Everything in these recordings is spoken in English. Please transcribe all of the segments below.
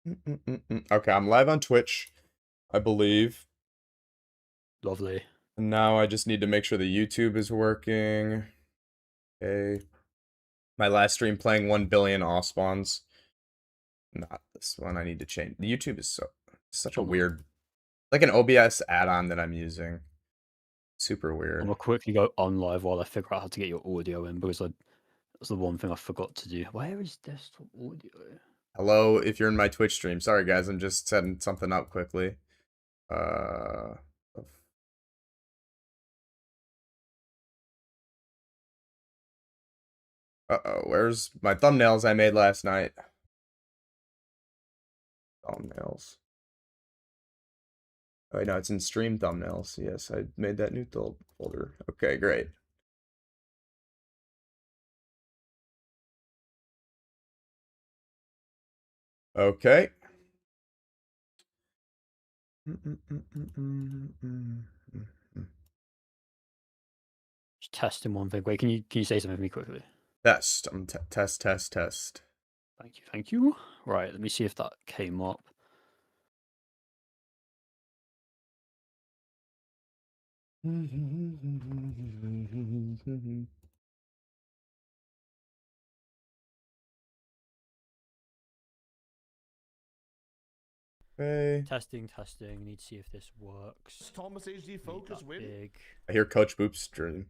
Okay, I'm live on Twitch, I believe. Lovely. And now I just need to make sure the YouTube is working. Okay. My last stream playing 1 billion all spawns. Not this one. I need to change. The YouTube is such a Oh, weird, like an OBS add-on that I'm using. Super I'm weird. gonna quickly go on live while I figure out how to get your audio in because that's the one thing I forgot to do. Where is desktop audio? Hello, if you're in my Twitch stream. Sorry guys, I'm just setting something up quickly. Uh Uh-oh, where's my thumbnails I made last night? Thumbnails. Oh, no, it's in stream thumbnails. Yes, I made that new folder. Okay, great. Okay. Just testing one thing. Wait, can you say something to me quickly? Test. Test. Thank you, thank you. Right, let me see if that came up. Okay. Testing. Need to see if this works. Thomas HD Focus win. Big. I hear Coach Boop's stream.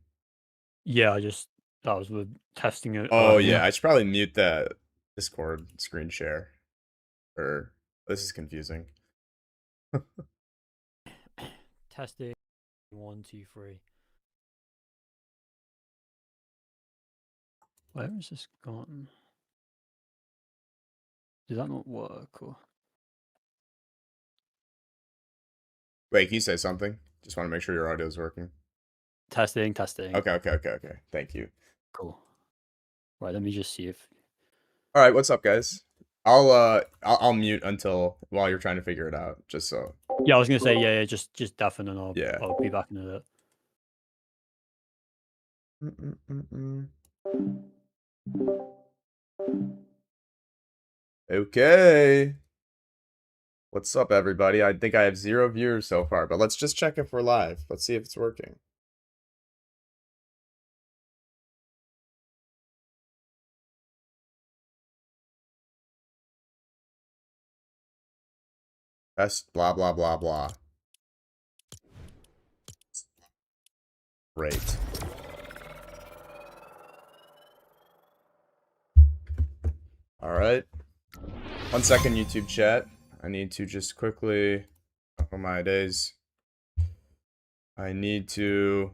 Yeah, that was the testing it. Oh yeah, I should probably mute that Discord screen share. Or this is confusing. Testing. 1, 2, 3. Where is this gone? Did that not work? Or Wait, can you say something? Just want to make sure your audio is working. testing. Okay. Thank you. Cool. Right, let me just see if. All right, what's up, guys? I'll mute while you're trying to figure it out, just so. Yeah, I was gonna say yeah, just deafen and Yeah. I'll be back in a bit. Okay. What's up, everybody? I think I have 0 viewers so far, but let's just check if we're live. Let's see if it's working. Test, blah, blah, blah, blah. Great. All right. 1 second, YouTube chat. I need to just quickly, oh my days. I need to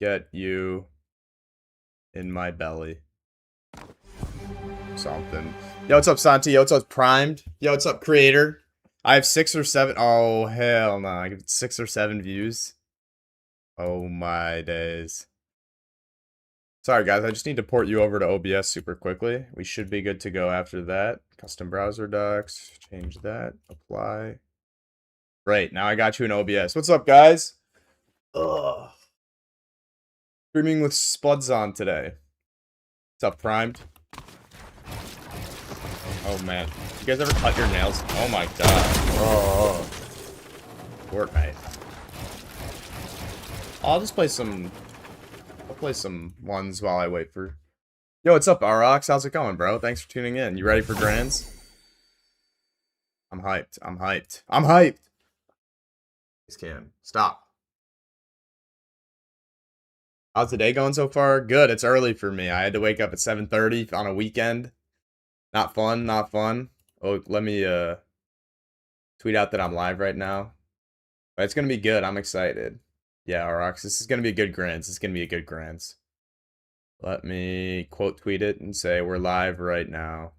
get you in my belly. Something. Yo, what's up, Santi? Yo, what's up, Primed? Yo, what's up, Creator? I have 6 or 7. Oh, hell no. I give 6 or 7 views. Oh my days. Sorry, guys. I just need to port you over to OBS super quickly. We should be good to go after that. Custom browser docs. Change that. Apply. Great. Now I got you in OBS. What's up, guys? Ugh. Streaming with Spuds on today. What's up, Primed? Oh, man. You guys ever cut your nails? Oh, my God. Oh. Fortnite. I'll just play some... I'll play some ones while I wait for... Yo, what's up, Arox? How's it going, bro? Thanks for tuning in. You ready for Grands? I'm hyped. This can. Stop. How's the day going so far? Good. It's early for me. I had to wake up at 7:30 on a weekend. Not fun. Oh, let me tweet out that I'm live right now. But it's gonna be good. I'm excited. Yeah, Rox, this is gonna be a good Grands. Let me quote tweet it and say we're live right now.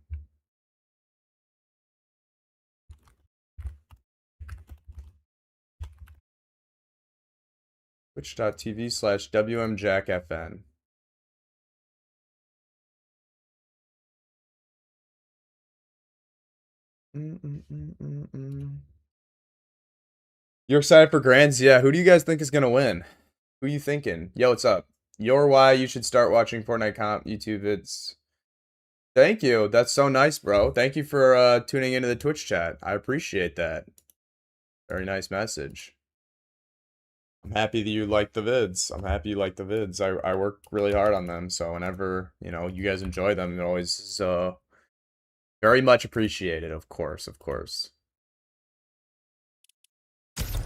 Twitch.tv/WMJackFN. You're excited for Grands? Yeah, who do you guys think is gonna win? Who you thinking? Yo, what's up? You're why you should start watching Fortnite comp YouTube vids. Thank you. That's so nice, bro. Thank you for tuning into the Twitch chat. I appreciate that. Very nice message. I'm happy that you like the vids. I'm happy you like the vids. I work really hard on them, so whenever, you know, you guys enjoy them, it always very much appreciated, of course, of course.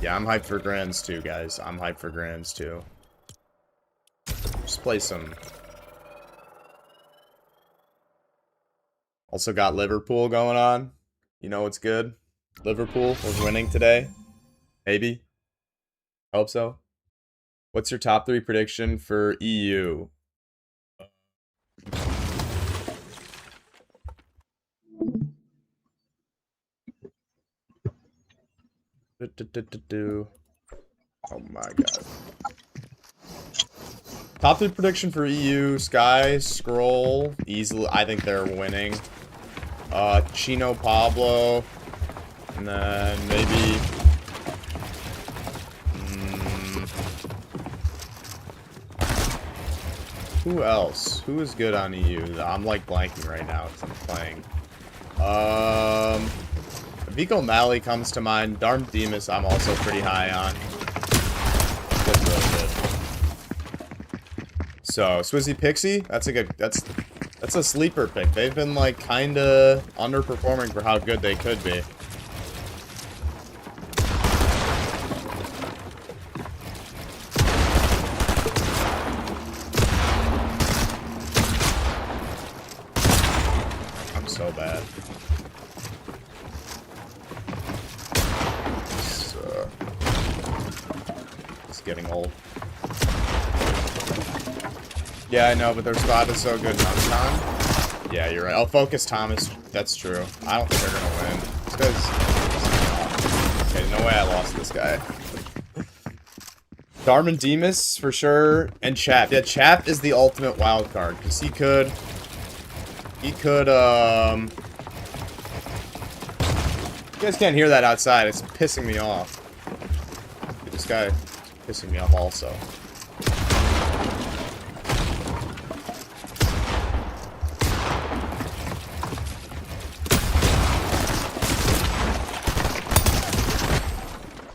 Yeah, I'm hyped for Grams too, guys. I'm hyped for Grams too. Just play some. Also got Liverpool going on. You know what's good? Liverpool was winning today. Maybe. Hope so. What's your top 3 prediction for EU? Oh my god. Top 3 prediction for EU, Sky, Scroll, easily, I think they're winning. Chino Pablo, and then maybe... who else? Who is good on EU? I'm like blanking right now because I'm playing. Vico Mali comes to mind. Darm Demas I'm also pretty high on. Good, really good. So, Swizzy Pixie, that's a sleeper pick. They've been like kinda underperforming for how good they could be. I'm so bad. It's getting old. Yeah, I know, but their spot is so good. Tom? Yeah, you're right. I'll focus Thomas. That's true. I don't think they're gonna win. This guy's... okay, no way I lost this guy. Darman Demas, for sure. And Chap. Yeah, Chap is the ultimate wild card. Because he could... you guys can't hear that outside. It's pissing me off. This guy is pissing me off also.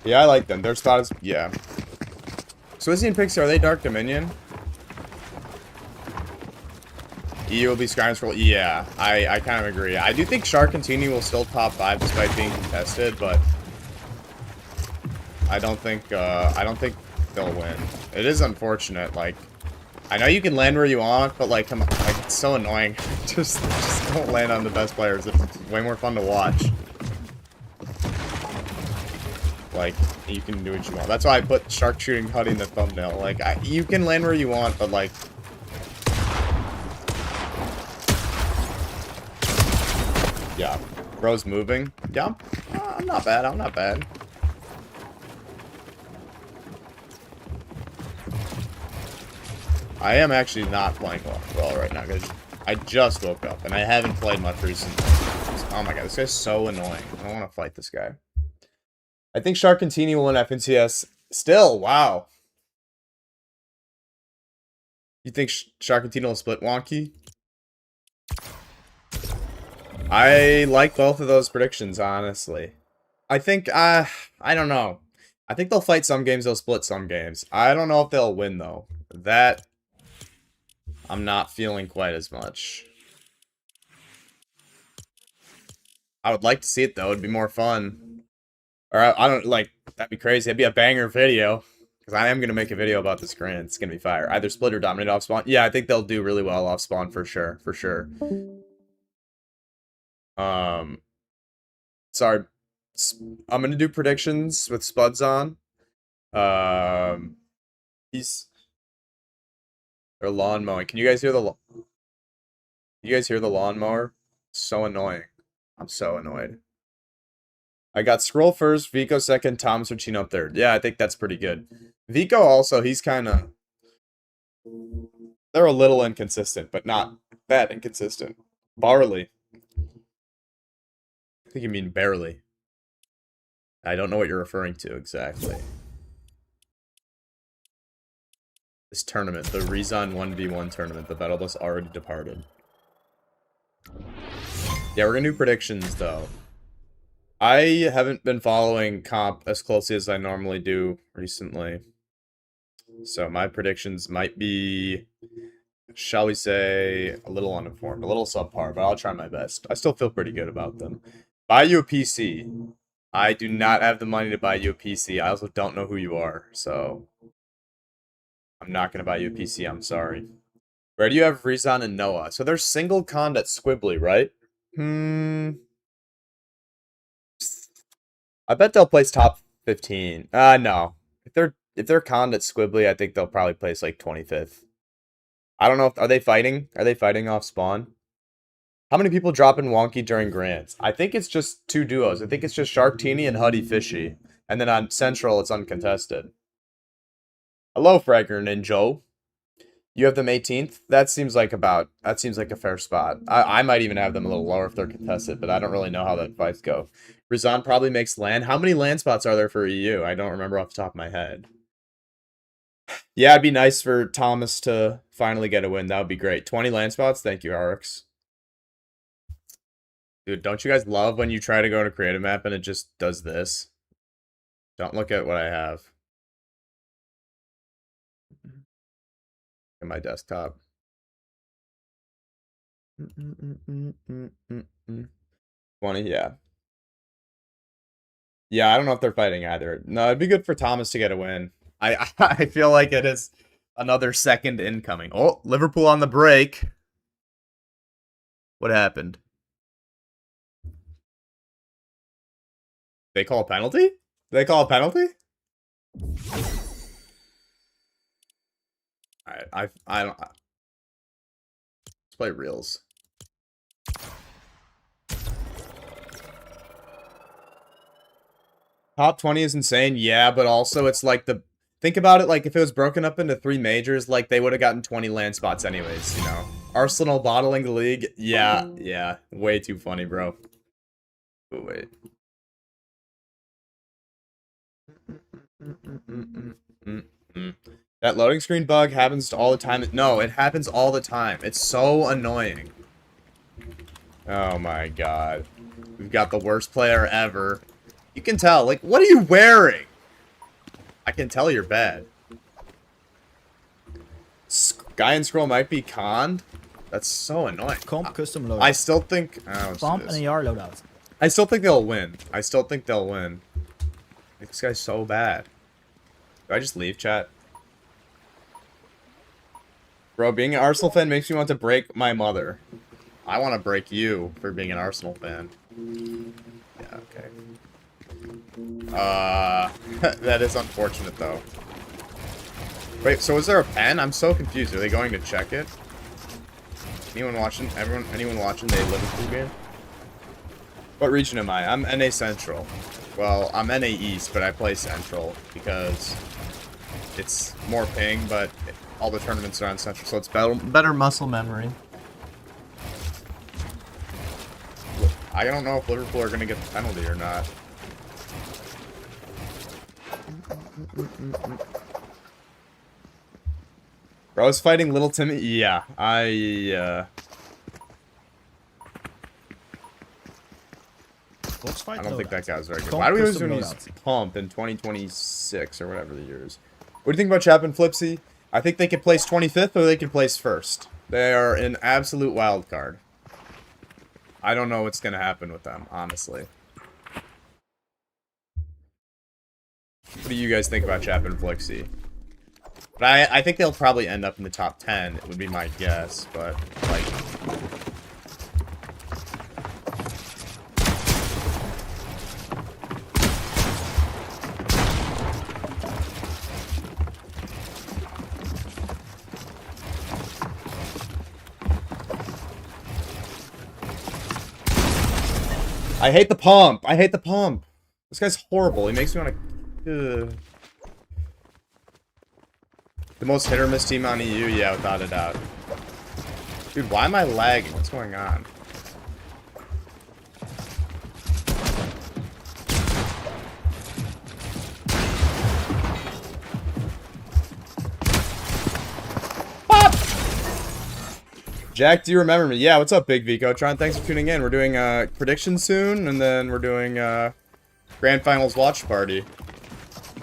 Yeah, I like them. Their spot is... yeah. Swizzy and Pixie, are they Dark Dominion? EU will be Skyrim Scroll. Yeah, I kind of agree. I do think Shark Continue will still top 5 despite being contested, but I don't think they'll win. It is unfortunate. Like, I know you can land where you want, but like, come on, like it's so annoying. just don't land on the best players. It's way more fun to watch. Like, you can do what you want. That's why I put Shark Shooting Huddy in the thumbnail. Like, you can land where you want, but like... yeah. Bro's moving. Yeah, I'm not bad. I'm not bad. I am actually not playing well right now, because I just woke up, and I haven't played much recently. Oh my god, this guy's so annoying. I don't want to fight this guy. I think Shark Continue will win FNCS. Still, wow. You think Shark Continue will split Wonky? I like both of those predictions, honestly. I think, I don't know. I think they'll fight some games, they'll split some games. I don't know if they'll win, though. That, I'm not feeling quite as much. I would like to see it, though. It'd be more fun. Or I don't, like, that'd be crazy. It'd be a banger video. Because I am going to make a video about this grand. It's going to be fire. Either split or dominate off spawn. Yeah, I think they'll do really well off spawn for sure. For sure. Sorry. I'm going to do predictions with Spuds on. They're lawn mowing. Can you guys hear the... you guys hear the lawnmower? So annoying. I'm so annoyed. I got Scroll first, Vico second, Thomas or Chino third. Yeah, I think that's pretty good. Vico also, he's kind of... they're a little inconsistent, but not that inconsistent. Barley. I think you mean barely. I don't know what you're referring to exactly. This tournament, the Rezon 1v1 tournament, the battle bus already departed. Yeah, we're gonna do predictions though. I haven't been following comp as closely as I normally do recently. So my predictions might be, shall we say, a little uninformed, a little subpar, but I'll try my best. I still feel pretty good about them. Buy you a PC. I do not have the money to buy you a PC. I also don't know who you are, so I'm not gonna buy you a PC. I'm sorry. Where do you have Rizan and Noah? So they're single conned at Squibbly, right? I bet they'll place top 15. No. If they're conned at Squibbly, I think they'll probably place like 25th. I don't know if are they fighting? Are they fighting off spawn? How many people drop in Wonky during grants? I think it's just 2 duos. I think it's just Sharktini and Huddy Fishy. And then on Central, it's uncontested. Hello, Fragger and Joe. You have them 18th? That seems like a fair spot. I might even have them a little lower if they're contested, but I don't really know how that fights go. Rizan probably makes land. How many land spots are there for EU? I don't remember off the top of my head. Yeah, it'd be nice for Thomas to finally get a win. That would be great. 20 land spots? Thank you, Arx. Dude, don't you guys love when you try to go to creative map and it just does this? Don't look at what I have. In my desktop. 20, yeah. Yeah, I don't know if they're fighting either. No, it'd be good for Thomas to get a win. I feel like it is another second incoming. Oh, Liverpool on the break. What happened? They call a penalty? They call a penalty? I don't. Let's play reels. Top 20 is insane, yeah, but also it's like the... Think about it like if it was broken up into 3 majors, like they would have gotten 20 land spots anyways, you know? Arsenal bottling the league? Yeah. Way too funny, bro. Oh, wait. That loading screen bug happens all the time. No, it happens all the time. It's so annoying. Oh my god. We've got the worst player ever. You can tell. Like, what are you wearing? I can tell you're bad. Guy and Scroll might be conned. That's so annoying. Comp custom loadout. I still think... Oh, Bomb and AR loadout. I still think they'll win. This guy's so bad. Do I just leave, chat? Bro, being an Arsenal fan makes me want to break my mother. I want to break you for being an Arsenal fan. Yeah, okay. That is unfortunate, though. Wait, so is there a pen? I'm so confused. Are they going to check it? Anyone watching? Anyone watching the Liverpool game? What region am I? I'm NA Central. Well, I'm NA East, but I play Central because it's more ping, but all the tournaments are on Central, so it's better muscle memory. I don't know if Liverpool are going to get the penalty or not. Bro, I was fighting Little Timmy. Yeah, I don't think that guy's very good. Why do we always use Pump in 2026 or whatever the year is? What do you think about Chap and Flipsy? I think they could place 25th or they could place 1st. They are an absolute wild card. I don't know what's going to happen with them, honestly. What do you guys think about Chap and Flipsy? But I think they'll probably end up in the top 10, it would be my guess, but, like... I hate the pump! I hate the pump! This guy's horrible, he makes me want to... The most hit or miss team on EU? Yeah, without a doubt. Dude, why am I lagging? What's going on? Pop! Jack, do you remember me? Yeah, what's up, Big Vico? Tron, thanks for tuning in. We're doing predictions soon, and then we're doing Grand Finals watch party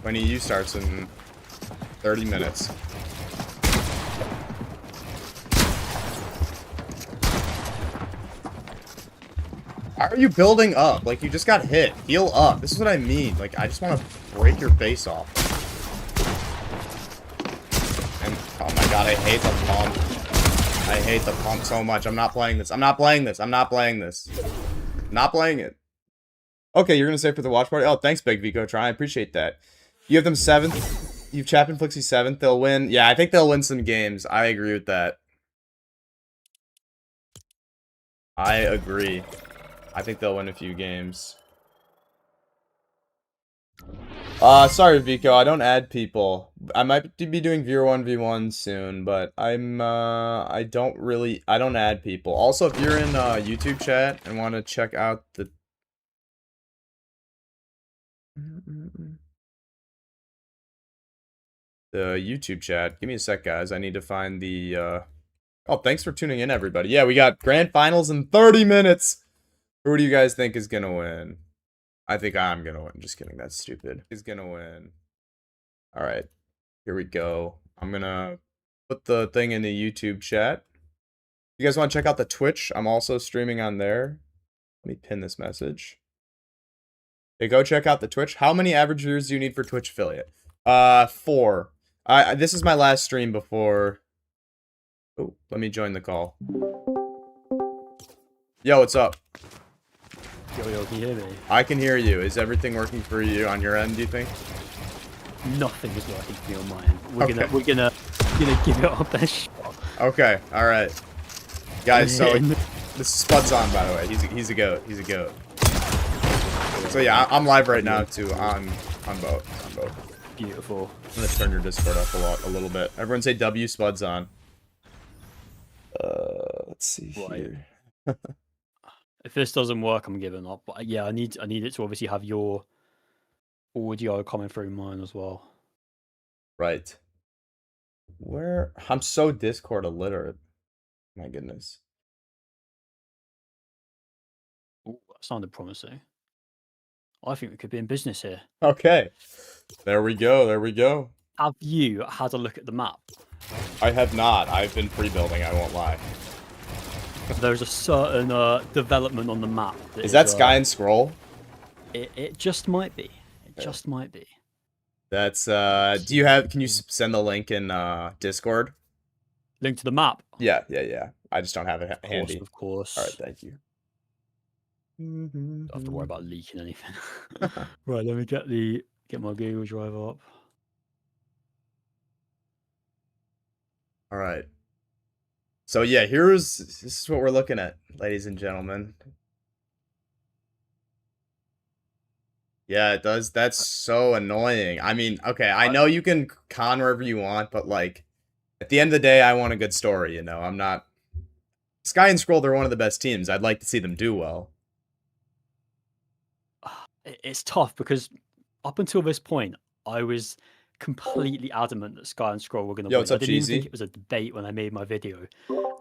when EU starts in 30 minutes. How are you building up? Like, you just got hit. Heal up. This is what I mean. Like, I just want to break your face off. And, oh my god, I hate the pump. I hate the pump so much. I'm not playing this. I'm not playing this. I'm not playing this. Not playing it. Okay, you're going to say for the watch party? Oh, thanks, Big Vico Try. I appreciate that. You have them 7th. You've Chapin Flixie 7th. They'll win. Yeah, I think they'll win some games. I agree with that. I agree. I think they'll win a few games. Sorry, Vico. I don't add people. I might be doing Viewer 1v1 soon, but I don't add people. Also, if you're in YouTube chat and want to check out the YouTube chat, give me a sec, guys. I need to find the Oh, thanks for tuning in, everybody. Yeah, we got Grand Finals in 30 minutes. Who do you guys think is gonna win? I think I'm gonna win. Just kidding, that's stupid. Who's gonna win? Alright, here we go. I'm gonna put the thing in the YouTube chat. You guys want to check out the Twitch? I'm also streaming on there. Let me pin this message. Hey, go check out the Twitch. How many average viewers do you need for Twitch affiliate? 4. This is my last stream before... Oh, let me join the call. Yo, what's up? Yo, can you hear me? I can hear you. Is everything working for you on your end, do you think? Nothing is working for me on my end. We're gonna give it our best shot. Okay, alright. Guys, so this is Spud's on, by the way. He's a goat. He's a goat. So yeah, I'm live right now too on both. Beautiful. I'm gonna turn your Discord up a little bit. Everyone say W, Spud's on. Let's see here. If this doesn't work, I'm giving up. But yeah, I need it to obviously have your audio coming through mine as well. Right. Where I'm so Discord illiterate. My goodness. Ooh, that sounded promising. I think we could be in business here. Okay. There we go. There we go. Have you had a look at the map? I have not. I've been pre-building, I won't lie. There's a certain development on the map. Is that Sky and Scroll? It just might be. It just might be. That's can you send the link in Discord? Link to the map? Yeah. I just don't have it handy. Of course. Alright, thank you. Don't have to worry about leaking anything. Right, let me get my Google Drive up. Alright. So yeah, this is what we're looking at, ladies and gentlemen. Yeah, it does. That's so annoying. I mean, okay, I know you can con wherever you want, but like, at the end of the day, I want a good story, you know? I'm not... Sky and Scroll, they're one of the best teams. I'd like to see them do well. It's tough because up until this point, I was completely adamant that Sky and Scroll were going to win. What's up, I didn't even Cheesy? think it was a debate when I made my video.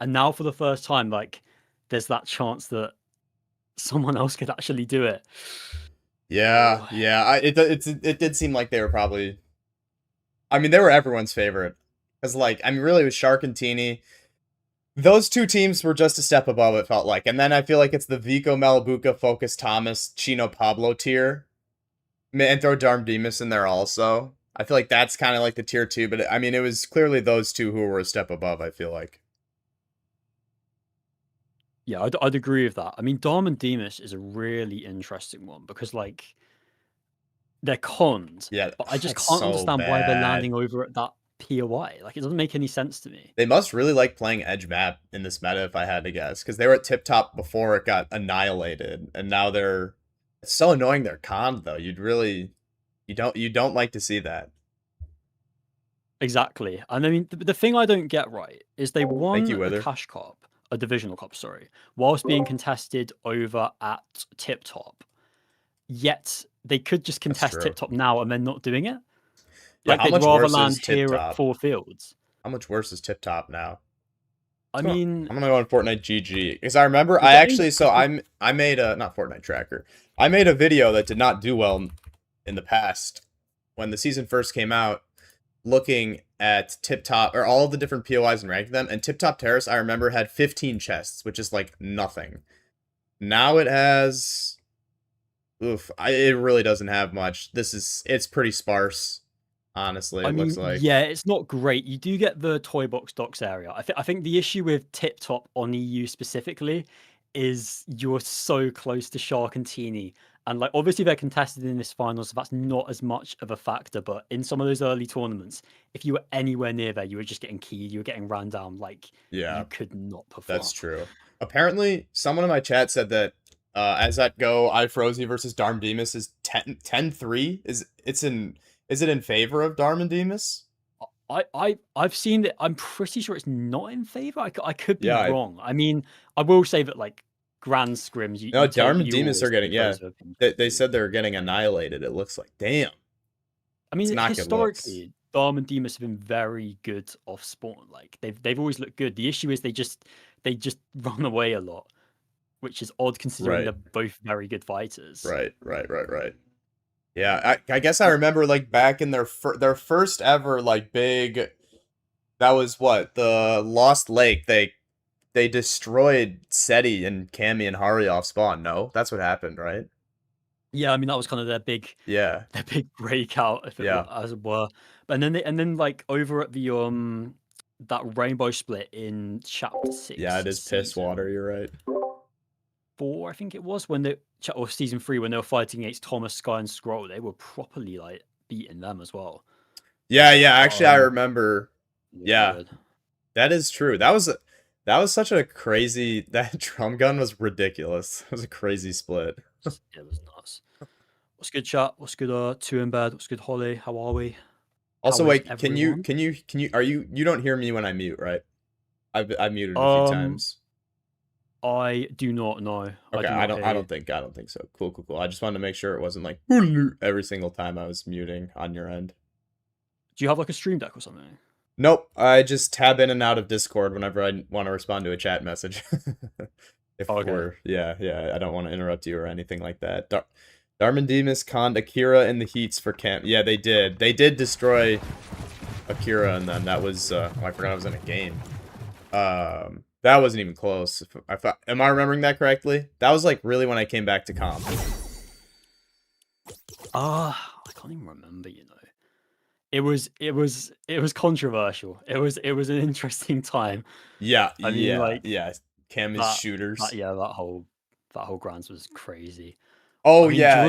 And now for the first time, like, there's that chance that someone else could actually do it. Yeah, yeah. It did seem like they were probably... I mean, they were everyone's favorite. Because, like, I mean, really, it was Shark and Teeny. Those two teams were just a step above, it felt like. And then I feel like it's the Vico, Malabuca, Focus, Thomas, Chino, Pablo tier. And throw Darm Demas in there also. I feel like that's kind of like the tier 2. But, I mean, it was clearly those two who were a step above, I feel like. Yeah, I'd agree with that. I mean, Darm and Demas is a really interesting one because, like, they're cons. Yeah, but I just that's can't so understand why they're bad. landing over at that POI. Like, it doesn't make any sense to me. They must really like playing Edge map in this meta, if I had to guess. Because they were at Tip Top before it got annihilated. And now they're... It's so annoying they're conned, though. You don't like to see that. Exactly. And I mean, the thing I don't get right is they won Thank you, the Wither. Cash Cup, a divisional cup, sorry, whilst being contested over at Tip Top. Yet they could just contest true. Tip Top now and then not doing it. Yeah, Like, how they'd much rather worse land is Tip here Top? at 4 Fields. How much worse is Tip Top now? I I'm mean, gonna go on Fortnite GG because I remember the I game- actually I made a not Fortnite tracker. I made a video that did not do well in the past when the season first came out, looking at Tip Top or all of the different POIs and ranking them. And Tip Top Terrace, I remember, had 15 chests, which is like nothing. Now it has, it really doesn't have much. It's pretty sparse, honestly. I It looks mean, like. yeah, it's not great. You do get the toy box docks area. I think the issue with Tip Top on EU specifically is you're so close to Shark and Teeny. And like obviously they're contested in this final, so that's not as much of a factor. But in some of those early tournaments, if you were anywhere near there, you were just getting keyed, you were getting ran down, like Yeah, you could not perform. that's true. Apparently, someone in my chat said that as that go, iFrozy versus Darm Demas is 10-3. Is it in favor of Darm and Demas? I've seen it. I'm pretty sure it's not in favor. I could be Yeah, wrong. I mean, I will say that like grand scrims, no, you Darm and you Demas are always getting, take yeah. those over They said they're getting annihilated. It looks like, damn, I it's mean, not good looks. historically, Dharm and Demas have been very good off spawn. Like they've always looked good. The issue is they just run away a lot, which is odd considering Right. they're both very good fighters. Right. Yeah, I guess I remember like back in their first ever like big. That was what, the Lost Lake. They destroyed Seti and Cammy and Hari off spawn. No, that's what happened, right? Yeah, I mean that was kind of Yeah. their big breakout, if it Yeah. as it were. And then like over at the that rainbow split in chapter 6. Yeah, it is piss season water. You're right. 4, I think it was, when or season 3 when they were fighting against Thomas, Sky, and Scroll. They were properly like beating them as well. Yeah. Actually, I remember. Yeah, Good. that is true. That was such a crazy. That drum gun was ridiculous. It was a crazy split. It was nuts. What's good, chat? What's good, Two in Bed? What's good, Holly? How are we? Also, How is wait, can you are you don't hear me when I mute, right? I've muted a few times. I do not know. Okay, I don't think so. Cool. I just wanted to make sure it wasn't like every single time I was muting on your end. Do you have like a stream deck or something? Nope, I just tab in and out of Discord whenever I want to respond to a chat message. Yeah, I don't want to interrupt you or anything like that. Darman Demas conned Akira in the heats for camp. Yeah, they did. They did destroy Akira, and then that was I forgot I was in a game. That wasn't even close. Am I remembering that correctly? That was like really when I came back to comp. I can't even remember, you know. It was controversial. It was an interesting time. Yeah, I mean, like, Cammy's shooters. that whole grands was crazy. Oh, I mean, yeah.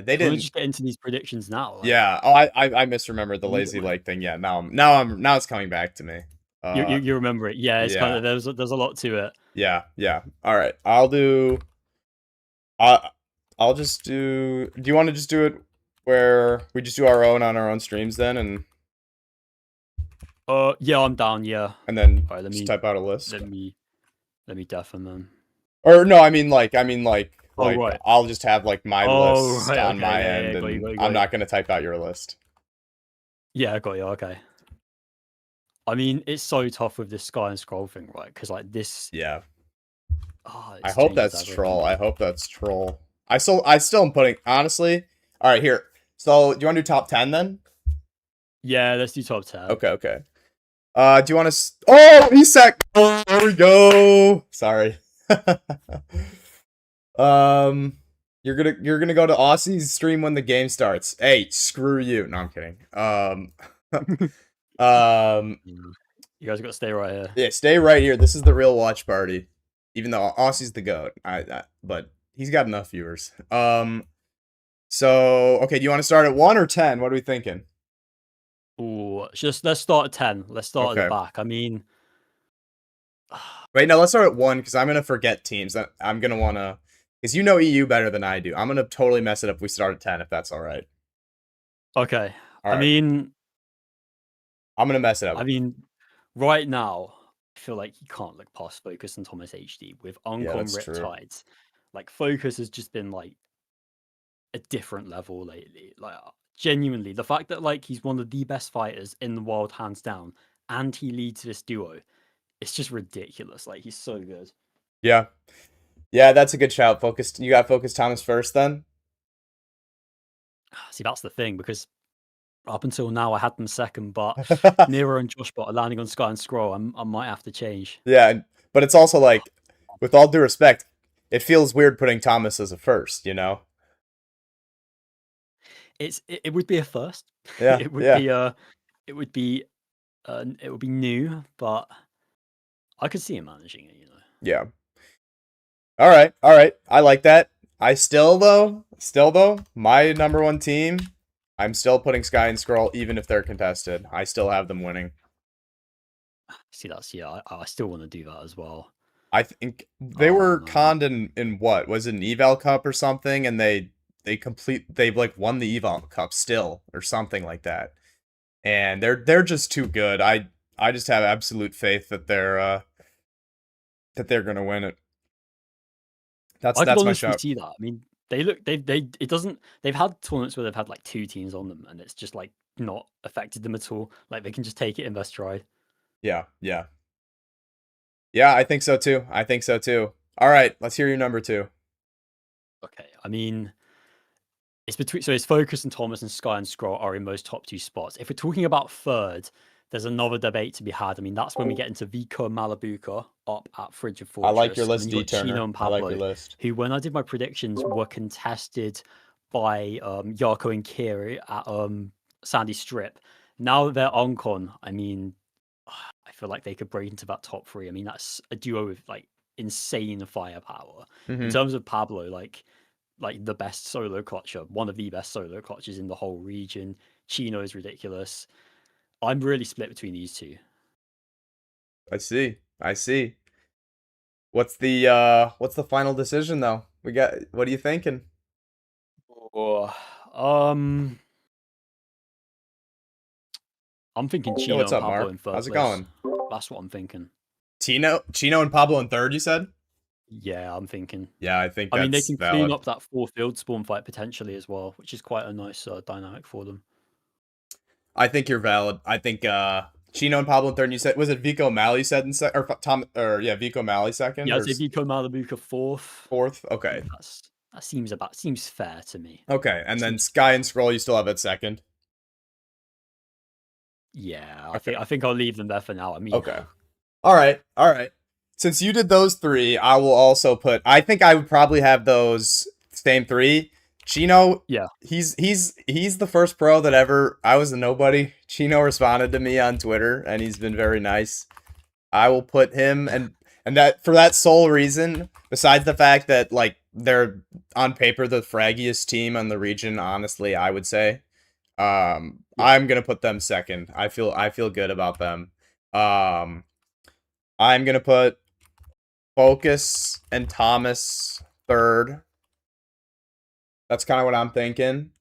They didn't just get into these predictions now. Like, yeah. Oh, I misremembered the lazy leg thing. Yeah, now it's coming back to me. You remember it? Yeah, it's kind of there's a lot to it. Yeah. All right, I'll just do. Do you want to just do it where we just do our own on our own streams then, and yeah, I'm down. Yeah, and then all right, just type out a list. Let me deafen them. Or no, I mean like right. I'll just have like my list right, on okay, my yeah, end, got and you. I'm not gonna type out your list. Yeah, I got you. Okay. I mean, it's so tough with this Sky and Scroll thing, right? Because like this. Yeah. I It hope that's changes troll. everything. I hope that's troll. I still am putting, honestly. All right, here. So, do you want to do top 10 then? Yeah, let's do top 10. Okay. Do you want to? Oh, ESAC. Oh, there we go. Sorry. You're gonna go to Aussie's stream when the game starts. Hey, screw you. No, I'm kidding. You guys got to stay right here. Yeah, stay right here. This is the real watch party. Even though Aussie's the goat, but he's got enough viewers. So okay, do you want to start at 1 or 10? What are we thinking? Ooh, let's start at 10. Let's start at the back. I mean, wait, no, let's start at 1 because I'm gonna forget teams. I'm gonna wanna, because you know EU better than I do. I'm gonna totally mess it up if we start at 10, if that's all right. Okay. All right. I mean, I'm gonna mess it up. I mean, right now, I feel like you can't look past Focus and Thomas HD with Uncom Riptides. Like, Focus has just been like a different level lately. Like, genuinely, the fact that like he's one of the best fighters in the world, hands down, and he leads this duo it's just ridiculous. Like he's so good. Yeah. Yeah, that's a good shout. Focus. You got Focus Thomas first then? See, that's the thing because up until now I had them second, but Nero and Joshbot are landing on Sky and Scroll. I might have to change. Yeah, but it's also like, with all due respect, it feels weird putting Thomas as a first, you know? It would be a first. Yeah, It would yeah. be it would be new, but I could see him managing it, you know. Yeah. All right. I like that. I still though, my number one team, I'm still putting Sky and Scroll even if they're contested. I still have them winning. See, I still want to do that as well. I think they were no. conned in what? Was it an Eval Cup or something? And they like won the Eval Cup still or something like that. And they're just too good. I just have absolute faith that they're gonna win it. I could That's my honestly shout. see that. I mean, they've had tournaments where they've had like 2 teams on them, and it's just like not affected them at all. Like they can just take it in their stride. Yeah, yeah. Yeah, I think so too. All right, let's hear your number 2. Okay, I mean, it's Focus and Thomas and Sky and Scroll are in those top 2 spots. If we're talking about third, there's another debate to be had. I mean, that's when we get into Vico and Malabuka up at Frigid Fortress. I like your and list, then you got D-Turner. Chino and I Pablo, like your list. who, when I did my predictions, were contested by Yarko and Kiri at Sandy Strip. Now that they're Oncon, I mean, I feel like they could break into that top 3. I mean, that's a duo with like insane firepower. In terms of Pablo, like the best solo clutcher, one of the best solo clutchers in the whole region. Chino is ridiculous. I'm really split between these 2. I see. What's the final decision though? What are you thinking? Oh, I'm thinking Yo, Chino what's and up, Pablo Mark? in third How's it place. going? That's what I'm thinking. Chino and Pablo in third, you said? Yeah, I'm thinking. Yeah, I think I mean, they that's can valid. clean up that 4 field spawn fight potentially as well, which is quite a nice dynamic for them. I think you're valid. I think Chino and Pablo in third. And you said, was it Vico Malley said in second, or Vico Malley second? Yeah, I'd say Vico Malabuka fourth. Okay. That seems fair to me. Okay, and then Sky and Scroll you still have at second. Yeah, Okay. I think I'll leave them there for now. I mean, okay. All right. Since you did those 3, I will also put. I think I would probably have those same 3. Chino, yeah, he's the first pro that ever. I was a nobody. Chino responded to me on Twitter, and he's been very nice. I will put him, and that for that sole reason. Besides the fact that like they're on paper the fraggiest team on the region, honestly, I would say. I'm gonna put them second. I feel good about them. I'm gonna put Focus and Thomas third. That's kind of what I'm thinking.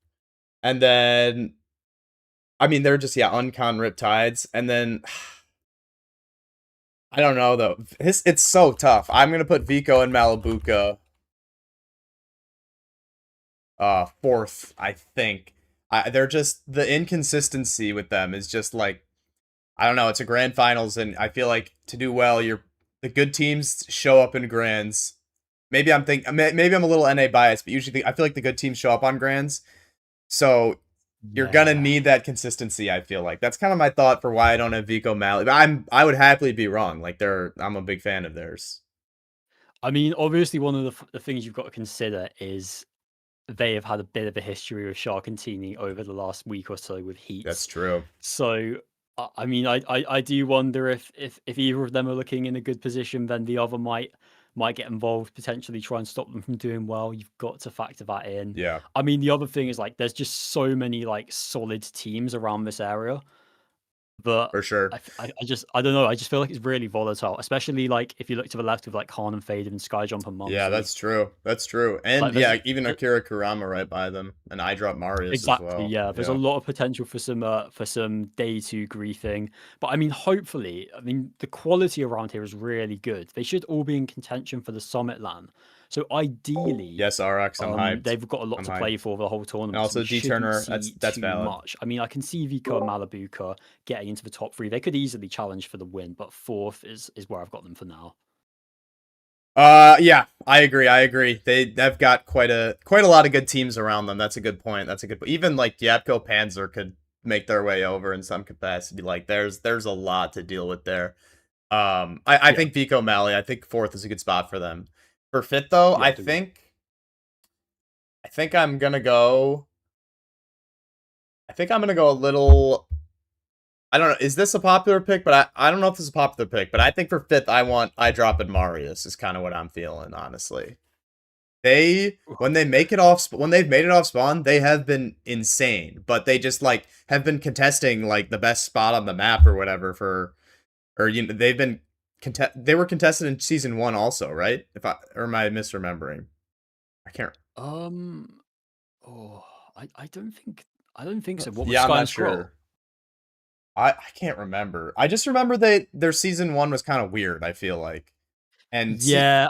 And then, I mean, they're just uncon Riptides. And then, I don't know though. It's so tough. I'm gonna put Vico and Malabuka fourth. I think. They're just the inconsistency with them is just like, I don't know. It's a grand finals, and I feel like to do well, the good teams show up in grands. Maybe I'm a little NA biased, but usually I feel like the good teams show up on grands. So you're gonna need that consistency. I feel like that's kind of my thought for why I don't have Vico Malley. But I would happily be wrong. Like I'm a big fan of theirs. I mean, obviously, one of the things you've got to consider is they have had a bit of a history with Sharkantini over the last week or so with heats. That's true. So, I mean, I do wonder if either of them are looking in a good position, then the other might get involved, potentially try and stop them from doing well. You've got to factor that in. Yeah. I mean, the other thing is like there's just so many like solid teams around this area. But for sure, I don't know. I just feel like it's really volatile, especially like if you look to the left with like Khan and Fade and Skyjump and Monster. Yeah, that's true. And like, even Akira Kurama right by them, and I drop Marius exactly. as well. Yeah, there's a lot of potential for some day 2 griefing. But I mean, hopefully, the quality around here is really good. They should all be in contention for the Summit LAN. So ideally, Yes, RX, I'm hyped. they've got a lot I'm to hyped. play for the whole tournament. And also so we D shouldn't Turner, see that's too valid. much. I mean, I can see Vika and Malabuka getting into the top 3. They could easily challenge for the win, but 4th is where I've got them for now. Yeah, I agree. They've got quite a lot of good teams around them. That's a good point. Even like Yapko Panzer could make their way over in some capacity. Like there's a lot to deal with there. I think Vico Mali, I think 4th is a good spot for them. For 5th though, Yeah, I think I'm gonna go a little. I don't know. Is this a popular pick? But I don't know if this is a popular pick. But I think for 5th, I drop in Marius is kind of what I'm feeling, honestly. When they've made it off spawn, they have been insane. But they just like have been contesting like the best spot on the map or whatever they were contested in season 1 also, right? Or am I misremembering? I can't. Oh, I don't think so. What was Yeah, I'm Sky not and Scroll? sure. I can't remember. I just remember their season 1 was kind of weird, I feel like. And Yeah,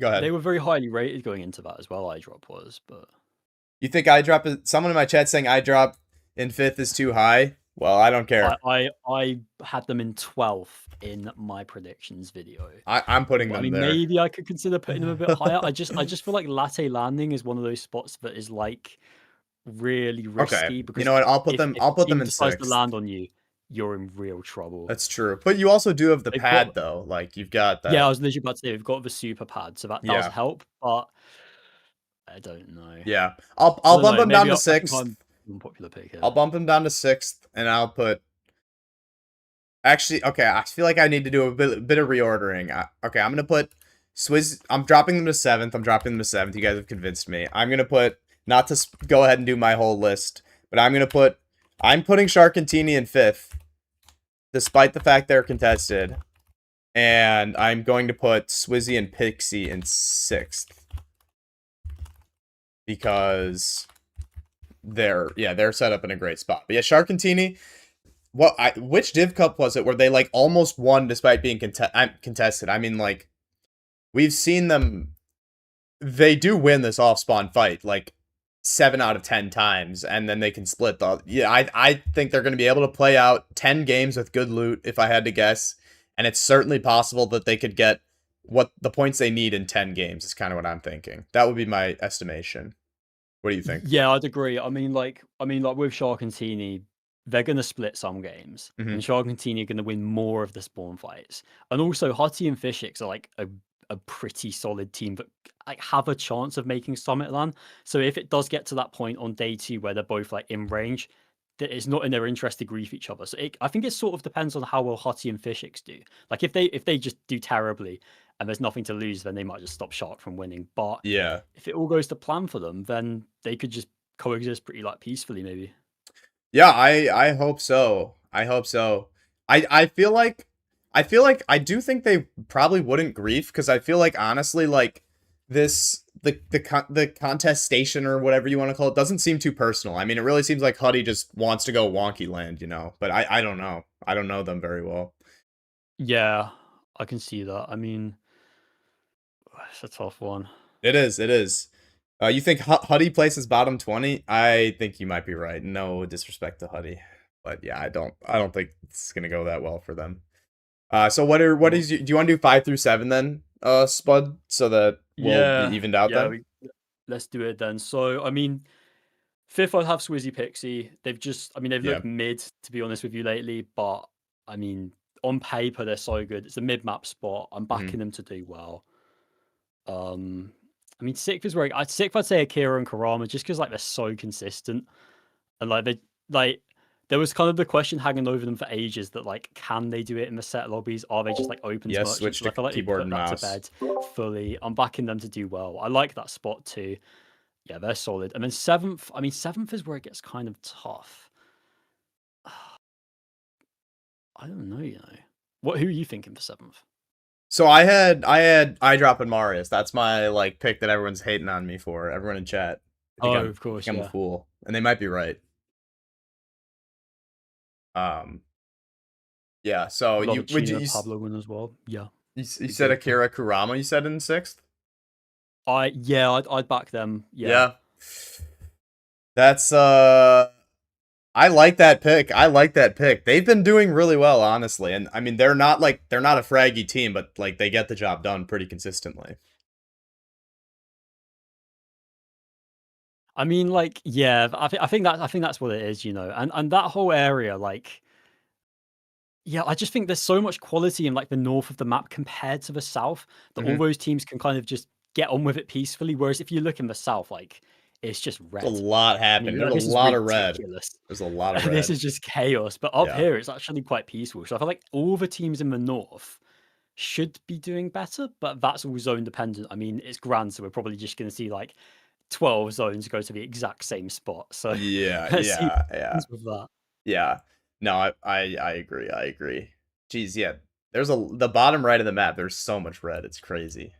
go ahead. they were very highly rated going into that as well, iDrop was, but You think iDrop is someone in my chat saying iDrop in 5th is too high? Well, I don't care. I had them in 12th in my predictions video. I'm putting them there. Maybe I could consider putting them a bit higher. I just feel like Latte Landing is one of those spots that is like really risky. Okay. Because you know what? I'll put if them in decides 6th. to land on you, you're in real trouble. That's true. But you also do have the pad though. Like you've got that. Yeah, I was literally about to say we've got the super pad, so that does help, but I don't know. Yeah. I'll bump them down to 6th. Unpopular pick here. I'll bump them down to 6th, and I'll put. Actually, okay. I feel like I need to do a bit of reordering. Okay, I'm gonna put Swizz. I'm dropping them to 7th. You guys have convinced me. I'm gonna put not to go ahead and do my whole list, but I'm putting Sharkantini in 5th, despite the fact they're contested, and I'm going to put Swizzy and Pixie in 6th because they're set up in a great spot. But yeah, Sharkantini. Which Div Cup was it where they like almost won despite being contested? I mean, like we've seen them. They do win this off spawn fight like 7 out of 10 times, and then they can split the. Yeah, I think they're going to be able to play out 10 games with good loot if I had to guess, and it's certainly possible that they could get what the points they need in 10 games. Is kind of what I'm thinking. That would be my estimation. What do you think? Yeah, I'd agree. I mean, like with Sharkantini, they're going to split some games, and Sharkantini are going to win more of the spawn fights. And also, Hutty and Fishix are like a pretty solid team that like have a chance of making Summitland. So if it does get to that point on day 2 where they're both like in range, that it's not in their interest to grief each other. So I think it sort of depends on how well Hutty and Fishix do. Like if they just do terribly and there's nothing to lose, then they might just stop Shark from winning. But yeah, if it all goes to plan for them, then they could just coexist pretty like peacefully, maybe. Yeah, I hope so. I feel like I do think they probably wouldn't grief because I feel like honestly like the contest station or whatever you want to call it doesn't seem too personal. I mean, it really seems like Huddy just wants to go wonky land, you know. But I don't know. I don't know them very well. Yeah, I can see that. I mean, it's a tough one. It is. You think Huddy places bottom 20? I think you might be right. No disrespect to Huddy, but yeah, I don't think it's gonna go that well for them. So do you want to do 5 through 7 then, Spud, so that we'll be evened out then? Let's do it then. So I mean, 5th I'd have Swizzy Pixie. They've looked mid, to be honest with you, lately, but I mean, on paper they're so good. It's a mid map spot. I'm backing them to do well. I mean, 6th is where I'd say Akira and Karama, just because like they're so consistent, and like there was kind of the question hanging over them for ages that like, can they do it in the set lobbies? Are they just like open to merchants? Switch to I feel like keyboard and mouse to bed fully. I'm backing them to do well. I like that spot too. Yeah, they're solid. And then 7th, I mean, 7th is where it gets kind of tough. I don't know, you know. Who are you thinking for 7th? So I had iDrop and Marius. That's my like pick that everyone's hating on me for. Everyone in chat. Of course, I'm a fool, and they might be right. Yeah. So you Pablo win as well. Yeah. You said Akira Kurama. You said in 6th. I'd back them. Yeah. That's I like that pick. I like that pick. They've been doing really well, honestly. And I mean, they're not a fraggy team, but like they get the job done pretty consistently. I mean, like, yeah, I think that's what it is, and that whole area, like, yeah, I just think there's so much quality in like the north of the map compared to the south that all Mhm. those teams can kind of just get on with it peacefully. Whereas if you look in the south, like, it's just There's a red. lot And happening. you're There's like, a this is lot of red. ridiculous. There's a lot of This red. is just chaos. But up Yeah. here, it's actually quite peaceful. So I feel like all the teams in the north should be doing better, but that's all zone dependent. I mean, it's grand, so we're probably just going to see like 12 zones go to the exact same spot. So Yeah, let's see what yeah. happens with that. Yeah. No, I agree. I agree. Jeez, yeah. There's the bottom right of the map. There's so much red. It's crazy.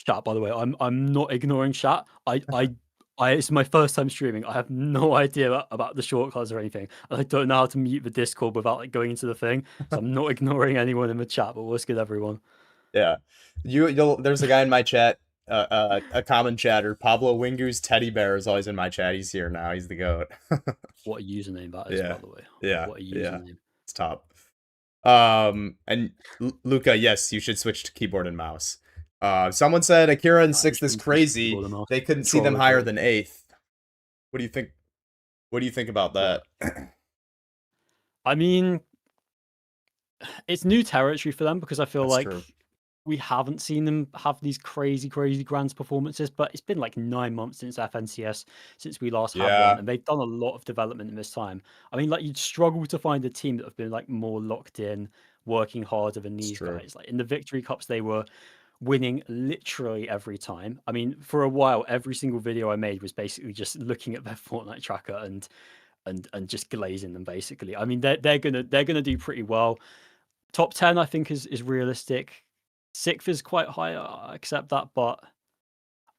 Chat, by the way, I'm not ignoring chat. It's my first time streaming. I have no idea about the shortcuts or anything, and I don't know how to mute the Discord without like going into the thing. So I'm not ignoring anyone in the chat. But what's good, everyone? Yeah. There's a guy in my chat, a common chatter. Pablo Wingu's teddy bear is always in my chat. He's here now. He's the goat. What a username that is, Yeah. by the way. Yeah. What a Yeah. username. It's top. And Luca, yes, you should switch to keyboard and mouse. Someone said Akira in I 6th is shouldn't switch to crazy. keyboard and mouse. They couldn't see them Controller higher dog. than 8th. What do you think? What do you think about that? I mean, it's new territory for them because I feel That's like true. we haven't seen them have these crazy Grands performances, but it's been like 9 months since FNCS, since we last had Yeah. one, and they've done a lot of development in this time. I mean, like, you'd struggle to find a team that have been like more locked in, working harder than It's these true. guys. Like in the victory cups, they were winning literally every time. I mean, for a while, every single video I made was basically just looking at their Fortnite tracker and just glazing them. Basically, I mean, they're gonna do pretty well. Top 10, I think, is realistic. 6th is quite high. I accept that, but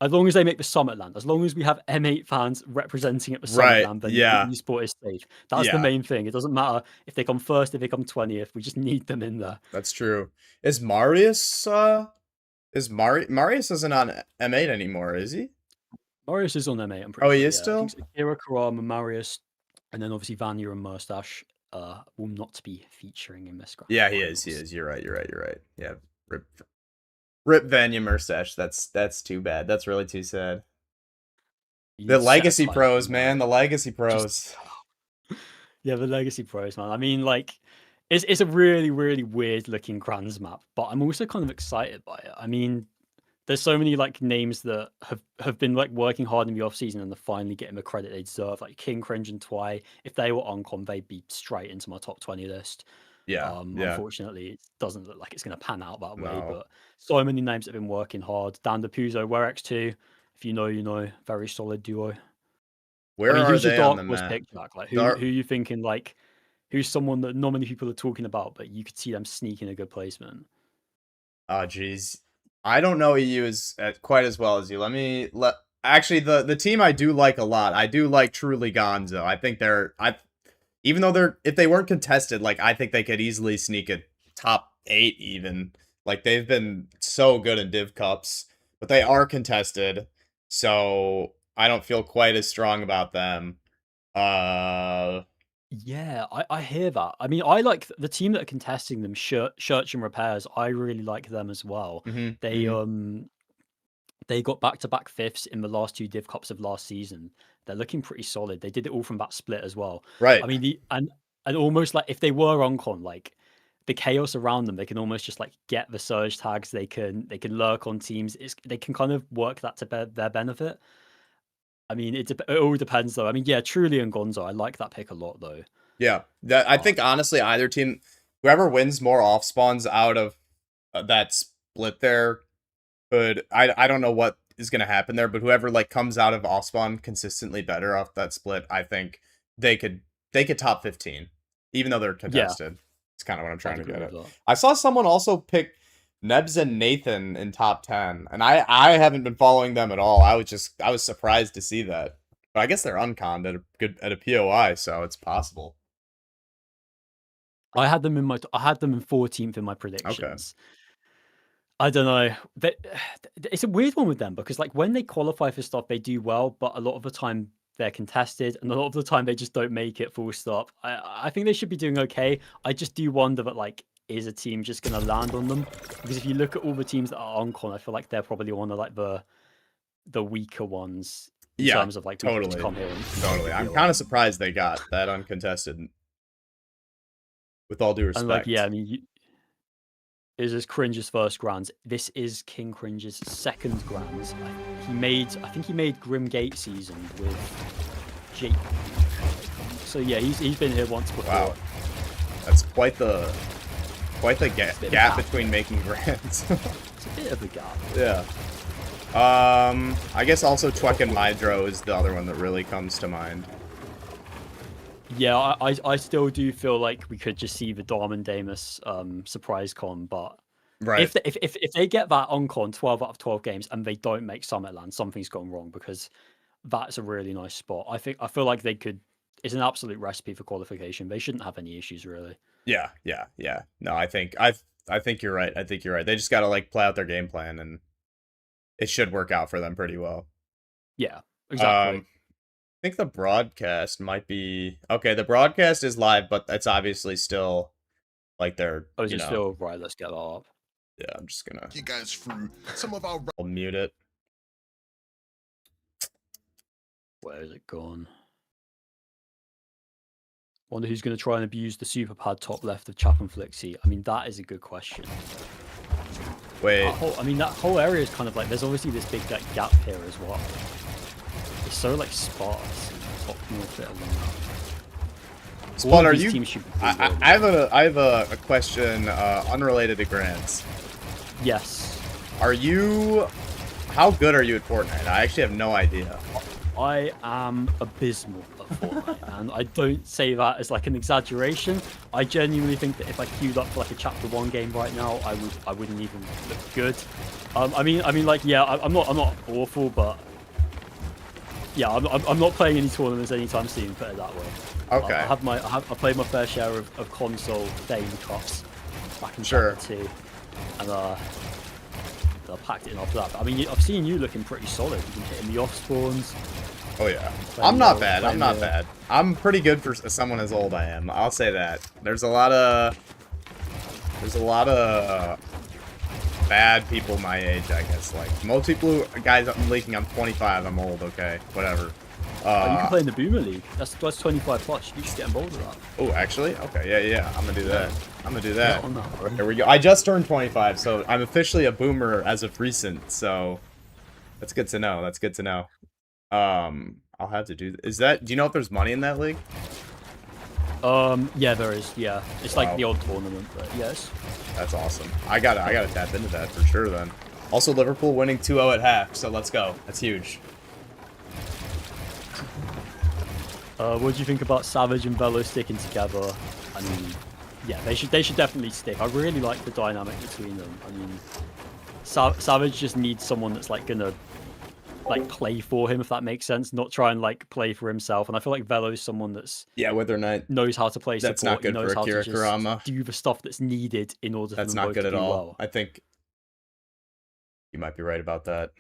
as long as they make the Summitland, as long as we have M8 fans representing at the Right. Summitland, then Yeah. esport is safe. That's the Yeah. main thing. It doesn't matter if they come first, if they come 20th. We just need them in there. That's true. Is Marius Marius isn't on M8 anymore, is he? Marius is on M8, I'm Oh, pretty he sure. is Yeah, I still? think so. Kira, Karama, Marius, and then obviously Vanya and Mustache will not be featuring in this grand Yeah, he is. finals. You're right. Yeah. Rip Vanya Murstache. That's too bad. That's really too sad. The Set Legacy aside Pros, from man. The that, Legacy just Pros. yeah, the Legacy Pros, man. I mean, like, it's a really, really weird looking Crans map, but I'm also kind of excited by it. I mean, there's so many like names that have been like working hard in the off season and they're finally getting the credit they deserve. Like King, Cringe, and Twy. If they were on com, they'd be straight into my top 20 list. Yeah. Unfortunately, it doesn't look like it's going to pan out that way. No. But so many names have been working hard. Dan DePuzo, Werex2. If you know, you know. Very solid duo. Where I mean, are who's your they on the dark horse map? pick, Jack? Like, Dar- who you thinking? Like, who's someone that not many people are talking about, but you could see them sneaking a good placement? Oh, jeez. I don't know EU quite as well as you. Actually, the team I do like a lot. I do like Truly Gonzo. I think even though if they weren't contested, like I think they could easily sneak a top 8 even. Like they've been so good in Div Cups, but they are contested, so I don't feel quite as strong about them. Yeah, I hear that. I mean, I like the team that are contesting them, Church and Repairs. I really like them as well. Mhm, They mhm. they got back-to-back fifths in the last 2 Div Cups of last season. They're looking pretty solid. They did it all from that split as well. Right. I mean, and almost like if they were on con, like the chaos around them, they can almost just like get the surge tags. They can lurk on teams. They can kind of work that to their benefit. I mean, it all depends though. I mean, yeah, Truly and Gonzo, I like that pick a lot though. Yeah. I think honestly either team, whoever wins more off spawns out of that split there I don't know what is going to happen there, but whoever like comes out of off spawn consistently better off that split, I think they could top 15 even though they're Yeah, contested. It's kind of what I'm trying I'd to agree get with at. that. I saw someone also pick Nebs and Nathan in top 10, and I haven't been following them at all. I was surprised to see that. But I guess they're unconned at a POI, so it's possible. I had them in 14th in my predictions. I don't know. It's a weird one with them because, like, when they qualify for stuff, they do well, but a lot of the time they're contested, and a lot of the time they just don't make it. Full stop. I think they should be doing okay. I just do wonder that, like, is a team just going to land on them? Because if you look at all the teams that are on con, I feel like they're probably one of like the weaker ones in Yeah, terms of like we can just totally. come here and Totally. I'm deal. kind of surprised they got that uncontested. With all due respect. And like, yeah, I mean, is this Cringe's first grands? This is King Cringe's second grands. I think he made Grimgate season with Jake. So yeah, he's been here once before. Wow, that's quite the gap between making grands. It's a bit of a gap. Yeah. I guess also Twek and Mydro is the other one that really comes to mind. Yeah, I still do feel like we could just see the Dom and Damus surprise con, but right. If they get that on con 12 out of 12 games and they don't make Summitland, something's gone wrong because that's a really nice spot. I feel like they could. It's an absolute recipe for qualification. They shouldn't have any issues really. Yeah. No, I think you're right. I think you're right. They just gotta like play out their game plan and it should work out for them pretty well. Yeah, exactly. I think the broadcast might be okay. The broadcast is live, but it's obviously still like they're. Oh, is it still right? Let's get that up. Yeah, I'm just gonna. You guys through some of our. I'll mute it. Where is it gone? Wonder who's going to try and abuse the super pad top left of Chap and Flixie. I mean, that is a good question. Wait. That whole area is kind of like, there's obviously this big gap here as well. It's so like sparse. Top north bit along. Spawn, are you? I have a question unrelated to grants. Yes. Are you? How good are you at Fortnite? I actually have no idea. I am abysmal at Fortnite, and I don't say that as like an exaggeration. I genuinely think that if I queued up for like a chapter 1 game right now, I wouldn't even look good. I mean, like, yeah, I'm not awful, but yeah, I'm not playing any tournaments anytime soon. Put it that way. Okay. I played my fair share of console Dame Cups back in chapter 2, and I packed it in after that. But I mean, I've seen you looking pretty solid. You've been hitting the off spawns. Oh yeah, I'm not bad. I'm not bad. I'm pretty good for someone as old I am. I'll say that. There's a lot of bad people my age, I guess. Like most people, guys, I'm leaking. I'm 25. I'm old. Okay, whatever. You can play in the Boomer League. That's 25 plus. You should get involved with that. Oh, actually? Okay, yeah. I'm gonna do that. Yeah, There we go. I just turned 25, so I'm officially a boomer as of recent. So that's good to know. I'll have to do. Is that? Do you know if there's money in that league? Yeah, there is. Yeah, it's like the old tournament, but yes. That's awesome. I gotta tap into that for sure. Then, also Liverpool winning 2-0 at half. So let's go. That's huge. What do you think about Savage and Velo sticking together? I mean, yeah, they should definitely stick. I really like the dynamic between them. I mean, Savage just needs someone that's like gonna like play for him, if that makes sense, not try and like play for himself. And I feel like Velo's someone that's whether or not knows how to play support. That's not good for Akira Kurama. Do the stuff that's needed in order. That's for them not good to at do all. well. I think you might be right about that.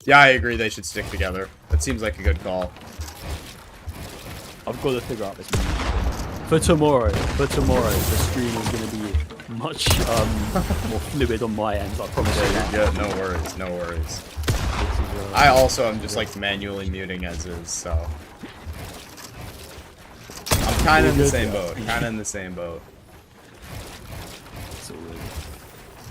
Yeah, I agree. They should stick together. That seems like a good call. I've got to figure out this for tomorrow. The stream is going to be much more fluid on my end. I promise you. Yeah, you're good. No worries. I also am just like manually muting as is, so I'm kind of in the same boat.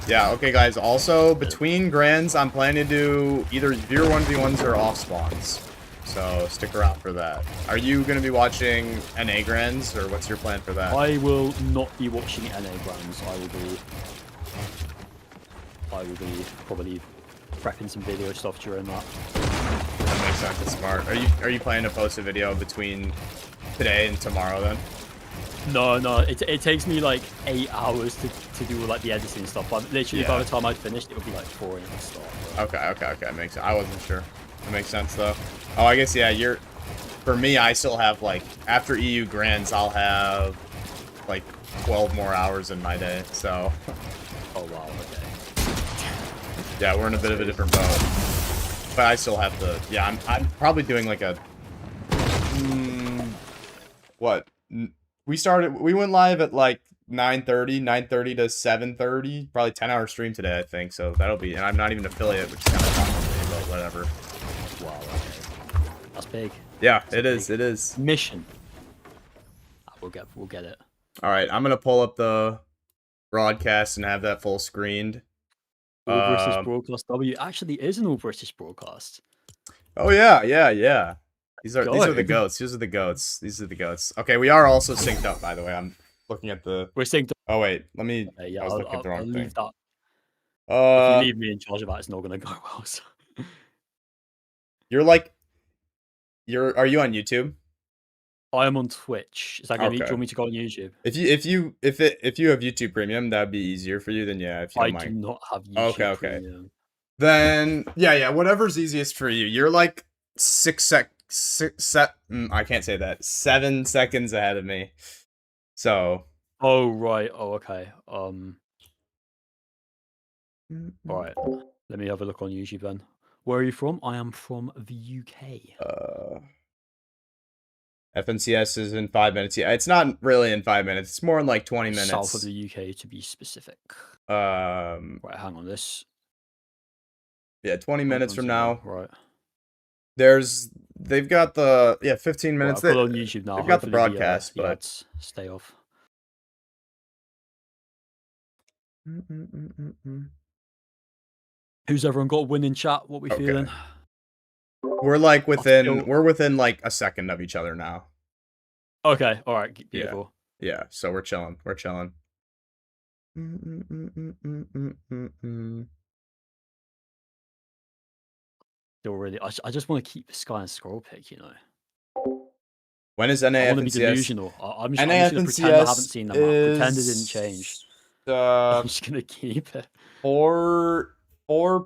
Yeah. Okay, guys. Also, between grands, I'm planning to do either viewer 1v1s or off spawns. So stick around for that. Are you going to be watching NA grands, or what's your plan for that? I will not be watching NA grands. I will be probably prepping some video stuff during that. That makes sense. It's smart. Are you planning to post a video between today and tomorrow then? No. It takes me like 8 hours to do like the editing stuff. But literally, by the time I'd finished, it would be like 4 a.m. start. Okay. Makes sense. I wasn't sure. That makes sense though. Oh, I guess yeah. For me, I still have like after EU grands, I'll have like 12 more hours in my day. So. Oh wow. Okay. Yeah, we're in a bit of a different boat. But I still have to. Yeah, I'm probably doing like a. What? We went live at like 9:30 to 7:30, probably 10-hour stream today, I think. So that'll be, and I'm not even an affiliate, which is kind of fun for me, but whatever. Wow. Okay. That's big. Yeah, That's it a is. big It is. mission. We'll get it. All right, I'm gonna pull up the broadcast and have that full screened. All British broadcast W actually is an all British broadcast. Oh yeah. These are the Good. goats. These are the goats. These are the goats. Okay, we are also synced up, by the way. I'm looking at the. We're synced up. Oh wait, let me. Yeah, I was looking at the I'll wrong thing. leave that. If you Uh, leave me in charge of that, it's not gonna go well. So. you're like, are you on YouTube? I am on Twitch. Is that gonna be? Do Okay. you want me to go on YouTube? If you have YouTube Premium, that'd be easier for you. Then yeah, if you I don't do mind. not have YouTube Okay. Premium. Then yeah, whatever's easiest for you. You're like I can't say that. 7 seconds ahead of me. So. Oh right. Oh okay. All right. Let me have a look on YouTube then. Where are you from? I am from the UK. FNCS is in 5 minutes. Yeah, it's not really in 5 minutes. It's more in like 20 minutes. South of the UK to be specific. Right, Hang on this. Yeah, 20 minutes from now. Right. They've got the 15 minutes. Right, I'll put on YouTube now. They've got the Hopefully broadcast, the but ads stay off. Who's everyone got a win in chat? What we feeling? We're like within like a second of each other now. Okay, all right, beautiful. Yeah, so we're chilling. Still really, I just want to keep the Sky and Scroll pick, you know. When is I want to be NAFNCS? delusional. I'm just gonna pretend I haven't seen them. Pretend it didn't change. I'm just gonna keep it. 4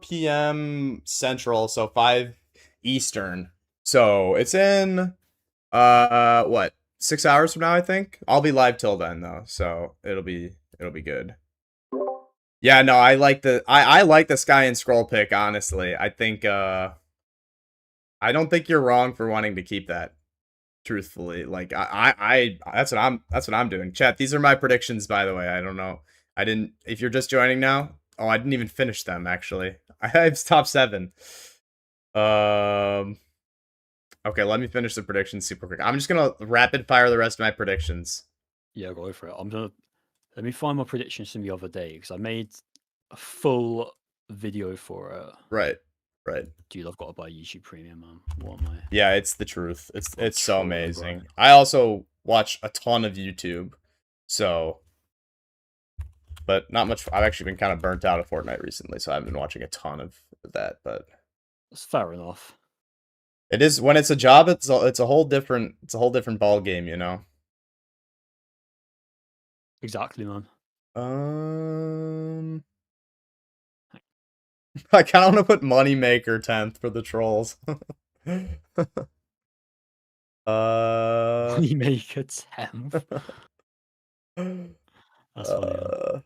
p.m. Central, so 5 Eastern. So it's in what, 6 hours from now, I think. I'll be live till then though, so it'll be good. Yeah, no, I like the Sky and Scroll pick, honestly. I think I don't think you're wrong for wanting to keep that. Truthfully, like I that's what I'm doing. Chat, these are my predictions, by the way. I don't know. If you're just joining now, I didn't even finish them actually. I have top 7. Okay, let me finish the predictions super quick. I'm just gonna rapid fire the rest of my predictions. Yeah, go for it. Let me find my predictions from the other day because I made a full video for it. Right. Dude, I've got to buy YouTube Premium, man. What am I? Yeah, it's the truth. It's so amazing. Bro. I also watch a ton of YouTube, so, but not much. I've actually been kind of burnt out of Fortnite recently, so I've been watching a ton of that. But that's fair enough. It is when it's a job. It's a whole different ball game, you know. Exactly, man. I kind of want to put Moneymaker 10th for the trolls. Moneymaker 10th. That's funny.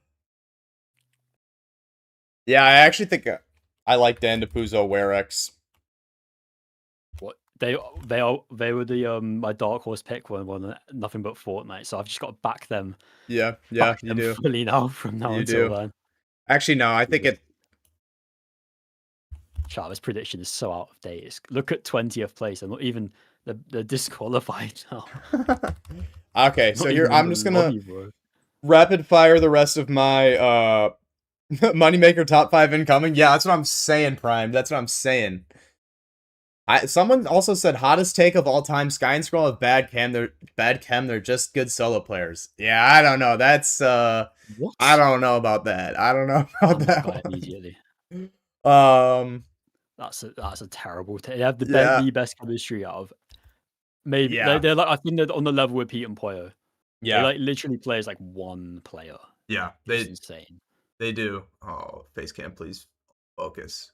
Yeah, I actually think I like Dan DePuzzo Werex. What they were the my dark horse pick one nothing but Fortnite, so I've just got to back them. Yeah, back you them do. Fully now from now until then. Actually, no, I think it. Chat, this prediction is so out of date. Look at 20th place. I'm not even they're disqualified now. Okay, so here I'm just gonna rapid fire the rest of my Moneymaker top 5 incoming. Yeah, that's what I'm saying, Prime. That's what I'm saying. Someone also said hottest take of all time. Sky and Scroll have bad chem. They're just good solo players. Yeah, I don't know. That's what? I don't know about that. I don't know about that immediately. That's a terrible take. They have the best chemistry out of maybe. Yeah. They're like, I think they're on the level with Pete and Poyo. Yeah, they like literally plays like one player. Yeah, it's insane. They do. Oh, Facecam, please focus.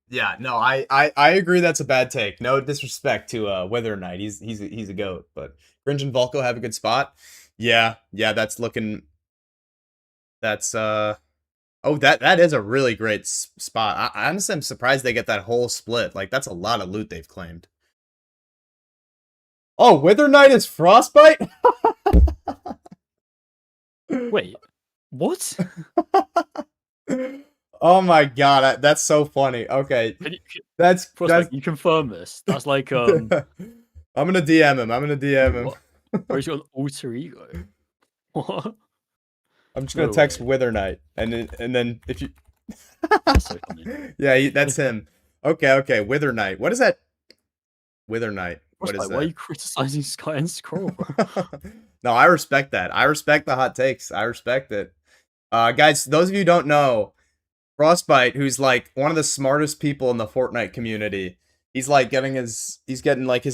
Yeah, no, I agree that's a bad take. No disrespect to Wither Knight. He's a goat, but Grinch and Volko have a good spot. Yeah, that's looking That's oh, that is a really great spot. I honestly am surprised they get that whole split. Like, that's a lot of loot they've claimed. Oh, Wither Knight is Frostbite? Wait, what? Oh my god, that's so funny. Okay, that's Prospect, you confirm this? That's like I'm gonna DM him. I'm gonna DM him. what? Or is your alter ego? What? I'm just gonna No text way. Wither Knight, and then if you, That's so funny. yeah, that's him. Okay, Wither Knight. What is that? Wither Knight. What is Prospect, why are that? you criticizing Sky and Scroll, bro? No, I respect that. I respect the hot takes. I respect it. Guys, those of you who don't know, Frostbite, who's like one of the smartest people in the Fortnite community, he's like getting his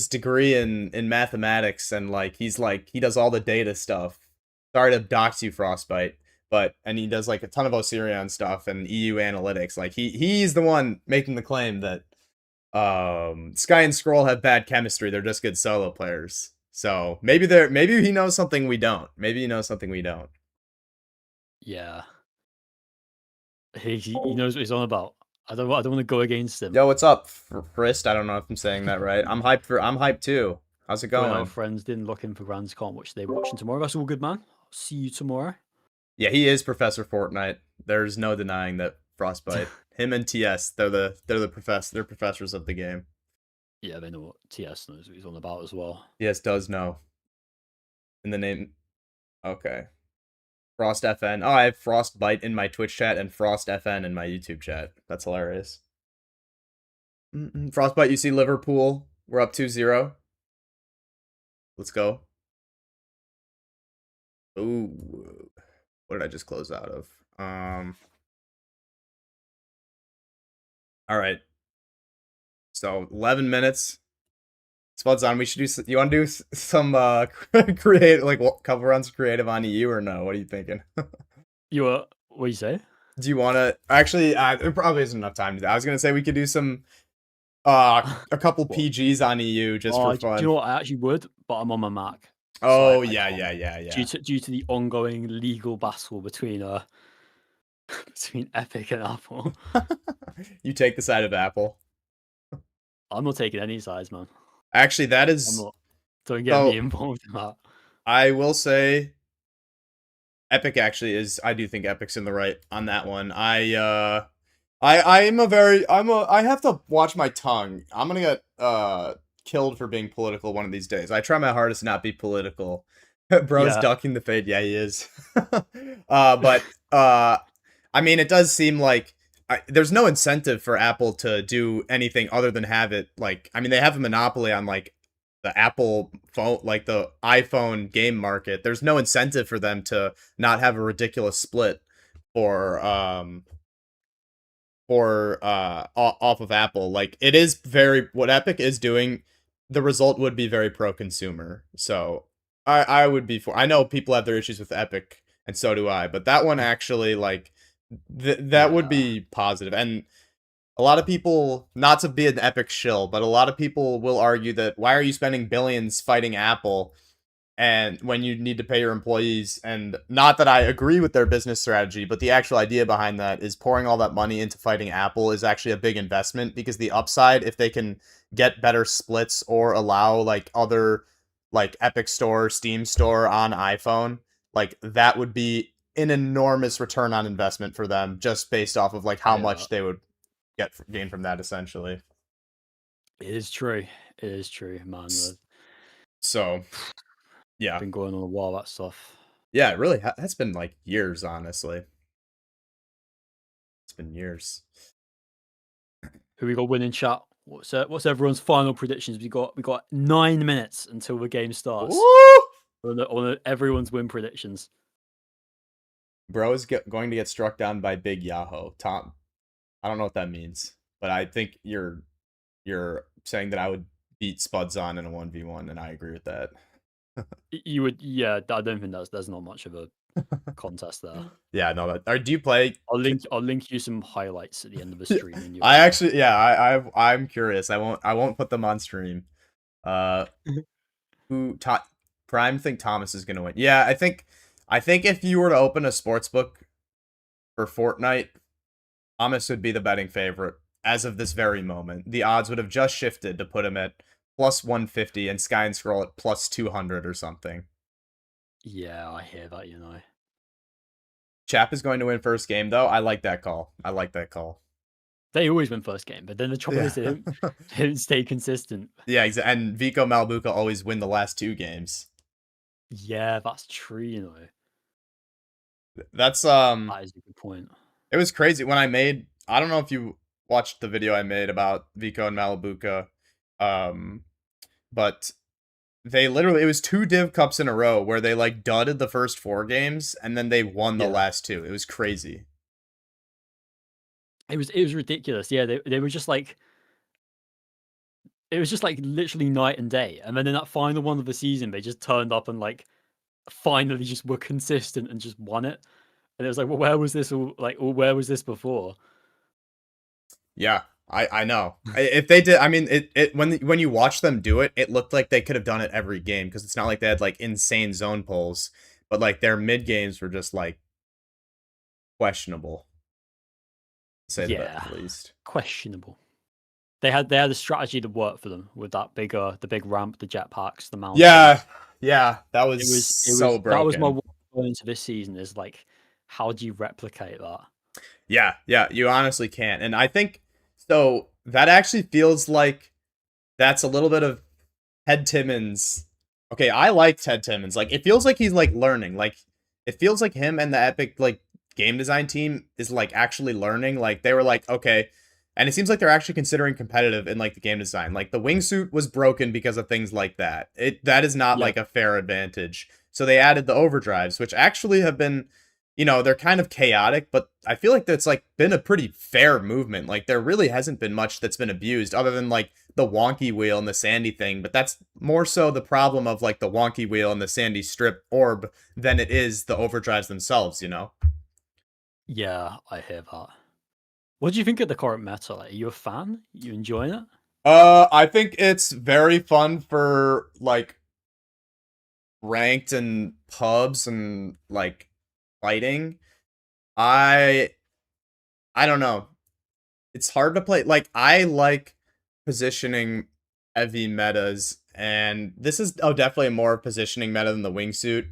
degree in mathematics, and like he does all the data stuff. Sorry to dox you, Frostbite, and he does like a ton of Osirion stuff and EU analytics. Like he's the one making the claim that Sky and Scroll have bad chemistry. They're just good solo players. So maybe he knows something we don't. Maybe he knows something we don't. Yeah. He knows what he's on about. I don't want to go against him. Yo, what's up, Frist? I don't know if I'm saying that right. I'm hyped too. How's it Going going? out friends didn't look in for Grand Con, which they're watching tomorrow. That's all good, man. See you tomorrow. Yeah, he is Professor Fortnite. There's no denying that Frostbite. Him and TS, they're professors of the game. Yeah, they know what TS knows what he's on about as well. TS does know. In the name. Okay. Frost FN. Oh, I have Frostbite in my Twitch chat and Frost FN in my YouTube chat. That's hilarious. Frostbite, you see Liverpool. We're up 2-0. Let's go. Ooh. What did I just close out of? All right. So 11 minutes. Spuds on. We should do. You want to do some creative, like couple runs creative on EU or no? What are you thinking? What do you say? Do you want to actually? There probably isn't enough time to do that. I was gonna say we could do some a couple PGs on EU just for fun. Do you know what? I actually would, but I'm on my Mac. Oh so yeah. Due to the ongoing legal battle between between Epic and Apple. You take the side of Apple. I'm not taking any sides, man. Actually, that is. Don't get me involved in that. I will say, Epic actually is. I do think Epic's in the right on that one. I have to watch my tongue. I'm gonna get killed for being political one of these days. I try my hardest to not be political. Bro's ducking the fade. Yeah, he is. But I mean, it does seem like there's no incentive for Apple to do anything other than have it like. I mean, they have a monopoly on like the Apple phone, like the iPhone game market. There's no incentive for them to not have a ridiculous split for off of Apple. Like it is what Epic is doing, the result would be very pro consumer. So I would be for. I know people have their issues with Epic, and so do I, but that one actually like that would be positive. And a lot of people, not to be an Epic shill, but a lot of people will argue that why are you spending billions fighting Apple and when you need to pay your employees? And not that I agree with their business strategy, but the actual idea behind that is pouring all that money into fighting Apple is actually a big investment, because the upside, if they can get better splits or allow like other like Epic Store, Steam Store on iPhone, like that would be an enormous return on investment for them, just based off of like how much they would gain from that, essentially. It is true, man. So yeah, been going on a while, that stuff. Yeah, it really that's been like years, honestly. It's been years. Who we got winning chat? What's everyone's final predictions? We got 9 minutes until the game starts. On everyone's win predictions. Bro is going to get struck down by Big Yahoo. Tom, I don't know what that means, but I think you're saying that I would beat Spuds on in a 1v1, and I agree with that. You would, yeah. I don't think there's not much of a contest there. Yeah, no. Do you play? I'll link you some highlights at the end of the stream. And I actually, yeah, I'm curious. I won't put them on stream. Prime think Thomas is gonna win. Yeah, I think if you were to open a sports book for Fortnite, Thomas would be the betting favorite as of this very moment. The odds would have just shifted to put him at plus 150 and Sky and Scroll at plus 200 or something. Yeah, I hear that, you know. Chap is going to win first game, though. I like that call. I like that call. They always win first game, but then the trouble is they don't stay consistent. Yeah, exactly. And Vico Malbuka always win the last 2 games. Yeah, that's true, you know. That's That is a good point. It was crazy when I don't know if you watched the video I made about Vico and Malabuka, but they literally, it was 2 Div Cups in a row where they like dudded the first 4 games and then they won the last 2. It was crazy. It was ridiculous. Yeah, they were just like, it was just like literally night and day. And then in that final one of the season, they just turned up and like finally just were consistent and just won it. And it was like, well, where was this all like, or where was this before? Yeah, I know. If they did, I mean, it when you watch them do it, it looked like they could have done it every game because it's not like they had like insane zone pulls, but like their mid games were just like questionable. To say the least. Questionable. They had a strategy that worked for them with that the big ramp, the jetpacks, the mountain. Yeah, that was so broken. That was my one into this season is like, how do you replicate that? Yeah, you honestly can't. And I think so that actually feels like that's a little bit of Ted Timmons. Okay, I like Ted Timmons. Like it feels like he's like learning. Like it feels like him and the Epic like game design team is like actually learning. Like they were like, okay, and it seems like they're actually considering competitive in like the game design. Like the wingsuit was broken because of things like that. That is not like a fair advantage. So they added the overdrives, which actually have been, you know, they're kind of chaotic, but I feel like that's like been a pretty fair movement. Like there really hasn't been much that's been abused other than like the wonky wheel and the sandy thing, but that's more so the problem of like the wonky wheel and the sandy strip orb than it is the overdrives themselves, you know? Yeah, I hear that. What do you think of the current meta? Like, are you a fan? You enjoying it? I think it's very fun for like ranked and pubs and like fighting. I don't know. It's hard to play. Like I like positioning heavy metas, and this is definitely more positioning meta than the wingsuit.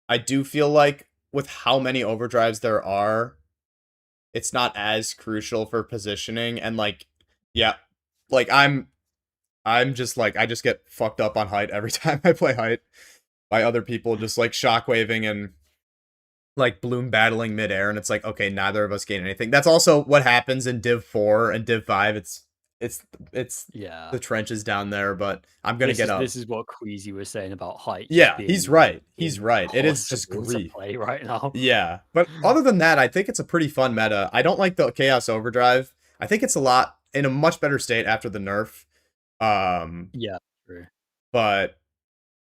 I do feel like with how many overdrives there are, it's not as crucial for positioning. And like, yeah, like I'm just like I just get fucked up on height every time I play height by other people just like shockwaving and like bloom battling midair, and it's like, okay, neither of us gain anything. That's also what happens in Div 4 and Div 5. It's the trenches down there, but I'm gonna get up. This is what Queasy was saying about height. Yeah, he's right. He's right. It is just grief. Play right now. Yeah, but other than that, I think it's a pretty fun meta. I don't like the Chaos Overdrive. I think it's in a much better state after the nerf. Yeah, true. But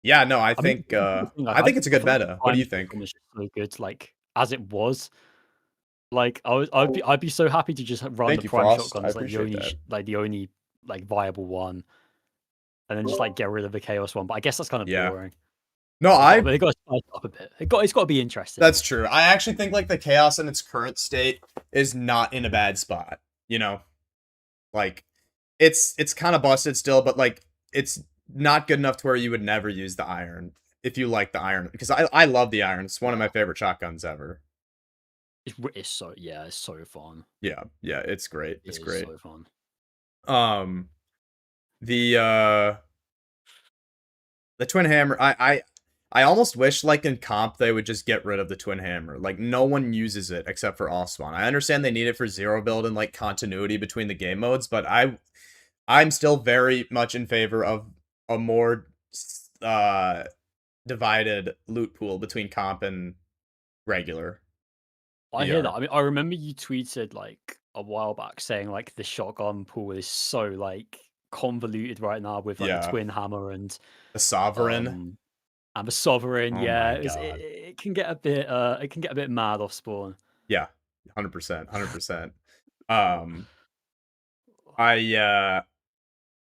yeah, no, I think it's a good meta. What do you think? It's so good, like as it was. Like I'd be so happy to just run the prime shotgun as like the only like viable one, and then just like get rid of the chaos one. But I guess that's kind of boring. No, they got to spice it up a bit. It's got to be interesting. That's true. I actually think like the chaos in its current state is not in a bad spot. You know, like it's kind of busted still, but like it's not good enough to where you would never use the iron if you like the iron, because I love the iron. It's one of my favorite shotguns ever. It's so fun. Yeah, it's great. It's great. So fun. The twin hammer, I almost wish like in comp they would just get rid of the twin hammer. Like no one uses it except for Allspawn. I understand they need it for zero build and like continuity between the game modes, but I'm still very much in favor of a more divided loot pool between comp and regular. I hear that. I mean, I remember you tweeted like a while back saying like the shotgun pool is so like convoluted right now with like the twin hammer and the sovereign. And the sovereign, Oh it can get a bit mad off spawn. Yeah, 100%.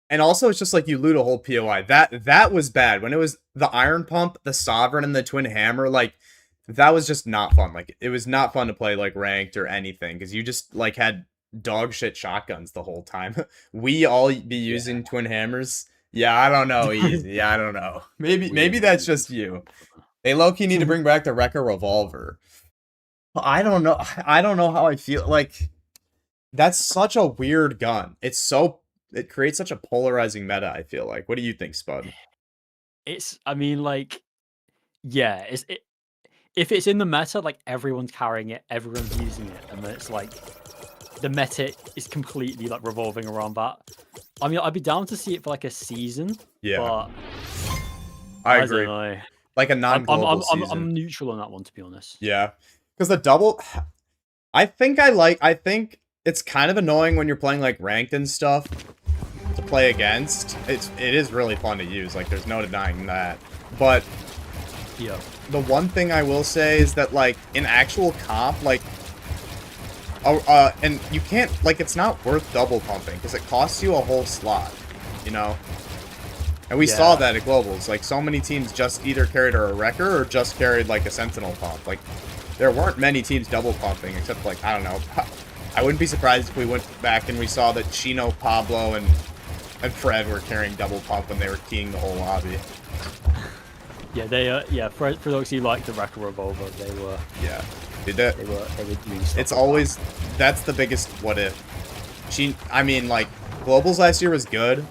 And also it's just like you loot a whole POI. That was bad when it was the iron pump, the sovereign, and the twin hammer. Like that was just not fun. Like, it was not fun to play like ranked or anything because you just like had dog shit shotguns the whole time. We all be using twin hammers. Yeah, I don't know. Easy. Yeah, I don't know. Maybe that's just you. They low-key need to bring back the Wrecker revolver. I don't know. I don't know how I feel. Like, that's such a weird gun. It creates such a polarizing meta, I feel like. What do you think, Spud? I mean, like, yeah, if it's in the meta, like everyone's carrying it, everyone's using it, and then it's like the meta is completely like revolving around that. I mean, I'd be down to see it for like a season. Yeah, but I agree. Don't know. Like a non-global season. I'm neutral on that one, to be honest. Yeah, because the double, I think it's kind of annoying when you're playing like ranked and stuff to play against. It is really fun to use. Like, there's no denying that. But yeah, the one thing I will say is that like in actual comp, like, and you can't, like, it's not worth double pumping because it costs you a whole slot, you know. And we saw that at Globals. Like, so many teams just either carried a Wrecker or just carried, like, a Sentinel pump. Like, there weren't many teams double pumping, except, like, I don't know. I wouldn't be surprised if we went back and we saw that Chino, Pablo, and Fred were carrying double pump when they were keying the whole lobby. Yeah, Fred actually liked the Wrecker revolver. They were... Yeah. They were doing stuff. It's always... That's the biggest what if. I mean, like, Globals last year was good.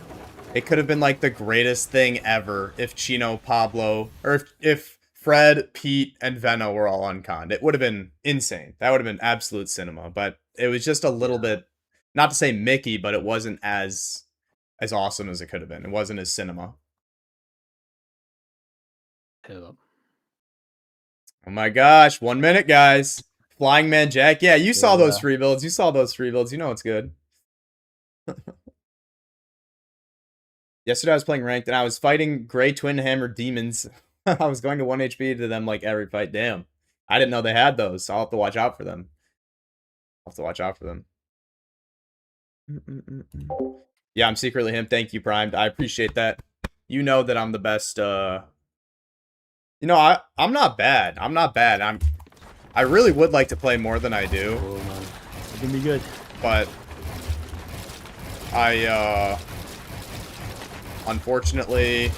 It could have been, like, the greatest thing ever if Chino, Pablo, or if Fred, Pete, and Venno were all unconned. It would have been insane. That would have been absolute cinema. But it was just a little bit, not to say Mickey, but it wasn't as awesome as it could have been. It wasn't as cinema. Oh my gosh, 1 minute, guys. Flying Man Jack. Yeah, you saw those free builds. You saw those free builds. You know it's good. Yesterday I was playing ranked and I was fighting Gray Twin Hammer Demons. I was going to 1 HP to them like every fight. Damn. I didn't know they had those, so I'll have to watch out for them. Yeah, I'm secretly him. Thank you, Primed. I appreciate that. You know that I'm the best. You know, I'm not bad. I really would like to play more than I do. man. It's gonna be good. But unfortunately,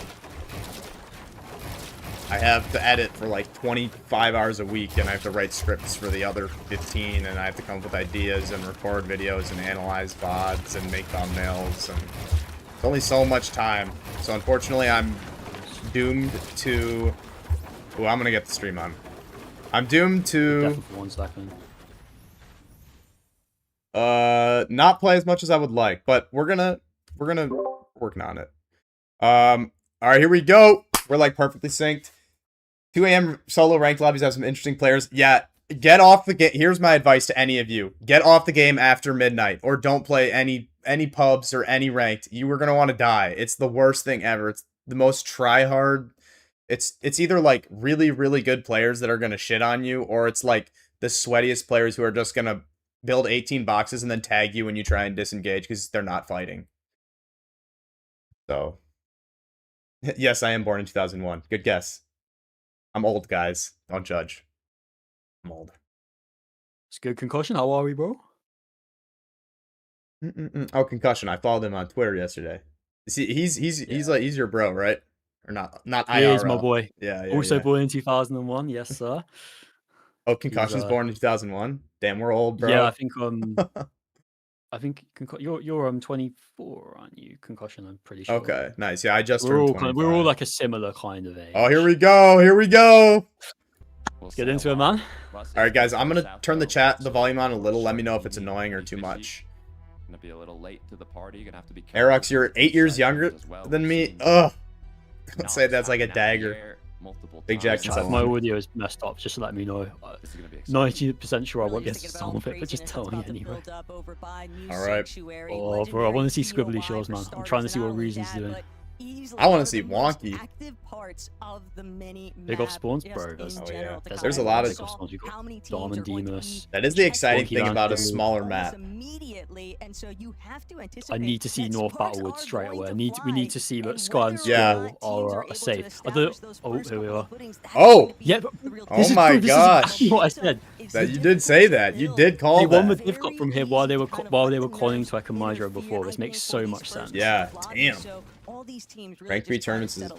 I have to edit for like 25 hours a week, and I have to write scripts for the other 15, and I have to come up with ideas and record videos and analyze VODs and make thumbnails, and it's only so much time. So unfortunately, I'm doomed to... Ooh, I'm gonna get the stream on. I'm doomed to... Definitely for 1 second. Not play as much as I would like, but we're gonna working on it. All right, here we go. We're like perfectly synced. 2 a.m. solo ranked lobbies have some interesting players. Yeah, get off the game. Here's my advice to any of you: get off the game after midnight, or don't play any pubs or any ranked. You are gonna want to die. It's the worst thing ever. It's the most try hard. It's either like really, really good players that are gonna shit on you, or it's like the sweatiest players who are just gonna build 18 boxes and then tag you when you try and disengage because they're not fighting. So, yes, I am born in 2001. Good guess. I'm old, guys. Don't judge. I'm old. It's good. Concussion, how are we, bro? Oh, Concussion. I followed him on Twitter yesterday. See, he's your bro, right? Or not IRL. He is my boy. Yeah. Also born in 2001. Yes, sir. Oh, Concussion's born in 2001. Damn, we're old, bro. Yeah, I think you're 24, aren't you? Concussion, I'm pretty sure. Okay, nice. Yeah, I just turned 25. We're all like a similar kind of age. Oh, here we go. Let's get into it, man. All right, guys, I'm gonna turn the volume on a little. Let me know if it's annoying or too much. Gonna be a little late to the party. You're gonna have to be Aerox, you're 8 years younger than me. Ugh. Don't say that's like a dagger. Big Jackson. If my audio is messed up, just let me know. 90% sure I won't get to sound of it, but just tell me anyway. Alright. Oh, bro, I want to see squibbly shows, man. I'm trying to see what Reason's doing. I want to see Wonky. Big off spawns, bro. There's a lot of spawns. You got Dom and Demus. That is the exciting Wonky thing down about a to- smaller map. I need to see North Battlewood straight away. We need to see that Sky and Yeah. Skull are safe. Oh, here we are. Oh, Yeah, but Oh this is my true, this is gosh. exactly what I said. that you did say that. You did call They won the that. div cup from here while they were calling to Ekamydro before. This makes so much sense. Yeah, damn. Ranked 3 tournaments is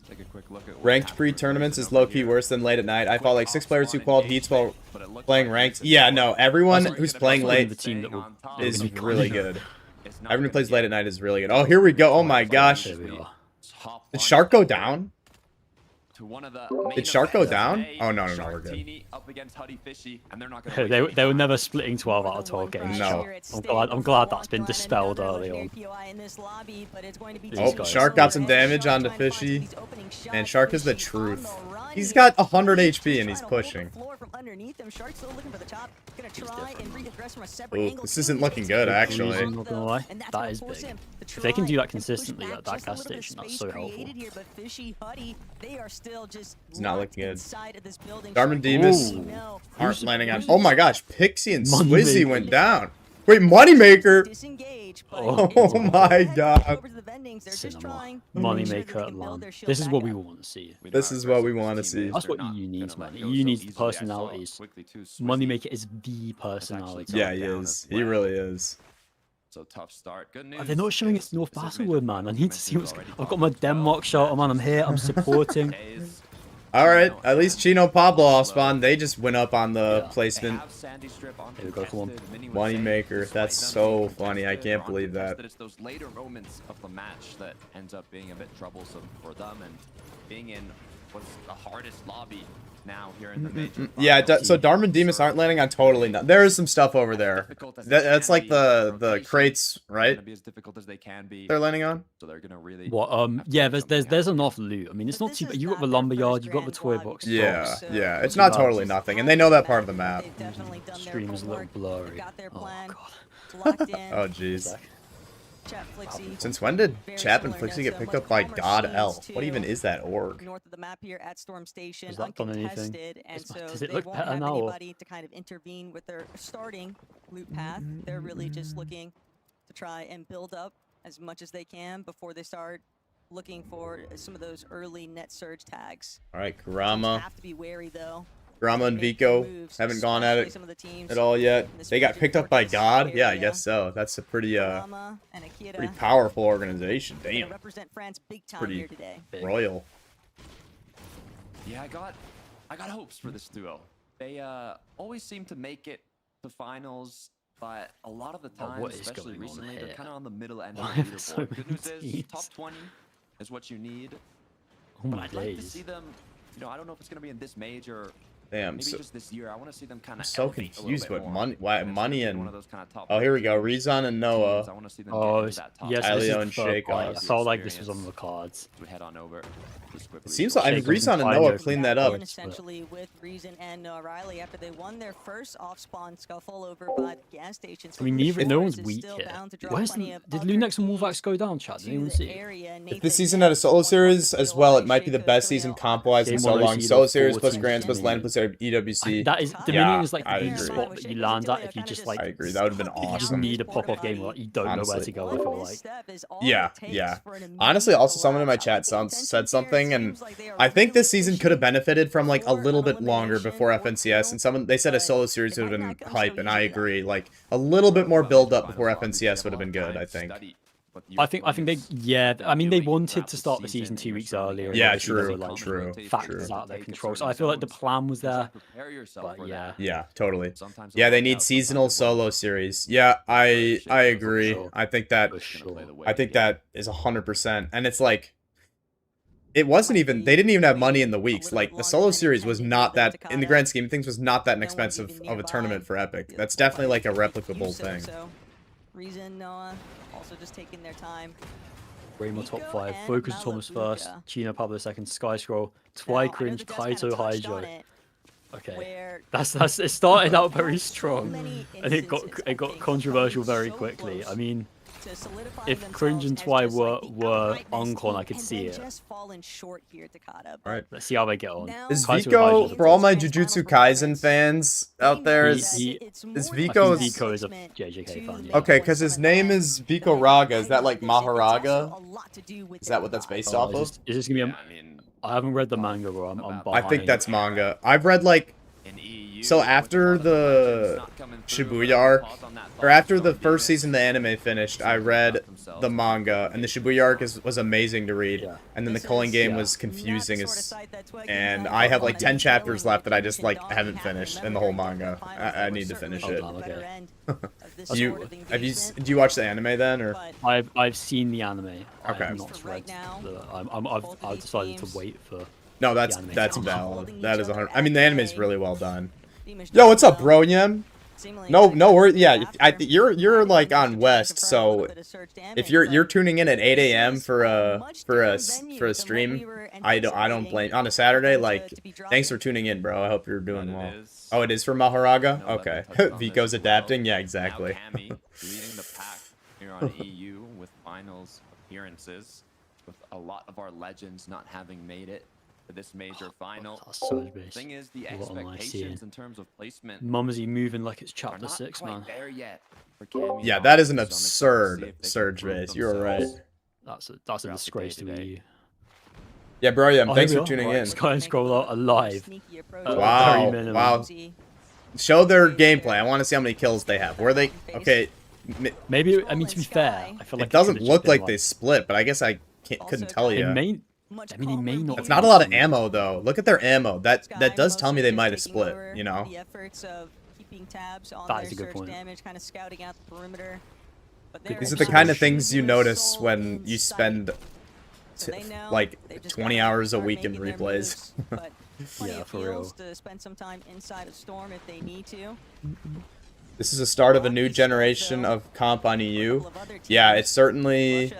Take a quick look at ranked pre-tournaments is low-key worse than late at night. I fought like 6 players who qualified heats while playing ranked. Yeah, no, everyone who's playing late the team that will is really good. Everyone who plays late at night is really good. Oh, here we go. Oh my gosh. Here we are. Did Shark go down? to one of the Did Shark go down? Oh, no, we're good. up against Huddy Fishy, and they're not gonna They were never splitting 12 out of 12 games. No. I'm glad that's been dispelled early on. Oh, guys. Shark got some damage onto Fishy. And Shark is the truth. He's got 100 HP and he's pushing. Ooh, this isn't looking good, actually. I'm not gonna lie, that is big. If they can do that consistently at that gas station, that's so helpful. It's not looking good. Darman Demas Ooh. aren't landing on. Oh my gosh, Pixie and Moneymaker. Swizzy went down. Wait, Moneymaker! Oh. Oh my god. Cinema. Moneymaker at LAN. This is what we want to see. This is what we want to see. That's what EU needs, man. EU needs personalities. Moneymaker is the personality. Yeah, he is. He really is. So tough start. Good news. They're not showing us North Battlewood, man. I need to see what's. I've got my Denmark shirt, man. I'm here. I'm supporting. Alright, at least Chino Pablo off spawn. They just went up on the placement. Here we go, come on. Moneymaker. That's so funny. I can't believe that. It's those later moments of the match that ends up being a bit troublesome for them, and being in what's the hardest lobby now here in the major. Yeah, so Darman Demas aren't landing on totally nothing. There is some stuff over there. That's like the crates, right? Be as difficult as they can be. They're landing on? So they're gonna really. What? Yeah. There's enough loot. I mean, it's not too bad. You got the lumberyard. You got the toy box. Yeah, yeah. It's not totally nothing, and they know that part of the map. Stream is a little blurry. Oh god. Oh jeez. Since when did Chap and Flixie get picked up by God L? What even is that org? North of the map here at Storm Station, Has that done anything? uncontested, and so Does it they look won't better have now, or- anybody to kind of intervene with their starting loot path. They're really just looking to try and build up as much as they can before they start looking for some of those early net surge tags. Alright, Kurama. Have to be wary though. Kurama and Vico haven't gone at it at all yet. They got picked up by God? Yeah, I guess so. That's a pretty pretty powerful organization. Damn. Represent France big time Pretty here today. royal. Yeah, I got hopes for this duo. They always seem to make it to finals, but a lot of the Oh, time, what is especially going on recently, they're here? kind of on the middle end Why of the are there so leaderboard. Good news many is top teams? 20 is what you need. Oh But my I'd like to days. see them. You know, I don't know if it's gonna be in this major. Damn, Maybe so, just this year. I want to see them kind I'm of. so confused what money and... One of those kind of top Oh, here we go. teams. Rezon and Noah. I want to see them Oh, get into that top yes, Elio this is and the third Shake party. I off. felt like this was on the cards. We head on over. Just quickly. It seems like I mean, Shake doesn't Rezon and find Noah her. cleaned that up. Essentially with Reason and Riley after they won their first off-spawn scuffle over by the gas station. I mean, no one's weak here. Where's did Lunex and Wolvax go down, Chat? Did anyone see? If this season had a solo series as well, it might be the best season comp-wise in Game so one long. OC Solo series plus 14 Grands plus LAN plus EWC. That is Dominion Yeah, is like I the agree. spot that you land at if you just like. I agree. That would have been You just awesome. need a pop-off game where like, you don't know where Honestly. to go. I feel like. Yeah, yeah. Honestly, also someone in my chat said something, and I think this season could have benefited from like a little bit longer before FNCS, and someone they said a solo series would have been hype, and I agree. Like a little bit more build up before FNCS would have been good. I think. I think they I mean they wanted to start the season 2 weeks earlier. and Yeah, obviously there true, were, like, true, factors out of their control. So I feel like the plan was there. But yeah. Yeah, totally. Yeah, they need seasonal solo series. Yeah, I agree. sure. I think that For sure. I think that is 100%. And it's like, it wasn't even, they didn't even have money in the weeks. Like, the solo series was not that, in the grand scheme of things, was not that inexpensive of a tournament for Epic. That's definitely like a replicable thing. Reason, Noah, also just taking their time. Raymond top Vico 5. and Focus Thomas first. Malabuka. Chino Pablo second. Sky Scroll. Now, I Twy know Cringe. the guys kinda Kaito touched on Hydro. it, Okay. where It started out very so strong, many and it got instances of being controversial very so quickly. I close mean, to solidifying if themselves Cringe and as Twy just, like, the were outright best Uncon, I team, could and see then it. just fallen short here to Takata. All right. Let's see how they get on. Now, Is Kaiser Vico, Hydra for all my Finals Jujutsu for Kaisen Providence, fans out there, they know is that it's more is than I think Vico's- just Vico is a placement JJK to fan. the Yeah. Okay, because his name is Vico Raga. Is that like It's also Maharaga? a lot to do with Is their that what that's pride. based off of? Is this gonna be? Yeah, I mean, I haven't read the manga, bro. I'm I I think behind. that's manga. I've read like in EU, So with a after lot of legends the not coming through, Shibuya but arc, pause on that or thought, after some the first demons season the anime finished, I read the manga, and the Shibuya arc was amazing to read. Yeah. And then the This culling is game yeah. was confusing not the sort of as, site that Twig and can I have go like on 10 and chapters fill in left that I which just can like dog haven't have their finished in the whole memory manga. finals. I They were need to certainly finish on it. the Oh, better okay. end of this Do you sort of do engagement, you watch the anime then, or? but I've seen the anime. I Okay. have not For read right now, the. I've decided to wait for. No, that's The anime that's sounds valid. That is 100. I mean, the at anime's bay. really well done. Demons Yo, what's up, Jojo, bro, Yem? seemingly No, not no good worries. Yeah, I after you're finding like them on just to West, confirm a little so bit of surge if damage, you're but tuning in at 8 this a.m. is for a a much for a different venue for a than what stream, we were I don't anticipating blame on a Saturday. them Like, to be thanks for dropping. tuning in, bro. I hope you're doing But well. it is. Oh, it is for Maharaga. know that Okay, they touched on this Vico's as well. adapting. Yeah, Now exactly. Cammy leading the pack here on EU with finals appearances, with a lot of our legends not having made it to this major final. That's surge base. Thing is, the What am I expectations seeing? in terms of placement Mumsy moving like it's are chapter not 6, quite man. there yet for Cammy and Yeah, that is an Alex, so I'm excited to see absurd if they can surge prove base. You're right. themselves. That's a Throughout the disgrace to day-to-day. EU. Yeah, bro. Yeah, Oh, thanks here for we are. tuning Right, in. Sky and Scroll are alive. Sneaky approach. Wow, very minimum. wow. Show their gameplay. I want to see how many kills they have. Where they? Okay, Maybe, I mean, to be fair, I feel like it doesn't could've look just been like they split, but I guess I couldn't tell It you. may. I mean, he may not. It's not a lot of ammo though. Look at their ammo. That does tell me they might have split. You know. The efforts of keeping tabs on That their is a good surge point. damage, kind of scouting out the perimeter. But Good they're These are the not kind of observation. things you shooting their notice soul when in you sight. spend So they know like they've just 20 gotta hours a start week in making their replays. moves, but plenty Yeah, of for heals real. to spend some time inside of Storm if they need to. This is the start of a new generation of comp on EU. Yeah, it's certainly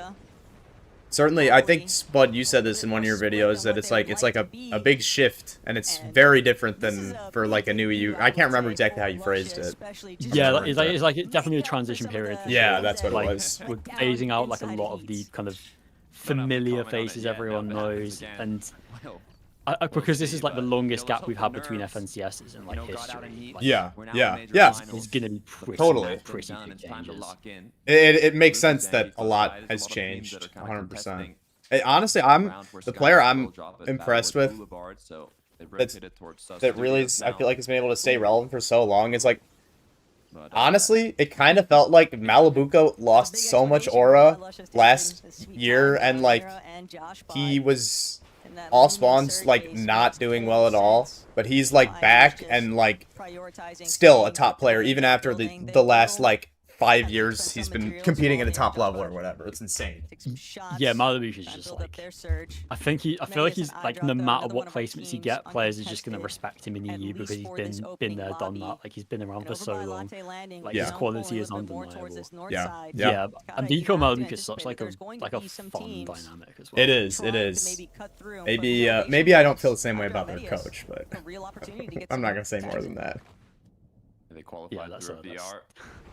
I think Spud, you said this in one of your videos that it's like a big shift, and it's very different than for like a new EU. I can't remember exactly how you phrased it. Yeah, it's definitely a transition period. For Yeah, sure. that's what it like, was. We're phasing out like a lot of the kind of familiar faces everyone knows, and because this is like the longest gap we've had between FNCSs in like history. Like, Yeah, We're now yeah, in major yeah. finals. It's gonna be pretty, Totally. pretty Done, big it's time to changes. lock in. It makes sense Very that a close lot by. There's has a lot of teams changed. that are kinda 100%. contesting Honestly, I'm round where the Sky player will I'm drop it impressed Battle with. Boulevard, so they That's- rotated towards Sus That really Studios I now. feel like it's been able to stay relevant for so long. Is like But, honestly, it kind of felt like Malibuco lost so much aura last year, and like he was all spawns like not doing well at all, but he's like back and like still a top player even after the last like 5 years he's been competing at a top level or whatever. It's insane. Yeah, Malibu is just like. I feel like he's like no matter what placements he get, players are just gonna respect him in EU because he's been there, done that. Like he's been around for so long. Like his quality is undeniable. Yeah. Yeah, and Vico Malibu is such like a fun dynamic as well. It is. It is. Maybe I don't feel the same way about their coach, but I'm not gonna say more than that. They qualified Yeah, that's through a- a VR.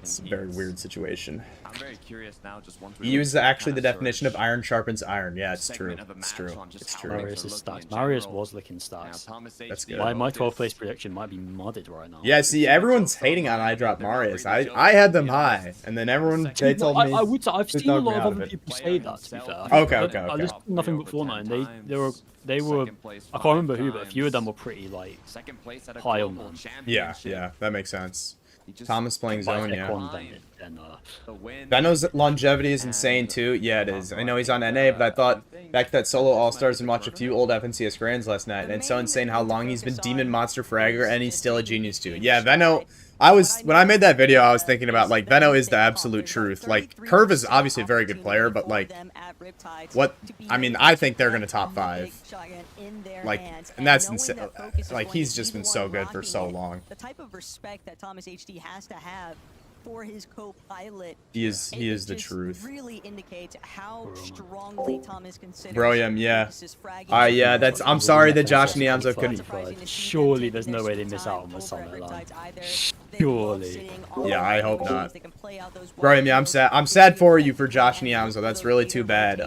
It's a very weird situation. I'm very curious now. Just once we EU is look at actually the kinda definition of search iron sharpens iron. Yeah, it's true. segment of the It's match true. on just It's how true. things Marius are is looking in stacked. Marius general. was licking Now, stacks. Thomas That's HD good. My 12th focused. place prediction might be modded right now. Yeah, see, everyone's hating on I drop Marius. I had them high, and then everyone they told me. I would say I've there's seen a no lot way of out other it. people say that. To be fair, Okay, I okay. listened to nothing but Fortnite, and they were. I can't remember who, but a few of them were pretty like Second place at a high on global them. Yeah, championship. yeah, that makes sense. He just Thomas playing by zone, Equan yeah. then the win. Veno's longevity is insane too. Yeah, it is. I know he's on NA, but I thought back to that solo All Stars and watched a few old FNCS grands last night, and it's so insane how long he's been Demon Monster Fragger, and he's still a genius too. Yeah, Veno. When I made that video, I was thinking about like Veno is the absolute truth. Like Curve is obviously a very good player, but like I think they're gonna top 5. Like, and that's insane. Like he's just been so good for so long. The type of respect that Thomas HD has to have for his co-pilot. He is It the just truth. really indicates how strongly Tom is considered. Bro, yeah. Yeah, Yeah, that's. I'm sorry that Josh and Yamzo couldn't. Surely there's no way they miss out on the Summit Land. Surely. Yeah, I hope not. Bro, yeah, I'm sad. I'm sad for you for Josh and Yamzo. That's really too bad.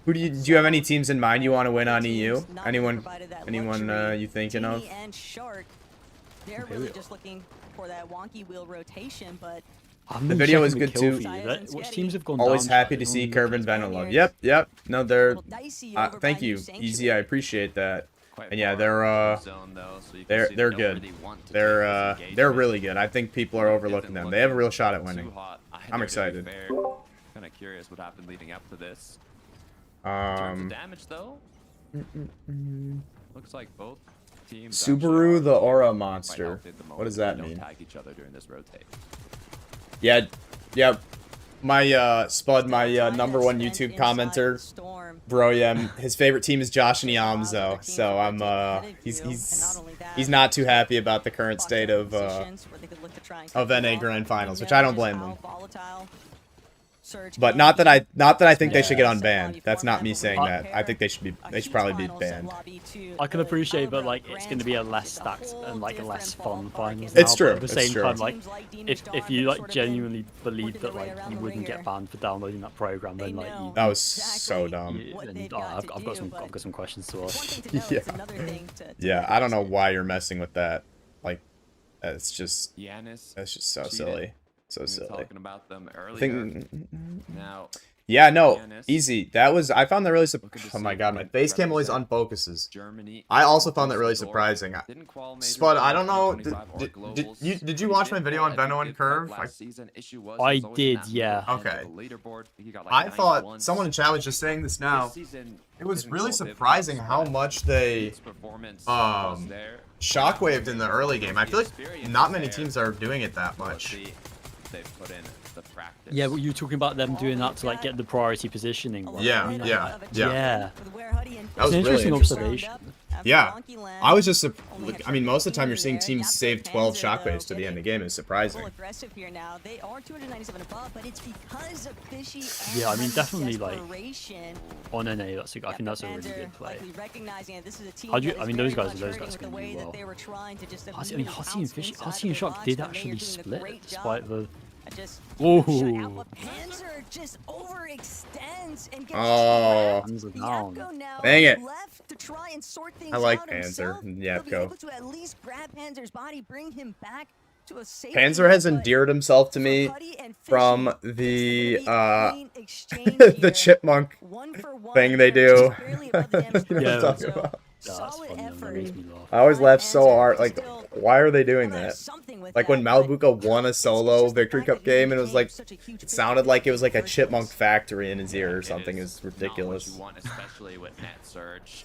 Who do you have any teams in mind you want to win on EU? Anyone you thinking of? They're really just looking for that wonky wheel rotation, but The video was good too. Which teams have gone Always down, happy Charlie? to see Curve and Venilove. Yep. No, they're. Thank you, Easy. I appreciate that. And yeah, they're good. They're really good. I think people are overlooking them. They have a real shot at winning. I'm excited. Kind of curious what happened leading up to this. In terms of damage, though, looks like both teams. Subaru the Aura Monster. What does that mean? Tag each other during this rotate. Yeah. My Spud, my #1 YouTube commenter, bro, yeah, his favorite team is Josh and Yamzo, so I'm he's not too happy about the current state of NA Grand Finals, which I don't blame him. But not that I think they should get unbanned. That's not me saying that. I think they should probably be banned. I can appreciate, but like it's going to be a less stacked and like a less fun finals. It's now, true, But at the it's same true. time, like if you like genuinely believe that like you wouldn't get banned for downloading that program, then like you, That was so dumb. and, I've got some questions to ask. Yeah, I don't know why you're messing with that. Like, that's just Giannis so cheated. silly. So We were silly. talking about them I earlier. think. Now, Yeah, no, Giannis. easy. That was. I found that really. Looking to Oh my see god, if my they face cam always represent unfocuses. Germany. I also found that really Dusseldorf. surprising. Didn't qual major Spud, I for don't know. 2025 or globals. Did you He watch my did video qual, on I think, Venno and did qual Curve? last season. Issue was I he was always in did, that yeah. middle end Okay. of the leaderboard. He got, I like, thought 91. someone in chat was just saying this now. This season It was didn't really go big surprising ups, how but much they his performance was there. shockwaved in the early game. I feel like not many teams are doing it that But much. they've put in the practice. Yeah, but you were talking about them doing that to like get the priority positioning. Right? Yeah, I mean, yeah. Yeah. That was It's an really interesting interesting. observation. Yeah, I was just. I mean, most of the time you're seeing teams save 12 shockwaves to the end of the game. It's surprising. Aggressive here now. They are 297 above, but it's because of Fishy and Yeah, I mean, Honey's definitely, like, desperation. On NA, I think that's a really Panzer good play. likely recognizing it. This is a team How'd you- that I is mean, those very guys much can flirting do with the way well. that they were trying to just Hussie and bounce Fish, inside Hussie and the Shock box, did but they are actually doing a split great despite job. the. Just Ooh. shut out, but Panzer just overextends and gets Oh. trapped. Panzer down. Yapko now Dang it. left to try and sort things I like out Panzer himself. and He'll be Yapko. able to at least grab Panzer's body, bring him back to a safe Panzer has but endeared himself to for me Putty and from Fishy, the it's gonna be a clean exchange the here. chipmunk One for one, thing they they're do. just barely above the damage You know what I'm threshold, talking so about. That's solid funny, man. That effort. makes me laugh. I always laugh so Panzer hard. Like, still why are they doing there's that? something with Like when that, but Malibuka won a it's solo just the Victory fact Cup that he game, and it was became like such a huge it figure sounded like it was like a first chipmunk place. factory in his ear or It something. is It's not what ridiculous. you want, especially with net surge.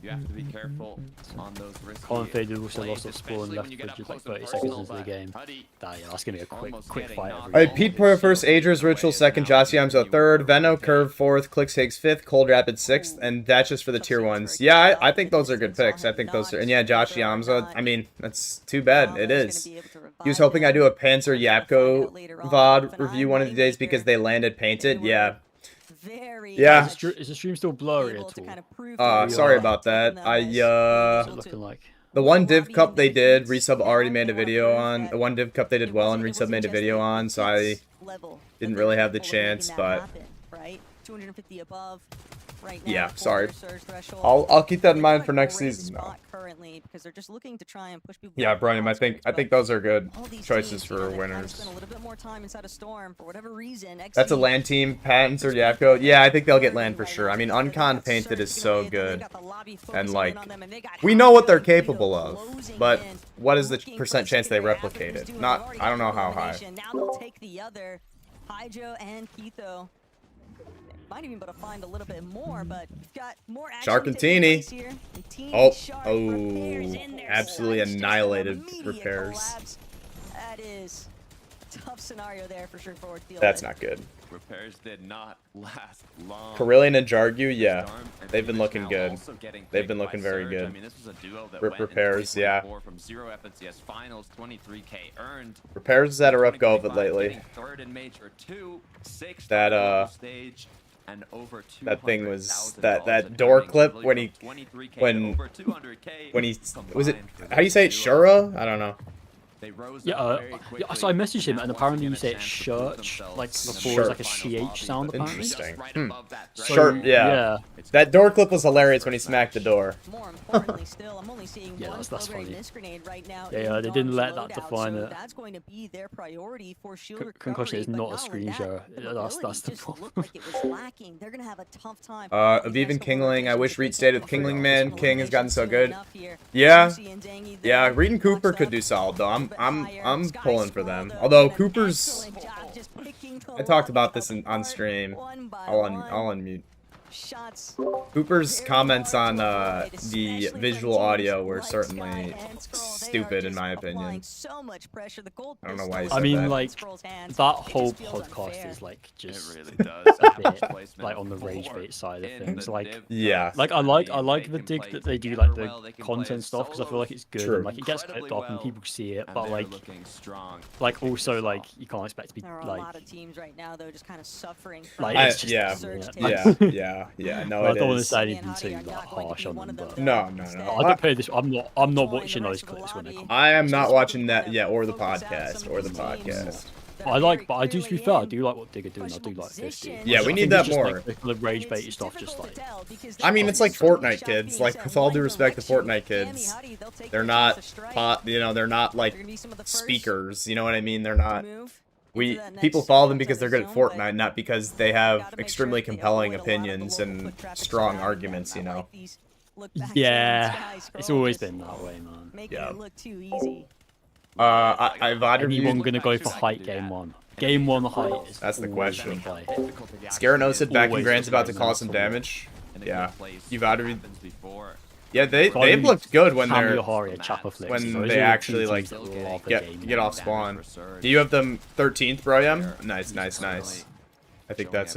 You have to be careful on those risky Colin Fade also plays, lost at spawn especially left when you with get up just like close and 30 seconds personal, into the but game. Putty Yeah, that's gonna be a almost quick getting fight. knocked Every Alright, off. Pete Poyer first, Adri's Ritual second, Josh Yamzo third, Venno Curve fourth, Clicks Higgs fifth, Cold Rapid sixth, and that's just for the tier ones. Yeah, I think those are good picks. I think those are, and yeah, Josh Yamzo. I mean, that's too bad. It is. He was hoping I do a Panzer Yapko VOD review one of the days because they landed painted. Yeah. Yeah. Is the stream still blurry at all? Sorry about that. What's it looking like? The one Div Cup they did, Resub already made a video on. The one Div Cup they did well, and Resub made a video on, so I didn't really have the chance, but 250 above right yeah, now sorry. for their surge threshold. I'll keep that in mind They're for in a next great season, though. spot currently because they're just looking to try and push people Yeah, back Brian, I onto think it, but those are good all these choices teams, for you know, they've kinda winners. spent a little bit more time inside a storm for whatever reason. That's a XE land team, Patents or Yapko. Yeah, I think they'll get land for right sure. now I mean, because they Uncon got Painted Surge is so going in, they good. got the lobby And focusing like, in on them, and they got we know what they're Hackett and capable Vito of, closing but in, what is the looking percent for a chance they secondary half of replicate this it? duo. They've Not, already I don't know got how high. elimination. Now they'll take the other. Hydro and Keitho. Might even be able to find a little bit more, but we've got more action Shark and taking Teeny. place here. And Teeny Oh, Shark oh, repairs in there. absolutely That's just an annihilated immediate repairs. collapse. That is tough scenario there for sure forward field. That's not good. Repairs did not last long. Carillion and Jargu, yeah. Storm and They've been Phoenix looking now good. also getting They've picked been by looking very Surge. good. I mean, this was a duo that Rip went in Repairs, yeah. 2024 from 0 FNCS finals, 23K earned. Repairs has had a rough go of it 2025 lately. getting third in major 2, 6th That, on the global stage, and over that thing was $200,000 that in door earnings, clip really when he from 23K to when over 200K when he was it combined for how do you this say it, duo. Shura? I don't know. They rose Yeah, up very yeah, quickly, so I messaged him, now and once apparently again you a say chance to prove church, themselves like in the before Church. like a CH sound apparently. Interesting. Just right Hmm. above that So, threshold. Sure, yeah. That door clip was hilarious when he smacked the door. More importantly, still, I'm only seeing Yeah, one that's Flowberry funny. Mist Grenade right now. Yeah, in yeah, they didn't Dom's let that loadout, define so it. That's going to be their priority for shield Concussion is recovery, not but a only screen that, share. the Yeah, that's mobility the just problem. looked like it was lacking. They're gonna have a tough time. Aviv and Kingling, I wish Reed stayed with Kingling, man. King has gotten so good. Yeah. Yeah, Reed and Cooper could do solid though. I'm pulling for them. Although Cooper's, I talked about this on stream. I'll unmute. Shots. Cooper's comments on the visual audio were certainly stupid in my opinion. I don't know why he I said mean, that. like that whole podcast is like It just really does. a bit, Placement like on the rage bait side of in things. the Like, div. Yeah. like I like the dig that they do like the content stuff because I feel like it's good True. and like it gets picked Incredibly up and well, people see it, and but they're like looking strong. also like you can't expect to be There are a like lot of teams right now, though, just kind of suffering. like from it's just yeah, surge yeah. takes. yeah. No, I it don't want to is. say Me and anything Hadi too are like not going to harsh be on one them, of them, but though. No, no, Instead, no. I don't play this. I'm not Deploying watching the those rest of clips the when they lobby. come. I am not Just watching kind that, of yeah, or the focus out podcast, some or of the these teams podcast. that I are like, very but I do. To be clearly fair, I in do like what Digger doing. I do questionable like 50. position. Yeah, we I need think that it's just, more. Like, the rage And it's bait stuff, just difficult to like tell because I mean, they're it's like all Fortnite shot kids. being Like, sent with all one due respect to direction. Fortnite Damn, kids, Hadi, they'll take they're their not chance to strike. they're not like They're gonna be some of the first speakers. You know what I mean? They're to not. move We into that next people follow them outside because the they're good at zone, but Fortnite, not because they have gotta make extremely sure they compelling avoid a lot of the opinions local and foot traffic strong surrounding them. arguments. You I know. like these look backs yeah, and sky it's scroll always just been that way, man. making Yeah. it look too easy. I've Anyone reviewed. gonna go for height game one? Game one height is That's the always question. gonna play. Scarano said back and Always Grant's about to looking cause some nice. damage. In a Yeah. good place. You've outed me. Happens before. Yeah, they've Probably looked good when they're Kamiyahari and Chopper flicks. when Those they are the actually, two like, teams that love the get game. off spawn. Do you have them 13th, Broyam? Nice. I think that's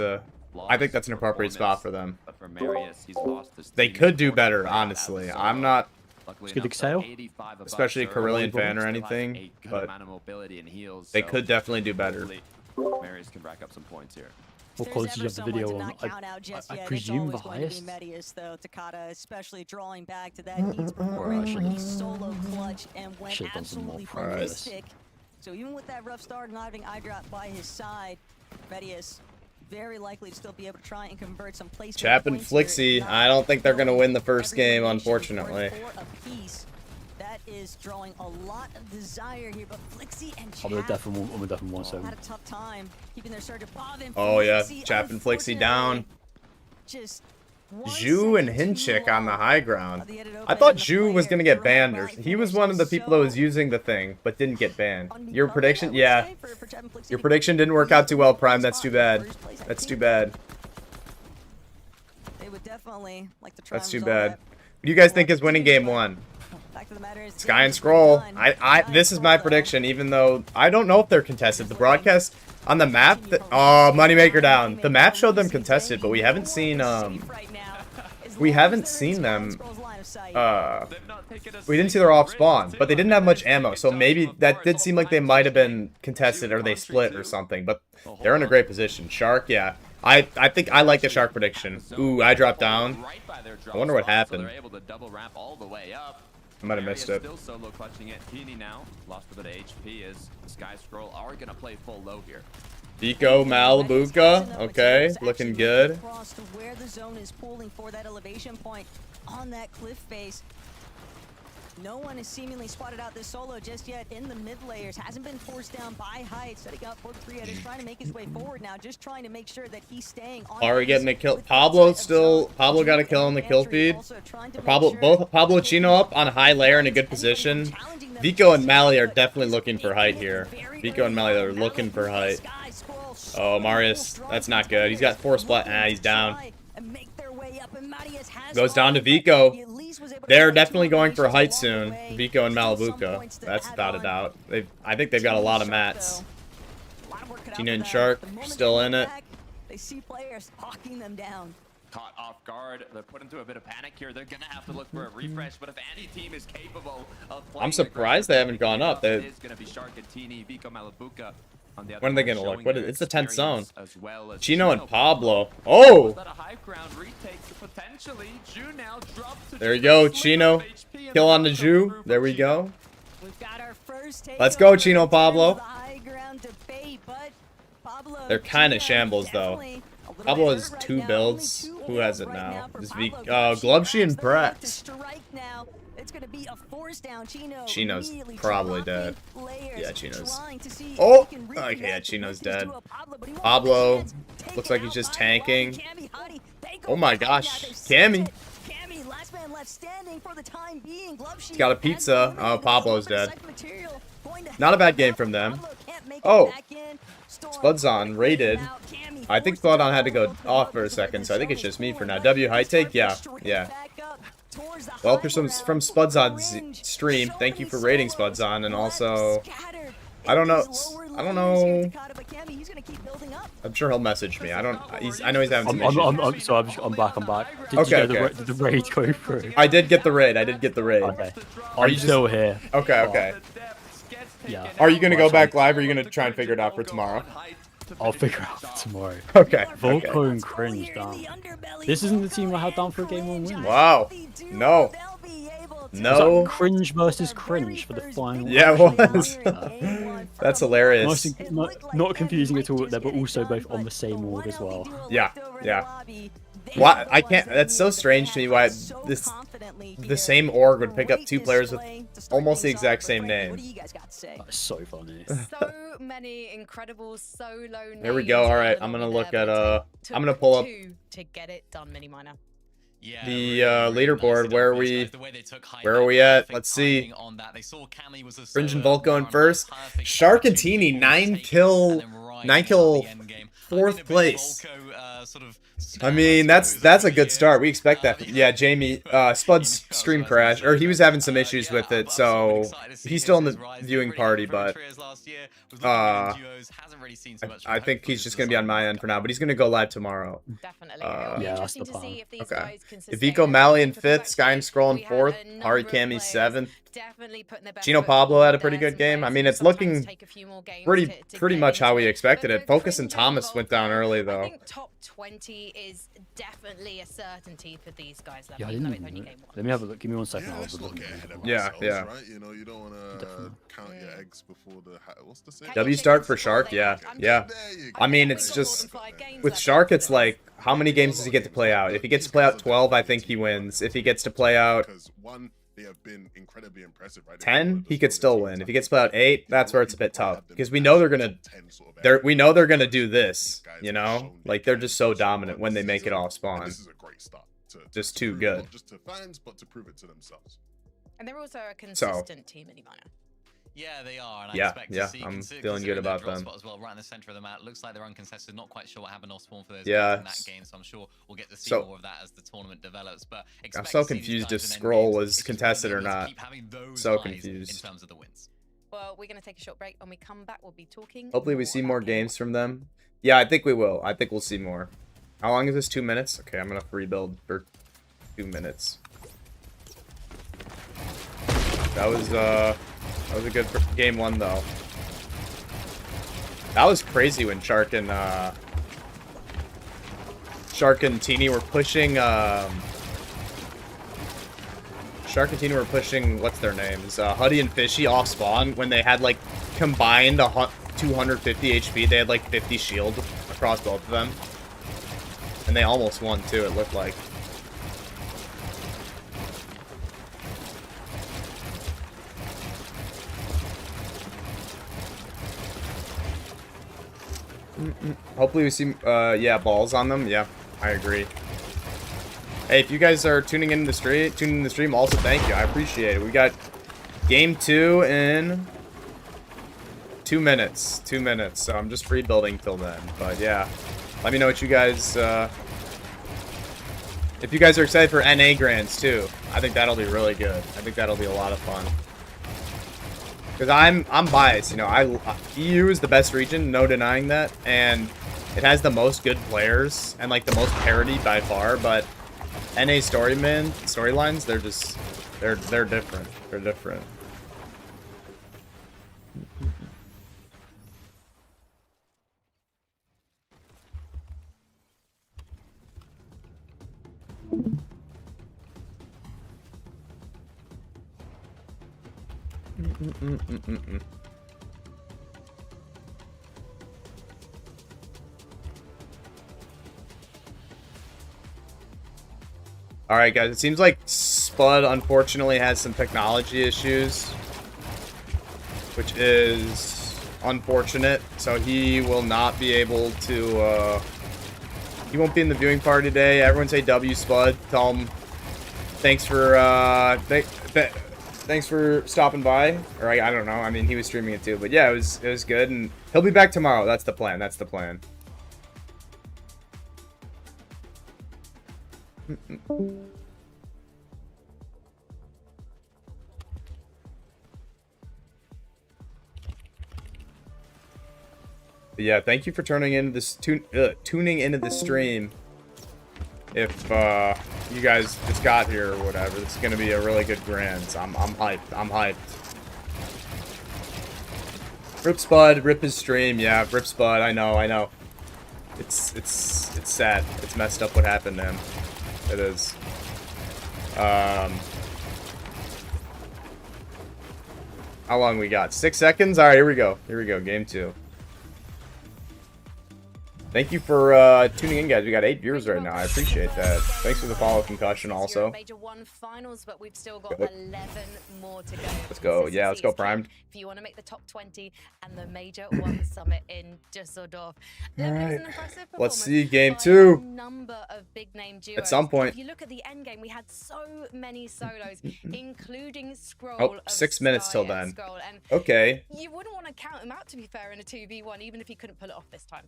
an appropriate spot for them. But for Marius, he's lost his They team could do 45 better, out of honestly. the I'm solo. not Luckily Good enough, Excel? 85 above especially a Surge, Carillion still fan or has anything, a good but amount of mobility and heals, they so could definitely do better. hopefully Marius can rack up some points here. What There's quality do you ever have the video someone to on? not count out just I yet. It's presume the always going to be highest. Medius, though. Takata, especially drawing back to that Heat's performance when he solo clutch and went Should've done some more absolutely practice. ballistic. So even with that rough start, not having iDrop by his side, Medius very likely to still be able to try and convert some placement Chap and points here, Flixie, not I don't think they're gonna win the first every game, elimination worth unfortunately. 4 apiece. That is drawing a lot of desire here, but Flixie and I'm gonna Chap definitely want some. had a tough time keeping their surge above him. Oh yeah, Flixie, Chap and Flixie down. just Zhu and Hinchik on the high ground. I thought Zhu was gonna get banned, or he was one of the people that was using the thing, but didn't get banned. Your prediction? Yeah. Your prediction didn't work out too well, Prime. That's too bad. That's too bad. They would definitely like to try That's and too resolve bad. that. What do you guys think is winning game one? Fact of the matter is, Sky and damage Scroll. done. This is my Scroll, prediction, even though I don't know if they're contested. The broadcast on the map, oh, Moneymaker down. The map showed them contested, but we haven't seen them. We didn't see their off spawn, but they didn't have much ammo, so maybe that did seem like they might have been contested or they split or something. But they're in a great position. Shark, yeah. I think I like the Shark prediction. Ooh, I dropped down. I wonder what happened. I might have missed it. Still solo clutching it. Teeny now lost a bit of HP as Sky Scroll are gonna play full low here. Vico, Malibuca, okay, looking good. Across to where the zone is pooling for that elevation point on that cliff face. No one is seemingly spotted out this solo just yet in the mid layers. Hasn't been forced down by height. Setting up for Korea. Is trying to make his way forward now. Just trying to make sure that he's staying on. Are we getting a pace kill? with Pablo inside still. of Pablo zone. got a kill on the kill feed. Also trying to make Pablo, sure both Pablo that Chino up on a high layer in a good position. Vico and Mally are definitely looking for height here. Vico and Mally are looking for height. Oh, Marius, that's not good. He's got 4 splat. Ah, he's down. Goes down to Vico. They're definitely going for height soon. Vico and Malibuca. That's without a doubt. I think they've got a lot of mats. out Tina for and that. Shark The moment still they in look it. back, they see players hawking them down. Caught off guard, they're put into a bit of panic here. They're gonna have to look for a refresh, but if any team is capable of playing I'm surprised they haven't gone up. it is gonna be Shark and Tini, Vico Malabuca. On the other When are they hand, gonna look? showing What their is- it's the 10th zone. experience as well as Chino and Pablo. Pablo. Oh! Was that a high ground retake to potentially Ju now dropped to There you just go, a sliver Chino. of HP, and Kill on the comes Jew. through There for we Chino. go. We've got our first Let's go, takeover Chino in terms Pablo. of the high ground debate, but Pablo, They're kinda Chino shambles, though. definitely a little Pablo hurt has right 2 now. builds. Only 2 Who has kills it right now? for This Pablo. Glubshy and grabs the hook to Brex. strike now. It's gonna be a force down. Chino's immediately probably dropping dead. layers, Yeah, Chino's. trying to see if Oh! he can Okay, yeah, reconnect Chino's with these dead. two of Pablo, but he won't Pablo get the chance. looks Taken like he's out just by tanking. Cammy Hottie. They go Oh my right now. gosh, They've Cammy. sent it. Cammy, last man left standing for the time being. He's got a pizza. Oh, Pablo's dead. Not a bad game from them. Oh, Spudzon raided. I think Spudzon had to go off for a second, so I think it's just me for now. W high take? Yeah, yeah. Well, from Spudzon's stream, thank you for raiding Spudzon, and also, I don't know. I'm sure he'll message me. I know he's having some issues. I'm sorry. I'm back. Did Okay, you get okay. did the raid go through? I did get the raid. Okay. Are you I'm still here. Okay, okay. Yeah. Are you gonna go back live, or are you gonna try and figure it out for tomorrow? I'll figure it out tomorrow. Okay. Volko and Cringe down. This isn't the team I had down for a game 1 win. Wow. No. Was No. that Cringe versus Cringe for the final. Yeah, it was. That's hilarious. Nice and, not confusing at all there, but also both on the same org as well. Yeah, yeah. Why I can't? That's so strange to me. Why the same org would pick up 2 players with almost the exact same name. That's so funny. So many incredible solo. There we go. All right, I'm gonna look at I'm gonna pull up to get it done, Mini Miner. Yeah, the really leaderboard. nicely Where done are for these we? guys. The way they took Hype Where are we back, at? perfect Let's see. timing on that. They saw Cammy was a Fringe and solo, Volko in Ryan first. perfect Sharkantini, opportunity 9 to take it, kill, and then right 9 at kill, the end game. 4th place. Sort of I mean, that's a good start. We expect that. Yeah, Jamie, Spud's stream crashed, or he was having some issues with it, so he's still in the viewing party, but I think he's just gonna be on my end for now, but he's gonna go live tomorrow. Definitely. Yeah, that's the plan. Okay. Vico Mally in 5th, Sky and Scroll in 4th, Hari Cammy 7th. Chino Pablo had a pretty good game. I mean, it's looking pretty much how we expected it. Focus and Thomas went down early, though. I think top 20 is definitely a certainty for these guys. Yeah, I even though didn't it's even. only game 1. Let me have a look. Give me 1 second. Yeah, I'll let's have a not look. get ahead of Yeah, ourselves, yeah. right? You know, you don't want to Definitely. count your eggs before the what's the saying? W start for Shark, yeah, yeah. There you I go. mean, it's just with Shark, it's like how many games does he get to play out? If he gets to play out 12, I think he wins. If he gets to play out Because one, they have been incredibly impressive, right? 10, he could still win. If he gets to play out 8, that's where it's a bit tough because we know they're gonna we know they're gonna do this, you know? Like they're just so dominant when they make it off spawn. This is a great start. Just too prove good. Not just to fans, but to prove it to themselves. And they're also a consistent team, Mini Miner. Yeah, they are. And I Yeah, expect yeah, to see, I'm considering feeling good their about drop them. spot as well, right in the center of the map. Looks like they're uncontested. Not quite sure what happened off spawn for those Yeah, guys in that game, so I'm sure we'll get to see so- more of that as the tournament develops. But I'm expect so to see these confused guys if in end Scroll games. was It's just contested gonna or be able to not. keep having those So guys confused. in terms of the wins. Well, we're going to take a short break. When we come back, we'll be talking. Hopefully we see about more game games from them. Yeah, I think we will. I think we'll see more. How long is this? 2 minutes? Okay, I'm gonna rebuild for 2 minutes. That was a good game 1 though. That was crazy when Shark and Tini were pushing Shark and Tina were pushing, what's their names? Huddy and Fishy off spawn when they had like combined 250 HP. They had like 50 shield across both of them. And they almost won too, it looked like. Hopefully we see, yeah, balls on them. Yeah, I agree. Hey, if you guys are tuning in the stream, also thank you. I appreciate it. We got game 2 in 2 minutes. 2 minutes. So I'm just rebuilding till then. But yeah, let me know what you guys. If you guys are excited for NA Grands too, I think that'll be really good. I think that'll be a lot of fun. Because I'm biased, you know. EU is the best region, no denying that, and it has the most good players and like the most parity by far. But NA storylines, they're just they're different. They're different. Alright guys, it seems like Spud unfortunately has some technology issues, which is unfortunate, so he will not be able to, he won't be in the viewing party today. Everyone say W Spud, tell him thanks for, thanks for stopping by, or I don't know, I mean he was streaming it too, but yeah, it was good, and he'll be back tomorrow. That's the plan, that's the plan. But yeah, thank you for tuning into this tuning into the stream. If you guys just got here or whatever, this is gonna be a really good grand. So I'm hyped. I'm hyped. Rip Spud, rip his stream. Yeah, rip Spud. I know. It's sad. It's messed up what happened to him. It is. How long we got? 6 seconds? Alright, here we go. Game 2. Thank you for tuning in, guys. We got 8 viewers right now. I appreciate that. Thanks for the follow concussion also. Major 1 finals, but we've still got 11 more to go. Let's go. Yeah, let's go primed. If you want to make the top 20 and the Major 1 summit in Düsseldorf. Alright. Let's see game 2. Number of big name duos. At some point. If you look at the end game, we had so many solos, including Scroll. Oh, 6 minutes till then. Okay. You wouldn't want to count him out, to be fair, in a 2v1, even if he couldn't pull it off this time.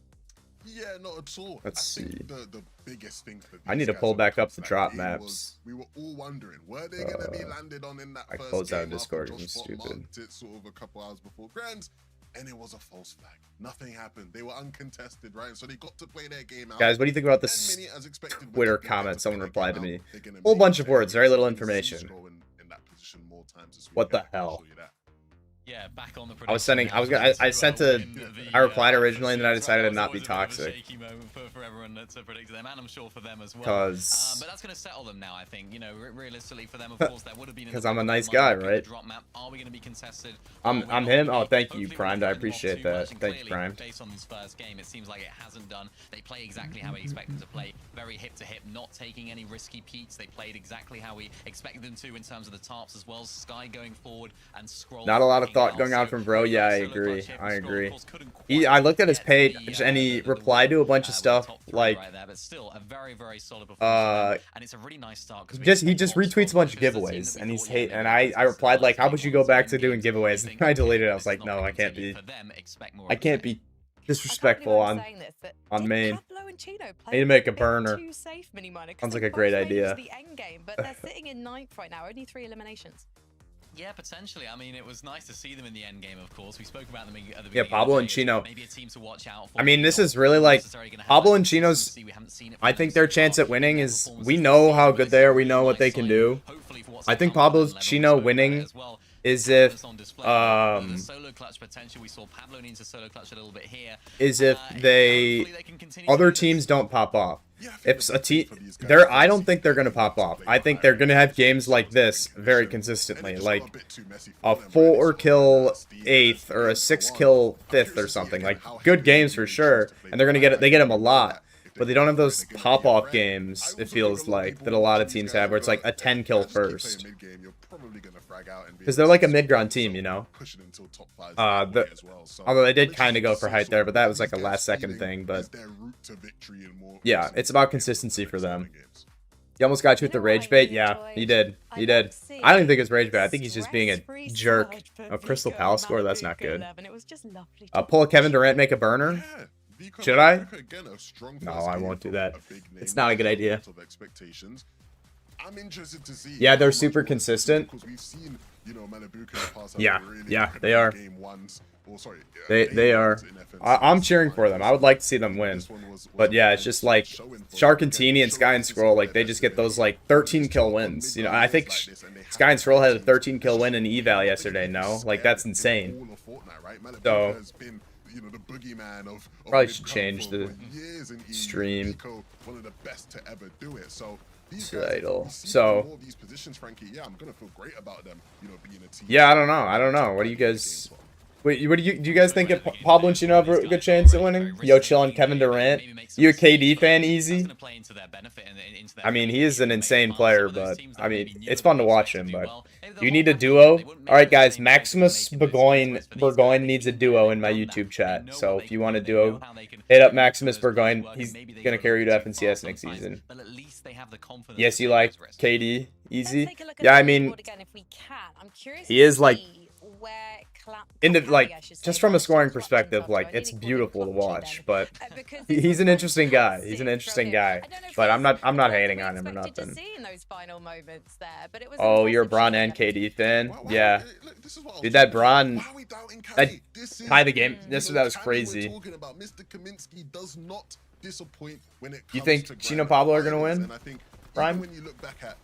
Yeah, not at all. Let's see. The biggest thing for I need to pull back up the drop maps. We were all wondering, were they going to be landed on in that I first closed out game Discord after because Josh I'm Spot stupid. marked it sort of a couple hours before Grands, and it was a false flag. Nothing happened. They were uncontested, right? So they got to play their game out. Guys, what do you think about this Twitter comment? Someone replied to me. Whole bunch of words, very little information. What the hell? Yeah, back on the I was sending. I sent a. I replied originally, and then I decided to not be toxic. For everyone to predict them, and I'm sure for them as well. Because. But that's going to settle them now, I think. You know, realistically for them, of course, that would have been. Because I'm a nice guy, right? Drop map. Are we going to be contested? I'm him. Oh, thank you, Primed. I appreciate that. Thank you, Primed. Based on this first game, it seems like it hasn't done. They play exactly how we expected to play. Very hip to hip, not taking any risky peaks. They played exactly how we expected them to in terms of the tarps as well. Sky going forward and Scroll. Not a lot of thought going on from Bro. Yeah, I agree. I looked at his page and he replied to a bunch of stuff like but still a very solid performance. And it's a really nice start because he just retweets a bunch of giveaways and he's hate and I replied like, how about you go back to doing giveaways? And I delated it. I was like, no, I can't be disrespectful on main. I need to make a burner. Sounds like a great idea. The end game, but they're sitting in 9th right now, only 3 eliminations. Yeah, potentially. I mean, it was nice to see them in the end game, of course. We spoke about them at the beginning. Yeah, Pablo and Chino. Maybe a team to watch out for. I mean, this is really like Pablo and Chino's. I think their chance at winning is we know how good they are. We know what they can do. I think Pablo's Chino winning is if they other teams don't pop off. If a team, I don't think they're gonna pop off. I think they're gonna have games like this very consistently, like a 4-kill 8th or a 6-kill 5th or something. Like good games for sure, and they're gonna get it. They get them a lot, but they don't have those pop-off games. It feels like that a lot of teams have, where it's like a 10-kill first. Because they're like a mid-ground team, you know. Although they did kind of go for height there, but that was like a last-second thing. But yeah, it's about consistency for them. He almost got you with the rage bait. Yeah, he did. He did. I don't even think it's rage bait. I think he's just being a jerk. Oh, Crystal Palace score. That's not good. Pull a Kevin Durant, make a burner. Should I? No, I won't do that. It's not a good idea. I'm interested to see. Yeah, they're super consistent. Because we've seen you know, Malibu in the past. Yeah, have really yeah, they incredible are. Game ones. Or sorry, They game are. ones in I'm FNCS, cheering for them. I would like to see them win. This one was But a yeah, it's fine just like showing for Shark them. and Teeny and Again, Sky and showcasing Scroll, like their they just get those destiny. like 13 kill On wins. You know, mid-range I think like this, and they Sky and have Scroll had a teams 13 kill win in especially eval in yesterday. the No, biggest like that's scare in insane. all of Fortnite, right? Malibu So has been, you know, the boogeyman of probably mid should cup change for the years in EU. stream Nico, one of the best to ever do it. So these guys, if title. we see So more of these positions, Frankie, yeah, I'm gonna feel great about them. You know, being a team. yeah, I don't know. I don't know. What do you guys? Wait, what do you guys think of Pablo and Chino have a good chance at winning? Yo, chill on Kevin Durant. You a KD fan, easy? I mean, he is an insane player, but I mean, it's fun to watch him. But you need a duo. All right, guys. Maximus Burgoyne needs a duo in my YouTube chat. So if you want a duo, hit up Maximus Burgoyne. He's gonna carry you to FNCS next season. Yes, you like KD, easy. Yeah, I mean, he is like. Like just from a scoring perspective, like it's beautiful to watch, but he's an interesting guy. He's an interesting guy, but I'm not hating on him or nothing. Oh, you're a Bron and KD fan? Yeah, dude, that Bron, that tie the game. That was crazy. You think Chino Pablo are gonna win? Prime? When you look back at,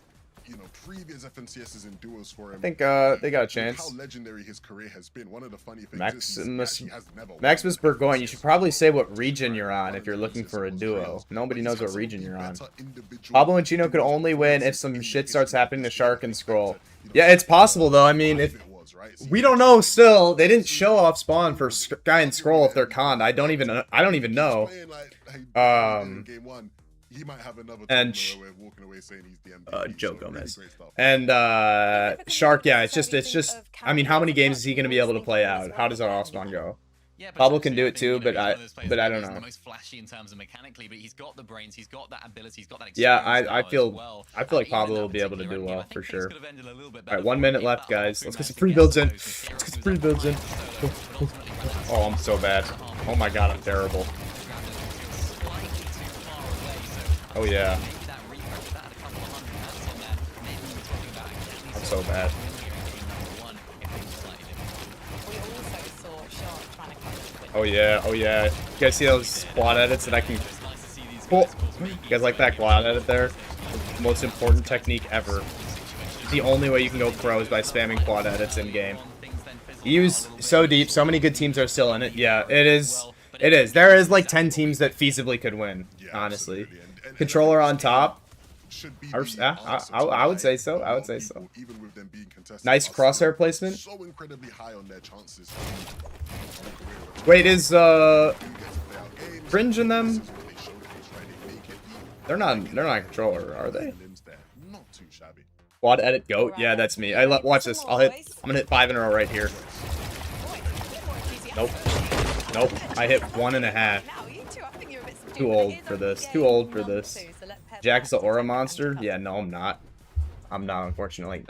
you know, previous FNCSs and duos for him. I think they got a chance. How legendary his career has been. One of the funny things Maximus Burgoyne, you should probably say what region you're on if you're looking for a duo. Nobody knows what region you're on. Pablo and Chino could only win if some shit starts happening to Shark and Scroll. Yeah, it's possible though. I mean, if we don't know still, they didn't show off spawn for Sky and Scroll if they're conned. I don't even know. He might have another and walking away saying he's the MVP. Joe Gomez and Shark. Yeah, it's just. I mean, how many games is he going to be able to play out? How does our off spawn go? Pablo can do it too, but I don't know. Yeah, I feel like Pablo will be able to do well for sure. All right, 1 minute left, guys. Let's get some free builds in. Let's get some free builds in. Oh, I'm so bad. Oh my god, I'm terrible. Oh yeah. I'm so bad. Oh yeah, oh yeah. You guys see those quad edits that I can pull? You guys like that quad edit there? The most important technique ever. The only way you can go pro is by spamming quad edits in game. EU's so deep, so many good teams are still in it. Yeah, it is. It is. There is like 10 teams that feasibly could win, honestly. Controller on top. I would say so. I would say so. Nice crosshair placement. Wait, is Fringe in them? They're not controller, are they? Quad edit goat. Yeah, that's me. Watch this. I'm gonna hit 5 in a row right here. Nope. Nope. I hit 1.5. Too old for this. Too old for this. Jack's the aura monster? Yeah, no, I'm not. I'm not, unfortunately.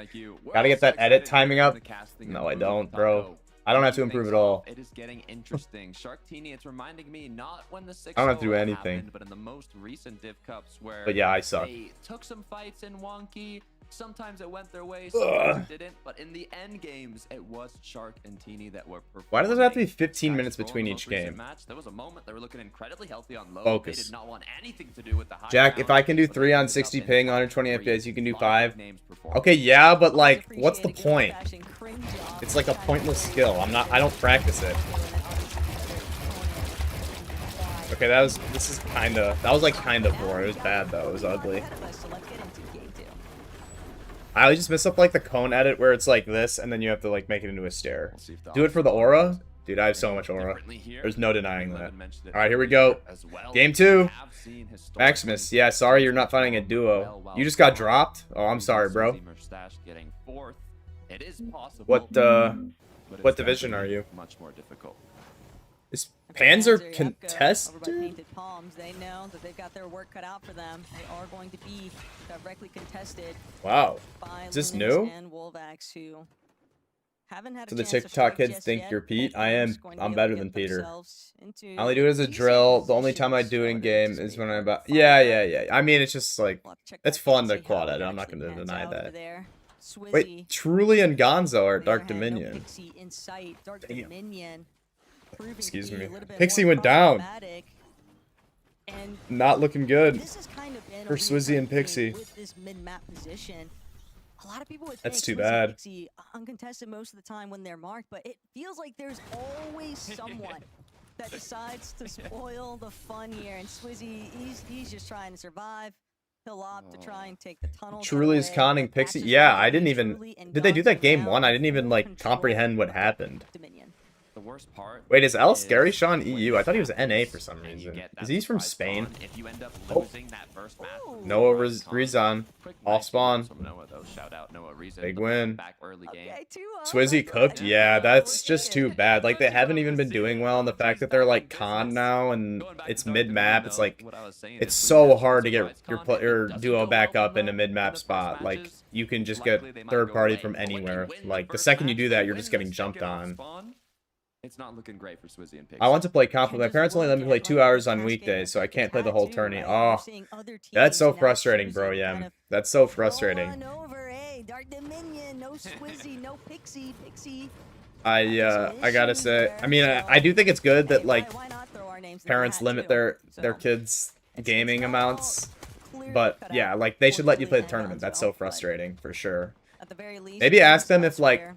Gotta get that edit timing up. No, I don't, bro. I don't have to improve at all. It is getting interesting. Sharktini, it's reminding me not when the 6 I don't have to do anything. but in the most recent Div Cups where but yeah, I suck. They took some fights in wonky. Sometimes it went their way, sometimes it didn't. But in the end games, it was Shark and Teeny that were performing. Why does there have to be 15 minutes between each game? Match, there was a moment they were looking incredibly healthy on low. Focus. They did not want anything to do with the high Jack, ground, if I can do 3 on 60 ping, 120 FPS, you can do 5. Okay, yeah, but like, what's the point? It's like a pointless skill. I don't practice it. Okay, that was like kind of poor. It was bad though. It was ugly. I just messed up like the cone edit where it's like this and then you have to like make it into a stair. Do it for the aura? Dude, I have so much aura. There's no denying that. Alright, here we go. Game 2. Maximus. Yeah, sorry you're not finding a duo. You just got dropped? Oh, I'm sorry, bro. What division are you? Much more difficult. Is Panzer contested? Palms, they know that they've got their work cut out for them. They are going to be directly contested. Wow. By Is this Lunas new? and Wolvax, who haven't had So a the chance to TikTok strike kids just think yet. you're Pete? Both I am. teams going to I'm be better able to than get Peter. themselves into I only do it as a decent drill. The only time I do it in positions, game so is when they I'm can about. find Yeah, out. yeah, yeah. I mean, it's just like We'll have to check it's back in fun and to see how quad it edit. I'm not actually going to pans deny out over that. there. Swizzy, Wait, Truly and Gonzo are they Dark had no Dominion. Pixie in sight. Dark Damn. Dominion proving Excuse to be me. a little bit Pixie more went down. problematic. And Not looking good. this has kind of been a For weird Swizzy and thing Pixie. with this mid-map position. A lot of people would That's think too Swizzy and bad. Pixie uncontested most of the time when they're marked, but it feels like there's always someone that decides to spoil the fun here. And Swizzy, he's just trying to survive. He'll opt to try and take the tunnel. Truly's getaway, conning but Pixie. that's just Yeah, gonna I be didn't even. Truly and Did they do that Gonzo game now 1? I didn't even full like control comprehend what of happened. Dominion. The worst part. Wait, is L Scary Sean when EU? this I thought he was NA happens for some and you reason. get that Is he from surprise Spain? spawn, if you end up Oh. losing that first match with Noah the Riz- con, Rizan. quick Off nice spawn. wins from Noah, though. Shout out Noah Rizan, Big the win. back early game. Okay, 2-0. Swizzy cooked? Yeah, that's just too bad. Like, they haven't even been doing well, and the fact that they're, like, con now, and Going back it's to Dark mid-map, Dominion, it's though, like, what I was saying it's is so when hard to you get have your, Surprise Con, your if it doesn't duo go back well up for in a them mid-map the first spot. Like, matches, you can just likely get they might third go party away. from But when you anywhere. win the Like, the first second you match, do that, you you're win just the getting jumped second off on. spawn, it's not looking great for Swizzy and Pixie. I want to play comp, but my Just parents only let me look play at, 2 like, hours the on cascade weekdays, so I effect can't it's play the had whole too, tourney. right? We're Oh, seeing other that's so teams now frustrating, bro, choosing yeah. kind of That's so roll frustrating. on over. Hey, Dark Dominion, no Swizzy, no Pixie. I gotta say, I mean, I do think it's good that, like, Why not throw our names in the parents hat, limit too? their So, kids' it's gaming not amounts, clearly but cut yeah, out like, they should let you for play the Swizzy and tournament. That's Gonzo, so but frustrating, for sure. at the very least, Maybe we're in ask them if, spots like, where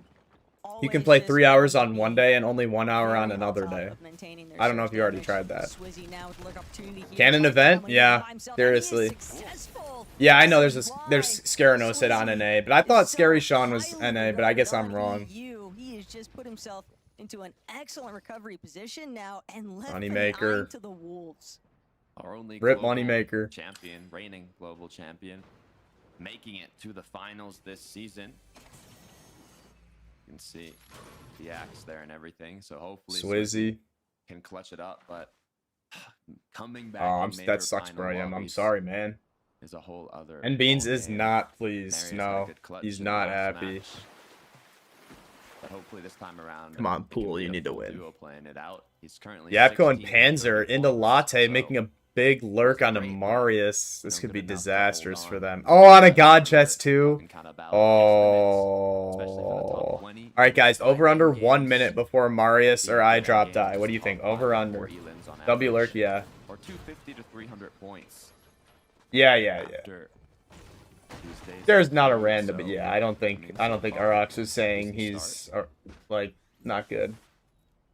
you can always play just 3 hours going to on one be day and only 1 hour on very another on top day. of maintaining their I don't know surge if you already damage. tried that. Swizzy now with lurk opportunity here, Canon tries to event? come in Yeah, by himself, and he is seriously. successful. Yeah, I know This there's is there's why Scarano said on Swizzy NA, but I is thought so Scary Sean was highly NA, but I guess I'm regarded wrong. on EU. He has just put himself into an excellent recovery position now and left Moneymaker. behind to the Wolves. Our only Rip global Moneymaker. champion, reigning global champion, making it to the finals this season. You can see the axe there and everything. So hopefully Swizzy. can clutch it up, but coming back. Oh, in major that sucks, final bro. Yeah, I'm lobbies sorry, man. Is a whole other. And Beans is ballgame. not pleased. Marius had a No, good clutch he's in the not last happy. match. But hopefully this time around. Come on, it can Pool, be you a need to full win. duo playing it out. He's currently Yapko and 16 Panzer 30 into points, Latte so making a big lurk on great, but Marius. This don't could be get enough to hold disastrous for on. them. Oh, on a God chest too. Talking kind of about its limits, especially for the top Oh. 20. All right, guys. Over under Games, 1 minute before Marius or I being drop games, die. What do you think? top Over 5 under? or Elans on W average, lurk, yeah. Or 250 to 300 points. Yeah. After these days There's of not a games, random, but so, yeah, I don't think so far, Arox is saying decent he's start. like not good.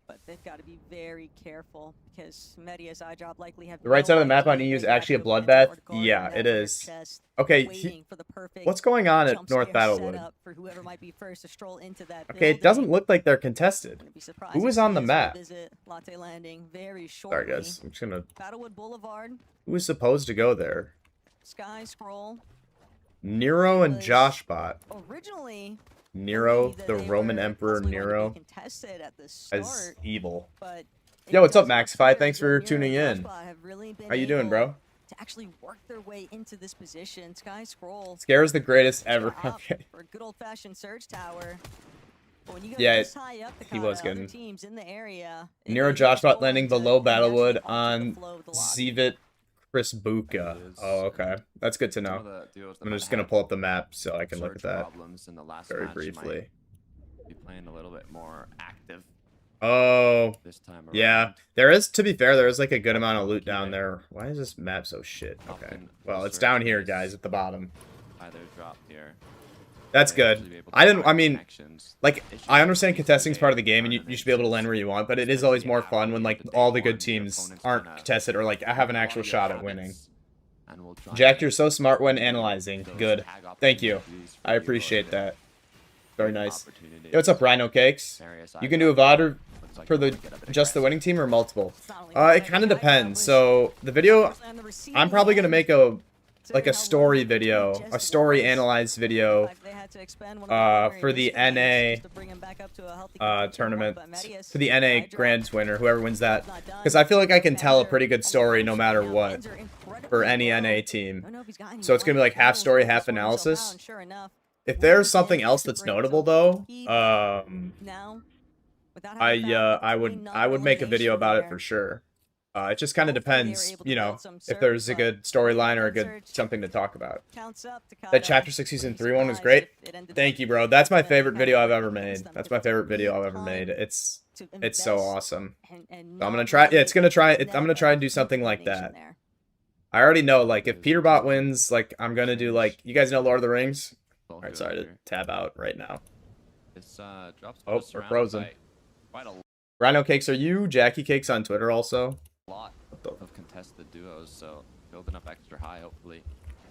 But they've got to be very careful because Media's eye drop likely have The right no side of the map on idea EU is they have actually a to win bloodbath? or guard Yeah, that it rare is. chest, Okay, waiting for the perfect what's going on at jump North scare Battlewood? setup for whoever might be first to stroll into that Okay, it building. doesn't look like they're contested. Wouldn't be surprised Who to is see on the us map? revisit Latte Landing very Sorry, shortly. guys. I'm just gonna. Battlewood Boulevard, Who is supposed to go there? Sky Scroll. Nero and was Joshbot. Originally, Nero, believed that the they Roman were Emperor possibly going to be Nero, contested at the as start, evil. but Yo, it what's up, does look Maxify? clear Thanks that for Nero tuning and in. Joshua have really been How you doing, able bro? to actually work their way into this position. Sky Scroll Scare's the greatest ever. up Okay. for a good old-fashioned surge tower. But when you go Yeah, this high up, he was other good. teams in the area, Nero it is Joshbot going landing to below naturally Battlewood alter the on flow of the lobby. Zivit Chris Buka. It is, Oh, okay. That's good to some know. of the duos that I'm might just gonna have pull up the map so I can look at surge that problems in the last very match briefly. might be playing a little bit more active Oh, this time around. yeah. There is, to be fair, there is like a good amount of loot down there. Why is this map so shit? Okay. Often Well, the it's down surge here, is guys, at the bottom. Either dropped here. That's They actually good. be able to I didn't, I find mean, connections. like, Issues I with understand these contesting's part of the today game, and you aren't should be able to land where you want, but it is always more fun when, like, all the good teams aren't contested or, like, have an actual shot at winning. Jack, you're so smart when analyzing. Good. Thank you. I appreciate that. Very nice. Yo, what's up, Rhino Cakes? You can do a VOD for the just the winning team or multiple? It kind of depends. So the video, I'm probably gonna make a story video, a story analyzed video for the NA tournament, for the NA Grands winner, whoever wins that, because I feel like I can tell a pretty good story no matter what for any NA team. So it's gonna be like half story, half analysis. If there's something else that's notable though, I would make a video about it for sure. It just kind of Hopefully they were depends, able to you know, build some if surge, there's a but good storyline or a that good surge something to talk about. counts up to That Kata. chapter 6 season Wouldn't be 3 one was surprised great. if it ended Thank up you, bro. That's my ultimately favorite kind video of I've ever working against made. them That's because my it took favorite video me I've ever made. time It's to so invest awesome. and So I'm not gonna try. Yeah, really it's gonna try. I'm net gonna a try and do huge something like donation that. there. I already know, like, if Peterbot wins, like, I'm gonna do, like, you guys know Lord of the Rings? All Alright, good sorry to here. tab out right now. This drops Oh, we're frozen. quite a Rhino Cakes, are you Jackie Cakes on Twitter also? lot What the- of contested duos, so building up extra high, hopefully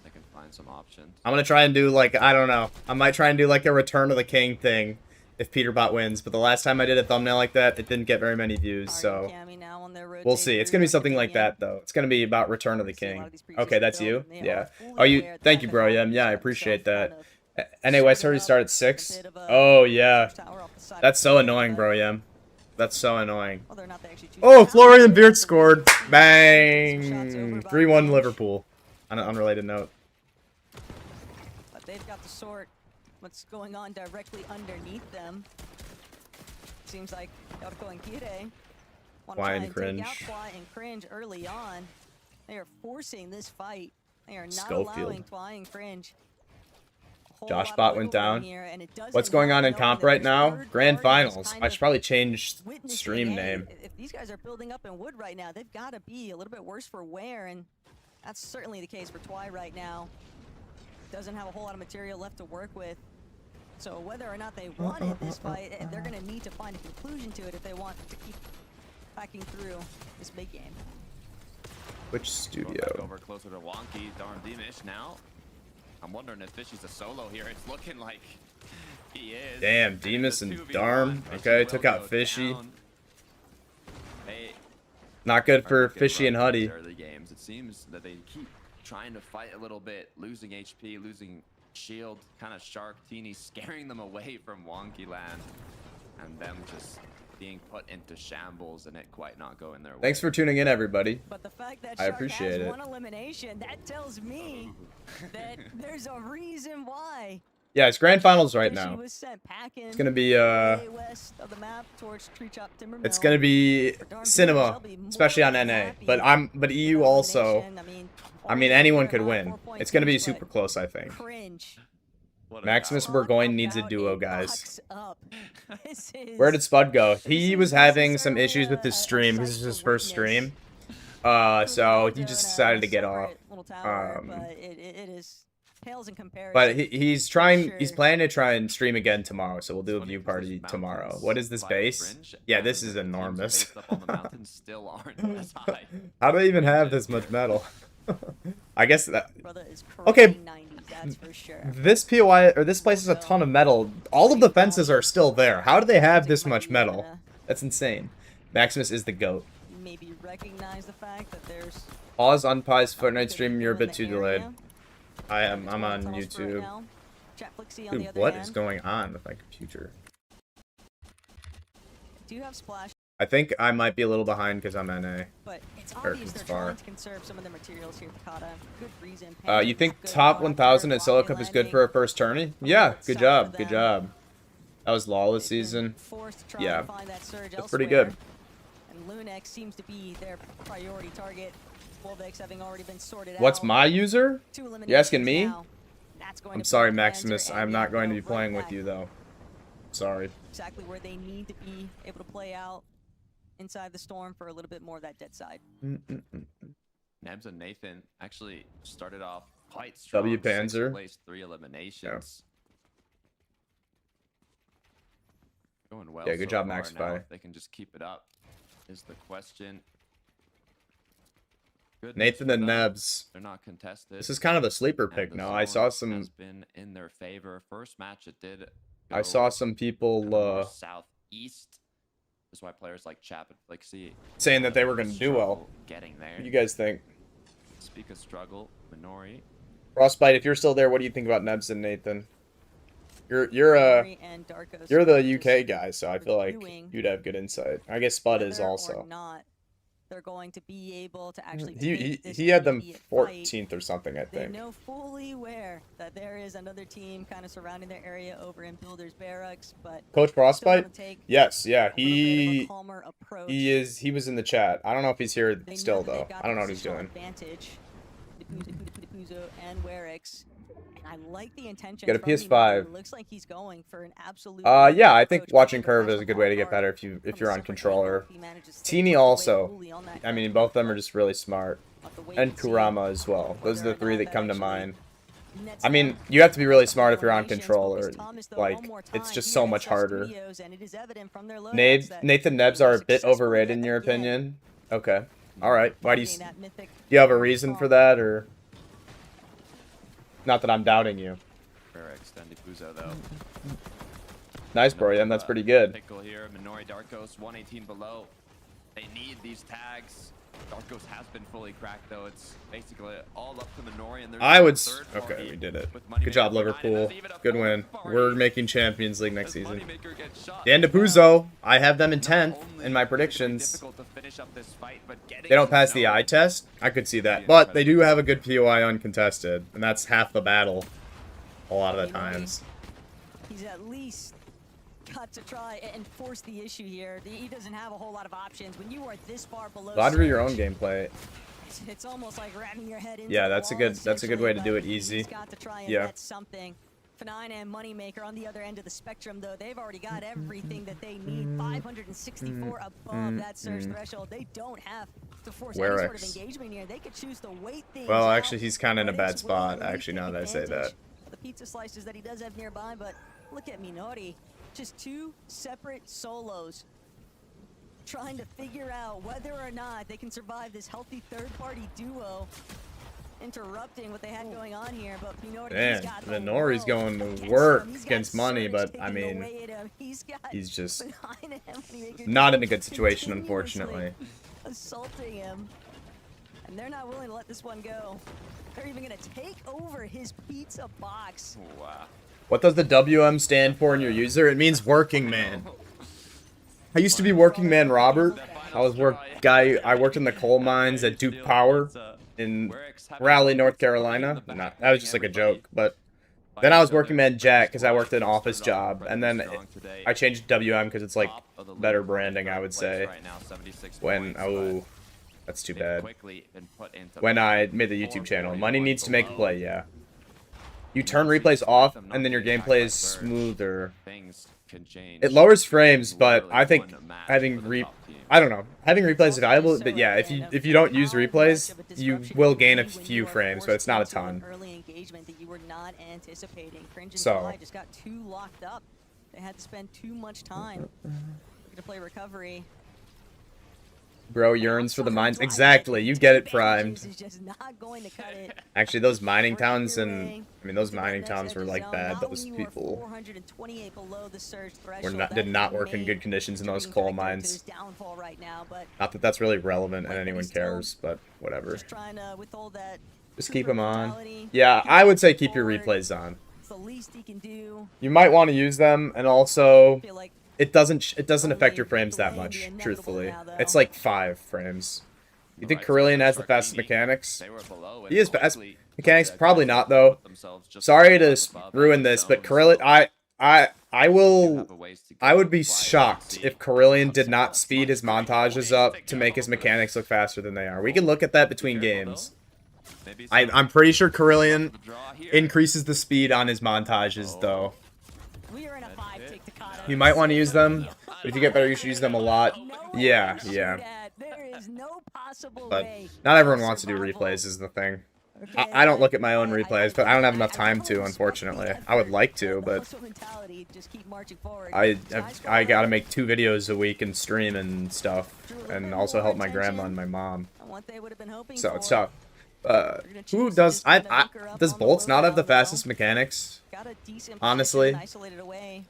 they can find some options. I'm gonna try and do, like, I don't know. I might try and do, like, a Return of the King thing if Peterbot wins. But the last time I did a thumbnail like that, it didn't get very many views, so... Cami now on their We'll rotate see. It's through gonna be North something like Dominion. that, though. It's gonna be about Return of the See a lot King. of these Okay, pre-season that's builds, you? and they Yeah. are fully Oh, you... aware that Thank you, bro. Yeah, Kata yeah, I has appreciate himself that. kind of Anyway, I sorted already up started a 6. bit of a Oh, yeah. tower off the side of That's the so field, annoying, but bro, Yem. That's so annoying. whether or not they actually choose Oh, to Florian challenge Wirtz it, scored. some shots over Bang! by 3-1 Finch. Liverpool. On an unrelated note. But they've got to sort what's going on directly underneath them. Seems like Yarko and Kire want to Fly try and and cringe. take out Fly and Cringe early on. They are forcing this fight. They are not Schofield. allowing Fly and Cringe. a whole Josh lot of Bot went wiggle room down. here, and it doesn't What's going help on in knowing comp that right this now? third Grand party is Finals. kind I of should probably change witnessing, stream hey, name. If these guys are building up in wood right now, they've got to be a little bit worse for wear, and that's certainly the case for Twy right now. Doesn't have a whole lot of material left to work with. So whether or not they wanted this fight, they're going to need to find a conclusion to it if they want to keep backing through this big game. Which Going back studio? over closer to Wonky, Darn Demish now. I'm wondering if Fishy's a solo here. It's looking like he is. Damn, it's Demus a and 2v1. Darm. Fishy Okay, will took out go Fishy. down. They Not good are for looking Fishy and rough in Huddy. these early games. It seems that they keep trying to fight a little bit, losing HP, losing shield, kind of Shark Teeny, scaring them away from Wonky Land, and them just being put into shambles and it quite not going their way. Thanks for tuning in, everybody. But the fact that I Shark appreciate has it. one elimination, that tells me that there's a reason why. Yeah, it's Grand Finals right Fishy now. was sent packing It's gonna be way west of the map towards Tree Chop Timber it's Mill. gonna be For Darn cinema, Demish, they'll be more especially on than NA. happy But EU with also. elimination. I mean, only anyone clear could by win. 4 points It's gonna be each, super but close, I think. Cringe. What a Maximus power. Burgoyne needs a About duo, a guys. box up. This is, Where did Spud go? this He is was having some certainly issues with a his stream. This is sight his to first witness. stream. Truly So built he in just a decided to get off. separate little tower, Um, but it is pales in comparison. But he's for trying. He's sure. planning to try and stream again tomorrow. So we'll do a 20 view because party there's tomorrow. mountains What is this by the base? fringe, Yeah, this and is the teams enormous. based up on the mountains still aren't as high. How do they even have this much metal? I guess that Brother is Okay. crazy 90s, that's for sure. this POI or this place has a ton of metal. All of the fences are still there. How do they have this much metal? That's insane. Maximus is the GOAT. Maybe recognize the fact that there's Pause on Pie's Fortnite good stream. people You're a in bit the too delayed. area. I'm It's on one tunnel spur YouTube. now. Chat Flixie on the Dude, other what hand. is going on with my computer? Do you have splash? I think I might be a little behind because I'm NA. But it's Or obvious it's they're far. trying to conserve some of their materials here, Takata. Good reason. You Panzer think not good top on 1000 third, at Solo Rocky Cup is good landing. for a first tourney? Yeah, good South job, for good them. job. That was lawless They've been season. forced to try Yeah, and find that surge that's pretty elsewhere. good. And Lunex seems to be their priority target. Wolvex having already been sorted What's out. my user? 2 You asking eliminations me? now. That's going I'm to sorry, put Maximus. Panzer I'm and not going to be Yarko playing right with back you, though. Sorry. exactly where they need to be able to play out inside the storm for a little bit more of that dead side. Nebs and Nathan actually started off quite strong. W sixth Panzer. place, 3 eliminations. Going well. Yeah, good so job, far Max now. Fi. If they can just keep it up, is the question. Good Nathan news and for them. Nebs. They're not contested. This is kind of a sleeper and pick the now. I zone saw some. has been in their favor. First match, it did. I go saw some people kind of more southeast. That's why players like Chap and Flixie saying that they were going to do well. struggle getting there. What do you guys think? Speak of struggle, Minori. Frostbite, if you're still there, what do you think about Nebs and Nathan? You're Rory and Darko the just UK guy, so I feel like reviewing you'd have good insight. I guess Spud is whether or also. not they're going to be able to actually He take this he had them immediate fight. 14th or something, I They think. know fully aware that there is another team kind of surrounding their area over in Builder's Barracks, but Coach still Frostbite? gonna take Yes, yeah, a little bit of a calmer approach. he was in the chat. I don't know if he's here They know still that they've though. got I don't know what he's positional doing. Advantage. Puzo and Werix. And I like the intention. Got a PS5. It looks like he's going for an absolute. Yeah, I think approach. watching Maybe Curve the is a good way to get flash better bar if from you're a on separate controller. angle. He manages to stay Teeny tucked away also. fully on that I mean, left both of them are part. just really smart. We'll have to wait And see Kurama as well. Those are the whether or three not that come to actually mind. nets I mean, them. you have to be really smart if you're on Formations, controller. focus Thomas, though, Like, one more it's time just here so at much SF harder. Studios, and it is evident from their loadouts Nave, that Nathan they Nebs are a were bit successful overrated in yet your again. opinion? Okay. Alright. Why do you... Finding that mythic Do you have a reason for that, or... Not that I'm doubting you. Werix, then Puzo though. Nice, Brian. That's pretty good. Pickle here, Minori Darkos, 118 below. They need these tags. Darkos has been fully cracked though. It's basically all up to Minori, and there's I would... a third Okay, party we did it. with Moneymaker Good job, behind, and Liverpool. there's even a Good fourth win. party We're making Champions League next as season. Moneymaker gets shot. Dan DePuzo, I have them in 10th Not in my only predictions. is it difficult to finish up this fight, but getting They don't to pass the know eye test? I could see that. But they do have a good POI uncontested, and that's half the battle a lot of the times. He's at least got to try and force the issue here. He doesn't have a whole lot of options. When you are this far below Glad to do your own surge, gameplay. it's almost like ramming your head into Yeah, the that's a wall, good way to do it essentially, but easy. He's got to try and Yeah. net something. F9 and Moneymaker on the other end of the spectrum, though, they've already got everything that they need. 564 above that surge threshold. They don't have to force any sort of Werix. engagement here. They could choose to wait things Well, out, actually, he's kind of in a but bad it's willing spot, to actually, now take that I say that. advantage of the pizza slices that he does have nearby, but look at Minori. Just two separate solos trying to figure out whether or not they can survive this healthy third-party duo interrupting what they had going on here. But Minori, Man, got the Minori's row going to against work him. He's got against Money, Surge but, taking I mean, away at him. he's just behind him, Moneymaker not in a just good situation, continuously unfortunately. assaulting him, and they're not willing to let this one go. They're even gonna take over his pizza box. Wow. What does the WM stand for in your user? It means working man. I used to be working man Robert. I worked in the coal mines at Duke Power in Raleigh, North Carolina. Nah, that was just like a joke, but then I was working man Jack because I worked an office job, and then I changed to WM because it's like better branding, I would say. When that's too bad. When I made the YouTube channel, Money needs to make a play, yeah. You turn replays off, and then your gameplay is smoother. It lowers frames, but I think having having replays is valuable. But yeah, if you don't use replays, you will gain a few frames, but it's not a ton. Early engagement that you were not anticipating. Cringe and So. Fly just got too locked up. They had to spend too much time to play recovery. Bro yearns for the mines. Exactly, you get it primed. Is just not going to cut it. Actually, those mining Work towns your and way those to that mining next towns edge were of like zone. bad. Not Those when you are people 428 below the surge were threshold, not that did is not the work in main good conditions in those contributing coal factor to mines. his downfall right now, but Not that that's really relevant and Like, anyone he's still cares, but whatever. just trying to withhold that. Just keep super them on. brutality, Yeah, keep I would say moving keep your forward. replays on. It's the least he can do. You might want to use them, and also I feel like it doesn't affect your Only frames that delaying the much. inevitable Truthfully, now, though. it's like 5 frames. You think Carillion has the fastest mechanics? He has fast mechanics, probably not though. Sorry to ruin this, but Carillion, I would be shocked if Carillion did not speed his montages up to make his mechanics look faster than they are. We can look at that between games. I'm pretty sure Carillion increases the speed on his montages though. we are in a 5-tick Takata. You might want to use them, but if you get better, you should use them a lot. No Yeah, way to shoot yeah. at. There is no possible But way not everyone of wants to do survival. replays is the thing. Okay, I don't look at my own replays, but I don't have enough I time don't to, respect unfortunately. the I would effort, like to, the but hustle mentality, just keep marching forward. I Guys, gotta make 2 videos a week and stream and stuff, and also help my grandma and my mom. And what they would have been hoping So it's for. tough. They're gonna Who choose to does just kinda bunker up does on the Bolts not have the loadout, though. fastest mechanics? Got a decent Honestly? position isolated away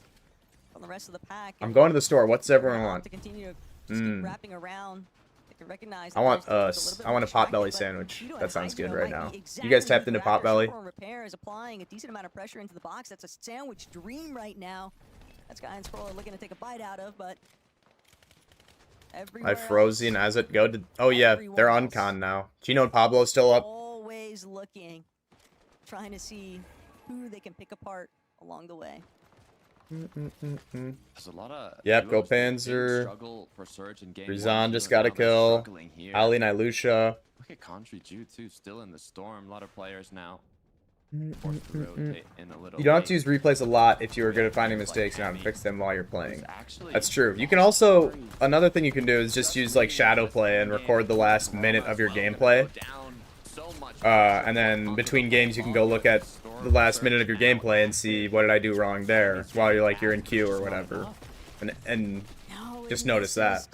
from the rest of the pack. I'm going to the store. What's everyone want? To continue to just keep wrapping around. They can recognize I want that there's little bit I want a of potbelly distraction, but sandwich. Vito That and sounds good Hydro right might now. be You guys exactly tapped into who they're after. potbelly? Short Repair is applying a decent amount of pressure into the box. That's a sandwich dream right now. That's Guy and Scroll are looking to take a bite out of, but I frozen as it go to. Oh yeah, they're on con now. Chino and Pablo still up. Always looking, trying to see who they can pick apart along the way. There's a lot of Yep, go duos that did Panzer. struggle for Surge in game Rizan one, just and got a now they're kill. struggling here. Ali Nilusha. Look at Country Jew too, still in the storm. A lot of players now. Forced to rotate in a little You don't have to late. use replays a lot if you are good at finding mistakes and how to fix them while you're playing. That's true. You can also, another thing you can do is just use like shadow play and record the last minute of your gameplay. And then between games you can go look at the last minute of your gameplay and see what did I do wrong there while you're in queue or whatever. And just notice that.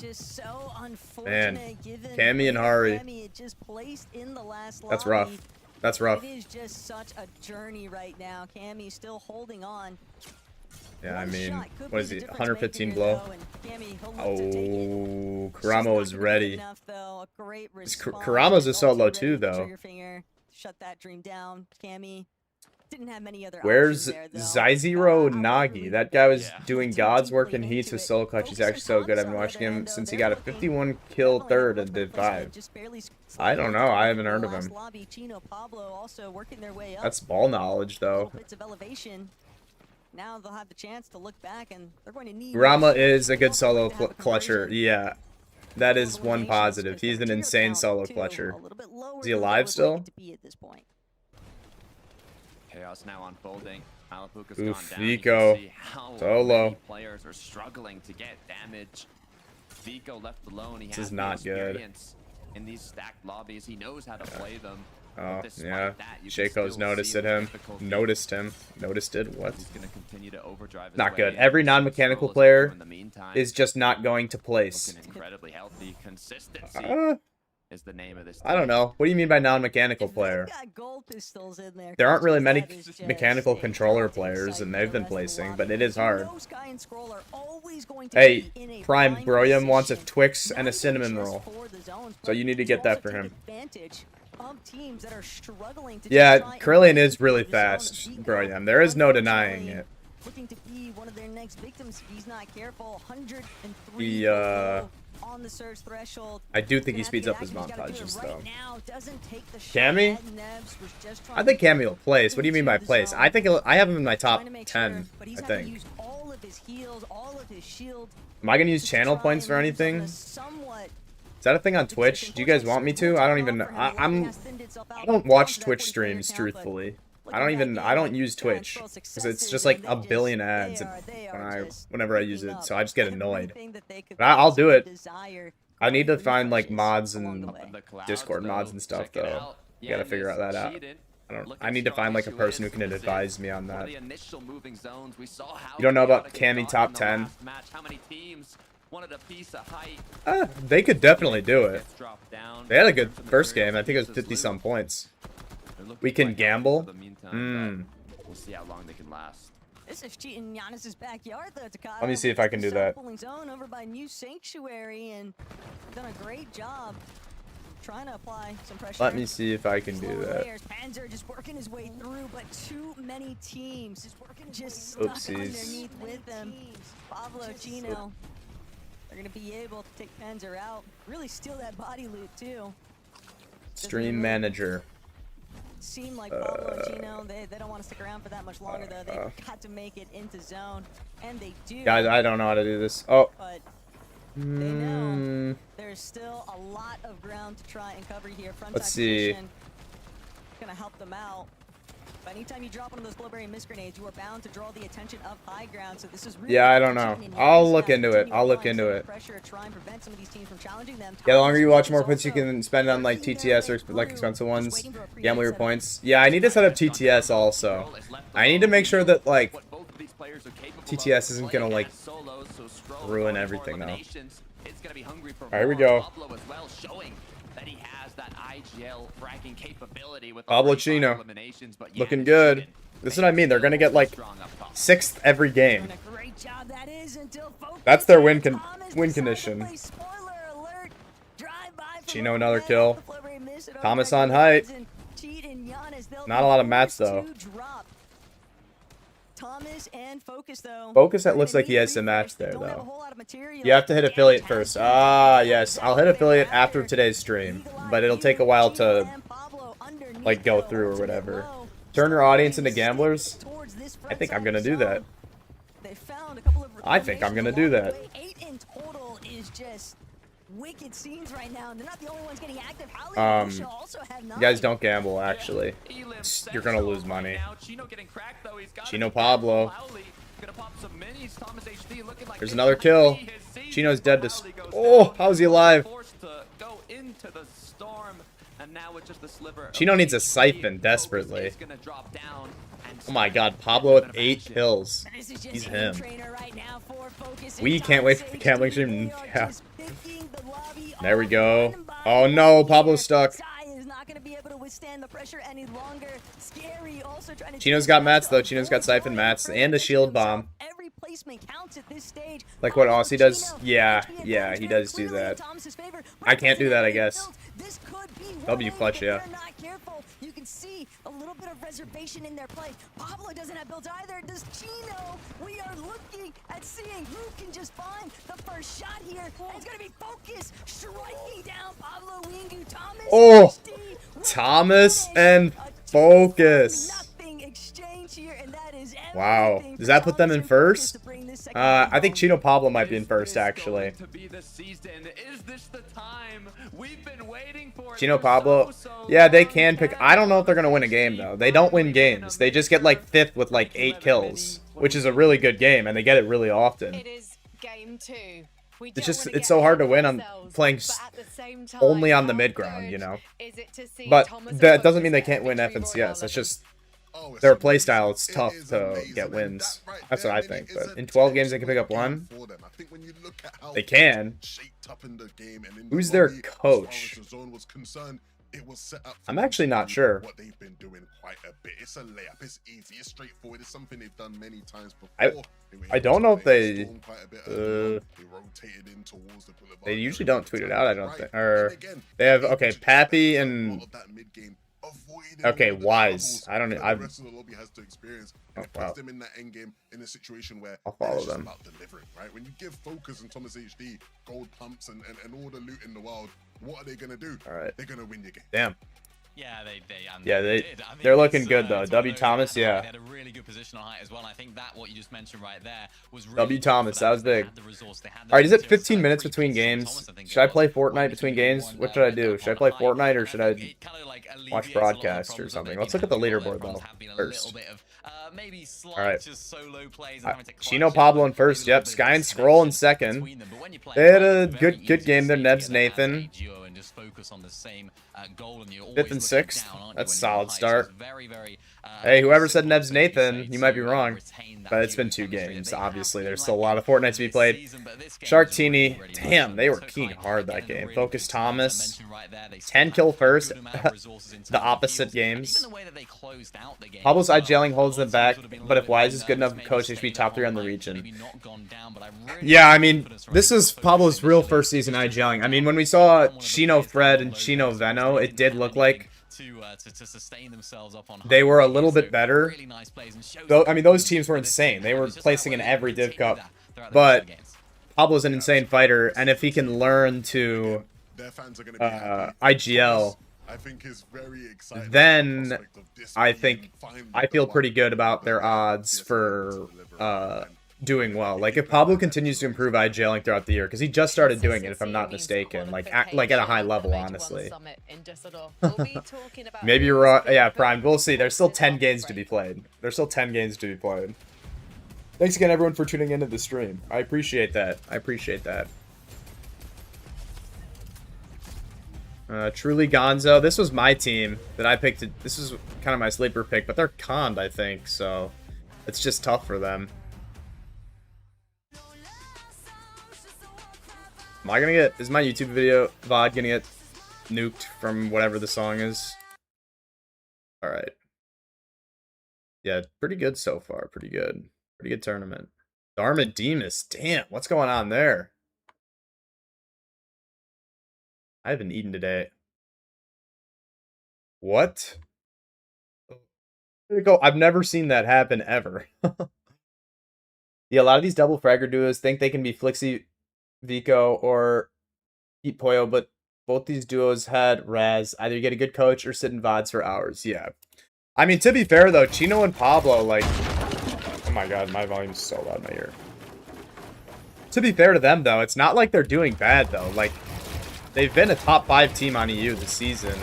Man, Cammy and Hari. That's rough. That's rough. It is just such a journey right now. Cammy's still holding on. Yeah, I One mean, shot could what be is the he? difference 115 maker blow. though, and Cammy, he'll look to take it. Oh, Just Karamo not is gonna be ready. enough, though. A great This response, Karamo's a and solo also too, ready to though. trigger finger, shut that dream down. Cammy didn't have many other Where's options there, though. Zaizero However, Nagi? That guy was Yeah. doing Team God's deeply work in into heats with it. solo clutch. He's Focus actually so on good. I've Thompson been on the watching other him end, though. since he They're got a looking 51 kill definitely third much and more did present, 5. just barely I don't know. I haven't in the heard of last him. lobby. Chino, Pablo also working their way up. That's ball knowledge, though. Little bits of elevation. Now they'll have the chance to look back, and they're going to need. Rama more is a surge. good Also solo going to have a clutcher. conversion. Yeah, that is Total one eliminations, positive. 'cause He's the an tier insane count, solo too, clutcher. a little bit lower Is he than they alive would still? like it to be at this point. Chaos now unfolding. Malapuka's Oof, gone down. You can Vico. see how Solo. many players are struggling to get damage. Vico left alone. He This has is the not good. experience in these stacked lobbies. He knows how to play them. Oh, But despite yeah. that, you can Shaco's still noticed see it the him. difficulty. Noticed him. Noticed it. What? He's gonna continue to overdrive his Not way good. in. Every Some non-mechanical scrolls player in the meantime. Is just not going to place. Looking incredibly healthy. Consistency is the name of this. I don't team. know. What do you mean by non-mechanical If they've player? got gold pistols in there, There aren't really coaches, many that is just mechanical a controller daunting players, sight and for they've the been rest of the placing, lobby. but it is You hard. know Sky and Scroll are always going to Hey, be in a Prime prime Broyum wants a position, Twix and a not cinnamon just roll. for the zones, So you but need to to get that also for take him. advantage of teams that are struggling to Yeah, just try and Krillian break is really through the zone. fast, Vico, Broyum. There is no denying unfortunately, it. looking to be one of their next victims if he's not careful. 103 He, below on the surge threshold. I do think he Gonna have to speeds get up his active. He's gotta do it montages, right though. now. Doesn't take the shot Cammy? at Nebs, was just I trying think to Cammy will place. What do you mean by into the place? zone. I think I have him in my top Trying to make 10, sure, but he's I having to think. use all of his heals, all of his shield Am I going to use to channel try points and for lose on anything? the Is somewhat that a thing on Twitch? Do you guys want me to? I don't even know. I don't watch Twitch streams, truthfully. I don't use Twitch because it's just like a billion ads whenever I use it, so I just get annoyed. But I'll do it. I need to find like mods and Discord mods and stuff though. You gotta figure that out. I need to find like a person who can advise me on that. You don't know about Cammy top 10? They could definitely do it. They had a good first game. I think it was 50-some points. We can gamble? We'll see how long they can last. This is cheating Giannis's backyard, though, Takata. Let me see if I can do that. Pulling zone over by New Sanctuary, and done a great job trying to apply some pressure. Let me see if I can do Slower that. layers. Panzer just working his way through, but too many teams just stuck Oopsies. underneath with them. Pablo, Chino, they're gonna be able to take Panzer out, really steal that body loot too. Stream manager. Seem like Pablo and Chino, they don't want to stick around for that much longer though. They've got to make it into zone, and they do. Guys, I don't know how to do this. Oh. But they know there's still a lot of ground to try and cover here. Front Let's see. Gonna help them out. But anytime you drop one of those Glowberry Mist Grenades, you are bound to draw the attention of high ground. So this is really Yeah, I don't know. I'll look into it. I'll look into it. Pressure to try and prevent some of these teams from challenging them. Yeah, the longer you watch, more points you can spend on like TTS or like expensive ones. Gamble your points. Yeah, I need to set up TTS also. I need to make sure that like TTS isn't gonna like ruin everything though. Alright, here we go. Pablo Chino. Looking good. This is what I mean. They're gonna get like 6th every game. That's their win condition. Chino another kill. Thomas on height. Not a lot of mats though. Thomas and Focus though. Focus, that they're looks gonna like he need has some refresh. match They there, don't have a though. whole lot of material. You have to hit And affiliate Taz first. is Ah, exactly yes. I'll what hit they were affiliate after after. today's stream, Eagle-Eye but it'll take a View, while Chino to, and Pablo underneath like, go the through or ultimate whatever. low. Turn your Still audience into playing stick gamblers? towards this I front think I'm side gonna of do that. zone. They found a couple of I think I'm gonna do formations that. along the way. 8 in total is just wicked scenes right now, and they're not the only ones getting active. Howley and Lucia also have You 9. guys don't gamble, actually. You're gonna lose money. Chino Pablo. There's another kill. Chino's dead to... Oh, how's he alive? Chino needs a siphon desperately. Oh my god, Pablo with 8 kills. He's him. We can't wait for the gambling stream. Yeah. There we go. Oh no, Pablo's stuck. Chino's got mats though. Chino's got siphon mats and a shield bomb. Like what Aussie does? Yeah, he does do that. I can't do that, I guess. W clutch, yeah. You can see a little bit of reservation in their play. Pablo doesn't have builds either. Does Chino? We are looking at seeing who can just find the first shot here. And it's going to be Focus striking down Pablo Wingu. Thomas. Oh, Thomas and Focus. Wow. Does that put them in first? I think Chino Pablo might be in first, actually. Chino Pablo, yeah, they can pick. I don't know if they're going to win a game, though. They don't win games. They just get, like, 5th with, like, 8 kills, which is a really good game, and they get it really often. It is game 2. It's just, it's so hard to win on playing only on the mid ground, you know? But that doesn't mean they can't win FNCS. That's just their playstyle. It's tough to get wins. That's what I think. But in 12 games, they can pick up 1. They can. Who's their coach? I'm actually not sure. What they've been doing quite a bit. It's a layup. It's easy. It's straightforward. It's something they've done many times before. I don't know if they they usually don't tweet it out, I don't think. Or they have, okay, Pappy and okay, Wise. I don't know. I've puts them in that end game in a situation where I'll follow them. about delivering, right? When you give Focus and Thomas HD gold pumps and all the loot in the world, what are they gonna do? All right. They're gonna win your game. Damn. Yeah, they did. I mean, They're looking it's, good though. W Thomas, yeah. They had a really good position on height as well. And I think that what you just mentioned right there was really W Thomas, that was they big. had the resource, they had the All right, is it material. 15 minutes Pretty between consistent. games? Thomas, I think Should I it play was. Fortnite between games? What should I do? Should I play Fortnite or should I It kinda, like, watch alleviates a lot of the broadcast or problems that something? they've Let's been look at the having. A lot of leaderboard their though problems have been a first. little bit of, maybe slight All right. just solo plays and having to clutch Chino it, Pablo in maybe first. a little Yep, bit Sky of and Scroll in disconnection second. between them. But when you're playing They had right, a it's very good easy game to there. see Nebs together as a Nathan. duo and just focus on the same goal, and you're 5th always and looking 6th. down, aren't you, That's when you're solid high. So start. it's very, very, Hey, whoever said simple Nebs to Nathan, you might be to, wrong. retain that But it's duo been 2 chemistry that games. they have Obviously, been there's still a like lot of Fortnite to be this played. season, but this game was Sharktini, really, really damn, nice. they were Took keying like, hard that again, game. really Focus good teams. I Thomas, mentioned right there, they still 10 have kill a good first. amount of resources in The terms of opposite heals. games. Even the way that they closed out the game Pablo's as well. IGLing holds A lot them of back, teams would have been a but little if bit Wise is good nervous, enough, maybe coach, he should be stayed top 3 up on the all night, region. maybe not gone down, but I really Yeah, I like mean, confidence this from is Focus Pablo's real initially. first season IGLing. I mean, when we saw Chino Fred and Chino Veno, it did look like to sustain themselves up on they were a high. little So bit better. really nice plays and shows Though, that I mean, those this teams were team insane. They were it's just placing about in whether every they can Div Cup. continue that throughout the rest of But the games. Pablo's an insane fighter, and if he can learn to Their fans are gonna be happy. IGL, I think is very excited. then about the prospect of this I being think finally I feel the pretty one good about their that odds CS:GO for to deliver on. doing well. Like if Pablo continues to improve IGLing throughout the year, because he just started doing it, if I'm not mistaken, like at a high level, honestly. Maybe you're wrong. Yeah, Prime. We'll see. There's still 10 games to be played. There's still 10 games to be played. Thanks again, everyone, for tuning into the stream. I appreciate that. I appreciate that. Truly Gonzo. This was my team that I picked. This is kind of my sleeper pick, but they're conned, I think, so it's just tough for them. Am I gonna get... Is my YouTube video VOD gonna get nuked from whatever the song is? Alright. Yeah, pretty good so far. Pretty good. Pretty good tournament. Darmademus. Damn, what's going on there? I haven't eaten today. What? I've never seen that happen ever. Yeah, a lot of these double fragger duos think they can be Flixie, Vico, or Heat Poyo, but both these duos had Raz. Either you get a good coach or sit in VODs for hours. Yeah. I mean, to be fair, though, Chino and Pablo, like... Oh my god, my volume's so loud in my ear. To be fair to them, though, it's not like they're doing bad, though. Like, they've been a top 5 team on EU this season.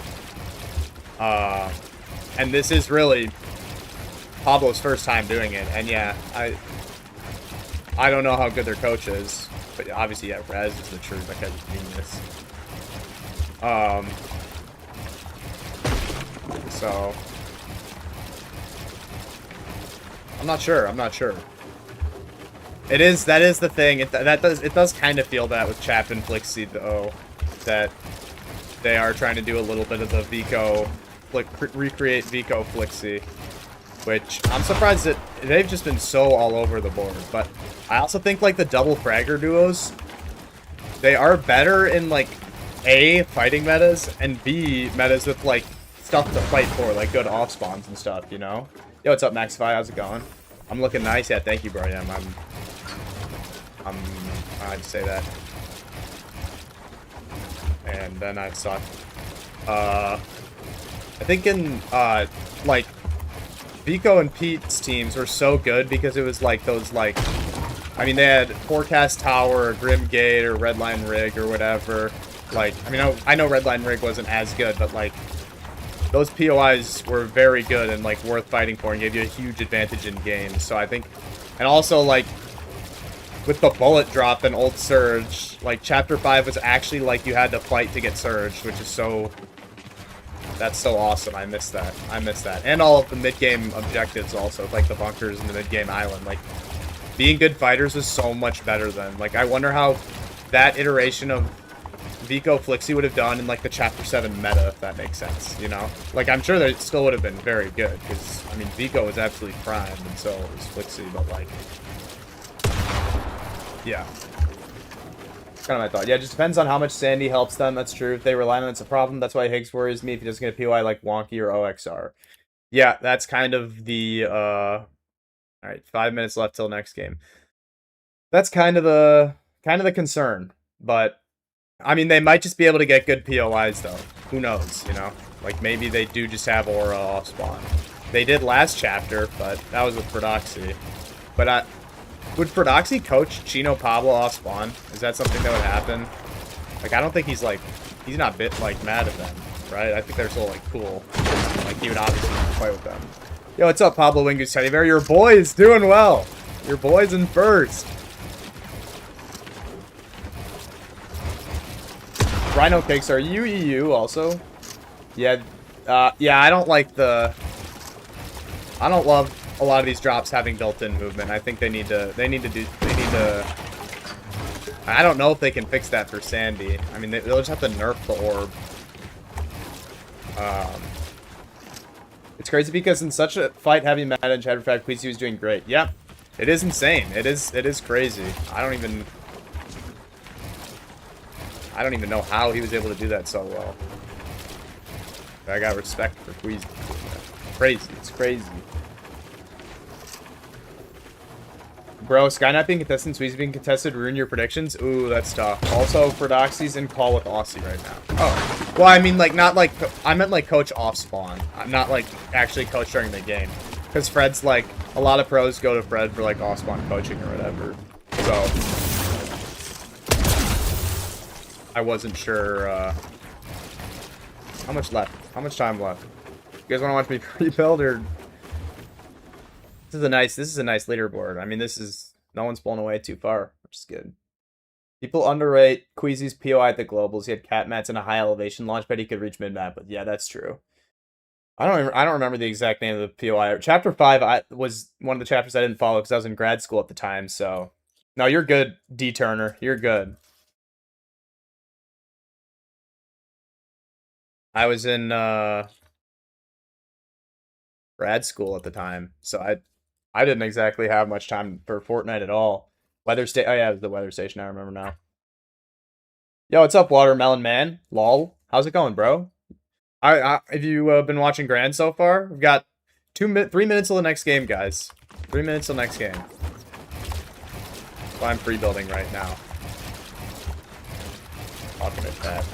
And this is really Pablo's first time doing it. And yeah, I don't know how good their coach is. But obviously, yeah, Raz is the truth. That guy's a genius. So... I'm not sure. That is the thing. It does kind of feel that with Chap and Flixie, though, that they are trying to do a little bit of the Vico, recreate Vico Flixie, which I'm surprised that they've just been so all over the board. But I also think like the double fragger duos, they are better in like A, fighting metas, and B, metas with like stuff to fight for, like good off spawns and stuff, you know? Yo, what's up, Maxify? How's it going? I'm looking nice. Yeah, thank you, bro. Yeah, I'd say that. And then I suck. I think in, like, Vico and Pete's teams were so good because it was like those, like, I mean, they had Forecast Tower, or Grim Gate, or Redline Rig, or whatever. Like, I mean, I know Redline Rig wasn't as good, but, like, those POIs were very good and, like, worth fighting for and gave you a huge advantage in games. So I think... And also, like, with the bullet drop and Old Surge, like, Chapter 5 was actually, like, you had to fight to get Surge, which is so... That's so awesome. I miss that. And all of the mid-game objectives also, like the bunkers and the mid-game island. Like, being good fighters was so much better then. Like, I wonder how that iteration of Vico Flixie would have done in, like, the Chapter 7 meta, if that makes sense, you know? Like, I'm sure that it still would have been very good, because, I mean, Vico was absolutely primed, and so was Flixie, but, like... Yeah. That's kind of my thought. Yeah, it just depends on how much Sandy helps them, that's true. If they rely on it, it's a problem. That's why Higgs worries me if he doesn't get a POI like Wonky or OXR. Yeah, that's kind of the, Alright, 5 minutes left till next game. That's kind of the concern, but... I mean, they might just be able to get good POIs, though. Who knows, you know? Like, maybe they do just have Aura off spawn. They did last chapter, but that was with Prodoxy. But, would Prodoxy coach Chino Pablo off spawn? Is that something that would happen? Like, I don't think he's, like, he's not mad at them, right? I think they're still, like, cool. Like, he would obviously fight with them. Yo, what's up, Pablo Wingus Teddy Bear? Your boy's doing well. Your boy's in first. Rhino Cakes, are you EU also? Yeah, yeah, I don't like the... I don't love a lot of these drops having built-in movement. I think they need to... I don't know if they can fix that for Sandy. I mean, they'll just have to nerf the orb. It's crazy because in such a fight-heavy meta, Chatterfag Queasy was doing great. Yeah, it is insane. It is crazy. I don't even know how he was able to do that so well. I got respect for Queasy. Crazy. It's crazy. Bro, Skynet being contested, Sweezy being contested, ruin your predictions? Ooh, that's tough. Also, Prodoxy's in call with Aussie right now. Oh. Well, I mean, like, not like... I meant, like, coach off-spawn. I'm not, like, actually coach during the game. Because Fred's, like... A lot of pros go to Fred for, like, off-spawn coaching or whatever. So... I wasn't sure, how much left? How much time left? You guys want to watch me pre-build, or... This is a nice leaderboard. I mean, no one's blown away too far, which is good. People underrate Queasy's POI at the globals. He had cat mats and a high elevation launch pad he could reach mid-map, but yeah, that's true. I don't remember the exact name of the POI. Chapter 5 was one of the chapters I didn't follow because I was in grad school at the time, so... No, you're good, D. Turner. You're good. I was in grad school at the time, so I didn't exactly have much time for Fortnite at all. Weather station. Oh yeah, it was the weather station. I remember now. Yo, what's up, Watermelon Man? Lol. How's it going, bro? Have you been watching Grand so far? We've got 3 minutes till the next game, guys. 3 minutes till next game. So I'm pre-building right now. Talking about that.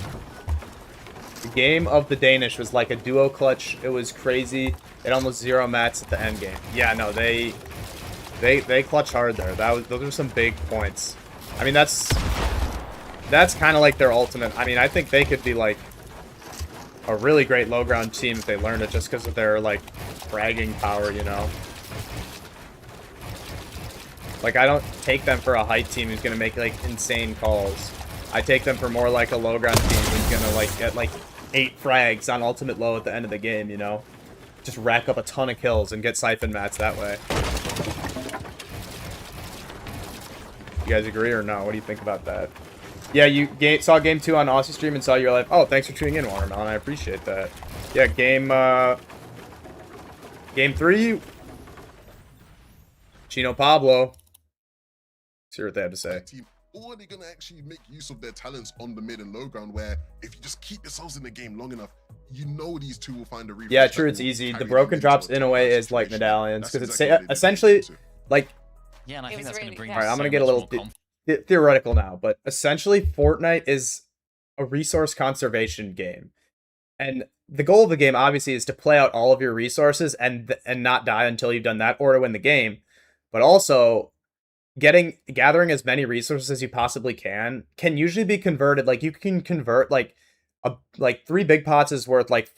The game of the Danish was like a duo clutch. It was crazy. It almost 0 mats at the end game. Yeah, no, they clutched hard there. Those were some big points. I mean, that's kind of like their ultimate. I mean, I think they could be like a really great low ground team if they learned it, just because of their like fragging power, you know. Like, I don't take them for a height team who's gonna make like insane calls. I take them for more like a low ground team who's gonna like get like 8 frags on ultimate low at the end of the game, you know? Just rack up a ton of kills and get siphon mats that way. You guys agree or no? What do you think about that? Yeah, you saw game 2 on Aussie stream and saw your live. Oh, thanks for tuning in, Watermelon. I appreciate that. Yeah, game 3. Chino Pablo. See what they have to say. Team, or are they gonna actually make use of their talents on the mid and low ground, where if you just keep yourselves in the game long enough, you know these two will find a refresh. Yeah, true, it's easy. The broken drops in a way is like medallions, because it's essentially like. Yeah, and I think that's going to bring. All right, I'm going to get a little theoretical now, but essentially Fortnite is a resource conservation game, and the goal of the game obviously is to play out all of your resources and not die until you've done that, or to win the game. But also, gathering as many resources as you possibly can usually be converted. Like, you can convert like 3 big pots is worth like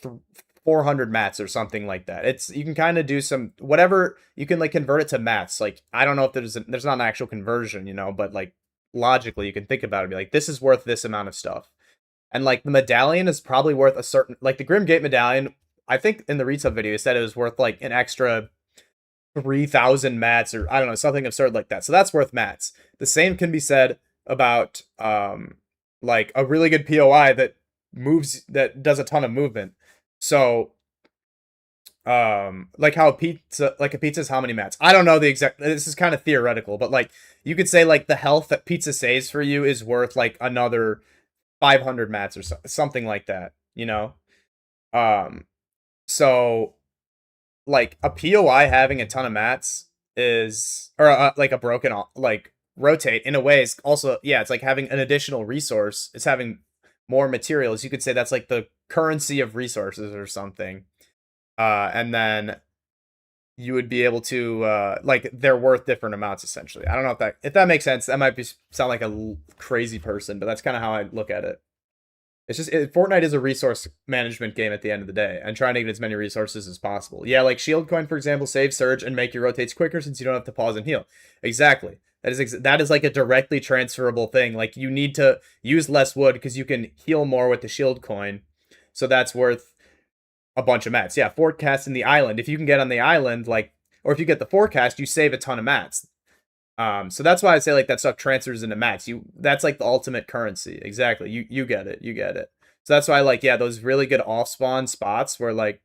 400 mats or something like that. You can kind of do some whatever, you can like convert it to mats. Like, I don't know if there's not an actual conversion, you know, but like logically you can think about it and be like, this is worth this amount of stuff. And like the medallion is probably worth a certain, like the Grim Gate medallion, I think in the resub video it said it was worth like an extra 3,000 mats, or I don't know, something absurd like that. So that's worth mats. The same can be said about like a really good POI that does a ton of movement. So like a pizza is how many mats? I don't know the exact, this is kind of theoretical, but like you could say like the health that pizza saves for you is worth like another 500 mats or something like that, you know? So like a POI having a ton of mats is, or like a broken, like rotate in a way is also, yeah, it's like having an additional resource. It's having more materials. You could say that's like the currency of resources or something. And then you would be able to, like, they're worth different amounts essentially. I don't know if that makes sense. That might sound like a crazy person, but that's kind of how I look at it. It's just, Fortnite is a resource management game at the end of the day, and trying to get as many resources as possible. Yeah, like Shield Coin, for example, save Surge and make your rotates quicker since you don't have to pause and heal. Exactly. That is like a directly transferable thing. Like, you need to use less wood because you can heal more with the Shield Coin. So that's worth a bunch of mats. Yeah, forecast in the island. If you can get on the island, like, or if you get the forecast, you save a ton of mats. So that's why I say like that stuff transfers into mats. That's like the ultimate currency. Exactly. You get it. You get it. So that's why, like, yeah, those really good off spawn spots where like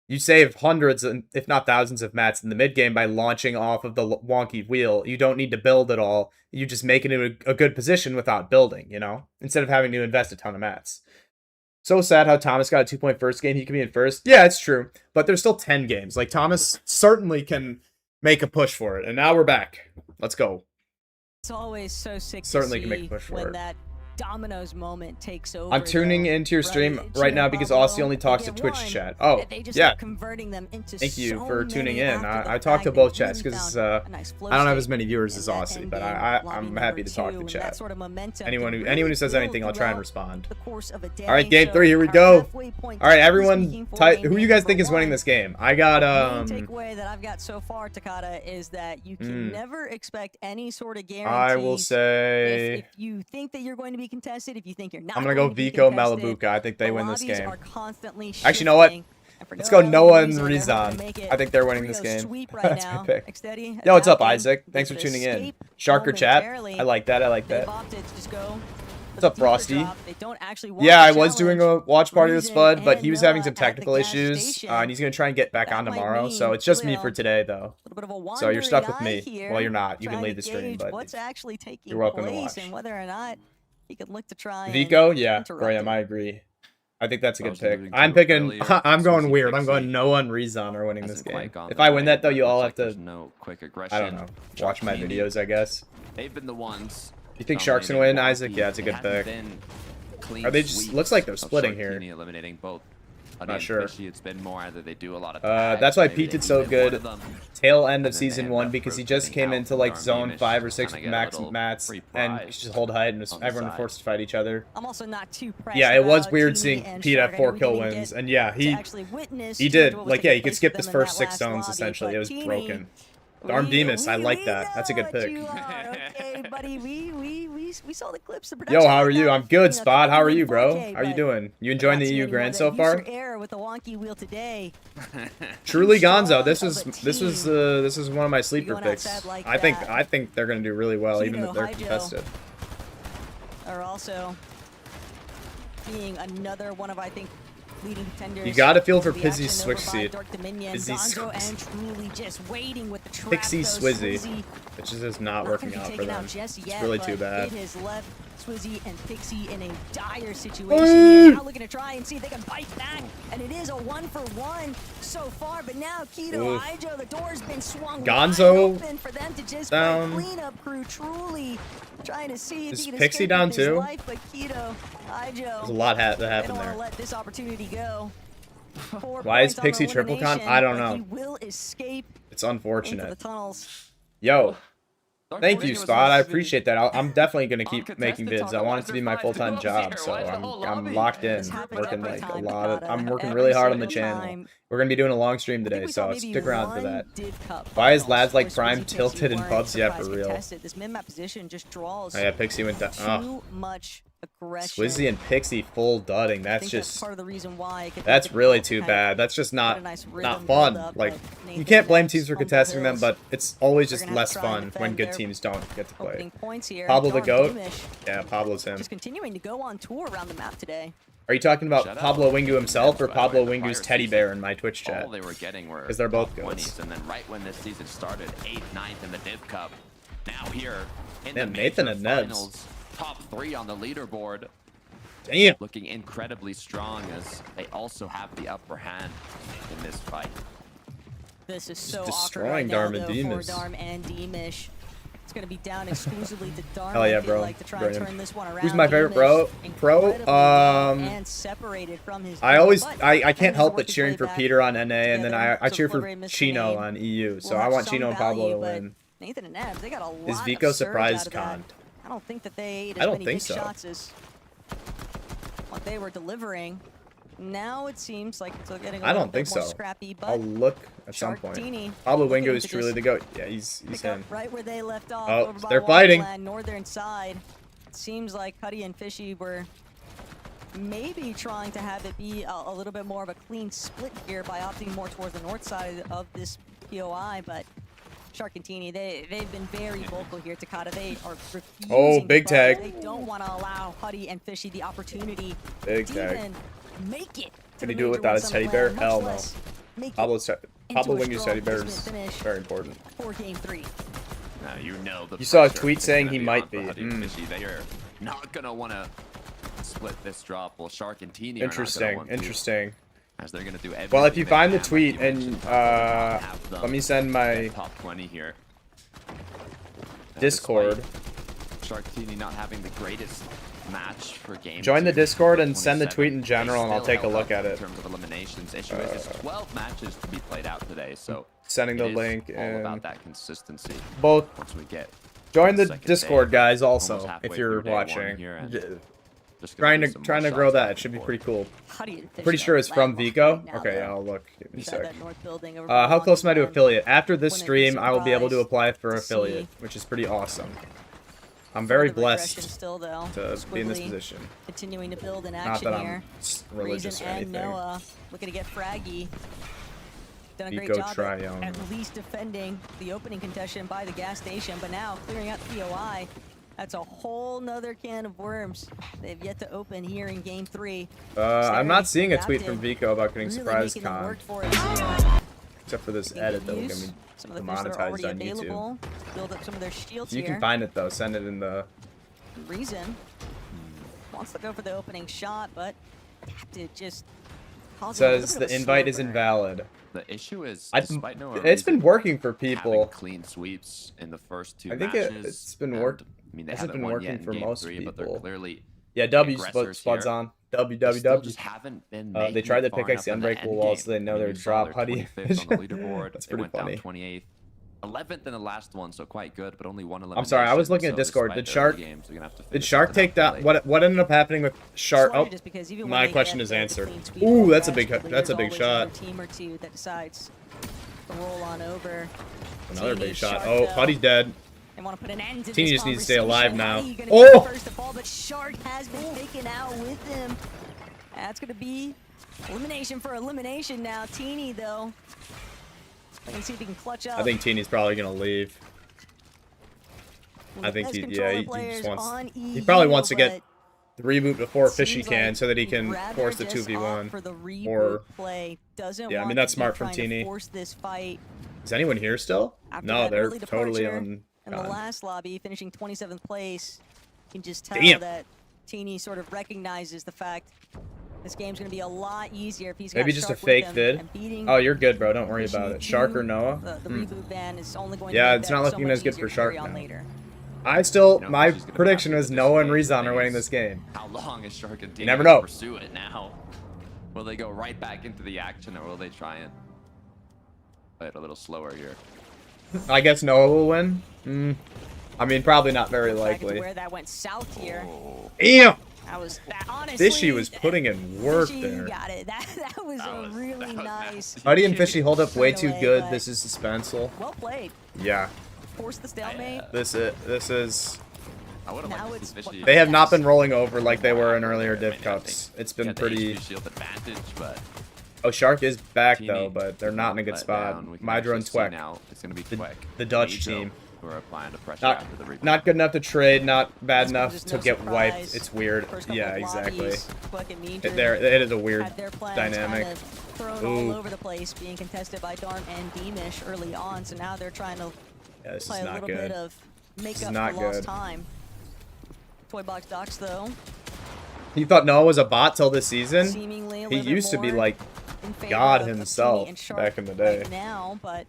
you save hundreds, if not thousands of mats in the mid game by launching off of the wonky wheel. You don't need to build at all. You just make it in a good position without building, you know, instead of having to invest a ton of mats. So sad how Thomas got a 2-point first game. He can be in first. Yeah, it's true. But there's still 10 games. Like, Thomas certainly can make a push for it. And now we're back. Let's go. It's always so sick Certainly to can make a see push for when it. that dominoes moment takes over. I'm tuning into your stream right now because Aussie only talks to Twitch chat. Oh, yeah. Converting them into Thank you so for tuning many in. after the I talk to fact. both They chats really because found a nice flow I don't have as state many viewers in as that Aussie, end but game I'm lobby happy to number talk 2, to and chat. that sort of momentum Anyone can who really says build anything, I'll try and throughout respond. the course of a day. All right, game 3, here we Our go. halfway point All right, is everyone, speaking for game who you guys number think is winning 1. this game? I got The main takeaway that I've got so far, Takata, is that you can never expect any sort of guarantees. I will say if you think that you're going to be contested, if you think you're not, I'm gonna go going to be Vico contested, Malabuka. I think they win this lobbies game. are constantly Actually, you know what? shifting, and for Let's no go Noah other and reason, they're hoping to Rizan. make it I think they're a winning this trio game. sweep right That's now. my pick. Extedi Yo, what's up, attacking, Isaac? get Thanks for to tuning in. escape Sharker chat. momentarily. I like that. I like They've that. opted to just go What's up, deeper Frosty? drop. They don't actually want Yeah, to I was doing a challenge watch party with Reason Spud, but and he was having Noah some at the technical gas issues, station. and he's gonna try and get back on That might tomorrow. So mean it's just me Julio, for today, though. little bit of a So you're stuck with wandering me. eye here, Well, you're not. You can trying leave to the stream, gauge but what's actually taking you're welcome to place watch. and whether or not he could look to try Vico, and yeah, interrupt Graham, it. I agree. I think that's a good was pick. alluding I'm to picking. earlier, I'm going Susie weird. I'm Pixie going Noah and Rezon are winning this hasn't game. quite gone If their I win way, that though, but you it all looks have like to. there's no quick aggression. I don't know. Watch my Sharkini, videos, I guess. They've been the ones. You think Sharks can win, Isaac? Yeah, it's a good pick. Are they just? Looks like they're splitting here. Eliminating both. Not sure. It's been more either they do a lot of that's why Pete did so good tail end of season 1 because he just came into like zone 5 or 6 max mats and just hold height and everyone was forced to fight each other. I'm also not too pressed. Yeah, it was weird Teeny seeing and Pete Shark. have I know 4 we kill didn't wins, get and yeah, to actually witness he did. what was Like yeah, taking you could place skip with his them in first that 6 last zones lobby, essentially. but It was Teeny, broken. Darn Demus, I like that. That's a good pick. Okay, buddy, we saw the clips. The Yo, how are you? I'm good, production Spot. How are you, 4K, bro? How are you but doing? You enjoying the not EU seeing Grand anyone so that far? user error with the wonky wheel today. Truly Gonzo. Strong This was one of my sleeper going picks. outside like I that. think they're gonna do really well, even Keto, if they're Hi, Joe. contested. Are also being another one of, I think, leading contenders. You gotta feel for The Pizzy's action over Switch by seat. Dark Dominion, Pizzy's Gonzo Switch. and Truly just waiting with the trap. Pixie though. Swizzy, which is just not Not working gonna be out for taken them. just It's yet, really but too bad. It has left Swizzy and Pixie in a dire Hey! situation. Now looking to try and see if they can bite back, and it is a 1-for-1 so far. But now Keto, Oof. Ijo, the door's been swung Gonzo wide open for them to just down. play cleanup crew. Truly trying to see if Is he can Pixie escape down with his too? life, but Keto, Ijo, There's a lot that they happened don't want there. to let this opportunity go. 4 Why is points on Pixie triple con? elimination, I don't but know. He will escape It's into the unfortunate. tunnels. Yo, Dark thank you, Dominion was Spot. I supposed to be appreciate that. I'm definitely gonna keep making uncontested vids. I want it to be my full-time job, so I'm locked in, This happens working every like a time, lot of. Dakota. I'm working Every really hard on the single channel. time. We're gonna be doing a long stream I think today, we saw so maybe stick around for one that. Div Cup Why is finals lads like where Prime Swizzy tilted in weren't pubs? Yeah, for surprised real. contested. This mid-map position just draws Oh yeah, Pixie went down. Oh, too much aggression. Swizzy and Pixie full dudding. I That's think just. part of the reason why it could That's be really difficult too to bad. That's just get not a nice not rhythm fun. build up, Like but you Nathan can't blame Nets, teams for Humble contesting them, Hills, but it's always they're just gonna have less to try and fun when defend good their teams don't get to play. opening points here. Pablo the Darn Goat? Beamish Yeah, Pablo's him. just continuing to go on tour around the map today. Are you talking about Shout out. Pablo Wingu himself or By the way, Pablo the Wingu's prior teddy season, bear in my Twitch chat? All they were getting were 'Cause they're both top goats. 20s, and then right when this season started, 8th, 9th in the Div Cup. Now here in Damn, the Nathan major and Nebs. finals, top 3 on the leaderboard, Damn. looking incredibly strong as they also have the upper hand in this fight. This is so destroying awkward right Darm now, and though, for Demus. Darm and Deemish. It's going to be down exclusively to Darm. Hell yeah, I feel bro. like, to try Brilliant. and turn this one around. Who's my favorite Deemish pro? incredibly low and separated from his I team, always but I managed can't to help work but his cheering way for back Peter on NA, and then together. I So cheer for Flurry missed the Chino name. on EU. Will So I have want some Chino and Pablo to value, but win. Nathan and Nebs, they got a lot Is of Vico surge surprise out of that. con? I don't think that they ate I as don't many think big so. shots as what they were delivering. Now it seems like it's getting a I little don't bit think more so. scrappy, but I'll look at some point. Sharktini Pablo looking Wingo is to truly just the goat. Yeah, he's pick him. up right where they left off. Oh, over by they're fighting. Wonderland, northern side. It seems like Cuddy and Fishy were maybe trying to have it be a little bit more of a clean split here by opting more towards the north side of this POI, but Sharkantini, they've been very vocal here. Takata, they are refusing Oh, to big budge. tag. They don't want to allow Cuddy and Fishy the opportunity Big to tag. even make it. Can he do it without his teddy bear? Hell no. Pablo into a Wingu's strong teddy bear placement is finish. very important. For game 3. Now you know the You saw a pressure tweet is saying gonna he be might on for be. Huddy and Fishy. They are not gonna want to split this drop. Well, Shark and Teeny are not gonna Interesting. want to, Interesting. as they're gonna do everything. Well, if you they find the can, like tweet you and mentioned, to not have them let me send my get top 20 here. Now, Discord. despite Sharktini not having the greatest match for game. Join the 2, Discord and send the 27, tweet in they general, and I'll still take a held look up at in it. terms of eliminations. Issue is there's 12 matches to be played out today, so Sending the it is link all about and that consistency. both. Once we get Join the second day, Discord, guys. almost Also, halfway if you're through day one watching, here, and Yeah. just gonna trying be to some trying more to grow shots that. back It should be and pretty forth. cool. Pretty sure it's from Vico. Okay, I'll look. Give me a sec. How close am I to affiliate? After this stream, I will be able to apply for affiliate, which is pretty awesome. I'm very blessed still, though. to be in this Squiggly position. Continuing to build in Not action that here. I'm religious Reason or and anything. Noah looking to get fraggy. Done a great Vico job Triumph. at least defending the opening contention by the gas station, but now clearing out the POI. That's a whole nother can of worms they've yet to open here in game 3. I'm not seeing a tweet from Vico about getting Really surprise making them con, work for it here. except for this Can edit get that will use get me some of the fish that are demonetized already on YouTube. available. Build up some of their shields If you here. can find it though, send it in the. Reason wants to go for the opening shot, but have to just cause Says the invite is invalid. The issue is, I- despite no It's been reason working for having people. clean sweeps in the first 2 I think matches. it's been and, work. I mean, they This has haven't been won working yet in for game most 3, but they're people. clearly Yeah, the W aggressors spuds here. on. They still WWW. just haven't been They making tried to it far pickaxe the enough in unbreakable end walls game. so they know I mean, they you would saw drop they're Huddy. 25th on the leaderboard. That's They pretty went funny. down 28th. 11th in the last one, so quite good, but only one elimination. I'm sorry, I was looking at so Discord. despite Did early Shark games, they're gonna have to did finish Shark it take out that? late. What ended up happening with Shark? Slaughter Oh, just because even when my they question get is the answered. clean sweep Ooh, on that's a match, big there's that's a big always shot. another team or two that decides to roll on over. Another Teeny, big shot. Shark, Oh, though. Huddy's dead. They want to put an end to Teeny this just needs to stay alive conversation. now. Huddy gonna be the Oh! first to fall, but Shark has been taken out with him. That's going to be elimination for elimination now. Teeny, though. I can see if he can clutch up. I think Teeny's probably gonna leave. One I of the think best he controller just players wants. on He probably EU, wants to get but the reboot before it Fishy seems can, like so that he he'd can rather force the just 2v1. opt for the reboot or- play. Doesn't Yeah, I mean, want that's to keep smart from trying to Teeny. Force this fight. Is anyone here still? After No, that they're early totally departure on. in the gone. last lobby, finishing 27th place. You can just tell Damn. that Teeny sort of recognizes the fact this game's going to be a lot easier if he's got Maybe just a Shark with fake him, vid. and beating Oh, you're good, bro. Don't worry Fishy about it. to Shark or Noah? The Hmm. reboot ban is only going Yeah, to make it's that not so looking much as good easier for to carry Shark on now. later. I still, You know, my Fishy's gonna prediction have was to Noah and participate Rezon are in winning this. this game. How long is Shark and Teeny never gonna know. pursue it now? Will they go right back into the action, or will they try and play it a little slower here? I guess Noah will win. I mean, probably not very Back into likely. where that went south here. Oh, Damn! That was that honestly. Fishy was putting in work Fishy, there. You got it. That was a really that was nice. nasty. Huddy and Fishy hold up way Straight too away, good. but- This is suspenseful. Well played. Yeah, Force the stalemate. this is. I would have Now liked to it's see Fishy. what- They have not been rolling over like they were in earlier I mean, div I cups. think It's he been had the pretty. HP shield advantage, but Oh, Shark is back Teeny though, but they're not in a good let spot. down. We can Mydro and actually see Tweck, now it's going to be the- Tweck. the Dutch Nico, team. who are applying the pressure Not after the reboot. not good enough to trade, not bad This enough was just to no get wiped. surprise. It's weird. First couple Yeah, of exactly. lobbies, Tweck and Meander It is a weird had their plans dynamic. kind of thrown Ooh. all over the place, being contested by Darm and Beamish early on. So now they're trying to Yeah, this play is a not little good. bit of make up not for lost good. time. Toy Box Docs, though, You thought Noah was a bot till this season? seemingly a He little bit used to be more like in favor God of himself Teeny and Shark back in the day. right now, but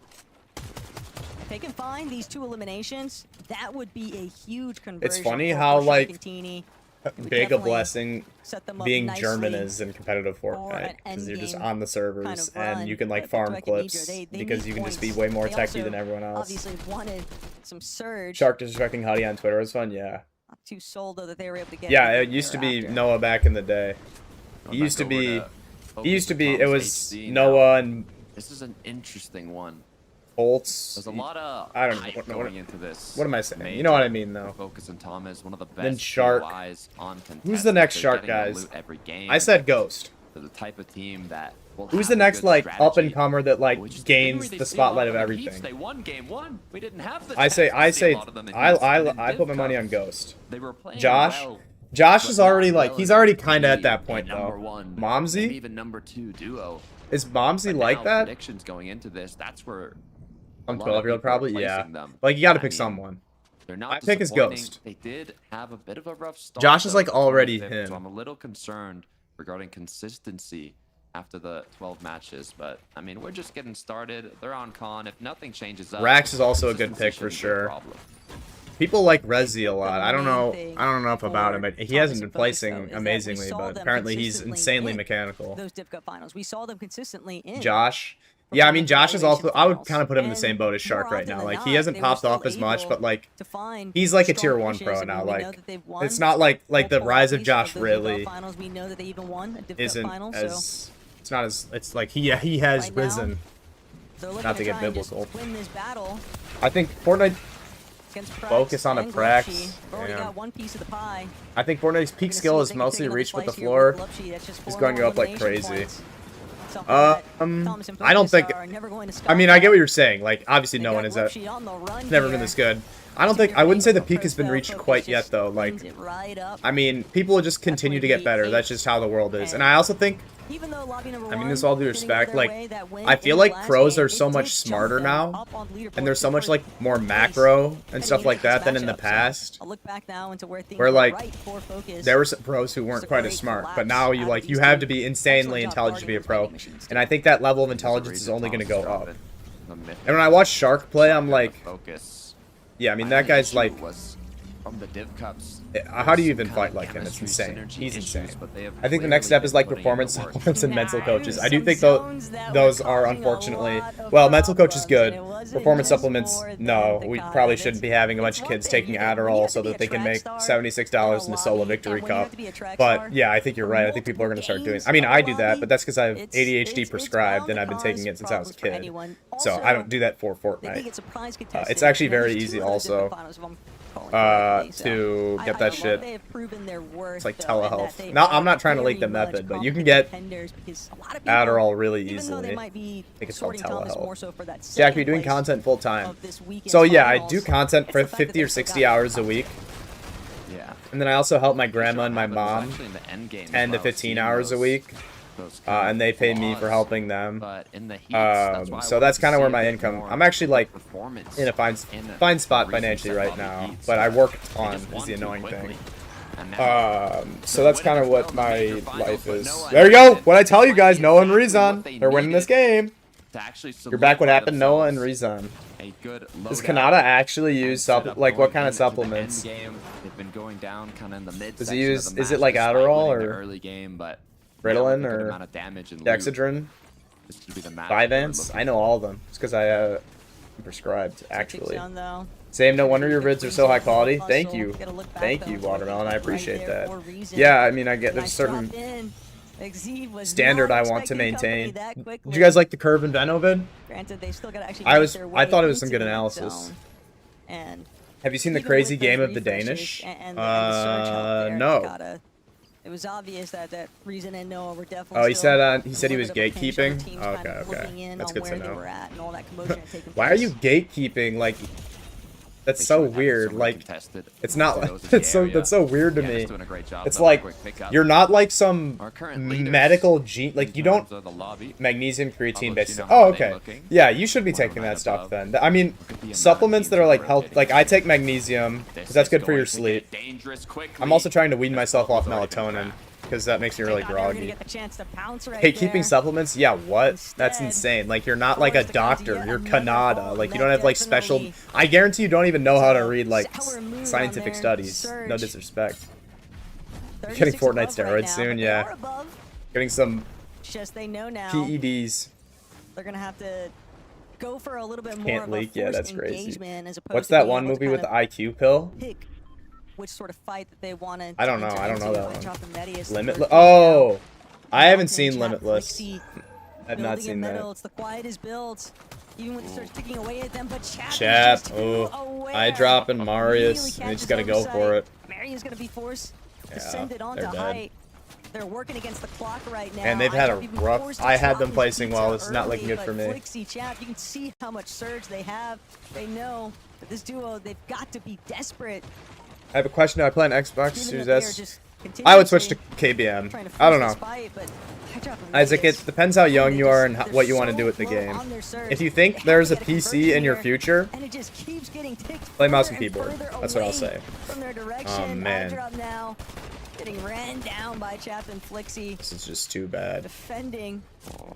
if they can find these 2 eliminations, that would be a huge conversion. funny for how, Shark like, and Teeny. would big a definitely blessing set them up being German nicely is in competitive for Fortnite an because you're just endgame on the servers kind of and run. you can like But farm Tweck and Meander, clips they because need you can just be points. way more They techie also than everyone else. Obviously wanted some surge. Shark disrespecting Huddy on Twitter was fun, yeah. Not too sold though that they were able to get. Yeah, anything it used to be thereafter. Noah back in the day. Going He used to back over be. Focus He used to and be. It Tom's was HC now. Noah and This is an interesting one. Bolts. There's a lot of I don't know, hype what- going into this. What am I saying? You know what I mean, though. Focus and Tom is one of the best Then Shark. POIs on Who's the next contest. Shark, They're getting guys? the loot every game. I said Ghost. They're the type of team that will Who's have the a next good like up and strategy. comer that like We just gains didn't really the see a lot spotlight of them in heats. everything? They won game 1. We didn't have the I say chance to see a lot of them in heats. And in I put my Div money Cup, on Ghost. They were playing Josh? well, Josh but is not already like well he's enough already to kind of at be that a point number though. one, Momsy? maybe even number 2 duo. Is Momsy But like now that? Predictions going into this, that's where Some a lot of 12-year-old people are probably, yeah. placing them. Like you got to I pick mean, someone. They're not My pick is disappointing. Ghost. They did have a bit of a rough start. Josh is, though, like, to already 25th, him. So I'm a little concerned regarding consistency after the 12 matches. But I mean, we're just getting started. They're on con. If nothing changes up, Rax is also a good consistency pick for shouldn't be a sure. problem. People like Rezi a lot. I don't know. thing I don't know enough about him, for but he hasn't been Thomas and Focus, though, placing is that we amazingly. saw But them apparently he's consistently insanely in mechanical. Those Div Cup finals, we saw them consistently in. Josh. Yeah, I mean Josh is also. I would Finals. kind of put him in the And same boat as more Shark right often now. than Like he not, hasn't they were popped still off as much, able but like to find he's like a strong tier 1 pushes. pro I mean, now. we know Like that they've won it's not like the multiple rise of lobbies Josh those Div Cup really finals. We know that they even won a Div Cup isn't final, so as. It's not as. It's like he has Right now, risen. they're looking not to get try and just biblical. win this battle I think Fortnite. against Prax Focus on a and Prax. Glupshy. They've already Damn. got one piece of the pie. I think Fortnite's peak Gonna see skill if is they can mostly take another reach with the slice here floor. Glupshy. That's just He's 4 going more up like elimination crazy. points. Something that Thomas and I don't Focus think. are never going to I mean, I scoff get what at. you're saying. Like, obviously, They no got one is that. Glupshy on the run Never here. been this good. I wouldn't say the peak has been reached quite yet though. Like, I mean, people will just continue to get better. That's just how the world is. And I also think, I mean this all due respect, like, I feel like pros are so much smarter now, and there's so much like more macro and stuff like that than in the past. Where like there were some pros who weren't quite as smart, but now you have to be insanely intelligent to be a pro, and I think that level of intelligence is only going to go up. And when I watch Shark play, I'm like, yeah, I mean that guy's like, from the Div Cups. how do you even fight like him? It's insane. He's insane. I think the next step is like performance supplements and mental coaches. I do think those are unfortunately, well, mental coach is good. Performance supplements, no. We probably shouldn't be having a bunch of kids taking Adderall so that they can make $76 in the solo victory cup. But yeah, I think you're right. I think people are going to start doing. I mean, I do that, but that's because I have ADHD prescribed and I've been taking it since I was a kid. So I don't do that for Fortnite. It's actually very ezy also. To get that shit. It's like telehealth. Now, I'm not trying to leak the method, but you can get Adderall really easily. I think it's called telehealth. Jack, you're doing content full time. So yeah, I do content for 50 or 60 hours a week. Yeah. And then I also help my grandma and my mom 10 to 15 hours a week. And they pay me for helping them. So that's kind of where my income. I'm actually like in a fine spot financially right now, but I work a ton is the annoying thing. So that's kind of what my life is. There you go. What I tell you guys, Noah and Rezon, they're winning this game. You're back. What happened, Noah and Rezon? Does Kanata actually use like what kind of supplements? Does he use? Is it like Adderall or Ritalin or Dexedrine? Vyvanse? I know all of them. It's because I'm prescribed, actually. Same, no wonder your vids are so high quality. Thank you. Thank you, Watermelon. I appreciate that. Yeah, I mean, I get there's a certain standard I want to maintain. Did you guys like the curve in Veno vid? I thought it was some good analysis. Have you seen the crazy game of the Danish? No. It was obvious that Reason and Noah were definitely. Oh, he said he was gatekeeping. Okay, that's good to know. Why are you gatekeeping? Like, that's so weird. Like, it's not like that's so weird to me. It's like you're not like some medical like you don't magnesium creatine based. Oh, okay. Yeah, you should be taking that stuff then. I mean, supplements that are like health. Like I take magnesium because that's good for your sleep. I'm also trying to wean myself off melatonin because that makes me really groggy. Hey, keeping supplements? Yeah, what? That's insane. Like, you're not like a doctor. You're Kanata. Like, you don't have like special. I guarantee you don't even know how to read like scientific studies. No disrespect. You're getting Fortnite steroids soon, yeah. Getting some PEDs. They're gonna have to go for a little bit more. Can't leak. Yeah, that's crazy. What's that one movie with the IQ pill? Which sort of fight that they wanted. I don't know. I don't know that one. Limitless. Oh, I haven't seen Limitless. I've not seen that. It's the quietest builds. Even when they start sticking away at them, but Chap. Oh, I drop in Marius, and they just gotta go for it. Marius gonna be forced to send it on to height. They're working against the clock right now. And they've had a rough. I had them placing well. This is not looking good for me. You can see how much surge they have. They know that this duo, they've got to be desperate. I have a question. Do I play on Xbox Series S? I would switch to KBM. I don't know. Isaac, it depends how young you are and what you want to do with the game. If you think there's a PC in your future, play mouse and keyboard. That's what I'll say. Oh, man. Getting ran down by Chapin Flixie. This is just too bad. Defending.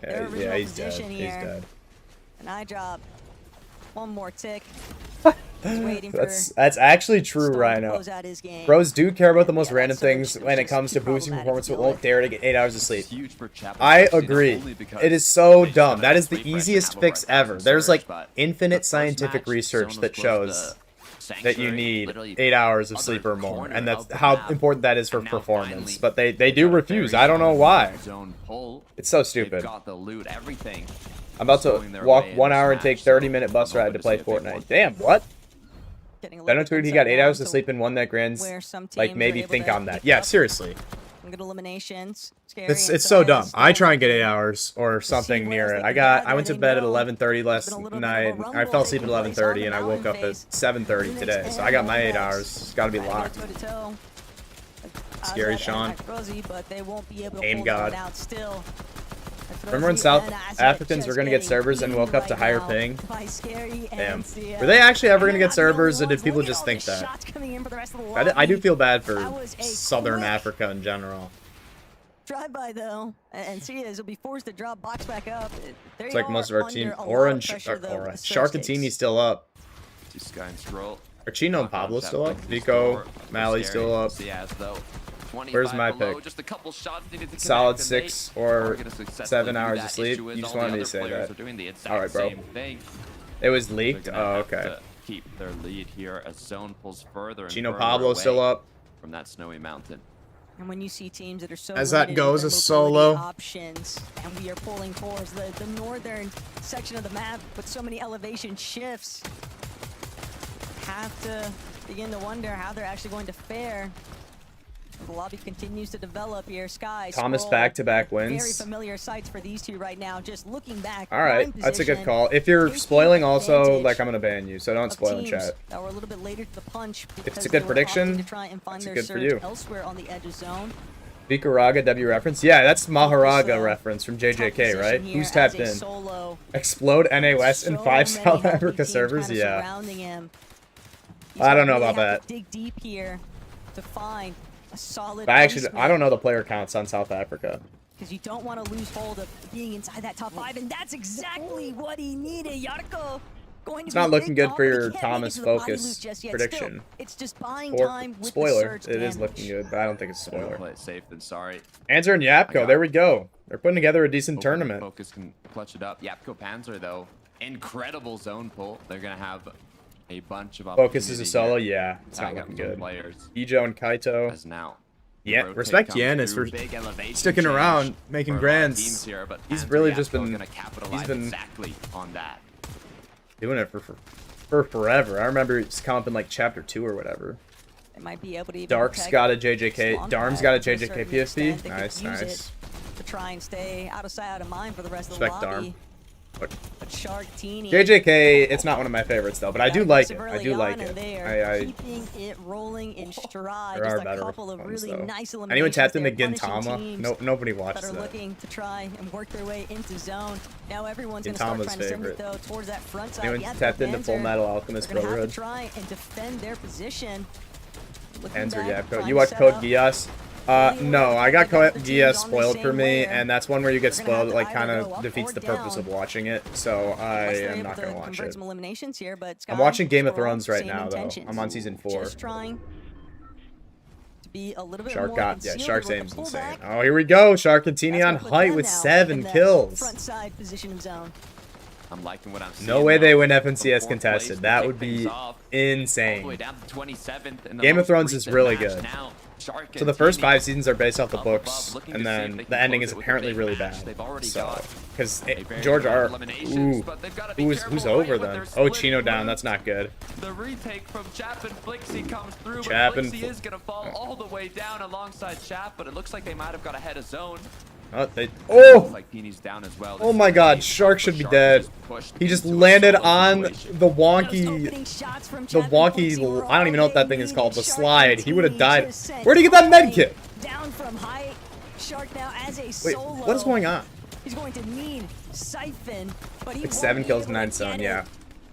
Yeah, he's dead. He's dead. And I drop one more tick. That's actually true, Rhino. Bros do care about the most random things when it comes to boosting performance, but won't dare to get 8 hours of sleep. I agree. It is so dumb. That is the easiest fix ever. There's like infinite scientific research that shows that you need 8 hours of sleep or more, and that's how important that is for performance. But they do refuse. I don't know why. It's so stupid. I'm about to walk 1 hour and take 30-minute bus ride to play Fortnite. Damn, what? Beno tweeted he got 8 hours of sleep and won that grins. Like, maybe think on that. Yeah, seriously. Some good eliminations. Scary It's and so dumb. Sias I still try and get looking 8 hours or something see near where it. they I can gather. went to They bed at know 11:30 there's last been a little bit of a night. I rumble fell asleep at taking place 11:30 on and I the woke up at mountain 7:30 face. today. So I got my 8 hours. It's got to be locked. Toe-to-toe. Scary Azad Sean. and Akrozi, but they won't be able to Aim hold God. one out still. Remember when Akrozi South and Azad Africans were just going to get getting servers and woke up to beamed higher right ping? now by Scary and Damn. Sia. Were they actually ever going to And get they're not the only servers, or did ones. people Look at just all think the that? shots coming in for the rest of the I do lobby. feel bad for That was a Southern quick Africa in general. drive-by though, and Sias will be forced to drop box back up. It's like most of our team. Orange, Sharkatini's still up. Sky and Stroll. Archino and Pablo's still up. Vico, Mali's still up. Where's my pick? Just a couple shots needed to Solid connect, and 6 they or are gonna successfully 7 do hours that. of sleep. Issue is You just all the wanted me to other say players that. are doing the exact All right, bro. same thing. It was They're leaked? gonna Oh, have okay. to keep their lead here as zone pulls further and Chino further Pablo's still away up. from that snowy mountain. And when you see teams that are so As that limited goes, with a their mobility solo. options, and we are pulling towards the northern section of the map with so many elevation shifts, have to begin to wonder how they're actually going to fare. The lobby continues to develop here. Sky, Thomas Scroll, back-to-back very wins. familiar sights for these two right now. Just looking back. All right, prime that's a good position, call. If you're taking spoiling also, advantage like, I'm going to ban you, so don't of spoil in teams chat. that were a little bit later to the punch it's a because good they were opting prediction, to try and find that's their good for surge you. elsewhere on the edge of zone. Vikaraga W reference? Yeah, that's Maharaga Also, reference from Top JJK, position right? here Who's as tapped a in? solo. Explode NA West in So 5 many South healthy Africa teams servers? kind of Yeah. surrounding him. He's I don't gonna know really about have to that. dig deep here to find a solid I don't know the player counts on South Africa. because you don't want to lose hold of being inside that top 5, and that's exactly what he needed. Yarko going to It's be not a looking big good for bomb, but he your can't make it Thomas to the body Focus loop just yet. prediction. Still, it's just buying Or time with spoiler, the surge it is damage. looking good, but I don't think it's a Better spoiler. play it safe than sorry. Answer and Yapko, there we go. They're putting together a decent Hopefully tournament. Focus can clutch it up. Yapko Panzer though, incredible zone pull. They're gonna have a bunch of Focus is a opportunity solo, here. yeah. It's not Tag up looking some good. Players Ijo and Kaito. as now. Yeah, Rotate respect comes Yanis through, for big elevation sticking change around, making for a lot of grands. teams here, but He's Panzer really Yapko just been gonna capitalize exactly on that. doing it for forever. I remember he's comping like chapter 2 or whatever. They might be able to even Dark's peg got a JJK. Slump Darm's pad got a to JJK certain PFP. extent. They could Nice, use nice. it to try and stay out of sight, out of mind for the rest Respect of the Darm. lobby. But But Shark Teeny, JJK, it's not one of my favorites though, but I do like it. I do like and it. they are I keeping it rolling in stride. There Just are a better couple of ones, really though. nice eliminations. Anyone tapped into there, punishing Gintama? teams Nobody that watched are that. looking to try and work their way into zone. Now everyone's going to start Gintama's trying to send it favorite. though towards that front side. Anyone Yeah, tapped the into Full Panzer, Metal Alchemist they're going to have Brotherhood? to try and defend their position. Looking Answer, back, yeah. trying You to watch set Code up. Geass? No, I got Code Geass spoiled for me, and that's one where you get spoiled. It like kind of defeats the purpose of watching it. So I Unless they're am able not to gonna watch convert it. some eliminations here, but I'm Sky, watching Game of Scroll, Thrones right same now though. intentions. I'm on season 4. Just trying to be a little bit Shark more got concealed Shark's with the aim's insane. pullback. Oh, here we go. Sharkatini That's on gonna put height them with now 7 in that kills. Front side position of zone. I'm liking what I'm seeing. No way now. they win From FNCS fourth contested. place, That they would kick things be off all the way insane. down to 27th in the Game of most Thrones is recent really match. good. Now, Shark So and the first Teeny 5 seasons are based off the up books, above, looking and to see if then they can the ending close is it with a apparently big really match. bad. They've already So, got because a very George number R. of eliminations, Ooh, but they've gotta be who's careful over right them? when they're Oh, splitting Chino down. loot. That's not good. The retake from Chap and Flixie comes through, Chap but and Flixie is going to fall all the way down alongside Chap, but it looks like they might have got ahead of zone. Oh, Looks oh! like Teeny's down as well. Oh my God, Shark should be dead. He just landed on the wonky, I don't even know what that thing is called, the slide. He would have died. Where'd he get that med kit? Down from height. Shark now as a Wait, solo. what is going on? He's going to need Siphon, but he Like won't 7 be kills, able 9 to stun, get yeah. it.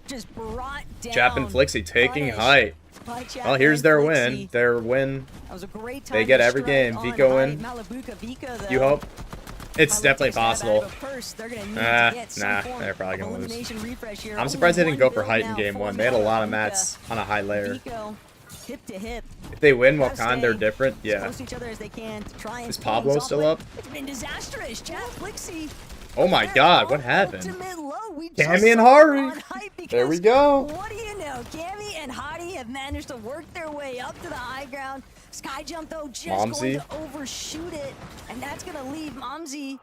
Just brought down. Chap and Flixie taking punished height. by Chap Well, here's and their Flixie. win. Their win. That was a great They time get to every strike game. on Vico height. win. Malabuka Vika, though, You hope? It's might definitely take a stab out possible. of it first. They're gonna need to Nah, get some nah, form they're probably of gonna lose. elimination refresh here. I'm Only surprised they didn't go one for build height in now game for 1. They had a lot of Malabuka. mats on a high layer. Vico, hip to hip. If they win Gotta Wakan, they're stay different. as Yeah. close to each other as they can to try and Is pull Pablo things off, still but up? It's been disastrous. Chad Flixie. Oh my they're God, what on happened? ultimate low. We Cammy just and saw Hari. on hype There we because go. What do you know? Cammy and Hari have managed to work their way up to the high ground. Sky Jump, though, just Momsy. going to overshoot it. And that's going to leave Momsy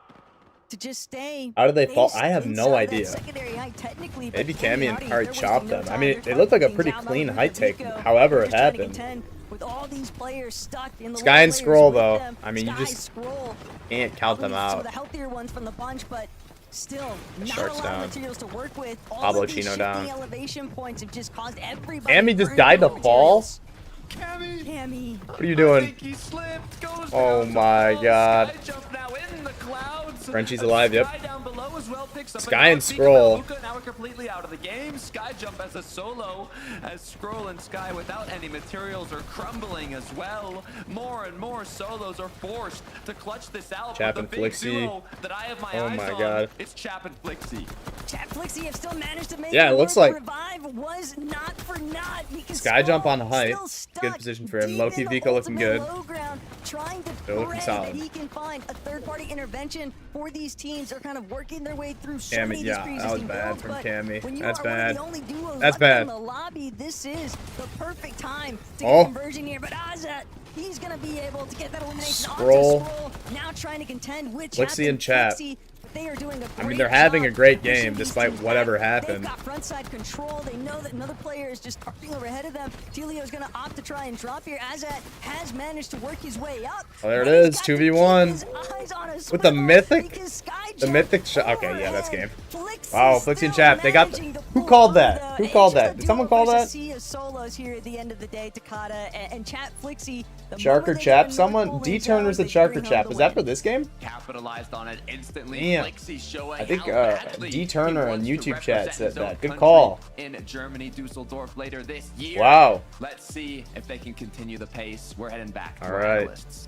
to just stay. How did they fall? based I have no inside that idea. secondary height, technically, but Maybe Cammy and Hari, Hari they're chopped wasting no them. I time. mean, They're it looked like a talking pretty things out. clean Malabuka height take. Vico, However they're it just trying to happened. contend with all these players stuck in the Sky and low layers Scroll, with though. them. I mean, you Sky, just Scroll, can't count them probably some out. of the healthier ones from the bunch, but still not Shark's a lot down. of materials to work with. All Pablo of these Chino shifting down. elevation points have just caused everybody. Cammy just burn died to through fall? materials. Cammy! Cammy. What are you I doing? think he slipped. Goes Oh down to my fall. God. Sky jump now in the clouds. Frenchie's And alive, yep. Sky down below as well picks up Sky a and knock. Vika Scroll. Luka now are completely out of the game. Sky jump as a solo, as Scroll and Sky without any materials are crumbling as well. More and more solos are forced to clutch this out. Chap but and the big Flixie. duo that I have my Oh eyes my on, God. it's Chap and Flixie. Chap Flixie have still managed to make Yeah, it work. looks like- Revive was not for naught because Sky jump Scroll on height. still stuck Good position for him. deep Loki in the Vika looking ultimate good. low ground, trying to They're looking pray solid. that he can find a third-party intervention for these teams. They're kind of working their way through so Cammy, many of yeah, these that was pre-existing bad builds, from but Cammy. when you That's are bad. one of the only duos That's left bad. in the lobby, this is the perfect time to Oh. get conversion here. But Azat, he's gonna be able to get that elimination Scroll. onto Scroll. Now trying to contend with Flixie and Chap. Flixie. They are doing a I mean, great they're having job a great pushing game these despite teams whatever back. happened. They've got frontside control. They know that another player is just parking over ahead of them. Telio's going to opt to try and drop here. Azat has managed to work his way up. Oh, there it but he's is, got to 2v1. keep his eyes on a With the swivel mythic? because Sky The Jump mythic shot. Okay, yeah, that's overhead. game. Flixie Wow, Flixie and still Chap, they got managing to who pull called off that? the- Who called it's just that? a Did someone duo call versus that? sea of solos here at the end of the day, Takata and Chat Flixie. The Shark moment or they Chap? get a Someone North D Pole Turner's zone, the Shark or they bring Chap. home Is the that for win. this game? Capitalized on it instantly. Damn. Flixie showing I think how badly D he Turner on wants to YouTube chat represent said his own that. Good country call. in Germany, Dusseldorf later this year. Wow. Let's see if they can continue the pace. We're heading back to All our right. analysts.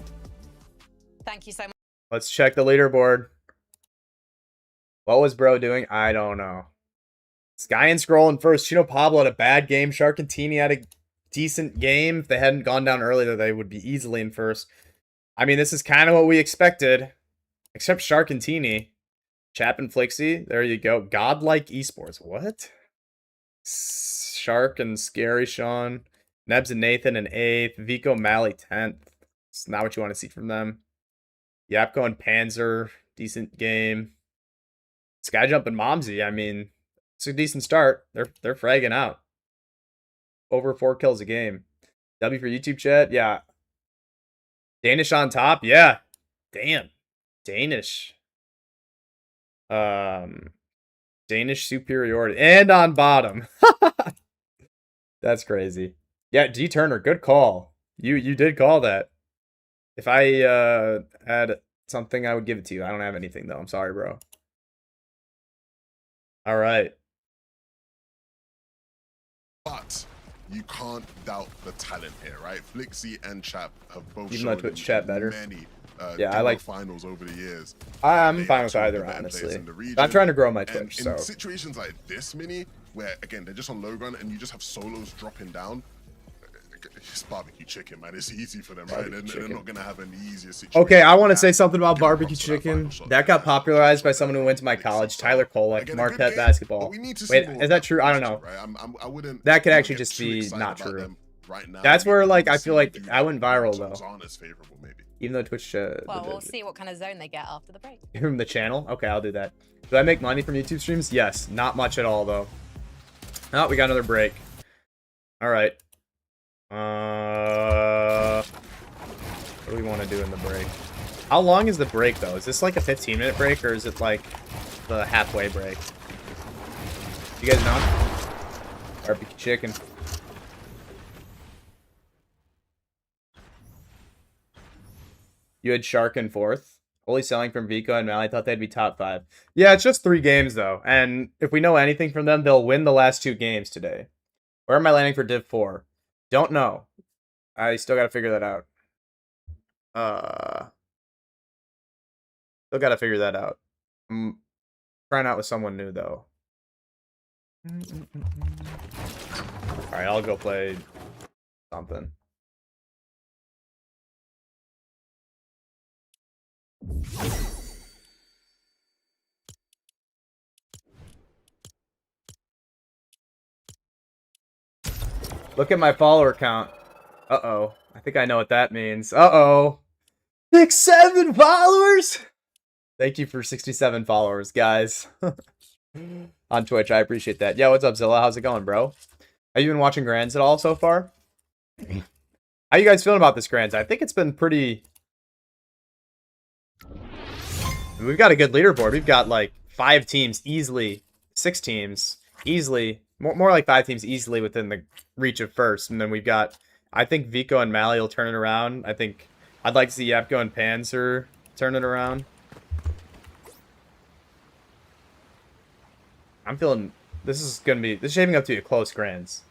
Thank you so much. Let's check the leaderboard. What was bro doing? I don't know. Sky and Scroll in first. Chino Pablo had a bad game. Shark and Teeny had a decent game. If they hadn't gone down earlier, they would be easily in first. I mean, this is kind of what we expected. Except Shark and Teeny. Chap and Flixie. There you go. Godlike Esports. What? Shark and Scary Sean. Nebs and Nathan in 8th. Vico Mally 10th. It's not what you want to see from them. Yapko and Panzer. Decent game. Skyjump and Momsy. I mean, it's a decent start. They're fragging out. Over 4 kills a game. W for YouTube chat. Yeah. Danish on top. Yeah. Damn. Danish. Danish superiority. And on bottom. That's crazy. Yeah, D Turner, good call. You did call that. If I had something, I would give it to you. I don't have anything though. I'm sorry, bro. All right. But you can't doubt the talent here, right? Flixie and Chap have both Even though shown Twitch chat better. many Yeah, I duo like- finals over the years. I'm They fine are with two of the either, better players honestly. in the region. I'm trying to grow my And Twitch, in so situations like this, Mini, where again they're just on low ground and you just have solos dropping down, it's barbecue chicken, man. It's easy for them, right? Barbecue They're chicken. not gonna have an easier situation. okay, I want to than say that. something about Get barbecue across to that chicken. final shot. That got popularized by someone who went to my college, Tyler Kolek, Again, a good Marquette game, basketball. but we need to see Wait, more is of that true? I don't know. Right? I wouldn't. That could you know, actually get just too be excited not about true. them right now. That's where, like, I We'll feel see like do I went viral, results though. aren't as favorable, maybe. Even though Twitch Well, we'll see what kind of zone they get after the break. from the channel. Okay, I'll do that. Do I make money from YouTube streams? Yes, not much at all though. Oh, we got another break. All right. What do we want to do in the break? How long is the break though? Is this like a 15-minute break or is it like the halfway break? You guys know? Barbecue chicken. You had Shark in 4th. Only selling from Vico and Mal. I thought they'd be top 5. Yeah, it's just 3 games though. And if we know anything from them, they'll win the last 2 games today. Where am I landing for Div 4? Don't know. I still gotta figure that out. Still gotta figure that out. I'm trying out with someone new though. Alright, I'll go play something. Look at my follower count. Uh-oh. I think I know what that means. Uh-oh. 67 followers? Thank you for 67 followers, guys. On Twitch, I appreciate that. Yeah, what's up, Zilla? How's it going, bro? Have you been watching Grands at all so far? How you guys feeling about this Grands? I think it's been pretty... We've got a good leaderboard. We've got like 5 teams easily, 6 teams easily, more like 5 teams easily within the reach of first. And then we've got, I think Vico and Mally will turn it around. I think I'd like to see Yapko and Panzer turn it around. I'm feeling this is shaping up to be a close Grands.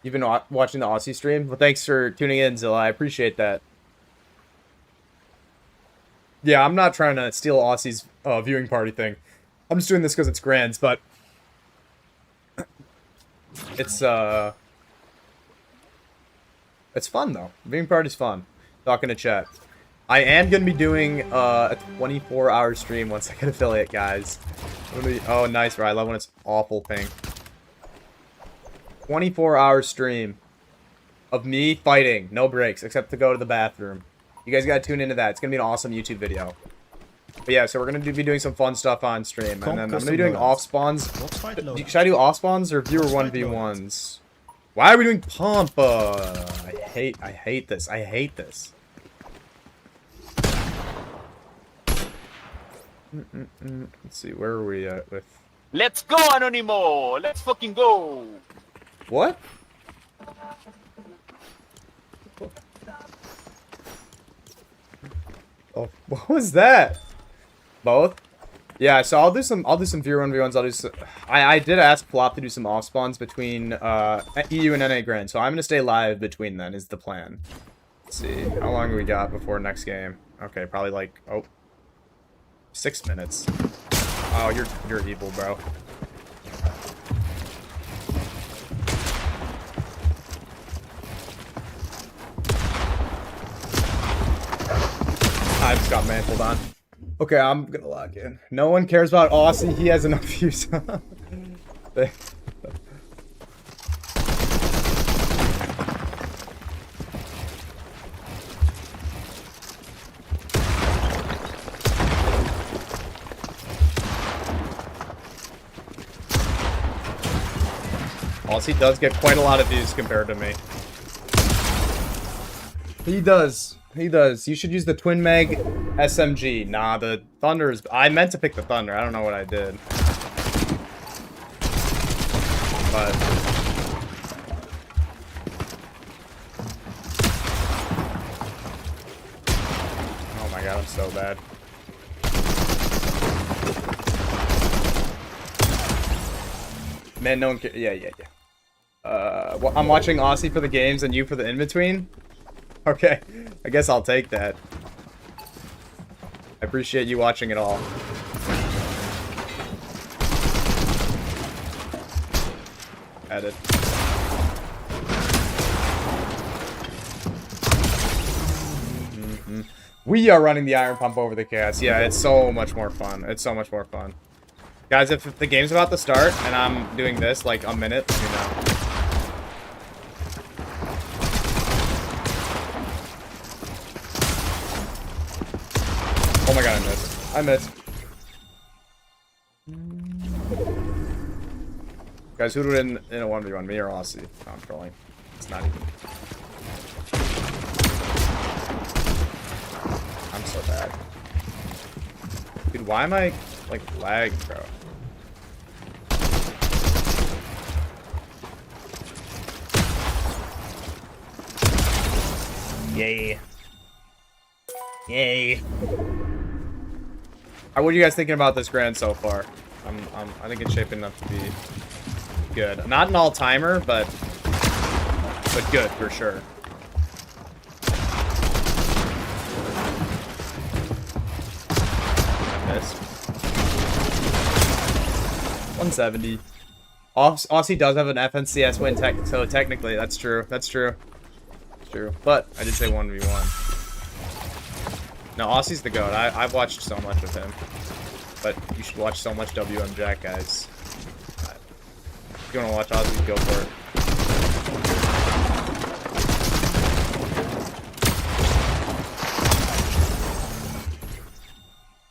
You've been watching the Aussie stream? Well, thanks for tuning in, Zilla. I appreciate that. Yeah, I'm not trying to steal Aussie's viewing party thing. I'm just doing this because it's Grands, but it's fun though. Viewing party's fun. Talking to chat. I am gonna be doing a 24-hour stream once I get affiliate, guys. Oh, nice, bro. I love when it's awful pink. 24-hour stream of me fighting, no breaks, except to go to the bathroom. You guys gotta tune into that. It's gonna be an awesome YouTube video. But yeah, so we're gonna be doing some fun stuff on stream, and then I'm gonna be doing off spawns. Should I do off spawns or viewer 1v1s? Why are we doing pump? I hate this. I hate this. Let's see, where are we at with? Let's go, Anonimo! Let's fucking go! What? Oh, what was that? Both? Yeah, so I'll do some viewer 1v1s. I'll do some, I did ask Plop to do some off spawns between EU and NA Grand, so I'm gonna stay live between then is the plan. Let's see, how long we got before next game? Okay, probably like 6 minutes. Oh, you're evil, bro. I just got mantled on. Okay, I'm gonna log in. No one cares about Aussie. He has enough views. Aussie does get quite a lot of views compared to me. He does. He does. You should use the Twin Mag SMG. Nah, the Thunder is... I meant to pick the Thunder. I don't know what I did. But... oh my god, I'm so bad. Man, no one cares. Yeah. Well, I'm watching Aussie for the games and you for the in-between? Okay, I guess I'll take that. I appreciate you watching it all. Edit. We are running the iron pump over the cast. Yeah, it's so much more fun. It's so much more fun. Guys, if the game's about to start and I'm doing this like a minute, you know. Oh my god, I missed. I missed. Guys, who do it in a 1v1? Me or Aussie? No, I'm trolling. It's not even. I'm so bad. Dude, why am I, like, lagging, bro? Yay. Yay. What are you guys thinking about this Grand so far? I think it's shaping up to be good. Not an all-timer, but good for sure. I missed. 170. Aussie does have an FNCS win, so technically that's true. That's true. It's true. But I did say 1v1. No, Aussie's the GOAT. I've watched so much of him. But you should watch so much WM Jack, guys. If you want to watch Aussie, go for it.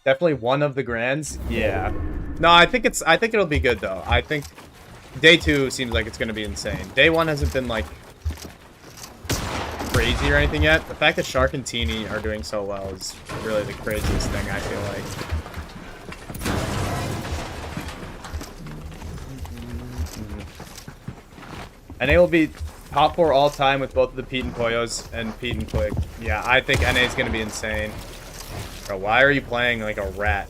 Definitely one of the Grands. Yeah. No, I think it'll be good though. I think day 2 seems like it's gonna be insane. Day 1 hasn't been like crazy or anything yet. The fact that Shark and Teeny are doing so well is really the craziest thing, I feel like. NA will be top 4 all time with both of the Pete and Poyos and Pete and Quick. Yeah, I think NA is going to be insane. Bro, why are you playing like a rat?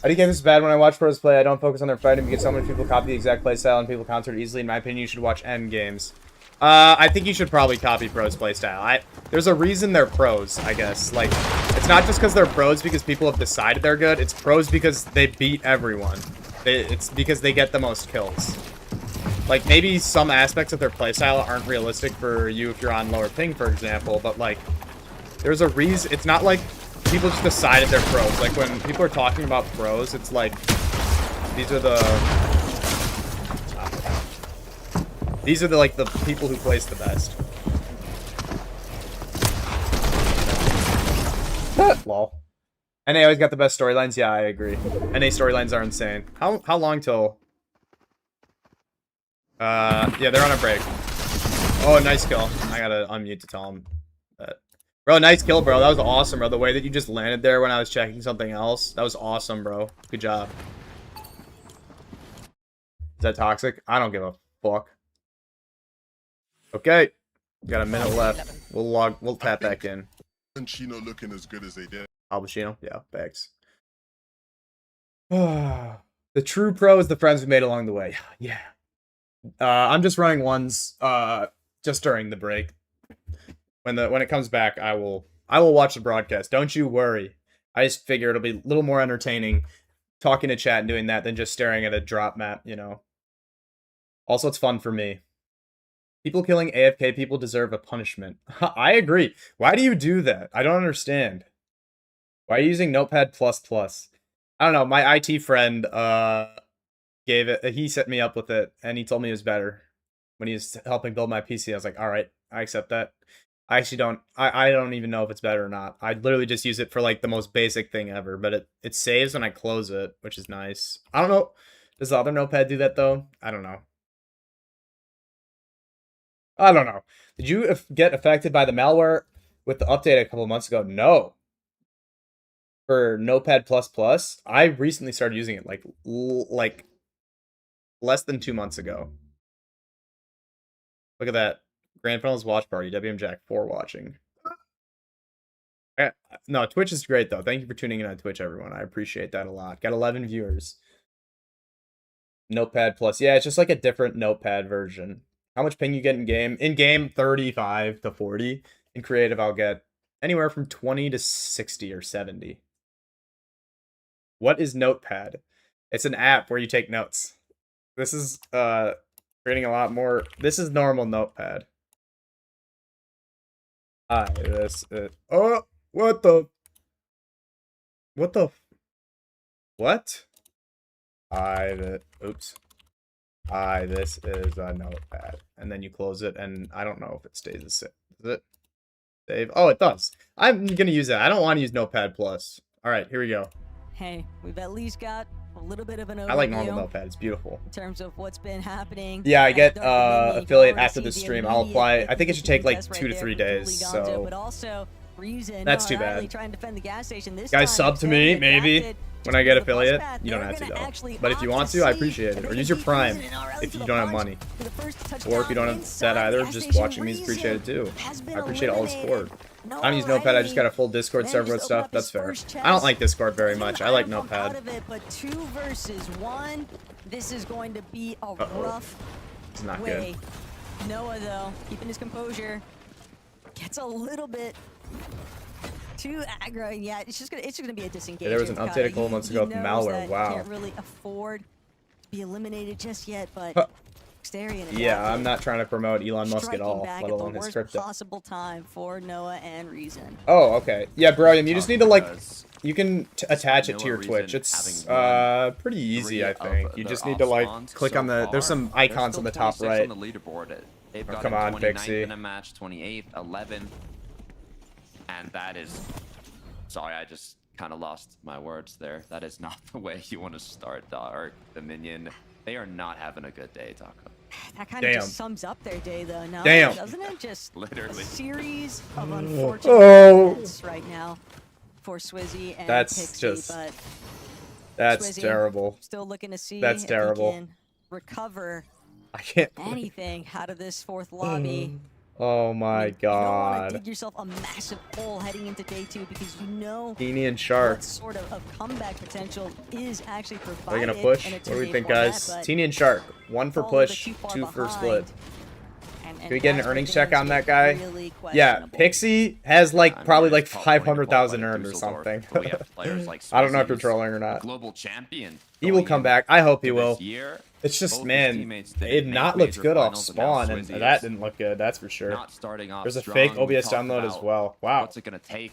I do think this is bad when I watch pros play. I don't focus on their fighting because so many people copy the exact play style and people counter it easily. In my opinion, you should watch end games. I think you should probably copy pros play style. There's a reason they're pros, I guess. Like, it's not just because they're pros because people have decided they're good. It's pros because they beat everyone. It's because they get the most kills. Like, maybe some aspects of their playstyle aren't realistic for you if you're on lower ping, for example, but, like, there's a reason. It's not like people just decided they're pros. Like, when people are talking about pros, it's like, these are the, like, the people who place the best. Lol. NA always got the best storylines? Yeah, I agree. NA storylines are insane. How long till... yeah, they're on a break. Oh, nice kill. I gotta unmute to tell him that. Bro, nice kill, bro. That was awesome, bro. The way that you just landed there when I was checking something else. That was awesome, bro. Good job. Is that toxic? I don't give a fuck. Okay. Got a minute left. We'll tap back in. And Chino looking as good as they did. Albachino? Yeah, bags. The true pro is the friends we made along the way. Yeah. I'm just running ones just during the break. When it comes back, I will watch the broadcast. Don't you worry. I just figure it'll be a little more entertaining talking to chat and doing that than just staring at a drop map, you know. Also, it's fun for me. People killing AFK people deserve a punishment. I agree. Why do you do that? I don't understand. Why are you using Notepad++? I don't know. My IT friend gave it. He set me up with it, and he told me it was better when he was helping build my PC. I was like, all right, I accept that. I actually don't. I don't even know if it's better or not. I literally just use it for like the most basic thing ever, but it saves when I close it, which is nice. I don't know. Does the other Notepad do that though? I don't know. I don't know. Did you get affected by the malware with the update a couple months ago? No. For Notepad++, I recently started using it like less than 2 months ago. Look at that. Grand Finals watch party. WM Jack 4 watching. No, Twitch is great though. Thank you for tuning in on Twitch, everyone. I appreciate that a lot. Got 11 viewers. Notepad+. Yeah, it's just like a different Notepad version. How much ping you get in game? In game, 35 to 40. In creative, I'll get anywhere from 20 to 60 or 70. What is Notepad? It's an app where you take notes. This is creating a lot more. This is normal Notepad. This is... Oh, what the... What the... What? Oops. This is a Notepad. And then you close it, and I don't know if it stays the same. Does it? Save? Oh, it does. I'm gonna use that. I don't want to use Notepad+. Alright, here we go. Hey, we've at least got a little bit of an overview. I like normal Notepad. It's beautiful. In terms of what's been happening. Yeah, I get affiliate after the stream. I'll apply. I think it should take like 2 to 3 days. So but also, Reason, that's too bad. Trying to defend the gas station. This guys, sub to me, maybe. When I get affiliate, path, you don't have to though. But if you want to, I appreciate it. Or use your Prime if you don't have money. Or if you don't have that either, just watching me is appreciated too. I appreciate all the support. I don't use Notepad, I just got a full Discord server with stuff. That's fair. I don't like Discord very much. I like Notepad. But 2 versus 1, this is going to be a rough It's not good. Noah, though, keeping his composure, gets a little bit too aggro. Yeah, it's just gonna be a disengagement. Yeah, there was an update a couple months ago with malware. Wow. Can't really afford to be eliminated just yet, but yeah, I'm not trying to promote Elon Musk at all, let alone his crypto. Possible time for Noah and Reason. Oh, okay. Yeah, brilliant. You just need to like, you can attach it to your Twitch. It's pretty easy, I think. You just need to like click on the. There's some icons on the top right. They've got come on, Pixie. in a match, 28th, 11th, and that is. Sorry, I just kind of lost my words there. That is not the way you want to start Dark Dominion. They are not having a good day, Taco. That kind of just sums up their day, though, no? Damn. Doesn't it? Just Literally. a series of unfortunate events right now for Swizzy and That's Pixie, just- but That's Swizzy, terrible. still looking to see That's if terrible. he can recover I can't. anything out of this fourth lobby. Oh I my mean, you don't want to god. dig yourself a massive hole heading into day 2 because you know Teeny and Shark. what sort of comeback potential is actually Are provided. we gonna push? in a What do we two-game think, format, guys? but Teeny and Shark. 1 for fall a little bit push, too far 2 for split. behind, and Can we get an that's where earnings check things on that get guy? really Yeah, questionable. Pixie has like I mean, probably it's like top 20 to 500,000 qualify earned or Dusseldorf, something. but we have players like I don't know if Swizzy, you're trolling or a not. global champion. He will going come in back. I hope he to will. this year. It's just, Both his man, teammates didn't it make not looked major good off finals, and now spawn, and Swizzy that is didn't look good, that's for sure. Not starting off There's a strong. fake We OBS talked download as about well. Wow. What's it gonna take?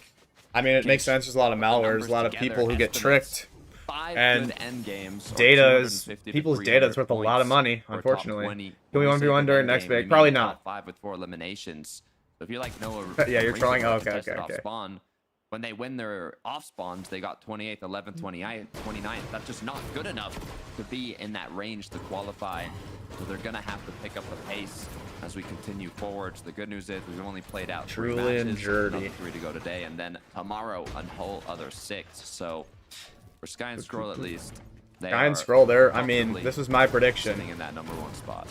I mean, it Can makes sense. There's a lot of put the malware. There's numbers a lot of together, people who get estimates. tricked. 5 And good end games, or Data is 250 to people's 300 data is worth a lot of points, money, or top unfortunately. 20. Can we When say 1v1 good during end next game, big? we mean Probably top not. 5 with 4 eliminations. So if you're like Noah, Yeah, you're Razor trolling? got Oh, okay, contested okay, off okay. Spawn. When they win their off spawns, they got 28th, 11th, 29th. That's just not good enough to be in that range to qualify. So they're gonna have to pick up the pace as we continue forward. The good news is we've only played out 3 Truly and matches, dirty. another 3 to go today, and then tomorrow a whole other 6. So for Sky and Scroll at least, they Sky and are Scroll there. I mean, comfortably this was my prediction. sitting in that #1 spot.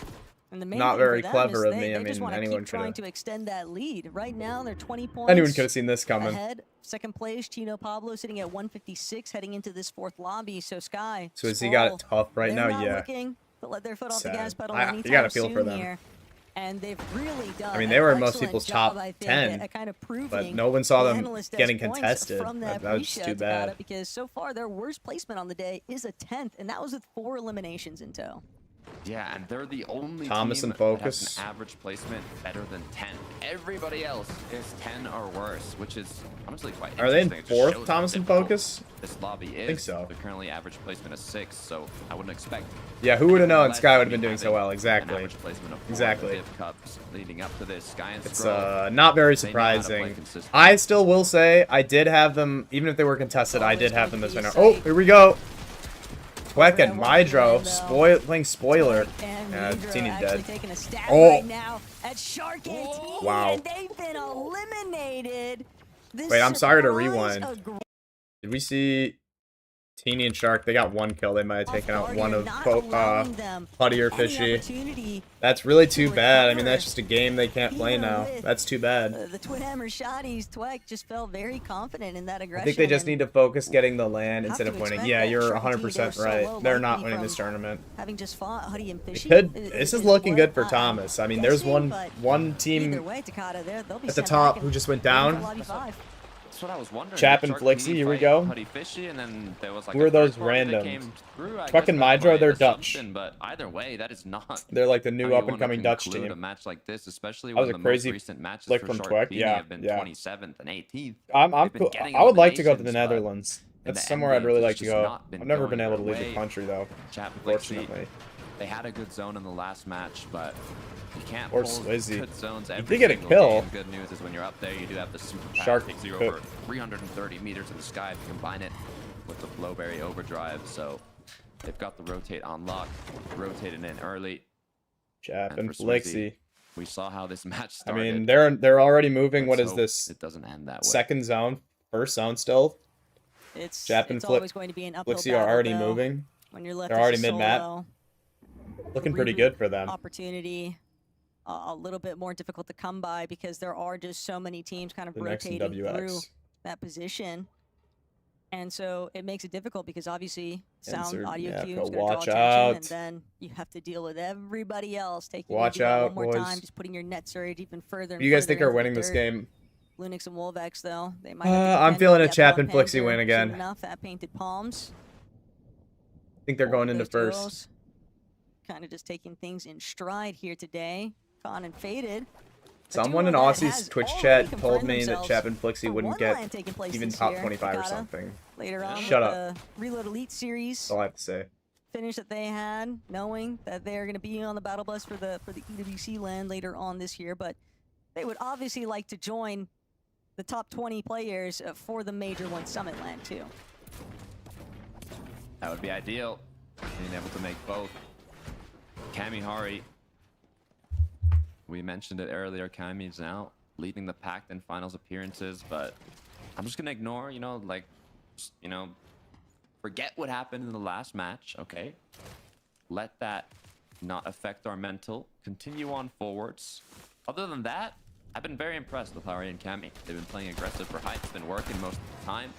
And the main Not thing very for them clever is of me. they I just mean, wanna anyone keep trying coulda- to extend that lead. Right now, they're 20 points. Anyone could have seen this coming. ahead. Second place, Chino Pablo sitting at 156 heading into this fourth lobby. So Sky, So has he got it Scroll, tough right they're now? not Yeah. looking to let their foot off the Sad. gas pedal You anytime gotta feel for soon them. here. And they've really done. I mean, an they were in most excellent people's job, top I think, 10, at kind of proving but no one saw the them analyst as getting points contested. From that That was pre-show, too Takata, bad. because so far their worst placement on the day is a 10th, and that was with 4 eliminations in tow. Yeah, and they're the only Thomas team and Focus. that has an average placement better than 10. Everybody else is 10 or worse, which is honestly quite Are they in interesting. It just 4th, shows Thomas how and difficult Focus? This lobby is. think so. They're currently average placement is 6, so I wouldn't expect. Yeah, who would have known less Sky would have to been be doing so having well? an Exactly. average placement of 4 Exactly. Div Cups leading up to this. Sky and It's Scroll, not very they know how to play surprising. consistently. I still will say I did have them, even if they were contested, I did have them as winner. Oh, Sight. here we go. Quack and Over at Mydro, Wonderland, playing spoiler. And Yeah, Midro Teeny actually dead. taking a stab Oh. right now at Shark and Teeny, Wow. and they've been eliminated. This Wait, I'm sorry to surprise rewind. aggression Did we see Teeny and Shark? They got 1 kill. They might have taken out guard one here, of not allowing them Putty or any Fishy. opportunity. That's really too to bad. I mean, recover. that's just a game they can't play Even now. with, That's too bad. The Twin Hammer shotties, Twek just felt very confident in that aggression. I think they just and need to focus getting the land have instead to of winning. expect Yeah, that. you're Shark and Teeny, 100% they're so right. low, They're not likely winning this from tournament. having just fought Huddy and It Fishy. could. This is looking what good for I'm Thomas. I mean, there's guessing, one but team either way, Takata, they'll be at the sent top back who and just went waiting for down. Lobby 5. That's what I was wondering. Chap Did and Shark Flixie, Teeny here we fight go. Putty Fishy, and then there was like Who are a third those party that randoms? came through. I Fucking guess that's Mydro, my they're Dutch. assumption, But either way, that is not. They're like the how new you up and wanna coming Dutch conclude team. A match like this, especially That was when a the crazy most recent matches flick for from Shark Twek, Teeny yeah, have been yeah. 27th and 18th. I'm They've been cool. getting I would like to go to the eliminations, but Netherlands. in That's the somewhere I'd end really games, like it's to just go. not been I've never going been able to their leave the way. country though. Chap and Flixie, Fortunately. they had a good zone in the last match, but you can't Or pull Swizzy. good zones He every did get a single kill. game. Good news is when you're up there, you do have the super pack Shark takes you could- over 330 meters in the sky if you combine it with the Flowberry overdrive. So they've got the rotate on lock, rotated in early. Chap And and for Swizzy, Flixie. We saw how this match I started. mean, they're already moving. What Let's is hope this? It doesn't end that way. Second zone, first zone still. It's Jap and always going to be an uphill Flixie are battle, already though, moving. when you're left They're as a already mid-map. solo. Looking pretty Regroup good for them. Opportunity a little bit more difficult to come by because there are just so many teams kind of The next in rotating through WX. that position. And so it makes it difficult because obviously sound Insert- audio yeah, cue go is going to draw watch attention, out. and then you have to deal with everybody else taking Watch you do that out, one more boys. time, just putting your net surge even further. Who And do you guys further think are into the winning this dirt. game? Lunix and Wolvex, though, they might. Have to I'm contend feeling with a that Chap Bone and Flixie Panther win again. soon enough at Painted Palms. I think they're going into first. Kind of just taking things in stride here today. Con and Faded. Someone in duo that Aussie's has Twitch already chat confirmed told me that themselves Chap and Flixie for wouldn't one get LAN taking place even this top year. 25 or Takata, something. Later on Shut with up. the Reload Elite Series That's all I have to say. finish that they had, knowing that they're going to be on the battle bus for the EWC land later on this year, but they would obviously like to join the top 20 players for the Major 1 Summit land too. That would be ideal. Being able to make both. Kamihari. We mentioned it earlier. Kami's now leading the pack in finals appearances, but I'm just gonna ignore, you know, like, you know, forget what happened in the last match, okay? Let that not affect our mental. Continue on forwards. Other than that, I've been very impressed with Hari and Kami. They've been playing aggressive for height. It's been working most of the time.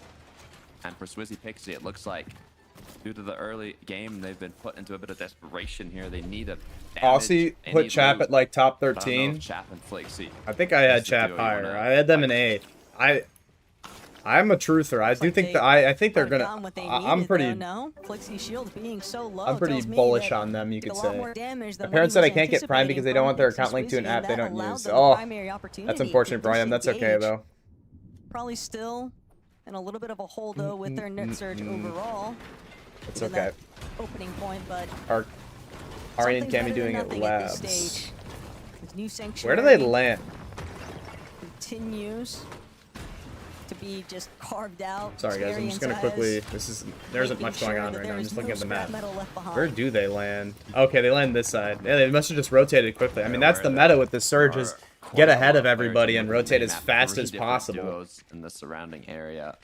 And for Swizzy Pixie, it looks like due to the early game, they've been put into a bit of desperation here. They need a Aussie put Chap at like top 13. Chap and Flakesy. I think I had Chap higher. I had them in 8th. I'm a truther. I do think that I think they're gonna. I'm pretty. I'm pretty bullish on them. You could say. My parents said I can't get Prime because they don't want their account linked to an app they don't use. Oh, that's unfortunate, Brian. That's okay though. Probably still in a little bit of a hole though with their net surge overall. It's okay. Opening point, but Ari and Cammy doing it labs. Where do they land? Continues to be just carved out. Sorry guys, I'm just gonna quickly. There isn't much going on right now. I'm just looking at the map. Where do they land? Okay, they land this side. Yeah, they must have just rotated quickly. I mean, that's the meta with the surge is get ahead of everybody and rotate as fast as possible. In the surrounding area.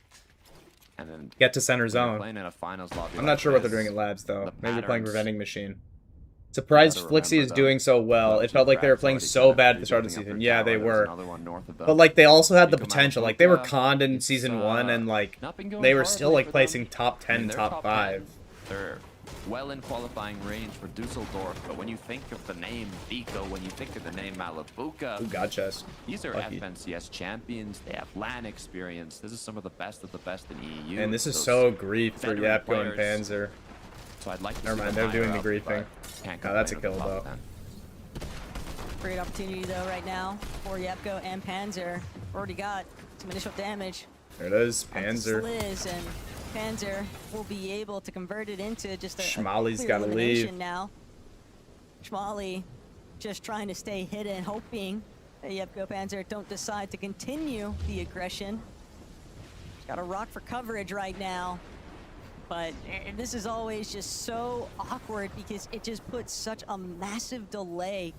And then get to center zone. I'm not sure what they're doing in labs though. Maybe they're playing Preventing Machine. Surprised Flixie is doing so well. It felt like they were playing so bad at the start of the season. Yeah, they were. But like they also had the potential. Like they were conned in season 1 and like they were still like placing top 10, top 5. They're well in qualifying range for Dusseldorf, but when you think of the name Vico, when you think of the name Malabuka, these are FNCS champions. They have LAN experience. This is some of the best of the best in EU. And this is so grief for Yapko and Panzer. So I'd like to Never mind, they're doing the griefing. Oh, that's a kill though. Great opportunity though right now for Yapko and Panzer. Already got some initial damage. There it is, Panzer. And Panzer will be able to convert it into just a Schmali's got to leave now. Schmali just trying to stay hidden, hoping that Yapko Panzer don't decide to continue the aggression. Got a rock for coverage right now. But this is always just so awkward because it just puts such a massive delay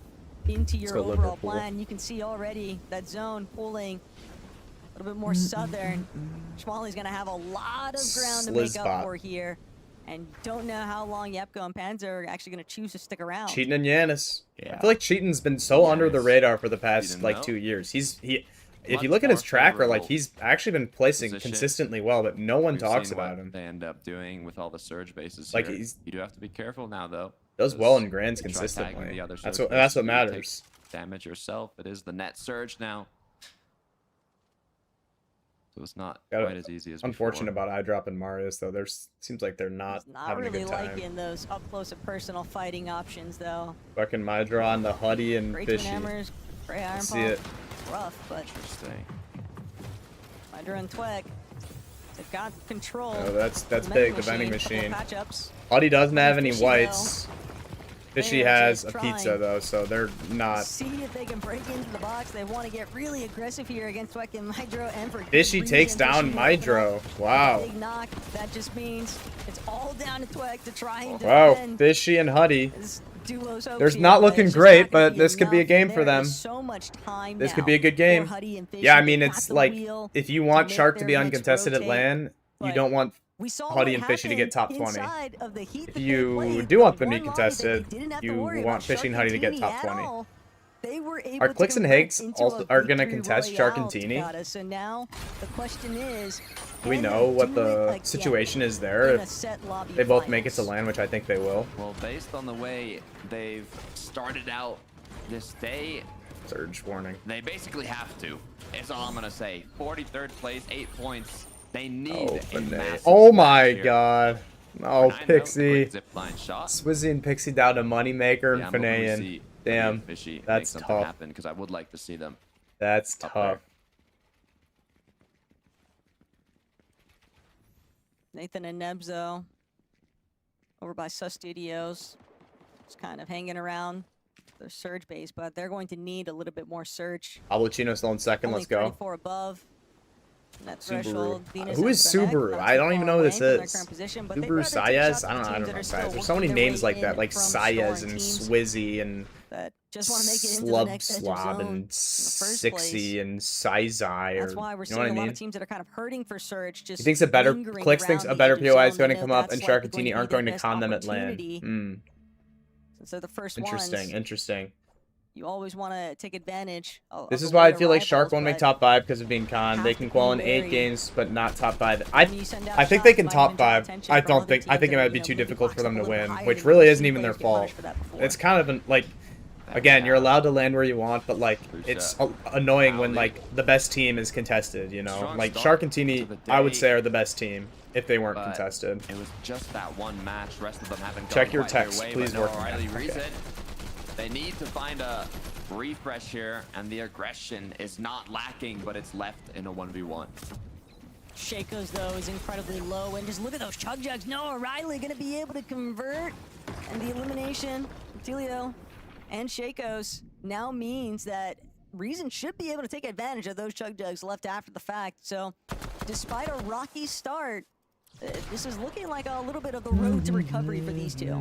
into your overall plan. You can see already that zone pulling a little bit more southern. Schmali's going to have a lot of ground to make up for here. And don't know how long Yapko and Panzer are actually going to choose to stick around. Cheatin and Yanis. Yeah. I feel like Cheatin's been so under the radar for the past like 2 years. If you look at his tracker, like he's actually been placing consistently well, but no one talks about him. They end up doing with all the surge bases. Like you do have to be careful now, though. Does well in grands consistently. That's what matters. Damage yourself. It is the net surge now. So it's not quite as easy as before. Unfortunate about eye drop and Marius though. Seems like they're not having really a good time. Liking those up close and personal fighting options though. Fucking Mydra on the Huddy and Great Fishy. Hammers, Grey Iron See it. Rough, but interesting. Hydra and Tweg, they've got control. Oh, that's big. The vending machine. Huddy doesn't have any whites. Fishy has a pizza though, so they're not. See if they can break into the box. They want to get really aggressive here against Tweg and Mydro, and for Fishy takes down Mydro. Wow. Big knock. That just means it's all down to Tweg to try and defend. Wow, Fishy and Huddy. There's not looking great, but this could be a game for them. This could be a good game. Yeah, I mean, it's like, if you want Shark to be uncontested at LAN, you don't want Huddy and Fishy to get top 20. If you do want them to be contested, you want Fishy and Huddy to get top 20. Are Clicks and Hakes also are going to contest Shark and Teeny? So now the question is, do we know what the situation is there if they both make it to LAN, which I think they will? Well, based on the way they've started out this day, surge warning. They basically have to. Is all I'm gonna say. 43rd place, 8 points. They need a massive. Oh my god. Oh, Pixie. Swizzy and Pixie down to Moneymaker and Fanayan. Damn, that's tough. Because I would like to see them. That's tough. Nathan and Nebzo over by Sus Studios, just kind of hanging around their surge base, but they're going to need a little bit more surge. Alucino still in second. Let's go. 34 above. That Subaru. threshold, Venus Who and is Quebec, Subaru? not I too don't even far know who away this from their is. current position, but they'd Subaru rather take a Sayas? shot I to don't teams know, that are guys. still There's so many working their names way like that, in like from Sayas scoring and teams Swizzy and that just want to make it into the Slub next edge of Slob zone and in the first Sixy place. and Sizai, or That's why we're you know seeing what I a lot mean? of teams that are kind of hurting for Surge. Just He thinks a better lingering Clicks thinks around a the better edge of POI is zone. going They to know come up, that's and Shark likely and going Teeny to be aren't their going to best con them at land. opportunity. Hmm. So the first Interesting. ones, Interesting. you always want to take advantage of This the is why I late feel like Shark arrivals, won't make but top 5 because of being con. They have can to qual be in 8 wary. games, but not top 5. when you send out I think shots, they you can might top even draw 5. attention I from don't other think. I teams think it that are, might be you know, too maybe difficult for boxed them up to a little win, higher which than really most, isn't and even they their get punished fault. for that before. It's kind of like, again, you're allowed to land where you want, but like it's annoying when like the best team is contested. You know, Strong like start Shark and Teeny, to the I would day, say are the best team if they weren't but contested. It was just that one match. Rest of them haven't Check gone your quite their text, way, please but no work. O'Reilly Okay. reason. They need to find a refresh here, and the aggression is not lacking, but it's left in a 1v1. Shaco's, though, is incredibly low, and just look at those chug jugs. No, O'Reilly going to be able to convert, and the elimination, Tilio and Shaco's, now means that Reason should be able to take advantage of those chug jugs left after the fact. So, despite a rocky start, this is looking like a little bit of the road to recovery for these two.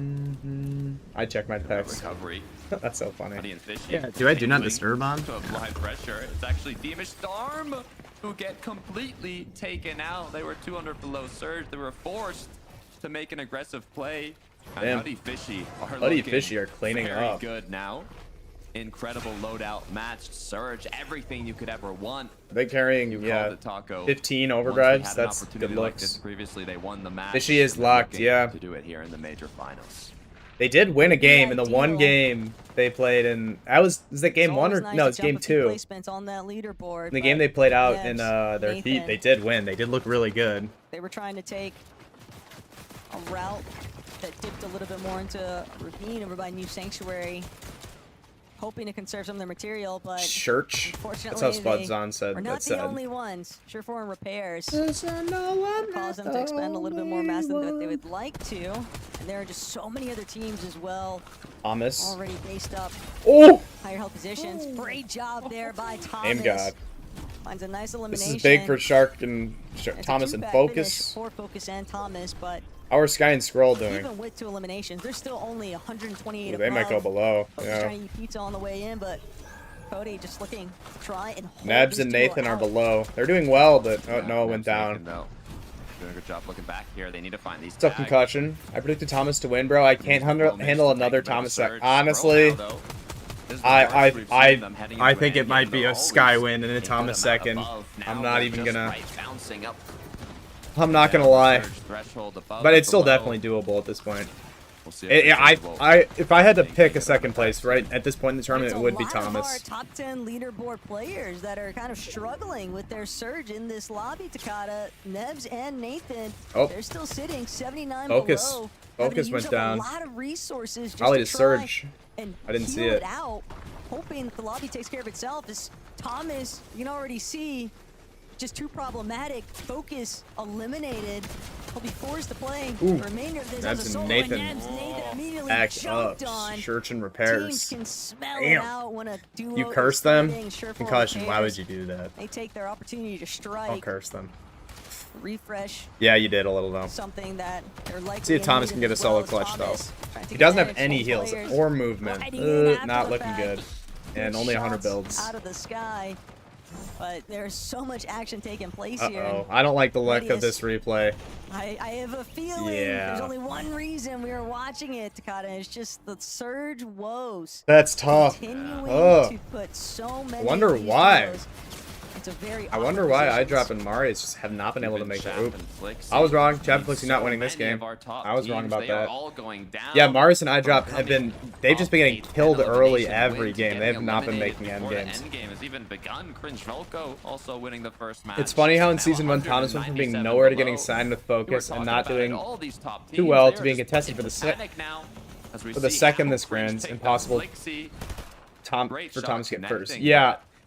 I check my text. Recovery. That's so funny. Funny and fishy. Yeah, do I do not Continuing disturb on? to apply pressure. It's actually Deemish Storm who get completely taken out. They were 200 below Surge. They were forced to make an aggressive play. And Damn. Buddy Fishy are Buddy looking Fishy are cleaning very up. good now. Incredible loadout, matched Surge, everything you could ever want. They carrying, You yeah, called it, Taco. 15 Once they overdrives. had an That's opportunity good like this looks. previously, they won the match. Fishy is They're locked, looking yeah. To do it here in the major finals. They did win a game in the Ideal. one game they played in. Was that game It's one or always nice no? to It's jump game a few 2. placements on that leaderboard, The but game they played out in Nebs, their heat, Nathan, they did win. They did look really good. They were trying to take a route that dipped a little bit more into Ravine over by New Sanctuary, hoping to conserve some of their material, but Church. unfortunately, That's how Spudzon said. we're not That the said. only ones. Sure, for repairs Cause cause them to expend a little bit more mass than what they would like to, and there are just so many other teams as well Thomas. already based up Oh! higher health positions. Great job there by Thomas. Aim God. Finds a nice This elimination. is big for Shark and It's a Thomas and two-back Focus. finish for Focus and Thomas, but How are Sky and Scroll doing? even with 2 eliminations, they're still only 128 Ooh, they might go above. below. Focus Yeah. trying to eat pizza on the way in, but Cody just looking to try and hold Nebs this and duo Nathan are out. below. They're doing well, but oh, Yeah, no, it went Nebs Nathan, down. though, doing a good job looking back here. They need to find these What's up, tags. Concussion? I predicted Thomas to win, bro. I can't handle another Thomas sec. Honestly, I think it might be a Sky win and a Thomas second. I'm not even gonna. I'm not gonna lie. But it's still definitely doable at this point. If I had to pick a second place right at this point in the tournament, It's it would be a lot of our Thomas. top 10 leaderboard players that are kind of struggling with their surge in this lobby, Takata. Nebs and Nathan, Oh. they're still sitting 79 Focus. below. Focus having to went use up down. A lot of resources just Probably to to try Surge. and I didn't see heal it. out, hoping that the lobby takes care of itself. As Thomas, you can already see, just too problematic. Focus eliminated. He'll be forced to play Ooh. the remainder of this Nebs as a and solo. Nathan. And Nathan immediately Act up. jumped on. Church and Teams repairs. can smell Damn. it out when a duo You is curse them? splitting, sure for Concussion. Why would repairs. you do that? They take their opportunity to I'll strike, curse them. refresh, Yeah, you did a little though. something that they're likely See if in Thomas need can get a as well solo as clutch though. Thomas trying to He take doesn't have advantage any of heals players or movement. riding in after Not the looking fact. good. And Good only 100 shots builds. out of the sky, but there's so much action taking place here. Uh-oh. I don't like the look of Radius. this replay. I have a feeling Yeah. there's only one reason we were watching it, Takata. It's just the surge woes. That's tough. Continuing Ugh. to put so many Wonder of these why. duos into very I wonder awkward why positions. iDrop and Marius just have not been able to make it. Oop. Flicks. I was wrong. I Chap mean, Flicks, you're not so winning this many game. of our top I was wrong teams, about they are that. all going down. Yeah, Marius and iDrop have been. They've just been From getting coming killed off a early 10 every win to game. They have getting not been eliminated making end before the games. end game has even begun. Cringe Velko also winning the first match. It's funny how in Now season 1 Thomas went from being 197 nowhere to getting below. signed with We were Focus and talking not about it, doing all these top too teams, well they to are being just contested for in the panic now, as we for the see second how this Cringe grand's picked up impossible Flixie. for Great Thomas shot to get first. connecting, Yeah,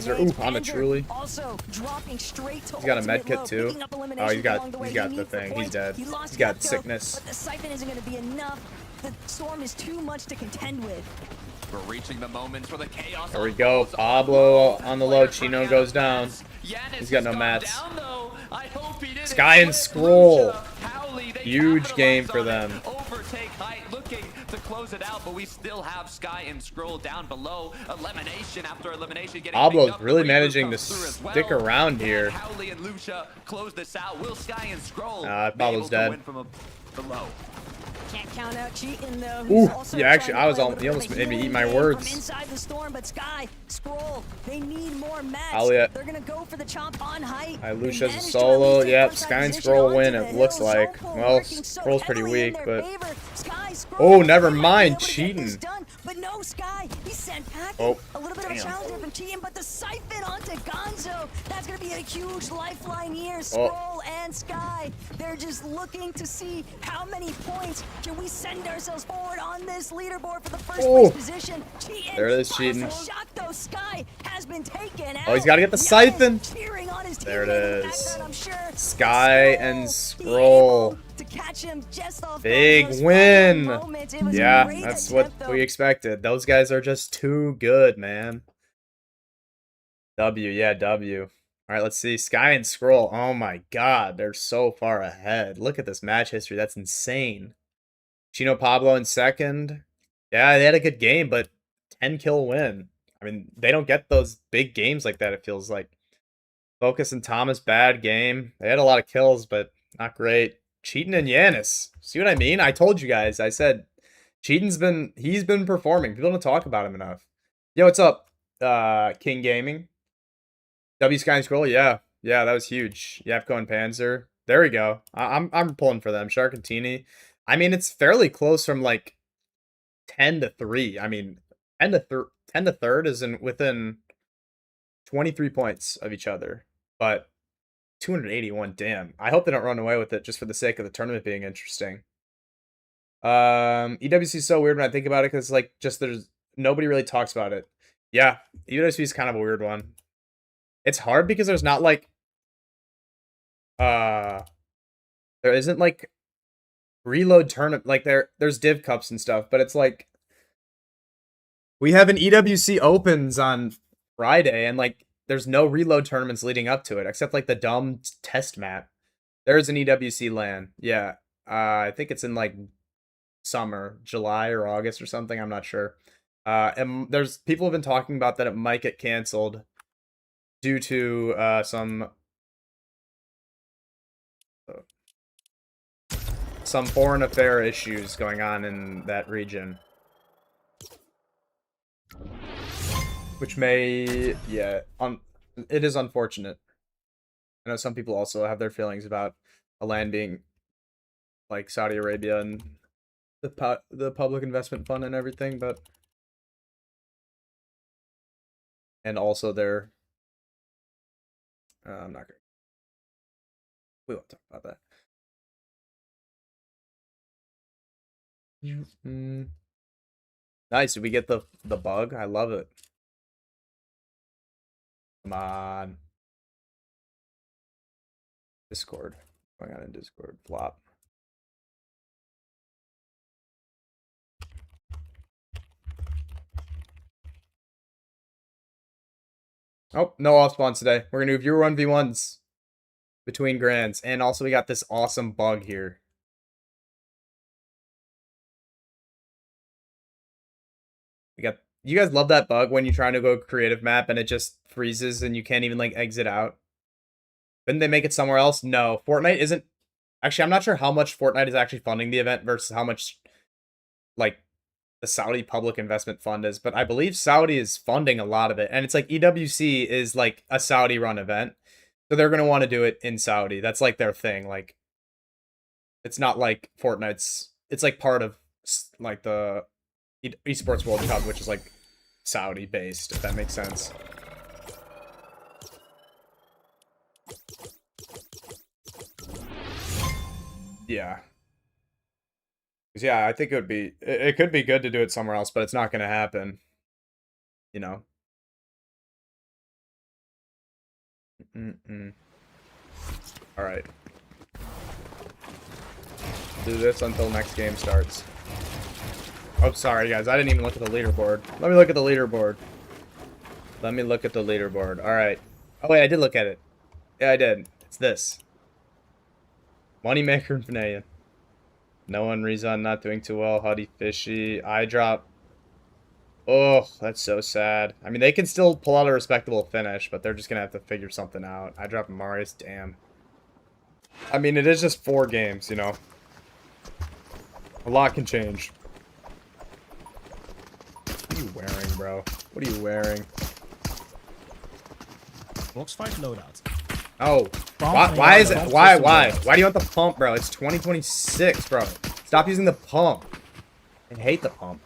Panzer. grenades. Ooh, on the Panzer Truly. Also dropping straight to He's got a ultimate med low, kit too. picking up Oh, eliminations he's got along the way. he's got He the needs the thing. He's points. dead. He lost He's got Capco, sickness. but the siphon isn't going to be enough. The storm is too much to contend with. We're reaching the moments where the chaos. There we go. Pablo on the low. Chino goes down. Giannis He's got no has gone mats. down, though. I hope he didn't Sky and slip. Scroll. Lucha, Howley, they Huge game for capitalize on them. it. Overtake height, looking to close it out, but we still have Sky and Scroll down below. Elimination after elimination. Getting Pablo's picked up. really The regroup managing to comes through as stick well. around Can here. Howley and Lucha close this out. Will Sky and Scroll Pablo's be able dead. to win from below? Can't count out cheating though. Ooh, He's also yeah, actually, trying to I was play a all- little you bit almost of a made me eat healing my game words. From inside the storm, but Sky, Scroll, they need more mats. Elliot. They're gonna go for the chomp on height. Lucia's They a managed to solo. at least take Yep, one Sky and position Scroll onto win, the it looks hill. like. Soulful Well, working so Scroll's pretty heavily in weak, their but... favor. Sky, Scroll, Oh, never they might be mind, able to get cheating. this done, but no, Sky, he sent packing. Oh, a little bit of a challenge there from cheating, but the siphon onto Gonzo. That's gonna be a huge lifeline here. Scroll and Sky, they're just looking to see how many points can we send ourselves forward on this leaderboard for the first place position. Cheating. There it is, cheating. Shot though, Sky has been taken out. Oh, he's got to get the Giannis siphon. cheering on his There it teammate in the is. background, I'm sure. Sky and Scroll Scroll. be able to catch him just off Big Gonzo's win. final moment. It was a Yeah, great that's attempt, what though. we expected. Those guys are just too good, man. W, yeah, W. All right, let's see. Sky and Scroll. Oh my god, they're so far ahead. Look at this match history. That's insane. Chino Pablo in second. Yeah, they had a good game, but 10-kill win. I mean, they don't get those big games like that, it feels like. Focus and Thomas, bad game. They had a lot of kills, but not great. Cheatin' and Giannis. See what I mean? I told you guys. I said he's been performing. People don't talk about him enough. Yo, what's up? King Gaming. W Sky and Scroll, yeah. Yeah, that was huge. Yapko and Panzer. There we go. I'm pulling for them. Shark and Teeny. I mean, it's fairly close from like 10 to 3. I mean, 10 to third is within 23 points of each other. But 281, damn. I hope they don't run away with it just for the sake of the tournament being interesting. EWC is so weird when I think about it because like just there's nobody really talks about it. Yeah, EWC is kind of a weird one. It's hard because there's not like there isn't like reload tournament like there's div cups and stuff, but it's like we have an EWC opens on Friday and like there's no reload tournaments leading up to it except like the dumb test map. There's an EWC LAN. Yeah. I think it's in like summer, July or August or something, I'm not sure. And there's people have been talking about that it might get canceled due to some foreign affair issues going on in that region. Which may, yeah, it is unfortunate. I know some people also have their feelings about a land being like Saudi Arabia and the public investment fund and everything, but and also their I'm not gonna. We won't talk about that. Nice. Did we get the bug? I love it. Come on. Discord. Going on in Discord. Flop. Oh, no off spawns today. We're gonna do viewer 1v1s between grands. And also we got this awesome bug here. You guys love that bug when you're trying to go creative map and it just freezes and you can't even like exit out. Couldn't they make it somewhere else? No. Fortnite isn't actually I'm not sure how much Fortnite is actually funding the event versus how much like the Saudi Public Investment Fund is, but I believe Saudi is funding a lot of it. And it's like EWC is like a Saudi run event. So they're going to want to do it in Saudi. That's like their thing. Like it's not like Fortnite's, it's like part of like the Esports World Cup, which is like Saudi based, if that makes sense. Yeah. Yeah, I think it could be good to do it somewhere else, but it's not going to happen. You know. All right. Do this until next game starts. Oh, sorry, guys. I didn't even look at the leaderboard. Let me look at the leaderboard. Let me look at the leaderboard. All right. Oh, wait, I did look at it. Yeah, I did. It's this. Moneymaker and Finaya. No one, Rezon not doing too well. Huddy, Fishy. I drop. Oh, that's so sad. I mean, they can still pull out a respectable finish, but they're just going to have to figure something out. I drop Marius. Damn. I mean, it is just 4 games, you know. A lot can change. What are you wearing, bro? What are you wearing? Box fight loadout. Oh, why is it? Why do you want the pump, bro? It's 2026, bro. Stop using the pump. I hate the pump.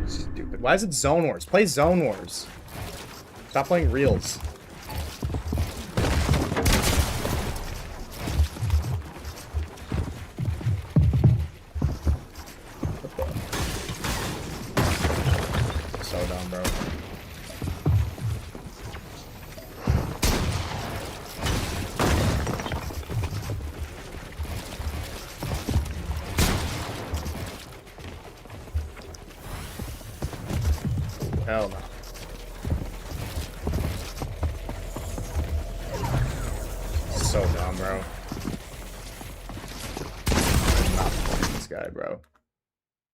Stupid. Why is it Zone Wars? Play Zone Wars. Stop playing Reels. So dumb, bro. Hell no. So dumb, bro. I'm not playing this guy, bro.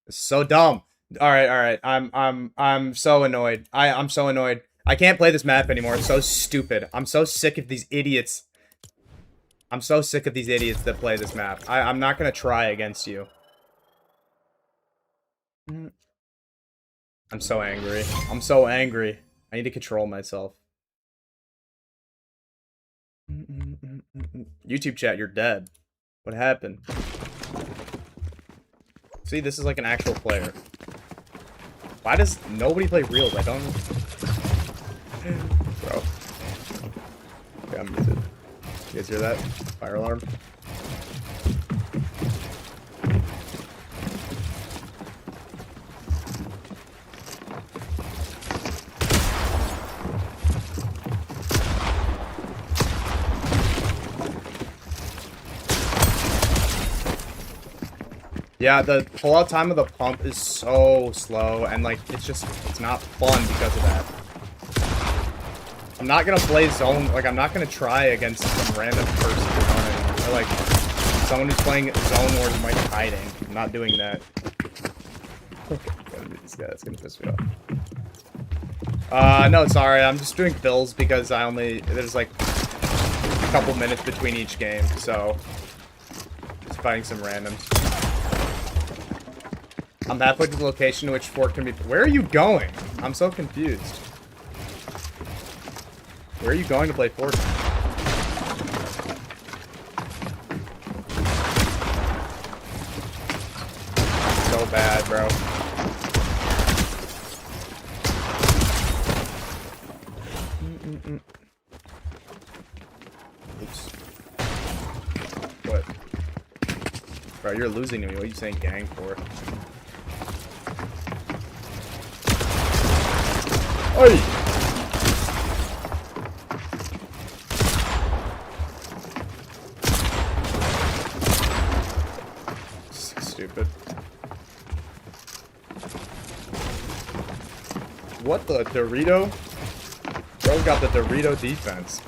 It's so dumb. All right. I'm so annoyed. I'm so annoyed. I can't play this map anymore. It's so stupid. I'm so sick of these idiots. I'm so sick of these idiots that play this map. I'm not gonna try against you. I'm so angry. I'm so angry. I need to control myself. YouTube chat, you're dead. What happened? See, this is like an actual player. Why does nobody play reels? I don't... Bro. Okay, I'm muted. You guys hear that? Fire alarm? Yeah, the pullout time of the pump is so slow, and like it's not fun because of that. I'm not gonna play zone, like I'm not gonna try against some random person or like someone who's playing zone wars and like hiding. I'm not doing that. This guy, that's gonna piss me off. No, sorry, I'm just doing fills because there's like a couple minutes between each game, so just fighting some randoms. I'm halfway to the location to which fort can be... Where are you going? I'm so confused. Where are you going to play Fortnite? So bad, bro. Oops. What? Bro, you're losing to me. What are you saying gang for? Oi! Stupid. What the Dorito? Bro got the Dorito defense.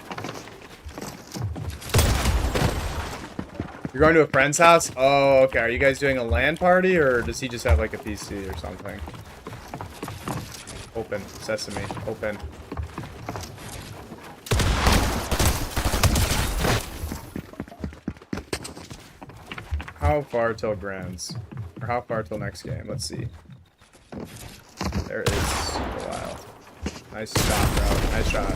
You're going to a friend's house? Oh, okay. Are you guys doing a LAN party, or does he just have like a PC or something? Open. Sesame. Open. How far till Grands? Or how far till next game? Let's see. There is a while. Nice shot, bro. Nice shot.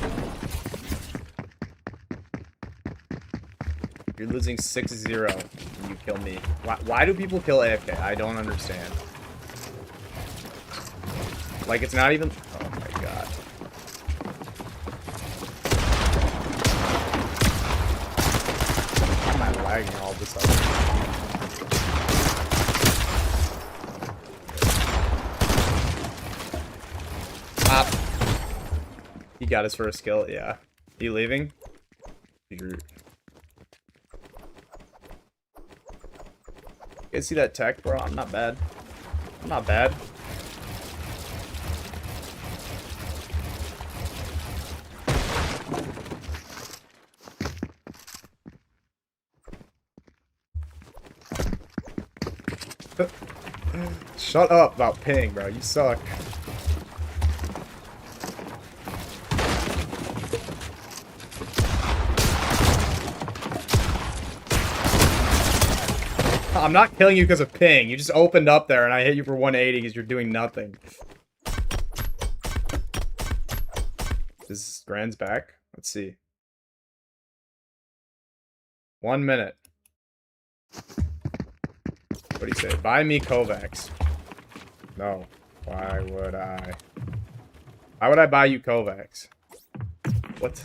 You're losing 6-0 and you kill me. Why do people kill AFK? I don't understand. Like, it's not even... Oh my god. Why am I lagging all this up? Pop. He got his first kill, yeah. You leaving? You guys see that tech, bro? I'm not bad. I'm not bad. Shut up about ping, bro. You suck. I'm not killing you because of ping. You just opened up there and I hit you for 180 because you're doing nothing. Is Grand's back? Let's see. 1 minute. What do you say? Buy me Kovacs. No. Why would I? Why would I buy you Kovacs? What?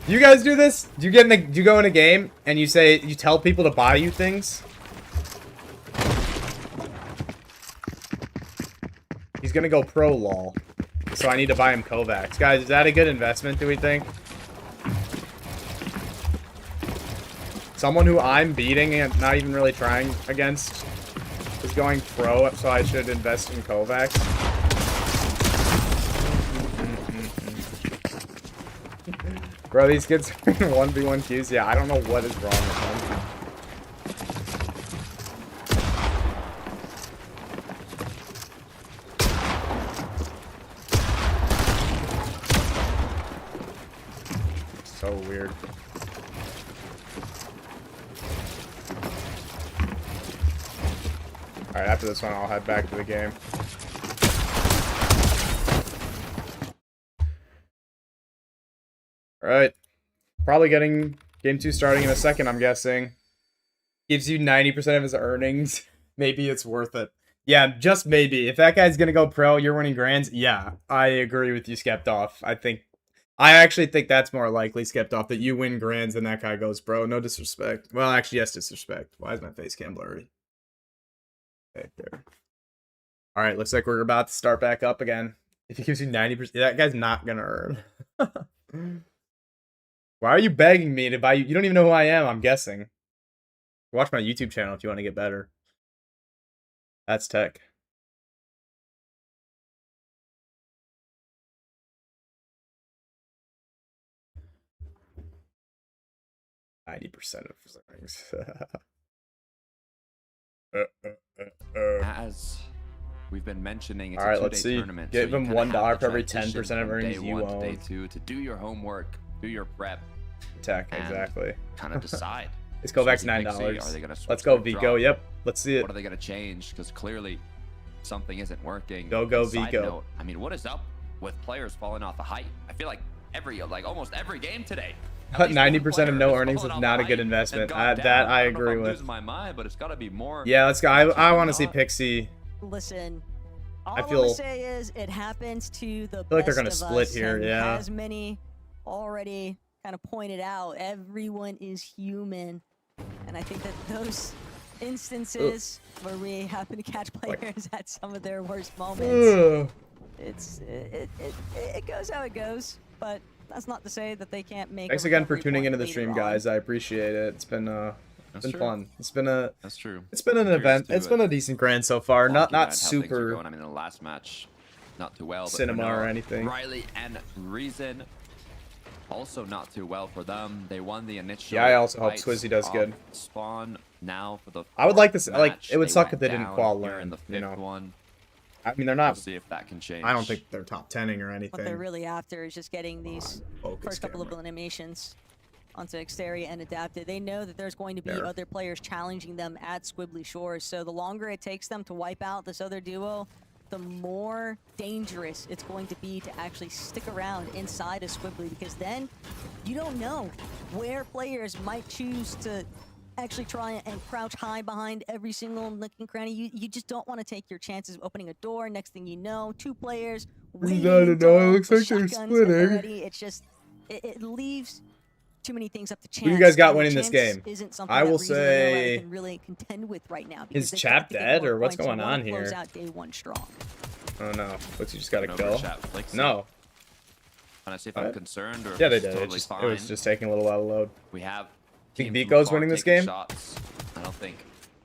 You guys do this? Do you go in a game and you tell people to buy you things? He's gonna go pro lol. So I need to buy him Kovacs. Guys, is that a good investment, do we think? Someone who I'm beating and not even really trying against is going pro, so I should invest in Kovacs. Bro, these kids are in 1v1 queues. Yeah, I don't know what is wrong with them. So weird. Alright, after this one, I'll head back to the game. Alright. Probably getting game 2 starting in a second, I'm guessing. Gives you 90% of his earnings. Maybe it's worth it. Yeah, just maybe. If that guy's gonna go pro, you're winning grands. Yeah, I agree with you, Skeptoff. I actually think that's more likely, Skeptoff, that you win grands and that guy goes pro. No disrespect. Well, actually, yes, disrespect. Why is my face cam blurry? Okay, there. Alright, looks like we're about to start back up again. If he gives you 90%, that guy's not gonna earn. Why are you begging me to buy you? You don't even know who I am, I'm guessing. Watch my YouTube channel if you want to get better. That's tech. %90 of things. As we've been mentioning, it's all right, a let's two-day see. tournament. Give so him $1 for every 10% of earnings day you one to own. day 2 to do your homework, do your prep, Tech, and exactly. kind of decide. Let's go back to Switzy $9. Pixie, are they gonna switch Let's go, their Vico. drop? Yep, let's see it. What are they going to change? Because clearly something isn't working. Go, And side Vico. note, I mean, what is up with players falling off the height? I feel like almost every game today. But 90% of no earnings is not a good investment. That I agree with. My mind, but it's got to be more. Yeah, let's go. I want to see Pixie. Listen, all I I'm feel- gonna say is it happens to the I feel like they're best gonna of split us, here, and yeah. as many already kind of pointed out, everyone is human, and I think that those instances where we happen to catch players at some of their worst moments, it goes how it goes. But that's not to say that they can't make. Thanks a again for recovery tuning point into the later stream, on. guys. I appreciate it. It's been That's true. fun. It's been That's true. It's been an Curious event. to It's been a decent grand so far. Wonky Not Land, how things are super going. I mean, the last match, not too well. But cinema for or Noah, anything. Riley and Reason, also not too well for them. They won the initial. Yeah, I also hope fights Swizzy does off good. Spawn now for the. I would like to fourth see, like, match. it would They suck went if they didn't down qual here learn, in the you fifth know. one. I mean, they're We'll not. see if that can change. I don't think they're top 10ing or What they're anything. really after is just getting these Focus first couple camera. of eliminations onto Xteria and Adapted. They know that there's going to be There. other players challenging them at Squibbly Shores, so the longer it takes them to wipe out this other duo, the more dangerous it's going to be to actually stick around inside of Squibbly, because then you don't know where players might choose to actually try and crouch high behind every single nook and cranny. You just don't want to take your chances of opening a door. Next thing you know, 2 players waiting I don't know, it looks with like they're shotguns at the splitting. ready. It's just, it leaves too many things up to chance. Who you guys got and winning this chance game? Isn't something I that will Reason and Arrow say- can really contend with right now. Is because they've Chap got to get dead, more or what's points. They going wanna on here? Close out day one strong. Oh no, what's he just got a Over kill? Chap flicks it. No. Trying to see if What? I'm concerned or if Yeah, they it's did. totally It fine. was just taking a little while to load. We have. Think teams from Vico's afar winning this taking game? Shots. I don't think.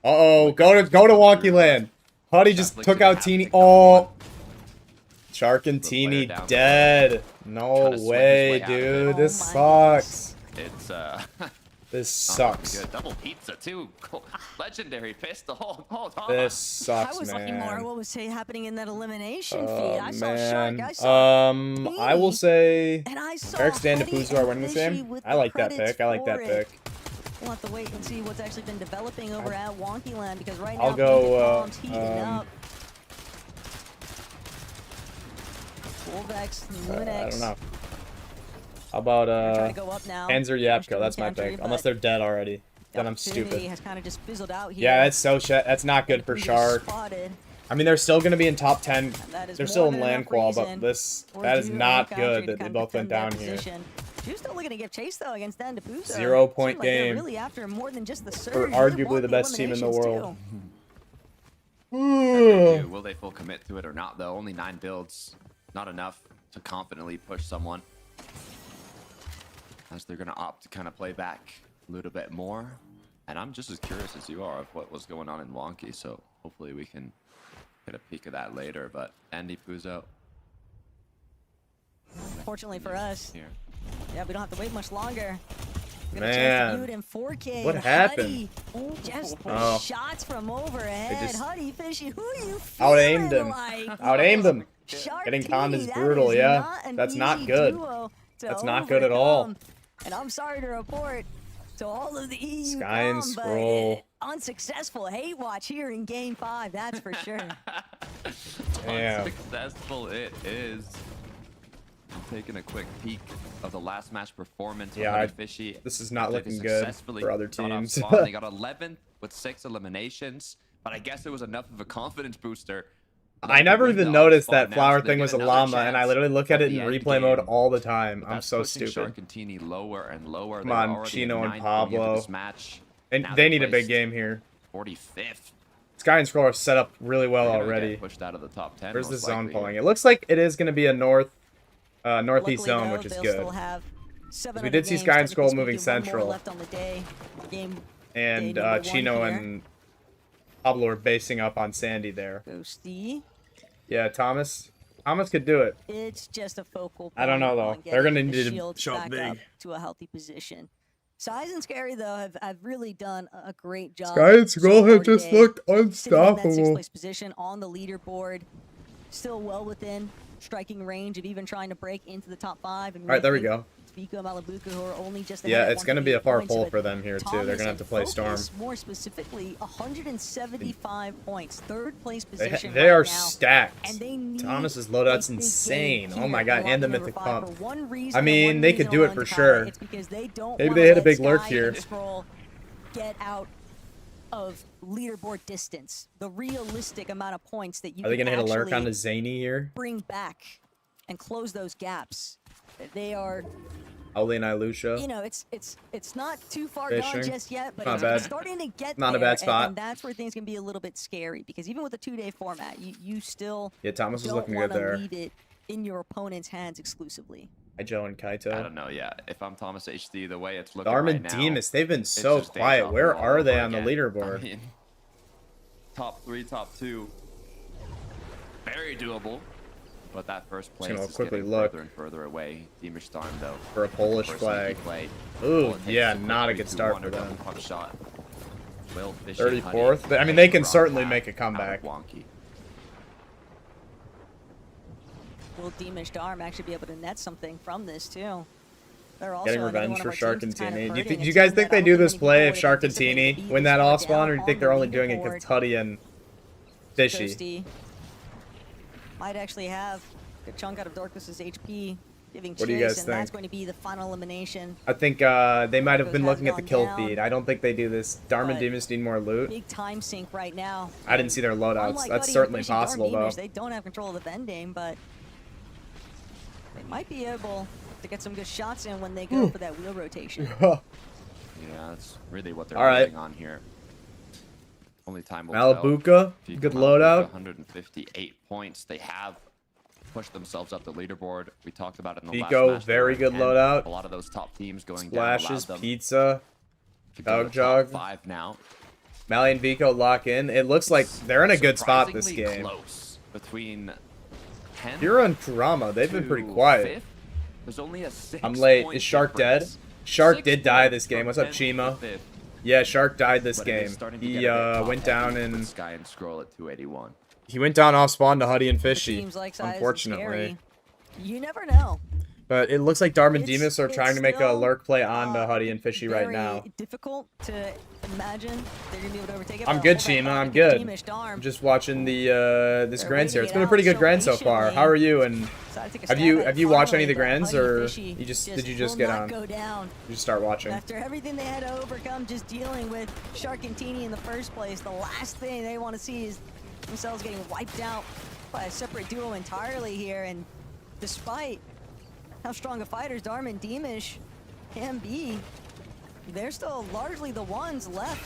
Uh-oh, go to Wonky Land. Huddy just Netflix took didn't out have Teeny. to come Oh, Shark and The player Teeny down. dead. No Trying to swing his way, way out of it. dude. Oh This my sucks. It's This not looking sucks. Good. Double pizza too. Legendary pistol. Hold on. This I sucks, was looking more at man. what was happening in that elimination feed. Oh, I saw Shark. man. I saw I will Teeny, say and I saw Eric Stan Huddy Depuzo are and winning this Fishy game. with I the like that credits pick. I like that for it. pick. We'll have to wait and see what's actually been developing over at Wonky Land because right now I'll go, Bomb's heating up. Wolvex, I Lunex. don't know. How about Trying to go up now. Panzer Push to Yapko? That's my country, pick. Unless but they're dead already. the Then I'm opportunity stupid. has kind of just fizzled out here. Yeah, that's not good for Who Shark. spotted, I mean, they're still going to be in top 10. and that is They're more still in than land enough qual, but reason for that is Juno not and Country good to that they kind of both went defend down their here. position. June's still looking to give chase though against Dan DePuzo. 0 point Seems like they're game. really after more than just the surge. For They arguably want the best team in the eliminations, world. too. Will they full commit to it or not though? Only 9 builds. Not enough to confidently push someone. As they're gonna opt to kind of play back a little bit more. And I'm just as curious as you are of what was going on in Wonky, so hopefully we can get a peek of that later. But Andy Puzo. Fortunately for us, Here. yeah, we don't have to wait much longer. Get a chance to view it Man. in 4K. What happened? Huddy, just Oh. shots from overhead. just Huddy, Fishy, who are you Out-aimed feeling him. like? Out-aimed him. Shark Getting conned Teeny, is that brutal, is yeah. not an That's not easy good. duo to That's not good at all. overcome. And I'm sorry to report to all of the EU Sky and com, but, Scroll. unsuccessful hate watch here in Game 5, that's for sure. Damn. Unsuccessful it is. I'm taking a quick peek of the last match performance of Yeah, Honey Fishy. this is not They looking good successfully for other got off teams. spawn. They got 11th with 6 eliminations, but I guess it was enough of a confidence booster. I never even noticed that flower thing was a llama, and I literally look at it in replay mode all the time. I'm so stupid. Shark and Teeny lower and lower. Come on, Chino and Pablo. And Now they they're need a big placed game here. 45th. Sky and Scroll are set up really well They're gonna already. get pushed out of the top 10. Where's the most zone likely. pulling? It looks like it is going to be a northeast Luckily, zone, though, which is they'll good. still have 7 We did other see games, Sky and Scroll technically moving speaking, one more central. left on the day. Game And day number Chino 1 here. and Pablo are basing up on Sandy there. Ghosty. Yeah, Thomas could do it. It's just a focal point. I don't know, though. on They're gonna getting the need to shields show back big. up to a healthy position. Size and Scary, though, have really done a great job. Sky and Scroll so have far just today. looked Sitting in that 6th unstoppable. place position on the leaderboard. Still well within striking range of even trying to break into the top 5. And All right, there we go. Vico, Malabuka, who are only just Yeah, ahead at it's going to be a 138 far points, pull but for them here, too. They're Thomas going to have to play and Storm. Focus, more specifically, 175 points, 3rd place They position are right now. stacked. And they need Thomas's a loadout's big insane. game Oh my here god, in and the locker mythic number 5 pump. for one reason I and mean, one they could reason do it alone, for Takata. sure. It's because they don't Maybe wanna they hit a let big lurk Sky here. and Scroll get out of leaderboard distance. The realistic amount of points that you Are they can going to hit a lurk actually on the Zany here? bring back and close those gaps. They are, Oli and Ilusha. you know, it's not too far gone Fishing. just yet, but Not it's bad. starting to get Not a there, bad spot. And that's where things can be a little bit scary because even with the 2-day format, you still Yeah, Thomas was don't looking want good to there. leave it in your opponent's hands exclusively. Hi, Joe and I Kaito. don't know. Yeah, if I'm Thomas HD, the way it's looking Darman right now, Demas, they've been it's so just quiet. deja Where vu all are they over on the again. leaderboard? I mean, top 3, top 2, very doable. But that first place gonna is quickly getting look. further and further away. Demir Storm, though, For a Polish for a flag. sneaky play. Ooh, All it takes yeah, is a quick not a good 3-2-1 start or for them. double pump shot. Will Fishy, 34th? Honey, I mean, they can Rock certainly back make a out of comeback. Wonky. Will Demish Darm actually be able to net something from this too? They're also Getting another revenge one of for our Shark teams and that's kind of Teeny. Do hurting, you a guys team think that I they don't do think this many play people if would Shark and anticipate Teeny to be win this that far off spawn, or do down you on think the they're only doing it leaderboard? because Huddy and Fishy? Ghosty might actually have a chunk out of Dorcas's HP, giving What do you chase, guys and that's think? going to be the final elimination. I think they might have Those been have looking at the gone kill down, feed. I don't think they do this. Darman but Demas need more loot. Big time sink right now. I didn't see their loadouts. Unlike That's Buddy certainly and Fishy, Darm possible, though. Demers, they don't have control of the Vendame, but they might be able to get some good shots in when they go for that wheel rotation. Yeah, that's really what they're All right. doing on here. Only time will Malabuka, tell. good loadout. 158 points. They have pushed themselves up the leaderboard. We talked about it in the last Vico, match. They very were good 10. loadout. A lot of those top teams going Splashes, down allowed them pizza, to go dog to top jog. 5 now. Mally and Vico lock in. It looks like they're in a good spot this Surprisingly game. Close between 10 Hero and Kurama, they've been pretty to quiet. 5th. There's only a 6 I'm late. point Is Shark difference. dead? Shark 6 did die points this game. from What's up, 10th to Chima? 5th. Yeah, Shark died this But it is game. starting to He get a bit went top-heavy down with and Sky and Scroll at 281. he went down off spawn to Huddy and Fishy, Teams like size and unfortunately. scary. You never know. But it looks like Darman It's- Demas are it's trying to make a still, lurk play on to uh, Huddy and Fishy right Very now. difficult to imagine they're gonna be able to overtake it. I'm but good, hold that Chima. thought I'm because good. Teamish Darm I'm just watching the this They're Grands here. waiting It's it been a out pretty good so Grand so far. patiently. How are you? And decided to take a have stab you at it watched any of the finally, but Grands, Huddy or Fishy did you just will get not on? go down. You just start watching. After everything they had to overcome just dealing with Shark and Teeny in the first place, the last thing they want to see is themselves getting wiped out by a separate duo entirely here. And despite how strong of fighters Darman and Deemish can be, they're still largely the ones left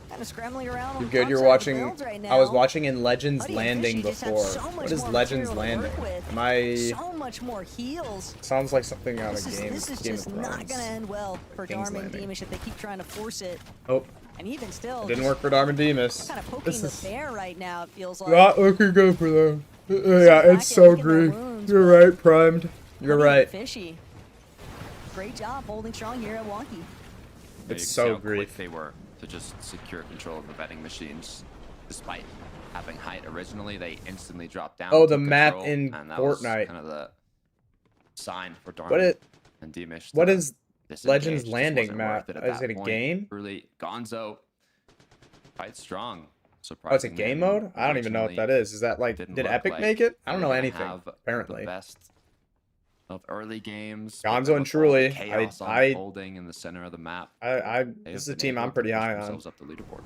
kind of scrambling around. You're good. You're watching. I was watching in Legends Landing before. What is Legends Landing? Am I? So much more heals. Sounds like something out of This Game is Game just of not Thrones. gonna end well for King's Darman and Landing. Deemish if they keep trying to force it. Oh, And even still, it didn't work for Darman Demas. kind of poking This the is bear right now. It feels like. not looking good for them. Yeah, back it's and so look at their green. wounds, You're but right, primed. You're Huddy and right. Fishy. Great job holding strong here at Wonky. It's You so see how quick grief. they were to just secure control of the betting machines. Despite having height originally, they instantly dropped down. Oh, to the map control, in and that was Fortnite. kind of the sign for Darman What and Deemish. what to is disengage. Legends Just Landing wasn't map? worth it at Is that it a point. game? Really, Gonzo quite strong. Oh, it's a Surprisingly, game mode? I don't even know what that is. Is that like, didn't did look Epic like make it? I they don't were know gonna anything, have apparently. The best of early games. but Gonzo there and was all the Truly, chaos I- unfolding in the center of the map. I They this have is a been team able I'm to pretty push high on. themselves up the leaderboard.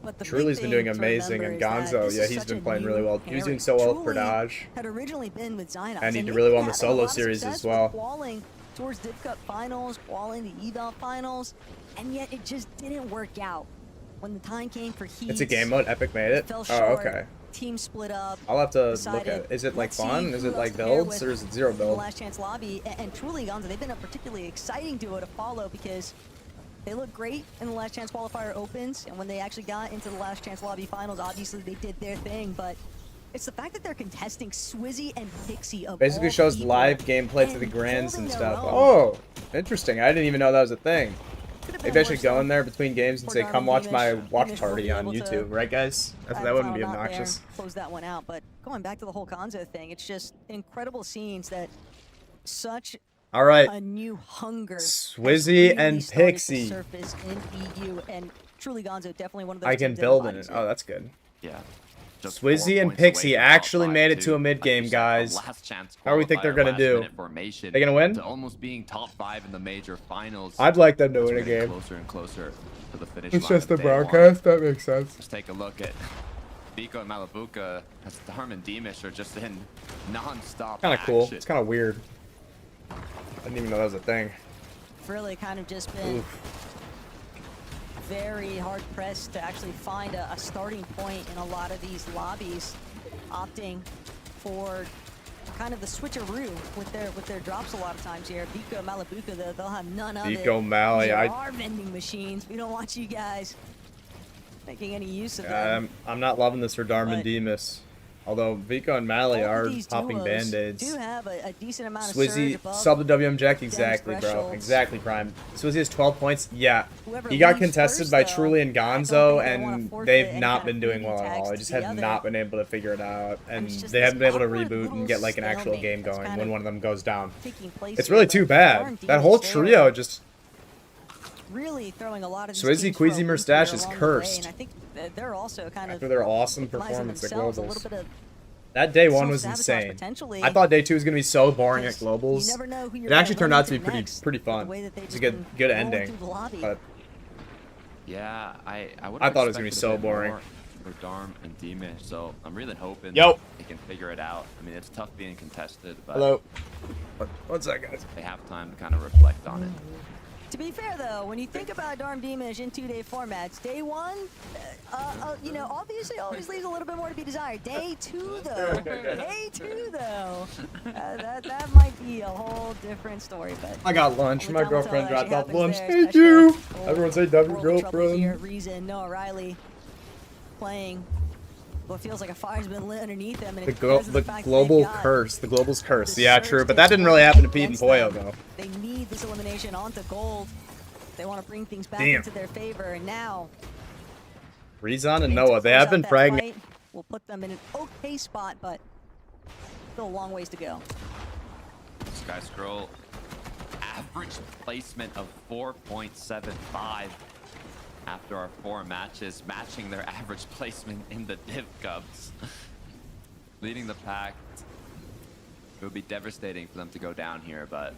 But the big Truly's been doing thing to amazing, and remember is that Gonzo, this yeah, is he's such been a playing really new well. He was doing pairing. so well for Truly Dodge. had originally been with Zynox, And he they really won had the a solo lot of series success as well. with qualing towards Div Cup finals, qualing the eval finals, and yet it just didn't work out. When the time came for heats, It's a game mode. Epic made it. fell Oh, short, okay. team split up. I'll have to look decided, at it. Is it like let's see fun? who Is it else like to pair builds, with or is it zero in the build? last chance lobby, and truly Gonzo, they've been a particularly exciting duo to follow because they look great in the last chance qualifier opens, and when they actually got into the last chance lobby finals, obviously they did their thing, but it's the fact that they're contesting Swizzy and Pixie of Basically all shows people live gameplay to and the Grands and holding their stuff. own. Oh, interesting. I didn't even know that was a thing. Could've Maybe been I should worse, go though. in there between games and Poor say, Darman come watch my Deemish. watch Deemish will party be on able to YouTube, right guys? That final wouldn't be knot there, obnoxious. Close that one out, but going back to the whole Gonzo thing, it's just incredible scenes that such All right, a new hunger has Swizzy really and started to Pixie. surface in EU, and truly Gonzo definitely one of those I can teams that build in embodies it. Oh, that's good. Yeah. Just 4 Swizzy and points away Pixie from top actually 5 made it to too. a mid Like game, you said, a guys. last chance How do we think they're qualifier, gonna last do? minute formation They gonna win? To almost being top 5 in the major finals. I'd like them to As win we're a getting game. Closer and closer to the finish It's line just the of day one. broadcast. That makes sense. Let's take a look at Vico and Malabuka as Darm and Deemish are just in non-stop Kind of cool. action. It's kind of weird. I didn't even know that was a thing. really kind of just been Oof. very hard pressed to actually find a starting point in a lot of these lobbies, opting for kind of the switcheroo with their drops a lot of times here. Vico, Malabuka, they'll have none of it. Vico, Mally, These I- are vending machines. We don't want you guys making any use of them. I'm not loving this for Darman But- Demas. Although Vico and Mally All of are these popping duos band-aids. do have a decent amount of surge Swizzy, above sub the WM Jack, exactly, bro. thresholds. Exactly, Prime. Swizzy has 12 points. Yeah. Whoever He got leaves contested first, by though, Truly and I don't Gonzo, think they wanna and forfeit they've any not kind been of doing feeding well at tags all. They to just the have other. not been able to figure it out, and it's just they this haven't been able to awkward reboot and little get like an actual stalemate game that's going kind when of one of them goes down. taking place It's here, really but too Darm bad. That Demas whole there trio just... really throwing a lot of these Swizzy, teams for a Queasy, loop Mustache here is along the way, cursed. and I think that they're also kind After of their awesome victimizing performance at themselves a Globals. little bit of That day one was self-sabotage insane. potentially, I thought day two was gonna be so boring at because you Globals. never know who you're It gonna actually turned run out to be into next, pretty the fun. way that they've It's a just good been rolling ending. through the lobby. But Yeah, I would. I thought it was gonna be so boring. for Darm and Demish, so I'm really hoping Yo. they can figure it out. I mean, it's tough being contested, but Hello. What's that, guys? they have time to kind of reflect on it. To be fair, though, when you think about Darm Demish in 2-day formats, day 1, you know, obviously always leaves a little bit more to be desired. Day 2, though, that might be a whole different story. But I got lunch. only My time will tell girlfriend what dropped actually off lunch. happens there, Thank you. especially Everyone say with W world of trouble here. girlfriend. Reason, Noah Riley playing what feels like a fire's been lit underneath them. And The, it's because of the fact that global they've got curse. The global's curse. the Yeah, surge true. But takes that didn't really happen to Pete and against Poyo, them. though. They need this elimination onto gold. They want to bring things back Damn. into their favor, and now Rezon and to Noah, they close have out been that fragging. fight will put them in an okay spot, but still a long ways to go. Sky Scroll, average placement of 4.75 after our 4 matches, matching their average placement in the Div Cups. Leading the pack. It would be devastating for them to go down here, but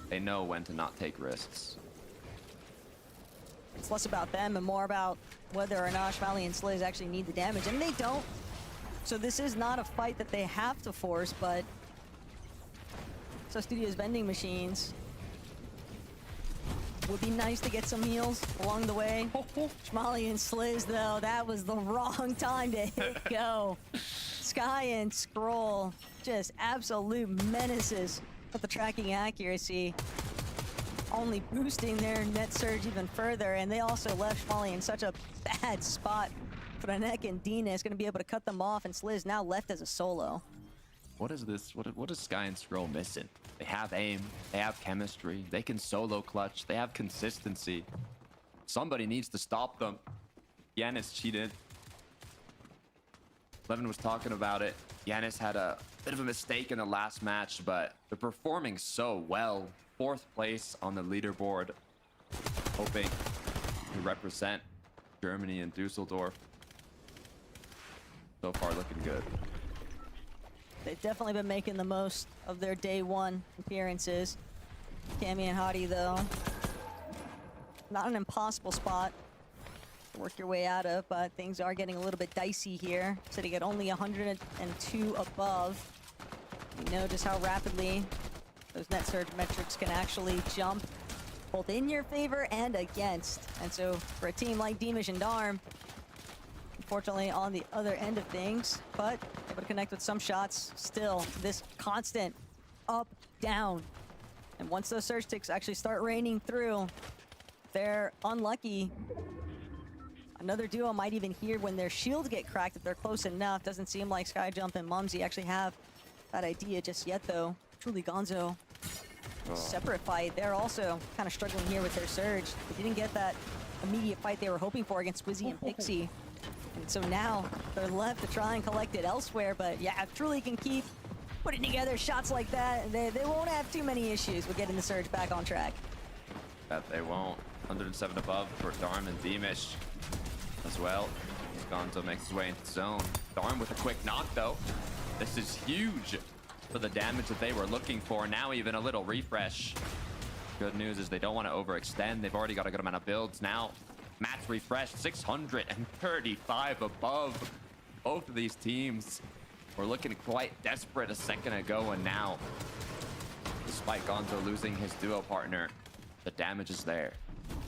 they know when to not take risks. It's less about them and more about whether or not Shmally and Sliz actually need the damage, and they don't. So this is not a fight that they have to force, but so Studio's vending machines. Would be nice to get some heals along the way. Shmally and Sliz, though, that was the wrong time to hit go. Sky and Scroll, just absolute menaces with the tracking accuracy. Only boosting their net surge even further, and they also left Shmally in such a bad spot. Franek and Dina is going to be able to cut them off, and Sliz now left as a solo. What is this? What is Sky and Scroll missing? They have aim, they have chemistry, they can solo clutch, they have consistency. Somebody needs to stop them. Yanis cheated. Levin was talking about it. Yanis had a bit of a mistake in the last match, but they're performing so well. 4th place on the leaderboard, hoping to represent Germany and Dusseldorf. So far looking good. They've definitely been making the most of their day 1 appearances. Cammy and Hottie, though, not an impossible spot to work your way out of, but things are getting a little bit dicey here. Sitting at only 102 above. You know just how rapidly those net surge metrics can actually jump both in your favor and against. And so for a team like Demish and Darm, unfortunately on the other end of things, but able to connect with some shots. Still, this constant up, down. And once those surge ticks actually start raining through, they're unlucky. Another duo might even hear when their shields get cracked if they're close enough. Doesn't seem like Skyjump and Mumsy actually have that idea just yet, though. Truly Gonzo, separate fight. They're also kind of struggling here with their surge. They didn't get that immediate fight they were hoping for against Squizzy and Pixie. And so now they're left to try and collect it elsewhere. But yeah, if Truly can keep putting together shots like that, they won't have too many issues with getting the surge back on track. That they won't. 107 above for Darm and Demish as well. Gonzo makes his way into the zone. Darm with a quick knock, though. This is huge for the damage that they were looking for. Now even a little refresh. Good news is they don't want to overextend. They've already got a good amount of builds now. Match refresh, 635 above. Both of these teams were looking quite desperate a second ago, and now, despite Gonzo losing his duo partner, the damage is there.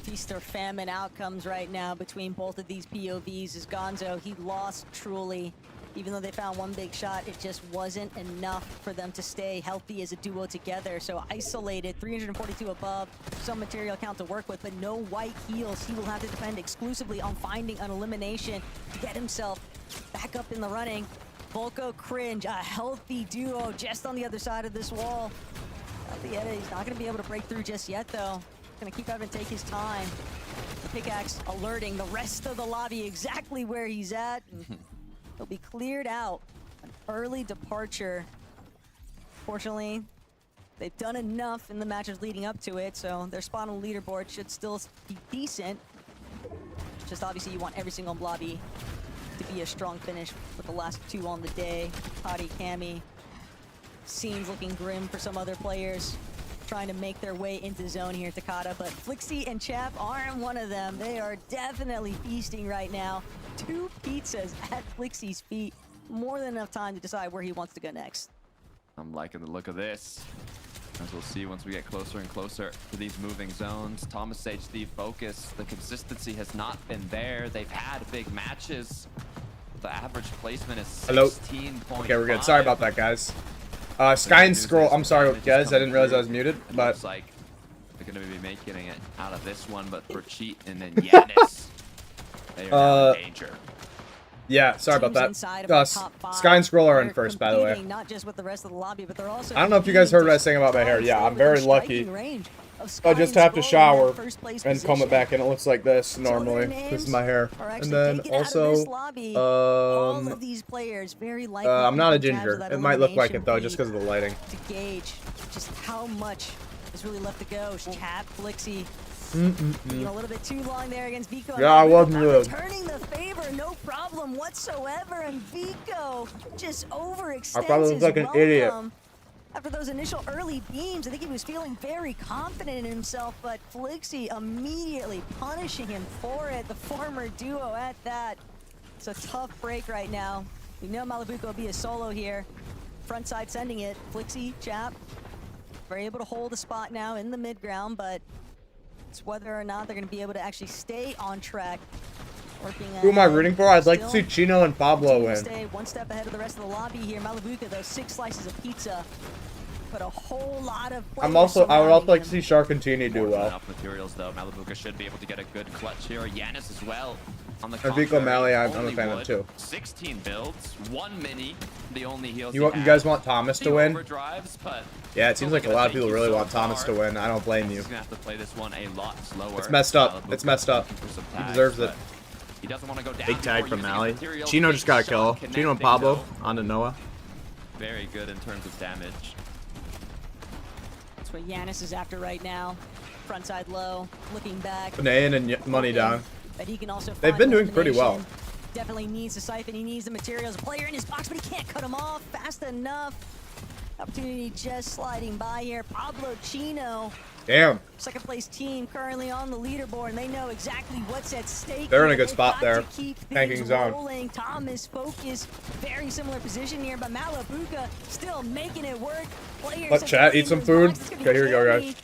Feast or famine outcomes right now between both of these POVs. Is Gonzo, he lost Truly. Even though they found one big shot, it just wasn't enough for them to stay healthy as a duo together. So isolated, 342 above, some material count to work with, but no white heals. He will have to depend exclusively on finding an elimination to get himself back up in the running. Volko Cringe, a healthy duo just on the other side of this wall. He's not going to be able to break through just yet, though. Going to keep having to take his time. The pickaxe alerting the rest of the lobby exactly where he's at. He'll be cleared out. An early departure. Fortunately, they've done enough in the matches leading up to it, so their spot on the leaderboard should still be decent. Just obviously you want every single lobby to be a strong finish with the last 2 on the day. Hottie, Cammy. Scenes looking grim for some other players. trying to make their way into zone here, Takata, but Flixie and Chap aren't one of them. They are definitely feasting right now. 2 pizzas at Flixie's feet. More than enough time to decide where he wants to go next. I'm liking the look of this. As we'll see once we get closer and closer to these moving zones. Thomas Sage, the focus, the consistency has not been there. They've had big matches. The average placement is 16.5. Okay, we're good. Sorry about that, guys. Sky and Scroll. I'm sorry, guys. I didn't realize I was muted, but looks like they're going to be making it out of this one, but for Cheat and then Yanis, they are now in danger. Yeah, sorry about that. Sky and Scroll are in first, by the way. Not just with the rest of the lobby, but they're also I don't know if you guys heard what I was saying about my hair. Yeah, I'm very lucky. I just have to shower and comb it back, and it looks like this normally. This is my hair. And then also, I'm not a ginger. It might look like it though, just because of the lighting. To gauge just how much is really left to go. Chap, Flixie. Being a little bit too long there against Vico. Yeah, I wasn't good. Turning the favor, no problem whatsoever, and Vico just overextends. I probably look like an idiot. After those initial early beams, I think he was feeling very confident in himself, but Flixie immediately punishing him for it. The former duo at that. It's a tough break right now. We know Malibuco will be a solo here. Front side sending it. Flixie, Chap, very able to hold a spot now in the mid ground, but it's whether or not they're going to be able to actually stay on track. Who am I rooting for? I'd like to see Chino and Pablo win. Stay one step ahead of the rest of the lobby here. Malibuca, those 6 slices of pizza, but a whole lot of. I would also like to see Shark and Tini do well. Enough materials though. Malibuca should be able to get a good clutch here. Yanis as well. On the and Vico Mali, I'm a fan of too. 16 builds, 1 mini. The only heals. You guys want Thomas to win? But yeah, it seems like a lot of people really want Thomas to win. I don't blame you. He's gonna have to play this one a lot slower. It's messed up. It's messed up. He deserves it. He doesn't want to go down. Big tag from Mali. Chino just got a kill. Chino and Pablo onto Noah. Very good in terms of damage. That's what Yanis is after right now. Front side low, looking back. Benayan and Money down. But he can also they've been doing pretty well. Definitely needs the siphon. He needs the materials. A player in his box, but he can't cut him off fast enough. Opportunity just sliding by here. Pablo Chino. Damn. Second place team currently on the leaderboard, and they know exactly what's at stake. They're in a good spot there. Tanking zone. Rolling. Thomas focus. Very similar position here, but Malibuca still making it work. Players let chat eat some food. Okay, here we go, guys.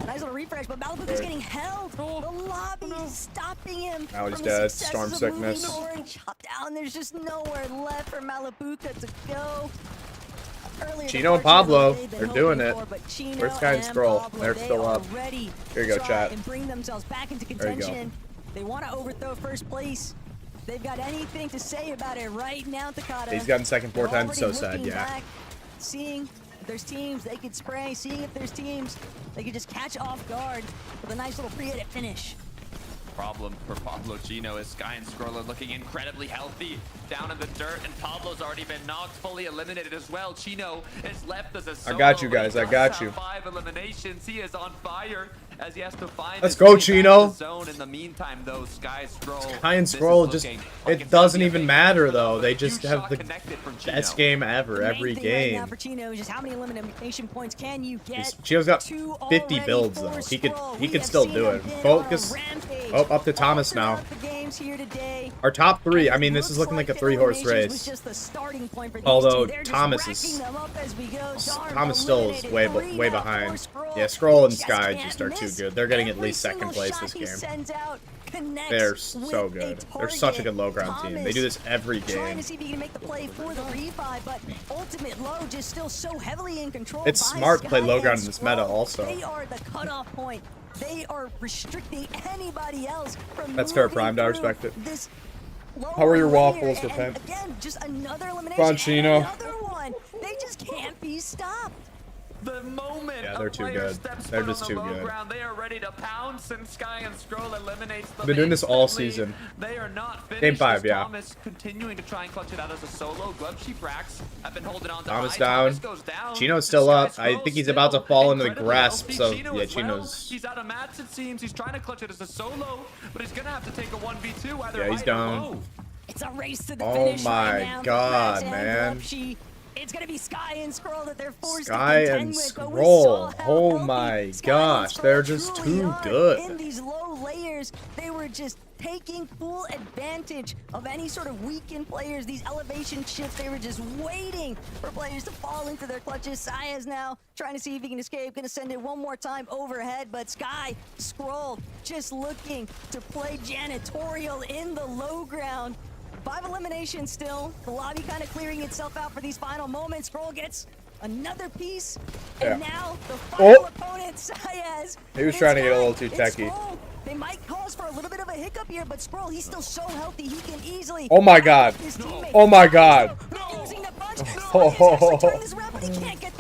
Nice little refresh, but Malibuca's getting held. The lobby stopping him. Now he's dead. Storm sickness. Chopped down. There's just nowhere left for Malibuca to go. Chino and Pablo, they're doing it. Where's Sky and Scroll? They're still up. Here you go, chat. And bring themselves back into contention. They want to overthrow first place. They've got anything to say about it right now, Takata. He's gotten second 4 times, so sad, yeah. Back, seeing if there's teams they could spray, seeing if there's teams they could just catch off guard with a nice little pre-edit finish. Problem for Pablo Chino is Sky and Scroll are looking incredibly healthy down in the dirt, and Pablo's already been knocked, fully eliminated as well. Chino is left as a solo. I got you guys. I got you. 5 eliminations. He is on fire as he has to find. Let's go, Chino. Zone. In the meantime, though, Sky and Scroll just it doesn't even matter though. They just have the best game ever every game. Right now for Chino is just how many elimination points can you get? Chino's got 50 builds though. He could still do it. Focus. Oh, up to Thomas now. Our top 3. I mean, this is looking like a 3-horse race. Although Thomas still is way behind. Yeah, Scroll and Sky just are too good. They're getting at least second place this game. They're so good. They're such a good low ground team. They do this every game. It's smart to play low ground in this meta also. They are the cutoff point. They are restricting anybody else from. That's fair, Prime. I respect it. How are your waffles, Repent? Again, just another elimination. Come on, Chino. Another one. They just can't be stopped. The moment they're too good. They're just too good. They are ready to pounce, and Sky and Scroll eliminates them. I've been doing this all season. They are not finished. Game 5, yeah. Thomas continuing to try and clutch it out as a solo. Glove Sheep Racks have been holding on to Thomas down. Chino's still up. I think he's about to fall into the grasp. So yeah, Chino's. He's out of mats. It seems he's trying to clutch it as a solo, but he's gonna have to take a 1v2. Yeah, he's down. It's a race to the finish. Oh my right now. god, man. It's gonna be Sky and Scroll that they're forced Sky to contend and with, but we Scroll. saw how Oh healthy my Sky and gosh, Scroll they're just truly too are. good. In these low layers, they were just taking full advantage of any sort of weakened players. These elevation shifts, they were just waiting for players to fall into their clutches. Saya's now trying to see if he can escape, gonna send it one more time overhead, but Sky, Scroll, just looking to play janitorial in the low ground. 5 eliminations still. The lobby kind of clearing itself out for these final moments. Scroll gets another piece. And now the final opponent, Sayaz. He was trying to get a little too techy. Scroll. They might cause for a little bit of a hiccup here, but Scroll, he's still so healthy, he can easily... Oh my god. Oh my god.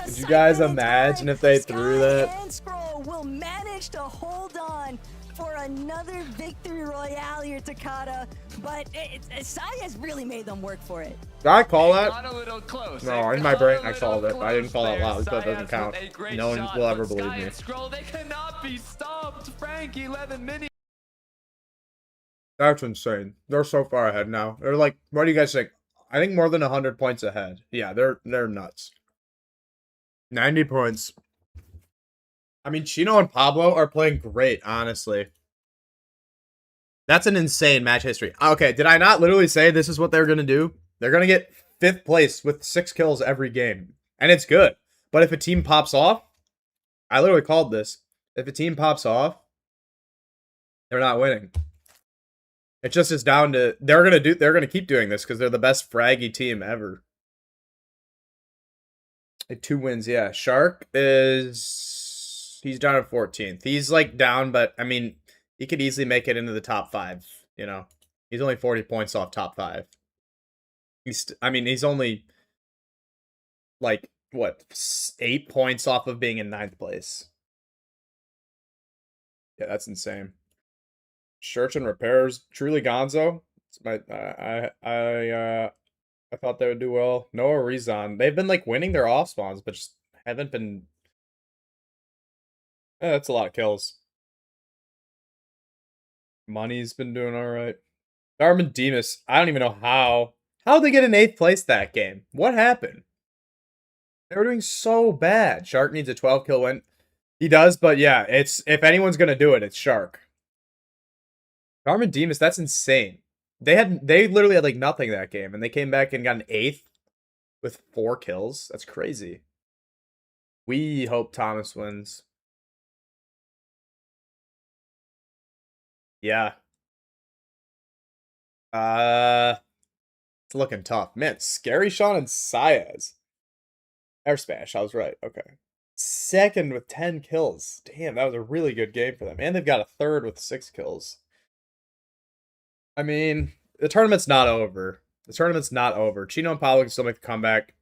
Did you guys imagine if they threw that? And Scroll will manage to hold on for another victory royale here, Takata, but Saya's really made them work for it. Did I call that? Got a little close. No, in my brain I called it. I didn't call it out loud, so that doesn't count. No one will ever believe me. Scroll, they cannot be stopped. Frank, 11 minutes. That's insane. They're so far ahead now. They're like, what do you guys think? I think more than 100 points ahead. Yeah, they're nuts. 90 points. I mean, Chino and Pablo are playing great, honestly. That's an insane match history. Okay, did I not literally say this is what they're going to do? They're going to get 5th place with 6 kills every game. And it's good. But if a team pops off, I literally called this. If a team pops off, they're not winning. It just is down to they're gonna keep doing this because they're the best fraggy team ever. 2 wins, yeah. Shark he's down at 14th. He's like down, but I mean he could easily make it into the top 5. You know, he's only 40 points off top 5. He's only like what 8 points off of being in 9th place. Yeah, that's insane. Church and Repairs, truly Gonzo. It's my I thought they would do well. Noah Rezon. They've been like winning their off spawns, but just haven't been. That's a lot of kills. Money's been doing all right. Darman Demas. I don't even know how they get in 8th place that game. What happened? They were doing so bad. Shark needs a 12 kill win. He does, but yeah, it's if anyone's gonna do it, it's Shark. Darman Demas, that's insane. They literally had like nothing that game, and they came back and got an 8th with 4 kills. That's crazy. We hope Thomas wins. Yeah. It's looking tough. Man, Scary Sean and Sayaz. Air Smash, I was right. Okay. 2nd with 10 kills. Damn, that was a really good game for them. And they've got a 3rd with 6 kills. I mean, the tournament's not over. Chino and Pablo can still make the comeback.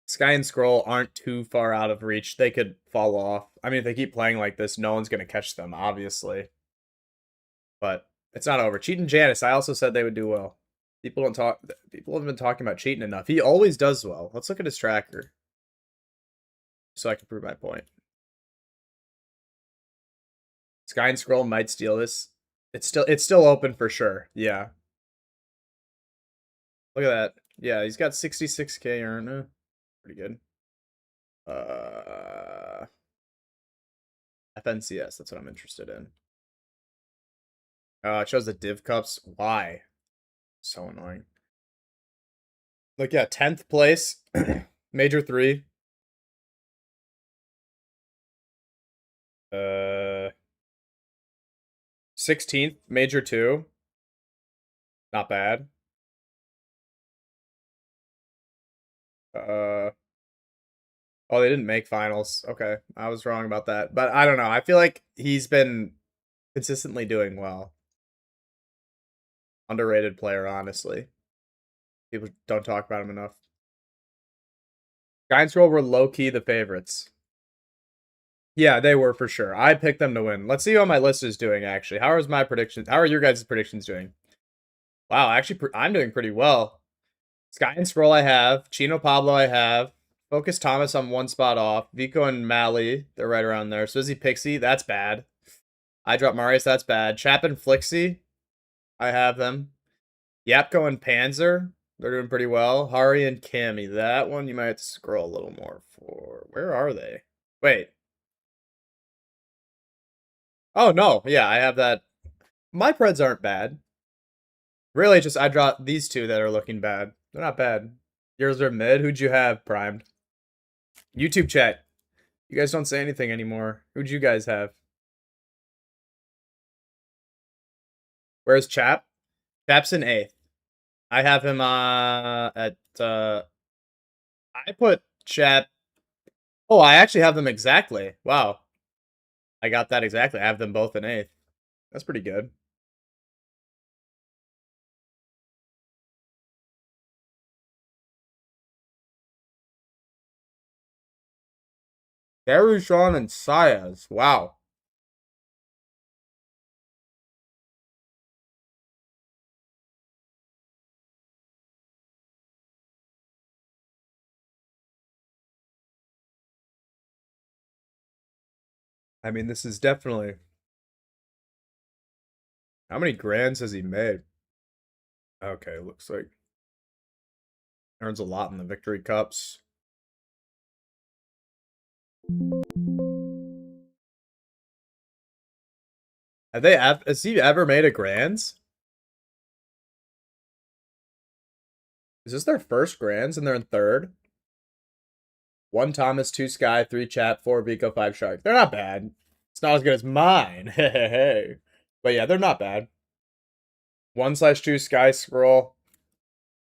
Sky and Scroll aren't too far out of reach. They could fall off. I mean, if they keep playing like this, no one's going to catch them, obviously. But it's not over. Cheat and Janice, I also said they would do well. People haven't been talking about Cheating enough. He always does well. Let's look at his tracker, so I can prove my point. Sky and Scroll might steal this. It's still open for sure. Yeah. Look at that. Yeah, he's got 66k earn. Pretty good. FNCS, that's what I'm interested in. It shows the div cups. Why? So annoying. Look, yeah, 10th place. Major 3. 16th, Major 2. Not bad. Oh, they didn't make finals. Okay, I was wrong about that. But I don't know. I feel like he's been consistently doing well. Underrated player, honestly. People don't talk about him enough. Sky and Scroll were low-key the favorites. Yeah, they were for sure. I picked them to win. Let's see how my list is doing, actually. How is my predictions? How are your guys' predictions doing? Wow, actually, I'm doing pretty well. Sky and Scroll I have. Chino Pablo I have. Focus Thomas on 1 spot off. Vico and Mally, they're right around there. Swizzy Pixie, that's bad. I drop Marius, that's bad. Chap and Flixie, I have them. Yapko and Panzer, They're doing pretty well. Hari and Cammy. That one you might have to scroll a little more for. Where are they? Wait. Oh, no. Yeah, I have that. My Preds aren't bad. Really, just I dropped these two that are looking bad. They're not bad. Yours are mid. Who'd you have primed? YouTube chat. You guys don't say anything anymore. Who'd you guys have? Where's Chap? Chap's in 8th. I have him at I put Chap. Oh, I actually have them exactly. Wow. I got that exactly. I have them both in 8th. That's pretty good. Sean and Sayas. Wow. I mean, this is definitely... How many grands has he made? Okay, looks like... Earns a lot in the victory cups. Has he ever made a grands? Is this their first grands and they're in 3rd? 1 Thomas, 2 Sky, 3 Chap, 4 Vico, 5 Shark. They're not bad. It's not as good as mine. Hey. But yeah, they're not bad. 1/2 Sky Scroll.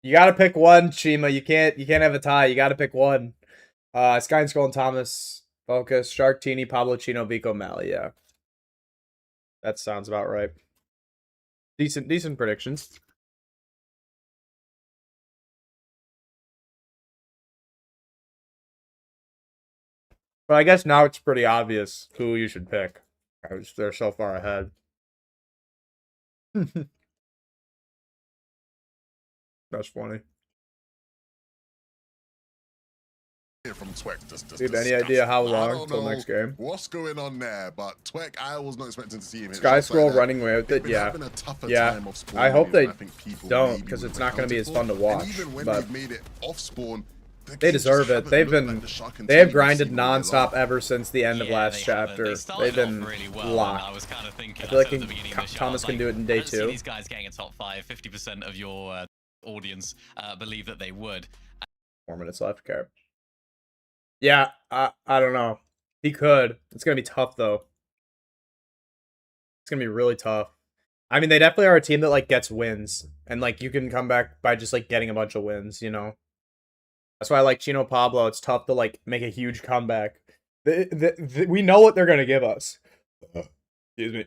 You gotta pick one, Chima. You can't have a tie. You gotta pick one. Sky and Scroll and Thomas, Focus, Shark, Teeny, Pablo, Chino, Vico, Mally. Yeah. That sounds about right. Decent predictions. But I guess now it's pretty obvious who you should pick. They're so far ahead. That's funny. From Twek, just Dude, any idea how long till next game? What's going on there? But Twek, I was not expecting to see him. Sky Scroll running away with it, yeah. Yeah, I hope they don't, because it's not going to be as fun to watch. But they deserve it. They have grinded nonstop ever since the end of last chapter. They've been really well, locked. I was kind of thinking, I feel like Thomas can do it in day 2. These guys getting a top 5. 50% of your audience believe that they would. 4 minutes left. Okay. Yeah, I don't know. He could. It's gonna be tough though. It's gonna be really tough. I mean, they definitely are a team that like gets wins, and like you can come back by just like getting a bunch of wins. You know, that's why I like Chino Pablo. It's tough to like make a huge comeback. We know what they're gonna give us. Excuse me.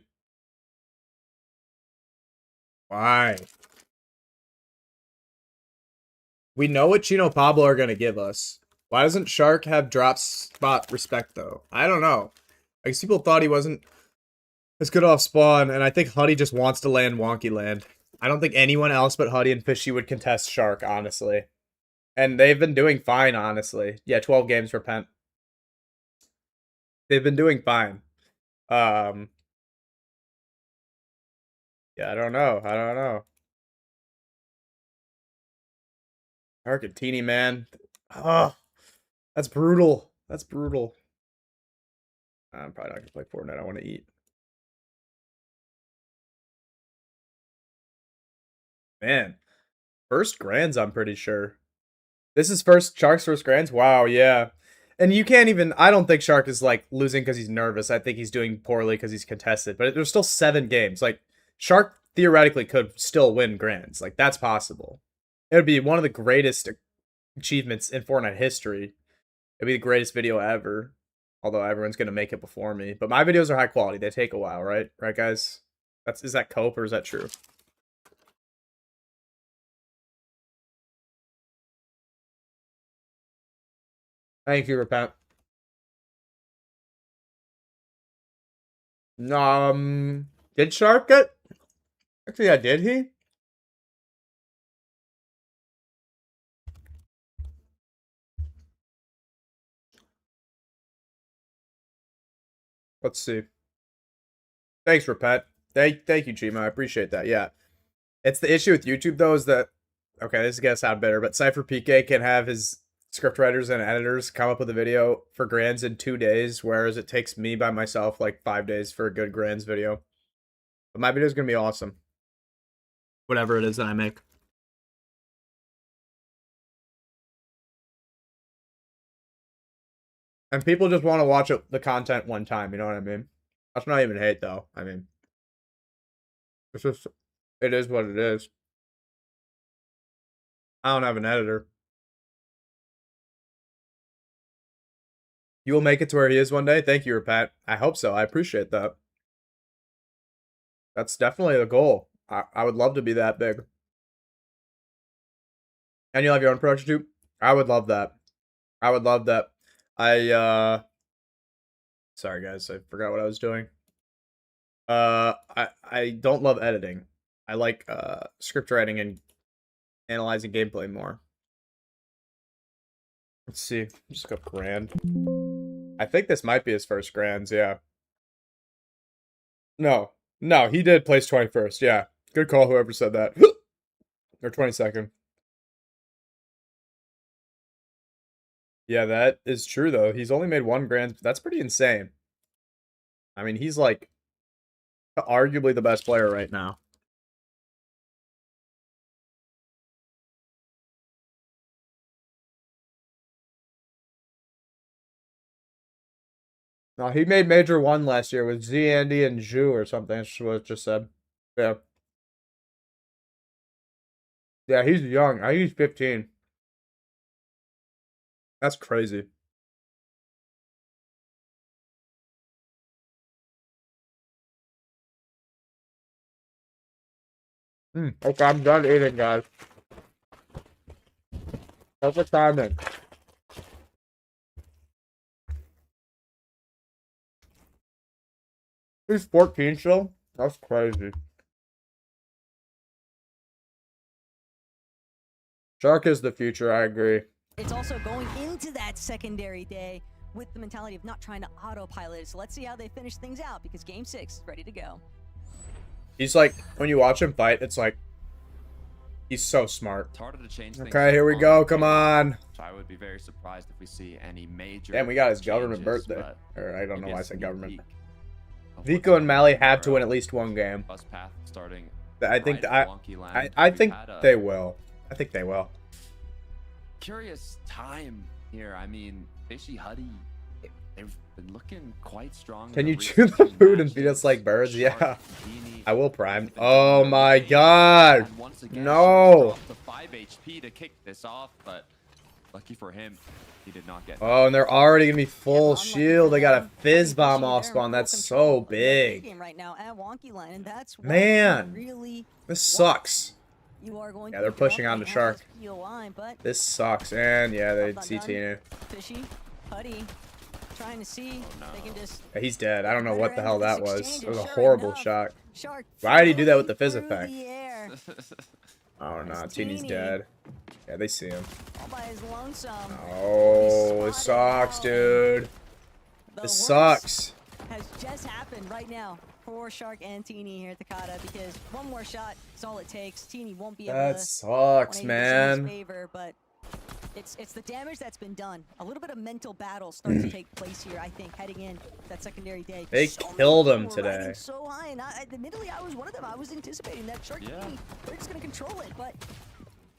Why? We know what Chino Pablo are gonna give us. Why doesn't Shark have drop spot respect, though? I don't know. I guess people thought he wasn't as good off spawn, and I think Huddy just wants to land wonky land. I don't think anyone else but Huddy and Fishy would contest Shark, honestly. And they've been doing fine, honestly. Yeah, 12 games, repent. They've been doing fine. Yeah, I don't know. Argentini, man. Ugh. That's brutal. I'm probably not going to play Fortnite. I want to eat. Man. First grands, I'm pretty sure. This is Shark's first grands? Wow, yeah. And you can't even... I don't think Shark is, like, losing because he's nervous. I think he's doing poorly because he's contested. But there's still 7 games. Like, Shark theoretically could still win grands. Like, that's possible. It would be one of the greatest achievements in Fortnite history. It'd be the greatest video ever. Although everyone's going to make it before me. But my videos are high quality. They take a while, right? Right, guys? Is that cope or is that true? Thank you, Repent. Did Shark get? Actually, yeah, did he? Let's see. Thanks, Repent. Thank you, Chima. I appreciate that. Yeah. It's the issue with YouTube, though, is that Okay, this is gonna sound bitter, but Cypher PK can have his scriptwriters and editors come up with a video for Grands in 2 days, whereas it takes me by myself like 5 days for a good Grands video. But my video is gonna be awesome. Whatever it is that I make. And people just want to watch the content one time, you know what I mean? That's not even hate, though. I mean, it's just, it is what it is. I don't have an editor. You will make it to where he is one day? Thank you, Pat. I hope so. I appreciate that. That's definitely the goal. I would love to be that big. And you'll have your own production too? I would love that. I would love that. Sorry guys, I forgot what I was doing. I don't love editing. I like script writing and analyzing gameplay more. Let's see. Just go Grand. I think this might be his first Grands, yeah. No, he did place 21st, yeah. Good call, whoever said that. Or 22nd. Yeah, that is true, though. He's only made 1 Grands, but that's pretty insane. I mean, he's, like, arguably the best player right now. No, he made Major 1 last year with Z, Andy, and Zhu or something. That's what it just said. Yeah. Yeah, he's young. I think he's 15. That's crazy. Okay, I'm done eating, guys. Perfect timing. He's 14 still? That's crazy. Shark is the future, I agree. It's also going into that secondary day with the mentality of not trying to autopilot it. So let's see how they finish things out, because game 6 is ready to go. He's like, when you watch him fight, it's like, he's so smart. It's harder to change things Okay, here we go. Come on. So I would be very surprised if we see any major. Damn, we got his government changes, birthday. but Or I don't know maybe why I a said sneak government. peek of Vico what's and Mally in have to store. win at least 1 game. Bus path starting I think right at Wonky Land. I We've think had a they will. I think they will. curious time here. I mean, Fishy Huddy, they've been looking quite strong. Can in you the chew recent the two food and feed us matches. like birds? Shark, Yeah. Beanie, I will prime. they've been Oh doing my their god. thing. And once again, No. Shark's dropped to 5 HP to kick this off, but lucky for him, he did not get. Oh, and they're already gonna be full Unlucky shield. for They got a them. fizz Fishy bomb there off in spawn. full That's control so of their big. game right now at Wonky Land, and that's what Man. really This sucks. you are going Yeah, to they're pick up. pushing on They the have Shark. those POI, but This sucks. And yeah, they Not CT done. it. Fishy, Huddy, trying to see if they can just Yeah, he's dead. I don't know what the hell that was. It was a Sure horrible enough, shot. Shark Why did he do that with the fizz floating through effect? the air, Oh no, That's Teeny's Teeny. dead. Yeah, they see him. all by his lonesome. Oh, it spotted sucks, out. dude. The This worst sucks. has just happened right now for Shark and Teeny here at the Kata, because one more shot is all it takes. Teeny won't be able That to sucks, 180 this in his man. favor, but it's the damage that's been done. A little bit of mental battle starts to take place here, I think, heading in that secondary day. They So many killed him people were riding today. so high, and admittedly, I was one of them. I was anticipating that Shark Yeah. Teeny, they're just going to control it, but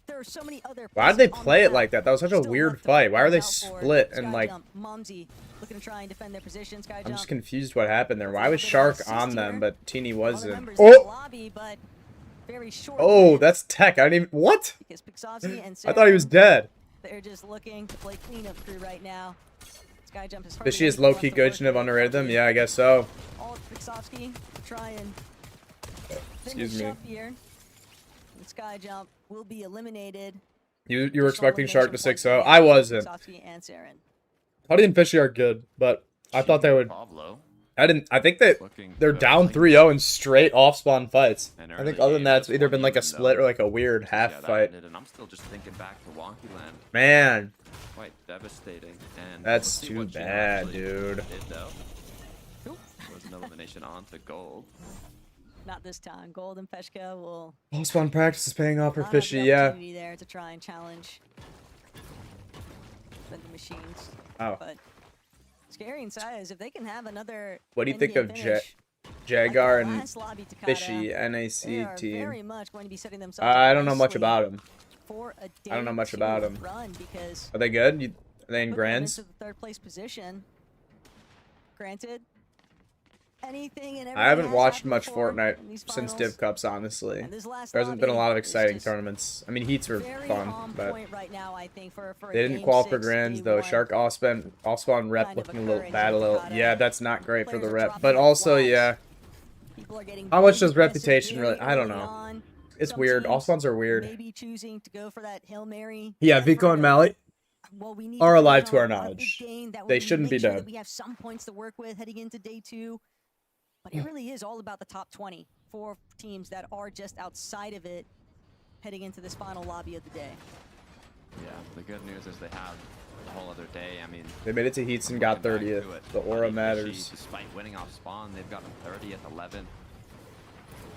there are so many other. Why did they pieces on play the it map. like that? That was such a Still weird left to fight. Why are they out for. split and Sky like? Jump, Mumsy looking to try and defend their position. Sky I'm Jump. just confused what happened there. Why was Bit of Shark assist on them, here. but Teeny Other wasn't? members in the Oh, lobby, but very short. oh, that's tech. I didn't even. What? Because Pixovsky and I thought he was Saren, dead. They're just looking to play cleanup crew right now. Sky Jump is hardly Fishy is anything low left key to good. work Shouldn't have with. underrated them. Yeah, I guess so. All of Pixovsky try and Excuse finish me. up here. And Sky Jump will be eliminated. You were Additional expecting Shark to elimination 6-0. points I for wasn't. Pixovsky and Saren. Huddy and Fishy are good, but I thought they would. Pablo I think that looking they're good. down Like, 3-0 in straight off spawn fights. an I think early other than game, that, it's just either one been like a even, split though. or like a weird Yeah, half that fight. ended, and I'm still just thinking back to Wonky Land. Man, Quite devastating. And that's let's see too what Jin bad, actually dude. Did, though. Was an elimination onto gold. Not this time. Gold and Peshka will Spawn practice is paying off for not have the Fishy, yeah. opportunity there to try and challenge the machines. Oh. But scary inside is if they can have another. What do you think endgame of finish, Jagar like the and last lobby Takada, Fishy they NAC are team? very much going to be setting themselves up I don't know much nicely about them. for a I don't know much day about two 'em. run because Are they good? Are they in put them grands? into the third place position. Granted, anything and everything I haven't has watched happened much before Fortnite in these since finals, Div Cups, honestly. and this last There hasn't been a lobby lot of is exciting just tournaments. I mean, heats were very fun, on but point right now, I think, for a they didn't game qualify for 6, grands day though. one. Shark Allspawn rep kind of looking a little occurrence bad, a in little. Takada. Yeah, that's not great for Players the are rep. dropping But like also, flies. yeah, People are getting how much very does aggressive reputation very really? I don't early know. on. It's Some weird. teams Allspawns are weird. maybe choosing to go for that Hail Mary Yeah, effort Vico and of, Mally well, we need are to alive put to our on a big knowledge. gain that They would shouldn't be make sure dead. that we have some points to work with heading into day 2. But it really is all about the top 20 for teams that are just outside of it heading into this final lobby of the day. Yeah, the good news is they have the whole other day. I mean, They made it to heats and got looking back 30th. to it, The aura Fishy, matters. Despite winning off spawn, they've gotten 30th, 11th.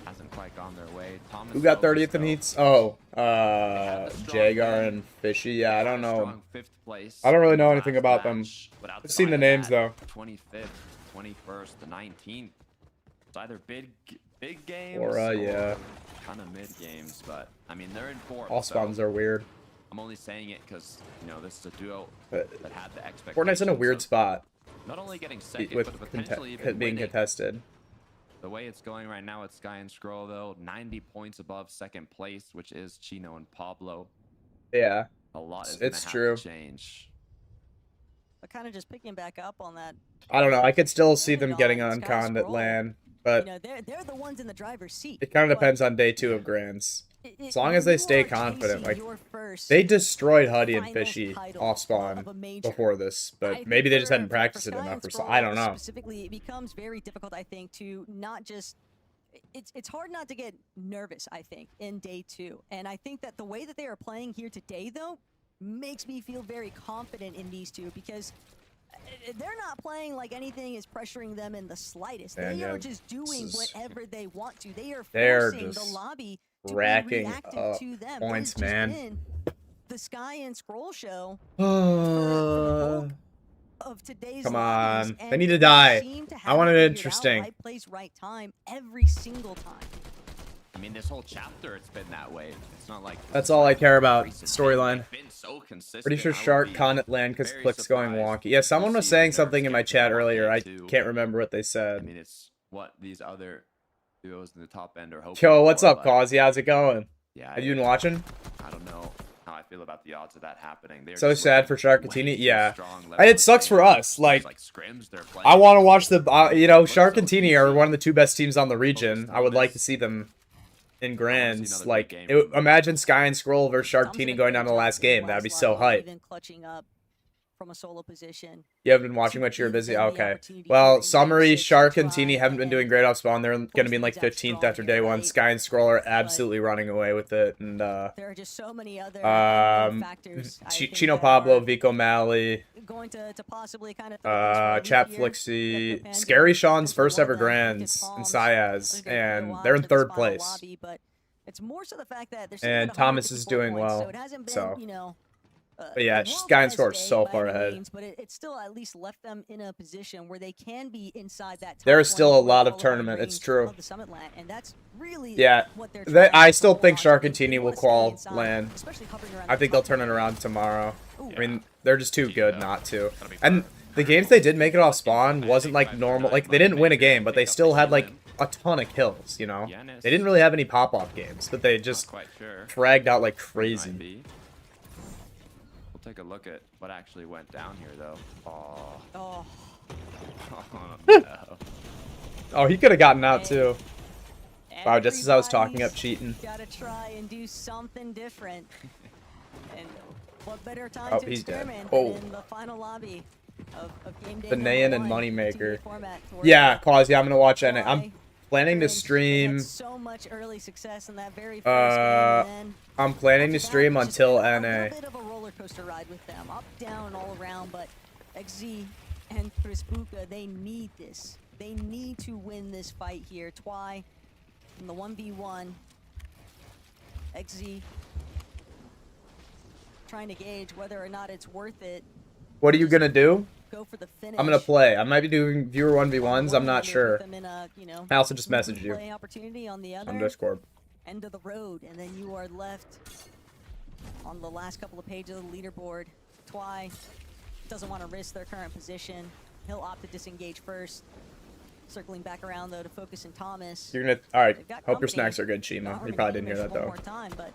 Hasn't quite gone their way. Thomas Who got Focus, 30th in though, heats? Oh, they had the strong Jagar win. and Fishy. Yeah, I don't They had a know. strong 5th place I don't really in know the anything last about them. match, but I've seen the outside of names, that, though. 25th, 21st, the 19th. It's either big games Aura, or yeah. kind of mid games, but I mean they're in 4th. All spawns are weird. I'm only saying it because this is a duo But that had the expectations. Fortnite's in a weird of spot not only getting second, with but potentially even being winning. contested. The way it's going right now at Sky and Scroll, though, 90 points above second place, which is Chino and Pablo. Yeah, A lot is it's gonna true. have to change. But kind of just picking back up on that, I don't know. I could still see landed them getting on on Sky con at Scroll. LAN, but they're the ones in the driver's seat. it kind of But depends on day 2 of grands. As long as when they you stay are confident, chasing like your first they destroyed Huddy and finals Fishy title off of spawn a major, before this, I but think maybe they just for- hadn't for practiced it Sky enough and or so. Scroll I don't know. Specifically, it becomes very difficult, I think, to not just. It's hard not to get nervous, I think, in day 2. And I think that the way that they are playing here today, though, makes me feel very confident in these two because they're not playing like anything is pressuring them in the slightest. Man, They yeah, are just doing this is- whatever they want to. They are They're forcing the just lobby to racking be reactive up to them. points, It has just man. been the Sky and Scroll show for the bulk of today's Come lobbies, on. They and need to die. seem to I have wanted it figured out interesting. Right place, right time, every single time. I mean, this whole chapter, it's been that way. It's not like That's all I care about. recent. Storyline. They've been so consistent. Pretty sure I would Shark be con at LAN because very click's going surprised wonky. Yeah, to someone was see saying the something in my nerfs chat get earlier. I updated too. can't remember what they I said. mean, it's what these other duos in the top end are hoping Yo, what's for, up, but Causey? How's it going? Yeah, Have you been watching? I don't know how I feel about the odds of that happening. They're So just sad looking for Shark way Contini. too Yeah. strong And it level sucks for games. us. Like, scrims they're playing. I want to watch the, Shark so Contini are easy. one of the 2 best teams on the region. Focused I would on like to this. see them in see grands. another Like, big game from them. imagine Sky and Scroll versus Shark Thumbs in Tini a going great down to the job last in game. That'd be last so lobby, hype. even clutching up from a solo position. You haven't been watching to much. You're give busy. them the Okay. opportunity Well, here in Summary, game 6 to Shark, and try Tini haven't been and doing great off spawn. They're going to be in like things out 15th strong after here, day 1. right? Sky and Scroll are But absolutely running away with it. And there are just so many other factors. I think Chino that Pablo, are Vico Mally, going to possibly kind of Chap Flixie, Scary Sean's first ever grands, and Sayaz, and they're in 3rd place. Lobby, but it's more so the fact that there's And Thomas is doing well, So it hasn't been, so. you know, But yeah, the world's Sky and best Scroll are day so by far any ahead. means, but it's still at least left them in a position where they can be inside that. Top There is still 20 a lot of qualifying tournament, it's range true. of the Summit Land, and that's really Yeah, what they're trying I to still hold think on Shark to. and They Tini will wanna stay qual inside, LAN. especially hovering around I the think they'll top turn it 20. around tomorrow. Ooh. I mean, they're just too good Yeah. not to. That'll be And fun. the games they did make it off spawn wasn't like normal. Like, they didn't win a game, but they still had like a ton of kills, you know? They didn't really have any pop-off games, but they Not just quite sure. fragged out like Might crazy. be. We'll take a look at what actually went down here, though. Oh, Oh, no. Oh, he could have gotten out too. Wow, just as I was talking up everybody's cheating. Gotta try and do something different. And what better time Oh, to he's dead. experiment Oh. than in the final lobby of game day The number Nayan and 1, Moneymaker. TBA format for Yeah, cause yeah, I'm gonna watch NA. Why I'm planning to They stream. had so much early success in that very first game, and then I'm planning to after that, stream it's just until been a NA. little bit of a roller coaster ride with them, up, down, all around. But XZ and Chris Buka, they need this. They need to win this fight here. Twy In the 1v1, XZ trying to gauge whether or not it's worth it. What are you gonna do? Go for the finish. I'm gonna play. I might be doing viewer 1v1s. I'm not sure. I also just messaged you Opportunity on the other on Discord. end of the road, and then you are left on the last couple of pages of the leaderboard. Twy doesn't want to risk their current position. He'll opt to disengage first. Circling back around though to focus in Thomas. You're gonna. All right. They've got Hope your company. snacks are good, Shima. Darm You and probably didn't hear Demas that one though. more time, but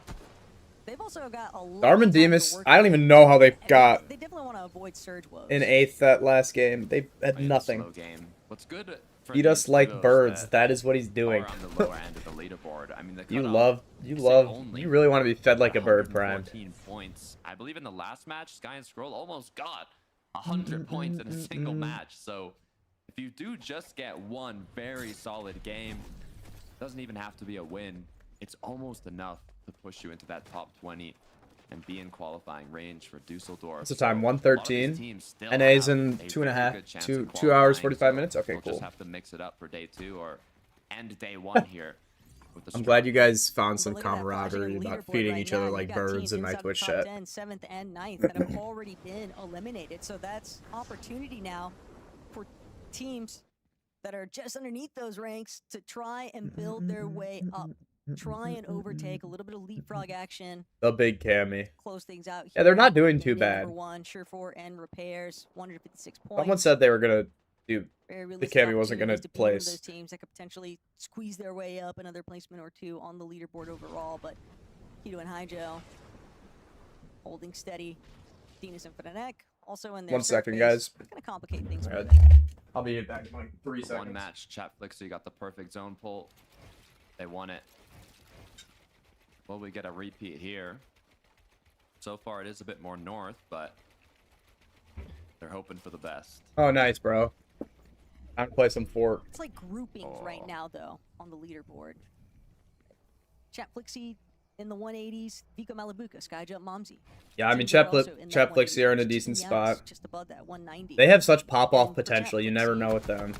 they've also got a lot Darm of and time to Demas. work I don't with. even know how they got They definitely want to avoid surge woes. in 8th that last game. They had Playing a nothing. slow game. What's good for Beat these us like duos birds. That is what he's doing. are on the lower end of the leaderboard. I mean, the You cutoff love. only You really want to be fed like a bird, Prime. 114 points. I believe in the last match, Sky and Scroll almost got 100 points in a single match. So if you do just get one very solid game, doesn't even have to be a win. It's almost enough to push you into that top 20 and be in qualifying range for Dusseldorf. What's the time? So a lot of these 1:13. teams still NA's have in a 2.5 very good chance of 2 hours, qualifying, 45 so minutes? Okay, we'll cool. just have to mix it up for day 2 or end day 1 here. With the I'm glad you strong guys found some But look at that camaraderie flashing about leaderboard feeding right each other now. like You've got birds teams in my inside the Twitch top chat. 10, 7th and 9th that have already been eliminated. So that's opportunity now for teams that are just underneath those ranks to try and build their way up. Try and overtake a little bit of leapfrog action. The big Cammy. Close things out. Yeah, they're here. not doing too Game bad. Number 1, Sure4 and repairs, 156 points. Someone said they were gonna do. Very the realistic Cammy wasn't gonna opportunities to be one of place. those teams that could potentially squeeze their way up another placement or 2 on the leaderboard overall, but Hito and Hyjo holding steady. Dinas and Fnatic also in there. 1 second, guys. Gonna complicate things. Alright. I'll be back in like 3 seconds. One match, Chatflixer got the perfect zone pull. They won it. Will we get a repeat here? So far, it is a bit more north, but they're hoping for the best. Oh, nice, bro. Time to play some Fort. It's like groupings right Oh. now, though, on the leaderboard. Chatflixie in the 180s, Vico Malabuka, Skyjump Momsy. Yeah, I mean, Teams are also in that Chatflixie are in a 180s, decent just Meows spot. Just above that 190. They have such pop-off And for potential. You never Chatflixie, know with them.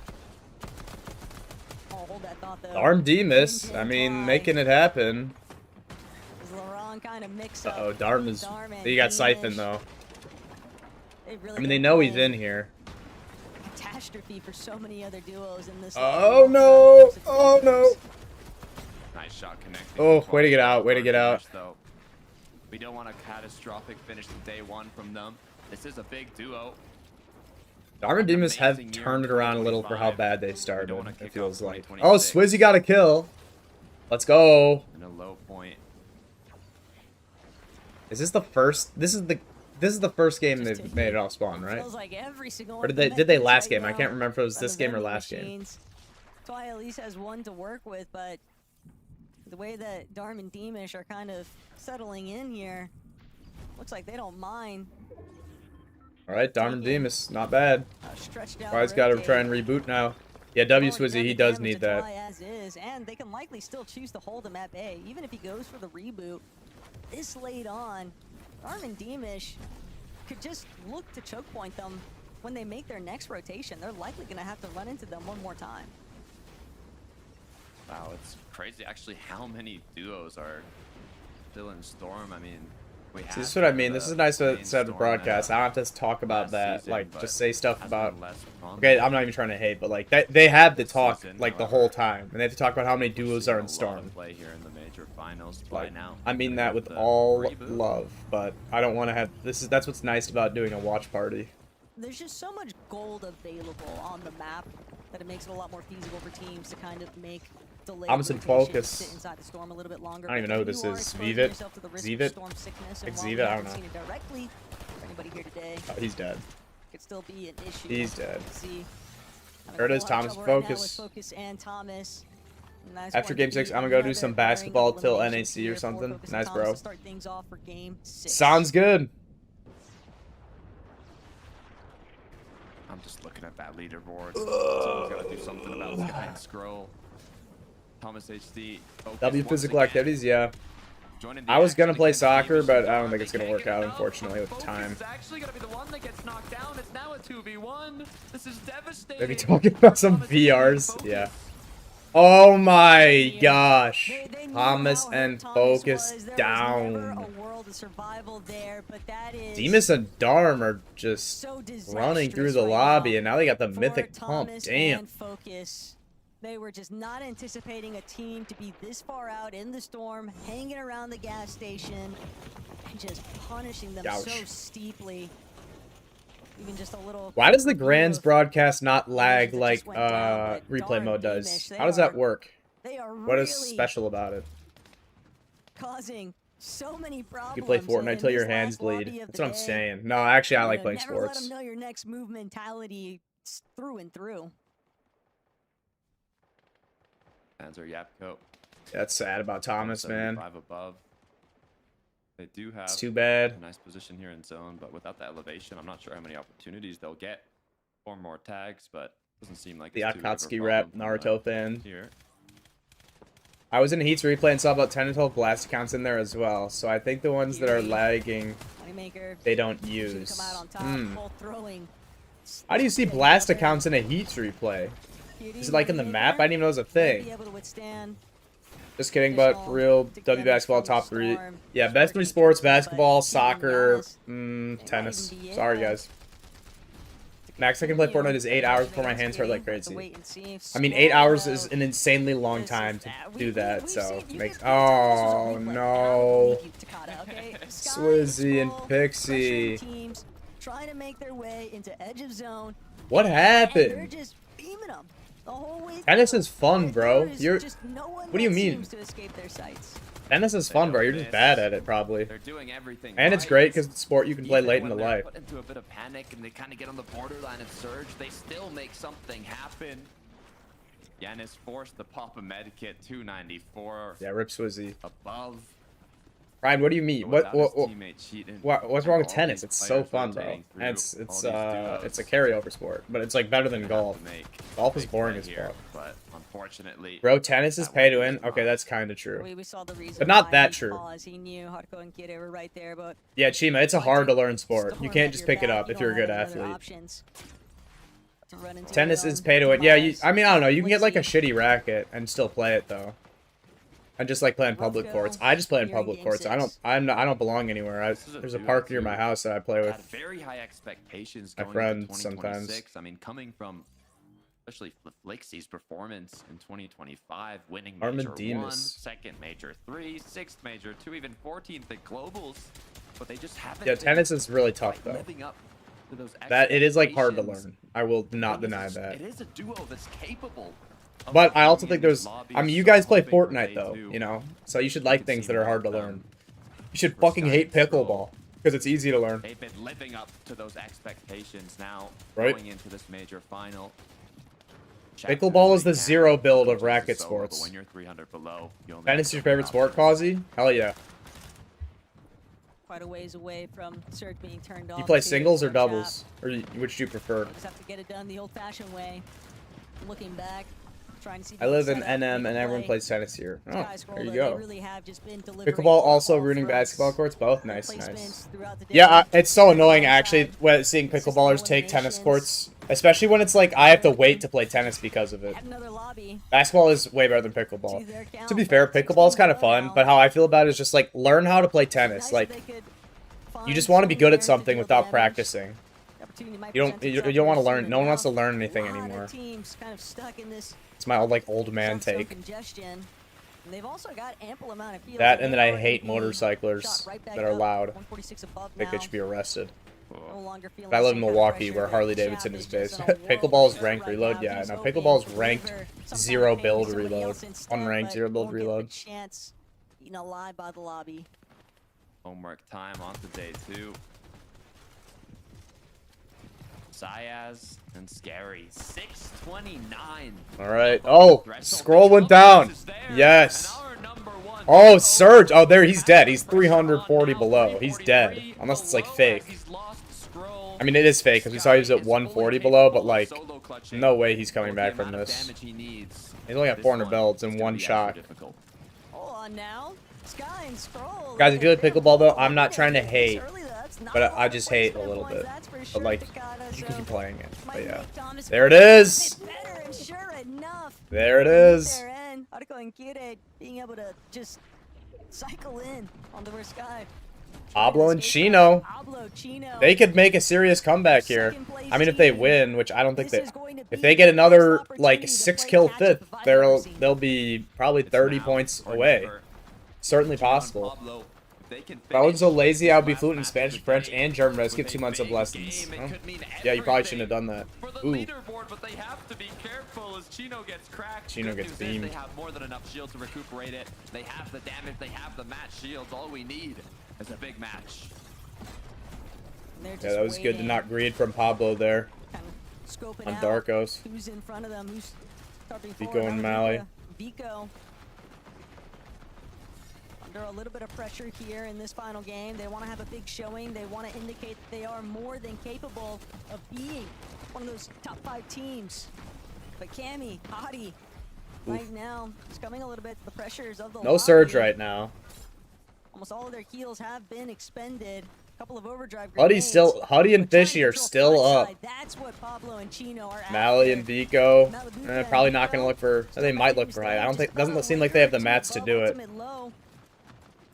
I'll hold that thought, though. Arm Demas. Kingpin I mean, Twy. making it happen. Is the wrong kind of mix-up. Uh-oh, Darm is... Darm and You got Demas. Siphon, though. They really I mean, they been know he's playing in here. catastrophe for so many other duos in this. Oh, league. no! Oh, no! Nice shot connecting. Oh, with way to get Twy. out, way to get out. Finish, though. We don't want a catastrophic finish to day 1 from them. This is a big duo. Darm and Demas have Amazing year turned it around a little for how 2025. bad they We don't started, wanna kick it feels off like. 2026. Oh, Swizzy got a kill. Let's go. In a low point. Is this the first... This is the first game they've made it off spawn, right? Feels like every single Or did one they of them last right game? I now can't remember if it was by this the game or vending last game. machines. Twy at least has one to work with, but the way that Darm and Deemish are kind of settling in here, looks like they don't mind. Alright, Darm and Demas. Not bad. Stretched out. Twy's got to rotate. try and reboot now. Yeah, W Already Swizzy, done he the does damage need to that. Twy as is, and they can likely still choose to hold him at bay, even if he goes for the reboot. This late on, Darm and Deemish could just look to choke point them when they make their next rotation. They're likely going to have to run into them one more time. Wow, it's crazy actually how many duos are still in Storm. I mean, we have See, this is what I mean. the This is nice to main set up the Storm broadcast. I meta don't have to talk about last that. season, Like, but just say stuff has about... been less fun. Okay, I'm not even trying to hate, but like, they have to This talk, season, like, the however, whole time. And they have to talk about how many We're duos seeing are a in lot Storm. of play here in the major finals. Like, now. I mean Gonna that get with the all reboot. love, but I don't want to have... That's what's nice about doing a watch party. There's just so much gold available on the map that it makes it a lot more feasible for teams to kind of make delayed Amundsen rotations, Focus. sit inside the storm a little bit longer. I don't even but know if who this you are is. exposing Zivit? yourself to the risk of Zivit? storm sickness, and Like while we Zivit? I haven't don't seen know. it directly for anybody here today, Oh, he's dead. could still be an issue. He's dead. See, There it is, Thomas. Focus. Focus and Thomas. Nice After one game to 6, beat I'm gonna go do another some pairing of basketball till eliminations NAC or here for something. Focus and Nice, Thomas bro. to start things off for game 6. Sounds good. I'm just looking at that leaderboard. Someone's got to do something about Sky and Scroll. Thomas HD. Focus W once physical again. activities, yeah. Joining the I was gonna action play against soccer, Deemish but and I don't Darm. think it's They gonna can't work get out, enough. unfortunately, with Focus time. is actually gonna be the one that gets knocked down. It's now a 2v1. This is devastating. Maybe talking about some for Thomas HD and VRs, Focus. yeah. Oh my gosh. They knew Thomas how and hurt Thomas Focus was. There was never down. a world of survival there, but that is Demus and Darm are just so running through disastrous the right lobby, now and now they got the for mythic pump. Thomas Damn. and Focus. They were just not anticipating a team to be this far out in the storm, hanging around the gas station, and just punishing them so Ouch. steeply. Even just a little. Why does the bit Grands of broadcast not lag that like just went down, but replay darn mode does? Beamish, they How does that are- work? They are What is really special about it? causing so many problems. You play Fortnite in till your this hands last lobby bleed. of That's the what I'm day. saying. No, actually, I like You know, playing never let sports. them know your next move mentality through and through. Fans are Yapko. That's sad about Thomas, man. 75 above. They do have It's too bad. a nice position here in zone, but without the elevation, I'm not sure how many opportunities they'll get. 4 more tags, but doesn't seem like The it's too big of a Akatsuki rep, problem from, Naruto fan. here. I was in Heat's replay and saw about 10 to 12 blast accounts in there as well. So I think the ones that are lagging, Moneymaker they don't should use. come out on top, both throwing. How do you see blast accounts in a Heat's replay? Is it like in the map? I didn't even know it was a Be thing. able to withstand Just kidding, but for real, W basketball top 3. Yeah, best 3 sports: basketball, soccer, tennis. Sorry, guys. Max I can play Fortnite is 8 hours before my hands hurt like crazy. I mean, 8 hours is an insanely long time to do that, so makes. Oh no, Swizzy and Pixie. Trying to make their way into edge of zone. What And they're happened? just beaming them the whole way Tennis through. is fun, bro. There is You're. just no one What do you that mean? seems to escape their sights. Tennis is fun, bro. You're just bad at it, probably. They're doing everything And it's right. great because it's a sport you can play Even late in when the they're life. put into a bit of panic and they kind of get on the borderline of surge, they still make something happen. Yanis forced to pop a med kit, 294 Yeah, rip Swizzy. above. Ryan, what do you mean? But What? without his teammate cheating, What's wrong with all tennis? these It's so players fun, bro. rotating And through, it's all it's a these carryover sport, but it's like better than duos golf. have to make Golf is big boring play as here, fuck. But unfortunately, Bro, tennis is that pay to one win. was Okay, not. that's kind of true. We saw the reason But not why that he true. paused. He knew how to go and get over right there, but Yeah, Chima, it's a hard to learn sport. You storm can't at just your pick it back, up you if you're a don't good have any other athlete. options to run into Tennis your is own pay to win. Yeah, demise. I mean, I don't know. You can get like a Quincy, shitty racket and still play it though. I just like playing public Rocco, courts. I just play in you're in public game courts. I six. don't belong anywhere. This is a There's a duo park near too. my house that I play Had with. very high expectations My going friends into sometimes. 2026. I mean, coming from especially Flixie's performance in 2025, winning Armin major 1, Demas. 2nd major 3, 6th major 2, even 14th at globals, but they just haven't. Yeah, been tennis is really tough quite though. living up to those That it is like hard to expectations. learn. I will not And deny it's- that. It is a duo that's capable. of But I also being think in these there's. lobbies, I mean, you so guys play hoping for Fortnite day though, 2. you know, so you should We like could things see that are hard to more of learn. them. You should We're fucking hate starting to pickleball roll. because it's easy to learn. They've been living up to those expectations now, Right. going into this major final. Pickleball is the Chapters they zero can, build of coaches racket solo, but sports. when you're 300 below, you only Tennis have your so many favorite sport, options. Kazi? Hell yeah. Quite a ways away from Surge being turned off. You play too, singles or so doubles? Or which do you prefer? Just have to get it done the old-fashioned way. Looking back, trying to see. I live in NM and everyone plays tennis here. Oh, there you go. Pickleball also ruining basketball courts? Both nice, nice. Yeah, it's so annoying actually when seeing pickleballers take tennis courts. Especially when it's like I have to wait to play tennis because of it. Basketball is way better than pickleball. To be fair, pickleball is kind of fun, but how I feel about it is just like learn how to play tennis. Like you just want to be good at something without practicing. You don't want to learn. No one wants to learn anything anymore. It's my old man take. That and then I hate motorcyclers that are loud. I think they should be arrested. But I live in Milwaukee where Harley Davidson is based. Pickleball is ranked reload, yeah. No, pickleball is ranked 0 build reload. Unranked 0 build reload. Eaten alive by the lobby. Homework time on to day 2. Sayaz and Scary, 629. Alright. Oh, scroll went down. Yes. Oh, Surge. Oh, there, he's dead. He's 340 below. He's dead. Unless it's like fake. I mean, it is fake because we saw he was at 140 below, but like, no way he's coming back from this. He's only got 400 builds in one shot. Hold on now. Sky and Scroll. Guys, if you like pickleball though, I'm not trying to hate, but I just hate a little bit. But like, you can keep playing it. But yeah, there it is. enough. There it to meet is. their end. Arco and Kire being able to just cycle in on the first guy. Pablo and Chino. Pablo, Chino. They could make a serious comeback here. Second place I mean, if they team. win, which I don't think This they... is going to If be they get the another, best like, opportunity to 6 play kill catch-up fifth, if I've ever seen. they'll be probably It's 30 now points or away. never. Certainly Chino and possible. Pablo, if they can If I wasn't so finish lazy, I would be last fluent in match of Spanish, the French, day and German. Let's with get a 2 months of big lessons. game, it Oh. could mean Yeah, you probably shouldn't have everything done that. for the Ooh. leaderboard, but they have to be careful as Chino gets cracked. Chino Good gets news is beamed. They have more than enough shield to recuperate it. They have the damage. They have the match shields. All we need is a big match. They're Yeah, just that was good to waiting, not greed from Pablo there kind of scoping on out Darkos. who's in front of them, who's starting Vico forward. and Mally. Mally. Vico under a little bit of pressure here in this final game. They want to have a big showing. They want to indicate that they are more than capable of being one of those top 5 teams. But Cammy, Hottie, right now, it's coming a little bit. The pressures of the No lobby. surge right now. Almost all of their heals have been expended. A couple of overdrive Huddy and Fishy are still up. That's what Pablo and Chino are Mally after. and Vico, Malibuca and probably not Vico going to look for... They might look for high. I don't think... Doesn't seem like they have the mats to do it. And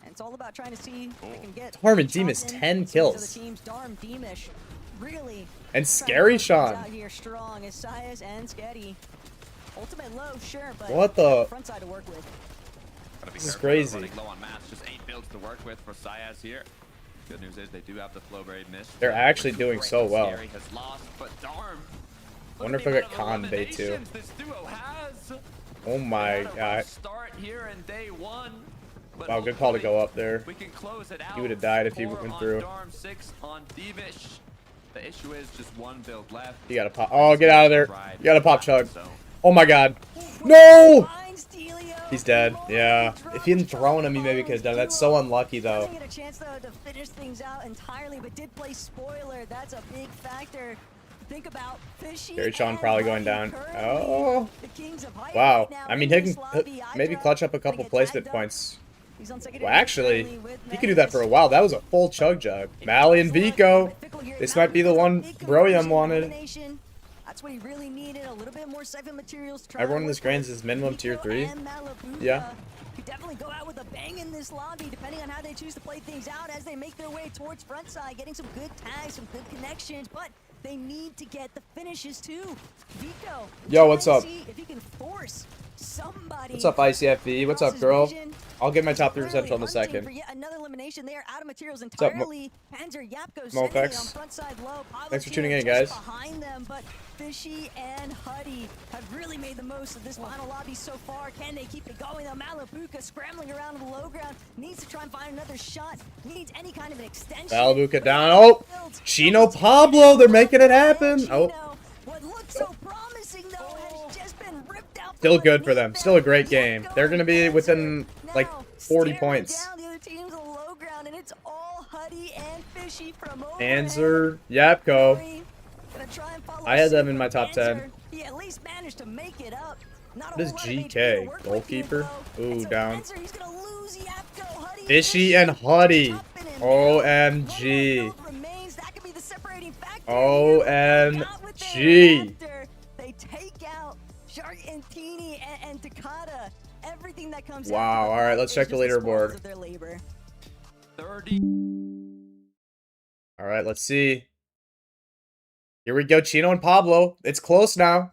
it's all about trying to see if they can get Harmon Demas, shots in 10 with some of these kills. other teams. Darm Deemish really And trying to Scary close things Sean. out here strong as Sias and Sketty. Ultimate low, sure, but What the... front side to work with. Gotta be This is careful, crazy. running low on mats. Just 8 builds to work with for Sias here. Good news is they do have the Flowberry mist. They're actually doing so well. Scary has lost, but Darm. Wonder if I got Khan Bay too. This duo has. Oh my They had a rough god. Start here in day 1. But Wow, good call to go up there. we can close it out. He would have died if he 4 went on through. Darm, 6 on Devish. The issue is just 1 build left. You gotta pop. Oh, get out of there. You gotta pop Chug. So, Oh my god. No! Finds Delio. He's dead. Yeah. If he hadn't thrown him, he maybe could have done. That's so unlucky, though. Doesn't get a chance though to finish things out entirely, but did play spoiler. That's a big factor. Think about Fishy. Gary Sean and probably going Huddy down. currently Oh. the kings of height Wow. right now I mean, in he this can lobby. maybe Hydra clutch up a gonna couple get placement tagged up. points. He's on secondary Well, actually, currently with he could do that for a Magnus. while. That was a full Chug Jug. Mally and Vico. This might be the one Broyum wanted. That's what he really needed. A little bit more siphon materials. To try Everyone and in this work grades with. is minimum tier Vico 3. and Malibuca Yeah. could definitely go out with a bang in this lobby, depending on how they choose to play things out as they make their way towards front side, getting some good tags, some good connections, but they need to get the finishes too. Vico. Yo, what's trying up? to see if he can force somebody. What's up, ICFV? What's up, else's girl? vision. I'll get my top 3 Clearly potential in a hunting second. for yet another elimination there, out of materials up, entirely. Panzer Yapko sending it Mofex? on front side low. Pablo Thanks for Chino tuning in, just guys. behind them, but Fishy and Huddy have really made the most of this final lobby so far. Can they keep it going? Though Malibuca scrambling around the low ground, needs to try and find another shot, needs any kind of an extension. Malibuca down. Oh, Chino Pablo, they're making it happen. Oh, What looked so promising though has just been ripped out. still from good for them. underneath Still a them. great game. They're gonna be Yapko within like now 40 staring points. down the other team's low ground, and it's all Huddy and Fishy from overhead. Panzer, Yapko. Gonna try and follow I had them suit, in my but top 10. Panzer, he at least managed to make it up. Not a What is whole lot of HP GK? to work with Goalkeeper? here, though. And Ooh, so down. Panzer, he's gonna lose Yapko, Huddy, Fishy and Huddy. chopping him down. OMG. One more build remains. That could be the separating factor here. OMG. Not what they were after. They take out Shark and Teeny and Takata. Everything that comes Wow, after all right, that let's is check the just spoils leaderboard. of their labor. 30. All right, let's see. Here we go, Chino and Pablo. It's close now.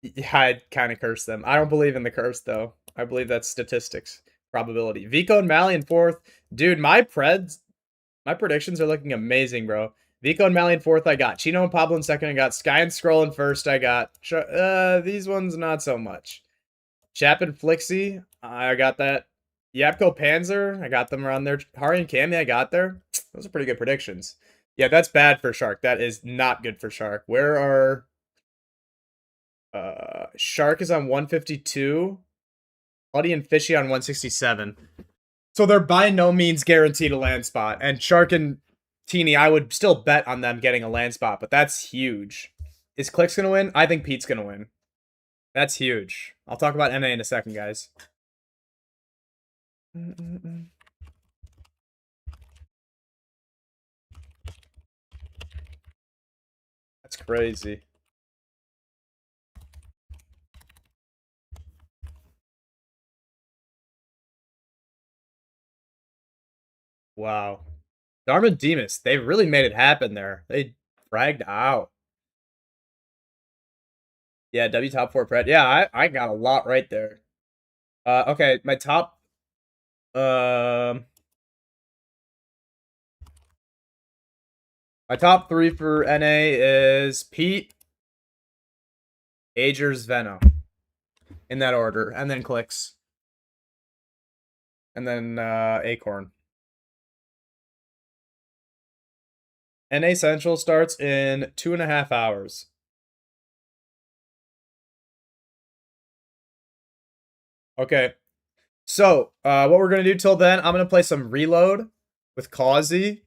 Yeah, I'd kind of curse them. I don't believe in the curse, though. I believe that's statistics, probability. Vico and Mally in 4th. Dude, my predictions are looking amazing, bro. Vico and Mally in 4th, I got. Chino and Pablo in 2nd, I got. Sky and Scroll in 1st, I got. These ones, not so much. Chap and Flixie, I got that. Yapko Panzer, I got them around there. Hari and Cammy, I got there. Those are pretty good predictions. Yeah, that's bad for Shark. That is not good for Shark. Where are... Shark is on 152. Buddy and Fishy on 167. So they're by no means guaranteed a land spot. And Shark and Teeny, I would still bet on them getting a land spot, but that's huge. Is Click's going to win? I think Pete's going to win. That's huge. I'll talk about NA in a second, guys. That's crazy. Wow. Dharma Demas, they really made it happen there. They fragged out. Yeah, W top 4 pred. Yeah, I got a lot right there. Okay, my top my top 3 for NA is Pete, Agers, Veno. In that order. And then Clicks. And then Acorn. NA Central starts in 2.5 hours. Okay. So, what we're going to do till then, I'm going to play some Reload with Causey.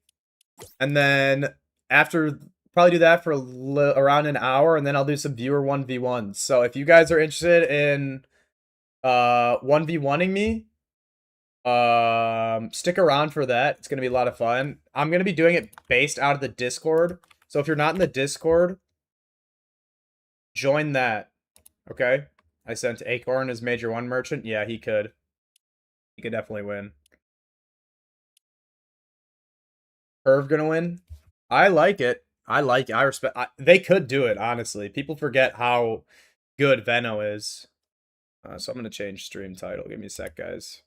And then after, probably do that for around an hour. And then I'll do some viewer 1v1s. So if you guys are interested in 1v1ing me, stick around for that. It's going to be a lot of fun. I'm going to be doing it based out of the Discord. So if you're not in the Discord, join that. Okay? I sent Acorn as Major 1 merchant. Yeah, he could. He could definitely win. Curve gonna win? I like it. I like it. I respect. They could do it, honestly. People forget how good Veno is. So I'm gonna change stream title. Give me a sec, guys.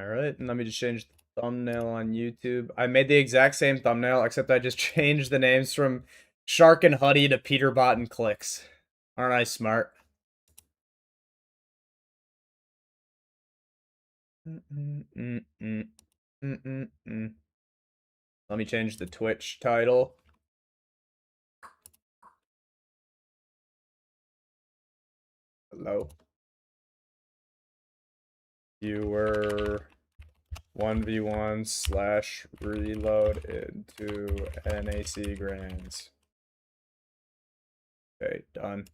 Alright, and let me just change the thumbnail on YouTube. I made the exact same thumbnail, except I just changed the names from Shark and Huddy to Peterbot and Clicks. Aren't I smart? Let me change the Twitch title. Hello. Viewer 1v1 / reload into NAC Grands. Okay, done.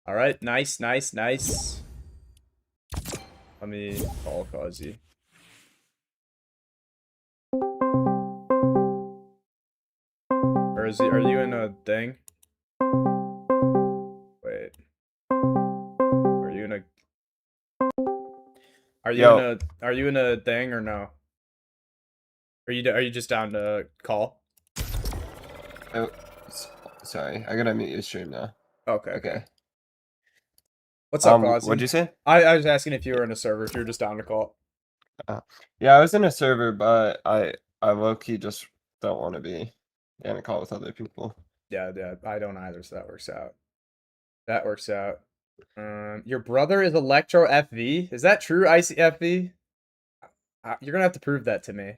Alright, nice. Let me call Causey. Or is he, are you in a thing? Wait. Are you in a... Are you in a thing or no? Are you just down to call? Oh, sorry. I gotta mute your stream now. Okay. What's up, Causey? What'd you say? I was asking if you were in a server, if you're just down to call. Yeah, I was in a server, but I low-key just don't want to be in a call with other people. Yeah, I don't either, so that works out. Your brother is Electro FV? Is that true, ICFV? You're gonna have to prove that to me.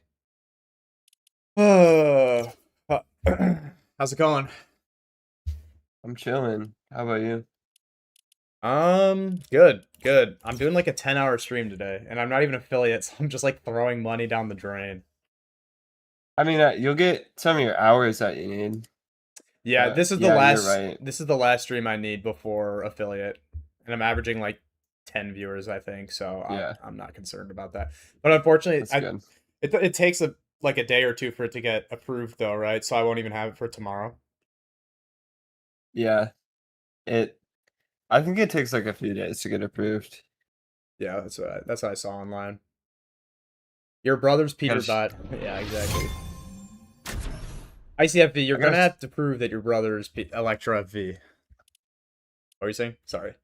How's it going? I'm chilling. How about you? Good. I'm doing like a 10-hour stream today, and I'm not even affiliate, so I'm just like throwing money down the drain. I mean, you'll get some of your hours that you need. Yeah, this is the last. Right. This is the last stream I need before affiliate, and I'm averaging like 10 viewers, I think. So yeah. I'm not concerned about that. But unfortunately, it takes like a day or two for it to get approved, though, right? So I won't even have it for tomorrow. Yeah, I think it takes like a few days to get approved. Yeah, that's what I saw online. Your brother's Peterbot. Yeah, exactly. ICFV, you're gonna have to prove that your brother is Electro FV. What are you saying? Sorry.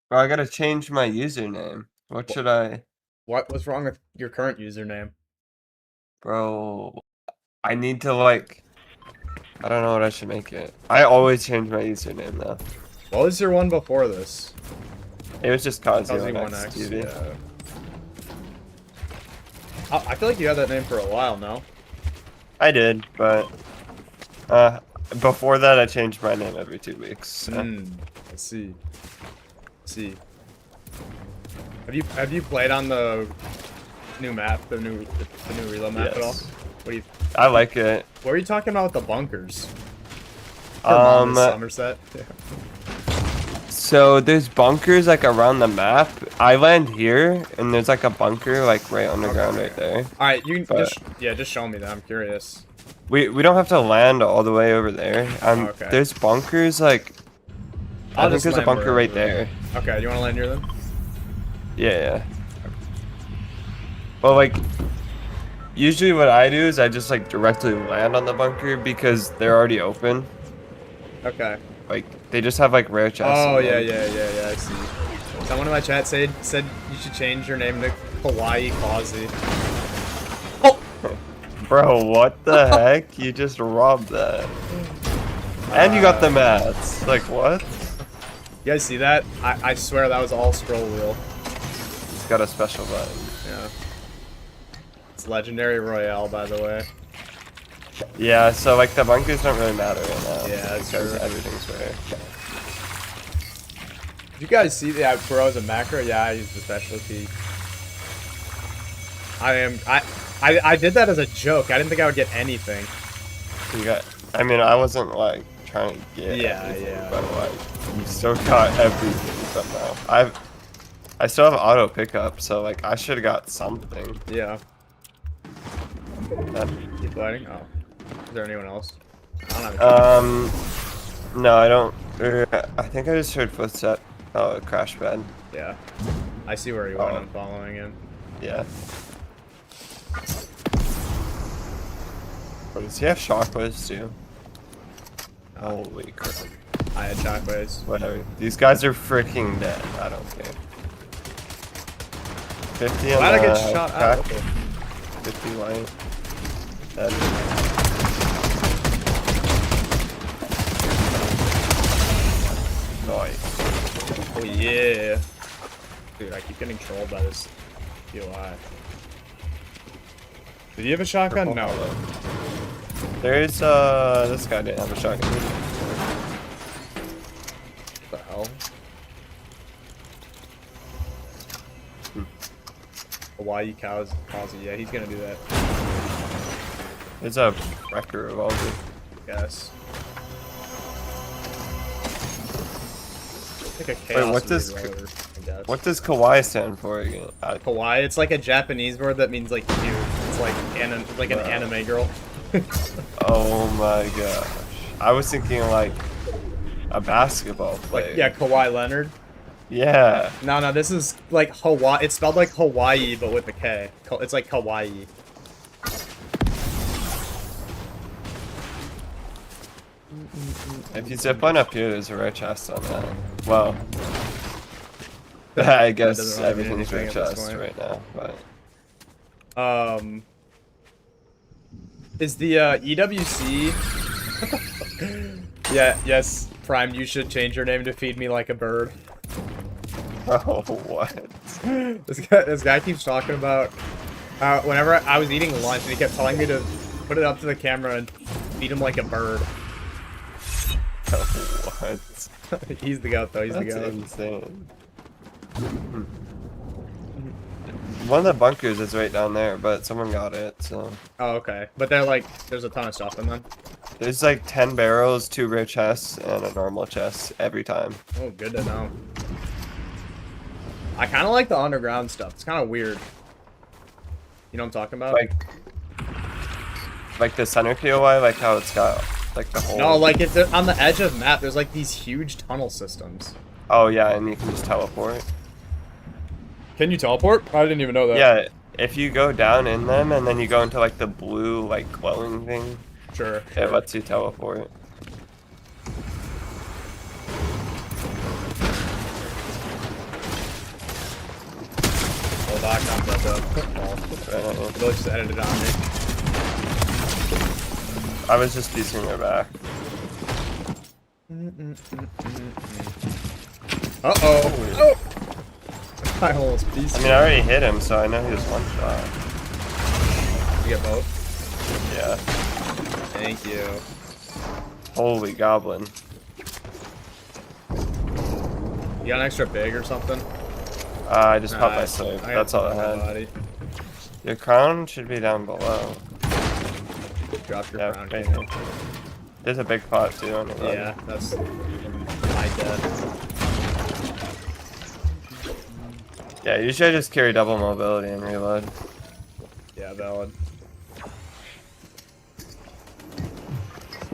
Bro, I gotta change my username. What should I... What's wrong with your current username? Bro, I need to like... I don't know what I should make it. I always change my username though. What was your one before this? It was just Causey 1X. Yeah. I feel like you had that name for a while now. I did, but before that I changed my name every 2 weeks. So. I see. Have you played on the new map, the new reload map at all? What do you? I like it. What were you talking about with the bunkers? Somerset. Yeah. So there's bunkers like around the map. I land here, and there's like a bunker like right underground right there. All right, you can But- just show me that. I'm curious. We don't have to land all the way over there. Okay. There's bunkers like. I think just there's a land bunker right wherever. there. Okay, you want to land here then? Yeah. Well, like, usually what I do is I just like directly land on the bunker because they're already open. Okay. Like, they just have like rare chests. Oh in yeah, them. I see. Someone in my chat said you should change your name to Hawaii Kazi. Bro, what the heck? You just robbed that. And you got the mats. Like, what? You guys see that? I swear that was all scroll wheel. It's got a special button. Yeah. It's legendary royale, by the way. Yeah, so like the bunkers don't really matter right now. Yeah, that's because true. everything's rare. Did you guys see that bros and macro? Yeah, I used the specialty. I did that as a joke. I didn't think I would get anything. You got. I mean, I wasn't like trying to get. Yeah, anything, yeah. But like, you still got everything somehow. I still have auto pickup, so like I should have got something. Yeah. Keep fighting. Oh. Is there anyone else? I don't have No, I don't. I think I just heard footstep. Oh, a crash pad. Yeah. I see where he went. I'm following him. Yeah. But does he have shockwaves too? Holy crap. I had shockwaves. Whatever. These guys are freaking dead. I don't care. 50 on Why'd I get the shot crack. out? Okay. 50 light. Dead. Nice. Oh yeah. Dude, I keep getting trolled by this POI. Did you have a shotgun? No. There's this guy didn't have a shotgun. What the hell? Hawaii Kazi. Yeah, he's gonna do that. There's a wrecker revolver. Yes. Like a chaos Wait, what does kawaii stand for again? Kawaii, it's like a Japanese word that means like cute. It's like an anime girl. Oh my gosh. I was thinking like a basketball player. Like, yeah, Kawhi Leonard. Yeah. No, this is like Hawaii. It's spelled like Hawaii, but with a K. It's like Kawaii. If you zip line up here, there's a rare chest on that. Well, I guess doesn't really mean everything's rare anything at this chest point. right now, but is the EWC? Yeah, yes, Prime. You should change your name to Feed Me Like a Bird. oh, what? This guy keeps talking about whenever I was eating lunch, and he kept telling me to put it up to the camera and feed him like a bird. What? He's the goat, though. He's That's the goat. insane. One of the bunkers is right down there, but someone got it, so. Oh, okay. But they're like, there's a ton of stuff in them. There's like 10 barrels, 2 rare chests, and a normal chest every time. Oh, good to know. I kind of like the underground stuff. It's kind of weird. You know what I'm talking about? Like the center POI, like how it's got like the whole. No, like it's on the edge of the map. There's like these huge tunnel systems. Oh yeah, and you can just teleport. Can you teleport? I didn't even know that. Yeah, if you go down in them and then you go into like the blue like glowing thing. Sure. It lets you teleport. Hold on, I'm about to. It just edited on me. I was just piecing her back. Uh-oh. Oh! I almost pieced I mean, I already hit him, so I know he was one shot. You get both? Yeah. Thank you. Holy goblin. You got an extra big or something? I just popped my Nice. sleeve. I That's got all I had. body. Your crown should be down below. Drop your Yeah, crown. right King. here. There's a big pot too on the Yeah, that's my death. Yeah, you should just carry double mobility and reload. Yeah, valid.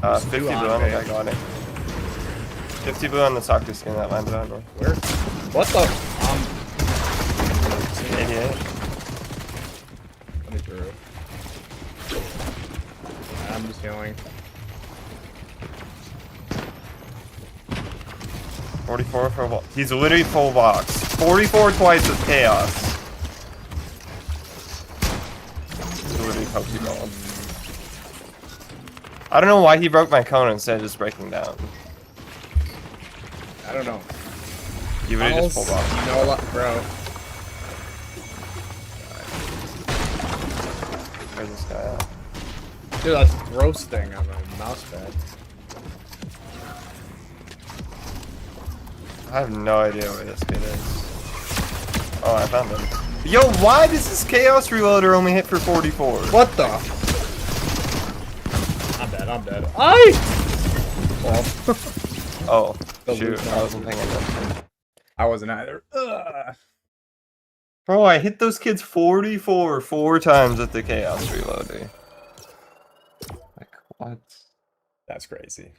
50 blue on the guy got it. 50 blue on the soccer skin that landed on me. Where? What the? 88. Let me through. I'm just healing. 44 for a box. He's literally full box. 44 twice with chaos. He's literally Pokeball. I don't know why he broke my cone instead of just breaking down. I don't know. You really just full box. You know a lot, bro. Where's this guy at? Dude, that's gross thing on my mouse pad. I have no idea where this kid is. Oh, I found him. Yo, why does this Chaos Reloader only hit for 44? What the? I'm dead, I'm dead. Well. Oh, shoot. I wasn't paying attention. I wasn't either. Ugh. Bro, I hit those kids 44 4 times with the Chaos Reloader. Like, what? That's crazy.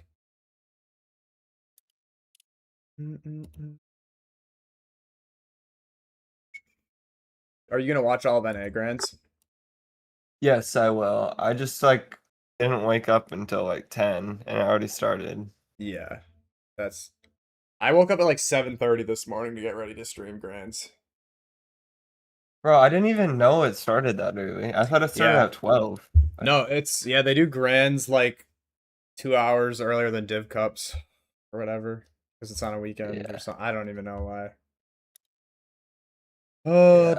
Are you gonna watch all of NA Grands? Yes, I will. I just, like, didn't wake up until, like, 10, and I already started. Yeah. That's... I woke up at like 7:30 this morning to get ready to stream Grands. Bro, I didn't even know it started that early. I thought it started at 12. No, it's... Yeah, they do Grands like 2 hours earlier than Div Cups or whatever. Because it's on a weekend or something. I don't even know why. Oh, Yeah.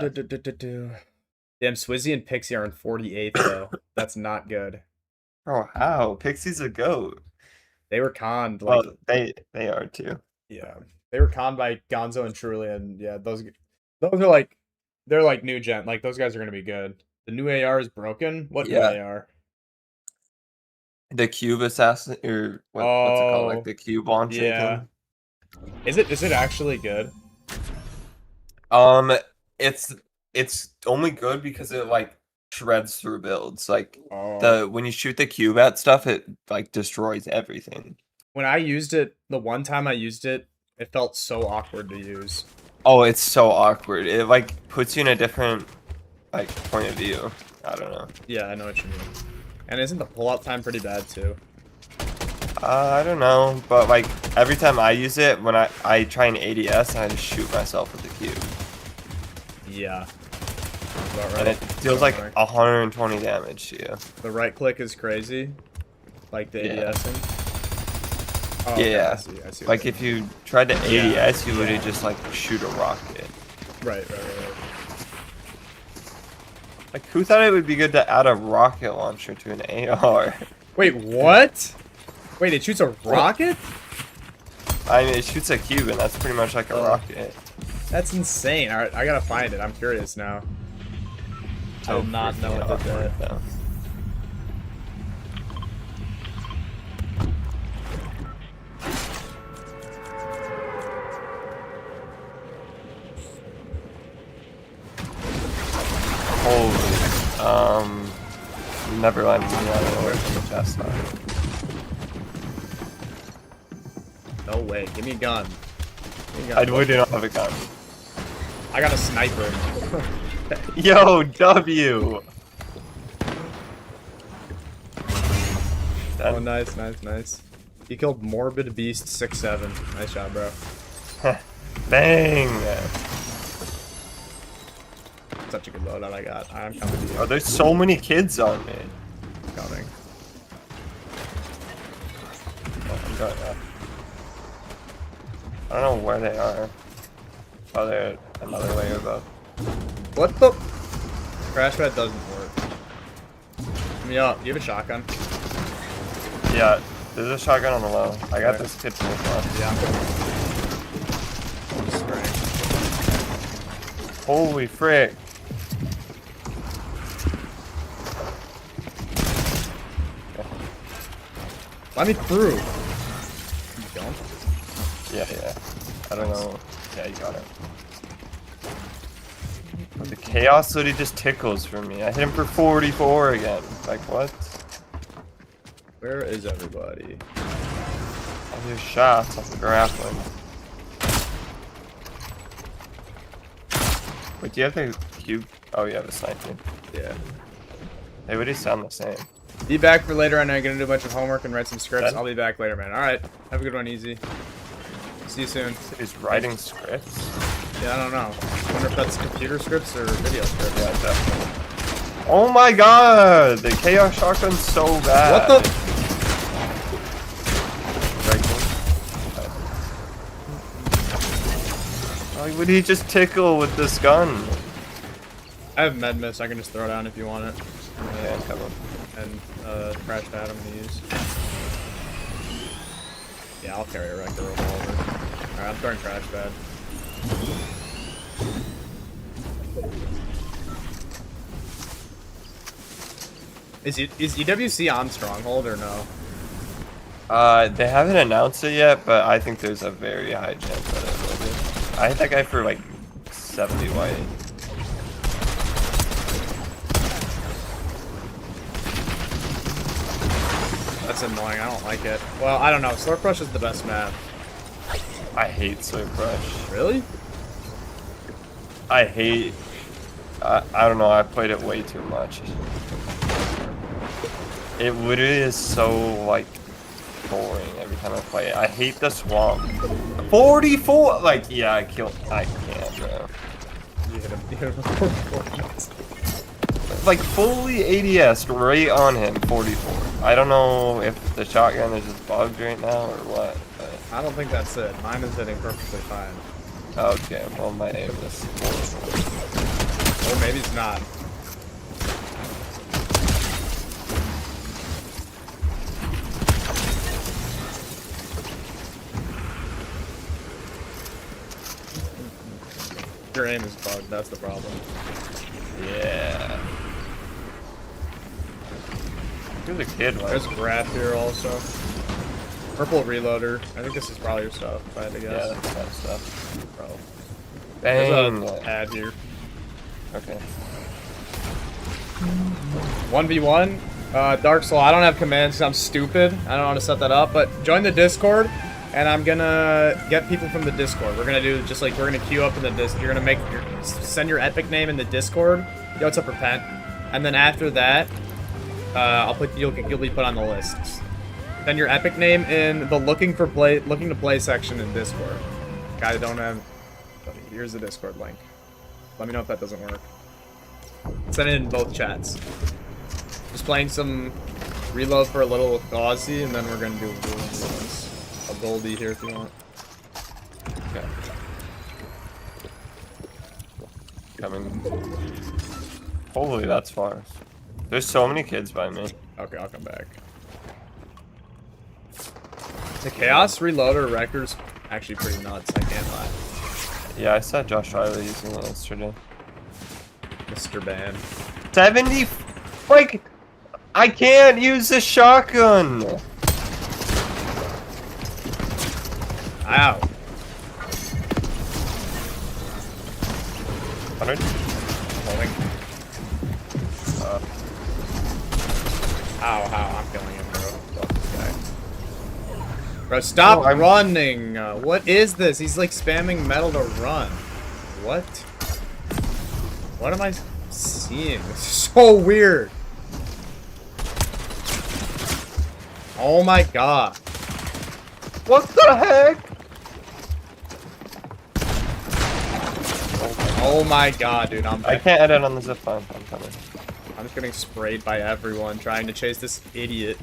Damn, Swizzy and Pixie are in 48th though. That's not good. Bro, how? Pixie's a goat. They were conned. Like, Well, they are too. yeah, they were conned by Gonzo and Truly, and yeah, those are like, they're like new gen. Like those guys are gonna be good. The new AR is broken. What new AR? The cube assassin, or what's it called? Like the cube launcher. Yeah. Is it actually good? It's only good because it like shreds through builds. Like Oh. when you shoot the cube at stuff, it like destroys everything. When I used it, the one time I used it, it felt so awkward to use. Oh, it's so awkward. It like puts you in a different like point of view. I don't know. Yeah, I know what you mean. And isn't the pull-up time pretty bad too? I don't know, but like every time I use it, when I try an ADS, I just shoot myself with the cube. Yeah. About right. And it deals like 120 damage to you. The right click is crazy. Like the ADSing. Oh, yeah. Okay, I see like if you tried to ADS, you literally just like shoot a rocket. Right. Like who thought it would be good to add a rocket launcher to an AR? Wait, what? Wait, it shoots a rocket? I mean, it shoots a cube, and that's pretty much like a rocket. That's insane. Alright, I gotta find it. I'm curious now. I did not know it did that. Holy, never landed me out of nowhere from the chest side. No way. Give me a gun. I do not have a gun. I got a sniper. Yo, W! Oh, nice. You killed Morbid Beast 6-7. Nice job, bro. Bang! Such a good loadout I got. I'm coming to you. Oh, there's so many kids on me. Coming. Oh, I'm going up. I don't know where they are. Oh, they're another layer above. What the? Crash pad doesn't work. Give me up. Do you have a shotgun? Yeah, there's a shotgun on the low. I got this kid from the left. Yeah, I'm spraying. Holy frick. Let me through. You don't? Yeah. I don't know. Yeah, you got it. The chaos literally just tickles for me. I hit him for 44 again. Like, what? Where is everybody? All these shots off the grappling. Wait, do you have the cube? Oh, you have a sniper. Yeah. They would sound the same. Be back for later. I know you're gonna do a bunch of homework and write some scripts. Ben? I'll be back later, man. All right. Have a good one, Easy. See you soon. He's writing scripts? Yeah, I don't know. I wonder if that's computer scripts or video scripts. Yeah, definitely. Oh my god! The chaos shotgun's so bad. What the? Why would he just tickle with this gun? I have med miss. I can just throw down if you want it. Yeah, come on. And crash pad I'm gonna use. Yeah, I'll carry a wrecker revolver. Alright, I'm throwing crash pad. Is EWC on Stronghold or no? They haven't announced it yet, but I think there's a very high chance that it will be. I hit that guy for like 70 white. That's annoying. I don't like it. Well, I don't know. Slurp Rush is the best map. I hate Slurp Rush. Really? I hate... I don't know, I played it way too much. It literally is so, like, boring every time I play it. I hate the swamp. 44! Like, yeah, I can't, bro. You hit him. You hit him. Like, fully ADS right on him, 44. I don't know if the shotgun is just bugged right now or what, but... I don't think that's it. Mine is hitting perfectly fine. Okay, well, my aim is horrible. Or maybe it's not. Your aim is bugged, that's the problem. Yeah. Who's the kid like? There's Graph here also. Purple reloader. I think this is probably your stuff, if I had to guess. Yeah, that's that stuff. Probably. Bang! There's a ad here. Okay. 1v1. Dark Soul, I don't have commands because I'm stupid. I don't know how to set that up, but join the Discord, and I'm gonna get people from the Discord. We're gonna do just like, we're gonna queue up in the Discord. You're gonna send your epic name in the Discord. Yo, what's up, Repent? And then after that, you'll be put on the list. Then your epic name in the looking to play section in Discord. Guys, don't have. Here's the Discord link. Let me know if that doesn't work. Send it in both chats. Just playing some reload for a little with Gauzy, and then we're gonna do a Goldie here if you want. Okay. Coming. Holy, that's far. There's so many kids by me. Okay, I'll come back. The Chaos Reloader Wrecker's actually pretty nuts, I can't lie. Yeah, I saw Josh Riley using it yesterday. Mr. Ban. 70? Like, I can't use the shotgun! Ow. 100? Holding. Ow, I'm killing him, bro. Fuck this guy. Bro, stop running! What is this? He's like spamming metal to run. What? What am I seeing? This is so weird. Oh my god. What the heck? Oh my god, dude, I'm back. I can't edit on the zip line. I'm coming. I'm just getting sprayed by everyone trying to chase this idiot.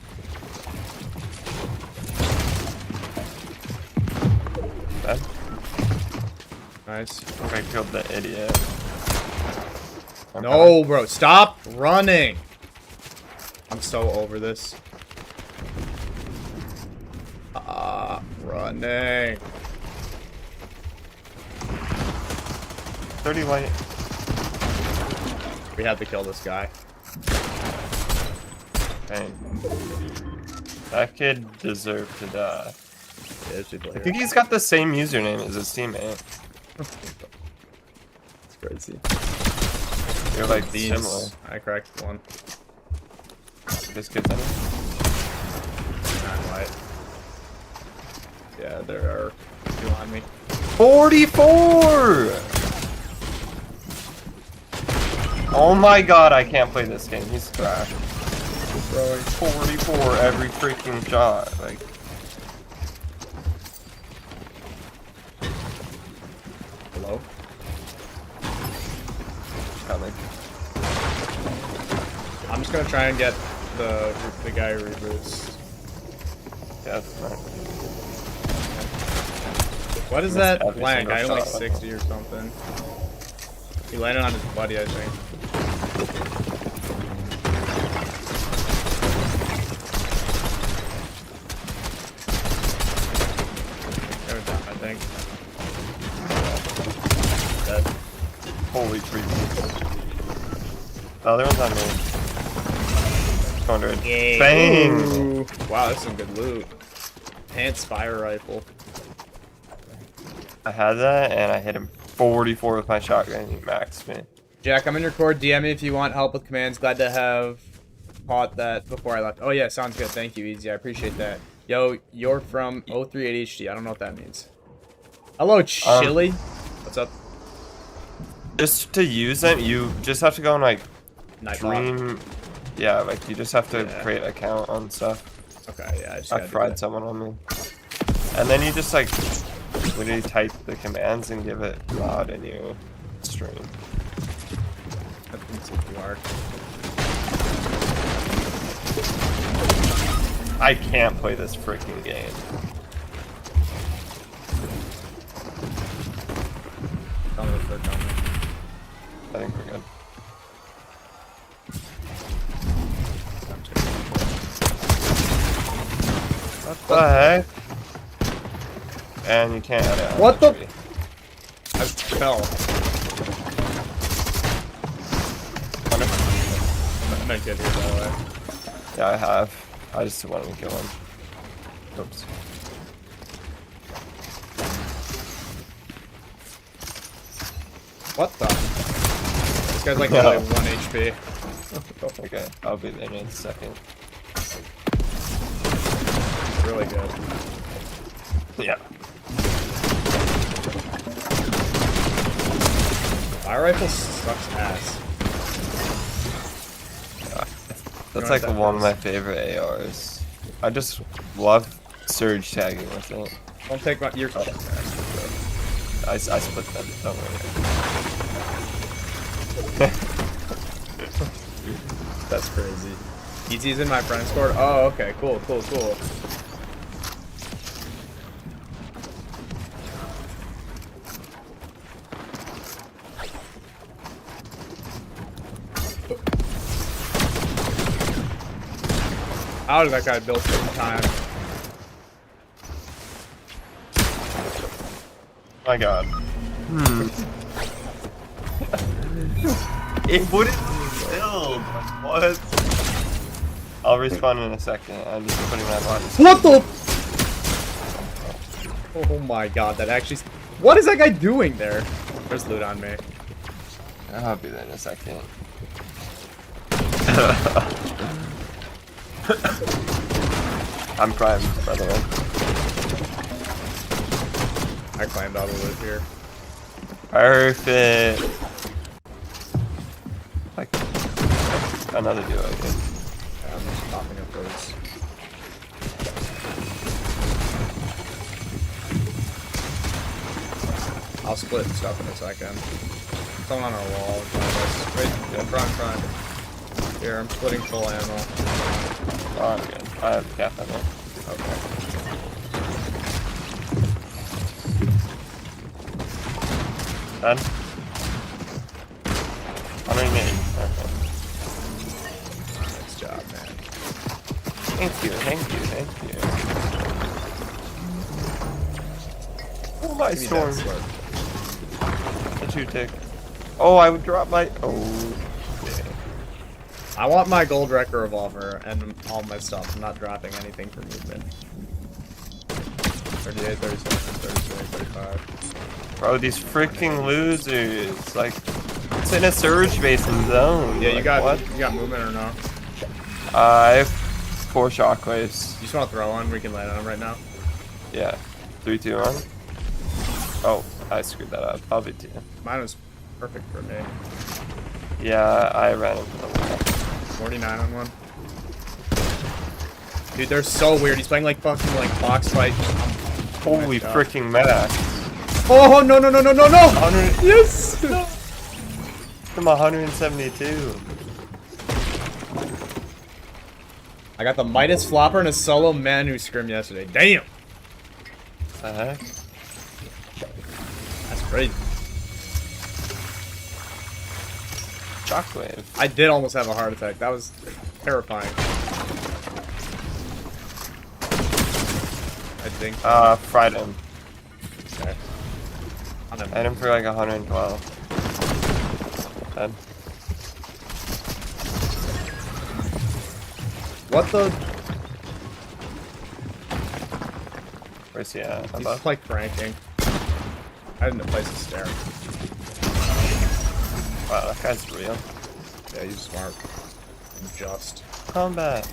Dead? Nice. I killed the idiot. No, bro, stop running. I'm so over this. Running. 30 white. We have to kill this guy. Dang. That kid deserved to die. Yeah, I think he's got the same username as his teammate. It's crazy. You're like Beans. similar. I cracked one. Biscuits, any? Not white. Yeah, there are two on me. 44! Oh my god, I can't play this game. He's trash. Throwing 44 every freaking shot. Like, hello. coming. I'm just gonna try and get the guy who reboots. Yeah, that's right. What is Missed that every blank? single I had like shot. 60 or something. He landed on his buddy, I think. They're down, I think. Dead. Holy creep. The other one's on me. 200. Bang! Ooh. Wow, that's some good loot. Pants fire rifle. I had that and I hit him 44 with my shotgun and he maxed me. Jack, I'm in your Cord. DM me if you want help with commands. Glad to have caught that before I left. Oh yeah, sounds good. Thank you, Easy. I appreciate that. Yo, you're from 038HD. I don't know what that means. Hello, Chili. What's up? Just to use them, you just have to go on like Nightbot. Dream. Yeah, like you just have to Yeah. create an account on stuff. Okay, yeah, I just I gotta do fried that. someone on me. And then you just like literally type the commands and give it loud in your stream. I think CPR. I can't play this freaking game. Tell me if they're coming. I think we're good. What the heck? And you can't add it. What the? I fell. I might get here, by the way. Yeah, I have. I just wanted to kill him. Oops. What the? This guy's like only 1 HP. Okay, I'll be there in a second. Really good. Yeah. Fire rifle sucks ass. That's know like what that one of is? my favorite ARs. I just love surge tagging with it. Don't take my ear. I split them, don't worry. That's crazy. ET's in my friend's Cord. Oh, okay. Cool, cool, cool. How did that guy build in time? My god. It wouldn't build. What? I'll respawn in a second. I'm just putting my body. What the? Oh my god, that actually. What is that guy doing there? There's loot on me. I'll be there in a second. I'm primed, by the way. I climbed all the loot here. Perfect. Like another duo, I think. Yeah, I'm just popping up those. I'll split stuff in a second. Someone on our wall in front of us. Wait, in front. Here, I'm splitting full ammo. Oh, I'm good. I have cap ammo. Okay. Done? 180. Okay. Nice job, man. Thank you. Oh, my Give me storm. that slurp. The 2-tick. Oh, I would drop my. Oh. I want my gold wrecker revolver and all my stuff. I'm not dropping anything for movement. 38, 37, 36, 35. Bro, these freaking losers. Like, It's in a surge base in zone. Yeah, you like, got what? you got movement or no? I have 4 shockwaves. You just want to throw one? We can land on him right now. Yeah. 3, 2, 1. Oh, I screwed that up. I'll be 2. Mine was perfect for me. Yeah, I ran into the wall. 49 on one. Dude, they're so weird. He's playing like fucking like box fight. Holy freaking meta. Oh no no no no no no! 100. Yes! I'm 172. I got the Midas Flopper and a solo Manu scrim yesterday. Damn! The heck? That's crazy. Shockwave. I did almost have a heart attack. That was terrifying. I think. Fried him. Okay. I had him for like 112. Dead. What the? Where's he at? He's Above? just like cranking. I didn't have a place to stare. Wow, that guy's real. Yeah, he's smart. Just. Combat.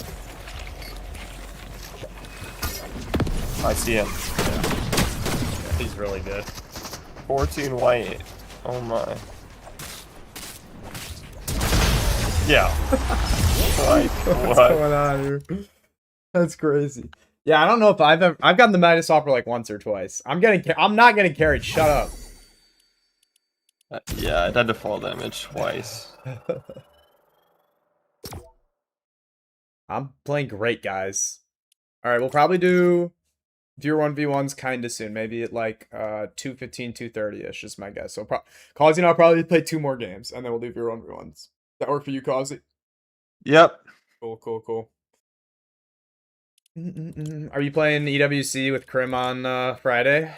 I see him. Yeah, he's really good. 14 white. Oh my. Yeah. Like, What's what? going on here? That's crazy. Yeah, I don't know if I've gotten the Midas Hopper like once or twice. I'm not getting carried. Shut up. Yeah, I did the fall damage twice. I'm playing great, guys. All right, we'll probably do your 1v1s kind of soon. Maybe at like 2:15, 2:30ish is my guess. So Causey and I'll probably play 2 more games, and then we'll do your 1v1s. That work for you, Causey? Yep. Cool. Are you playing EWC with Krim on Friday?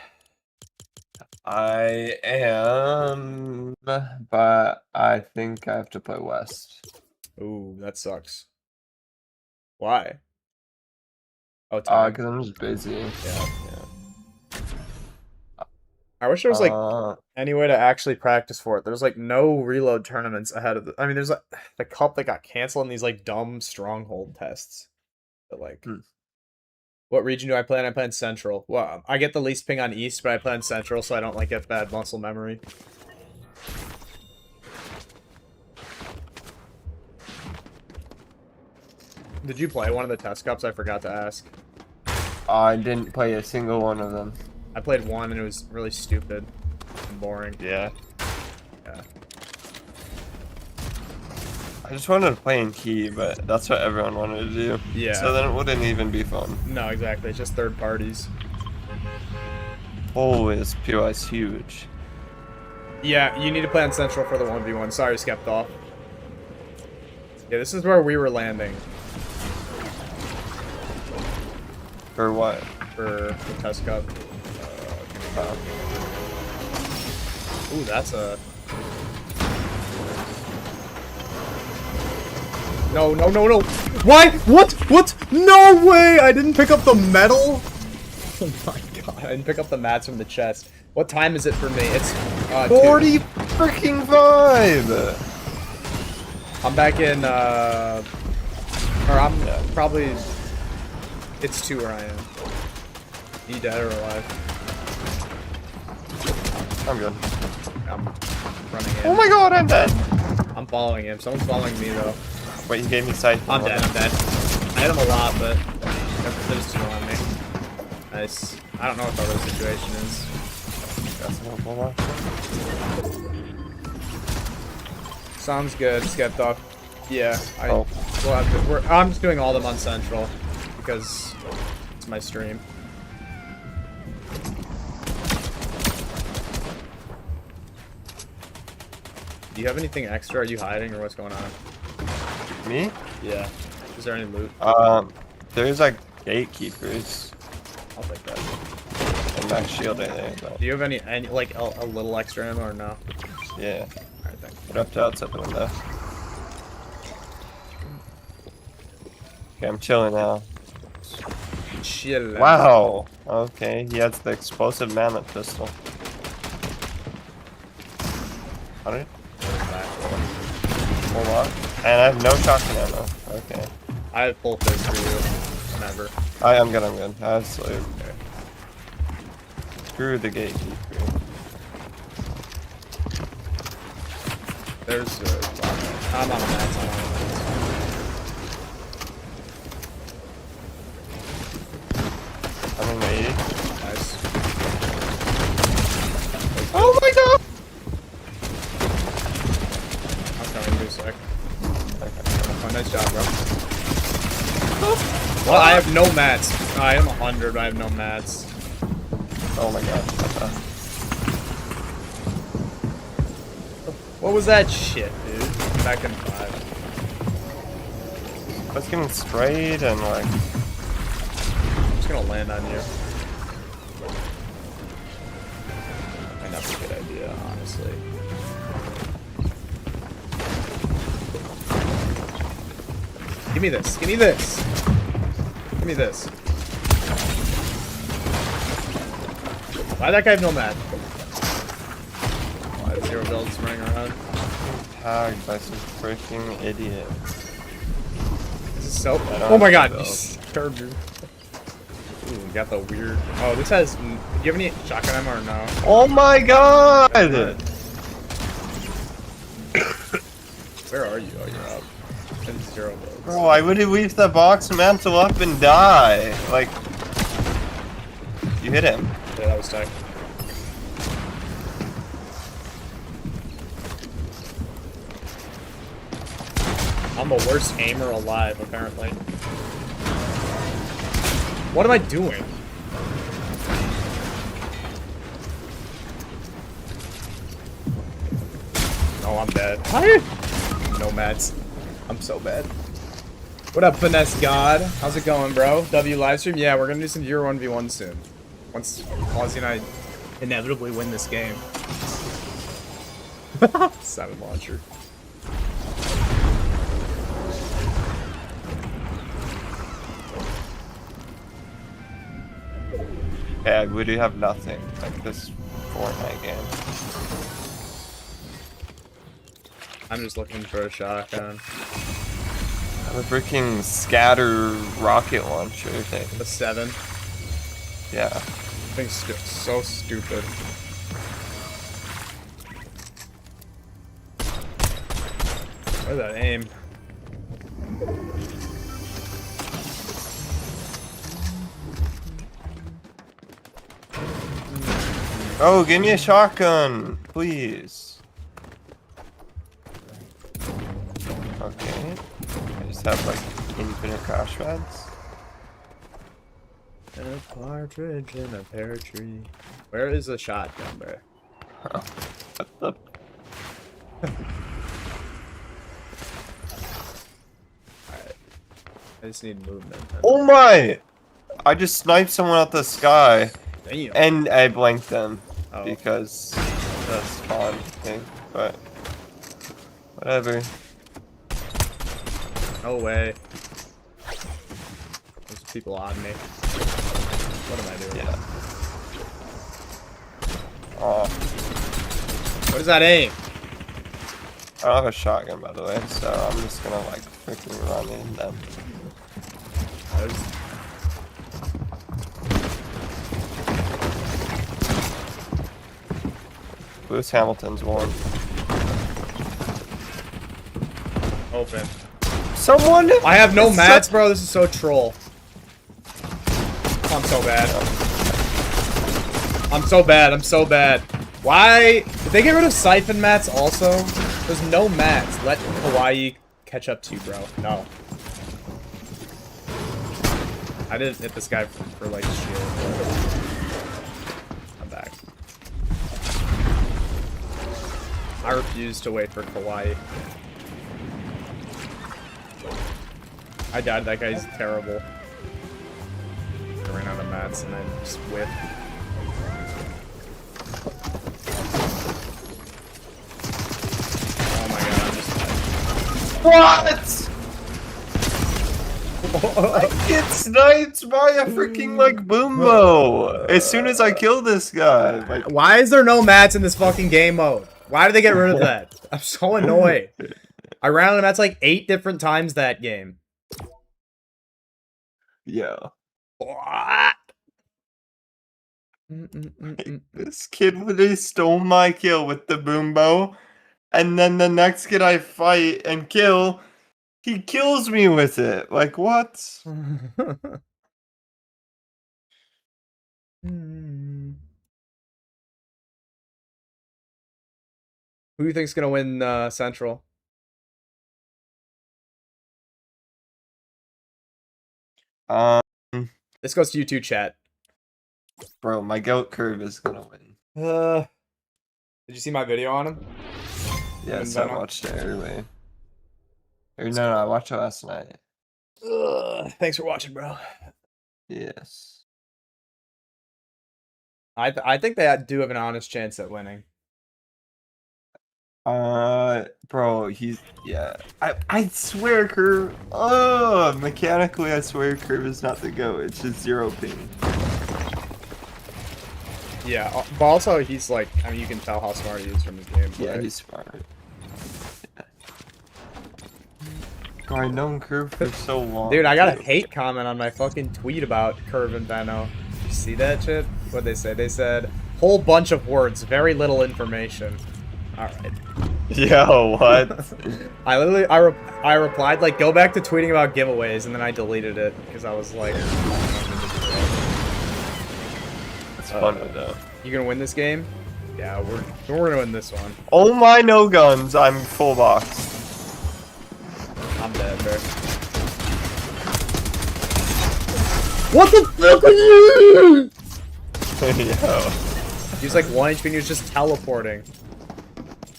I am, but I think I have to play West. Ooh, that sucks. Why? Oh, time. Because I'm just busy. Yeah. I wish there was like any way to actually practice for it. There's like no reload tournaments ahead of I mean, there's like the cup that got canceled and these like dumb stronghold tests. But like, what region do I play in? I play in Central. Well, I get the least ping on East, but I play in Central, so I don't like get bad muscle memory. Did you play one of the test cups? I forgot to ask. I didn't play a single one of them. I played one and it was really stupid and boring. Yeah. I just wanted to play in Key, but that's what everyone wanted to do. Yeah. So then it wouldn't even be fun. No, exactly. It's just third parties. Holy, this POI is huge. Yeah, you need to play on Central for the 1v1. Sorry, Skept off. Yeah, this is where we were landing. For what? For the test cup. Ooh, that's a... No. Why? What? No way! I didn't pick up the medal? Oh my god, I didn't pick up the mats from the chest. What time is it for me? It's 40 freaking 5! I'm back in, or I'm probably... It's 2 where I am. You dead or alive? I'm good. I'm running in. Oh my god, I'm dead! I'm following him. Someone's following me, though. Wait, he gave me sight. I'm dead. I hit him a lot, but there's 2 on me. Nice. I don't know what the other situation is. Sounds good. Skept off. Yeah. I'm just doing all of them on Central because it's my stream. Do you have anything extra? Are you hiding or what's going on? Me? Yeah. Is there any loot? There's like gatekeepers. I'll take that. And max shield in there. But... Do you have any like a little extra ammo or no? Yeah. Alright, thanks. Put up to outside the window. Okay, I'm chilling now. Chill. Wow. Okay, he has the explosive mammoth pistol. 100? Hold on. And I have no shotgun ammo. Okay. I have full fist for you. Never. I'm good, I'm good. I have slave. Okay. Screw the gatekeeper. There's I'm on a mats. I'm in the 80. Nice. Oh my god! I'm coming in a sec. Okay. Oh, nice job, bro. Well, I have no mats. I am 100, but I have no mats. Oh my god. What was that shit, dude? Back in 5. I was getting sprayed and like... I'm just gonna land on you. Might not be a good idea, honestly. Give me this. Give me this. Give me this. Why that guy have no mat? Why 0 builds running around? Tagged by some freaking idiot. This is so. Oh my god! You scared me. Ooh, got the weird. Oh, this has. Do you have any shotgun ammo or no? Oh my god! Where are you? Oh, you're up. And 0 builds. Bro, I would have leave the box mantle up and die. Like, you hit him. Yeah, that was tight. I'm the worst aimer alive, apparently. What am I doing? Oh, I'm dead. No mats. I'm so bad. What up, Finesse God? How's it going, bro? W livestream? Yeah, we're gonna do some Euro 1v1 soon. Once Ozzy and I inevitably win this game. 7 launcher. Yeah, we do have nothing like this Fortnite game. I'm just looking for a shotgun. The freaking scatter rocket launcher thing. The 7. Yeah. Thing's so stupid. Where's that aim? Oh, give me a shotgun, please. Okay. I just have like infinite crash pads. A partridge in a pear tree. Where is the shotgun, bro? What the? Alright. I just need movement. Oh my! I just sniped someone out the sky. Damn. And I blanked them. Oh. Because the spawn thing. But whatever. No way. There's people on me. What am I doing? Yeah. Oh. What is that aim? I don't have a shotgun, by the way, so I'm just gonna like freaking run in them. Lewis Hamilton's won. Open. Someone! I have no mats, bro. This is so troll. I'm so bad. I'm so bad. I'm so bad. Why? Did they get rid of siphon mats also? There's no mats. Let Hawaii catch up to you, bro. No. I didn't hit this guy for like shield. I'm back. I refuse to wait for Kauai. I died. That guy's terrible. I ran out of mats and then just whipped. Oh my god, I'm just What? I get sniped by a freaking like boom bow as soon as I kill this guy. Like, why is there no mats in this fucking game mode? Why did they get rid of that? I'm so annoyed. I ran him. That's like 8 different times that game. Yeah. What? This kid literally stole my kill with the boom bow, and then the next kid I fight and kill, he kills me with it. Like what? Who do you think's gonna win Central? This goes to YouTube chat. Bro, my goat curve is gonna win. Did you see my video on him? Yes, I watched it early. Or no, I watched it last night. Thanks for watching, bro. Yes. I think they do have an honest chance at winning. Bro, I swear curve. Mechanically, I swear curve is not the go. It's just 0 ping. Yeah, but also he's like, I mean, you can tell how smart he is from his gameplay. Yeah, he's smart. Yeah. Bro, I've known curve for so long. Dude, I got a hate comment on my fucking tweet about Curve and Veno. You see that shit? What'd they say? They said, whole bunch of words, very little information. Alright. Yo, what? I replied, like, go back to tweeting about giveaways, and then I deleted it, because I was like... It's fun though. You gonna win this game? Yeah, we're gonna win this one. Oh my no guns, I'm full box. I'm dead, bro. What the fuck are you? Yo. He's like 1 HP and he was just teleporting.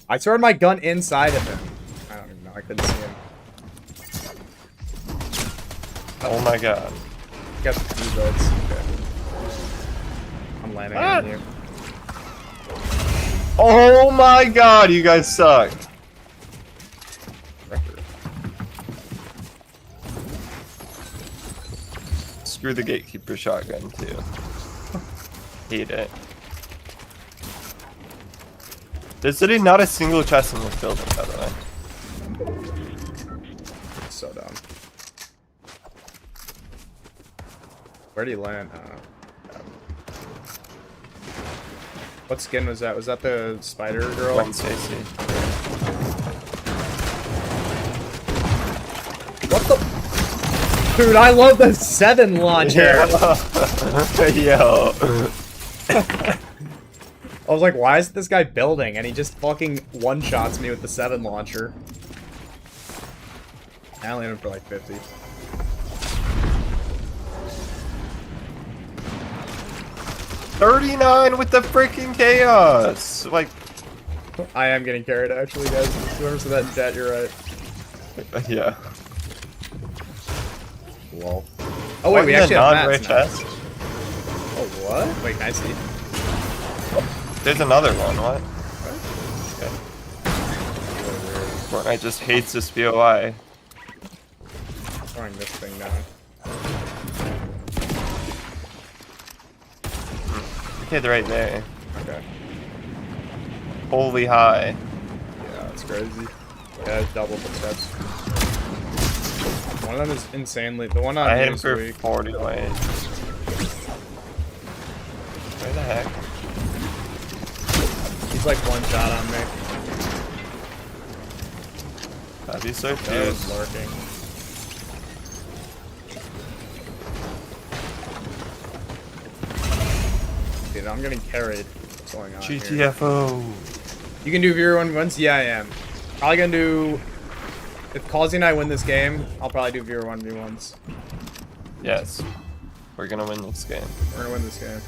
I threw my gun inside of him. I don't even know, I couldn't see him. Oh my god. You got 2 bullets. Okay. I'm landing on you. Oh my god, you guys suck. Screw the gatekeeper shotgun too. Hate it. There's literally not a single chest in this building, by the way. So dumb. Where'd he land? What skin was that? Was that the spider girl? One Stacy. What the? Dude, I love the 7 launcher! Yo. I was like, why is this guy building? And he just fucking one-shots me with the 7 launcher. I only hit him for like 50. $39 with the freaking chaos! Like... I am getting carried, actually, guys. Whoever said that in chat, you're right. Yeah. Lol. Oh, wait, we actually have mats now. chest? Oh, what? Wait, can I see? There's another one, what? Okay. Fortnite just hates this BOI. Throwing this thing down. Okay, they're right there. Okay. Holy high. Yeah, that's crazy. Yeah, it's double footsteps. One of them is insanely. The one on I hit him is for weak. 40 ways. Where the heck? He's like 1 shot on me. That'd be so That cute. was lurking. Dude, I'm getting carried. What's going on here? GTFO. You can do viewer one once? Yeah, I am. Probably gonna do... If Causey and I win this game, I'll probably do viewer 1v1s. Yes. We're gonna win this game. We're gonna win this game.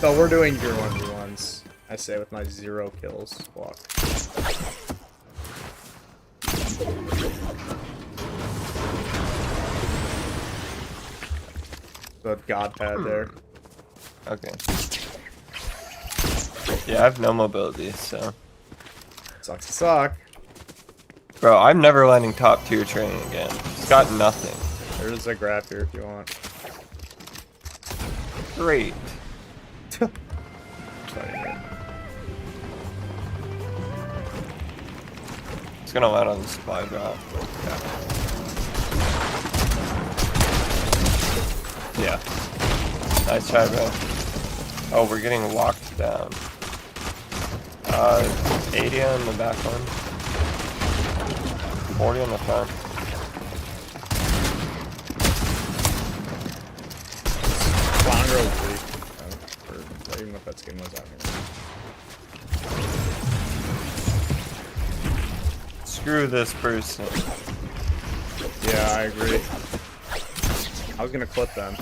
So we're doing viewer 1v1s. I say with my 0 kills. Walk. The god pad there. Okay. Yeah, I have no mobility, so... Sucks to suck. Bro, I'm never landing top tier training again. It's got nothing. There's a graph here if you want. Great. gonna land on the supply drop. Yeah. Nice try, bro. Oh, we're getting locked down. 80 on the back one. 40 on the front. Flounder was weak. Or even what that skin was out here. Screw this person. Yeah, I agree. I was gonna clip them.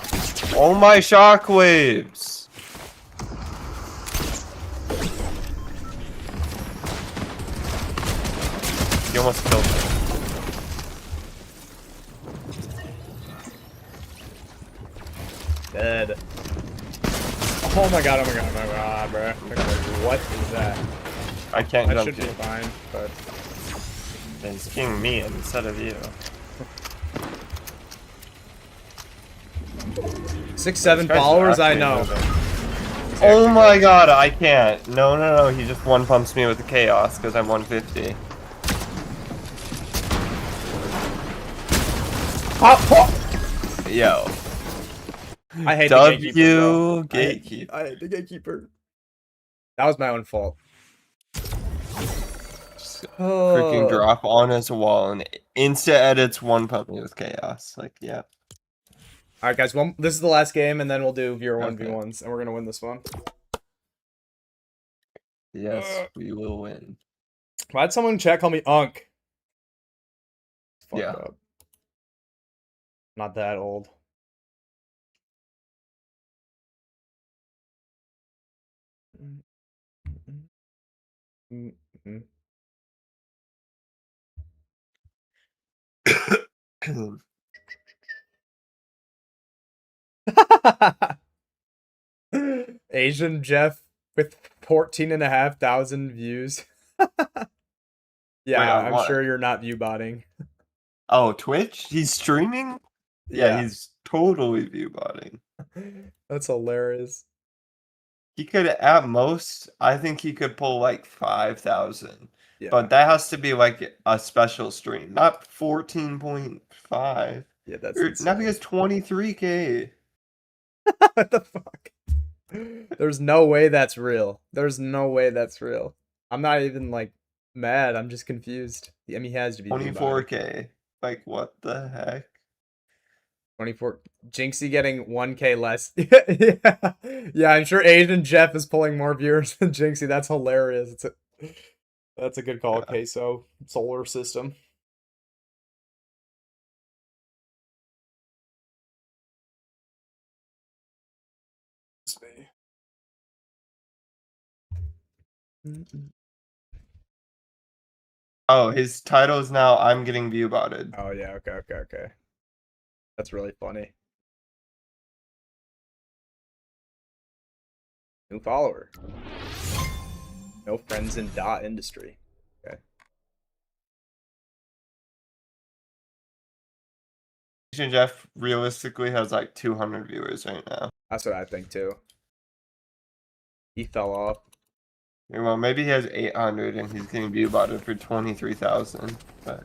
Oh my shockwaves! You almost killed me. Dead. Oh my god, oh my god, oh my god, bro. What is that? I can't That jump should be you. fine, but... He's killing me instead of you. 6-7 This guy's followers, I actually know. moving. Oh my god, I can't. No, he just one pumps me with the chaos because I'm 150. Yo. I hate the gatekeeper, bro. Gatekeeper. I hate the gatekeeper. That was my own fault. Freaking drop on his wall and insta edits one pump me with chaos. Like, yeah. Alright guys, well, this is the last game and then we'll do viewer Okay. 1v1s and we're gonna win this one. Yes, we will win. Why'd someone in chat call me Unk? Fucked Yeah. up. Not that old. Asian Jeff with 14,500 views. Yeah, Wait, on I'm what? sure you're not view botting. Oh, Twitch? He's streaming? Yeah, Yeah. he's totally view botting. That's hilarious. He could, at most, I think he could pull like 5,000. Yeah. But that has to be like a special stream, not 14.5. Yeah, that's Now he has 23K. what the fuck? There's no way that's real. There's no way that's real. I'm not even like mad. I'm just confused. I mean, he has to be view botting. 24K. Like, what the heck? 24. Jinxie getting 1K less. Yeah. Yeah, I'm sure Asian Jeff is pulling more viewers than Jinxie. That's hilarious. That's a good call, Yeah. Queso. Solar system. It's me. Oh, his title is now I'm getting view botted. Oh yeah, okay. That's really funny. New follower. No friends in dot industry. Okay. Asian Jeff realistically has like 200 viewers right now. That's what I think too. He fell off. Yeah, well, maybe he has 800 and he's getting view botted for 23,000. But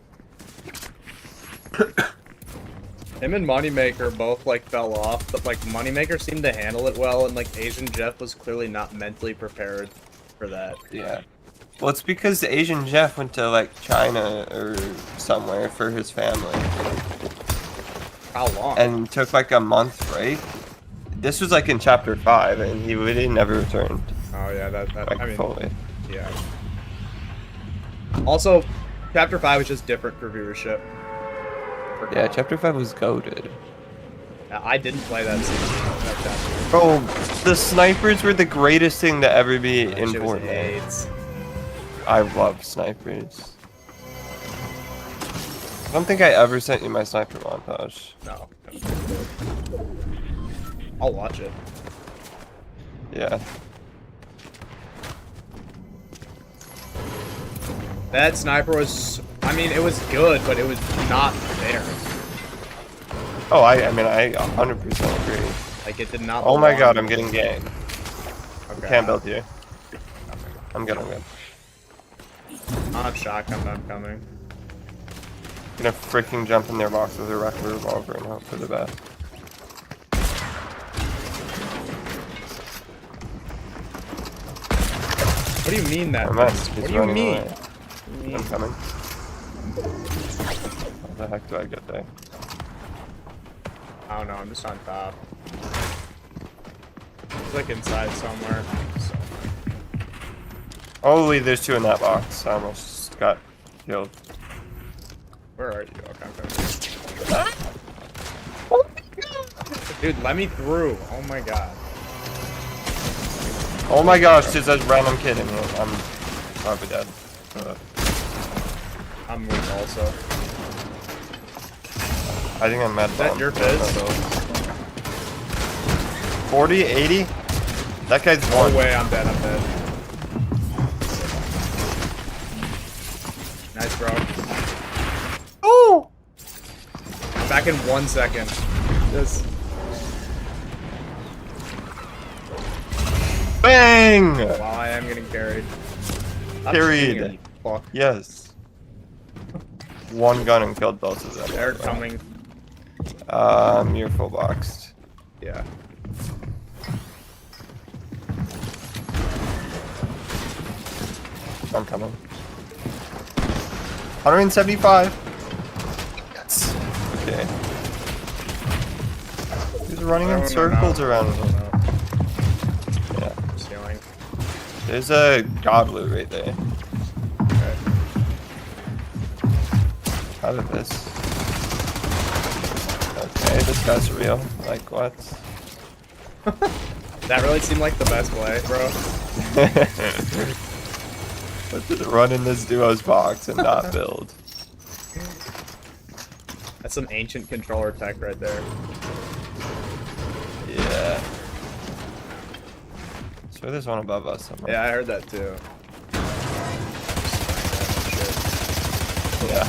Him and Moneymaker both like fell off, but like Moneymaker seemed to handle it well, and like Asian Jeff was clearly not mentally prepared for that. yeah. Well, it's because Asian Jeff went to like China or somewhere for his family How long? and took like a month break. This was like in chapter 5 and he really never returned. Oh yeah, that Like I mean, fully. yeah. Also, chapter 5 was just different for viewership. Yeah, chapter 5 was goated. I didn't play that season. That chapter. Bro, the snipers were the greatest thing to ever be That in shit was Fortnite. AIDS. I love snipers. I don't think I ever sent you my sniper montage. No. I'll watch it. Yeah. That sniper was, I mean, it was good, but it was not there. Oh, I mean, I 100% agree. Like, it did not. Oh my belong. god, I'm getting gang. Okay. Can't build here. I'm good, I'm good. I don't have shotgun, but I'm coming. Gonna freaking jump in their box with a rocket revolver and hope for the best. What do you mean that? What do you mean? I'm coming. How the heck do I get there? I don't know, I'm just on top. It's like inside somewhere. So. Holy, there's 2 in that box. I almost got killed. Where are you? Okay. Dude, let me through. Oh my god. Oh my gosh, there's a random kid in here. I'm probably dead. I'm weak also. I think I'm mad. Is that your fizz? 40, 80? That guy's one. No way, I'm dead, I'm dead. Nice, bro. Oh! Back in 1 second. Just... Bang! Wow, I am getting carried. Stop Carried. shooting it, you fuck. Yes. One gun and killed both of them. They're coming. You're full boxed. Yeah. I'm coming. 175. Yes. Okay. He's running in circles around me. Yeah. Ceiling. There's a god loot right there. Okay. How did this? Okay, this guy's real. Like what? That really seemed like the best play, bro. Let's just run in this duo's box and not build. That's some ancient controller tech right there. Yeah. So there's one above us somewhere. Yeah, I heard that too. Yeah.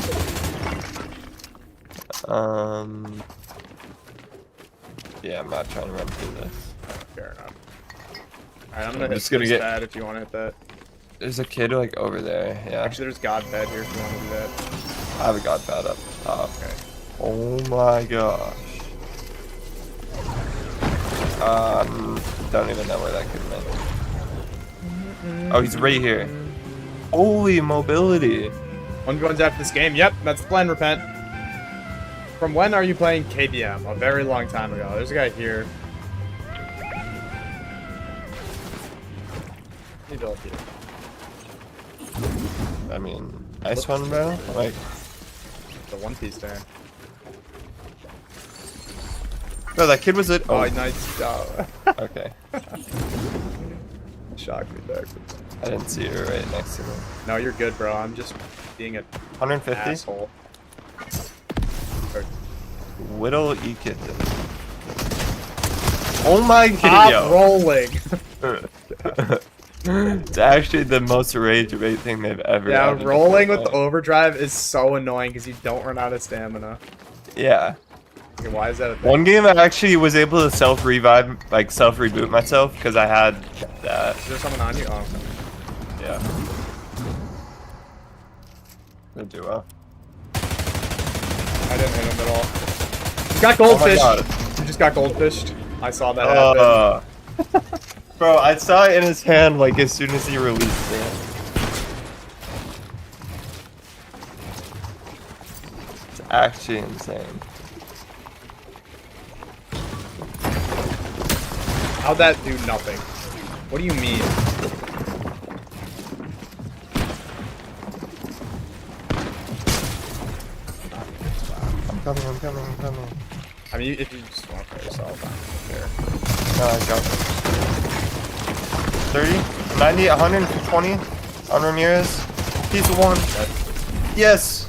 Yeah, I'm not trying to run through this. Fair enough. Alright, I'm gonna I'm hit just gonna this get- pad if you want to hit that. There's a kid like over there. Yeah. Actually, there's God Pad here if you want to do that. I have a god pad up top. Okay. Oh my gosh. Don't even know where that kid went. Oh, he's right here. Holy mobility. 1v1s after this game. Yep, that's the plan, Repent. From when are you playing KBM? A very long time ago. There's a guy here. Need to look here. I mean, nice one, bro. Like, The One Piece there. no, that kid was it. Oh, nice job. Okay. Shocked me there. I didn't see her right next to me. No, you're good, bro. I'm just being an 150. asshole. Or- Whittle E kid. Oh my Stop god. rolling. It's actually the most rage bait thing they've ever Yeah, added to rolling with the Fortnite. overdrive is so annoying because you don't run out of stamina. Yeah. Okay, why is that a thing? One game I actually was able to self-revive, like self-reboot myself because I had that. Is there someone on you? Oh, okay. Yeah. The duo. I didn't hit him at all. You got goldfish. Oh my god. You just got goldfished. I saw that happen. Bro, I saw it in his hand like as soon as he released it. It's actually insane. How'd that do nothing? What do you mean? I'm coming. I mean, if you just want to play yourself, I don't care. No, I got it. 30, 90, 120 on Ramirez. He's the one. Yes.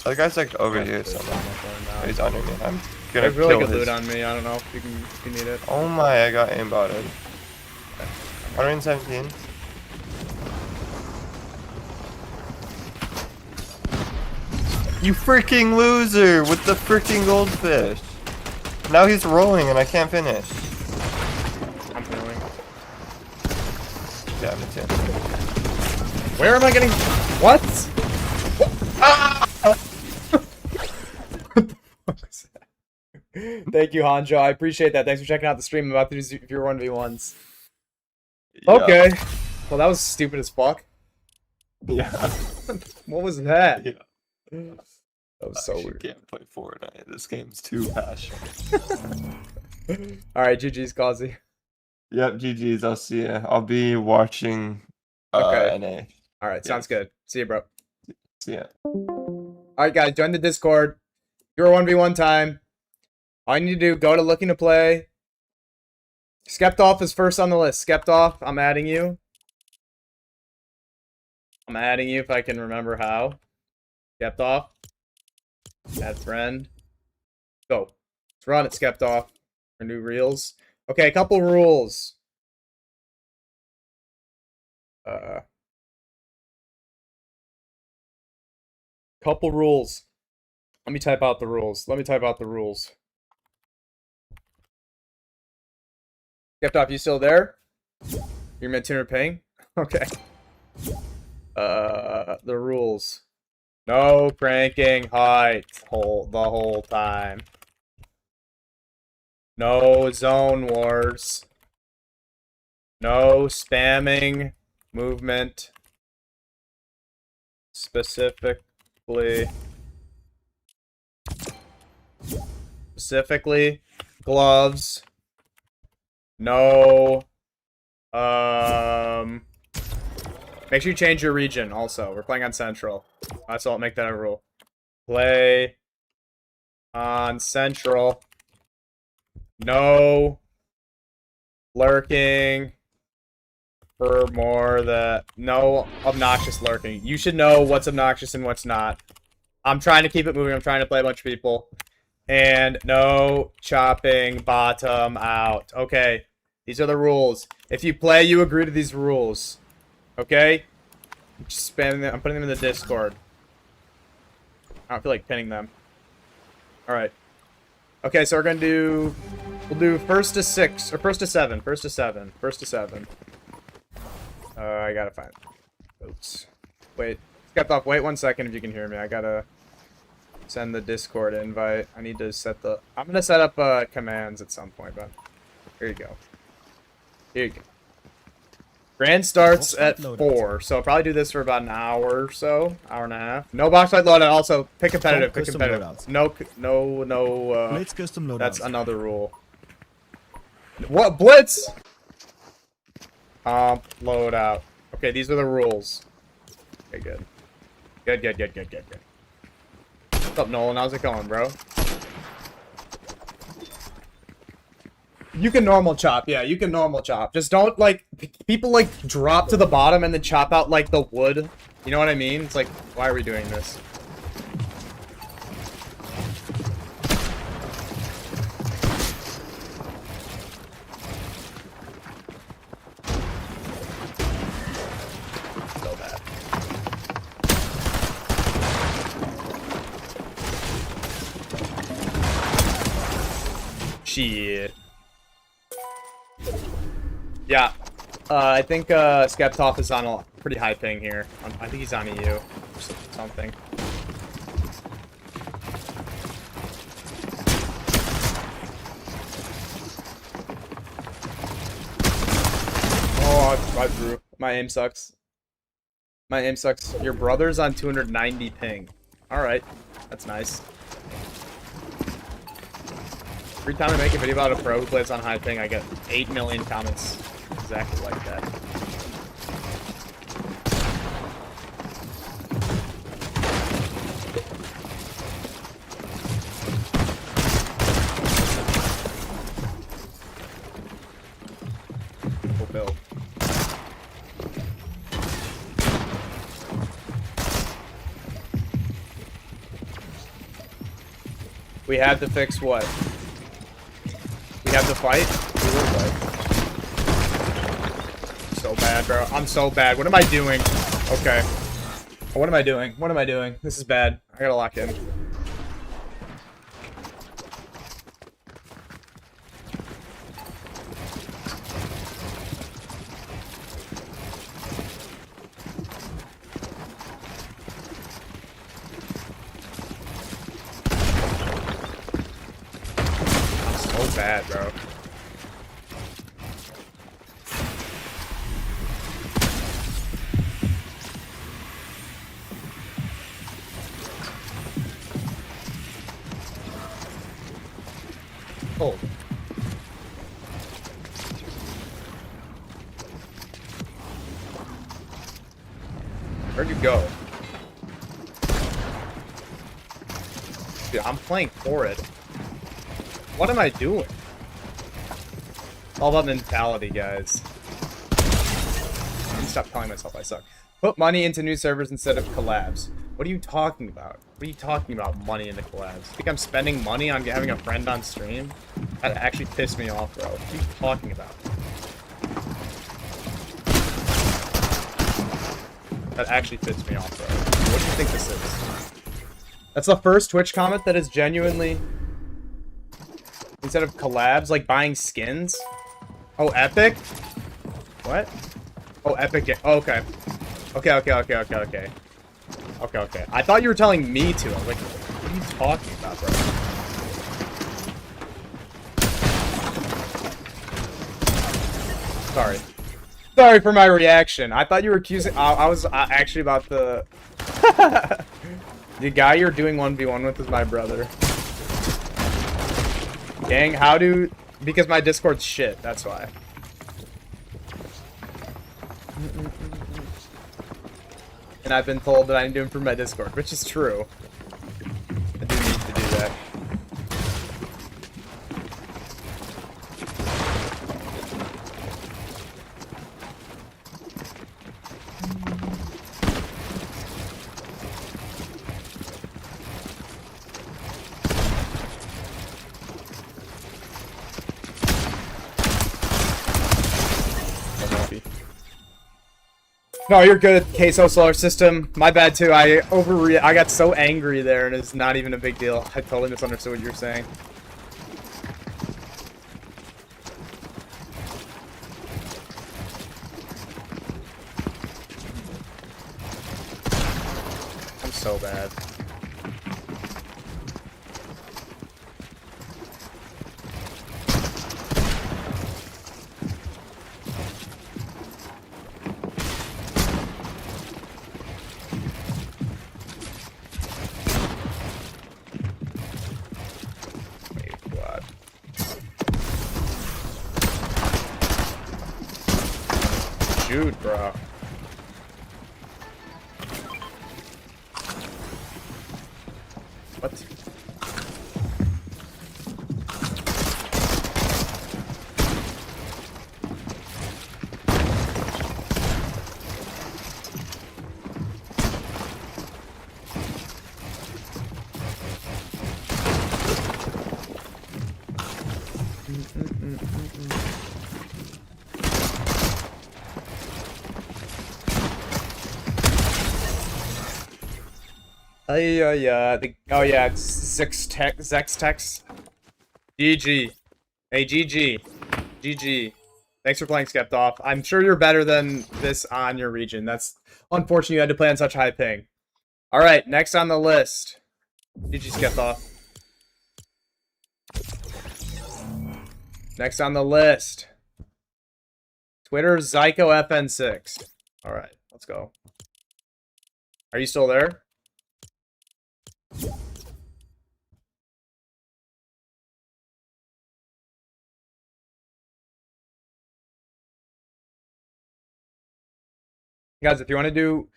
The guy's like over here somewhere. Oh, he's under me. I'm gonna There's really kill good his... loot on me. I don't know if you need it. Oh my, I got aimbotted. 117. You freaking loser with the freaking goldfish. Now he's rolling and I can't finish. I'm feeling. Yeah, me too. Where am I getting? What? Ah! What the fuck is that? Thank you, Hanjo. I appreciate that. Thanks for checking out the stream. I'm about to do your 1v1s. Yeah. Okay. Well, that was stupid as fuck. Yeah. What was that? Yeah. That was so I weird. can't play Fortnite. This game's too passionate. Alright, GG's, Kazi. Yep, GG's. I'll see ya. I'll be watching Okay. NA. Alright, sounds good. See you, bro. See ya. Alright, guys, join the Discord. Your 1v1 time. All you need to do, go to looking to play. Skeptoff is first on the list. Skeptoff, I'm adding you. I'm adding you if I can remember how. Skeptoff. Add friend. Go. Let's run it, Skeptoff. For new reels. Okay, a couple rules. Couple rules. Let me type out the rules. Skeptoff, you still there? You're mid-tuner ping? Okay. The rules. No cranking height the whole time. No zone wars. No spamming movement. Specifically gloves. No. Make sure you change your region also. We're playing on Central. So I'll make that a rule. Play on Central. No lurking for more than... No obnoxious lurking. You should know what's obnoxious and what's not. I'm trying to keep it moving. I'm trying to play a bunch of people. And no chopping bottom out. Okay. These are the rules. If you play, you agree to these rules. Okay? I'm just spamming them. I'm putting them in the Discord. I don't feel like pinning them. Alright. Okay, so we're gonna do... We'll do first to 6, or first to 7. First to 7. I gotta find... Oops. Wait. Skeptoff, wait 1 second if you can hear me. I gotta send the Discord invite. I need to set the... I'm gonna set up commands at some point, but... Here you go. Grand starts at 4, so I'll probably do this for about an hour or so. Hour and a half. No box fight loadout, also pick competitive, pick competitive. Loadouts. No, Blitz custom loadouts. that's another rule. What? Blitz? Loadout. Okay, these are the rules. Okay, good. Good. What's up, Nolan? How's it going, bro? You can normal chop, yeah, you can normal chop. Just don't, like, people, like, drop to the bottom and then chop out, like, the wood. You know what I mean? It's like, why are we doing this? So bad. Shit. Yeah, I think Skeptoff is on a pretty high ping here. I think he's on EU or something. Oh, I drew. My aim sucks. Your brother's on 290 ping. Alright, that's nice. Every time I make a video about a pro who plays on high ping, I get 8 million comments exactly like that. Fulfilled. We have to fix what? We have to fight? We will fight. So bad, bro. I'm so bad. What am I doing? Okay. What am I doing? This is bad. I gotta lock in. so bad, bro. Oh. Where'd you go? Dude, I'm playing for it. What am I doing? All about mentality, guys. Let me stop telling myself I suck. Put money into new servers instead of collabs. What are you talking about? What are you talking about, money into collabs? You think I'm spending money on having a friend on stream? That actually pissed me off, bro. What are you talking about? That actually pissed me off, bro. What do you think this is? That's the first Twitch comment that is genuinely... Instead of collabs, like buying skins? Oh, Epic? What? Oh, Epic. Oh, okay. Okay. Okay. I thought you were telling me to. I was like, what are you talking about, bro? Sorry. Sorry for my reaction. I thought you were accusing... I was actually about to... The guy you're doing 1v1 with is my brother. Gang, how do... Because my Discord's shit, that's why. And I've been told that I need to improve my Discord, which is true. I do need to do that. No, you're good, Queso Solar System. My bad too. I got so angry there, and it's not even a big deal. I totally misunderstood what you're saying. I'm so bad. Dude, bro. What? Oh yeah, it's Zextex. GG. Hey, GG. Thanks for playing Skeptoff. I'm sure you're better than this on your region. That's unfortunate you had to play on such high ping. Alright, next on the list. GG Skeptoff. Next on the list. Twitter ZykoFN6. Alright, let's go. Are you still there? Guys, if you want to do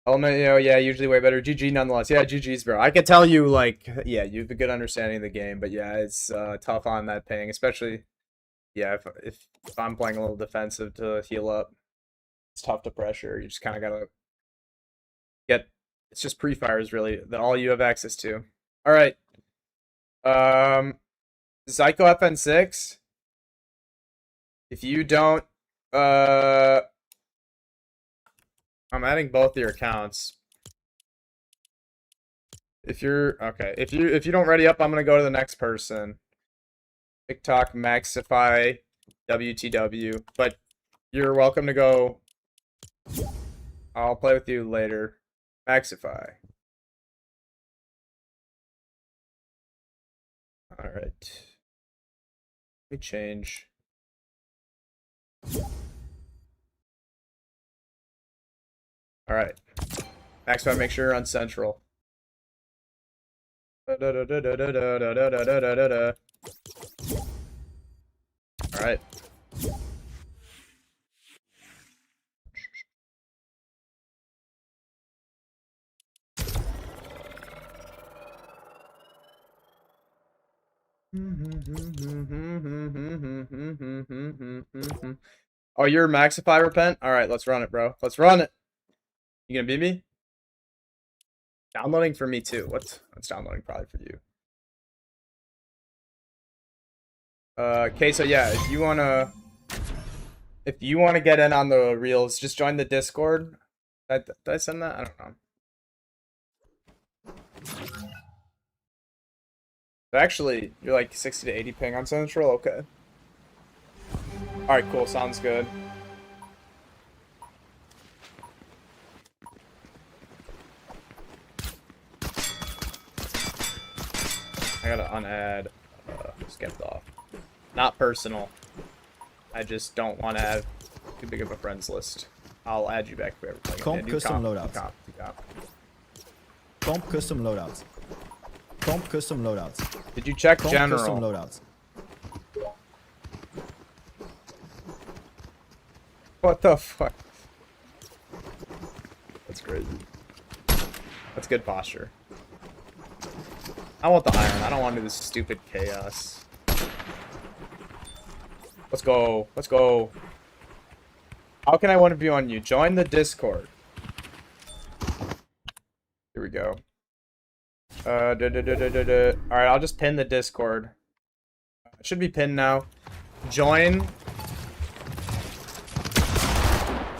element, yeah, usually way better. GG nonetheless. Yeah, GG's, bro. I can tell you, like, yeah, you have a good understanding of the game, but yeah, it's tough on that ping, especially, yeah, if I'm playing a little defensive to heal up, it's tough to pressure. You just kind of gotta get. It's just pre-fires really that all you have access to. All right, ZykoFN6. If you don't, I'm adding both your accounts. If you're okay, if you don't ready up, I'm gonna go to the next person. TikTok Maxify WTW, but you're welcome to go. I'll play with you later. Maxify. All right. Let me change. All right. Next one, make sure you're on central. All right. Oh, you're Maxify Repent? Alright, let's run it, bro. Let's run it. You gonna beat me? Downloading for me too. What's downloading probably for you? Okay, so yeah, if you wanna get in on the reels, just join the Discord. Did I send that? I don't know. Actually, you're like 60 to 80 ping on Central? Okay. Alright, cool. Sounds good. I gotta unadd skipped off. Not personal. I just don't want to have too big of a friends list. I'll add you back if we ever play. Comp custom loadouts. Comp custom loadouts. Comp custom loadouts. Did you check Comp general? custom loadouts. What the fuck? That's crazy. That's good posture. I want the iron. I don't want to do this stupid chaos. Let's go. Let's go. How can I want to be on you? Join the Discord. Here we go. Alright, I'll just pin the Discord. It should be pinned now. Join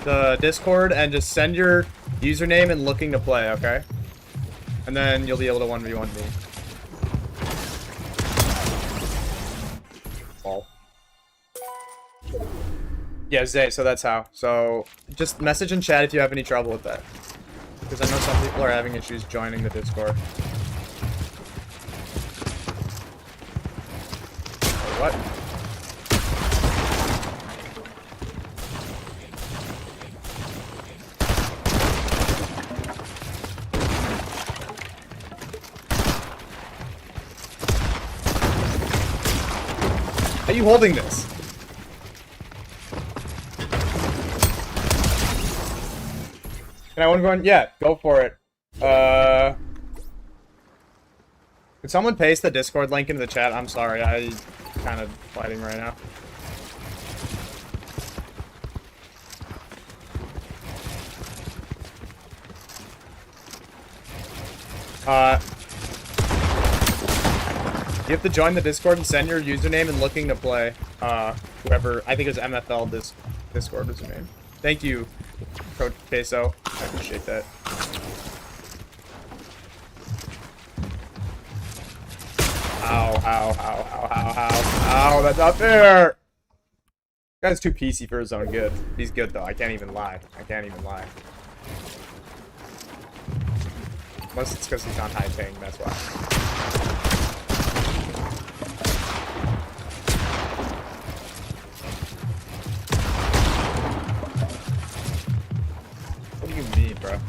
the Discord and just send your username and looking to play, okay? And then you'll be able to 1v1 me. Lol. Yeah, Zay, so that's how. So, just message in chat if you have any trouble with that. Because I know some people are having issues joining the Discord. What? Are you holding this? Can I one? Yeah, go for it. Could someone paste the Discord link into the chat? I'm sorry, I'm kind of fighting right now. You have to join the Discord and send your username and looking to play. Whoever, I think it was MFL Discord was your name. Thank you, Coach Peso. I appreciate that. Ow, that's not fair! This guy's too PC for his own good. He's good though, I can't even lie. Unless it's because he's not high paying, that's why. What do you mean, bro?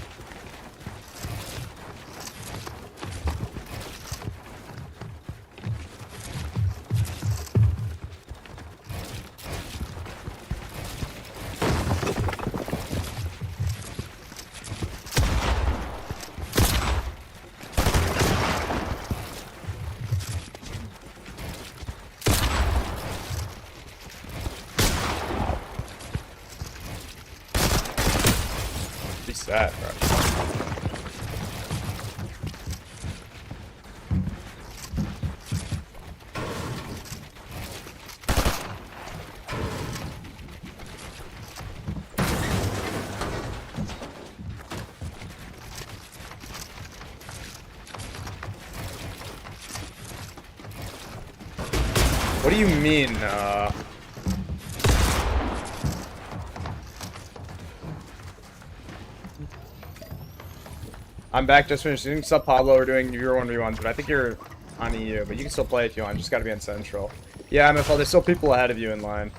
That, bro. What do you mean, I'm back just finishing. Sup, Pablo? We're doing your 1v1s, but I think you're on EU, but you can still play if you want. Just gotta be on Central. Yeah, MFL, there's still people ahead of you in line.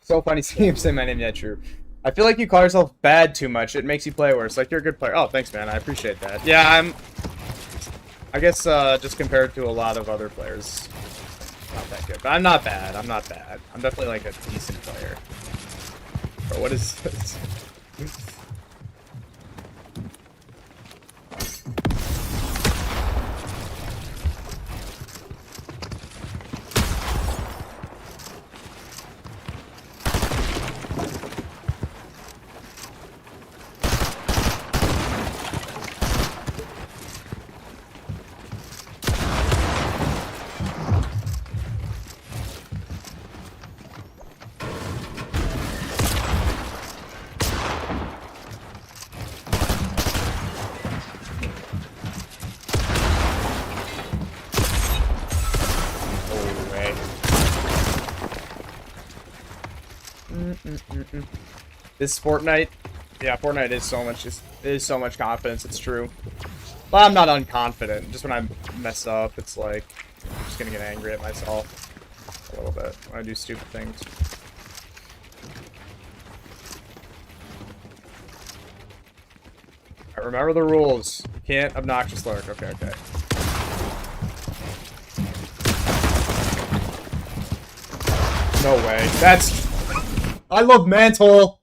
So funny seeing him say my name. Yeah, true. I feel like you call yourself bad too much. It makes you play worse. Like, you're a good player. Oh, thanks, man. I appreciate that. Yeah, I guess, just compared to a lot of other players, not that good. But I'm not bad. I'm not bad. I'm definitely, like, a decent player. Bro, what is this? This Fortnite, yeah, Fortnite is so much confidence. It's true. But I'm not unconfident. Just when I mess up, it's like I'm just gonna get angry at myself a little bit when I do stupid things. Alright, remember the rules. You can't obnoxious lurk. Okay, okay. No way. That's. I love Mantle.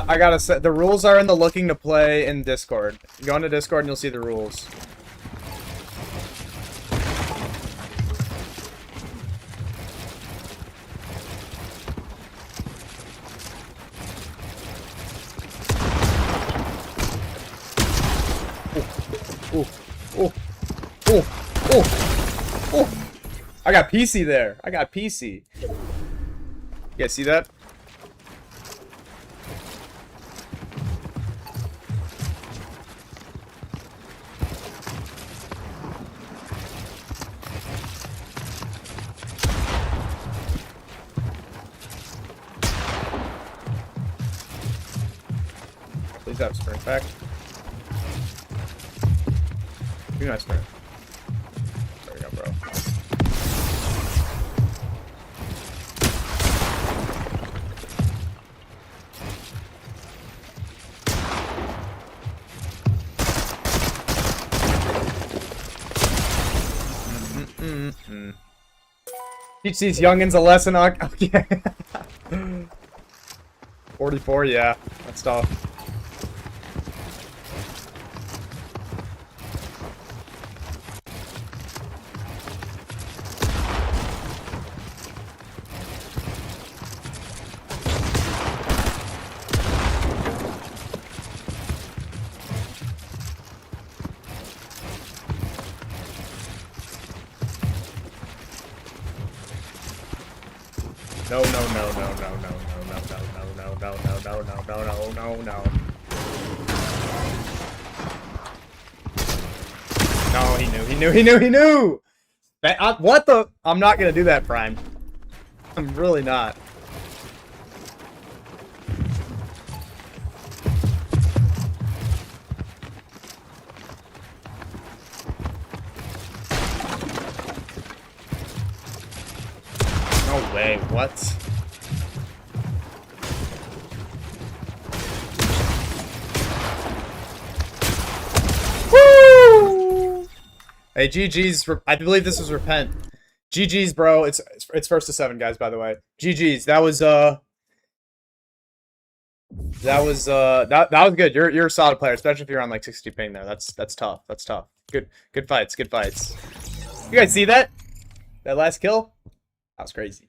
I gotta say, the rules are in the looking to play in Discord. Go into Discord and you'll see the rules. Oh! I got PC there. I got PC. You guys see that? Please have sprint back. Do not sprint. There we go, bro. Teach these youngins a lesson on. Okay. 44, yeah. That's tough. No, no, no, no, no, no, no, no, no, no, no, no, no, no, no, no, no, no. No, he knew, he knew, he knew, he knew! What the? I'm not gonna do that, Prime. I'm really not. No way, what? Woo! Hey, GG's. I believe this was Repent. GG's, bro. It's first to 7, guys, by the way. GG's. That was that was good. You're a solid player, especially if you're on like 60 ping there. That's tough. That's tough. Good fights. Good fights. You guys see that? That last kill? That was crazy.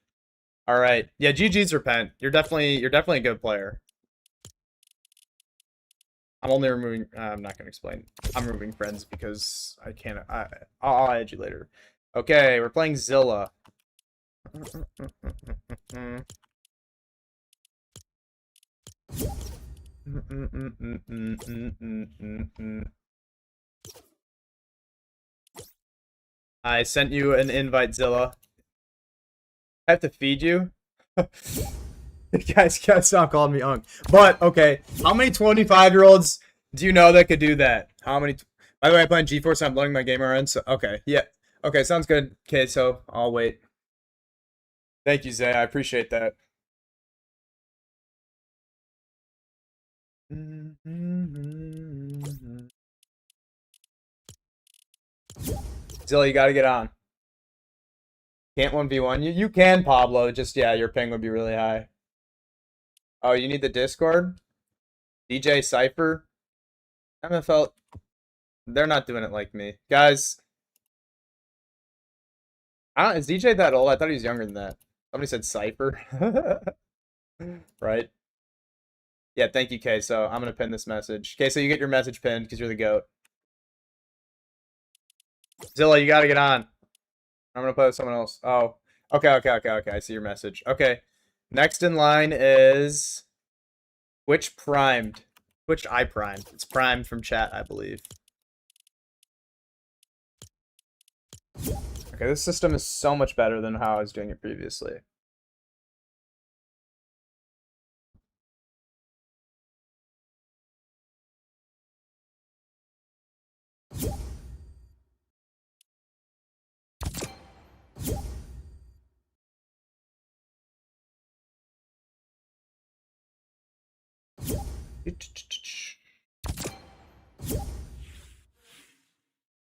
All right. Yeah, GG's Repent. You're definitely a good player. I'm only removing. I'm not gonna explain. I'm removing friends because I can't. I'll add you later. Okay, we're playing Zilla. I sent you an invite, Zilla. I have to feed you. Guys, stop calling me Unk. But okay, how many 25-year-olds do you know that could do that? How many? By the way, I play on GeForce. I'm loading my gamer in. So okay, yeah, okay, sounds good. Okay, so I'll wait. Thank you, Zay. I appreciate that. Zilla, you gotta get on. Can't 1v1 you? You can, Pablo. Just, yeah, your ping would be really high. Oh, you need the Discord? DJ Cypher? MFL. They're not doing it like me. Guys. Is DJ that old? I thought he was younger than that. Somebody said Cypher. Right? Yeah, thank you, Queso. I'm going to pin this message. Queso, you get your message pinned because you're the GOAT. Zilla, you got to get on. I'm going to play with someone else. Oh. Okay. I see your message. Okay. Next in line is Twitch Primed. Twitch I Primed. It's Primed from chat, I believe. Okay, this system is so much better than how I was doing it previously.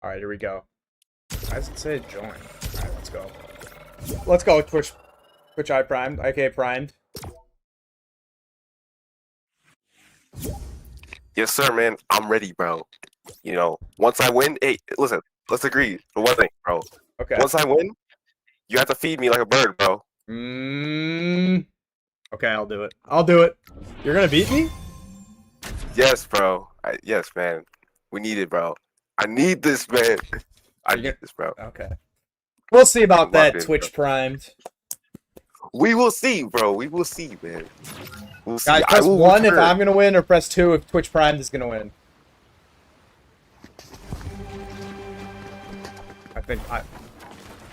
Alright, here we go. Why does it say join? Alright, let's go. Let's go, Twitch I Primed, aka Primed. Yes, sir, man. I'm ready, bro. You know, once I win, hey, listen, let's agree on one thing, bro. Okay. Once I win, you have to feed me like a bird, bro. Okay, I'll do it. I'll do it. You're gonna beat me? Yes, bro. Yes, man. We need it, bro. I need this, man. I need this, bro. Okay. We'll see about that, in, Twitch Primed. We will see, bro. We will see, man. We'll see. Guys, press 1 if I'm gonna win, or press 2 if Twitch Primed is gonna win.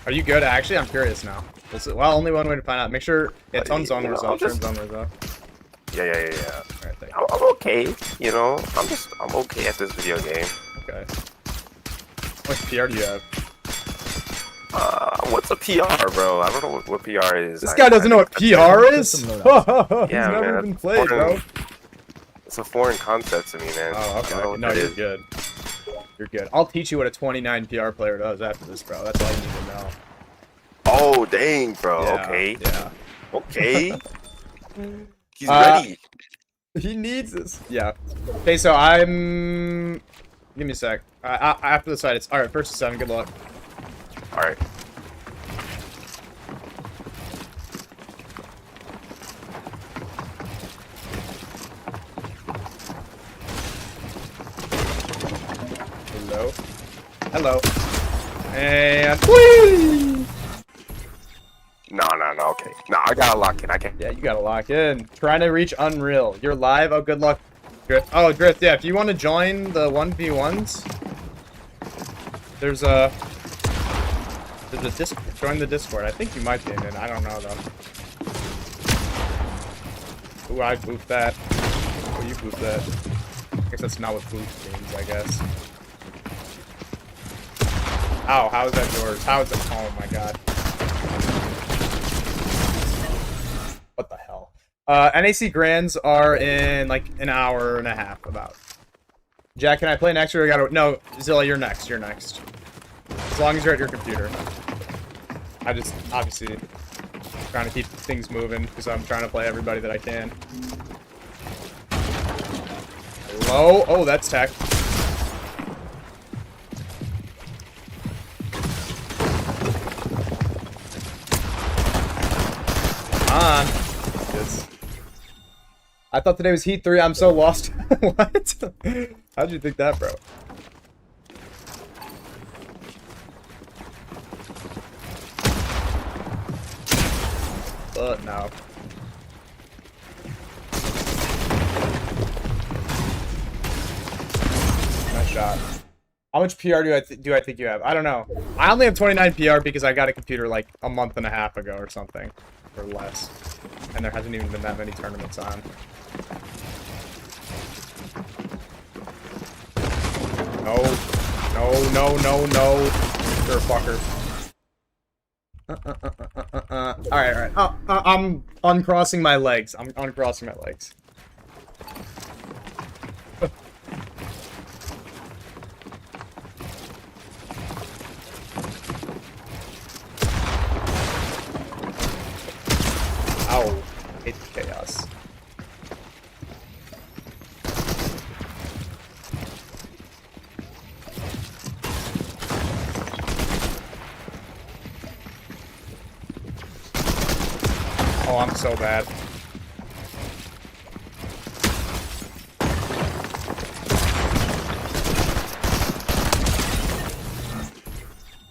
Are you good? Actually, I'm curious now. Well, only one way to find out. Make sure turn zone results. Turn zone results. Yeah. Alright, I'm okay. You know, I'm okay at this video game. Okay. What PR do you have? What's a PR, bro? I don't know what PR is. This guy doesn't know what PR is? He's Yeah, never man, even played, bro. It's a foreign concept to me, man. Oh, okay. No, you're good. You're good. I'll teach you what a 29 PR player does after this, bro. That's all you need to know. Oh, dang, bro. Yeah, okay. Yeah. Okay. He's ready. He needs this. Yeah. Okay, so I'm... Give me a sec. After the side, it's... Alright, first to 7. Good luck. Alright. Hello. And... Whee! No, okay. No, I gotta lock in. I can't. Yeah, you gotta lock in. Trying to reach Unreal. You're live? Oh, good luck, Drift. Oh, Drift, yeah, if you want to join the 1v1s, there's a Discord. Join the Discord. I think you might be in it. I don't know, though. Ooh, I boofed that. Oh, you boofed that. I guess that's not what boof means, I guess. Ow, how is that yours? How is it? Oh, my God. What the hell? NAC Grands are in like an hour and a half about. Jack, can I play next or I gotta... No, Zilla, you're next. You're next. As long as you're at your computer. I just, obviously, trying to keep things moving because I'm trying to play everybody that I can. Hello? Oh, that's tech. Come on. This. I thought today was Heat 3. I'm so lost. What? How'd you think that, bro? But no. Nice shot. How much PR do I think you have? I don't know. I only have 29 PR because I got a computer like a month and a half ago or something, or less, and there hasn't even been that many tournaments on. No, no, no, no, no. You're a fucker. All right, all right. I'm uncrossing my legs. I'm uncrossing my legs. Ow. I hate the chaos. Oh, I'm so bad.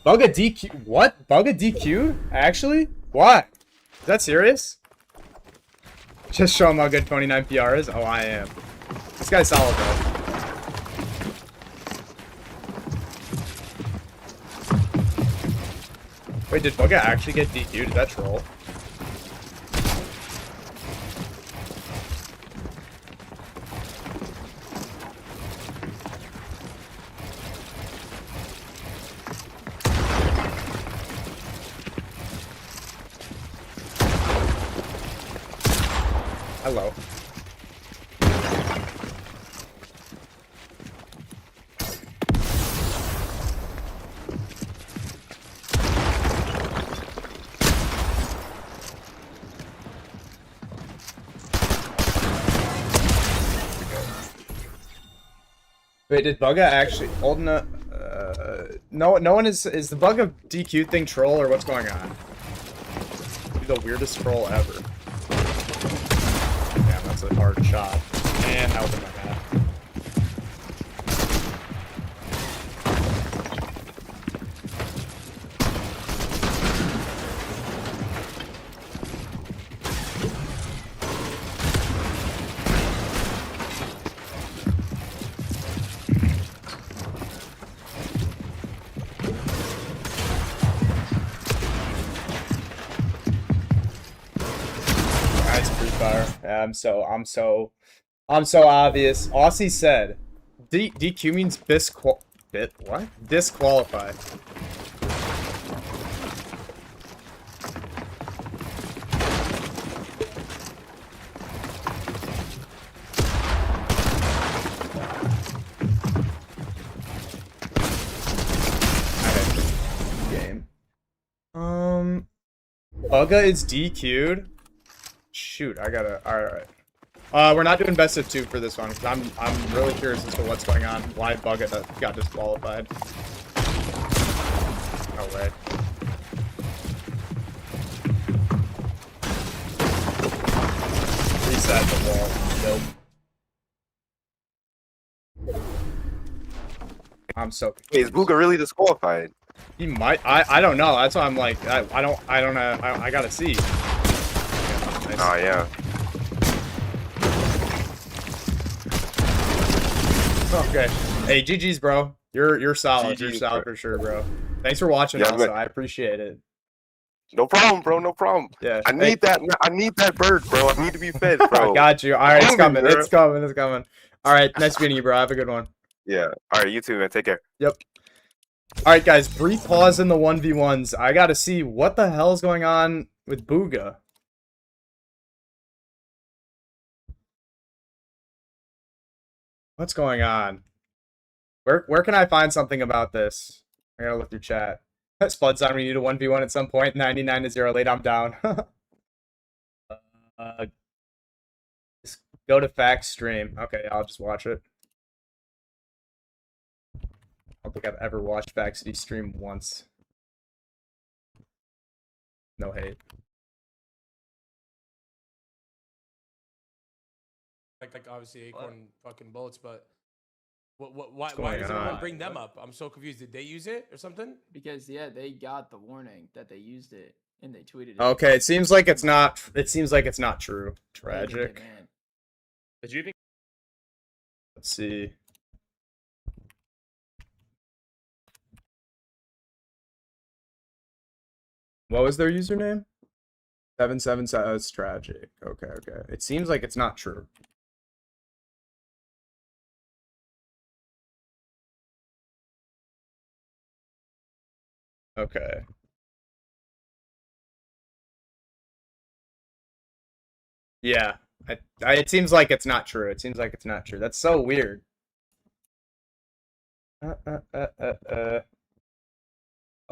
Bugga DQ? What? Bugga DQ? Actually? Why? Is that serious? Just show him how good 29 PR is? Oh, I am. This guy's solid, though. Wait, did Bugga actually get DQ'd? Is that troll? Hello. Wait, did Bugga actually hold no one is the Bugga DQ thing troll or what's going on? You're the weirdest troll ever. Damn, that's a hard shot. And I opened my hat. That's free fire. Yeah, I'm so obvious. Aussie said, DQ means disqualified. Game. Bugga is DQ'd. Shoot, I gotta. All right. We're not doing best of 2 for this one because I'm really curious as to what's going on. Why Bugga got disqualified? No way. Reset the wall. Nope. I'm so. Wait, is Booga really disqualified? He might. I don't know. That's why I'm like I don't know. I gotta see. Nice. Oh yeah. Okay. Hey, GG's, bro. You're solid. GG's, You're solid bro. for sure, bro. Thanks for watching. Yeah, also, man. I appreciate it. No problem, bro. No problem. Yeah. I need that. I need that bird, bro. I need to be fed, bro. I got you. All right, it's Hungry, coming. bro. It's coming. It's coming. All right. Nice meeting you, bro. Have a good one. Yeah. All right. You too, man. Take care. Yep. All right, guys. Brief pause in the 1v1s. I gotta see what the hell is going on with Booga. What's going on? Where can I find something about this? I gotta look through chat. Spud's on. We need a 1v1 at some point. 99 to 0 late. I'm down. Just go to Facts stream. Okay, I'll just watch it. I don't think I've ever watched Faxity stream once. No hate. like obviously Acorn fucking bullets, but why What's why going does everyone on? bring them up? I'm so confused. Did they use it or something? Because yeah, they got the warning that they used it and they tweeted it. Okay, it seems like it's not. It seems like it's not true. They didn't get Tragic. banned. Did you even? Let's see. What was their username? 777. It's tragic. Okay, okay. It seems like it's not true. Okay. Yeah. It seems like it's not true. It seems like it's not true. That's so weird. Oh,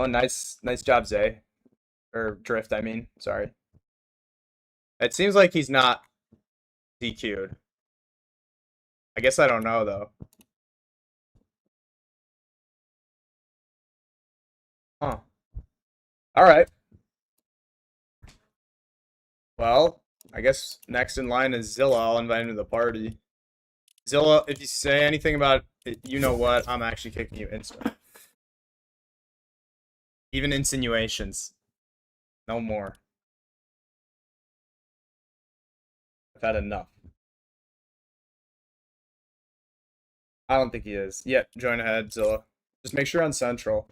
nice job, Zay. Or Drift, I mean. Sorry. It seems like he's not DQ'd. I guess I don't know, though. Huh. Alright. Well, I guess next in line is Zilla. I'll invite him to the party. Zilla, if you say anything about it, you know what, I'm actually kicking you instant. Even insinuations. No more. I've had enough. I don't think he is. Yeah, join ahead, Zilla. Just make sure on Central.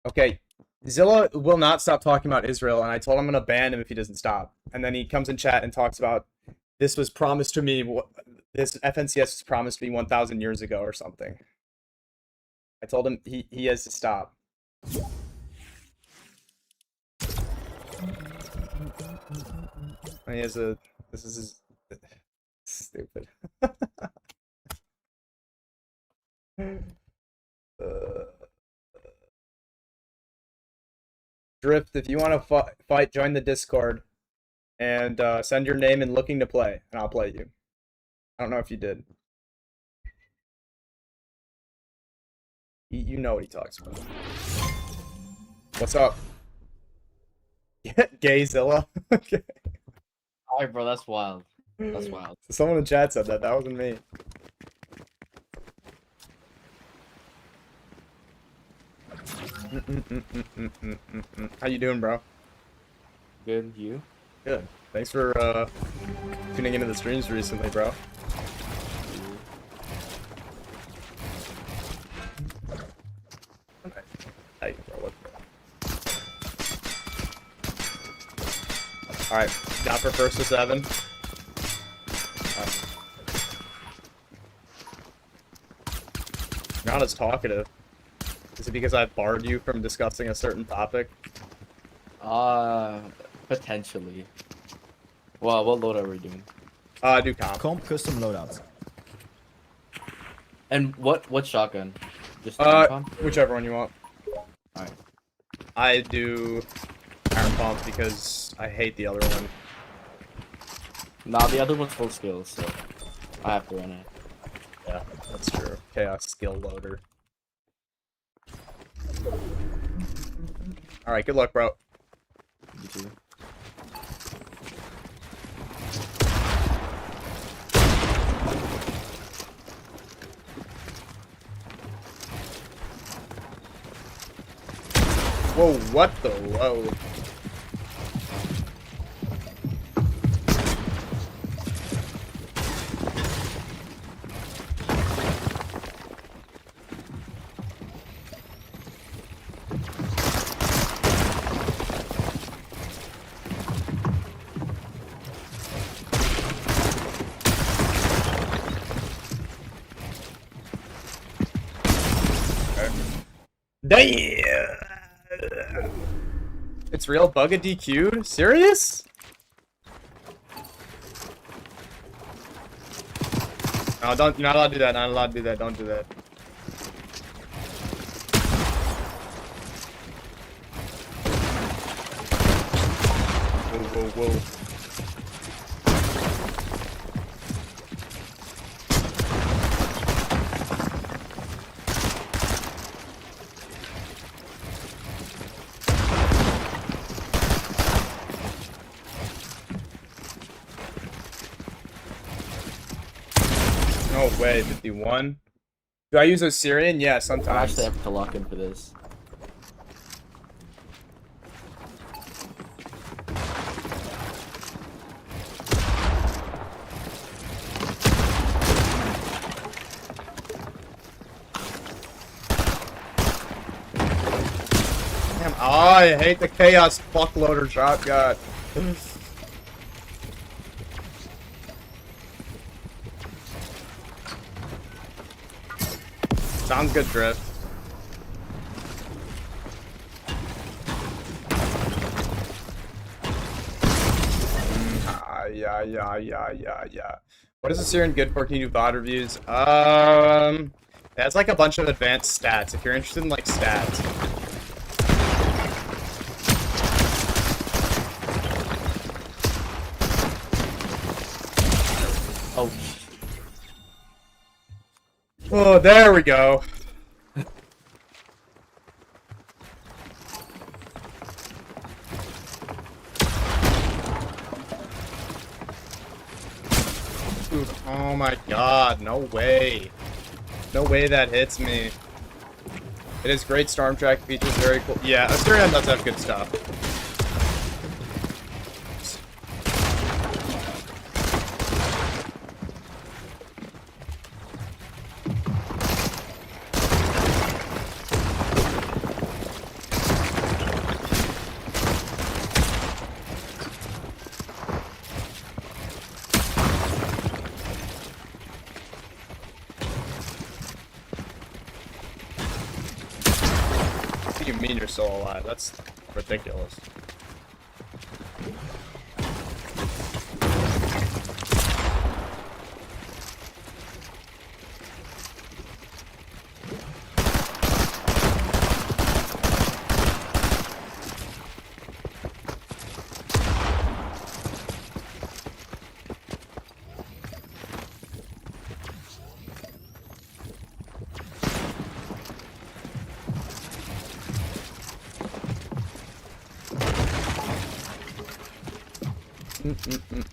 Okay, Zilla will not stop talking about Israel, and I told him I'm gonna ban him if he doesn't stop. And then he comes in chat and talks about this was promised to me. This FNCS was promised me 1,000 years ago or something. I told him he has to stop. And he has a. This is his. Stupid. Drift, if you want to fight, join the Discord and send your name and looking to play, and I'll play you. I don't know if you did. You know what he talks about. What's up? Gayzilla? Okay. Alright, bro, that's wild. That's wild. Someone in chat said that. That wasn't me. How you doing, bro? Good, you? Good. Thanks for tuning into the streams recently, bro. Hey, bro. All right, down for first to 7. You're not as talkative. Is it because I barred you from discussing a certain topic? Potentially. Well, what loadout are we doing? I do comp. Comp custom loadouts. And what shotgun? Just comp? Whichever one you want. Alright. I do iron pump because I hate the other one. Nah, the other one's full skills, so I have to run it. Yeah, that's true. Chaos skill loader. Alright, good luck, bro. You too. Whoa, what the whoa? Damn! It's real? Bugga DQ'd? Serious? No, don't. You're not allowed to do that. Not allowed to do that. Don't do that. Whoa, whoa, whoa. No way, 51. Do I use Osirian? Yeah, I sometimes. actually have to lock in for this. Damn, I hate the chaos fuckloader shotgun. Sounds good, Drift. Yeah. What is Assyrian good for? Can you do VOD reviews? That's like a bunch of advanced stats. If you're interested in like stats. Oh. Oh, there we go. Dude, oh my god, no way. No way that hits me. It is great storm track features, very cool. Yeah, Assyrian does have good stuff. What do you mean you're still alive? That's ridiculous.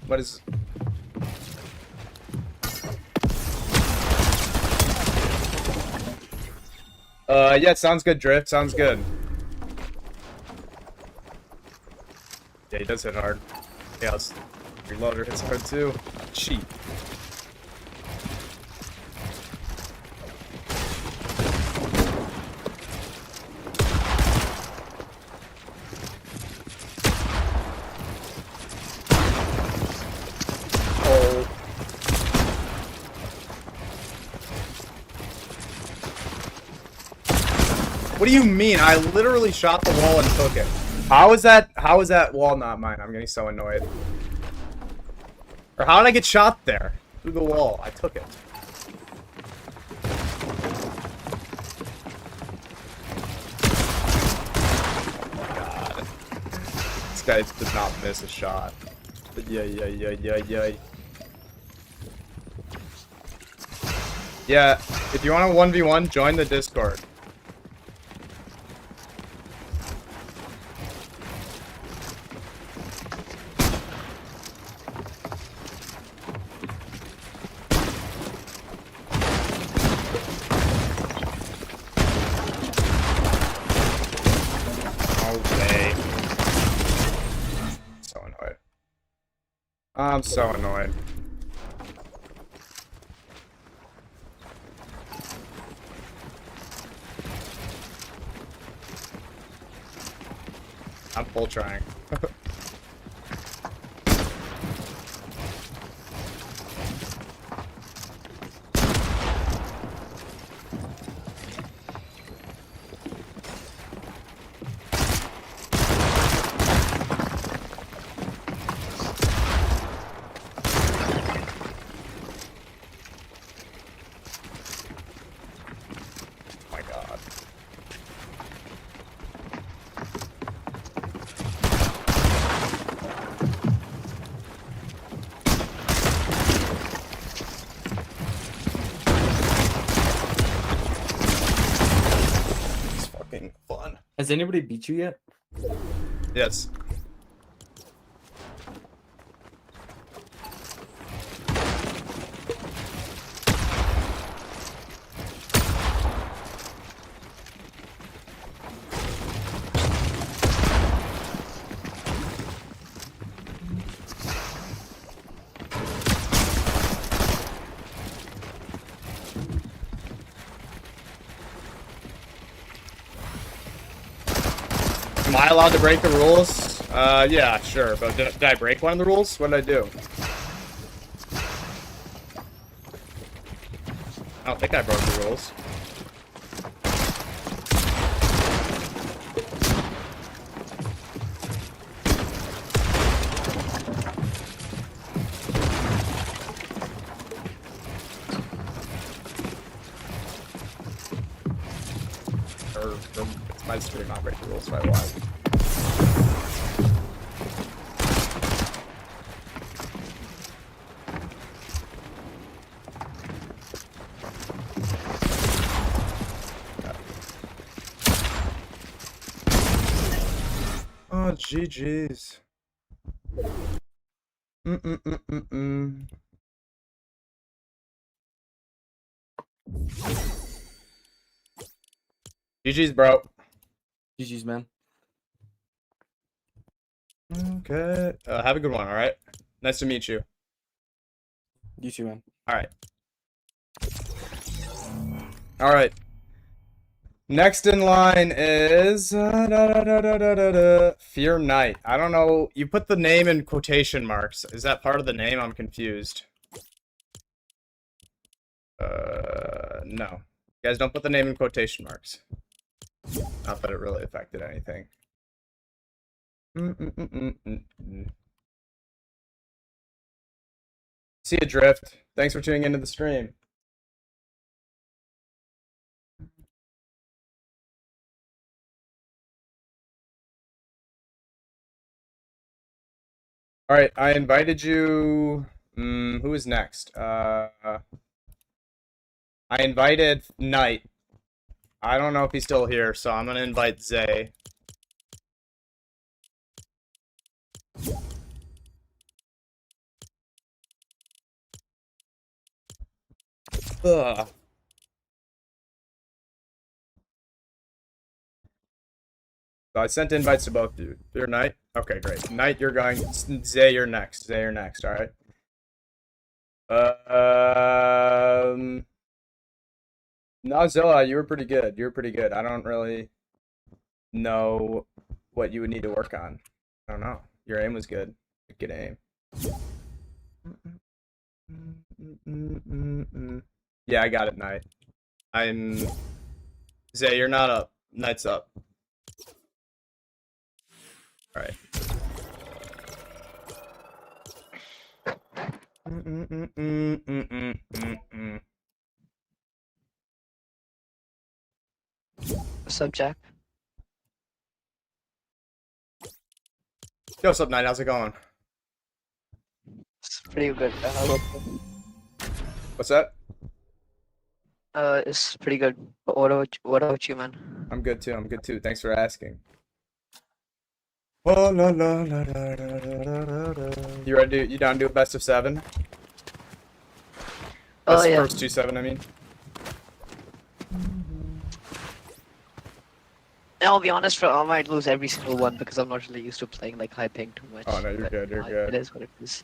What is... yeah, it sounds good, Drift. Sounds good. Yeah, he does hit hard. Yeah, Reloader hits hard too. Cheap. What do you mean? I literally shot the wall and took it. How is that wall not mine? I'm getting so annoyed. Or how did I get shot there? Through the wall. I took it. Oh my god. This guy did not miss a shot. But yeah. Yeah, if you want a 1v1, join the Discord. I'm so annoyed. I'm full trying. Has anybody beat you yet? Yes. Am I allowed to break the rules? Yeah, sure. But did I break one of the rules? What did I do? I don't think I broke the rules. Or my stream not break the rules if I want. Oh, GG's. GG's, bro. GG's, man. Okay. Have a good one, alright? Nice to meet you. You too, man. Alright. Alright. Next in line is Fear Night. I don't know. You put the name in quotation marks. Is that part of the name? I'm confused. No. You guys don't put the name in quotation marks. Not that it really affected anything. See you, Drift. Thanks for tuning into the stream. All right, I invited you. Who is next? I invited Knight. I don't know if he's still here, so I'm gonna invite Zay. Ugh. So I sent invites to both of you. You're Knight? Okay, great. Knight, you're going. Zay, you're next. Zay, you're next, alright? No, Zilla, you were pretty good. You were pretty good. I don't really know what you would need to work on. I don't know. Your aim was good. Good aim. Yeah, I got it, Knight. Zay, you're not up. Knight's up. Alright. What's up, Jack? Yo, what's up, Knight? How's it going? It's pretty good. What's that? It's pretty good. But what about you, man? I'm good too. I'm good too. Thanks for asking. Oh, la, la, la, la, la, la, la, la. You ready? You down to do a best of 7? Oh, yeah. First 2-7, I mean. I'll be honest, bro, I might lose every single one because I'm not really used to playing like high ping too much. Oh no, you're good. You're good. It is what it is.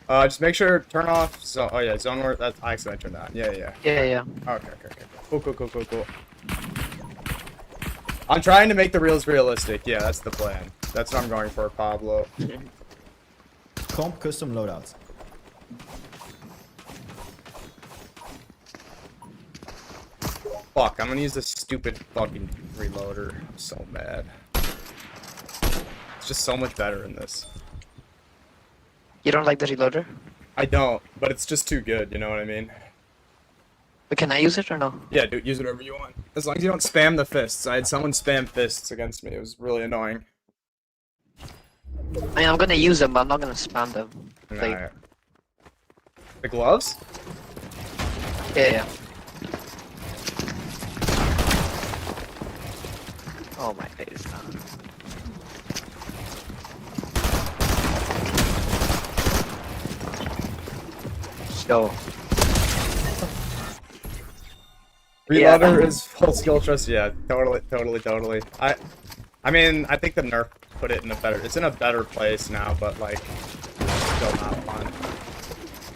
Just make sure turn off. So, oh yeah, zone where that's I accidentally turned on. Yeah, yeah. Yeah. Okay. Cool. I'm trying to make the reels realistic. Yeah, that's the plan. That's what I'm going for, Pablo. Comp custom loadouts. Fuck, I'm gonna use this stupid fucking reloader. I'm so mad. It's just so much better in this. You don't like the reloader? I don't, but it's just too good, you know what I mean? But can I use it or no? Yeah, dude, use whatever you want. As long as you don't spam the fists. I had someone spam fists against me. It was really annoying. I mean, I'm gonna use them, but I'm not gonna spam them. Nah. The gloves? Yeah. Oh my face. So. Reloader is full skill trust. Yeah, totally. I mean, I think the nerf put it in a better. It's in a better place now, but like, still not fun.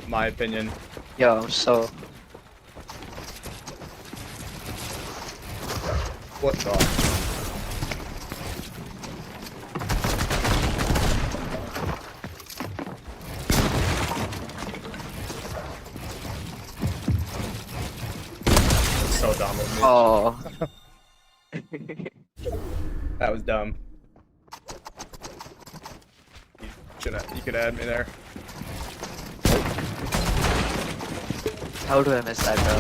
In my opinion. Yo, so What the? So dumb of me. oh. That was dumb. You could add me there. How do I miss that, bro?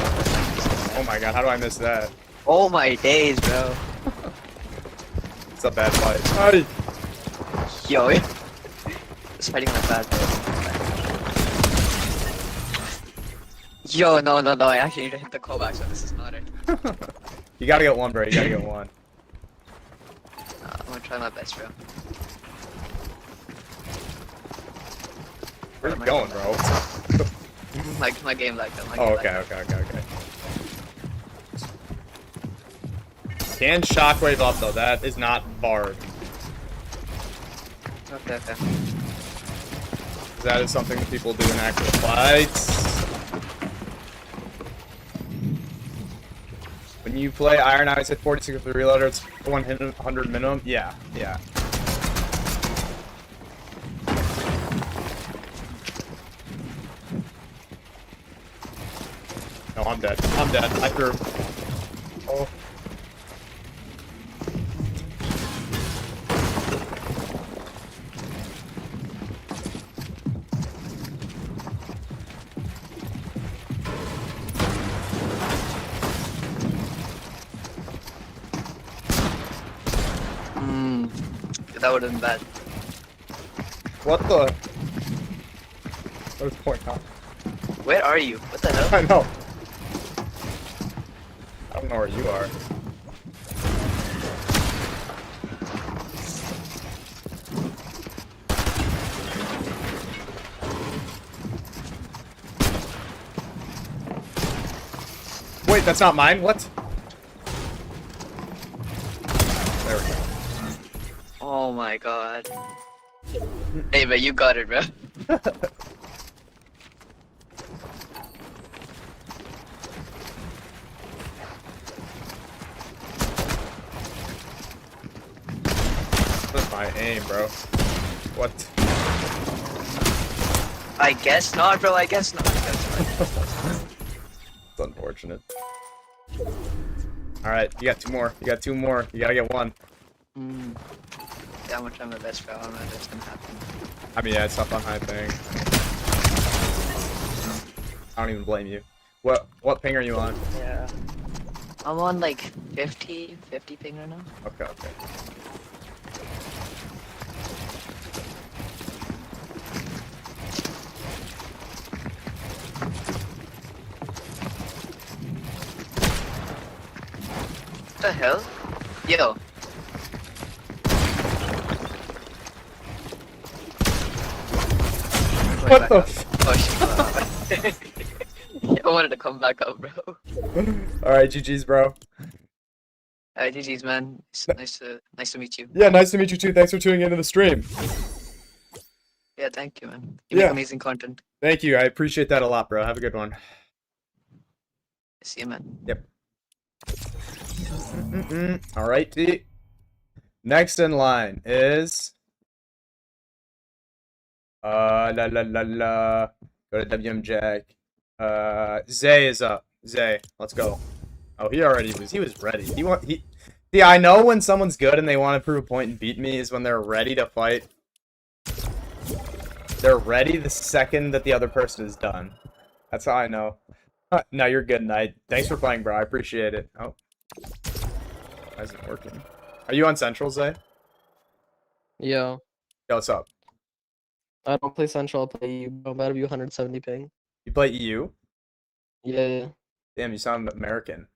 Oh my god, how do I miss that? Oh my days, bro. It's a bad fight. Hi. Yo, it's fighting like that, bro. Yo, no, I actually need to hit the callback, so this is not it. You gotta get one, bro. You gotta get one. I'm gonna try my best, bro. Where you going, bro? My game like that. Oh, okay. Can shockwave up though. That is not barred. Okay. That is something that people do in actual fights. When you play Iron Eyes at 46 with the reloader, it's 100 minimum. Yeah. No, I'm dead. I threw. Oh. That would have been bad. What the? What is point on? Where are you? What the hell? I know. I don't know where you are. Wait, that's not mine? What? There we go. Oh my god. Hey, but you got it, bro. That's my aim, bro. What? I guess not, bro. I guess not. It's unfortunate. Alright, you got two more. You gotta get one. Yeah, I'm gonna try my best, bro. I don't know if that's gonna happen. I mean, yeah, it's not a high thing. I don't even blame you. What ping are you on? Yeah. I'm on like 50 ping right now. Okay. What the hell? Yo. What the f- Oh shit. I wanted to come back up, bro. Alright, GG's, bro. Alright, GG's, man. Nice to meet you. Yeah, nice to meet you too. Thanks for tuning into the stream. Yeah, thank you, man. You make amazing content. Thank you. I appreciate that a lot, bro. Have a good one. See you, man. Yep. Alrighty. Next in line is Go to WM Jack. Zay is up. Zay, let's go. Oh, he was ready. See, I know when someone's good and they want to prove a point and beat me is when they're ready to fight. They're ready the second that the other person is done. That's how I know. No, you're good, Knight. Thanks for playing, bro. I appreciate it. Oh. Why is it working? Are you on Central, Zay? Yo. Yo, what's up? I don't play Central, I play EU. I'm about to be 170 ping. You play EU? Yeah. Damn, you sound American.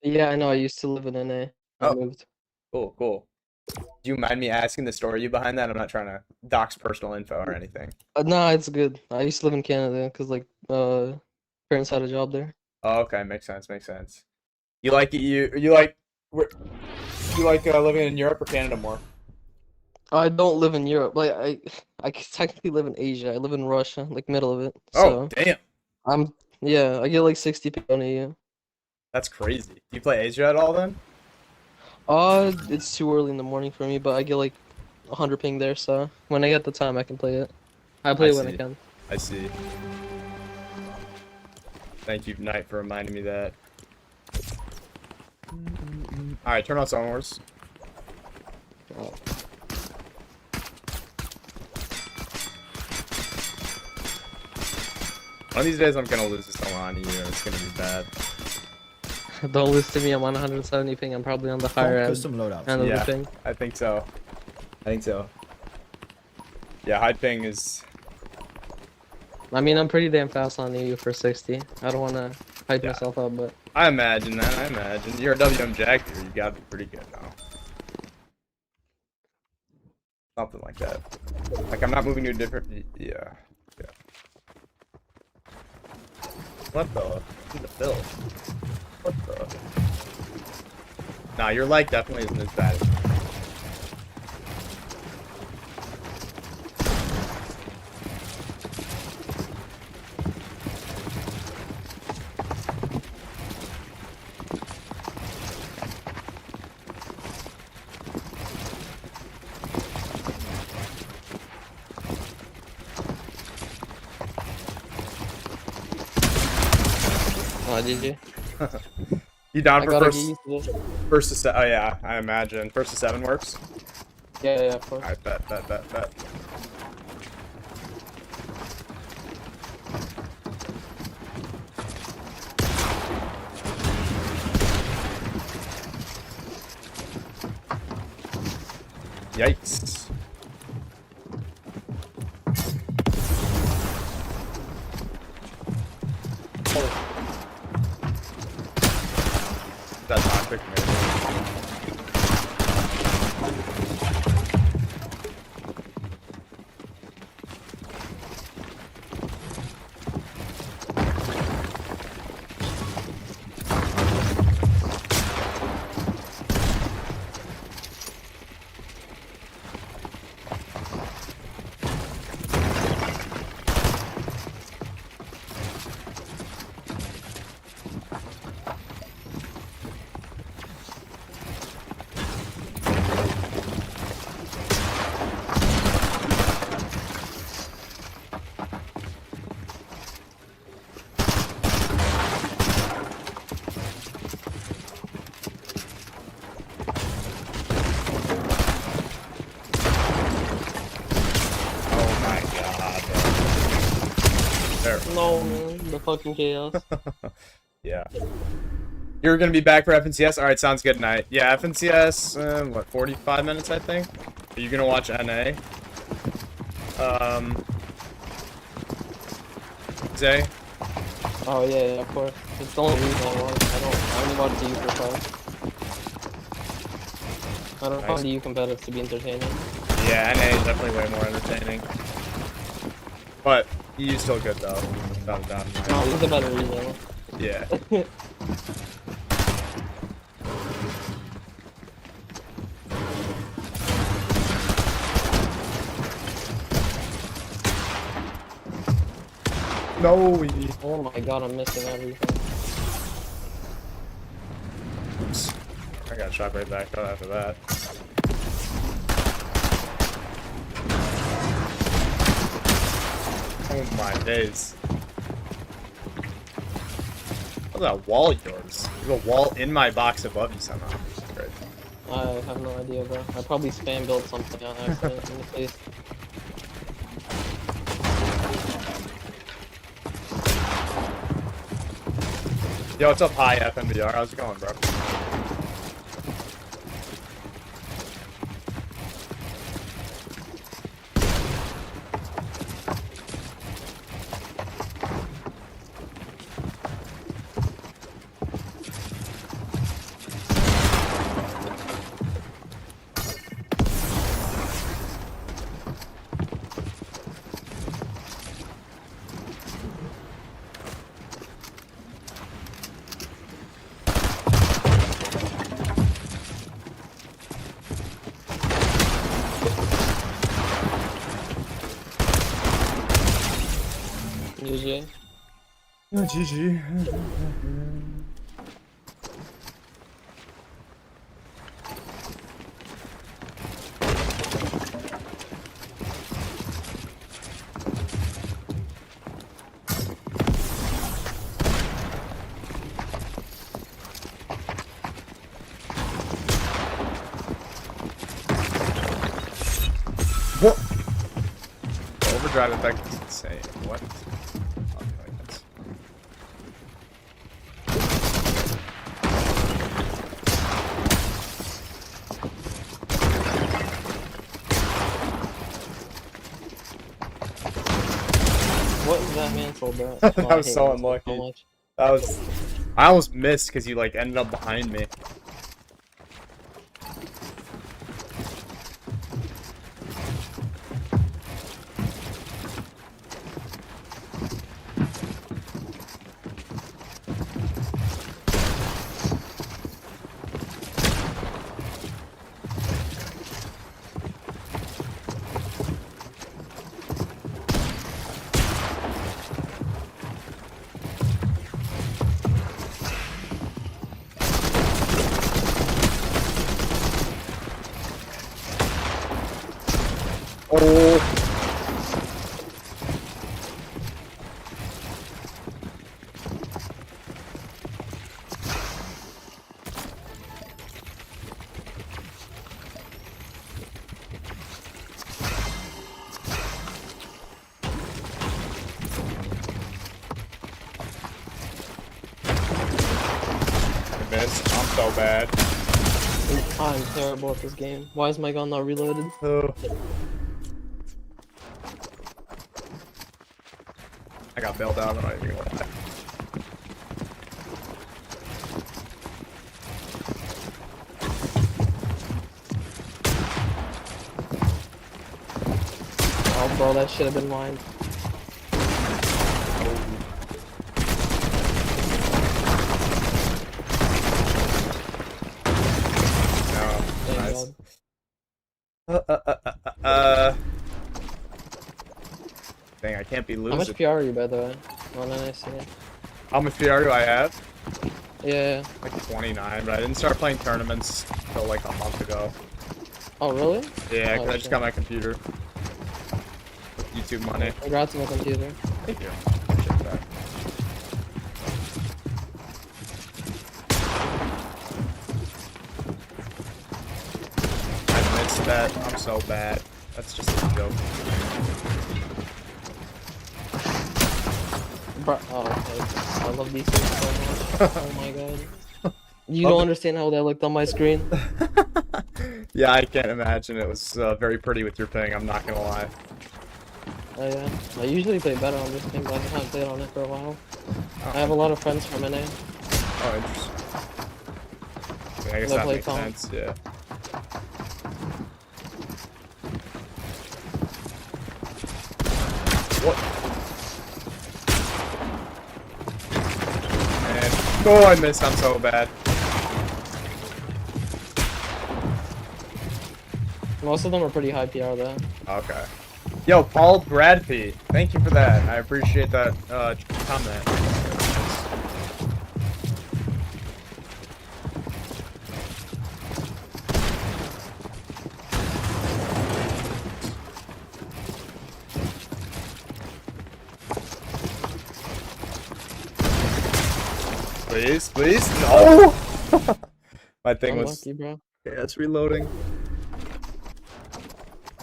Yeah, I know. I used to live in NA. I moved. Cool. Do you mind me asking the story behind that? I'm not trying to dox personal info or anything. Nah, it's good. I used to live in Canada because like parents had a job there. Oh, okay, makes sense. You like EU? You like living in Europe or Canada more? I don't live in Europe. Like I technically live in Asia. I live in Russia, like middle of it. Oh, So damn. yeah, I get like 60 ping on EU. That's crazy. Do you play Asia at all then? It's too early in the morning for me, but I get like 100 ping there, so when I get the time I can play it. I play it when I see. can. I see. Thank you, Knight, for reminding me that. Alright, turn on Zone Wars. Oh. One of these days I'm gonna lose to someone on EU and it's gonna be bad. Don't lose to me, I'm on 170 ping. I'm probably on the higher end. Custom loadouts. End of Yeah, the ping. I think so. Yeah, high ping is... I mean, I'm pretty damn fast on EU for 60. I don't want to hype myself up, but... I imagine that, I imagine. You're a WM Jack here, you gotta be pretty good now. Something like that. Like, I'm not moving to a different... Yeah. What the? Who's the Phil? What the? Nah, your leg definitely isn't as bad as... Oh, GG. You down I for gotta first? get used to this. First to 7? Oh yeah, I imagine. First to 7 works? Yeah, of course. Alright, bet. Yikes. That's toxic, No, man, the fucking chaos. Yeah. You're gonna be back for FNCS? Alright, sounds good, Night. Yeah, FNCS, what, 45 minutes, I think? Are you gonna watch NA? Zay? Oh yeah, of course. It's the only reason I watch. I only watch EU for fun. I don't find EU competitive to be entertaining. Yeah, NA is definitely way more entertaining. But EU's still good though. Without a doubt. No, he's a better reason. Yeah. No. Oh my god, I'm missing everything. Oops. I got shot right back out after that. Oh my days. What's that wall of yours? There's a wall in my box above you somehow. Great. I have no idea, bro. I probably spam built something on accident in the face. Yo, what's up, hi FNBR? How's it going, bro? GG. What? Overdrive effect is insane. What? What is that man so bad? That was so unlucky. That was. I almost missed because you like ended up behind me. Oh. I missed. I'm so bad. I'm terrible at this game. Why is my gun not reloaded? Oh. I got bailed out. I'm not even gonna lie. Oh, bro, that should have been mine. No, Thank nice. God. Dang, I can't be How losing. much PR are you, by the way? Oh, nice. Yeah. How much PR do I have? Yeah. Like 29, but I didn't start playing tournaments until like a month ago. Oh, really? Yeah, Oh, cause I just shit. got my computer. YouTube money. Congrats on the computer. Thank you. Appreciate that. I missed that. I'm so bad. That's just a joke. Bro, oh, okay. I love these things so much. Oh my god. You don't understand how they looked on my screen? Yeah, I can't imagine. It was very pretty with your ping, I'm not gonna lie. Oh yeah. I usually play better on this thing, but I haven't played on it for a while. I have a lot of friends from NA. Oh, interesting. I guess They that play makes Tom. sense, yeah. What? And, oh, I missed. I'm so bad. Most of them are pretty high PR though. Okay. Yo, Paul Bradby, thank you for that. I appreciate that comment. Please, please, no! My thing was. Unlucky, bro. Yeah, it's reloading.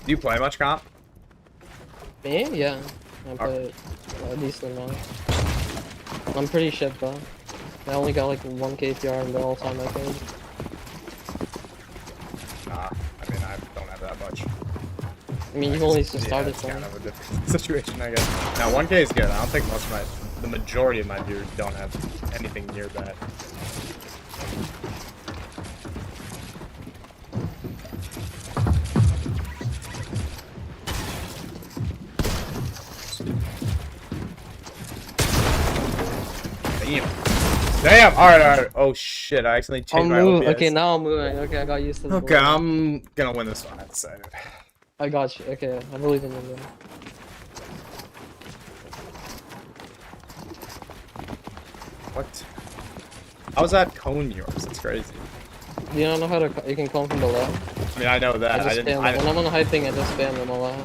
Do you play much comp? Me? Yeah. I play a decent amount. I'm pretty shit though. I only got like 1k PR in the all time I played. Nah, I mean, I don't have that much. I mean, you've only just started it's so. kind of a different situation, I guess. Now, 1K is good. I don't think most of the majority of my viewers don't have anything near that. Damn! Alright. Oh shit, I accidentally changed my OBS. Okay, now I'm moving. Okay, I got used to the Okay, I'm gonna win this one, I decided. I got you. Okay, I believe in you, bro. What? How's that cone yours? It's crazy. Do you not know how to? You can come from below. I mean, I know that. I just spam them. When I'm on the high ping, I just spam them a lot.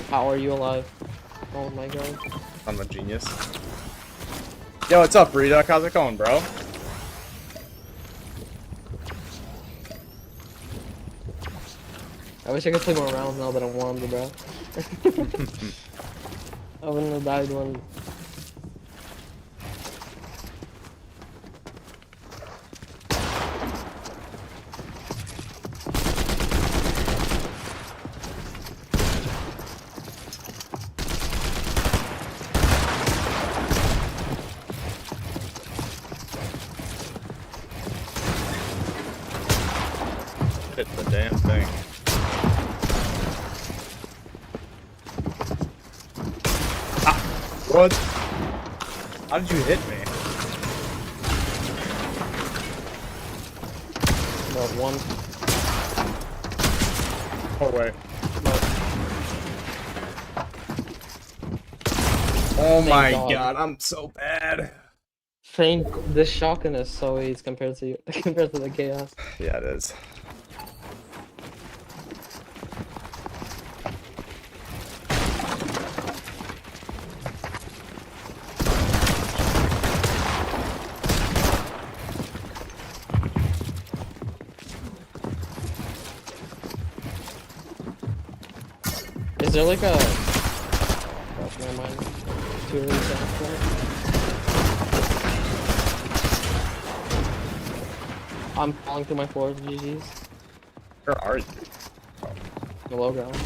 How are you alive? Oh my god. I'm a genius. Yo, what's up, Reduck? How's it going, bro? I wish I could play more rounds now that I'm warmed, bro. I wouldn't have died one. Hit the damn thing. Ah, what? How did you hit me? About one. Oh wait. Oh my god, I'm so bad. Shane, this shotgun is so easy compared to you, compared to the chaos. Yeah, it is. Is there like a... Oh, never mind. Too early to ask for it. I'm falling through my floors, GG's. Where are you? The low ground.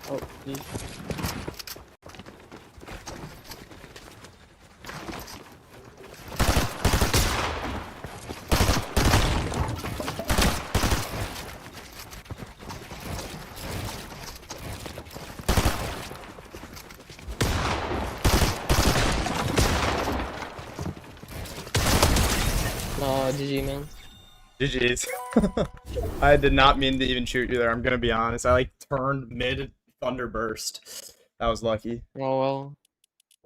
Oh, geez. GG, man. GG's. I did not mean to even shoot you there, I'm gonna be honest. I like turned mid thunder burst. That was lucky. Oh well.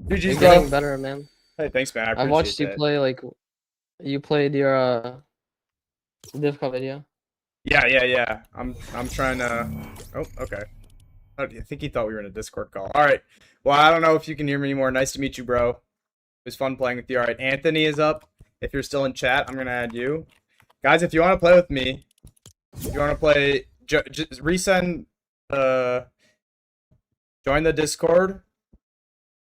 GG's, You're bro. getting better, man. Hey, thanks, man. I appreciate I watched you that. play, like, you played your difficult video. Yeah. I'm trying to... Oh, okay. I think he thought we were in a Discord call. Alright. Well, I don't know if you can hear me anymore. Nice to meet you, bro. It was fun playing with you. Alright, Anthony is up. If you're still in chat, I'm going to add you. Guys, if you want to play with me, if you want to play, just resend, join the Discord,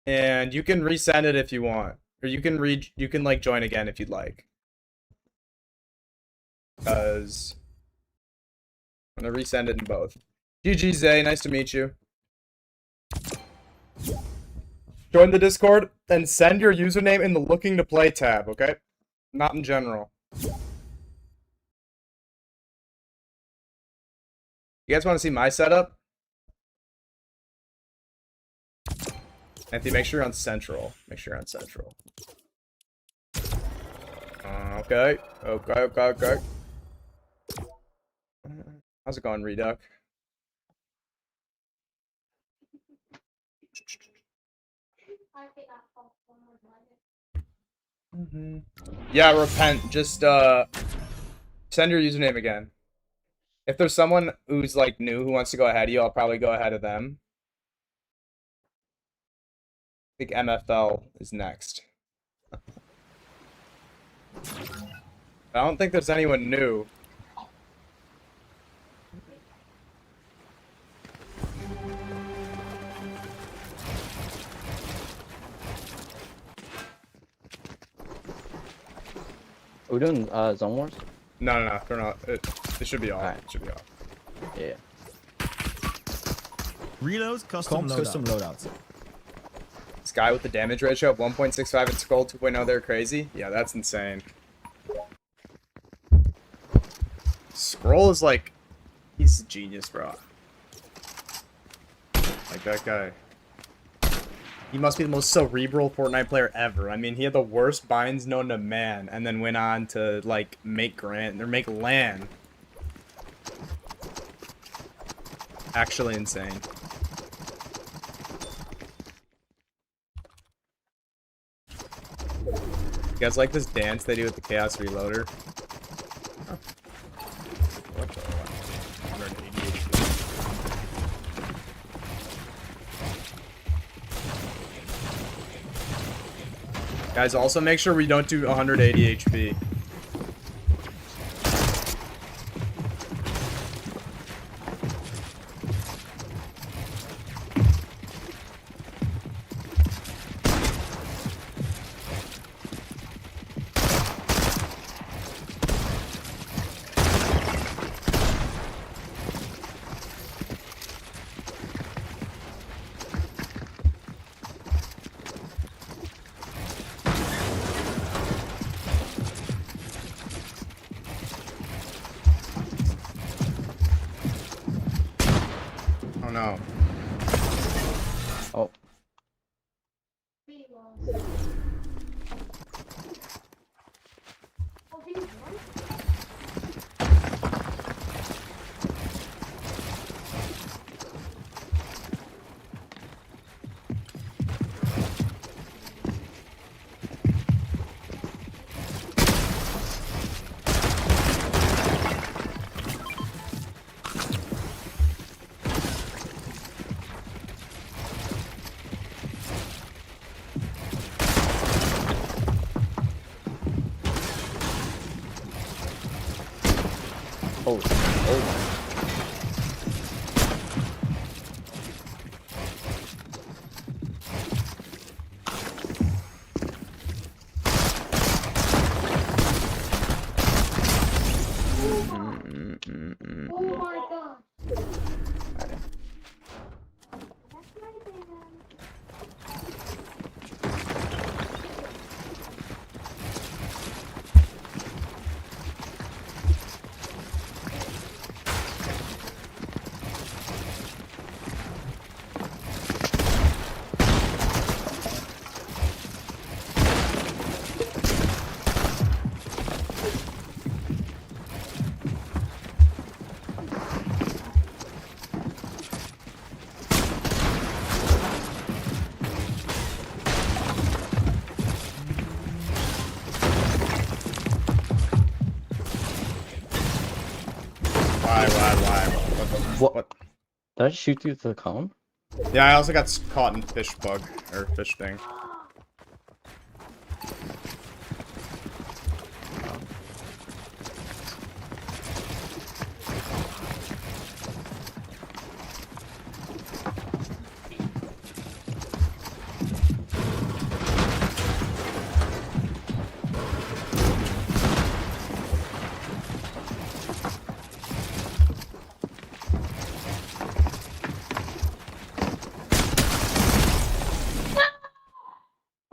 and you can resend it if you want. Or you can like join again if you'd like. Because I'm going to resend it in both. GG, Zay, nice to meet you. Join the Discord and send your username in the looking to play tab, okay? Not in general. You guys want to see my setup? Anthony, make sure you're on Central. Make sure you're on Central. Okay. How's it going, Reduck? Yeah, repent. Just send your username again. If there's someone who's like new who wants to go ahead of you, I'll probably go ahead of them. I think MFL is next. I don't think there's anyone new. Are we doing Zone Wars? No, they're not. It should be off. Alright. It should be off. Yeah. Reloads, custom loadouts. Sky with the damage ratio of 1.65 and Skull 2.0, they're crazy. Yeah, that's insane. Scroll is like, he's a genius, bro. Like that guy. He must be the most cerebral Fortnite player ever. I mean, he had the worst binds known to man, and then went on to like make make LAN. Actually insane. You guys like this dance they do with the Chaos Reloader? Huh. What the? 180 HP. Guys, also make sure we don't do 180 HP. Oh no. Oh. Oh, Oh my god. Why? What? Did I shoot through the cone? Yeah, I also got caught in fish bug, or fish thing.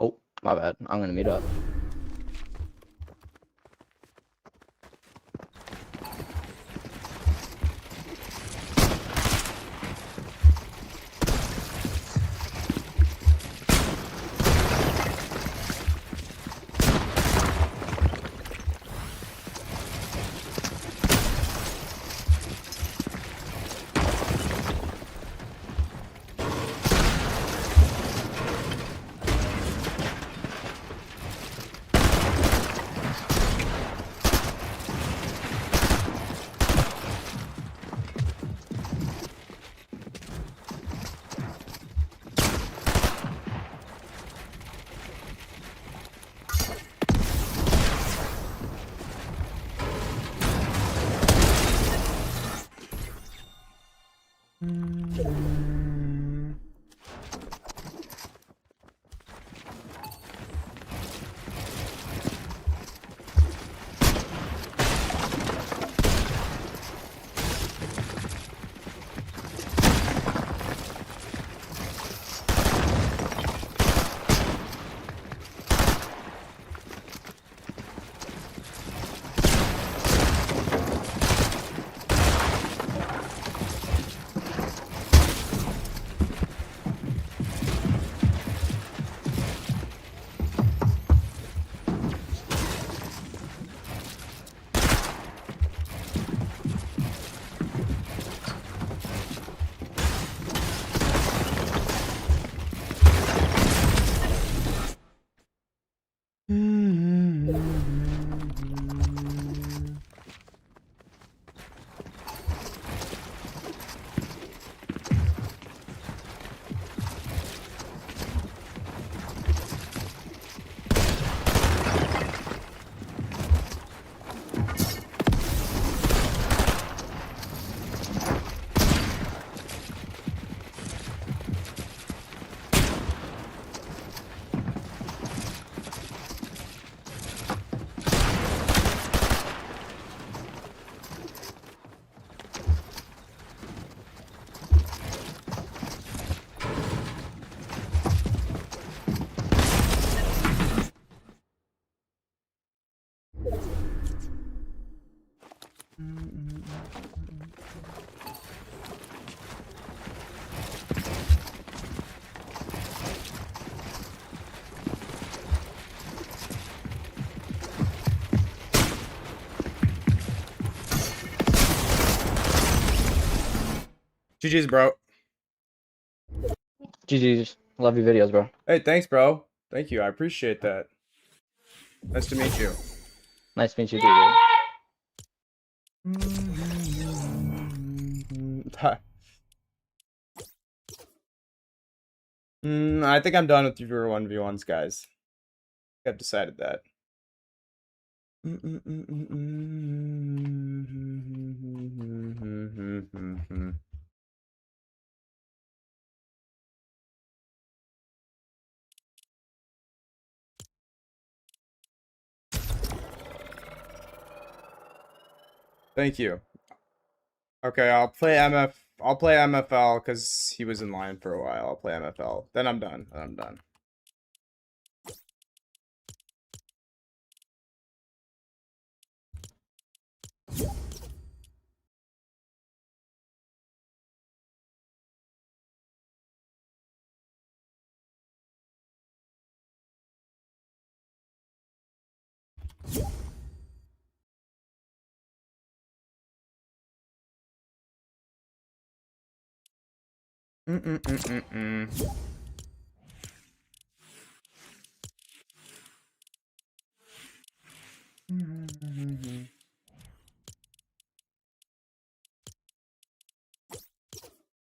Oh, my bad. I'm gonna meet up. GG's, bro. GG's. Love your videos, bro. Hey, thanks, bro. Thank you. I appreciate that. Nice to meet you. Nice to meet you, too, I think I'm done with your 1v1s, guys. I've decided that. Thank you. Okay, I'll play MFL because he was in line for a while. I'll play MFL. Then I'm done. I'm done.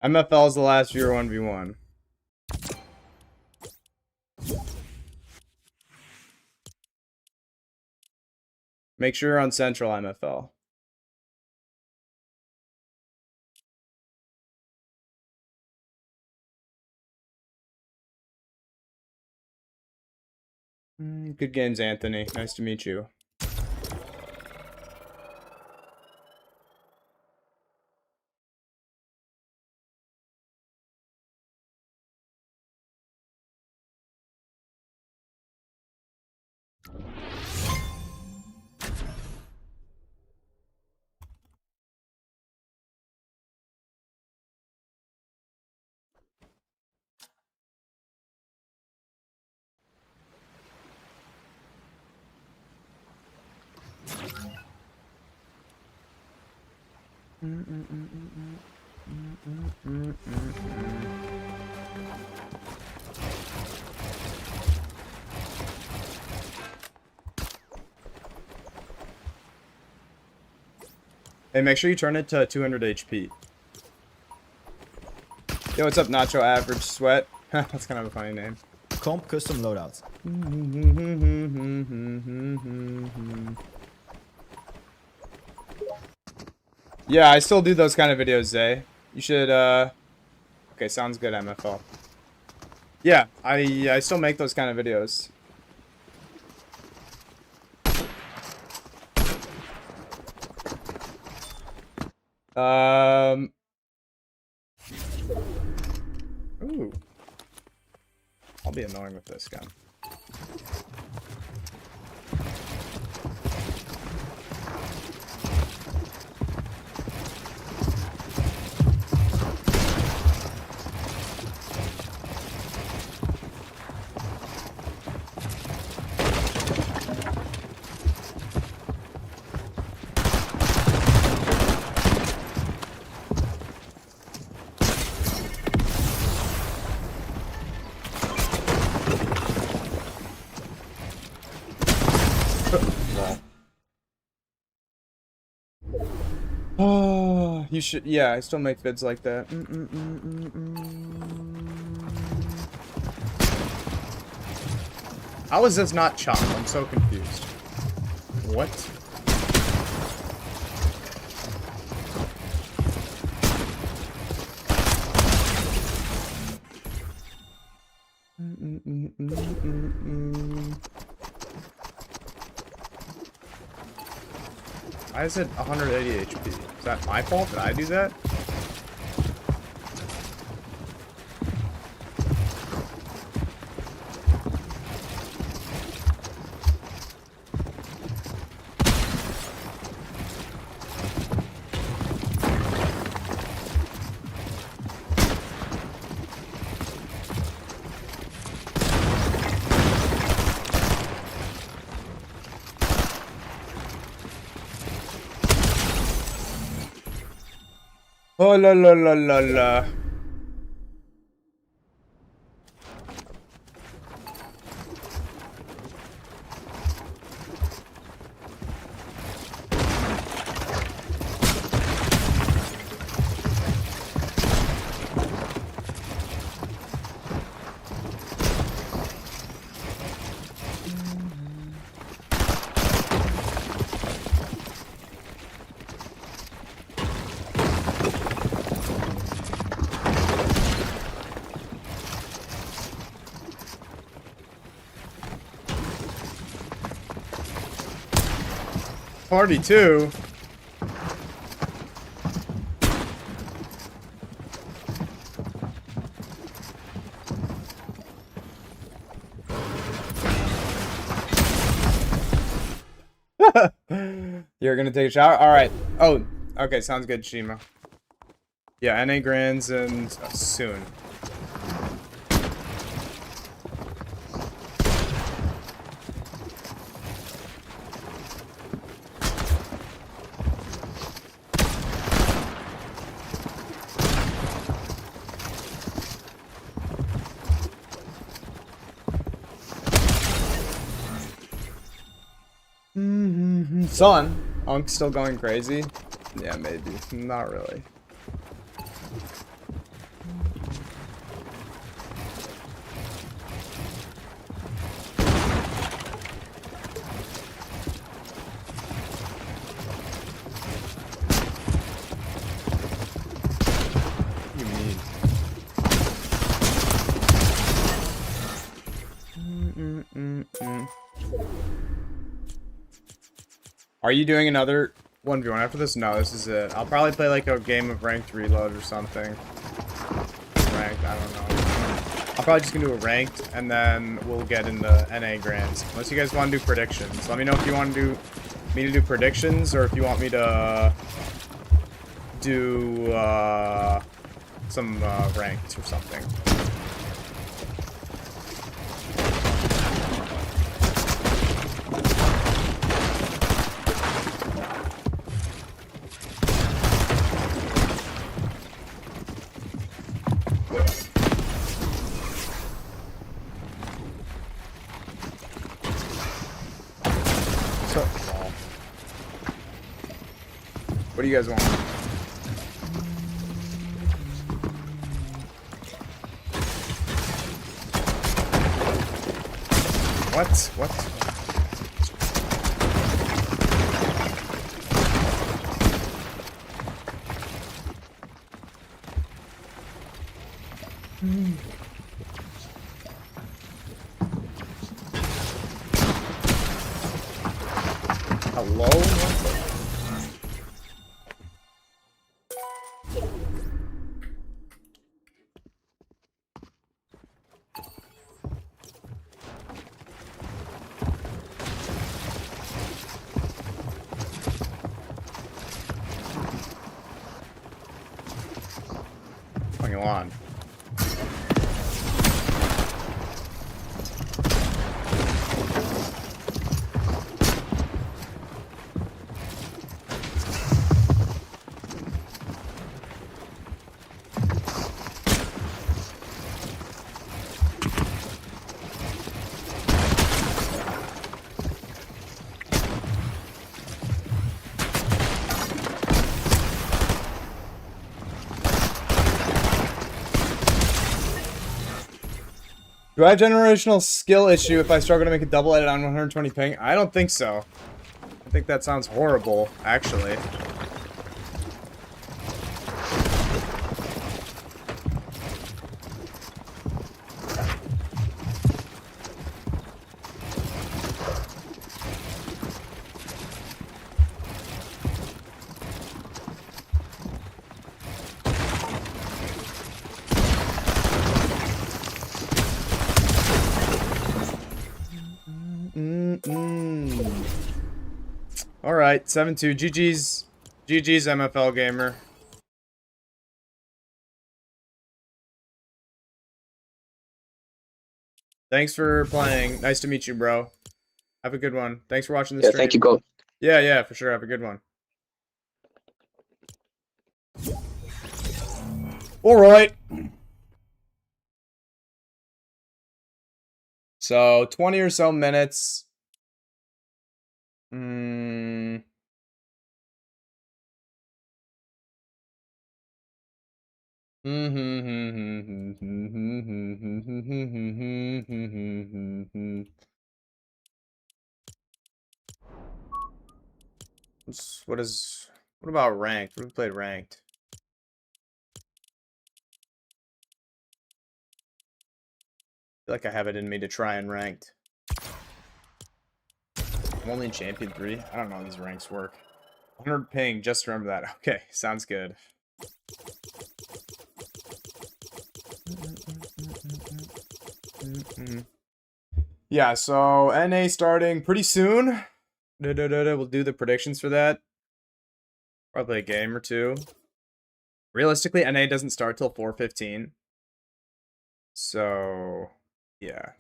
MFL is the last viewer 1v1. Make sure you're on Central MFL. Good games, Anthony. Nice to meet you. Hey, make sure you turn it to 200 HP. Yo, what's up, Nacho Average Sweat? That's kind of a funny name. Comp custom loadouts. Yeah, I still do those kind of videos, Zay. You should, Okay, sounds good, MFL. Yeah, I still make those kind of videos. Ooh. I'll be annoying with this gun. Oh, you should. Yeah, I still make vids like that. How is this not chop? I'm so confused. What? Why is it 180 HP? Is that my fault? Did I do that? Oh la la la la la. Party 2. You're gonna take a shower? Alright. Oh, okay, sounds good, Shima. Yeah, NA Grands and soon. Son, Unk's still going crazy? Yeah, maybe. Not really. What do you mean? Are you doing another 1v1 after this? No, this is it. I'll probably play like a game of ranked reload or something. Ranked, I don't know. I'll probably just gonna do a ranked and then we'll get into NA Grands. Unless you guys want to do predictions. Let me know if you want to do predictions or if you want me to do some ranked or something. What do you guys want? What? What? Hello? What's going on? Do I have generational skill issue if I struggle to make a double edit on 120 ping? I don't think so. I think that sounds horrible, actually. Alright, 7-2. GG's. GG's MFL gamer. Thanks for playing. Nice to meet you, bro. Have a good one. Thanks for watching this stream. Thank you, Goat. Yeah, for sure. Have a good one. All right. So 20 or so minutes. What about ranked? We played ranked. I feel like I have it in me to try and ranked. I'm only in champion 3. I don't know how these ranks work. 100 ping, just remember that. Okay, sounds good. Yeah, so NA starting pretty soon. We'll do the predictions for that. Probably a game or two. Realistically, NA doesn't start till 4:15. So, yeah.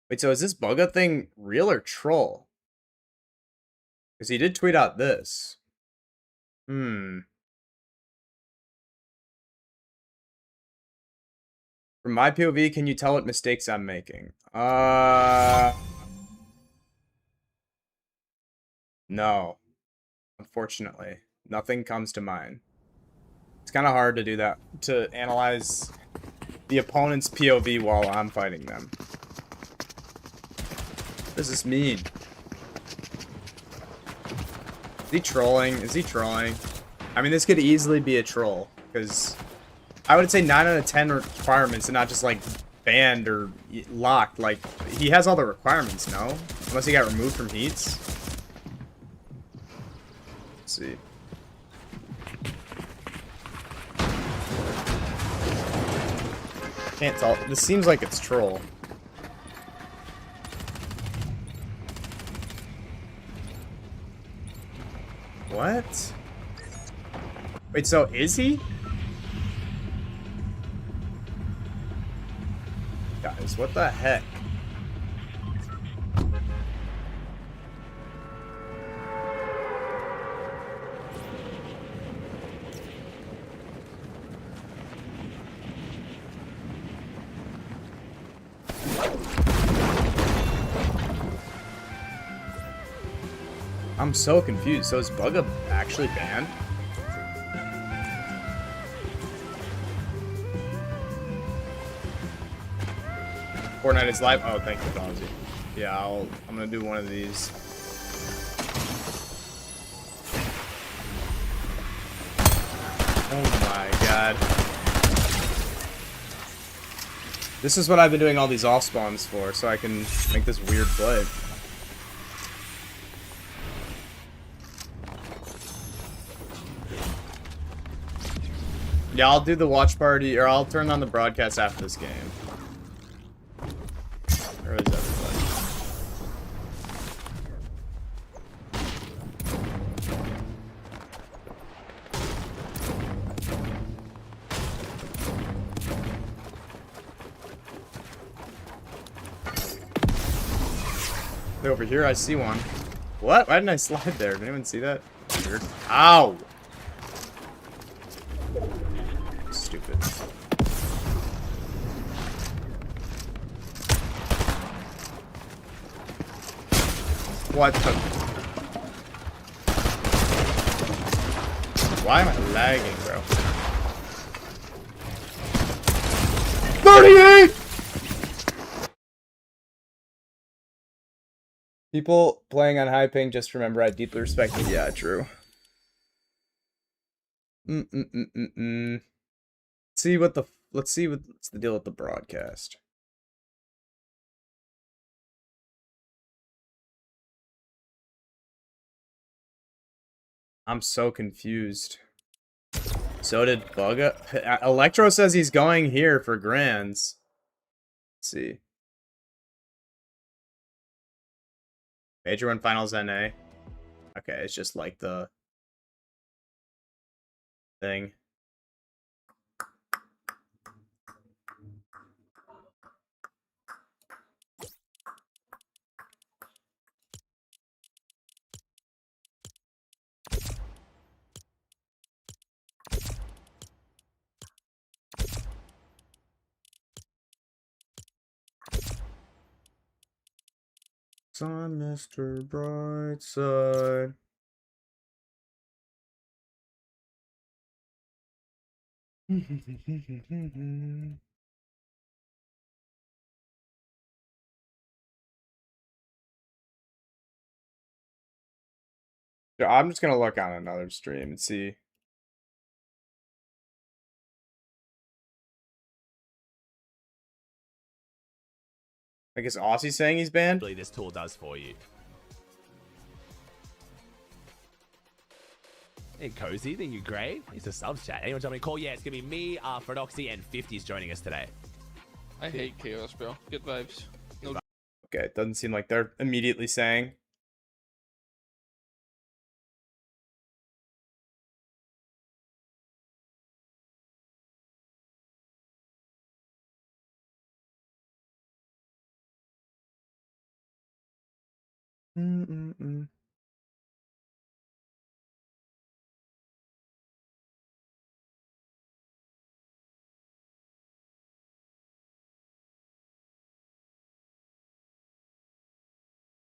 Wait, so is this Bugga thing real or troll? Because he did tweet out this. From my POV, can you tell what mistakes I'm making? No. Unfortunately. Nothing comes to mind. It's kind of hard to do that, to analyze the opponent's POV while I'm fighting them. What does this mean? Is he trolling? Is he trolling? I mean, this could easily be a troll, because I would say 9 out of 10 requirements and not just, like, banned or locked. Like, he has all the requirements, no? Unless he got removed from heats. Let's see. Can't tell. This seems like it's troll. What? Wait, so is he? Guys, what the heck? I'm so confused. So is Bugga actually banned? Fortnite is live. Oh, thank you, Fonzie. Yeah, I'm gonna do one of these. Oh my god. This is what I've been doing all these off spawns for, so I can make this weird play. Yeah, I'll do the watch party, or I'll turn on the broadcast after this game. Where is everybody? They're over here, I see one. What? Why didn't I slide there? Did anyone see that? Weird. Ow! Stupid. What the? Why am I lagging, bro? 38! People playing on high ping, just remember I deeply respect it. Yeah, true. Let's see what's the deal with the broadcast. I'm so confused. So did Bugga. Electro says he's going here for grands. Let's see. Major 1 finals NA. Okay, it's just like the thing. on Mr. Brightside. Yeah, I'm just gonna look on another stream and see. I guess Aussie's saying he's banned. This tool does for you. Hey, Cozy, think you're great. It's a sub chat. Anyone tell me call? Yeah, it's gonna be me, Phronoxy, and 50's joining us today. I hate chaos, bro. Good vibes. No. Okay, it doesn't seem like they're immediately saying.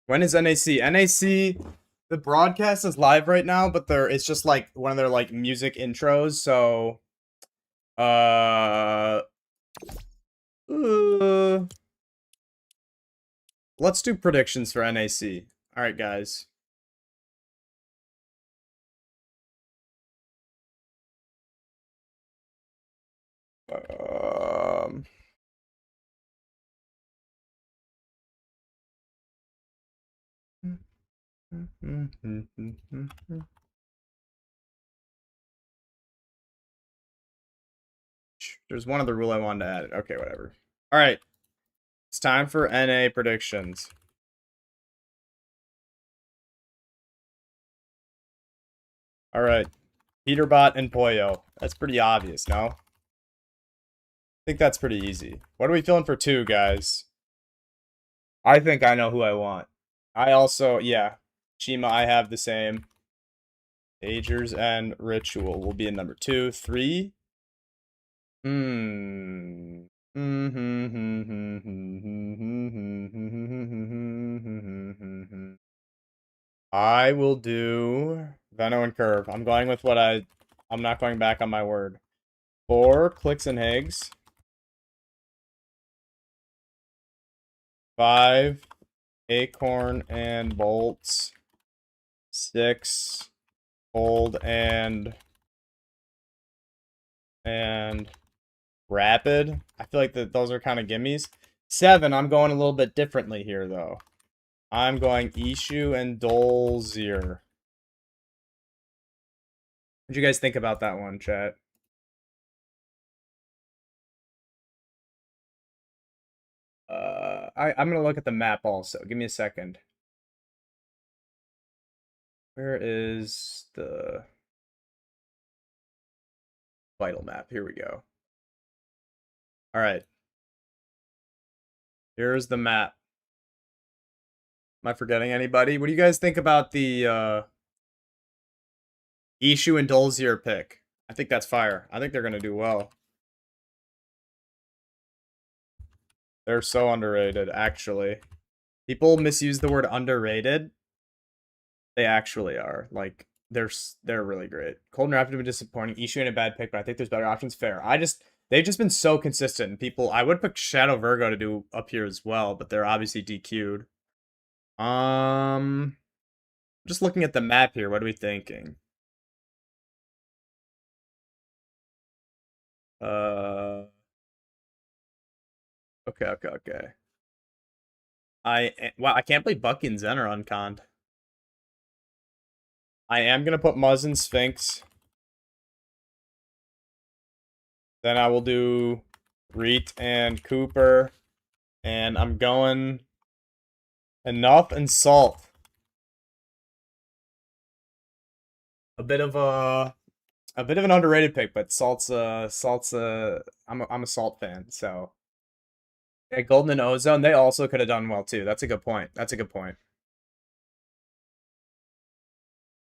When is NAC? NAC, the broadcast is live right now, but it's just like one of their like music intros, so let's do predictions for NAC. All right, guys. There's one other rule I wanted to add. Okay, whatever. All right. It's time for NA predictions. All right. Peterbot and Poyo. That's pretty obvious, no? I think that's pretty easy. What are we feeling for 2, guys? I think I know who I want. I also, yeah. Chima, I have the same. Agers and Ritual will be in number 2. 3. I will do Veno and Curve. I'm going with what I'm not going back on my word. 4, Clicks and Higgs. 5, Acorn and Bolts. 6, Old and Rapid. I feel like those are kind of gimmies. 7, I'm going a little bit differently here, though. I'm going Ishu and Dolzir. What'd you guys think about that one, chat? I'm gonna look at the map also. Give me a second. Where is the vital map? Here we go. All right. Here's the map. Am I forgetting anybody? What do you guys think about the Ishu and Dolzir pick? I think that's fire. I think they're gonna do well. They're so underrated, actually. People misuse the word underrated. They actually are. Like, they're really great. Cold and Rapid have been disappointing. Ishu ain't a bad pick, but I think there's better options. Fair. They've just been so consistent. People, I would pick Shadow Virgo to do up here as well, but they're obviously DQ'd. Just looking at the map here, what are we thinking? Okay. Wow, I can't believe Bucky and Zen are unconned. I am gonna put Muzz and Sphinx. Then I will do Reet and Cooper. And I'm going Enough and Salt. A bit of an underrated pick, but Salt's I'm a Salt fan, so yeah, Golden and Ozone, they also could have done well too. That's a good point.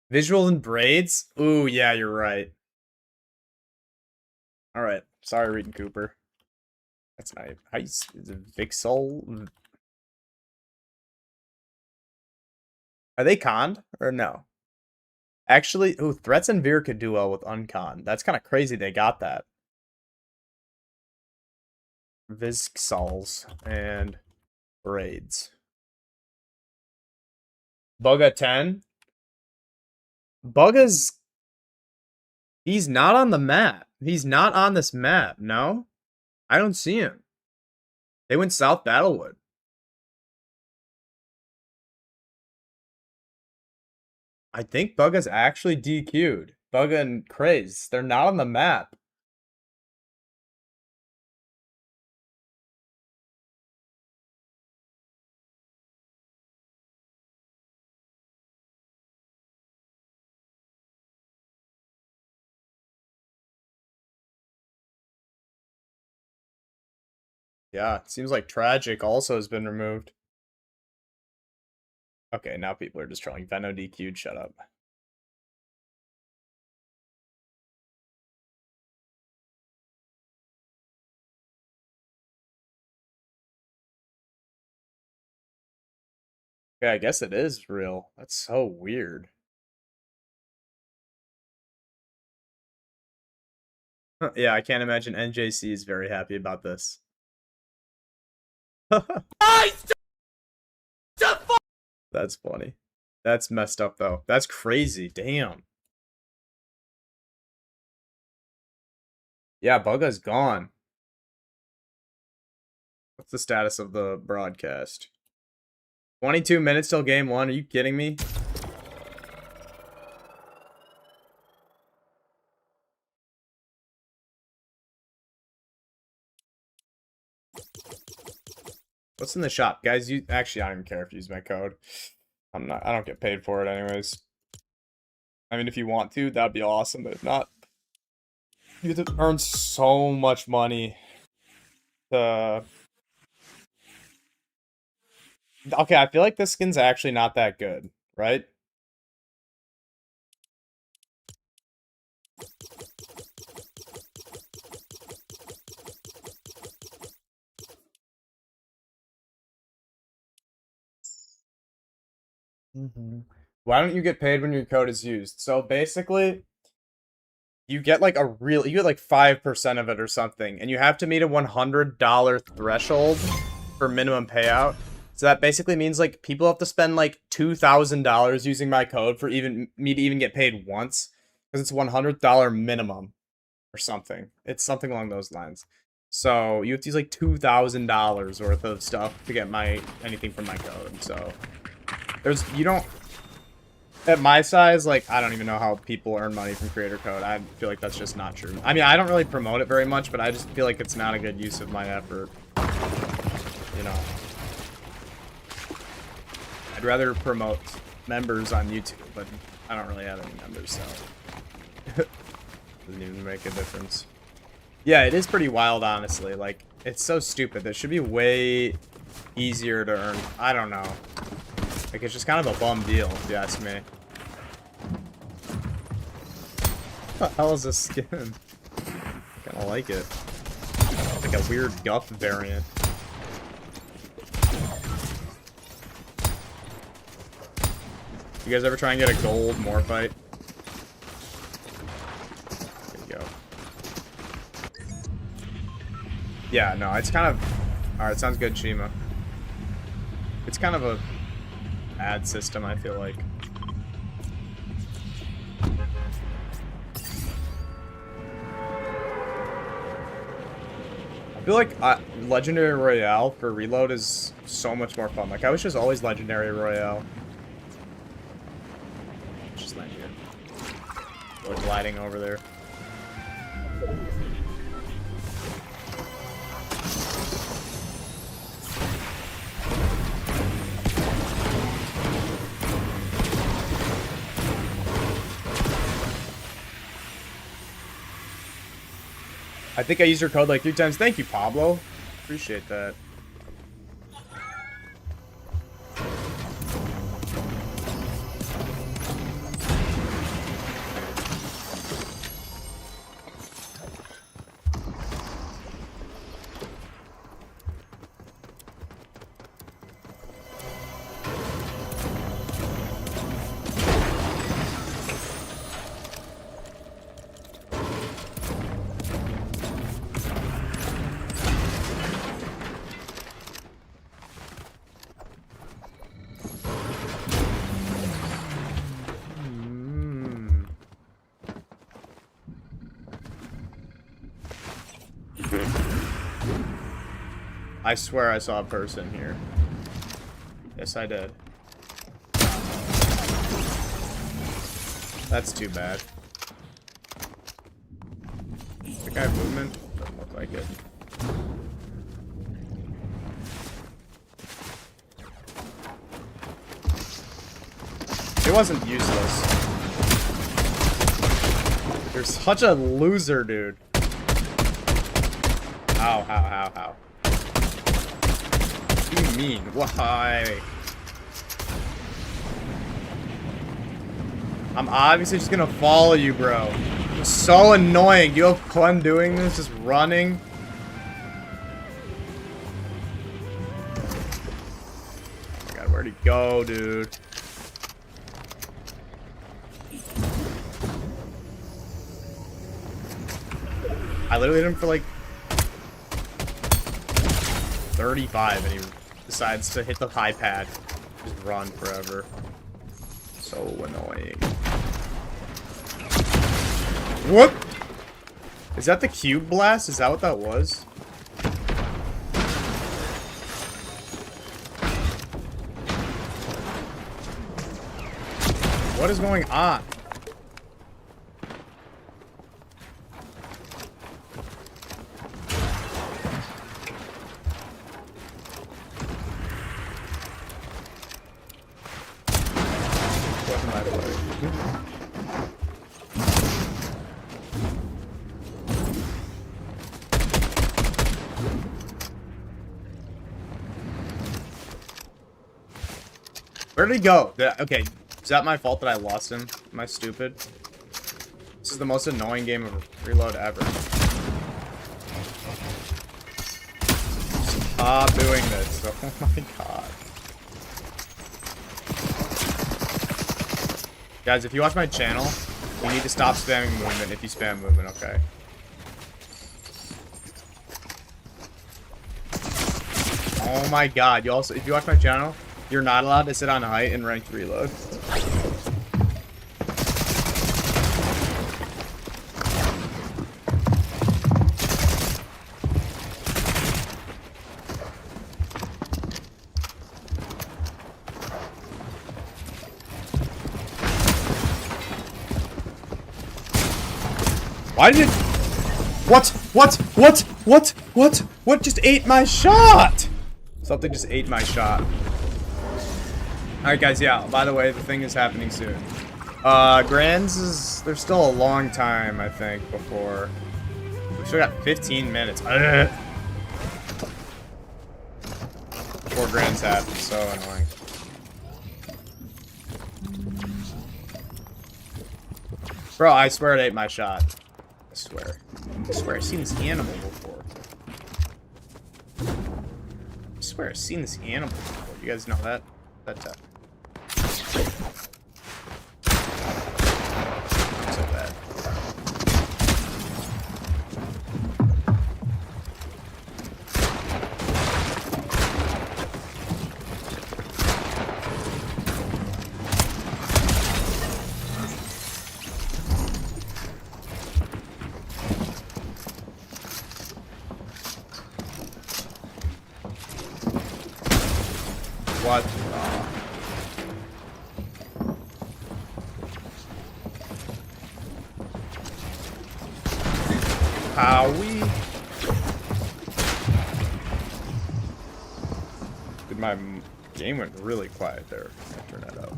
Visual and Braids? Ooh, yeah, you're right. All right. Sorry, Reed and Cooper. That's nice. Is it Vixol? Are they conned or no? Actually, ooh, Threats and Veer could do well with uncon. That's kind of crazy they got that. Vizxals and Raids. Bugga 10? Bugga's... He's not on the map. He's not on this map, no? I don't see him. They went South Battlewood. I think Bugga's actually DQ'd. Bugga and Craze, they're not on the map. Yeah, it seems like Tragic also has been removed. Okay, now people are just trolling. Veno DQ'd, shut up. Yeah, I guess it is real. That's so weird. Yeah, I can't imagine NJC is very happy about this. That's funny. That's messed up, though. That's crazy. Damn. Yeah, Bugga's gone. What's the status of the broadcast? 22 minutes till game 1. Are you kidding me? What's in the shop? Guys, you actually, I don't even care if you use my code. I don't get paid for it anyways. I mean, if you want to, that'd be awesome, but if not, you have to earn so much money to... Okay, I feel like this skin's actually not that good, right? Why don't you get paid when your code is used? So basically, you get like you get like 5% of it or something, and you have to meet a $100 threshold for minimum payout. So that basically means like people have to spend like $2,000 using my code for me to even get paid once, because it's $100 minimum or something. It's something along those lines. So you have to use like $2,000 worth of stuff to get anything from my code. So you don't, at my size, like, I don't even know how people earn money from creator code. I feel like that's just not true. I mean, I don't really promote it very much, but I just feel like it's not a good use of my effort. You know. I'd rather promote members on YouTube, but I don't really have any members, so doesn't even make a difference. Yeah, it is pretty wild, honestly. Like, it's so stupid. That should be way easier to earn. I don't know. Like, it's just kind of a bum deal, if you ask me. What the hell is this skin? I kinda like it. It's like a weird Guff variant. You guys ever try and get a gold Morphite? There you go. Yeah, no, it's kind of... Alright, sounds good, Shima. It's kind of a ad system, I feel like. I feel like Legendary Royale for reload is so much more fun. Like, I wish it was always Legendary Royale. Just land here. We're gliding over there. I think I used your code like 3 times. Thank you, Pablo. Appreciate that. I swear I saw a person here. Yes, I did. That's too bad. The guy movement? Doesn't look like it. It wasn't useless. You're such a loser, dude. How? What do you mean? Why? I'm obviously just gonna follow you, bro. It's so annoying. You have fun doing this, just running. Oh my god, where'd he go, dude? I literally hit him for like 35 and he decides to hit the high pad. Just run forever. So annoying. What? Is that the cube blast? Is that what that was? What is going on? Where did he go? Okay, is that my fault that I lost him? Am I stupid? This is the most annoying game of reload ever. Stop doing this. Oh my god. Guys, if you watch my channel, you need to stop spamming movement if you spam movement, okay? Oh my god. You also, if you watch my channel, you're not allowed to sit on height in ranked reload. Why did it... What just ate my shot? Something just ate my shot. Alright guys, yeah, by the way, the thing is happening soon. Grands is... There's still a long time, I think, before... We still got 15 minutes. Before Grands happen, so annoying. Bro, I swear it ate my shot. I swear. I swear I've seen this animal before. I swear I've seen this animal before. You guys know that? So bad. What? Howie? Dude, my game went really quiet there. I turned that up.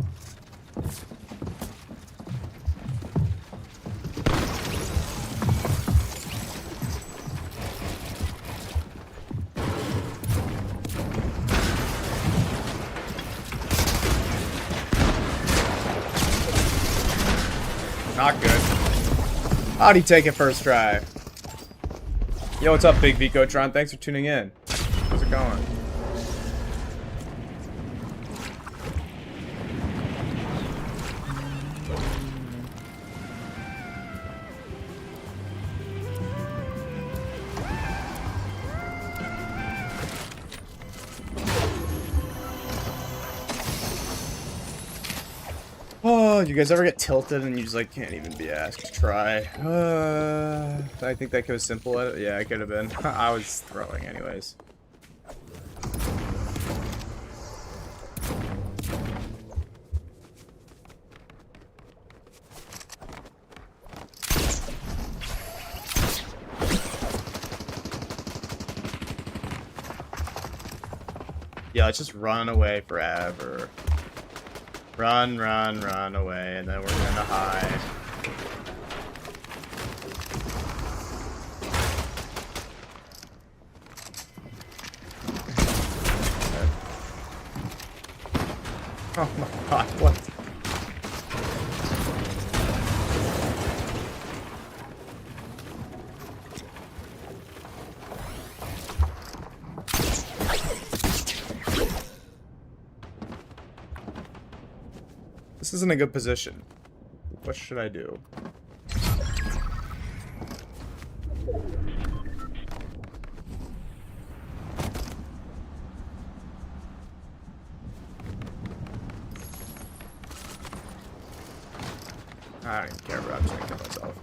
Not good. How'd he take it first try? Yo, what's up, Big Vicotron? Thanks for tuning in. How's it going? Oh. Oh, you guys ever get tilted and you just like can't even be asked to try? I think that was simple. Yeah, it could have been. I was throwing anyways. Yeah, let's just run away forever. Run, run, run away, and then we're gonna hide. Oh my god, what? This isn't a good position. What should I do? I don't even care about it. I'm just gonna kill myself.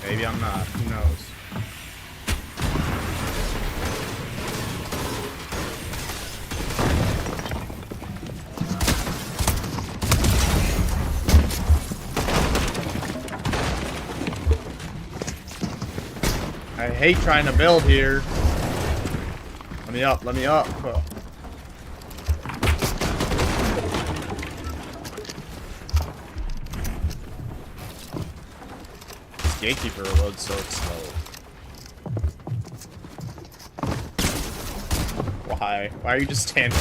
Maybe I'm not. Who knows? I hate trying to build here. Let me up, let me up. Oh. This gatekeeper loads so slow. Why? Why are you just standing?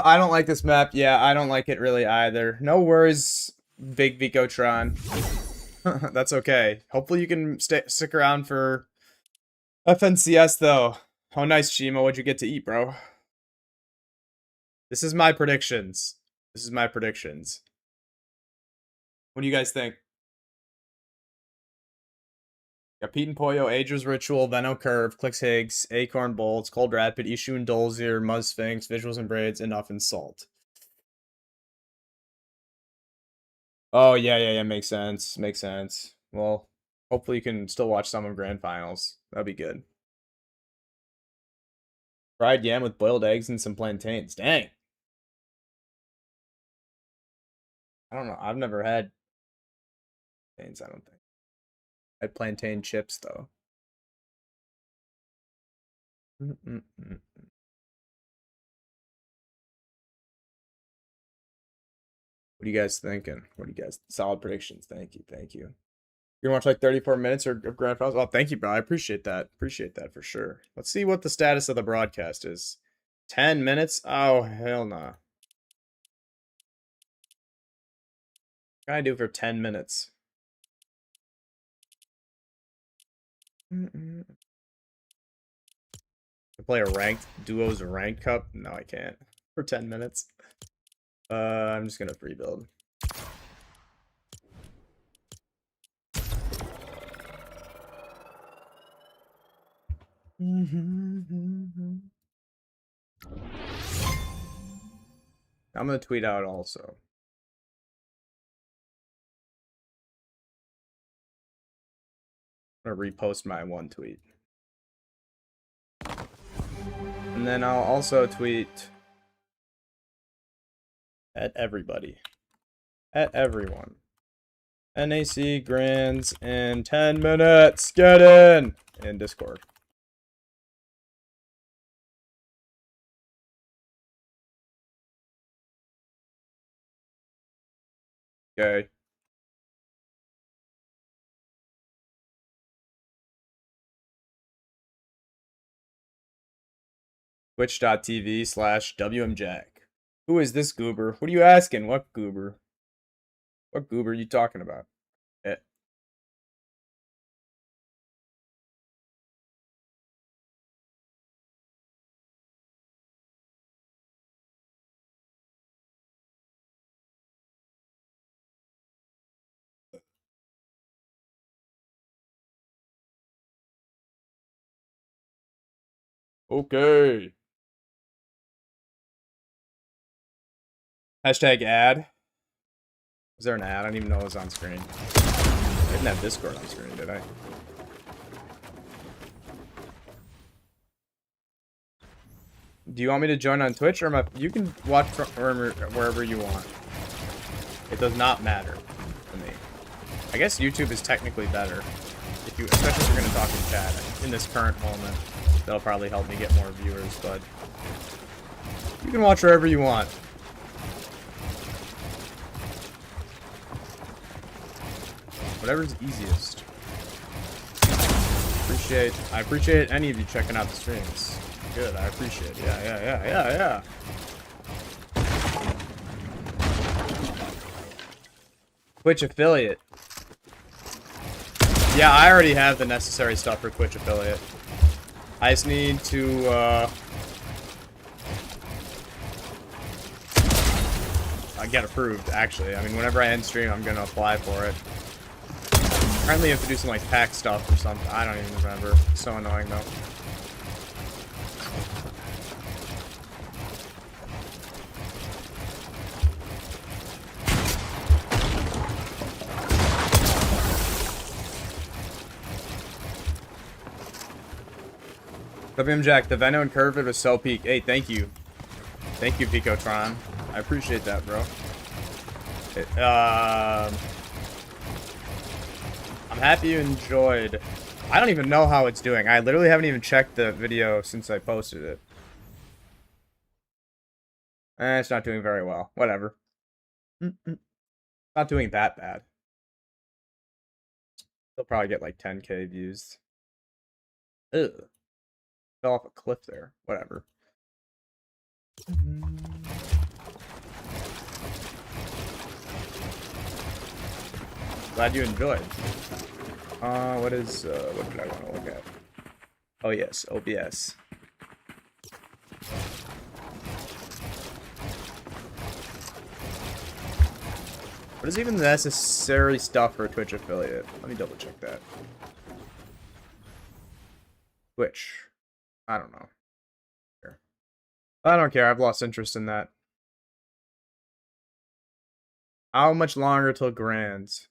I don't like this map. Yeah, I don't like it really either. No worries, Big Vicotron. That's okay. Hopefully you can stick around for FNCS though. Oh, nice, Shima. What'd you get to eat, bro? This is my predictions. This is my predictions. What do you guys think? Got Pete and Poyo, Ager's Ritual, Veno Curve, Clicks Higgs, Acorn Bolts, Cold Rapid, Ishu and Dolzir, Muzz Sphinx, Visuals and Braids, Enough and Salt. Oh, yeah. Makes sense. Makes sense. Well, hopefully you can still watch some of Grand Finals. That'd be good. Fried yam with boiled eggs and some plantains. Dang. I don't know. I've never had plantains, I don't think. I had plantain chips, though. What are you guys thinking? What are you guys? Solid predictions. Thank you. Thank you. You're gonna watch like 34 minutes of Grand Finals? Oh, thank you, bro. I appreciate that. Appreciate that for sure. Let's see what the status of the broadcast is. 10 minutes? Oh, hell nah. What can I do for 10 minutes? I play a ranked duos ranked cup? No, I can't. For 10 minutes. I'm just gonna free build. I'm gonna tweet out also. I'm gonna repost my one tweet. And then I'll also tweet at everybody. At everyone. NAC Grands in 10 minutes. Get in Discord. Okay. Twitch.tv/WMJack. Who is this goober? What are you asking? What goober? What goober are you talking about? Okay. Hashtag ad. Was there an ad? I didn't even know it was on screen. I didn't have Discord on screen, did I? Do you want me to join on Twitch or you can watch from wherever you want. It does not matter to me. I guess YouTube is technically better, especially if you're gonna talk in chat. In this current moment, that'll probably help me get more viewers. But you can watch wherever you want. Whatever's easiest. I appreciate any of you checking out the streams. Good, I appreciate it. Yeah. Twitch affiliate. Yeah, I already have the necessary stuff for Twitch affiliate. I just need to, get approved, actually. I mean, whenever I end stream, I'm gonna apply for it. Apparently you have to do some, like, pack stuff or something. I don't even remember. It's so annoying, though. WM Jack, the Veno and Curvid was so peak. Hey, thank you. Thank you, Picotron. I appreciate that, bro. I'm happy you enjoyed. I don't even know how it's doing. I literally haven't even checked the video since I posted it. It's not doing very well. Whatever. Not doing that bad. They'll probably get like 10k views. Ugh. Fell off a cliff there. Whatever. Glad you enjoyed. What did I want to look at? Oh yes, OBS. What is even the necessary stuff for a Twitch affiliate? Let me double check that. Twitch. I don't know. I don't care. I've lost interest in that. How much longer till Grands?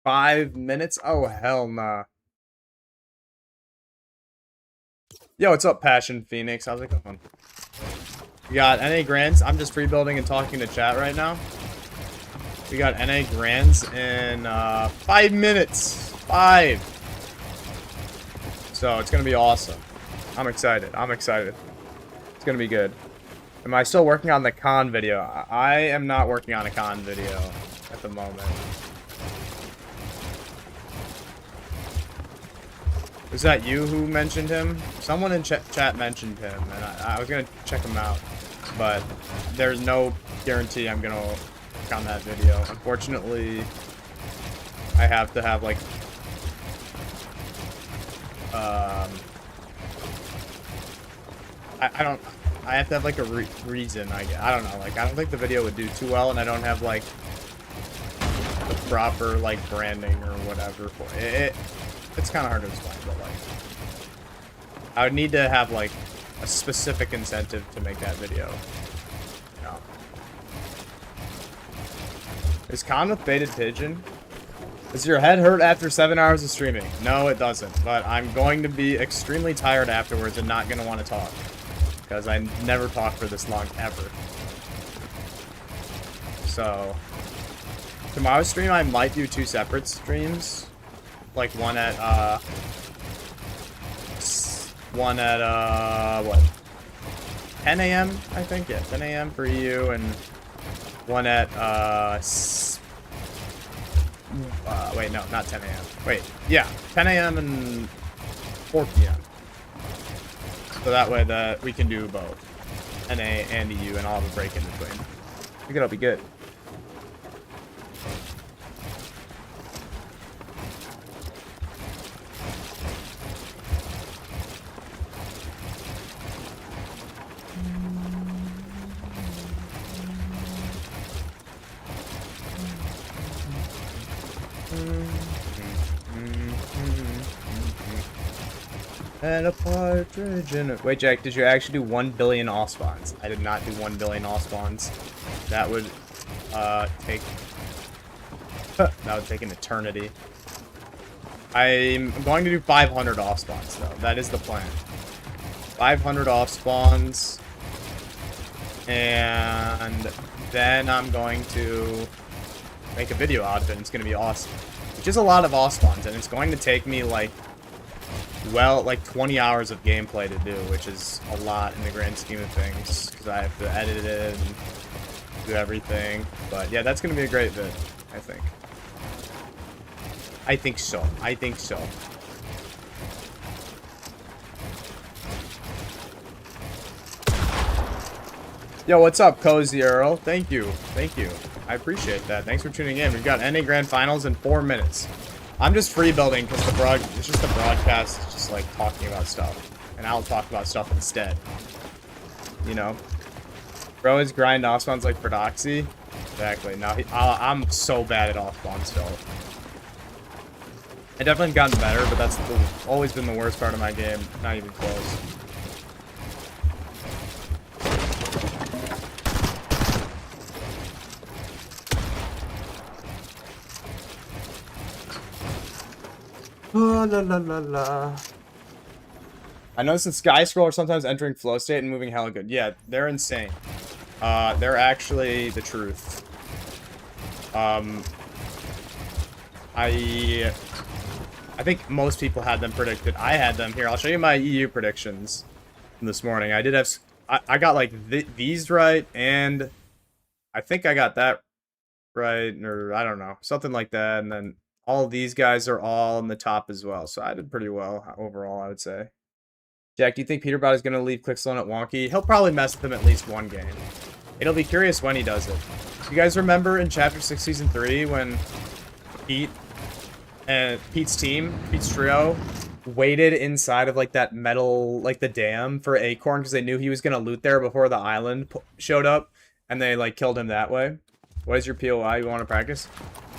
5 minutes? Oh, hell nah. Yo, what's up, Passion Phoenix? How's it going? You got NA Grands? I'm just free building and talking to chat right now. We got NA Grands in 5 minutes. 5. So it's gonna be awesome. I'm excited. It's gonna be good. Am I still working on the con video? I am not working on a con video at the moment. Was that you who mentioned him? Someone in chat mentioned him, and I was gonna check him out, but there's no guarantee I'm gonna work on that video. Unfortunately, I have to have like I have to have like a reason. I don't know. Like I don't think the video would do too well, and I don't have like the proper like branding or whatever for it. It's kind of hard to explain, but like I would need to have like a specific incentive to make that video. No. Is con with baited pigeon? Does your head hurt after 7 hours of streaming? No, it doesn't. But I'm going to be extremely tired afterwards and not going to want to talk. Because I never talk for this long, ever. So, tomorrow's stream, I might do 2 separate streams. Like, one at, what? 10 a.m., I think? Yeah, 10 a.m. for EU, and one at, wait, no, not 10 a.m. Wait, yeah, 10 a.m. and 4 p.m. So that way that we can do both. NA and EU, and I'll have a break in between. I think it'll be good. And a partridge in it. Wait, Jack, did you actually do 1 billion all spawns? I did not do 1 billion all spawns. That would take an eternity. I'm going to do 500 off spawns though. That is the plan. 500 off spawns, and then I'm going to make a video out of it. It's going to be awesome. Which is a lot of off spawns, and it's going to take me like 20 hours of gameplay to do, which is a lot in the grand scheme of things, because I have to edit it and do everything. But yeah, that's going to be a great vid, I think. I think so. I think so. Yo, what's up, Cozy Earl? Thank you. Thank you. I appreciate that. Thanks for tuning in. We've got NA Grand Finals in 4 minutes. I'm just free building because it's just the broadcast, it's just like talking about stuff. And I'll talk about stuff instead. You know? Bro is grind off spawns like Prodoxy. Exactly. Now I'm so bad at off spawn still. I definitely have gotten better, but that's always been the worst part of my game. Not even close. Oh, la la la la. I noticed that Sky Scroll are sometimes entering flow state and moving hella good. Yeah, they're insane. They're actually the truth. I think most people had them predicted. I had them here. I'll show you my EU predictions from this morning. I did have, I got like these right, and I think I got that right, or I don't know, something like that. And then all of these guys are all in the top as well. So I did pretty well overall, I would say. Jack, do you think Peterbot is going to leave Clickslone at Wonky? He'll probably mess with him at least one game. It'll be curious when he does it. You guys remember in Chapter 6, Season 3 when Pete's trio, waited inside of like that metal, like the dam for Acorn because they knew he was going to loot there before the island showed up, and they like killed him that way? What is your POI? You want to practice?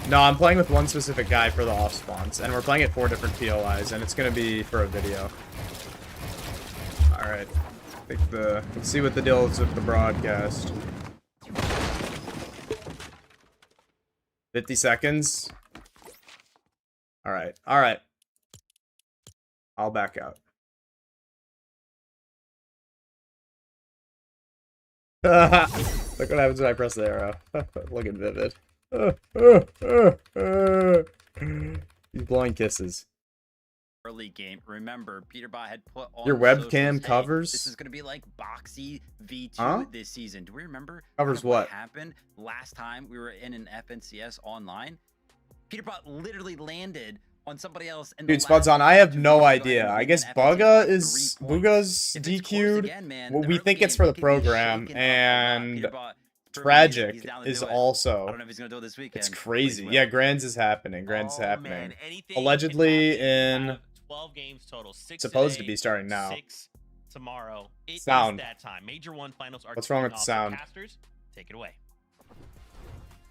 No, I'm playing with one specific guy for the off spawns, and we're playing at 4 different POIs, and it's going to be for a video. Alright. Let's see what the deal is with the broadcast. 50 seconds. Alright. Alright. I'll back out. Look what happens when I press the arrow. Look at Vivid. He's blowing kisses. Early game. Remember, Peterbot had put on your webcam covers. This is gonna be like Boxy V2 this season. Do we remember covers what happened last time we were in an FNCS online? Peterbot literally landed on somebody else. Dude, Spuds on. I have no idea. I guess Buga's DQ'd. Well, we think it's for the program, and Tragic is also. I don't know if he's gonna do it this weekend. It's crazy. Yeah, Grands is happening. Grands is happening. Allegedly in 12 games total. 6 supposed to be starting now. 6 tomorrow. It sound. Is that time. Major 1 finals are. What's wrong with the sound? Take it away.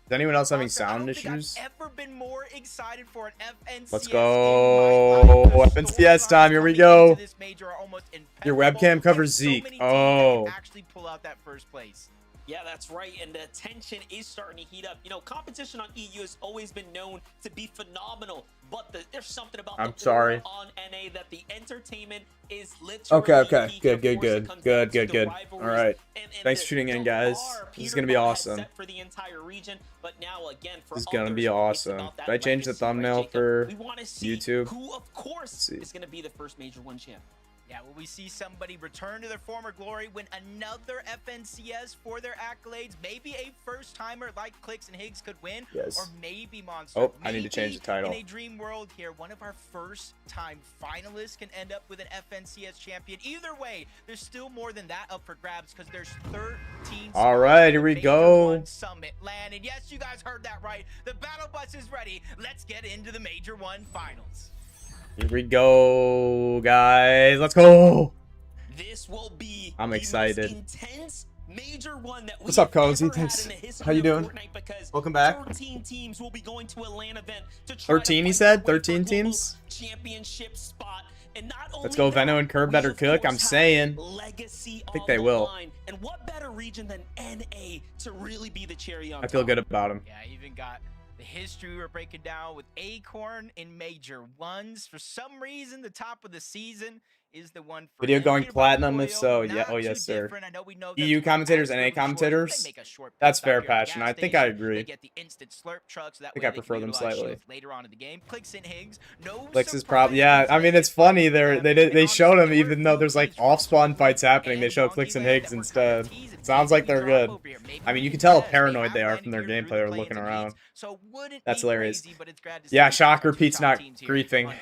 Is anyone else having sound issues? I've ever been more excited for an FNCS. Let's go. FNCS time. Here we go. Your webcam covers Zeke. Oh. Actually pull out that first place. Yeah, that's right, and the tension is starting to heat up. You know, competition on EU has always been known to be phenomenal, but there's something about on NA that the entertainment is literally okay. Good. All right. Thanks for tuning in, guys. This is gonna be awesome. For the entire region, but now again for this is gonna be awesome. Did I change the thumbnail for YouTube? Who, of course, is gonna be the first Major 1 champ? Yeah, will we see somebody return to their former glory, win another FNCS for their accolades? Maybe a first-timer like Clicks and Higgs could win, or maybe Monster. Oh, I need to change the title. In a dream world here, one of our first-time finalists can end up with an FNCS champion. Either way, there's still more than that up for grabs because there's 13. All right, here we go. Summit land, and yes, you guys heard that right. The battle bus is ready. Let's get into the Major 1 finals. Here we go, guys. Let's go. This will be I'm excited. Intense Major 1 that what's up, Cozy? Thanks. How you doing? Welcome back. 13 teams will be going to a LAN event to 13, he said? 13 teams? Championship spot. And not only Let's go, that, Veno and Curb we better of cook. course I'm have saying. Legacy I think on they the will. line. And what better region than NA to really be the cherry on I feel top? good about him. Yeah, I even got the history we were breaking down with Acorn in Major 1s. For some reason, the top of the season is the one for Video him. going Peter platinum? If Boyo, so, yeah. not Oh, yes, too sir. different. I know we know them EU to come commentators and back NA from the shores, but commentators? they make a short That's stop fair, here at the Passion. gas I think I station. agree. They get the instant slurp truck, so that I think way I they prefer can them utilize slightly. shields later on in the game. Clicks and Higgs, no Clicks is probably, yeah. I mean, it's funny. They showed him even though there's like off spawn fights happening. They show Clicks and Higgs instead. Sounds like they're good. I mean, you can tell how paranoid they are from their gameplay. They're looking around. That's hilarious. Yeah, Shocker Pete's not griefing.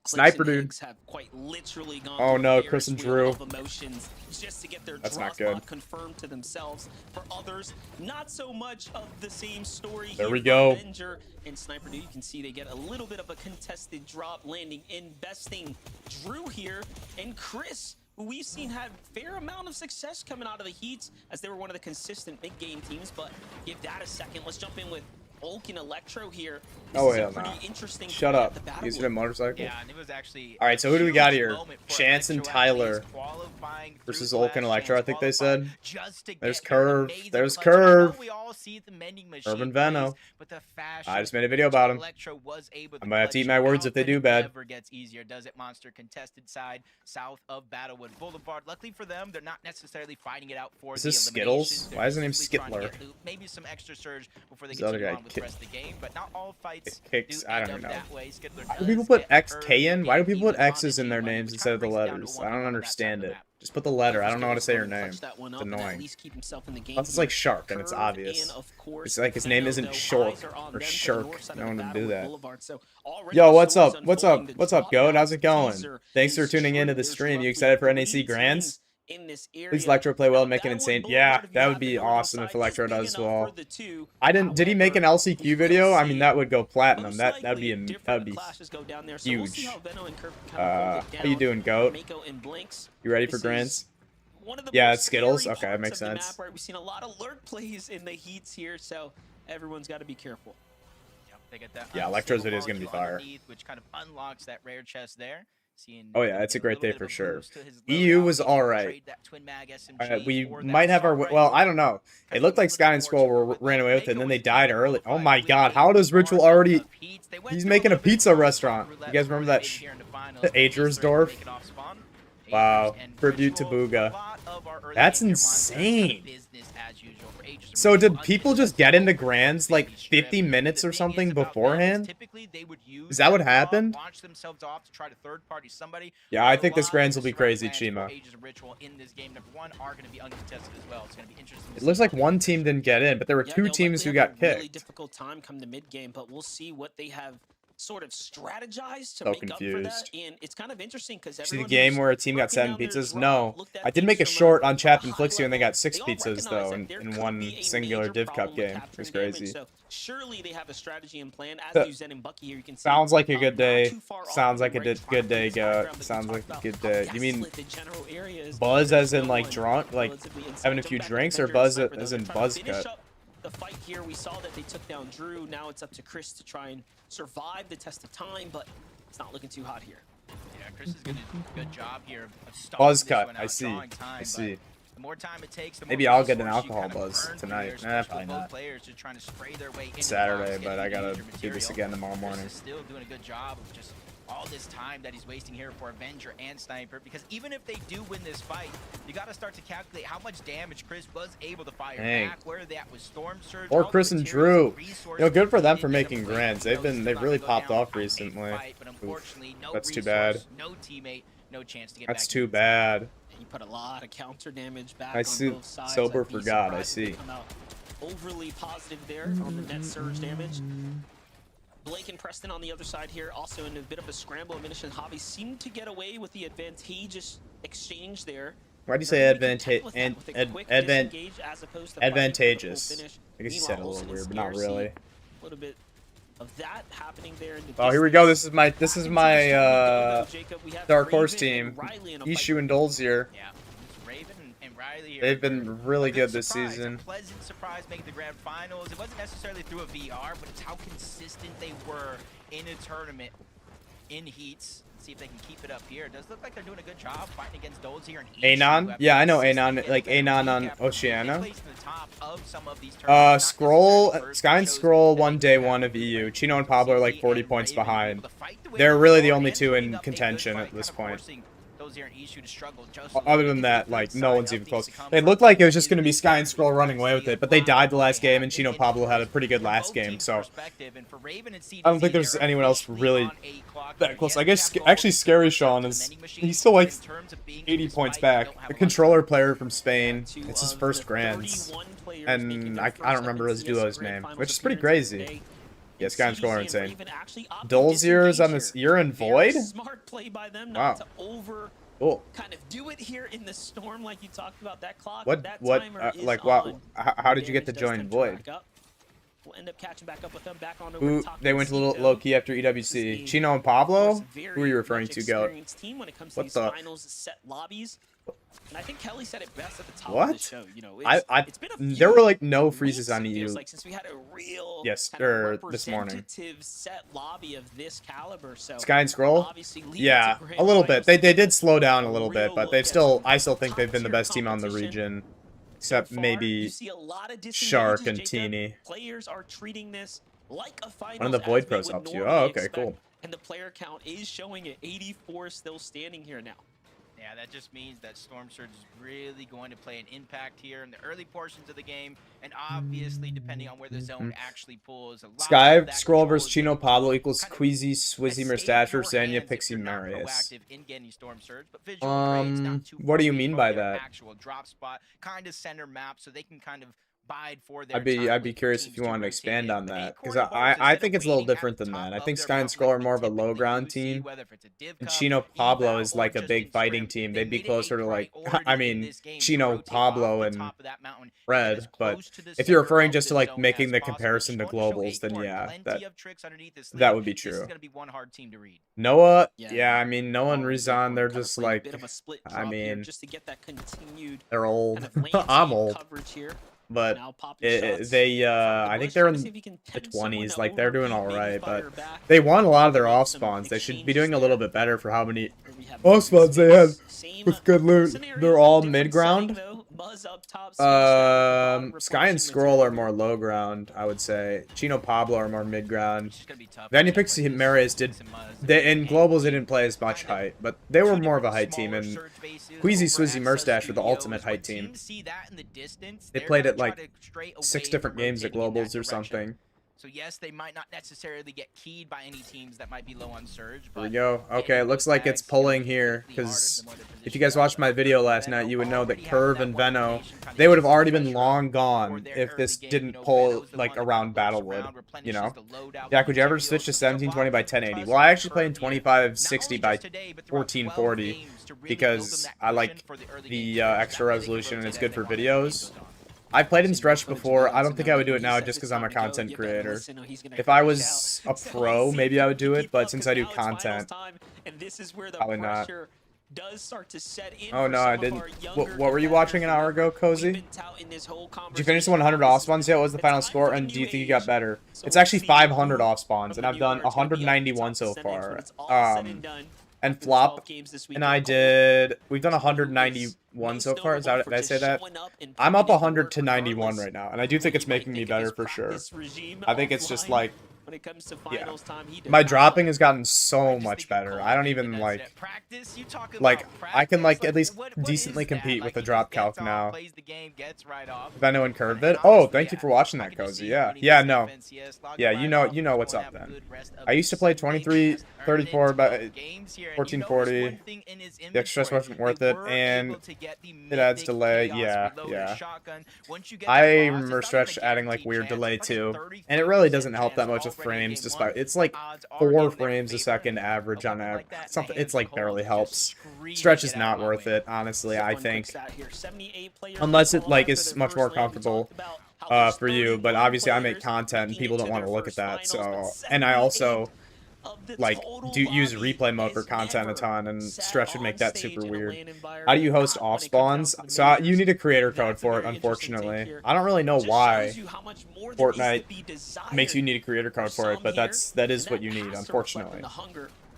Sniper dude. Have quite literally gone Oh through no, a Chris and Ferris Drew. wheel of emotions just to get their That's draw not good. spot confirmed to themselves. For others, not so much of the same story. There here we for go. Avenger and Sniper Dude. You can see they get a little bit of a contested drop, landing in besting Drew here, and Chris, who we've seen had fair amount of success coming out of the heats as they were one of the consistent mid-game teams. But give that a second. Let's jump in with Ulk and Electro here. This Oh, is a hell pretty no. interesting Shut play up. at the battle Using wood. a motorcycle. Yeah, and it was actually All right, so who do we got here? Chance and Tyler versus Ulk and Electro, I think they said. There's Curve. There's Curve. Curve and Veno. I just made a video about him. I might have to eat my words if they do bad. Never gets easier, does it? Monster contested side south of Battlewood Boulevard. Luckily for them, they're not necessarily fighting it out for Is the this eliminations. Skittles? They're Why is his name simply trying to Skittler? get loot, maybe some extra surge before they This other continue guy on with the rest of the game. But not all fights Kicks. do I end don't up know. that way. Skittler Why do does people put get XK in? earned Why do game people put even X's in their on the names G1. instead of the Kinda breaks down to letters? one I don't on that understand side of it. the map. Just put the letter. I don't know how to say your Skittles name. clutch that one It's up and at annoying. least keep himself in the game Plus, it's like here. Shark, and it's Curve obvious. and, of course, It's like his Veno, name though, isn't Shork eyes are on or them to the Shirk. north side No of one the would do Battlewood that. Boulevard. So already Yo, the what's swords up? What's unfolding. up? The What's up, drop Goat? now How's is it the going? teaser. Thanks for Is tuning into true. the There's stream. You roughly excited for 3 NAC Grands? teams in this area. Please Electro play well and make an Battlewood insane. Boulevard, Yeah, if you that would have to be go to the awesome if side, Electro is big does enough well. for the two. I didn't. Did he make an However, LCQ we will video? I mean, see that would go platinum. most That'd likely be different that'd be clashes go down there. So we'll see huge. how Veno and Curve kind of hold it How you down. doing, Goat? Mako and Blinks. You ready for This Grands? is one of the Yeah, more it's Skittles. scary Okay, that parts makes of the sense. map, right? We've seen a lot of lurk plays in the heats here, so everyone's got to be careful. Yep, they get that Yeah, Electro's unstable video is gonna be molecule fire. underneath, which kind of unlocks that rare chest there. Seeing Oh yeah, it's a great day little for bit of a sure. boost to his EU loadout, was able to alright. trade that twin mag SMG We for that might have our assault well. rifle. I don't know. It looked like Sky and Squall ran away with it, and then they died early. Oh my God! How does Ritual already? He's making a pizza restaurant. You guys remember that? Agersdorf. Wow. Tribute to Booga. That's insane. So did people just get into Grands like 50 minutes or something beforehand? Is that what happened? Yeah, I think this Grands will be crazy, Chima. It looks like one team didn't get in, but there were two teams who got Really kicked. difficult time come to mid game, but we'll see what they have sort of strategized to So make up for that. confused. And it's kind of interesting because See the everyone game who's where a team got breaking 7 down their pizzas? draw No. looked at I did things make a from short on Chap and high Flixio and they got level. 6 They all pizzas recognize though that there in could one be a singular major Div Cup problem with game. It capturing was damage, crazy. so surely they have a strategy and plan. As That you Zen and Bucky here, you can see Sounds like a good not day. too far off Sounds from like a right good day, this background, Goat. but Sounds talk like a about good how day. You mean gaslit the general area is. buzz as in No like one drunk, like relatively inside. having a few Jump back to drinks, or Avenger and buzz Sniper, though. as They're in trying to buzz finish cut? up the fight here. We saw that they took down Drew. Now it's up to Chris to try and survive the test of time, but it's not looking too hot here. Yeah, Chris is gonna do a good job here of stalling Buzz this cut. one I out, see. drawing time, I but see. the more time it takes, the more Maybe I'll get an resource you alcohol kind of buzz burn tonight. here, Nah, especially probably both not. players just trying to spray their way into It's the Saturday, box, but I getting gotta major do this material. again tomorrow Chris morning. is still doing a good job of just all this time that he's wasting here for Avenger and Sniper, because even if they do win this fight, you got to start to calculate how much damage Chris was able to fire Dang. back, where that was Storm Surge, Or all the Chris and materials Drew. resources You know, good for them he for did making get away. Grands. He knows he's They've about really to go popped down off on a recently. fight, but Oof, unfortunately, no that's too resource, bad. no teammate, no chance to get That's back too into bad. He put a lot of counter damage back I on see. both sides. Sober I'd be for God. I surprised if they see. come out overly positive there on the net surge damage. Blake and Preston on the other side here, also in a bit of a scramble. Minish and Hobby seem to get away with the advantageous exchange there. Why do you say They're really content with that, with a quick disengage as opposed to fighting for the full advantageous? finish. I guess you said it a Meanwhile, little Olsen and weird, but not Scare see really. A little bit of that happening there in the Oh, here we go. distance. This is my Dark Horse team. Ishu and Dolzier. Yeah, it's Raven and Riley here. They've been really A good this surprise, season. A pleasant surprise making the grand finals. It wasn't necessarily through a VR, but it's how consistent they were in a tournament, in heats, see if they can keep it up here. It does look like they're doing a good job fighting against Doles here. Anon? Yeah, I know Anon. Like Anon on Oceania. Sky Sky and Scroll won day 1 of EU. Chino and Pablo are like 40 points behind. They're really the only two in contention at this point. Other than that, like, no one's even close. It looked like it was just going to be Sky and Scroll running away with it, but they died the last game, and Chino Pablo had a pretty good last game, so I don't think there's anyone else really that close. I guess, actually, Scary Sean is, he's still like 80 points back. The controller player from Spain, it's his first Grands, and I don't remember his duo's name, which is pretty crazy. Yeah, Sky and Scroll are insane. Dole's years on this year in Void? Smart play by them not to kind of do it here in the storm like you talked about. That clock, how did you get to join Void? We'll end up catching back up with them back on Ooh, they went a little low key after EWC. Chino and Pablo? Who are you referring to, Goat? What the? Finals set lobbies. And I think Kelly said it best at the top what? of the show. You know, it's been a few there were like no freezes on EU. like since we had a real this morning. Representative set lobby of this caliber. So Sky and Scroll? Yeah, a little bit. They did slow down a little bit, but I still think they've been the best team on the region. Except maybe Shark and Teeny. Players are treating this like a finals. One of the Void pros helps you. Oh, okay, cool. And the player count is showing at 84 still standing here now. Yeah, that just means that Storm Surge is really going to play an impact here in the early portions of the game, and obviously, depending on where the zone actually pulls. Sky Scroll versus Chino Pablo equals Queasy, Swizzy, Mustache, Sanya, Pixie, Marius. What do you mean by that? Actual drop spot, kind of center map, so they can kind of bide for their I'd be curious if you want to expand on that, because I think it's a little different than that. I think Sky and Scroll are more of a low ground team, and Chino Pablo is like a big fighting team. They'd be closer to like, I mean, Chino Pablo and Red, but if you're referring just to like making the comparison to globals, then yeah, that would be true. Noah, yeah, I mean, Noah and Rizan, they're just like, I mean, they're old. I'm old. But I think they're in the 20s, like they're doing all right, but they won a lot of their off spawns. They should be doing a little bit better for how many off spawns they had with good loot. They're all mid ground. Sky and Scroll are more low ground, I would say. Chino Pablo are more mid ground. Vanny Pixie Marius in globals they didn't play as much height, but they were more of a height team, and Queasy, Swizzy, Mustache were the ultimate height team. They played at like 6 different games at globals or something. So yes, they might not necessarily get keyed by any teams that might be low on Surge. Here we go. Okay, it looks like it's pulling here, because if you guys watched my video last night, you would know that Curve and Veno, they would have already been long gone if this didn't pull like around Battlewood, you know? Yeah, could you ever switch to 1720 by 1080? Well, I actually play in 2560 by 1440 because I like the extra resolution and it's good for videos. I've played in Stretch before. I don't think I would do it now just because I'm a content creator. If I was a pro, maybe I would do it, but since I do content, probably not. Oh no, I didn't. What were you watching an hour ago, Cozy? Did you finish the 100 off spawns yet? What was the final score? And do you think you got better? It's actually 500 off spawns, and I've done 191 so far. And Flop and I we've done 191 so far. Did I say that? I'm up 100 to 91 right now, and I do think it's making me better for sure. I think it's just like, yeah. My dropping has gotten so much better. I don't even like I can like at least decently compete with the drop calc now. Veno and Curve did. Oh, thank you for watching that, Cozy. Yeah. Yeah, no. Yeah, you know what's up then. I used to play 23-34 by 1440. The extra stress wasn't worth it, and it adds delay. Yeah, yeah. I remember Stretch adding like weird delay too, and it really doesn't help that much with frames, despite it's like 4 frames a second average on average. Something, it's like barely helps. Stretch is not worth it, honestly, I think, unless it like is much more comfortable for you. But obviously I make content and people don't want to look at that, so, and I also like use replay mode for content a ton, and Stretch would make that super weird. How do you host off spawns? So you need a creator code for it, unfortunately. I don't really know why Fortnite makes you need a creator code for it, but that is what you need, unfortunately.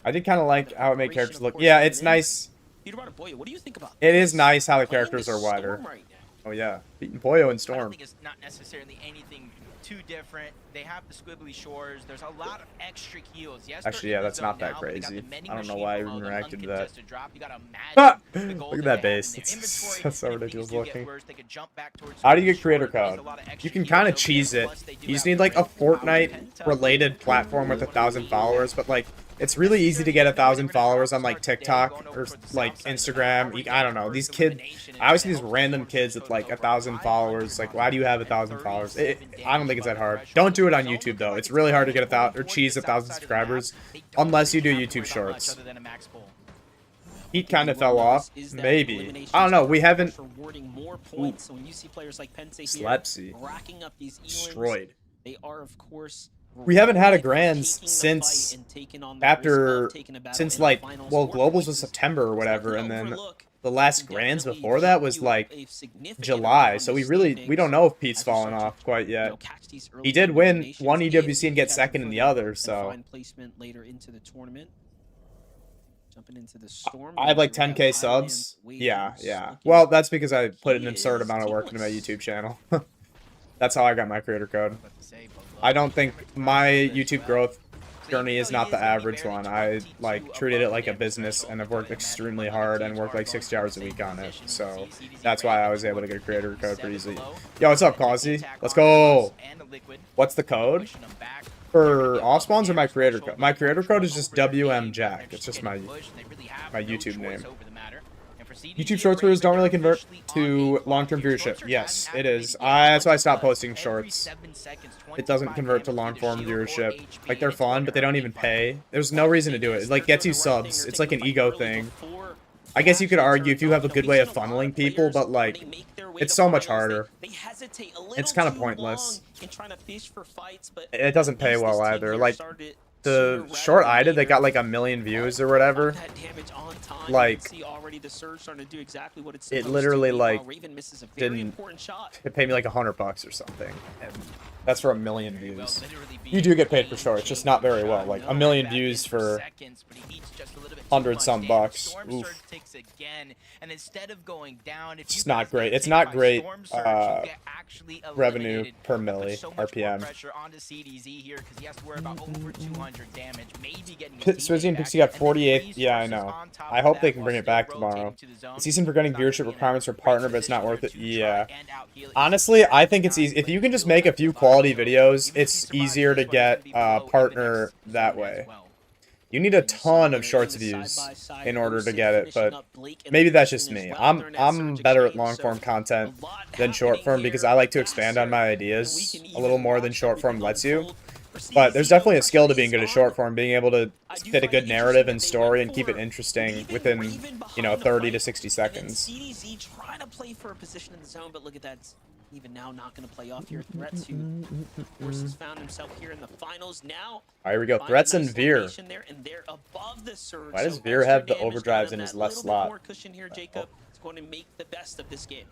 I did kind of like how it made characters look. Yeah, it's nice. Peter Boy, what do you think about It is nice how the playing characters this are wider. Storm right now? Oh yeah, beating Poyo and I don't Storm. think it's not necessarily anything too different. They have the squibbly shores. There's a lot of extra heals. Yes, Actually, they're yeah, in the that's zone not that now, but they got crazy. the vending I don't know machine why I below even them, reacted to that. uncontested drop. You gotta Ah! imagine the gold Look at that that they have base. in their It's inventory, that's so and if ridiculous things do get looking. worse, they could jump back towards How do you the get creator shore. There's code? a lot of extra You can heals kind of over cheese there, it. plus they do You just have need like a the Fortnite related platform with 1,000 followers, but like it's really easy to get 1,000 followers on like TikTok or like Instagram. I don't know. These kids, I always see these random kids with like 1,000 followers. Like, why do you have 1,000 followers? I don't think it's that hard. Don't do it on YouTube though. It's really hard to get 1,000 or cheese 1,000 subscribers unless you do YouTube Shorts. Heat kind of fell off. Maybe. I don't know. We haven't. Rewarding more points. So when you see players like Pense here Slepsy. racking up these Destroyed. they are of course. We haven't had a Grands since since like, well, Globals was September or whatever, and then the last Grands before that was like July, so we don't know if Pete's fallen off quite yet. He did win one EWC and get second in the other, so placement later into the tournament. Jumping into the Storm. I have like 10k subs. Yeah. Well, that's because I put an absurd amount of work into my YouTube channel. That's how I got my creator code. I don't think my YouTube growth journey is not the average one. I like treated it like a business and I've worked extremely hard and worked like 60 hours a week on it. So that's why I was able to get a creator code pretty easily. Yo, what's up, Causey? Let's go. What's the code? For off spawns or my creator code? My creator code is just WMJack. It's just my YouTube name. YouTube shorts videos don't really convert to long-term viewership. Yes, it is. That's why I stopped posting shorts. It doesn't convert to long-form viewership. Like, they're fun, but they don't even pay. There's no reason to do it. It like gets you subs. It's like an ego thing. I guess you could argue if you have a good way of funneling people, but like, it's so much harder. It's kind of pointless. It doesn't pay well either. Like, the short I did, they got like 1 million views or whatever. Like, it literally like didn't. It paid me like $100 or something. And that's for 1 million views. You do get paid for shorts, just not very well. Like 1 million views for 100-some bucks. Oof. It's not great. It's not great revenue per milli, RPM. Swizzy and Pixie got 48th. Yeah, I know. I hope they can bring it back tomorrow. It's decent for getting viewership requirements for partner, but it's not worth it. Yeah. Honestly, I think it's easy. If you can just make a few quality videos, it's easier to get a partner that way. You need a ton of shorts views in order to get it, but maybe that's just me. I'm better at long form content than short form because I like to expand on my ideas a little more than short form lets you. But there's definitely a skill to being good at short form, being able to fit a good narrative and story and keep it interesting within, 30 to 60 seconds. CDZ trying to play for a position in the zone, but look at that. Even now, not going to play off here. Threats, who of course has found himself here in the finals now. Alright, here we go. Threats and Veer. Why does Veer have the overdrives in his left slot? More cushion here, Jacob. It's going to make the best of this game.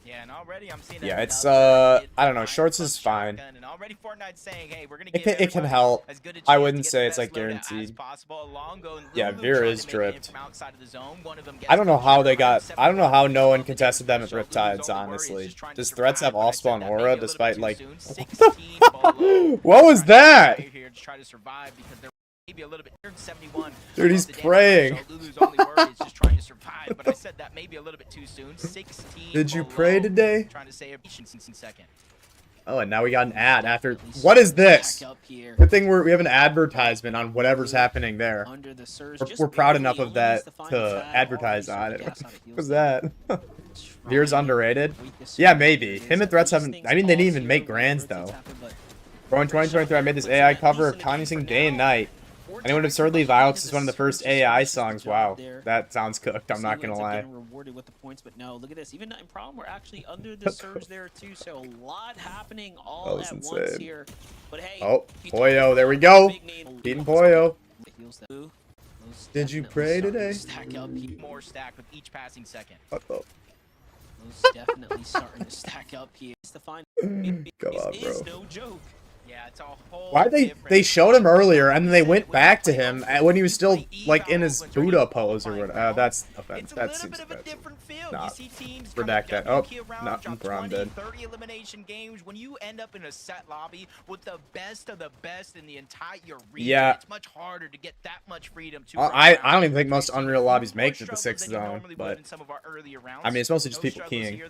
Yeah, and already I'm seeing it's I don't know, shorts is fine. And already Fortnite's saying, hey, we're gonna It can help. I wouldn't say it's like guaranteed. Yeah, Veer is dripped. I don't know how I don't know how no one contested them at Riptides, honestly. Does Threats have all spawn aura despite like what was that? Maybe a little bit. 71. Dude, he's praying. But I said that maybe a little bit too soon. 16. Did you pray today? Trying to say a second. Oh, and now we got an ad after. What is this? Good thing we have an advertisement on whatever's happening there. We're proud enough of that to advertise on it. What was that? Veer's underrated? Yeah, maybe. Him and Threats haven't. I mean, they didn't even make Grands though. Bro, in 2023, I made this AI cover of Kanye sing Day and Night. Anyone absurdly vile is one of the first AI songs. Wow, that sounds cooked. I'm not gonna lie. Rewarded with the points, but no, look at this. Even in problem, we're actually under the surge there too. So a lot happening all at once here. But hey, oh, Poyo, there we go. Beating Poyo. Did you pray today? Stack up, more stack with each passing second. Those definitely starting to stack up here. It's the final. Come on, bro. No joke. Yeah, it's a whole Why they showed him earlier and then they went back to him when he was still like in his Buddha pose or whatever. That's offensive. That seems offensive. Nah. Redact that. Oh, no, I'm dead. 30 elimination games. When you end up in a set lobby with the best of the best in the entire region, Yeah. it's much harder to get that much freedom to I don't even think most Unreal lobbies make it to the 6th zone, but I mean it's mostly just people keying.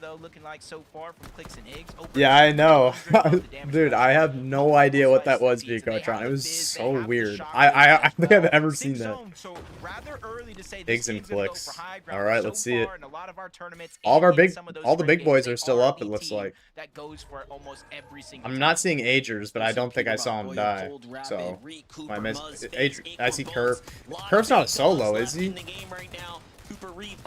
Yeah, I know. Dude, I have no idea what that was, Vicotron. It was so weird. I think I've ever seen that. Higgs and clicks. Alright, let's see it. All the big boys are still up, it looks like. I'm not seeing Agers, but I don't think I saw him die. So I missed I see Curve. Curve's not a solo, is he?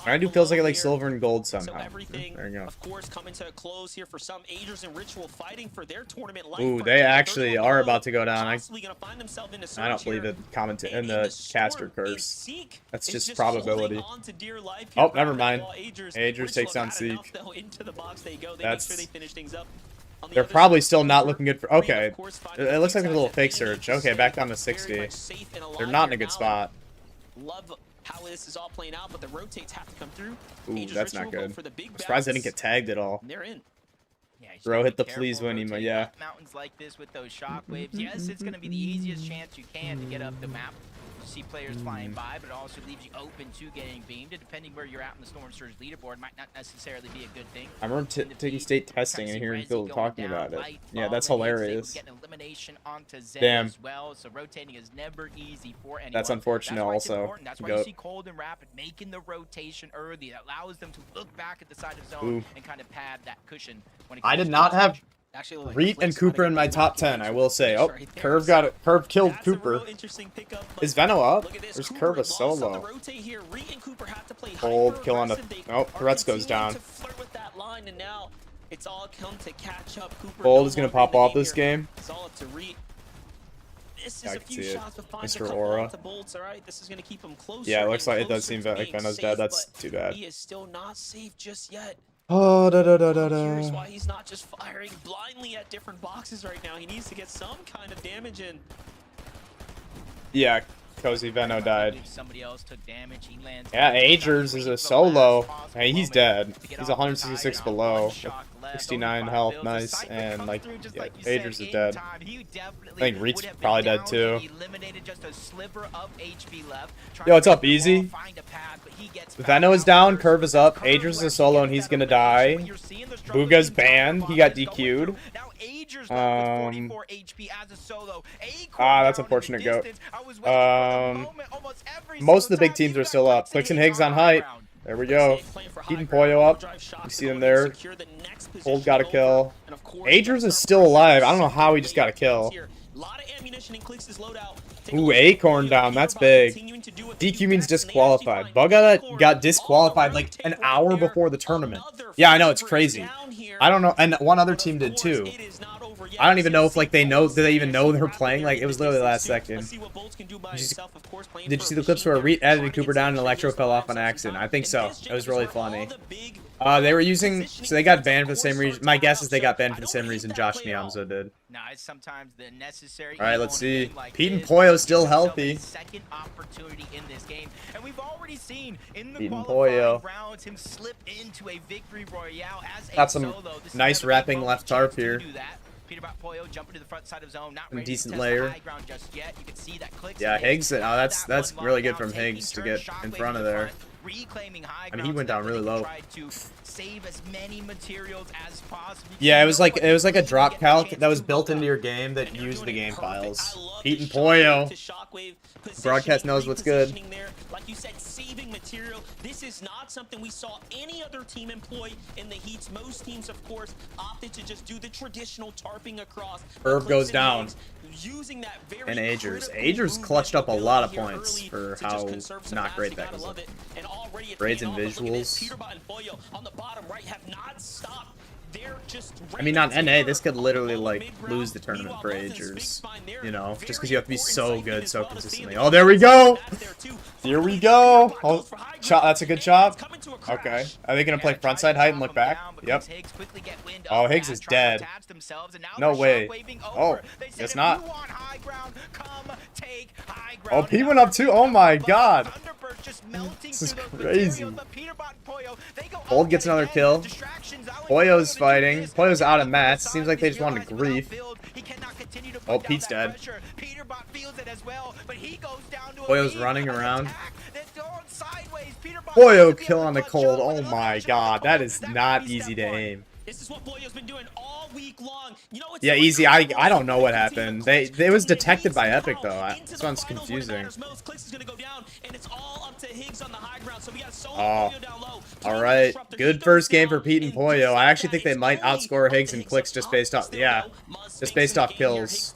I do feels like I like silver and gold somehow. There you go. Of course, coming to a close here for some Agers and Ritual fighting for their tournament life. Ooh, they actually are about to go down. I don't believe it. Comment in the caster curse. That's just probability. Oh, never mind. Agers takes on Seek. They're probably still not looking good for. Okay, it looks like a little fake surge. Okay, back down to 60. They're not in a good spot. Love how this is all playing out, but the rotates have to come through. Ooh, that's not good. I'm surprised I didn't get tagged at all. They're in. Bro, hit the please when he, yeah. Mountains like this with those shockwaves. Yes, it's going to be the easiest chance you can to get up the map. You see players flying by, but it also leaves you open to getting beamed. And depending where you're at in the Storm Surge leaderboard, might not necessarily be a good thing. I remember taking state testing and hearing people talking about it. Yeah, that's hilarious. Damn. So rotating is never easy for anyone. That's unfortunate also. That's why you see Cold and Rapid making the rotation early. That allows them to look back at the side of zone and kind of pad that cushion. I did not have Reet and Cooper in my top 10, I will say. Oh, Curve got it. Curve killed Cooper. Is Veno up? There's Curve a solo. Hold, kill on the... Oh, Threats goes down. Bold is going to pop off this game. Yeah, I can see it. Mr. Aura. Yeah, it looks like it does seem like Veno's dead. That's too bad. He is still not safe just yet. Oh, Curious why he's not just firing blindly at different boxes right now. He needs to get some kind of damage in. Yeah, Cozy Veno died. Somebody else took damage. He lands. Yeah, Agers is a solo. Hey, he's dead. He's 166 below. 69 health, nice, and like, yeah, Agers is dead. I think Reet's probably dead too. Yo, what's up, Easy? Veno is down, Curve is up, Agers is a solo and he's gonna die. Booga's banned, he got DQ'd. That's unfortunate, Goat. Most of the big teams are still up. Clicks and Higgs on height. There we go. Keaton Poyo up. You see them there. Bold got a kill. Agers is still alive. I don't know how he just got a kill. Ooh, Acorn down. That's big. DQ means disqualified. Bugga got disqualified like an hour before the tournament. Yeah, I know. It's crazy. I don't know. And one other team did too. I don't even know if like they know. Do they even know they're playing? Like it was literally the last second. Did you see the clips where Reet added Cooper down and Electro fell off on accident? I think so. It was really funny. They were using, so they got banned for the same reason. My guess is they got banned for the same reason Josh Niamzo did. Sometimes the necessary. All right, let's see. Pete and Poyo still healthy. Second opportunity in this game, and we've already seen in the qualifying rounds him slip into a victory royale as a got some nice wrapping left tarp here. Poyo jumping to the front side of zone, not a decent layer. Just yet. You can see that yeah, Higgs. Oh, that's really good from Higgs to get in front of there. I mean, he went down really low. Yeah, it was like a drop calc that was built into your game that used the game files. Pete and Poyo. Broadcast knows what's good. Like you said, saving material. This is not something we saw any other team employ in the heats. Most teams, of course, opted to just do the traditional tarping across. Curve goes down. And Agers clutched up a lot of points for how not great that was. Grades and visuals. On the bottom right have not stopped they're just I mean, on NA, this could literally, like, lose the tournament for Agers. You know, just because you have to be so good so consistently. Oh, there we go! Here we go! Oh, that's a good chop. Okay. Are they going to play frontside height and look back? Yep. Oh, Higgs is dead. No way. Oh, guess not. Oh, P went up too? Oh my god. This is crazy. Old gets another kill. Poyo's fighting. Poyo's out of mats. Seems like they just wanted to grief. Oh, Pete's dead. Poyo's running around. Poyo kill on the cold. Oh my god. That is not easy to aim. This is what Boyo's been doing all week long. You know, it's yeah, easy. I don't know what happened. It was detected by Epic though. This one's confusing. Oh, all right. Good first game for Pete and Poyo. I actually think they might outscore Higgs and Clicks just based off kills.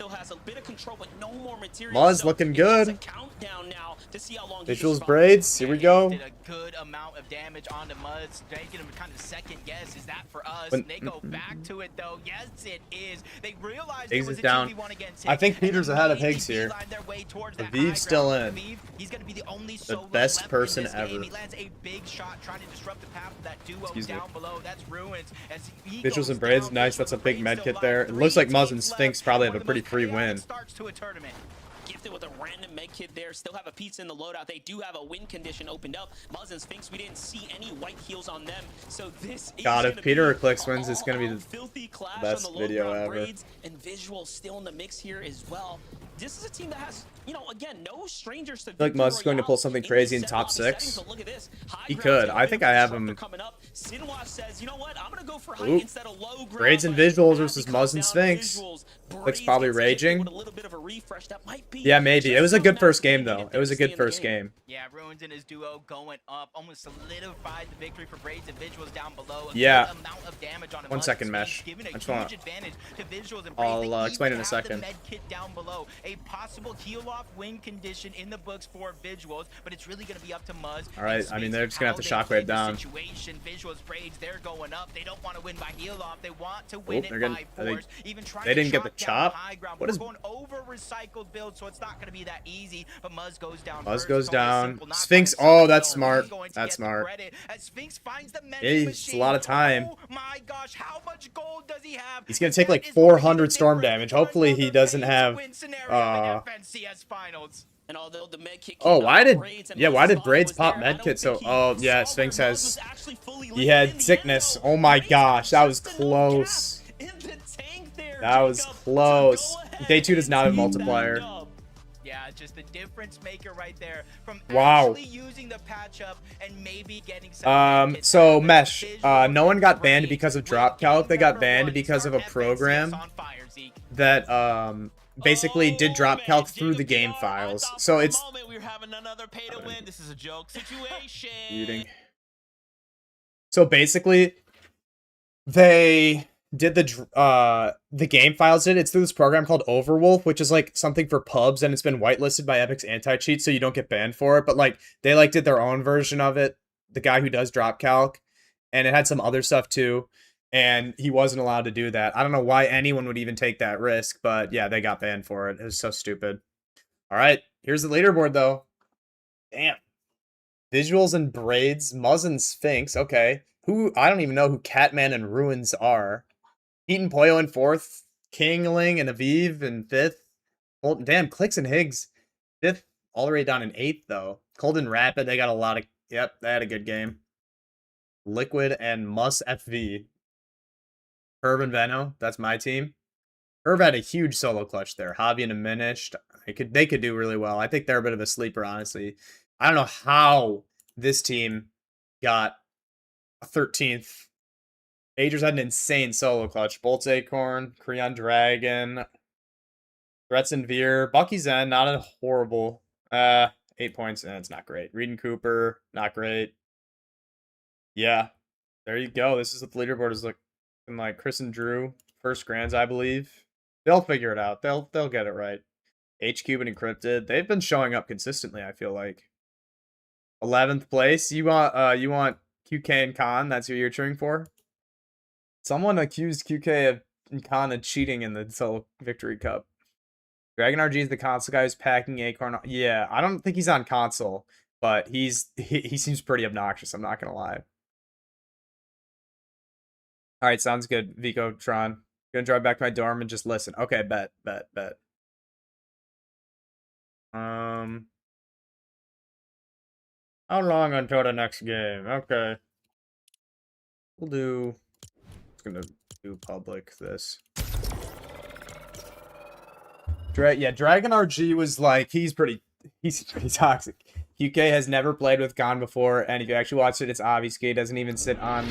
Muzz looking good. Visuals braids. Here we go. Good amount of damage onto Muzz, making him kind of second guess. Is that for us? They go back to it though. Yes, it is. They realize Higgs is down. I think Peter's ahead of Higgs here. Aviv's still in. He's going to be the only the best person ever. He lands a big shot trying to disrupt the path of that duo down below. That's Ruins. Visuals and braids, nice. That's a big med kit there. It looks like Muzz and Sphinx probably have a pretty free win. Gifted with a random med kit there, still have a pizza in the loadout. They do have a win condition opened up. Muzz and Sphinx, we didn't see any white heals on them, so this is God, if Peter or Clicks wins, it's gonna be the best video ever. And Visual still in the mix here as well. This is a team that has, you know, again, no strangers to. I feel like Muzz is going to pull something crazy in top 6. He could. I think I have him. Oop. Braids and Visuals versus Muzz and Sphinx. Clicks probably raging. Yeah, maybe. It was a good first game, though. It was a good first game. Yeah, Ruins and his duo going up almost solidified the victory for Braids and Visuals down below. Yeah. Amount of damage on 1 second, Mesh. I just want to. I'll explain in a second. Down below. A possible heal-off win condition in the books for Visuals, but it's really going to be up to Muzz. All right, I mean, they're just going to have to shockwave down. Visuals, Braids, they're going up. They don't want to win by heal-off. They want to win it by force. Even trying they didn't get the chop. What is going over recycled build, so it's not going to be that easy, but Muzz goes down. Muzz goes down. Sphinx, oh, that's smart. That's smart. Sphinx finds the it's a lot of time. Oh my gosh, how much gold does he have? He's going to take like 400 storm damage. Hopefully he doesn't have oh, why did Braids pop medkit? So, oh yeah, Sphinx has. He had sickness. Oh my gosh, that was close. That was close. Day 2 does not have multiplier. Yeah, just the difference maker right there from actually using the patch up and maybe getting some so Mesh, no one got banned because of drop calc. They got banned because of a program that basically did drop calc through the game files. So it's This is a joke situation. Eating. So basically they did the game files did. It's through this program called Overwolf, which is like something for pubs, and it's been whitelisted by Epic's anti-cheat, so you don't get banned for it. But like they like did their own version of it, the guy who does drop calc, and it had some other stuff too, and he wasn't allowed to do that. I don't know why anyone would even take that risk, but yeah, they got banned for it. It was so stupid. All right, here's the leaderboard though. Damn. Visuals and Braids, Muzz and Sphinx. Okay. I don't even know who Catman and Ruins are. Pete and Poyo in 4th, Kingling and Aviv in 5th. Damn, Clicks and Higgs 5th, all the way down in 8th though. Cold and Rapid, they got a lot of. Yep, they had a good game. Liquid and Mus FV. Herb and Veno, that's my team. Herb had a huge solo clutch there. Hobby and Diminished, they could do really well. I think they're a bit of a sleeper, honestly. I don't know how this team got a 13th. Agers had an insane solo clutch. Bolts Acorn, Creon Dragon, Threats and Veer, Bucky Zen, not a horrible. 8 points, and it's not great. Reed and Cooper, not great. Yeah, there you go. This is what the leaderboard is looking like. Chris and Drew, first grands, I believe. They'll figure it out. They'll get it right. H-Cube and Encrypted, they've been showing up consistently, I feel like. 11th place. You want QK and Khan, that's who you're cheering for? Someone accused QK of kind of cheating in the solo victory cup. Dragon RG is the console guy who's packing Acorn. Yeah, I don't think he's on console, but he seems pretty obnoxious. I'm not gonna lie. All right, sounds good, Vico Tron. Gonna drive back to my dorm and just listen. Okay, bet. How long until the next game? Okay. We'll do. It's gonna do public this. Dragon RG was like he's pretty toxic. QK has never played with Gon before, and if you actually watch it, it's obvious he doesn't even sit on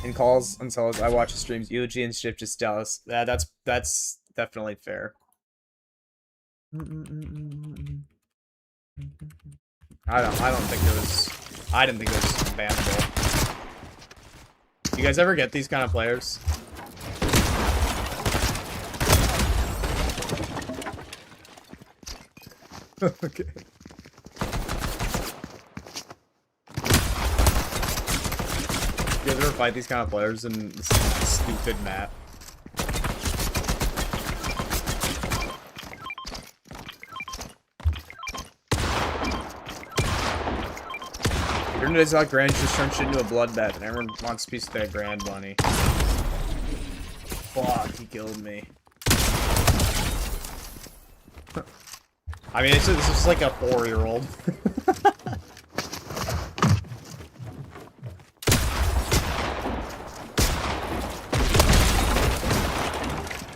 in calls until I watch his streams. Eulogy and Shift just jealous. Yeah, that's definitely fair. I didn't think it was bannable. You guys ever get these kind of players? Okay. You guys ever fight these kind of players in this stupid map? Internet is like Grand just turned shit into a bloodbath, and everyone wants a piece of that grand money. Fuck, he killed me. I mean, this is like a 4-year-old.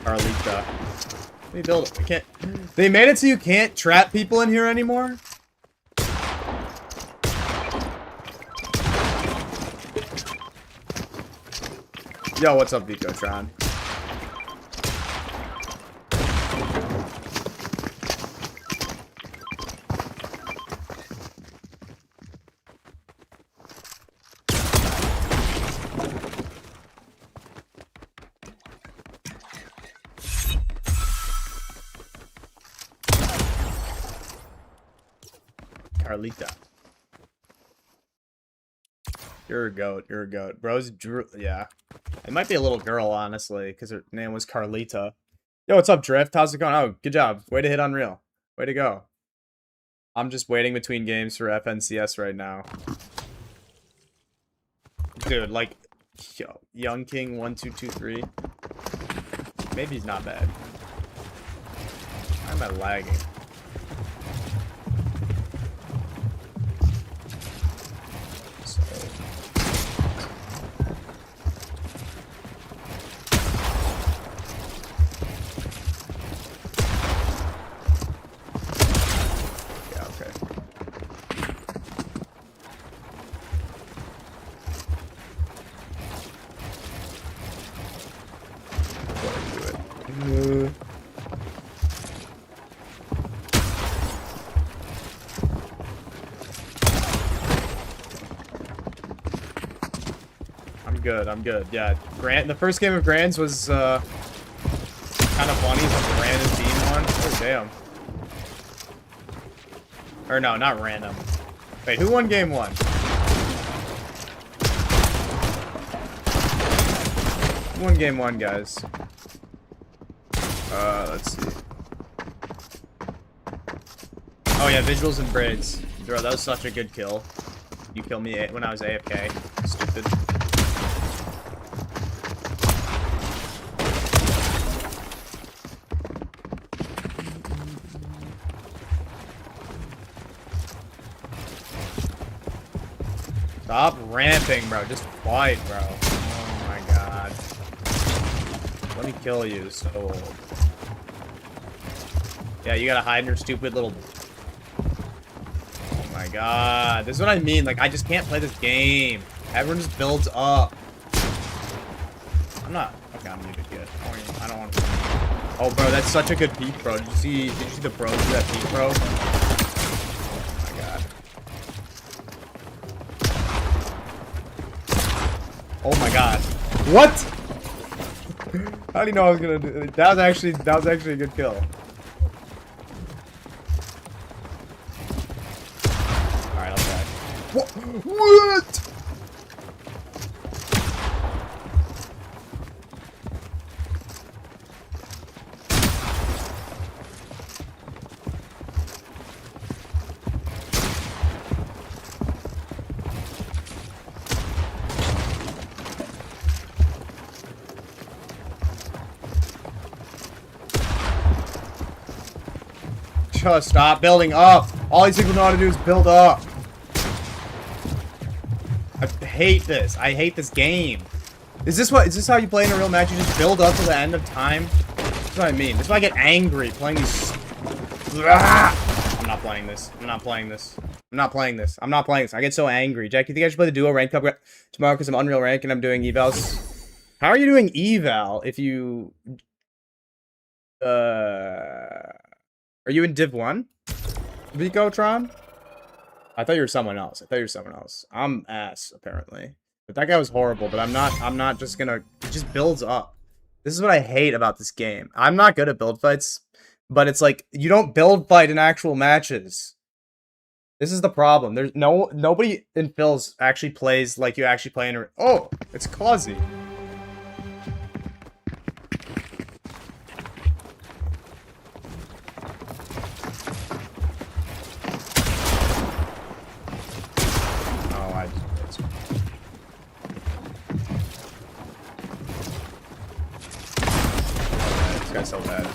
Carlita. Let me build it. I can't. They made it so you can't trap people in here anymore? Yo, what's up, Vicotron? Carlita. You're a goat. You're a goat. Bros drew. Yeah. It might be a little girl, honestly, because her name was Carlita. Yo, what's up, Drift? How's it going? Oh, good job. Way to hit Unreal. Way to go. I'm just waiting between games for FNCS right now. Dude, like, yo, Young King 1223. Maybe he's not bad. Why am I lagging? I'm good. Yeah, the first game of Grands was kind of funny, but the random team one. Oh damn. Or no, not random. Wait, who won game 1? Who won game 1, guys? Let's see. Oh yeah, visuals and braids. Bro, that was such a good kill. You killed me when I was AFK. Stupid. Stop ramping, bro. Just fight, bro. Oh my god. Let me kill you. So old. Yeah, you gotta hide in your stupid little... Oh my god. This is what I mean. Like, I just can't play this game. Everyone just builds up. I'm not... Okay, I'm muted good. I don't want to... Oh, bro, that's such a good peek, bro. Did you see the pros do that peek, bro? Oh my god. What? How do you know I was gonna do it? That was actually a good kill. Alright, I'll try. What? Just stop building up. All these people know how to do is build up. I hate this. I hate this game. Is this how you play in a real match? You just build up to the end of time? That's what I mean. That's why I get angry playing these. I'm not playing this. I'm not playing this. I'm not playing this. I'm not playing this. I get so angry. Jack, you think I should play the duo rank cup tomorrow because I'm Unreal rank and I'm doing evals? How are you doing eval if you... Are you in Div 1? Vicotron? I thought you were someone else. I'm ass, apparently. But that guy was horrible, but I'm not just gonna... It just builds up. This is what I hate about this game. I'm not good at build fights, but it's like, you don't build fight in actual matches. This is the problem. There's nobody in Phil's actually plays like you actually play in a... Oh! It's Causey. This guy's so bad.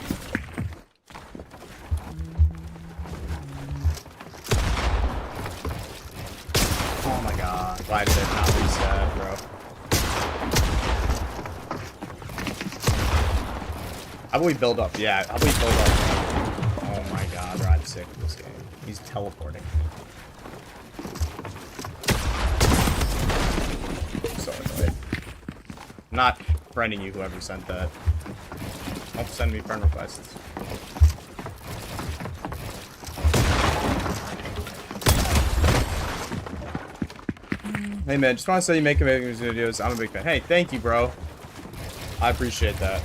Oh my god. Why did it not reset, bro? How about we build up? Yeah, how about we build up? Oh my god, bro, I'm sick of this game. He's teleporting. So annoyed. I'm not friending you, whoever sent that. Don't send me friend requests. Hey man, just want to say you make amazing videos. I'm a big fan. Hey, thank you, bro. I appreciate that.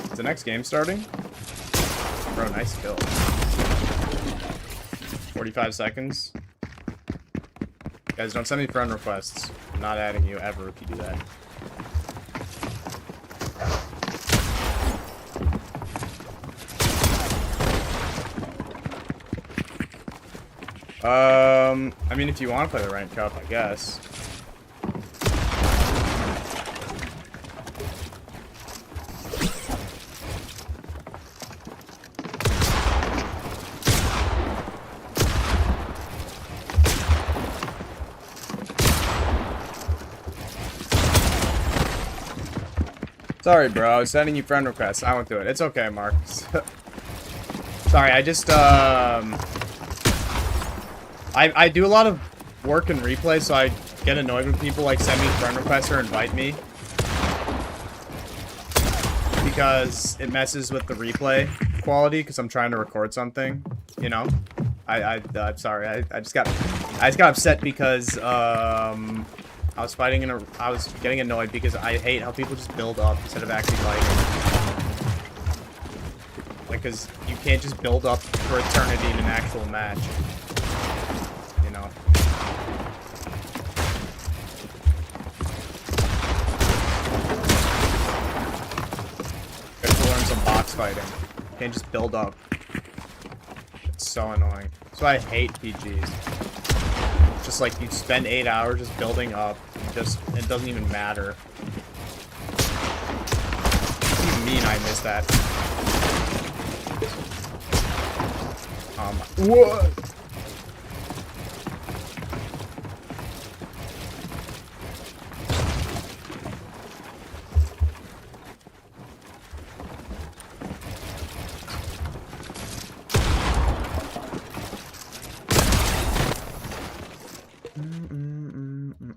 Is the next game starting? Bro, nice kill. 45 seconds. Guys, don't send me friend requests. I'm not adding you ever if you do that. I mean, if you want to play the ranked cup, I guess. Sorry, bro. I was sending you friend requests. I won't do it. It's okay, Mark. Sorry, I just, I do a lot of work and replay, so I get annoyed when people like send me friend requests or invite me. Because it messes with the replay quality, because I'm trying to record something, you know? I'm sorry, I just got upset because, I was getting annoyed because I hate how people just build up instead of actually fighting. Like, because you can't just build up for eternity in an actual match. You know? You have to learn some box fighting. You can't just build up. It's so annoying. That's why I hate PGs. Just like you spend 8 hours just building up, it doesn't even matter. What do you mean I missed that? What?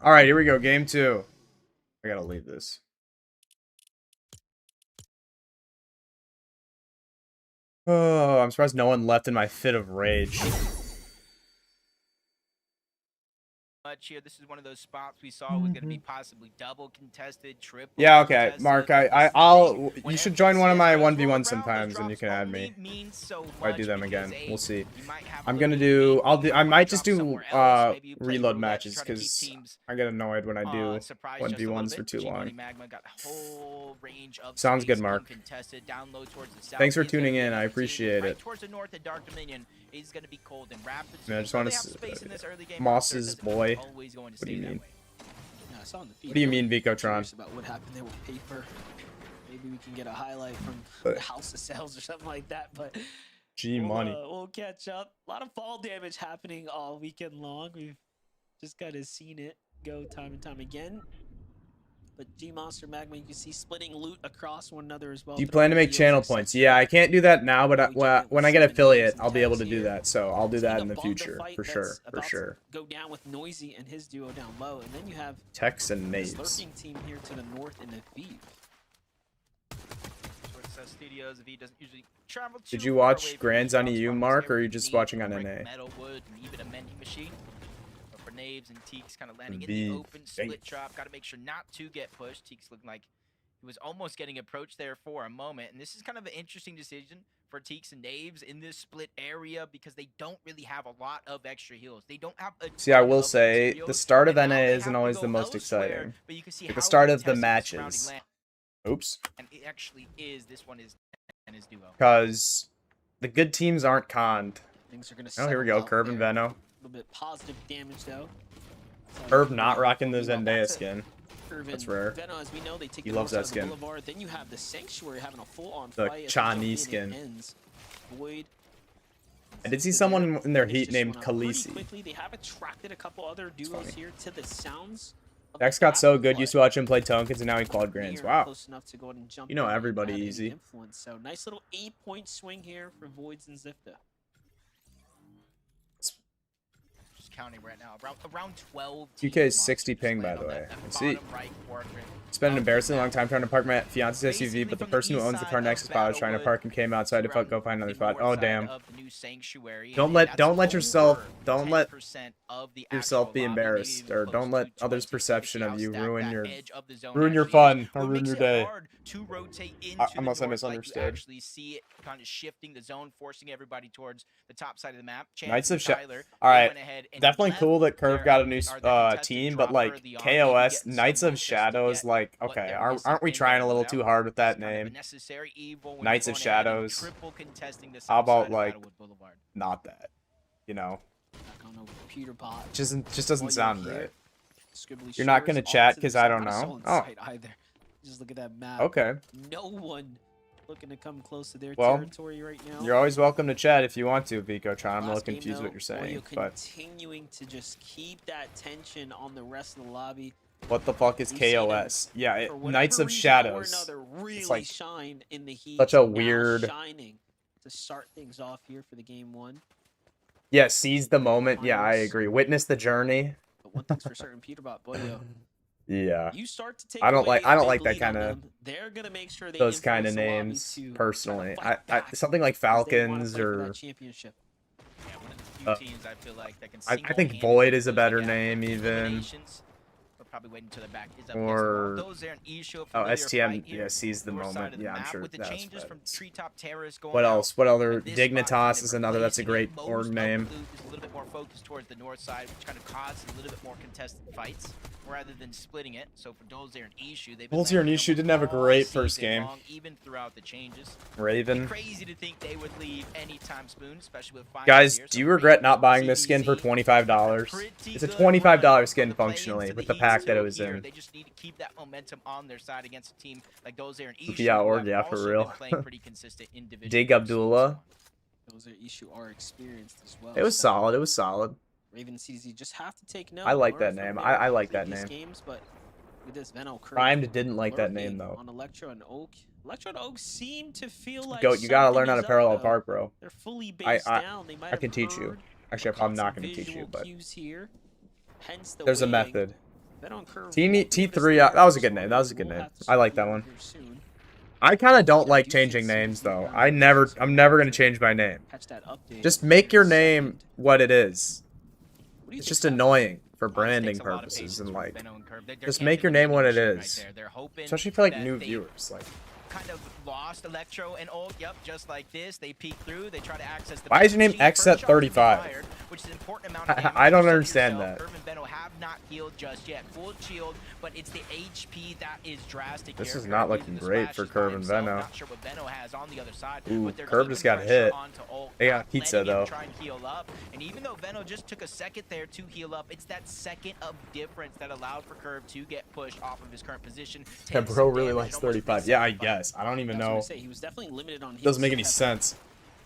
All right, here we go. Game 2. I gotta leave this. Oh, I'm surprised no one left in my fit of rage. Here, this is one of those spots we saw was going to be possibly double contested, triple. Yeah, okay, Mark. You should join one of my 1v1 sometimes, and you can add me. If I do them again, we'll see. I'm gonna do. I might just do reload matches because I get annoyed when I do 1v1s for too long. Sounds good, Mark. Thanks for tuning in. I appreciate it. Man, I just want to. Moss's boy. What do you mean? What do you mean, Vicotron? About what happened there with paper. Maybe we can get a highlight from the House of Sales or something like that. But G money. We'll catch up. A lot of fall damage happening all weekend long. We've just kind of seen it go time and time again. But G Monster Magma, you can see splitting loot across one another as well. Do you plan to make channel points? Yeah, I can't do that now, but when I get affiliate, I'll be able to do that. So I'll do that in the future, for sure, for sure. Go down with Noisy and his duo down low, and then you have Tex and this Naves. lurking team here to the north in the Aviv. Studios, if he doesn't usually travel too Did you far away watch from Grands the on spots EU, where Mark, or are you you just need watching on brick, NA? metal, wood, and even a mending machine. But for Naves and Teeks kind of landing in The the open split faith. drop, got to make sure not to get pushed. Teeks looking like he was almost getting approached there for a moment, and this is kind of an interesting decision for Teeks and Naves in this split area because they don't really have a lot of extra heals. They don't have a See, I ton will of say, materials, the start of and now NA they isn't have to always go the most elsewhere, exciting. but you can see Like how the start of the contested surrounding matches. land- Oops. And it actually is. This one is and his duo. Because the good teams aren't conned. Things are gonna Oh, here we go. settle out Curve and there. Veno. A little bit positive damage though. Curve not rocking the Zendaya skin. Curve That's and rare. Veno, as we know, they take He the loves north that side of the skin. Boulevard. Then you have the Sanctuary having a full-on The fight. Chinese skin. Ends. Void. I did see someone in their heat named Pretty Khaleesi. quickly, they have attracted a couple other duos here to the sounds. of Dex the got so battle, good, but used to watch him play Tonkins, and now he quad Grands. near Wow. close enough to go ahead and jump You know in and everybody add any easy. influence. So nice little 8-point swing here for Voids and Zifta. Just counting right now, around 12. QK is 60 ping, by the way. I see. Spent an embarrassing long time trying to park my fiance's SUV, but the person who owns the car next to the spot was trying to park and came out, so I had to go find another spot. Oh damn! Don't let yourself be embarrassed, or don't let others' perception of you ruin your fun or ruin your day. Unless I misunderstood. Actually see it kind of shifting the zone, forcing everybody towards the top side of the map. Knights of Shadows. All right, definitely cool that Curve got a new team, but like KOS, Knights of Shadows, like okay, aren't we trying a little too hard with that name? Knights of Shadows. How about like not that? You know, just doesn't sound right. You're not gonna chat because I don't know. Oh, just look at that map. Okay. No one looking to come close to their Well, territory right now. you're always welcome to chat if you want to, Vicotron. I'm a little Last game, confused though, what you're saying, Boyo but continuing to just keep that tension on the rest of the lobby. what the fuck is We've seen KOS? Yeah, for whatever Knights of reason or Shadows. another, really It's like shine in the heat. such a now weird. shining to start things off here for the game one. Yeah, seize the moment. Yeah, I agree. Witness the journey. But one thing's for certain, Peterbot, Boyo. Yeah. You start to take I don't away like a big that lead kind on of them, they're gonna make sure they those kind of influence the lobby names to personally. fight I something like as they wanna Falcons play for or that championship. Yeah, one of the few teams I feel like that can I think Void is a better name even. But probably waiting until the back is up Or those there an issue oh, familiar STM fight here, yeah, seize the north side moment. of the Yeah, I'm map sure with the that's changes what from it is. Treetop Terrace going What out, else? What other and this spot Dignitas and is another. That's a replacing great it. org Most of name. the loot is a little bit more focused towards the north side, which kind of causes a little bit more contested fights rather than splitting it. So for Dozer and Ishu, they've been Dozer and landing Ishu didn't have a all great first season game. long, even throughout the changes. Raven. Crazy to think they would leave anytime spoon, especially with finals Guys, here. do you regret not buying this skin for $25? It's a $25 skin functionally with the pack that it was in. They just need to keep that momentum on their side against a team like Dozer and Ishu. Yeah, who or have yeah, for also real. been playing pretty consistent individually. Dig Abdullah. Those are issue are experienced as well. It was so solid. It was solid. Raven CZ just have to take note. I like learn that from name. their I like that previous name. Games, but with this Veno Curve Primed didn't like that name lurking though. On Electro and Oak. Electro and Oak seem to feel like Goat, you gotta something learn how to is up, parallel though. park, bro. They're fully based down. They might I have can teach you. heard Actually, I'm probably not gonna teach visual you, but cues here. Hence the there's a waiting. method. Veno and Curve T3, that was a good name. That was a good name. I like that one. I kind of don't like changing names though. I'm never gonna change my name. Catch that update. Just make your name what it is. It's just annoying for branding purposes and like, just make your name what it is. Especially for like new viewers, like. Kind of lost Electro and Old. Yep, just like this. They peek through. They try to access the. Why is your name first Xset shot 35? fired, which is an important amount of damage. I don't You said understand yourself, that. Curve and Veno have not healed just yet. Full shield, but it's the HP that is drastic. This here. is not Curve looking using the great for splashes by Curve and himself. Veno. Not sure what Veno has on the other side, Ooh, but they're Curve keeping just got pressure hit. onto Ult, They got not pizza, letting him though. try and heal up. And even though Veno just took a second there to heal up, it's that second of difference that allowed for Curve to get pushed off of his current position. Yeah, bro really damage, likes and almost 35. Yeah, I guess. I don't even know. He was definitely limited on Doesn't make any heals. sense.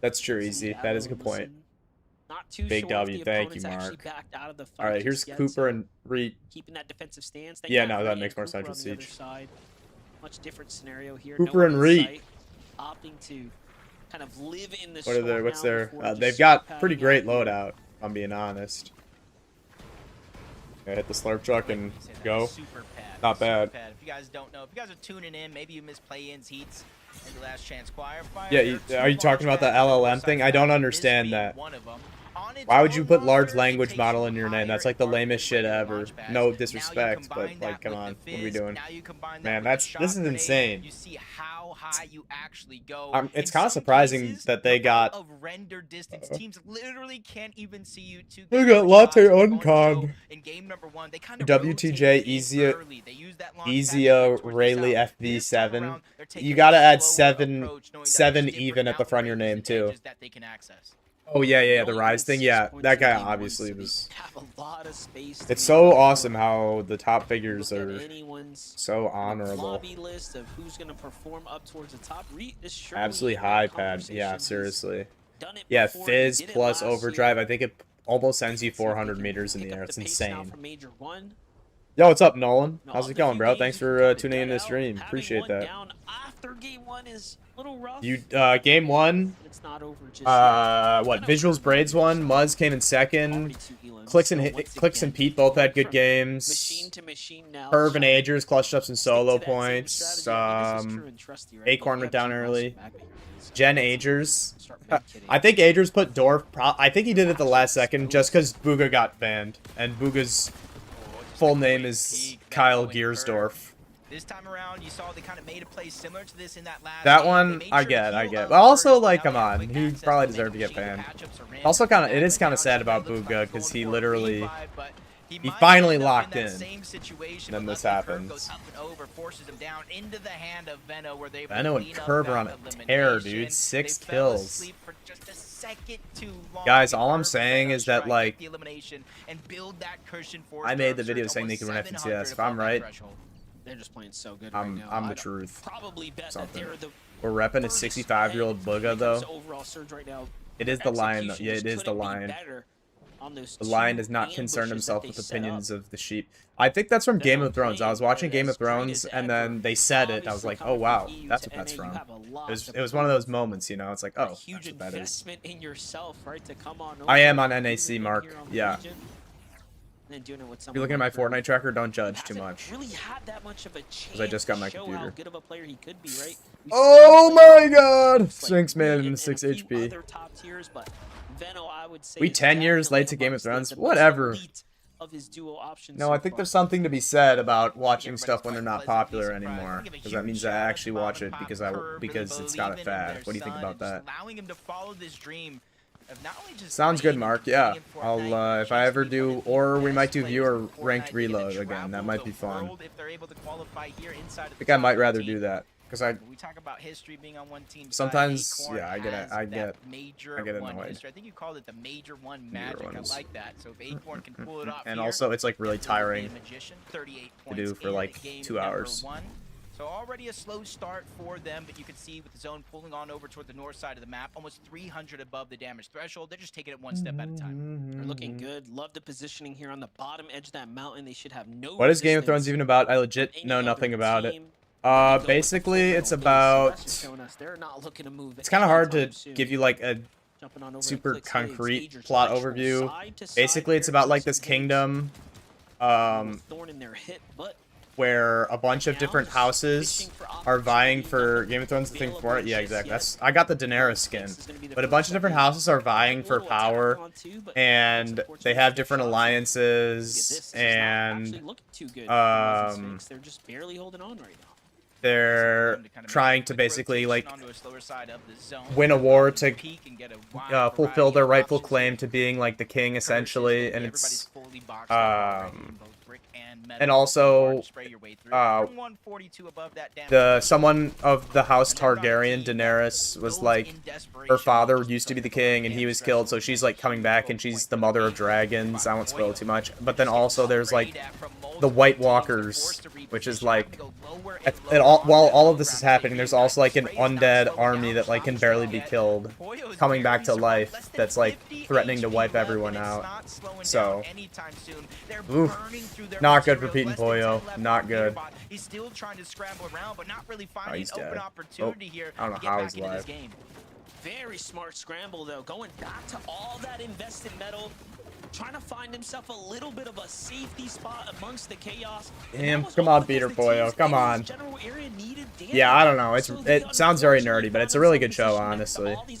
That's true, Easy. That is a good point. Not too Big sure if W, the thank you, opponents actually Mark. backed out of the fight All right, just here's yet, Cooper so and Reed. keeping that defensive stance. They Yeah, have no, that Ray makes and more sense Cooper with on the other Siege. side. Much different scenario here. Cooper no one and in Reed. sight, opting to kind of live in the What are their? storm What's now their? before just They've start got pretty padding great out here. loadout. If I'm being honest. Yeah, hit the slurp truck and go. Super pad. Not super bad. pad. If you guys don't know, if you guys are tuning in, maybe you missed play-ins, heats, and the last chance choir fire. Yeah, are you talking about the LLM thing? I don't understand that. Why would you put large language model in your name? That's like the lamest shit ever. No disrespect, but like, come on, what are we doing? Man, this is insane. You see how high you actually go. It's kind of surprising that they got. Of render distance, teams literally can't even see you. They got latte uncon. In game number 1, they kind of WTJ Easy Rayleigh FV7. You gotta add seven even at the front of your name too. Oh yeah, the Rise thing. Yeah, that guy obviously was. It's so awesome how the top figures are so honorable. Lobby list of who's going to perform up towards the top. Absolutely high pad. Yeah, seriously. Yeah, Fizz plus Overdrive. I think it almost sends you 400 meters in the air. It's insane. Yo, what's up, Nolan? How's it going, bro? Thanks for tuning in to the stream. Appreciate that. After game 1 is a little rough. You game 1. It's not over just what? Visuals Braids won. Muzz came in second. Clicks and Pete both had good games. Machine to machine now. Perv and Agers clutched up some solo points. Acorn went down early. Jen Agers. I think Agers put Dorf. I think he did it the last second just because Booga got banned, and Booga's full name is Kyle Giersdorf. This time around, you saw they kind of made a play similar to this in that last That game. one, I get. But also, like, come on, he probably deserved to get banned. Also, it is kind of sad about Booga because he literally, he finally locked in. Then this happens. Veno and Curb are on a tear, dude. 6 kills. Guys, all I'm saying is that, like, I made the video saying they could win FNCS. If I'm right, they're just playing so good I'm right now. the truth. Probably bet that they're the We're repping a 65-year-old Booga, though. overall surge right now. It is the Lion, though. Yeah, it is the Lion. The Lion does not concern himself with opinions of the sheep. I think that's from Game of Thrones. I was watching Game of Thrones, and then they said it, and I was like, oh, wow, that's what that's from. It was one of those moments, you know? It's like, oh, that's what that is. In yourself, right, to come on I am on NAC, Mark. Yeah. And doing it with If you're looking at my like Fortnite tracker, don't judge too much. really had that much of a chance Because I just got my to show computer. how good of a player he could be, right? Oh my god! Sphinx made it in 6 HP. Other top tiers, but Veno, I would say, We 10 years late to Game of Thrones? Whatever. Of his duo options No, I think there's something to be said about watching stuff when they're not popular anymore. Because that means I actually watch it because it's got a fad. What do you think about that? Allowing him to follow this dream of not only just Sounds good, Mark. Yeah. I'll, if I ever do, or we might do viewer ranked reload again. That might be fun. I think I might rather do that. Because we talk about history being on one team. Sometimes, yeah, I get annoyed. I think you called it the major one magic. I like that. So if Acorn can pull it off and here, also, it's like really tiring to do for like 2 hours. So already a slow start for them, but you can see with the zone pulling on over toward the north side of the map, almost 300 above the damage threshold. They're just taking it one step at a time. They're looking good. Love the positioning here on the bottom edge of that mountain. They should have no. What is Game of Thrones even about? I legit know nothing about it. Basically, it's about. It's kind of hard to give you like a super concrete plot overview. Basically, it's about like this kingdom, where a bunch of different houses are vying for Game of Thrones. The thing for it, yeah, exactly. I got the Daenerys skin, but a bunch of different houses are vying for power, and they have different alliances, and they're just barely holding on right now. They're trying to basically like win a war to fulfill their rightful claim to being like the king, essentially, and it's brick and metal. And also, Spray your way through. From 142 above that damage. someone of the House Targaryen, Daenerys, was like, her father used to be the king and he was killed, so she's like coming back and she's the mother of dragons. I won't spoil too much. But then also there's like the White Walkers, which is like, while all of this is happening, there's also like an undead army that like can barely be killed, coming back to life, that's like threatening to wipe everyone out. So, oof, not good for Pete and Pollo. Not good. He's still trying to scramble around, but not really finding He's open dead. opportunity here. I don't know how he's alive. Very smart scramble though, going back to all that invested metal, trying to find himself a little bit of a safety spot amongst the chaos. Damn, come on, Peter Pollo, come on. Yeah, I don't know. It sounds very nerdy, but it's a really good show, honestly. You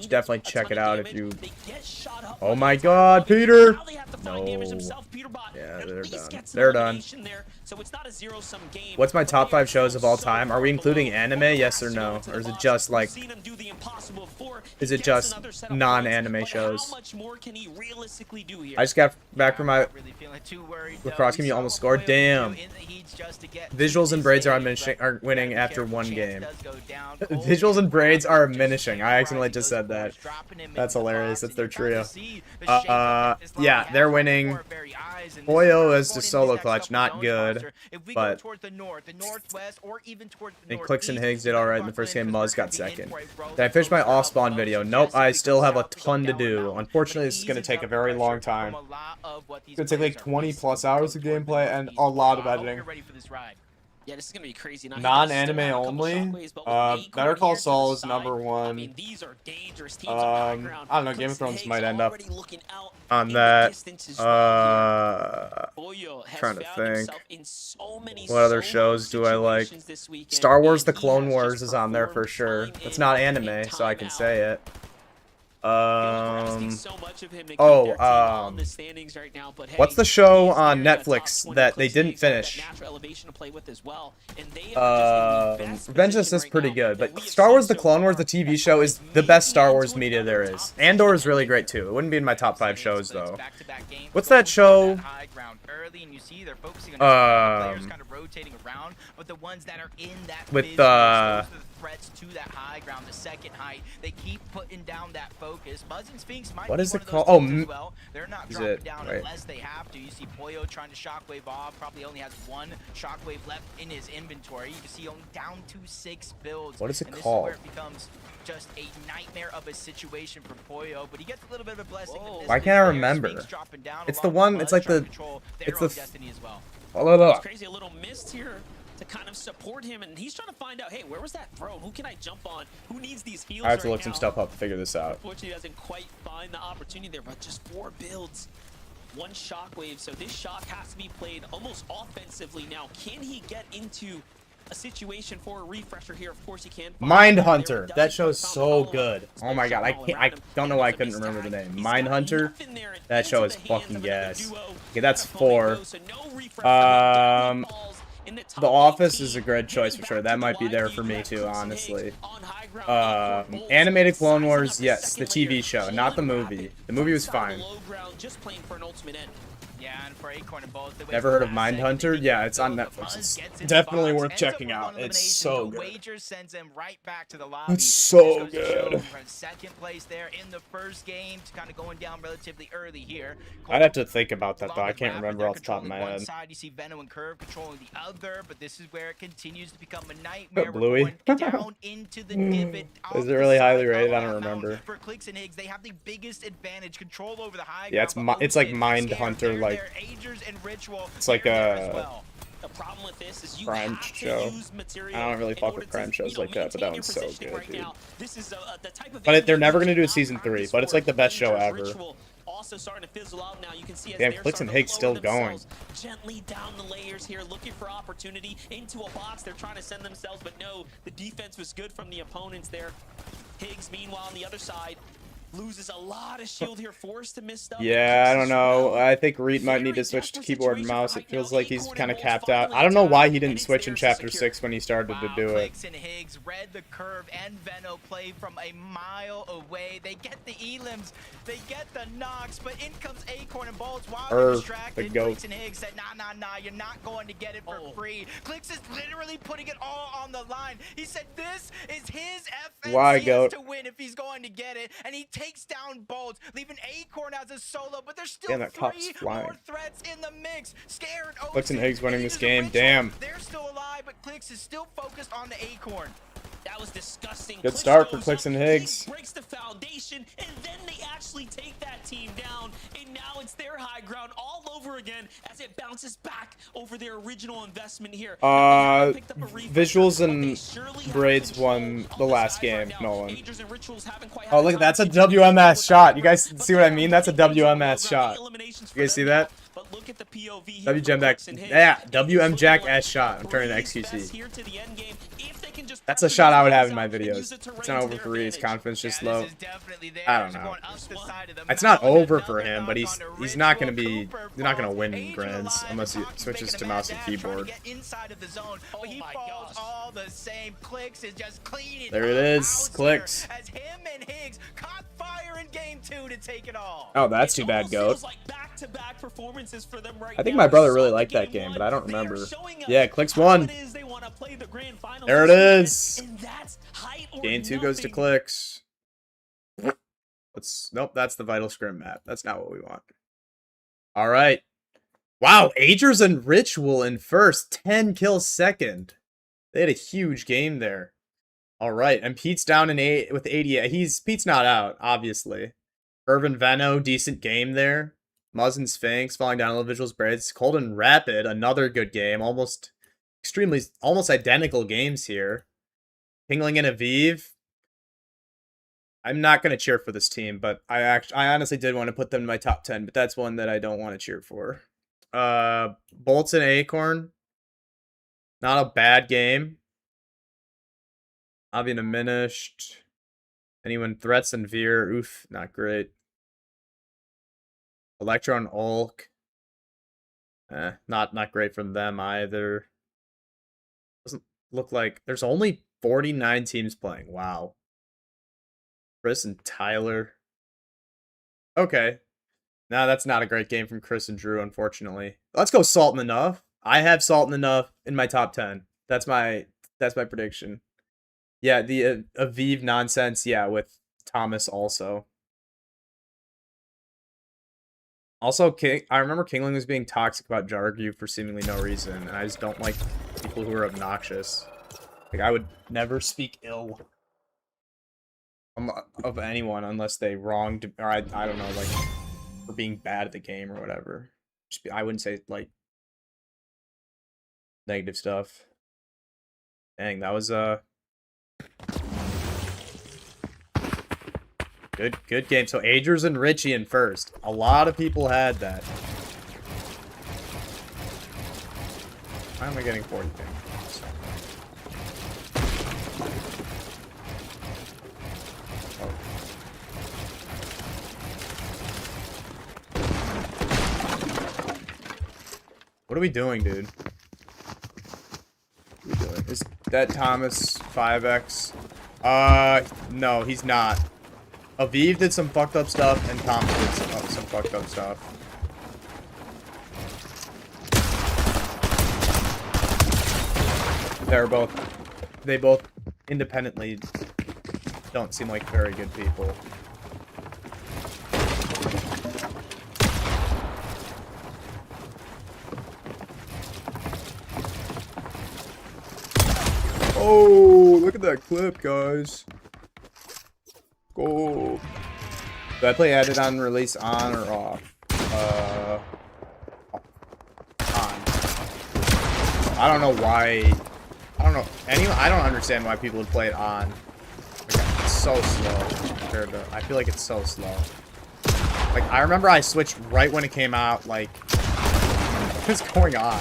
should definitely check it out if you. Oh my God, Peter! No. Yeah, they're done. They're done. What's my top 5 shows of all time? Are we including anime? Yes or no? Or is it just like? Is it just non-anime shows? I just got back from my lacrosse game. You almost scored. Damn. Visuals and braids are winning after one game. Visuals and braids are diminishing. I accidentally just said that. That's hilarious. That's their trio. Yeah, they're winning. Pollo is just solo clutch, not good. But and Clicks and Higgs did alright in the first game. Muzz got second. Did I finish my off-spawn video? Nope, I still have a ton to do. Unfortunately, this is going to take a very long time. It's going to take like 20 plus hours of gameplay and a lot of editing. Yeah, this is gonna be crazy. Non-anime only. Better Call Saul is number 1. I don't know. Game of Thrones might end up on that. Trying to think. What other shows do I like? Star Wars: The Clone Wars is on there for sure. It's not anime, so I can say it. What's the show on Netflix that they didn't finish? Revenge of the Sith is pretty good, but Star Wars: The Clone Wars, the TV show, is the best Star Wars media there is. Andor is really great too. It wouldn't be in my top 5 shows though. What's that show? With threats to that high ground, the second height. They keep putting down that focus. Muzz and Sphinx might what is be it called? Oh, as well. They're not dropping down unless they have to. You see Pollo trying to shockwave off. Probably only has 1 shockwave left in his inventory. You can see only down to 6 builds. What is it and called? This is where it becomes just a nightmare of a situation for Pollo, but he gets a little bit of a blessing. Why can't I remember? It's the one. It's like the. It's the. Destiny as well. It's crazy. A little missed here to kind of support him, and he's trying to find out, hey, where was that throw? Who can I jump on? Who needs these heals? I have to right look some now? stuff up to figure this out. Unfortunately, he doesn't quite find the opportunity there, but just 4 builds, 1 shockwave. So this shock has to be played almost offensively now. Can he get into a situation for a refresher here? Of course he can. Mindhunter. That show's so good. Oh my God, I don't know why I couldn't remember the name. Mindhunter. That show is fucking gas. Okay, that's 4. The Office is a great choice for sure. That might be there for me too, honestly. Animated Clone Wars, yes, the TV show, not the movie. The movie was fine. Yeah, and for Acorn and both. Never heard of Mindhunter? Yeah, it's on Netflix. It's definitely worth checking out. It's so good. Wager sends him right back to the lobby. It's so good. Second place there in the first game, kind of going down relatively early here. I'd have to think about that though. I can't remember off the top of my head. Side, you see Venom and Curve controlling the other, but this is where it continues to become a nightmare. Bluey. Down into the divot. Is it really highly rated? I don't remember. For Clicks and Higgs, they have the biggest advantage, control over the high. Yeah, it's like Mindhunter, like it's like a crime show. I don't really fuck with crime shows like that, but that one's so good, dude. But they're never gonna do a season 3, but it's like the best show ever. Also starting to fizzle out now. You can see as damn, Clicks and Higgs still going. Gently down the layers here, looking for opportunity into a box. They're trying to send themselves, but no, the defense was good from the opponents there. Higgs, meanwhile, on the other side, loses a lot of shield here, forced to miss stuff. Yeah, I don't know. I think Reed might need to switch to keyboard and mouse. It feels like he's kind of capped out. I don't know why he didn't switch in Chapter 6 when he started to do it. Clicks and Higgs read the curve, and Veno played from a mile away. They get the elims, they get the knocks, but in comes Acorn and Bolts while they're distracted. Clicks and Higgs said, nah, you're not going to get it for free. Clicks is literally putting it all on the line. He said this is his FNCS to win if he's going to get it, and he takes down Bolts, leaving Acorn as a solo, but there's still three more threats in the mix. Scared, Clicks and Higgs winning this game. Damn. They're still alive, but Clicks is still focused on the Acorn. That was disgusting. Good start for Clicks and Higgs. Breaks the foundation, and then they actually take that team down, and now it's their high ground all over again as it bounces back over their original investment here. Visuals and Braids won the last game, Nolan. Oh, look, that's a WMS shot. You guys see what I mean? That's a WMS shot. You guys see that? WM Jack S shot. I'm turning to XQC. That's a shot I would have in my videos. It's not over for Reed's confidence, just low. I don't know. It's not over for him, but he's not gonna be. They're not gonna win grands unless he switches to mouse and keyboard. There it is, Clicks. Oh, that's too bad, Goat. I think my brother really liked that game, but I don't remember. Yeah, Clicks won. There it is. Game 2 goes to Clicks. Nope, that's the Vital Scrim map. That's not what we want. All right. Wow, Agers and Ritual in first, 10 kills second. They had a huge game there. All right, and Pete's down in 8 with 80. Pete's not out, obviously. Irvin Veno, decent game there. Muzz and Sphinx falling down on the visuals. Braids. Cold and Rapid, another good game. Almost identical games here. Pingling and Aviv. I'm not going to cheer for this team, but I honestly did want to put them in my top 10, but that's one that I don't want to cheer for. Bolts and Acorn. Not a bad game. Avi diminished. Anyone threats and Veer. Oof, not great. Electro and Ulk. Not great from them either. Doesn't look like there's only 49 teams playing. Wow. Chris and Tyler. Okay. No, that's not a great game from Chris and Drew, unfortunately. Let's go Salt and Enough. I have Salt and Enough in my top 10. That's my prediction. Yeah, the Aviv nonsense, yeah, with Thomas also. Also, I remember Kingling was being toxic about Jargu for seemingly no reason, and I just don't like people who are obnoxious. Like, I would never speak ill of anyone unless they wronged, or I don't know, like, for being bad at the game or whatever. I wouldn't say, like, negative stuff. Dang, that was, Good game. So Agers and Richie in first. A lot of people had that. Why am I getting 40 ping? What are we doing, dude? What are we doing? Is that Thomas 5x? No, he's not. Aviv did some fucked up stuff, and Thomas did some fucked up stuff. They both independently don't seem like very good people. Oh, look at that clip, guys. Go. Do I play added on release on or off? On. I don't know why. I don't know. I don't understand why people would play it on. Like, it's so slow compared to. I feel like it's so slow. Like, I remember I switched right when it came out. Like, what's going on?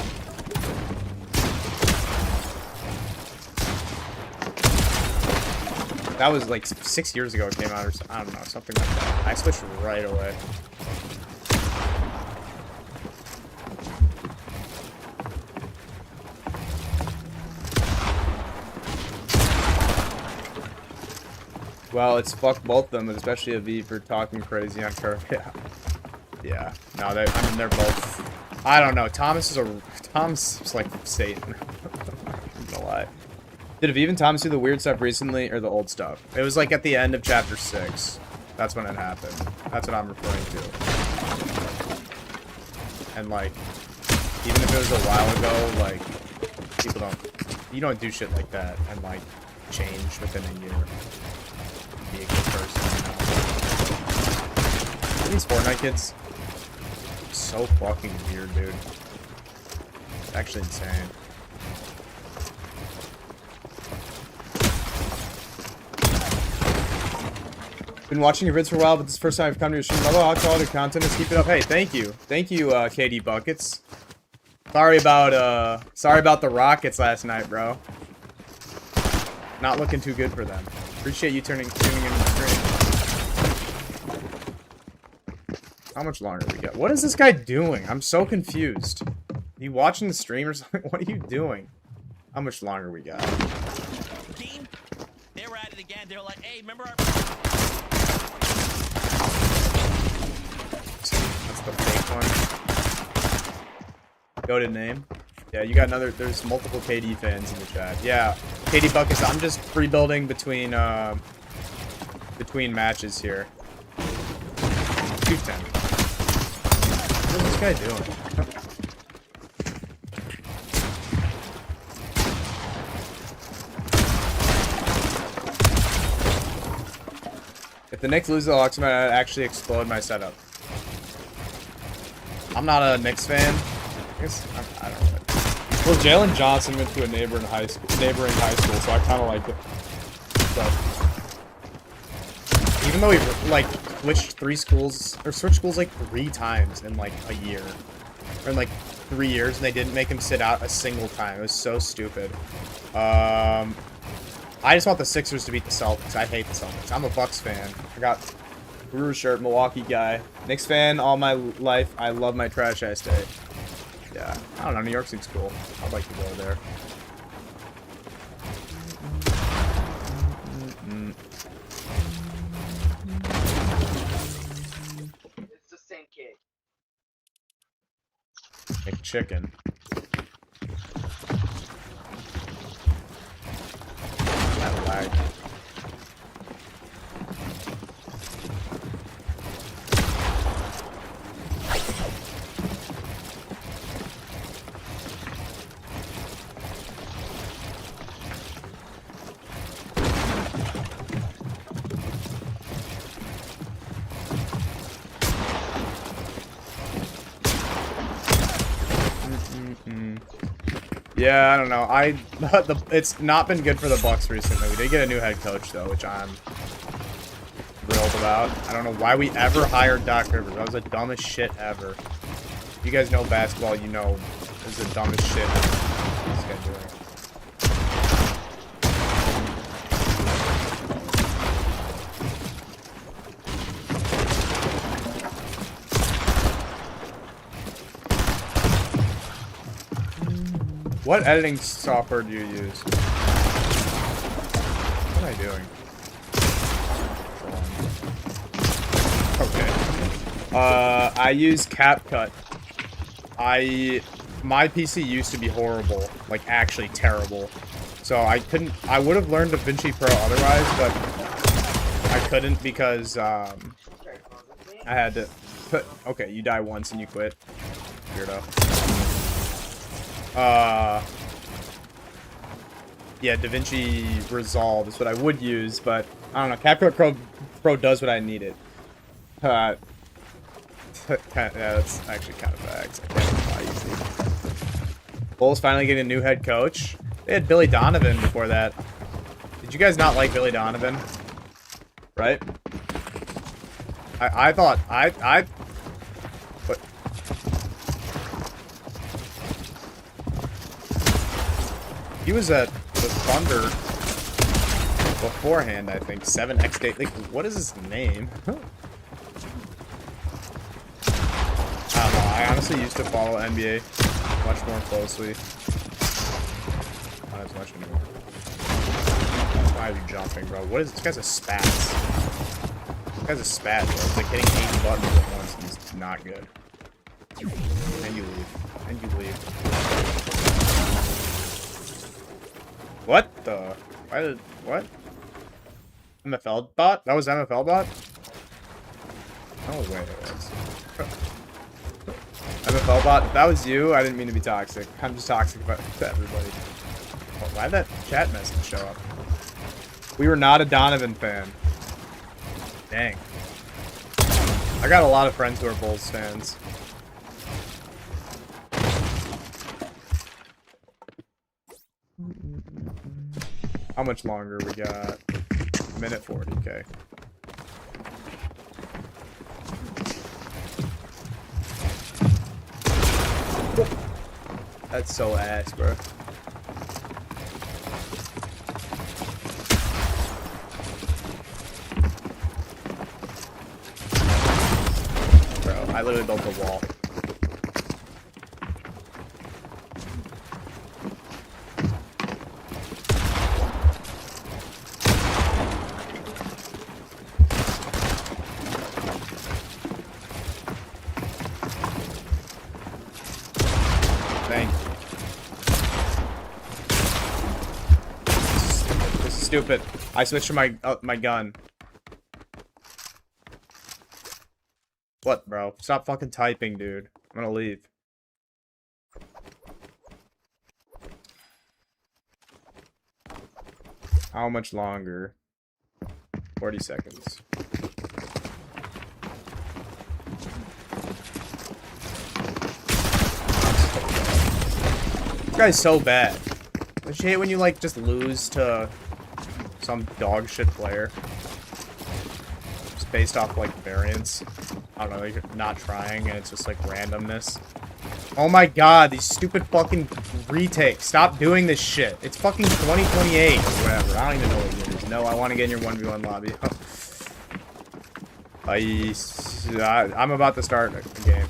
That was like 6 years ago it came out, or I don't know, something like that. I switched right away. Well, it's fuck both of them, especially Aviv for talking crazy on Kirk. Yeah. Yeah. No, I mean, they're both... I don't know. Thomas is like Satan. I'm gonna lie. Did Aviv and Thomas do the weird stuff recently, or the old stuff? It was like at the end of chapter 6. That's when it happened. That's what I'm referring to. And like, even if it was a while ago, like, you don't do shit like that and like change within a year. Be a good person, you know? These Fortnite kids, so fucking weird, dude. It's actually insane. Been watching your vids for a while, but this is the first time I've come to your stream. Hello, hot quality content. Let's keep it up. Hey, thank you, KD Buckets. Sorry about the Rockets last night, bro. Not looking too good for them. Appreciate you tuning in the stream. How much longer do we got? What is this guy doing? I'm so confused. Are you watching the stream or something? What are you doing? How much longer we got? Game, they were at it again. They're like, hey, remember our... That's the fake one. Go to name. Yeah, you got another. There's multiple KD fans in the chat. Yeah, KD Buckets. I'm just rebuilding between matches here. 210. What is this guy doing? If the Knicks lose the Hawks, I might actually explode my setup. I'm not a Knicks fan. I guess I don't know. Well, Jalen Johnson went to a neighboring high school, so I kind of like it. So, even though he like switched switched schools like 3 times in like a year, or in like 3 years, and they didn't make him sit out a single time. It was so stupid. I just want the Sixers to beat the Celtics. I hate the Celtics. I'm a Bucks fan. I got Brewer shirt, Milwaukee guy. Knicks fan all my life. I love my trash ass day. Yeah, I don't know. New York seems cool. I'd like to go there. It's the same kid. McChicken. That lag. Yeah, I don't know. It's not been good for the Bucks recently. We did get a new head coach though, which I'm thrilled about. I don't know why we ever hired Doc Rivers. That was the dumbest shit ever. If you guys know basketball, you know it was the dumbest shit ever. What's this guy doing? What editing software do you use? What am I doing? Okay. I use CapCut. My PC used to be horrible, like actually terrible. So I would have learned DaVinci Pro otherwise, but I couldn't because I had to put. Okay, you die once and you quit. Weirdo. Yeah, DaVinci Resolve is what I would use, but I don't know. CapCut Pro does what I needed. Yeah, that's actually kind of facts. I can't lie easy. Bulls finally getting a new head coach. They had Billy Donovan before that. Did you guys not like Billy Donovan? Right? I thought but he was at the Thunder beforehand, I think. 7x date. Like, what is his name? I don't know. I honestly used to follow NBA much more closely. Not as much anymore. Why are you jumping, bro? What is this guy's a spaz? This guy's a spaz, bro. It's like hitting 8 buttons at once and he's not good. And you leave. And you leave. What the? Why did what? MFL bot? That was MFL bot? No way it was. MFL bot, if that was you, I didn't mean to be toxic. I'm just toxic about to everybody. Oh, why'd that chat message show up? We were not a Donovan fan. Dang. I got a lot of friends who are Bulls fans. How much longer we got? Minute 40, okay. That's so ass, bro. Bro, I literally built a wall. Stupid. I switched to my gun. What, bro? Stop fucking typing, dude. I'm gonna leave. How much longer? 40 seconds. This guy's so bad. Don't you hate when you like just lose to some dog shit player? Just based off like variance. I don't know, you're not trying and it's just like randomness. Oh my god, these stupid fucking retakes. Stop doing this shit. It's fucking 2028 or whatever. I don't even know what it is. No, I want to get in your 1v1 lobby. I'm about to start a game.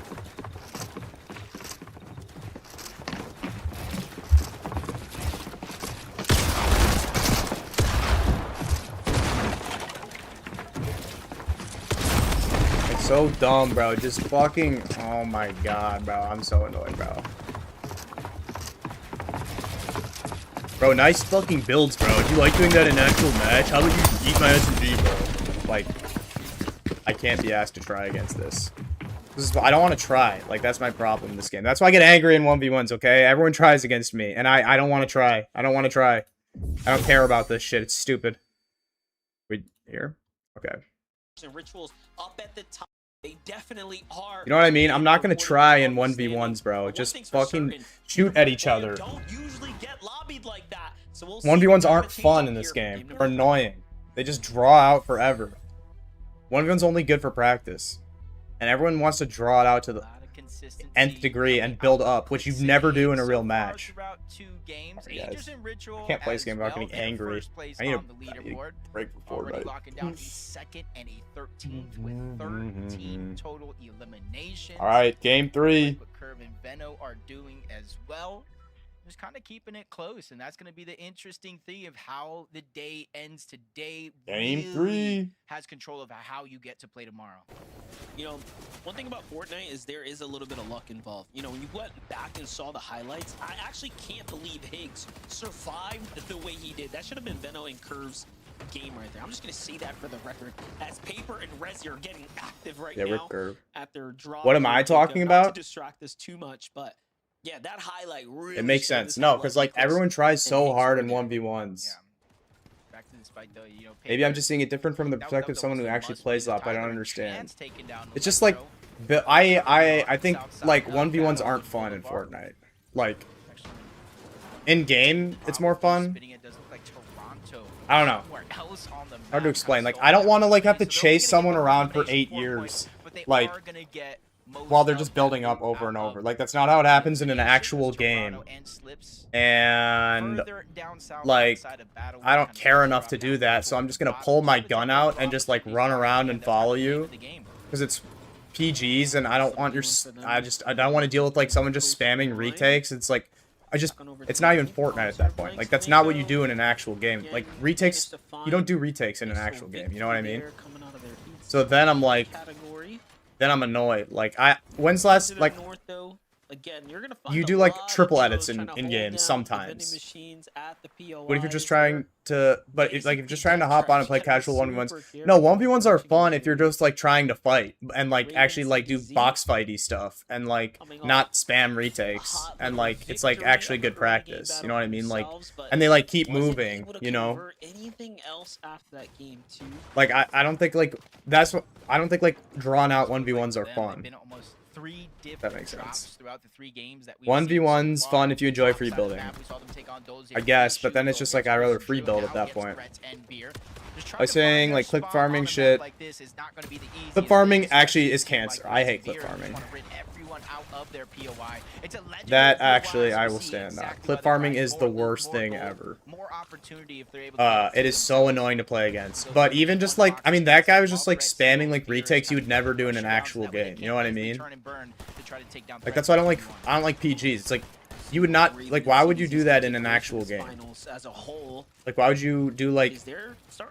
So dumb, bro. Just fucking... Oh my god, bro. I'm so annoyed, bro. Bro, nice fucking builds, bro. Do you like doing that in an actual match? How about you eat my SMG, bro? Like, I can't be asked to try against this. I don't want to try. Like, that's my problem in this game. That's why I get angry in 1v1s, okay? Everyone tries against me, and I don't want to try. I don't want to try. I don't care about this shit. It's stupid. We here? Okay. Rituals up at the top. They definitely are. You know what I mean? I'm not gonna try in 1v1s, bro. Just fucking shoot at each other. 1v1s aren't fun in this game. They're annoying. They just draw out forever. 1v1's only good for practice. And everyone wants to draw it out to the nth degree and build up, which you never do in a real match. Yes. I can't play this game without getting angry. I need a break for Fortnite. Locking down a second and a 13th with 13 total eliminations. All right, game 3. What Curve and Veno are doing as well. Just kind of keeping it close, and that's going to be the interesting thing of how the day ends today. Game 3 has control of how you get to play tomorrow. You know, one thing about Fortnite is there is a little bit of luck involved. You know, when you went back and saw the highlights, I actually can't believe Higgs survived the way he did. That should have been Veno and Curve's game right there. I'm just going to say that for the record, as Paper and Resi are getting active right now at their draw. What am I talking about? Not to distract us too much, but yeah, that highlight really... It makes sense. No, because like everyone tries so hard in 1v1s. Back to this fight, though, you know, Maybe I'm just seeing it different from the perspective of someone who actually plays a lot, but I don't understand. It's just like, I think like 1v1s aren't fun in Fortnite. Like, in game, it's more fun. I don't know. Hard to explain. Like, I don't want to like have to chase someone around for 8 years. Like, while they're just building up over and over. Like, that's not how it happens in an actual game. And, like, I don't care enough to do that, so I'm just gonna pull my gun out and just, like, run around and follow you. Because it's PGs, and I don't want your... I don't want to deal with, like, someone just spamming retakes. It's, like... It's not even Fortnite at that point. Like, that's not what you do in an actual game. Like, retakes... You don't do retakes in an actual game, you know what I mean? So then I'm like... Then I'm annoyed. Like, when's last... Like... You do, like, triple edits in games sometimes. What if you're just trying to... But, if you're just trying to hop on and play casual 1v1s... No, 1v1s are fun if you're just, like, trying to fight. And, like, actually, like, do box fighty stuff. And, like, not spam retakes. And, like, it's, like, actually good practice. You know what I mean? Like, and they, like, keep moving, you know? Like, I don't think, like... That's what... I don't think, like, drawn-out 1v1s are fun. That makes sense. 1v1's fun if you enjoy free building. I guess, but then it's just like I'd rather free build at that point. By saying like clip farming shit. Clip farming actually is cancer. I hate clip farming. That actually I will stand on. Clip farming is the worst thing ever. It is so annoying to play against. But even just like, I mean, that guy was just like spamming like retakes you would never do in an actual game. You know what I mean? Like that's why I don't like PGs. It's like you would not like why would you do that in an actual game? Like why would you do like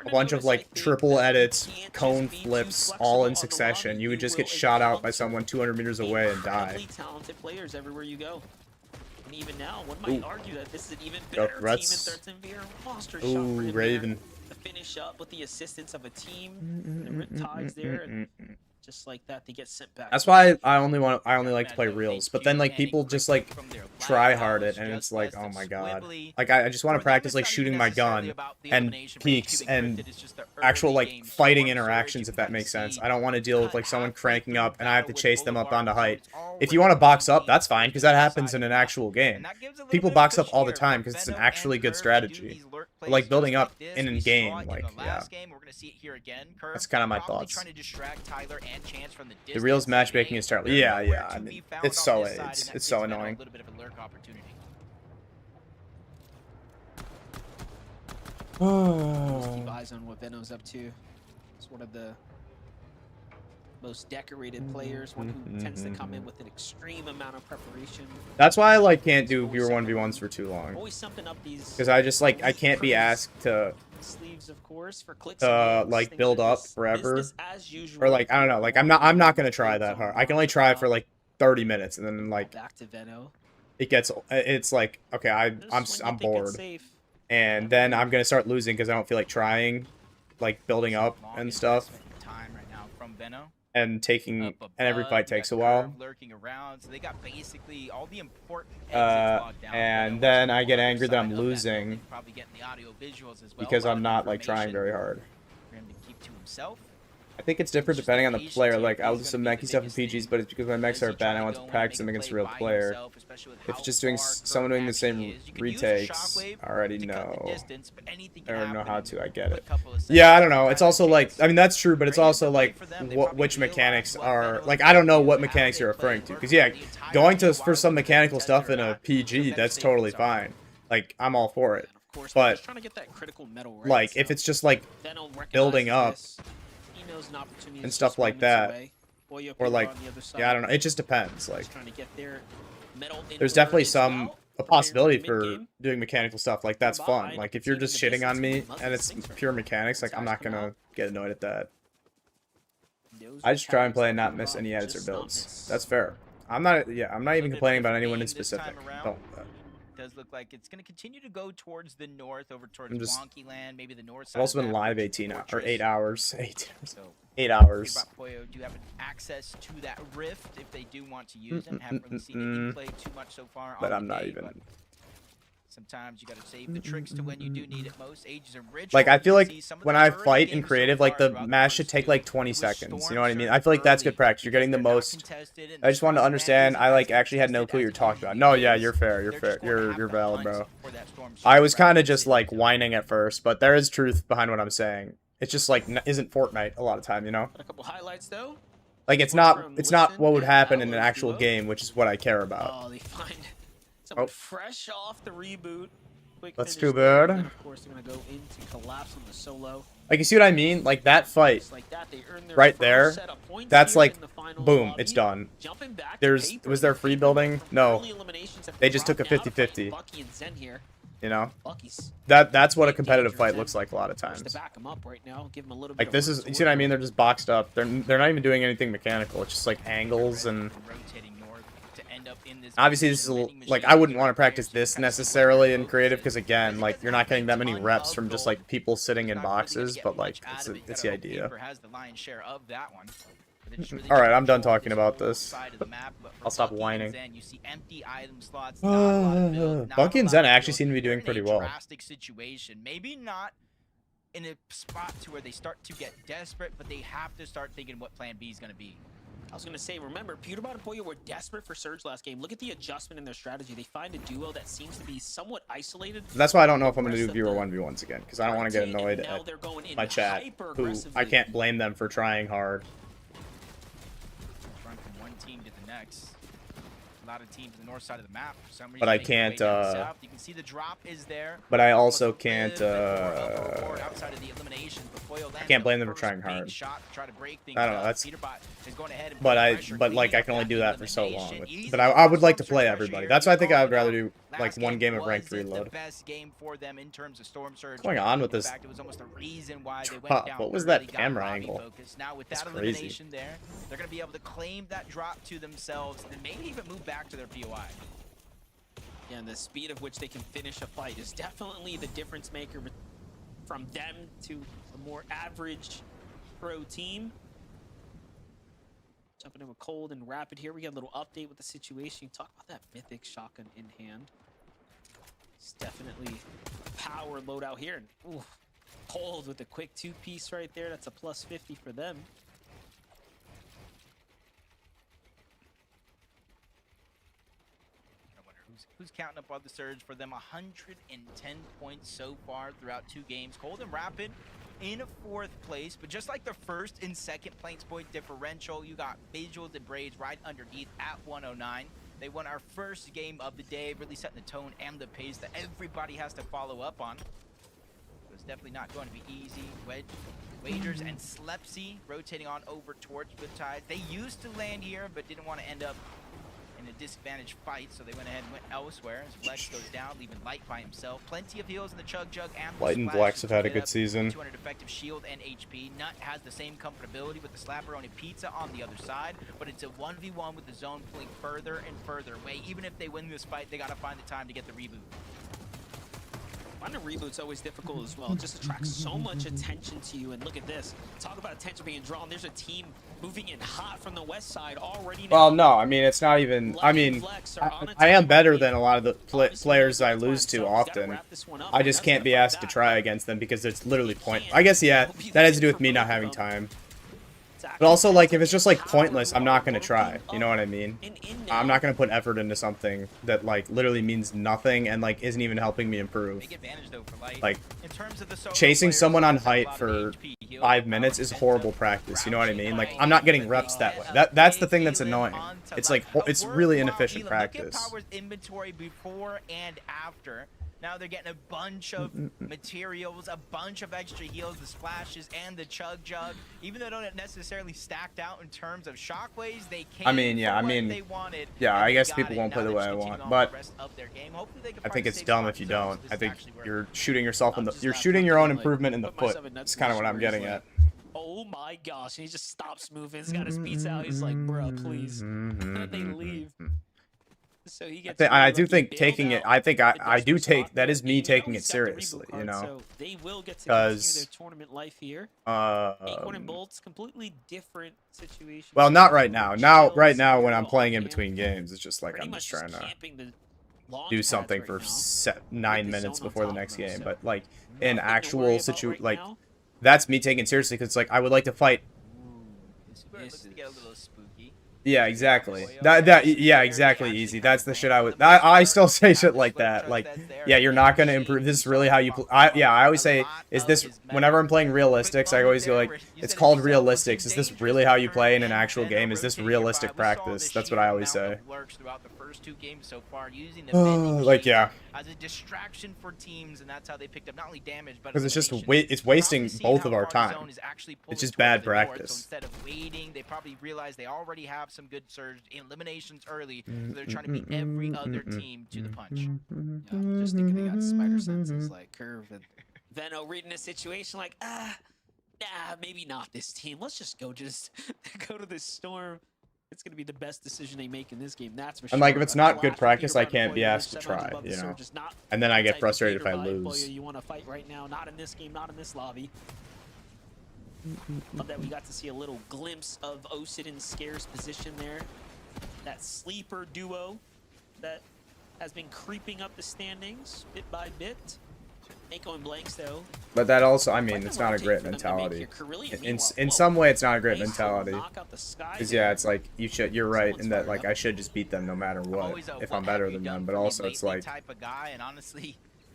a bunch of like triple edits, cone flips all in succession? You would just get shot out by someone 200 meters away and die. Talented players everywhere you go. And even now, one might argue that this is an even better team in third Tier. Monster shot for him Raven. To finish up with the assistance of a team. The rip ties there. And just like that, they get sent back. That's why I only like to play reels. But then like people just like try hard it, and it's like, oh my god. Like I just want to practice like shooting my gun and peeks and actual like fighting interactions, if that makes sense. I don't want to deal with like someone cranking up and I have to chase them up onto height. If you want to box up, that's fine because that happens in an actual game. People box up all the time because it's an actually good strategy. But, like building up in a game, like yeah. That's kind of my thoughts. The reels matchmaking is terrible. Yeah. I mean, it's so AIDS. It's so annoying. Keep eyes on what Veno's up to. It's one of the most decorated players, one who tends to come in with an extreme amount of preparation. That's why I like can't do pure 1v1s for too long. Always something up these. Because I just like I can't be asked to sleeves, of course, for clicks like build up forever, or like I don't know, like I'm not gonna try that hard. I can only try for like 30 minutes, and then like back to Veno. It's like okay, I'm bored, and then I'm gonna start losing because I don't feel like trying, like building up and stuff. And taking and every fight takes a while. And then I get angry that I'm losing because I'm not like trying very hard. I think it's different depending on the player. Like, I'll do some mechy stuff in PGs, but it's because my mechs are bad and I want to practice them against a real player. If it's just doing someone doing the same retakes, I already know. I don't know how to, I get it. Yeah, I don't know. It's also like, I mean, that's true, but it's also like, which mechanics are, like, I don't know what mechanics you're referring to. Because, yeah, going for some mechanical stuff in a PG, that's totally fine. Like, I'm all for it. But, like, if it's just, like, building up, and stuff like that, or like, yeah, I don't know, it just depends. Like, there's definitely a possibility for doing mechanical stuff, like that's fun. Like if you're just shitting on me and it's pure mechanics, like I'm not gonna get annoyed at that. I just try and play and not miss any edits or builds. That's fair. I'm not even complaining about anyone in specific. Don't. Does look like it's going to continue to go towards the north, over towards Wonky Land, maybe the north side. I've also been live 8 hours. 8 So, hours. Poyo do have access to that rift if they do want to use them. Haven't really seen any play too much so far. But I'm not even. Sometimes you gotta save the tricks to when you do need it most. Ages and rituals. Like I feel like when I fight in creative, like the match should take like 20 seconds. You know what I mean? I feel like that's good practice. You're getting the most. I just wanted to understand. I like actually had no clue you're talking about. No, yeah, you're fair. You're fair. You're valid, bro. I was kind of just like whining at first, but there is truth behind what I'm saying. It's just like isn't Fortnite a lot of time, you know? A couple highlights though. Like it's not what would happen in an actual game, which is what I care about. Oh, they find someone fresh off the reboot. Quick That's finish too there, bad. and then, of course, they're gonna go into collapse on the solo. Like you see what I mean? Like that fight Just like that, they earn their right first there. set of points That's here like in the final boom, lobby. it's done. Jumping back to There's paper. was there free building? No. They just took a 50-50. Bucky and Zen here. You know? Bucky's That's what a competitive fight looks like a lot of forced to times. back him up right now. Give him a little bit Like of this room is to you see what I work mean? They're just boxed up. They're not even doing anything mechanical. It's just like angles and obviously this is like I wouldn't want to practice this necessarily in creative because again, like you're not getting that many reps from just like people sitting in boxes, but like it's the idea. All right, I'm done talking about this. I'll stop whining. Bucky and Zen actually seem to be doing pretty well. Maybe not in a spot to where they start to get desperate, but they have to start thinking what plan B is going to be. I was going to say, remember, Pewterbot and Boyo were desperate for Surge last game. Look at the adjustment in their strategy. They find a duo that seems to be somewhat isolated. That's why I don't know if I'm going to do viewer 1v1s again, because I don't want to get annoyed at my chat, who I can't blame them for trying hard. Run from one team to the next. A lot of teams on the north side of the map. For some reason, But I making their way can't, down south. You can see the drop is there. But I also can't, outside of the eliminations, but Boyo I can't blame them for trying hard. Shot to try to break things I don't know, up. that's, Peterbot is going ahead and but like I can only do that for so long. But I would like to play everybody. That's why I think I would rather do like one game of ranked reload. Best game for them in terms of Storm Surge. What's going on with this? In fact, it was almost the reason why they went down What was early, that got camera lobby angle? focus. Now with That's that crazy. elimination there, they're going to be able to claim that drop to themselves and maybe even move back to their POI. Yeah, and the speed of which they can finish a fight is definitely the difference maker from them to a more average pro team. Jumping in with Cold and Rapid here. We got a little update with the situation. Talk about that mythic shotgun in hand. It's definitely a power loadout here. And ooh, Cold with a quick two-piece right there. That's a plus 50 for them. Who's counting up on the Surge for them? 110 points so far throughout 2 games. Cold and Rapid in a 4th place, but just like the 1st and 2nd place point differential, you got Visuals and Braids right underneath at 109. They won our first game of the day, really setting the tone and the pace that everybody has to follow up on. So it's definitely not going to be easy. Wagers and Slepsy rotating on over towards Riptide. They used to land here, but didn't want to end up in a disadvantaged fight, so they went ahead and went elsewhere as Flex goes down, leaving Light by himself. Plenty of heals in the Chug Jug and Light and Blacks have had a good season. 200 effective shield and HP. Nut has the same comfortability with the Slapperoni Pizza on the other side, but it's a 1v1 with the zone pulling further and further away. Even if they win this fight, they gotta find the time to get the reboot. Finding reboot's always difficult as well. It just attracts so much attention to you. And look at this. Talk about attention being drawn. There's a team moving in hot from the west side already. Well, no, I mean, it's not even, I mean, I am better than a lot of the players I lose to often. I just can't be asked to try against them because it's literally point. I guess, yeah, that has to do with me not having time. But also, like, if it's just, like, pointless, I'm not going to try. You know what I mean? I'm not going to put effort into something that, like, literally means nothing and, like, isn't even helping me improve. Like, chasing someone on height for 5 minutes is horrible practice. You know what I mean? Like, I'm not getting reps that way. That's the thing that's annoying. It's, like, it's really inefficient practice. Inventory before and after. Now they're getting a bunch of materials, a bunch of extra heals, the splashes, and the Chug Jug. Even though they don't necessarily stacked out in terms of shockwaves, they came I mean, yeah, I guess people won't play the way I want, but I think it's dumb if you don't. I think you're shooting yourself in the, you're shooting your own improvement in the foot. That's kind of what I'm getting at. Oh my gosh, and he just stops moving. He's got his pizza out. He's like, bruh, please. And they leave. So he gets I do think taking it, I think I do take, that is me taking it seriously, you know, so they will get to continue their tournament life here. Acorn and Bolt's completely different situation. Well, not right now. Right now when I'm playing in between games, it's just like I'm just trying to do something for 9 minutes before the next game. But like in actual situation, like that's me taking it seriously because like I would like to fight. This looks to get a little spooky. Yeah, exactly. Yeah, exactly. Easy. That's the shit I would. I still say shit like that. Like, yeah, you're not gonna improve. This is really how you. I always say, is this whenever I'm playing realistics? I always go like, it's called realistics. Is this really how you play in an actual game? Is this realistic practice? That's what I always say. Like, yeah. As a distraction for teams, and that's how they picked up not only damage but because it's just it's wasting both of our time. It's just bad practice. So instead of waiting, they probably realize they already have some good surge eliminations early, so they're trying to beat every other team to the punch. Yeah, just thinking they got spider senses like Curve and Veno reading a situation like, maybe not this team. Let's just go to this storm. It's going to be the best decision they make in this game, that's for sure. And like, if it's not good practice, I can't be asked to try, you know. And then I get frustrated if I lose. You want to fight right now? Not in this game, not in this lobby. Love that we got to see a little glimpse of Osid and Scare's position there. That sleeper duo that has been creeping up the standings bit by bit. Ain't going blanks though. But that also, I mean, it's not a great mentality. In some way, it's not a great mentality. Because yeah, it's like you're right in that like I should just beat them no matter what if I'm better than them. But also it's like,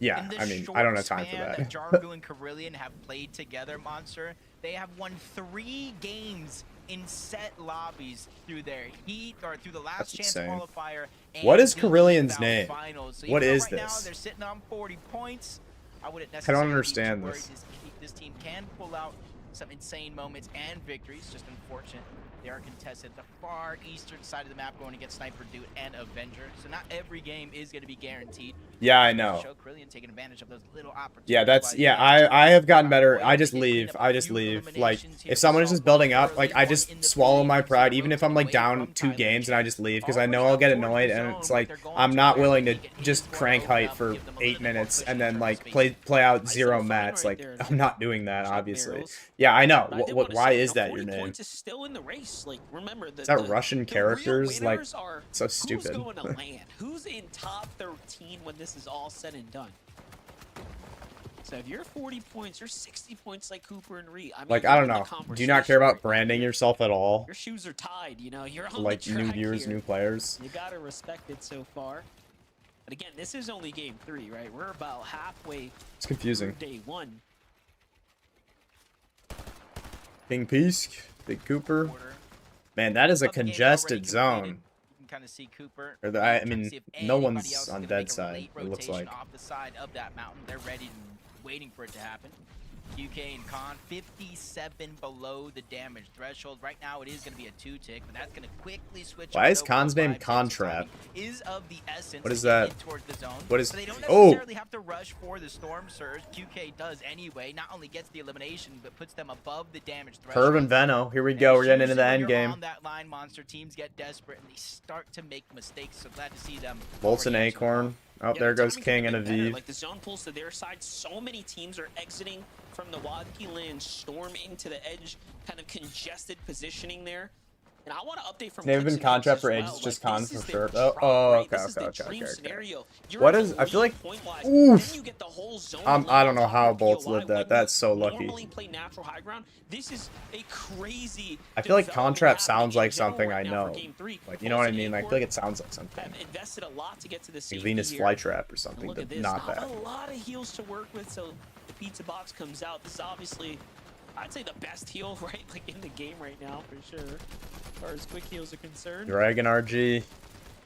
yeah, I mean, I don't have time for that. Jargo and Carillion have played together, Monster. They have won 3 games in set lobbies through their heat or through the last chance qualifier. What is Carillion's name? So what is right this? Now, they're sitting on 40 points. I wouldn't I necessarily don't understand be this. This team can pull out some insane moments and victories. Just unfortunate they are contested at the far eastern side of the map, going against Sniper Dude and Avenger. So not every game is going to be guaranteed. Yeah, I know. Taking advantage of those little opportunities. Yeah, that's I have gotten better. I just leave. Like if someone is just building up, like I just swallow my pride, even if I'm like down 2 games and I just leave because I know I'll get annoyed and it's like I'm not willing to just crank height for 8 minutes and then like play out 0 mats. Like I'm not doing that, obviously. Yeah, I know. Why is that your name? Still in the race. Like remember is that Russian characters? Like so stupid. Who's going to land? Who's in top 13 when this is all said and done? So if you're 40 points, you're 60 points like Cooper and Ree. I mean, like I don't know. Do you not care about branding yourself at all? Your shoes are tied. You know, you're on like the track new viewers, here. new players. You gotta respect it so far. But again, this is only game 3, right? We're about halfway. It's confusing. Through day 1. King Peace, Big Cooper. Man, that is a congested zone. You can kind of see Cooper. I mean, no one's on dead side. It looks like. Off the side of that mountain, they're ready and waiting for it to happen. QK and Khan 57 below the damage threshold. Right now, it is going to be a 2-tick, but that's going to quickly switch. Why is Khan's name Contrap? Is of the essence. What is that? The zone. What is? So they don't necessarily have to rush for the storm surge. QK does anyway. Not only gets the elimination, but puts them above the damage threshold. Curve and Veno. Here we go. We're getting into the end game. On that line, Monster teams get desperate and they start to make mistakes. So glad to see them. Bolts and Acorn. Oh, there goes King and Aviv. Like the zone pulls to their side. So many teams are exiting from the Wadki land, storm into the edge, kind of congested positioning there. And I want to update from They've been contract for ages, just Khan for sure. Oh, okay. What is? I feel like. Oof. I don't know how Bolts lived that. That's so lucky. This is a crazy. I feel like Contrap sounds like something I know. Like, you know what I mean? Like, I feel like it sounds like something. Invested a lot to get to the like Venus Flytrap or something, but not that. A lot of heals to work with, so the pizza box comes out. This is obviously, I'd say, the best heal, right? Like in the game right now, for sure. As far as quick heals are concerned. Dragon RG.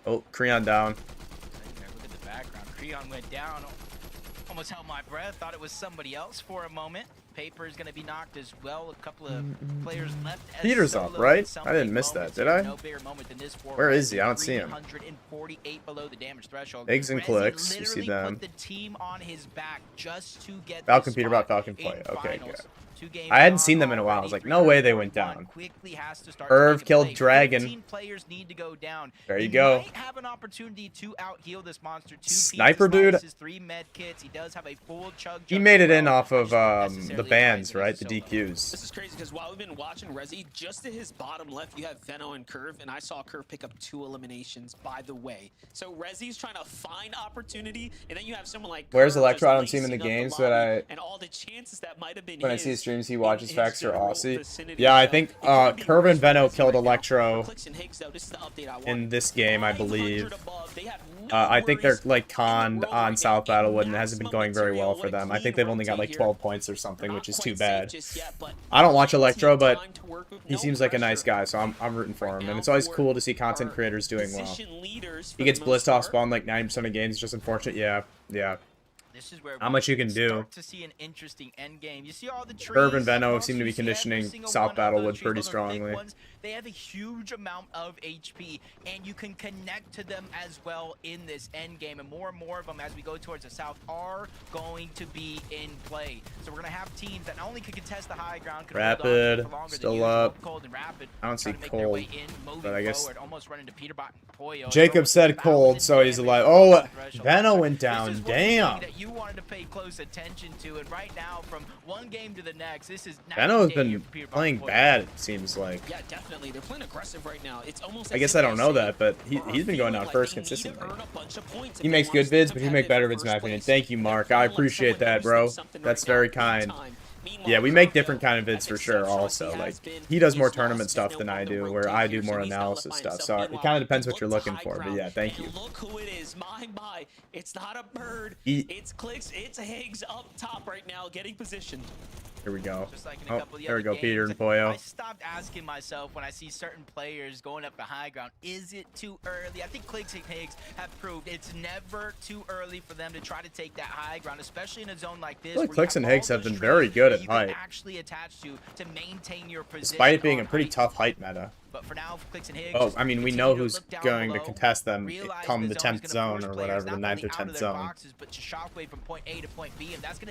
Oh, Creon down. Look at the background. Creon went down. Almost held my breath. Thought it was somebody else for a moment. Paper is going to be knocked as well. A couple of players left. Peter's up, right? I didn't miss that, did I? Where is he? I don't see him. 348 below the damage threshold. Eggs and clicks. You see them. Put the team on his back just to get Falcon Peter bought Falcon play. Okay, good. I hadn't seen them in a while. I was like, no way they went down. Irv killed Dragon. There you go. Have an opportunity to out heal this monster. Sniper Dude. He does have a full chug. He made it in off of the the bans, right? The DQs. This is crazy because while we've been watching Rezi, just to his bottom left, you have Veno and Curve, and I saw Curve pick up 2 eliminations, by the way. So Rezi's trying to find opportunity, and then you have someone like Where's Curve Electro? I don't just see him in the lacing up games, lobby, but and all the chances that might have been when I see his his streams, he in watches his Facts or general Aussie. vicinity. Yeah, I So think it could be Curve and worse for Veno Rezi killed right now. Electro Clicks and Higgs, though, this is the update I want. in this game, I believe. 500 above. They have no I think they're worries like in the conned world on right South now. Battlewood, and it hasn't been Maximum going very well material, for what a them. I think clean they've only got rotate like here. 12 points or something, They're which is not too quite safe bad. just yet, but I don't watch plenty of Electro, but time to work with. he No seems like a nice pressure guy, so I'm rooting for right him. now And it's always for cool to see content our creators doing well. position leaders He for gets the most blitzed off part. spawn like 90% of games, just unfortunate. Yeah. This is where How much you can do. start to see an interesting end game. You see all the trees. Curve and Veno you also seem to be see every conditioning single South one of those Battlewood trees. pretty Those are big strongly. ones. They have a huge amount of HP, and you can connect to them as well in this end game. And more of them as we go towards the south are going to be in play. So we're going to have teams that not only can contest the high ground, can hold on to it Rapid, for longer than still usual. up. Cold and Rapid I don't see trying to make their Cold, way in, moving but I guess forward, almost running to Peterbot and Poyo. Jacob said Cold, so he's like, oh, Veno went down. Damn. That you wanted to pay close attention to, and right now, from one game to the next, this is Veno's been playing bad, it seems like. Yeah, definitely. They're playing aggressive right now. It's almost I guess I don't know that, but he's been going out first consistently. He makes good vids, but he make better vids in my opinion. Thank you, Mark. I appreciate that, bro. That's very kind. Yeah, we make different kind of vids for sure also. Like, he does more tournament stuff than I do, where I do more analysis stuff. So it kind of depends what you're looking for, but yeah, thank you. Look who it is. My. It's not a bird. Eat. It's Clicks. It's Higgs up top right now, getting positioned. Here we go. Just like in a couple of the there we other go, Peter games, and Poyo. I stopped asking myself when I see certain players going up the high ground, is it too early? I think Clicks and Higgs have proved it's never too early for them to try to take that high ground, especially in a zone like this. I feel like Clicks and Higgs have been very good at height, actually attached to maintain your position, despite it being a pretty tough height meta. But for now, Clicks and Higgs, Oh, I mean, we know who's going to contest them come the 10th zone or whatever, the 9th or 10th zone.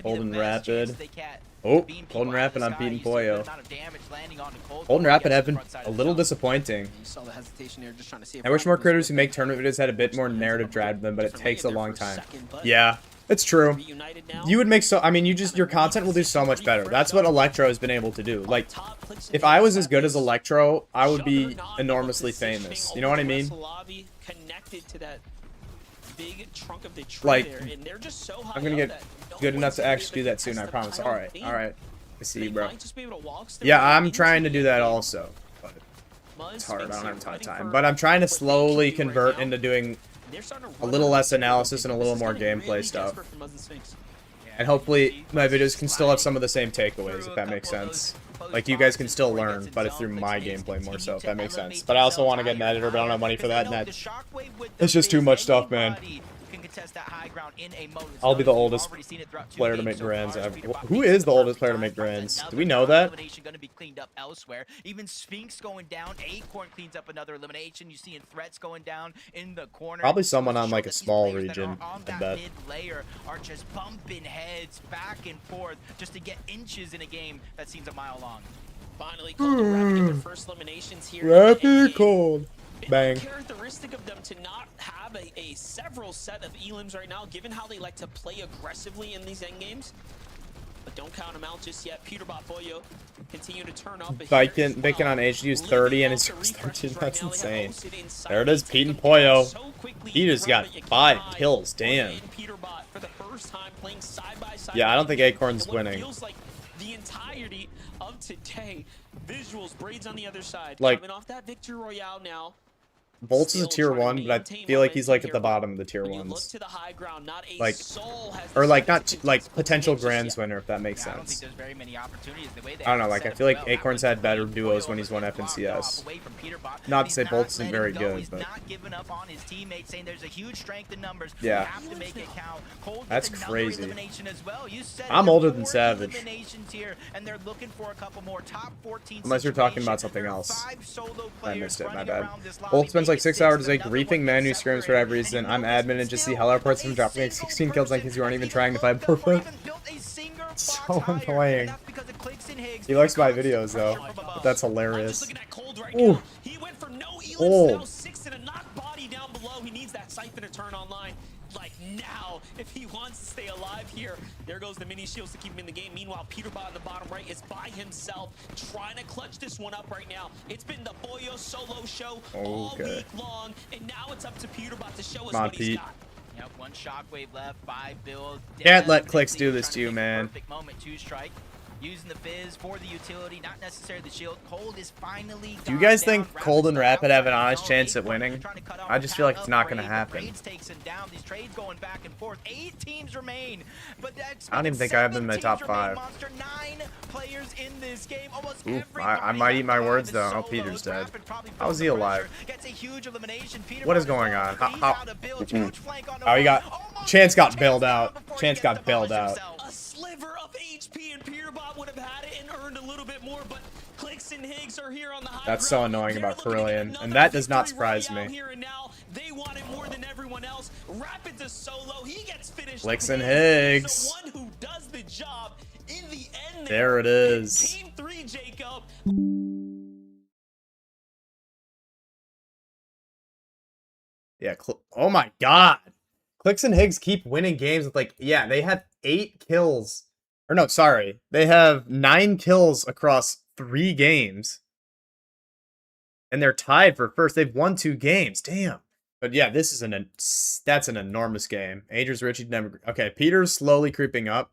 Golden Rapid. Oh, Golden Rapid on Pete and Poyo. Golden Rapid have been a little disappointing. I wish more creators who make tournament videos had a bit more narrative drive to them, but it takes a long time. Yeah, it's true. You would make I mean, your content will do so much better. That's what Electro has been able to do. Like, if I was as good as Electro, I would be enormously famous. You know what I mean? Like, I'm gonna get good enough to actually do that soon, I promise. Alright. I see you, bro. Yeah, I'm trying to do that also. But it's hard, I don't have a ton of time. But I'm trying to slowly convert into doing a little less analysis and a little more gameplay stuff. And hopefully my videos can still have some of the same takeaways, if that makes sense. Like, you guys can still learn, but it's through my gameplay more so, if that makes sense. But I also want to get an editor, but I don't have money for that, and it's just too much stuff, man. I'll be the oldest player to make grands ever. Who is the oldest player to make grands? Do we know that? Even Sphinx going down, Acorn cleans up another elimination. You see threats going down in the corner. Probably someone on like a small region, I bet. Mid-layer are just bumping heads back and forth just to get inches in a game that seems a mile long. Finally, Cold and Rapid get their first eliminations here. Rapid Cold. Bang. Characteristic of them to not have a several set of elims right now, given how they like to play aggressively in these end games. But don't count them out just yet. Peterbot Boyo continue to turn up. Bacon on HDU's 30 and his 13. That's insane. There it is, Pete and Poyo. He just got 5 kills. Damn. Yeah, I don't think Acorn's winning. Feels like the entirety of today. Visuals, Braids on the other side. Like, coming off that victory royale now. Bolts is a tier 1, but I feel like he's like at the bottom of the tier 1s. Like, or like not like potential grands winner, if that makes sense. I don't know, like I feel like Acorn's had better duos when he's won FNCS. Not to say Bolts isn't very good, but yeah, that's crazy. I'm older than Savage. Unless you're talking about something else. I missed it, my bad. Bolt spends like 6 hours a week griefing man who screams for whatever reason. I'm admin and just see hell reports from dropping like 16 kills like you aren't even trying to find perfect. So annoying. He likes my videos though, but that's hilarious. Ooh. He went for no elims now, 6 and a knock body down below. He needs that siphon to turn online. Like now if he wants to stay alive here. There goes the mini shields to keep him in the game. Meanwhile, Peterbot in the bottom right is by himself, trying to clutch this one up right now. It's been the Boyo solo show all week long, and now it's up to Peterbot to show us what he's got. Yep, one shockwave left, 5 build. Can't let clicks do this to you, man. Perfect moment to strike. Using the fizz for the utility, not necessarily the shield. Cold is finally. Do you guys think Cold and Rapid have an honest chance at winning? I just feel like it's not going to happen. Takes him down. These trades going back and forth. 8 teams remain, but that's I don't even think I have them in my top 5. 9 players in this game. Almost Ooh, I might eat my words though. Oh, Peter's dead. How is he alive? What is going on? How? Oh, he got. Chance got bailed out. Chance got bailed out. A sliver of HP and Peterbot would have had it and earned a little bit more, but Clicks and Higgs are here on the high That's so annoying about Carillion, and that does not surprise me. Here and now, they want it more than everyone else. Rapid to solo, he gets finished. Clicks and Higgs. The one who does the job in the end. There it is. Team 3, Jacob. Yeah. Oh my God. Clicks and Higgs keep winning games with like, yeah, they have 8 kills. Or no, sorry. They have 9 kills across 3 games. And they're tied for first. They've won 2 games. Damn. But yeah, this is that's an enormous game. Adrian's Richie never. Okay, Peter's slowly creeping up.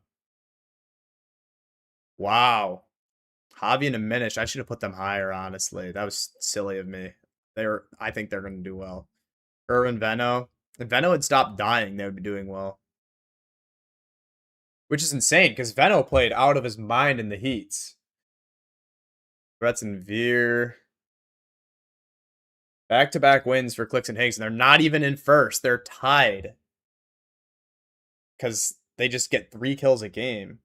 Wow. Javi and Diminish. I should have put them higher, honestly. That was silly of me. I think they're going to do well. Irvin Venno. If Venno had stopped dying, they would be doing well. Which is insane, because Venno played out of his mind in the heats. Threats and Veer. Back-to-back wins for Clicks and Higgs, and they're not even in first. They're tied. Because they just get 3 kills a game.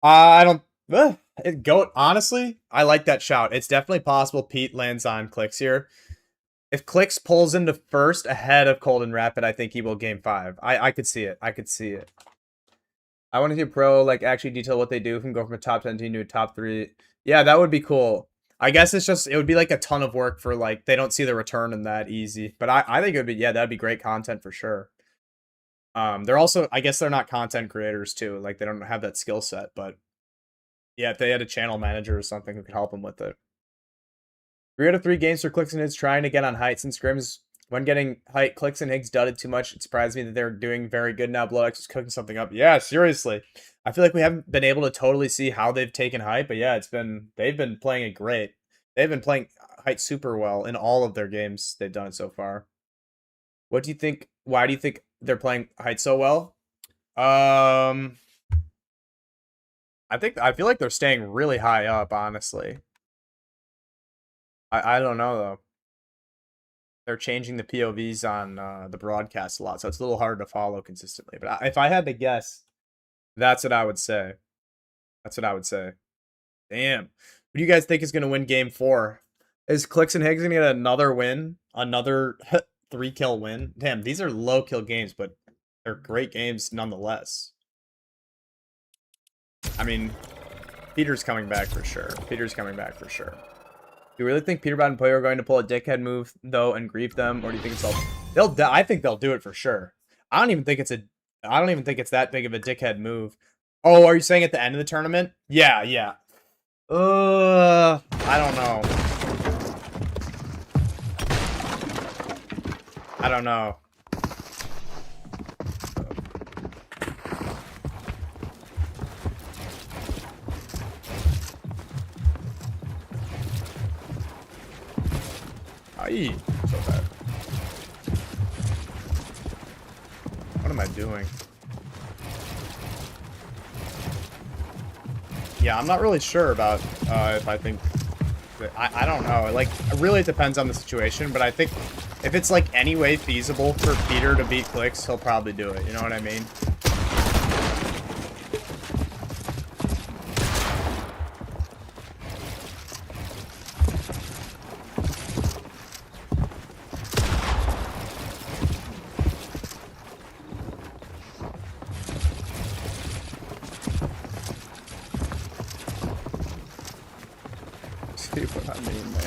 I don't... Goat, honestly, I like that shout. It's definitely possible Pete lands on Clicks here. If Clicks pulls into first ahead of Cold and Rapid, I think he will game 5. I could see it. I could see it. I want to see a pro like actually detail what they do from go from a top 10 team to a top 3. Yeah, that would be cool. I guess it would be like a ton of work for like they don't see the return in that easy. But I think it would be that'd be great content for sure. They're also I guess they're not content creators too. Like they don't have that skill set, but yeah, if they had a channel manager or something who could help them with it. 3 out of 3 games for Clicks and Higgs trying to get on heights and scrims. When getting height, Clicks and Higgs dudded too much. It surprised me that they're doing very good now. BloodX is cooking something up. Yeah, seriously. I feel like we haven't been able to totally see how they've taken height, but yeah, they've been playing it great. They've been playing height super well in all of their games they've done it so far. What do you think? Why do you think they're playing height so well? I feel like they're staying really high up, honestly. I don't know though. They're changing the POVs on the broadcast a lot, so it's a little hard to follow consistently. But if I had to guess, that's what I would say. That's what I would say. Damn. Who do you guys think is going to win game 4? Is Clicks and Higgs going to get another win? Another 3-kill win? Damn, these are low-kill games, but they're great games nonetheless. I mean, Peter's coming back for sure. Peter's coming back for sure. Do you really think Peterbot and Poyo are going to pull a dickhead move though and grief them, or do you think it's all? I think they'll do it for sure. I don't even think it's that big of a dickhead move. Oh, are you saying at the end of the tournament? Yeah, yeah. I don't know. I don't know. Aye. So bad. What am I doing? Yeah, I'm not really sure about if I think that, I don't know. Like, really it depends on the situation, but I think if it's like any way feasible for Peter to beat Clicks, he'll probably do it. You know what I mean? See what I mean, man.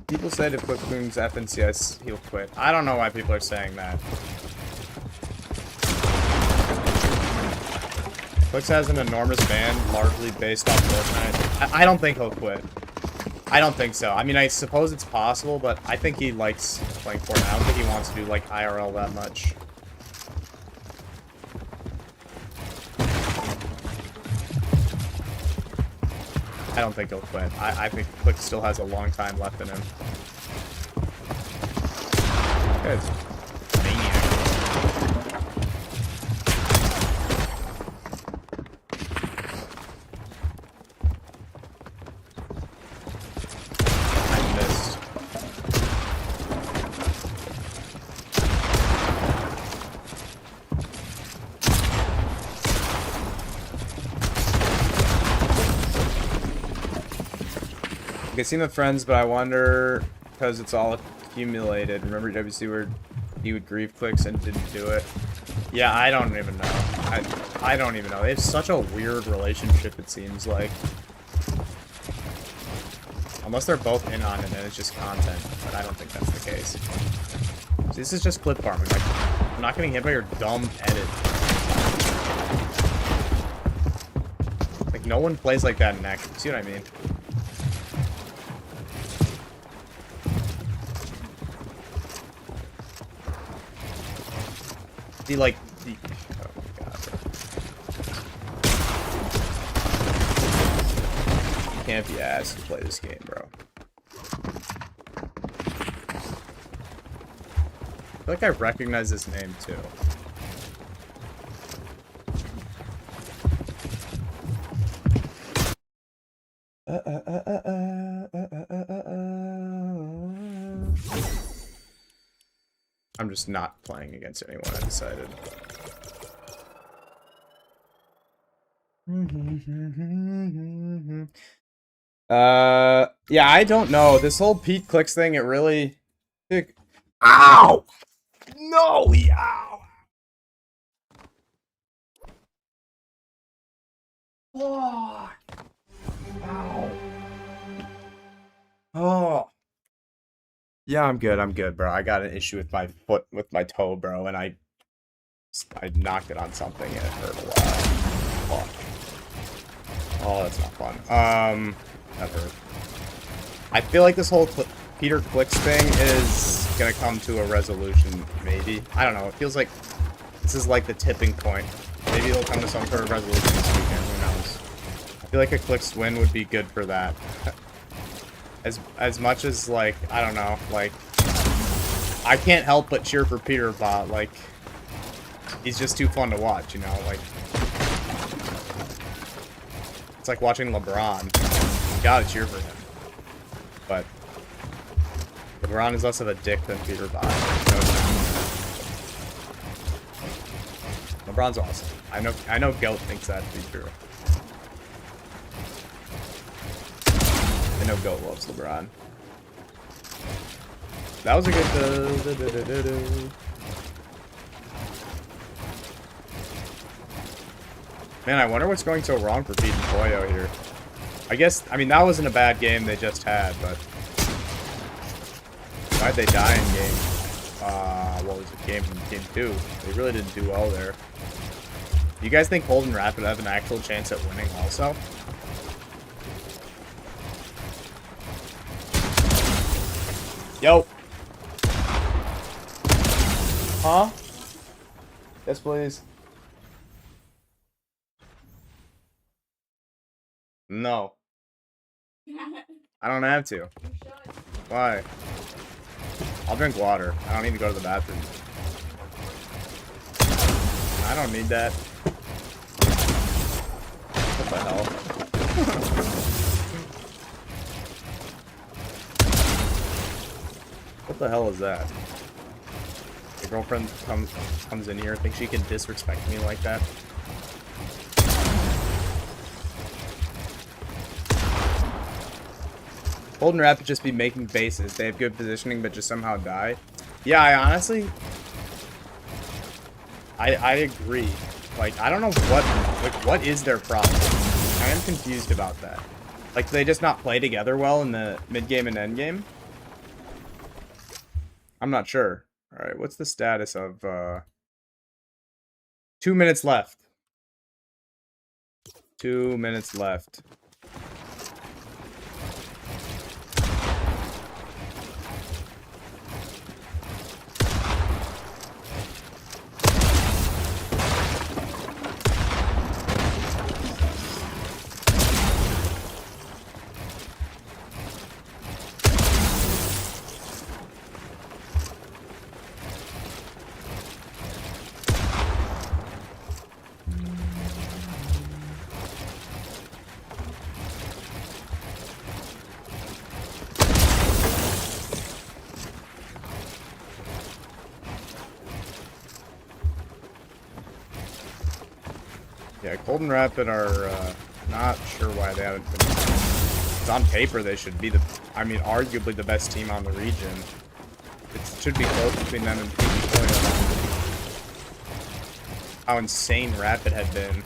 People said if Quick Boom's FNCS, he'll quit. I don't know why people are saying that. Quix has an enormous ban, largely based off Fortnite. I don't think he'll quit. I don't think so. I mean, I suppose it's possible, but I think he likes playing Fortnite. I don't think he wants to do, like, IRL that much. I don't think he'll quit. I think Quick still has a long time left in him. Good. Maniac. I missed. I can see my friends, but I wonder because it's all accumulated. Remember WC where he would grieve clicks and didn't do it? Yeah, I don't even know. I don't even know. They have such a weird relationship, it seems like. Unless they're both in on it and it's just content, but I don't think that's the case. See, this is just clip farming. Like, I'm not getting hit by your dumb edit. Like, no one plays like that in action. See what I mean? See, like, oh my god, bro. You can't be asked to play this game, bro. I feel like I recognize this name, too. I'm just not playing against anyone, I decided. Yeah, I don't know. This whole Pete clicks thing, it really... Ow! No! Ow! Oh! Ow! Oh! Yeah, I'm good, bro. I got an issue with my foot, with my toe, bro, and I knocked it on something and it hurt a lot. Fuck. Oh, that's not fun. That hurt. I feel like this whole Peter Clicks thing is gonna come to a resolution, maybe. I don't know. It feels like this is like the tipping point. Maybe it'll come to some sort of resolution this weekend. Who knows? I feel like a Clicks win would be good for that. As much as, like, I don't know, like, I can't help but cheer for Peter Bot, like, he's just too fun to watch, you know, like, it's like watching LeBron. You gotta cheer for him. But LeBron is less of a dick than Peter Bot. No, LeBron's awesome. I know Goat thinks that to be true. I know Goat loves LeBron. That was a good... Man, I wonder what's going so wrong for Pete and Boyo here. I guess, I mean, that wasn't a bad game they just had, but... Why'd they die in game? What was it? Game 2. They really didn't do well there. Do you guys think Holden Rapid have an actual chance at winning also? Yo. Huh? Yes, please. No. I don't have to. Why? I'll drink water. I don't need to go to the bathroom. I don't need that. What the hell? What the hell is that? Your girlfriend comes in here, thinks she can disrespect me like that. Golden Rapid just be making bases. They have good positioning, but just somehow die. Yeah, I honestly... I agree. Like, I don't know what is their problem. I am confused about that. Like, do they just not play together well in the mid-game and end-game? I'm not sure. All right, what's the status of 2 minutes left? 2 minutes left. Yeah, Golden Rapid are not sure why they haven't been. 'Cause on paper, they should be arguably the best team on the region. It should be close between them and how insane Rapid had been.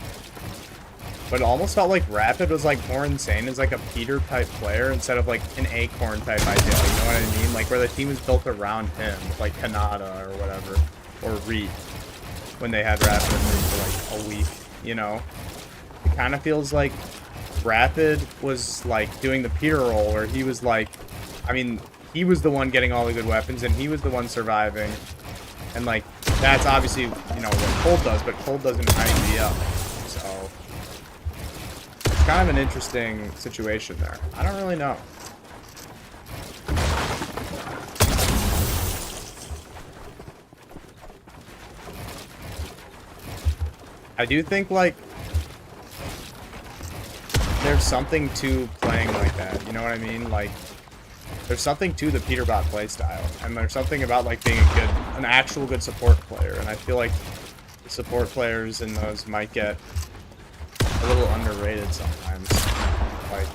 But it almost felt like Rapid was like more insane as like a Peter type player instead of like an Acorn type idea. You know what I mean? Like where the team was built around him, like Kanata or whatever, or Reet, when they had Rapid for like a week. You know, it kind of feels like Rapid was like doing the Peter role where he was like, he was the one getting all the good weapons and he was the one surviving. And like, that's obviously, what Cold does, but Cold doesn't ID up. So, it's kind of an interesting situation there. I don't really know. I do think, like, there's something to playing like that, you know what I mean? Like, there's something to the Peterbot playstyle, and there's something about, like, being an actual good support player, and I feel like the support players in those might get a little underrated sometimes. Like,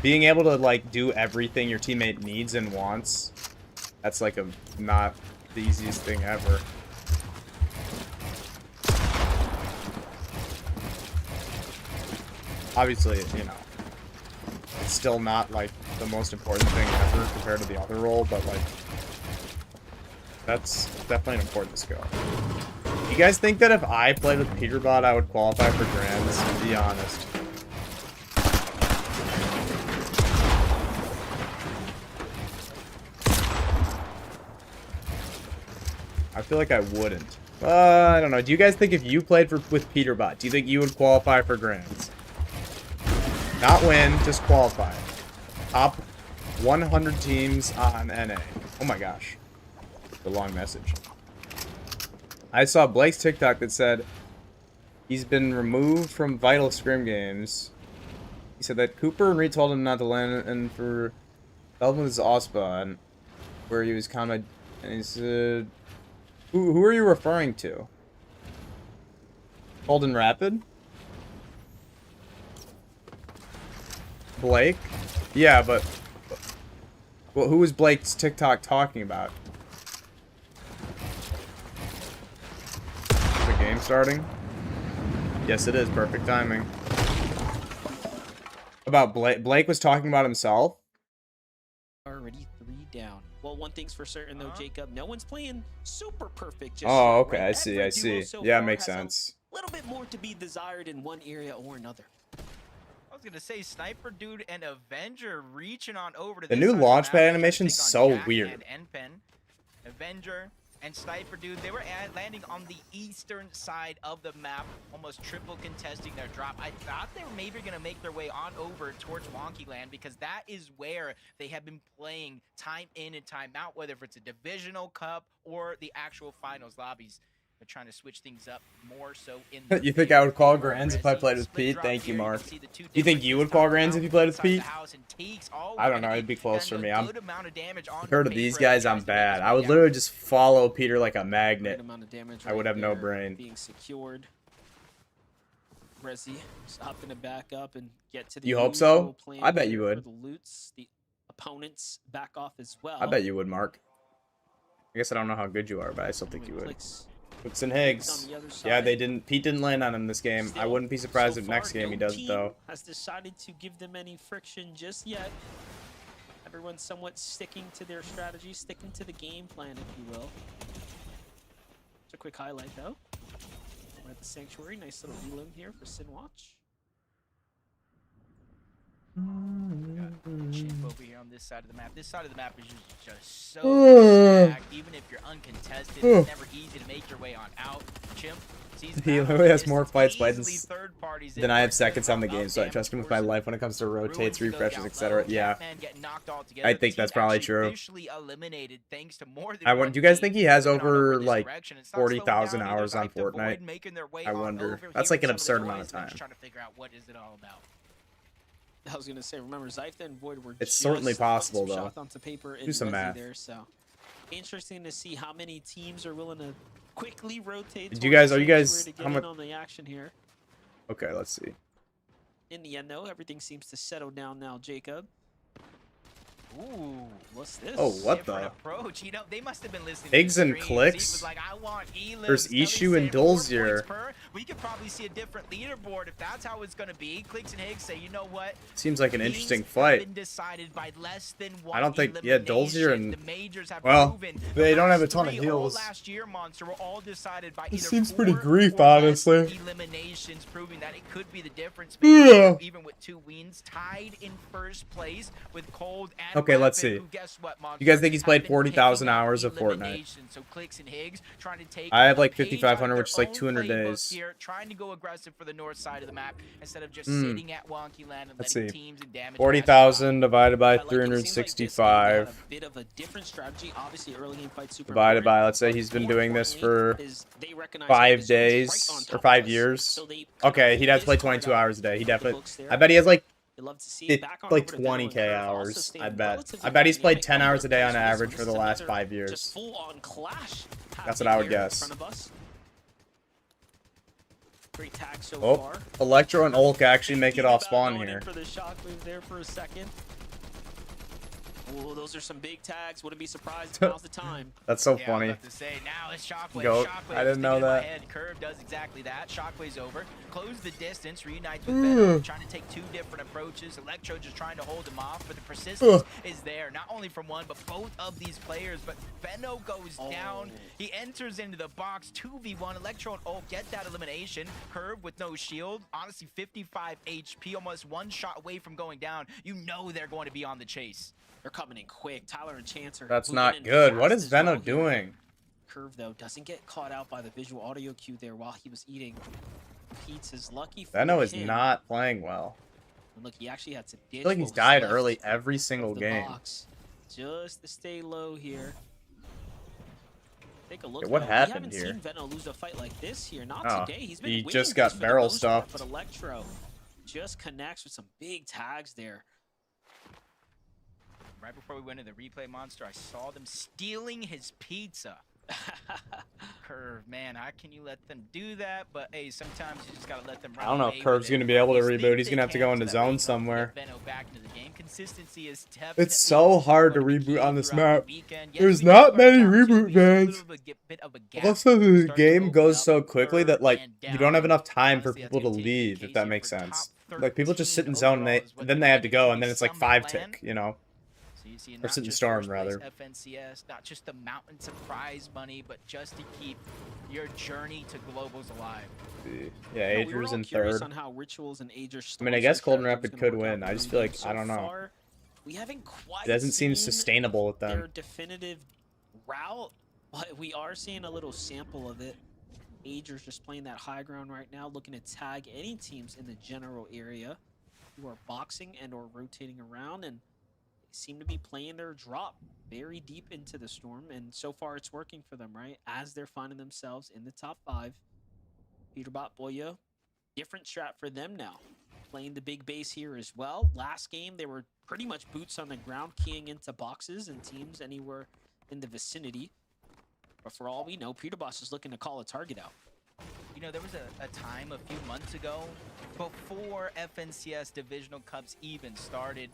being able to, like, do everything your teammate needs and wants, that's, like, not the easiest thing ever. Obviously, it's still not, like, the most important thing ever compared to the other role, but, like, that's definitely an important skill. You guys think that if I played with Peterbot, I would qualify for Grands? Be honest. I feel like I wouldn't. I don't know. Do you guys think if you played with Peterbot, do you think you would qualify for Grands? Not win, just qualify. Top 100 teams on NA. Oh my gosh. The long message. I saw Blake's TikTok that said he's been removed from Vital Scrim games. He said that Cooper and Reed told him not to land and for Belvin with his OSPA, and where he was kind of, and he said, who are you referring to? Golden Rapid? Blake? Yeah, but well, who was Blake's TikTok talking about? Is the game starting? Yes, it is. Perfect timing. About Blake? Blake was talking about himself? Already 3 down. Well, one thing's for certain though, Jacob. No one's playing super perfect just Oh, yet, okay. right? I see. Every I see. duo so Yeah, far makes has sense. A little bit more to be desired in one area or another. I was gonna say Sniper Dude and Avenger reaching on over to The this new side of the launchpad map to try to animation's take on so Jack weird. and Npen. Avenger and Sniper Dude, they were landing on the eastern side of the map, almost triple contesting their drop. I thought they were maybe gonna make their way on over towards Wonky Land because that is where they have been playing time in and time out, whether if it's a divisional cup or the actual finals lobbies. They're trying to switch things up more so in the You think I would call Grands if I played with Pete? Thank you, Mark. Do you think you would call Grands if you played with Pete? I don't know. It'd be close for me. Compared to these guys, I'm bad. I would literally just follow Peter like a magnet. I would have no brain. Being secured. Resi opting to back up and get to the You hope so? usual plan I bet you here would. for the loots. The opponents back off as well. I bet you would, Mark. I guess I don't know how good you are, but I still think you would. Hooks and Higgs. Yeah, Pete didn't land on him this game. I wouldn't be surprised if next game he does it though. Has decided to give them any friction just yet. Everyone's somewhat sticking to their strategy, sticking to the game plan, if you will. Just a quick highlight, though. We're at the Sanctuary. Nice little elim here for Sinwatch. Chimp over here on this side of the map. This side of the map is just so stacked. Even if you're uncontested, it's never easy to make your way on out. Chimp sees He literally has more fights played than I have seconds on the game, so I trust him with my life when it comes to rotates, refreshes, etc. Yeah, I think that's probably true. Do you guys think he has over like 40,000 hours on Fortnite? I wonder. That's like an absurd amount of time. Trying to figure out what is it all about. I was gonna say, remember, Zypha and Void were It's certainly possible, though. shots onto paper Do some math. there, so interesting to see how many teams are willing to quickly rotate. Are you guys how much on the action here? Okay, let's see. In the end, though, everything seems to settle down now, Jacob. Ooh, what's this? Oh, what the? Approach. You know, they must have been listening. Pigs and clicks. Like, I want There's Ishu and Dulzier. We could probably see a different leaderboard if that's how it's going to be. Clicks and Higgs say, you know what? Seems like an interesting fight. Been decided by less than one I don't think, yeah, Dulzier and, the majors have well, proven they don't have a ton of heals. Last year, Monster were all decided by It either seems pretty 4 grief, or less honestly. eliminations, proving that it could be the difference. Yeah. Even with 2 wins, tied in first place with Cold and okay, let's Weapon, see. who, guess what, Monster, You guys think he's played 40,000 hours of Fortnite? So Clicks and Higgs trying to take I have like a page 5,500, out of which is their like own 200 playbook days. Here, trying to go aggressive for the north side of the map instead of just sitting at wonky land and Let's letting see. teams and damage. 40,000 divided by Like, it seems like this game 365 had a bit of a different strategy. Obviously, early game fight super divided important. by, let's say he's been doing this for Is they recognize 5 that this one's days right on or top 5 of us. years. So they Okay, he'd have to play 22 hours a day. He definitely. I bet he has like love to see it. Back on like over to Venom and 20k Curve, also hours. staying I bet. relatively I bet he's played dynamic 10 on hours the a day on players. average This for the is last another 5 years. Just full on clash. That's what I would happening here in guess. front of us. Great tag so Oh, far. Electro and Ulk actually make it off spawn Going in here. for the shockwave there for a second. Oh, those are some big tags. Wouldn't be surprised. Now's the time. That's so Yeah, funny. I was about to say, now it's Shockwave. Goat. Shockwave I didn't know sticking in my that. head. Curve does exactly that. Shockwave's over. Close the distance. Reunites with Venom. Trying to take 2 different approaches. Electro just trying to hold him off, but the persistence is there. Not only from one, but both of these players. But Venno goes down. He enters into the box. 2v1. Electro and Ult get that elimination. Curve with no shield. Honestly, 55 HP. Almost 1 shot away from going down. You know they're going to be on the chase. They're coming in quick. Tyler and Chance are That's moving not in good. What fast is as well Venno here. doing? Curve, though, doesn't get caught out by the visual audio cue there while he was eating pizzas. Lucky for Venno is him. not playing well. And look, he actually had to ditch. I feel like he's what was died left early every of single the game. box, just to stay low here. Take a look. Yeah, what though. happened We here? haven't seen Venno lose a fight like this here. Not Oh, today. He's been he winning just this got for the barrel most part, stuffed. But Electro just connects with some big tags there. Right before we went to the replay, Monster, I saw them stealing his pizza. Curve, man, how can you let them do that? But hey, sometimes you just gotta let them. I don't know if Curve's gonna be able to reboot. He's gonna have to go into zone somewhere. Back into the game. Consistency is It's so hard to reboot on this map. There's not many reboot vans. Also, the game goes so quickly that like you don't have enough time for people to leave, if that makes sense. Like people just sit in zone and then they have to go, and then it's like 5 tick, you know. Or sit in storm rather. FNCS, not just the mountains of prize money, but just to keep your journey to globals alive. Yeah, We were Ager's all in curious 3rd. on how Rituals and Ager's I mean, I storm guess surge Golden strategy was Rapid gonna could work out win. I for just the feel like, game. I don't So know. far, we haven't quite It doesn't seem seen sustainable with their them. definitive route, but we are seeing a little sample of it. Ager's just playing that high ground right now, looking to tag any teams in the general area who are boxing and or rotating around, and they seem to be playing their drop very deep into the storm, and so far it's working for them, right? As they're finding themselves in the top 5. Peterbot, Boyo, different strat for them now. Playing the big base here as well. Last game, they were pretty much boots on the ground, keying into boxes and teams anywhere in the vicinity. But for all we know, Peterbot is looking to call a target out. You know, there was a time a few months ago, before FNCS Divisional Cups even started,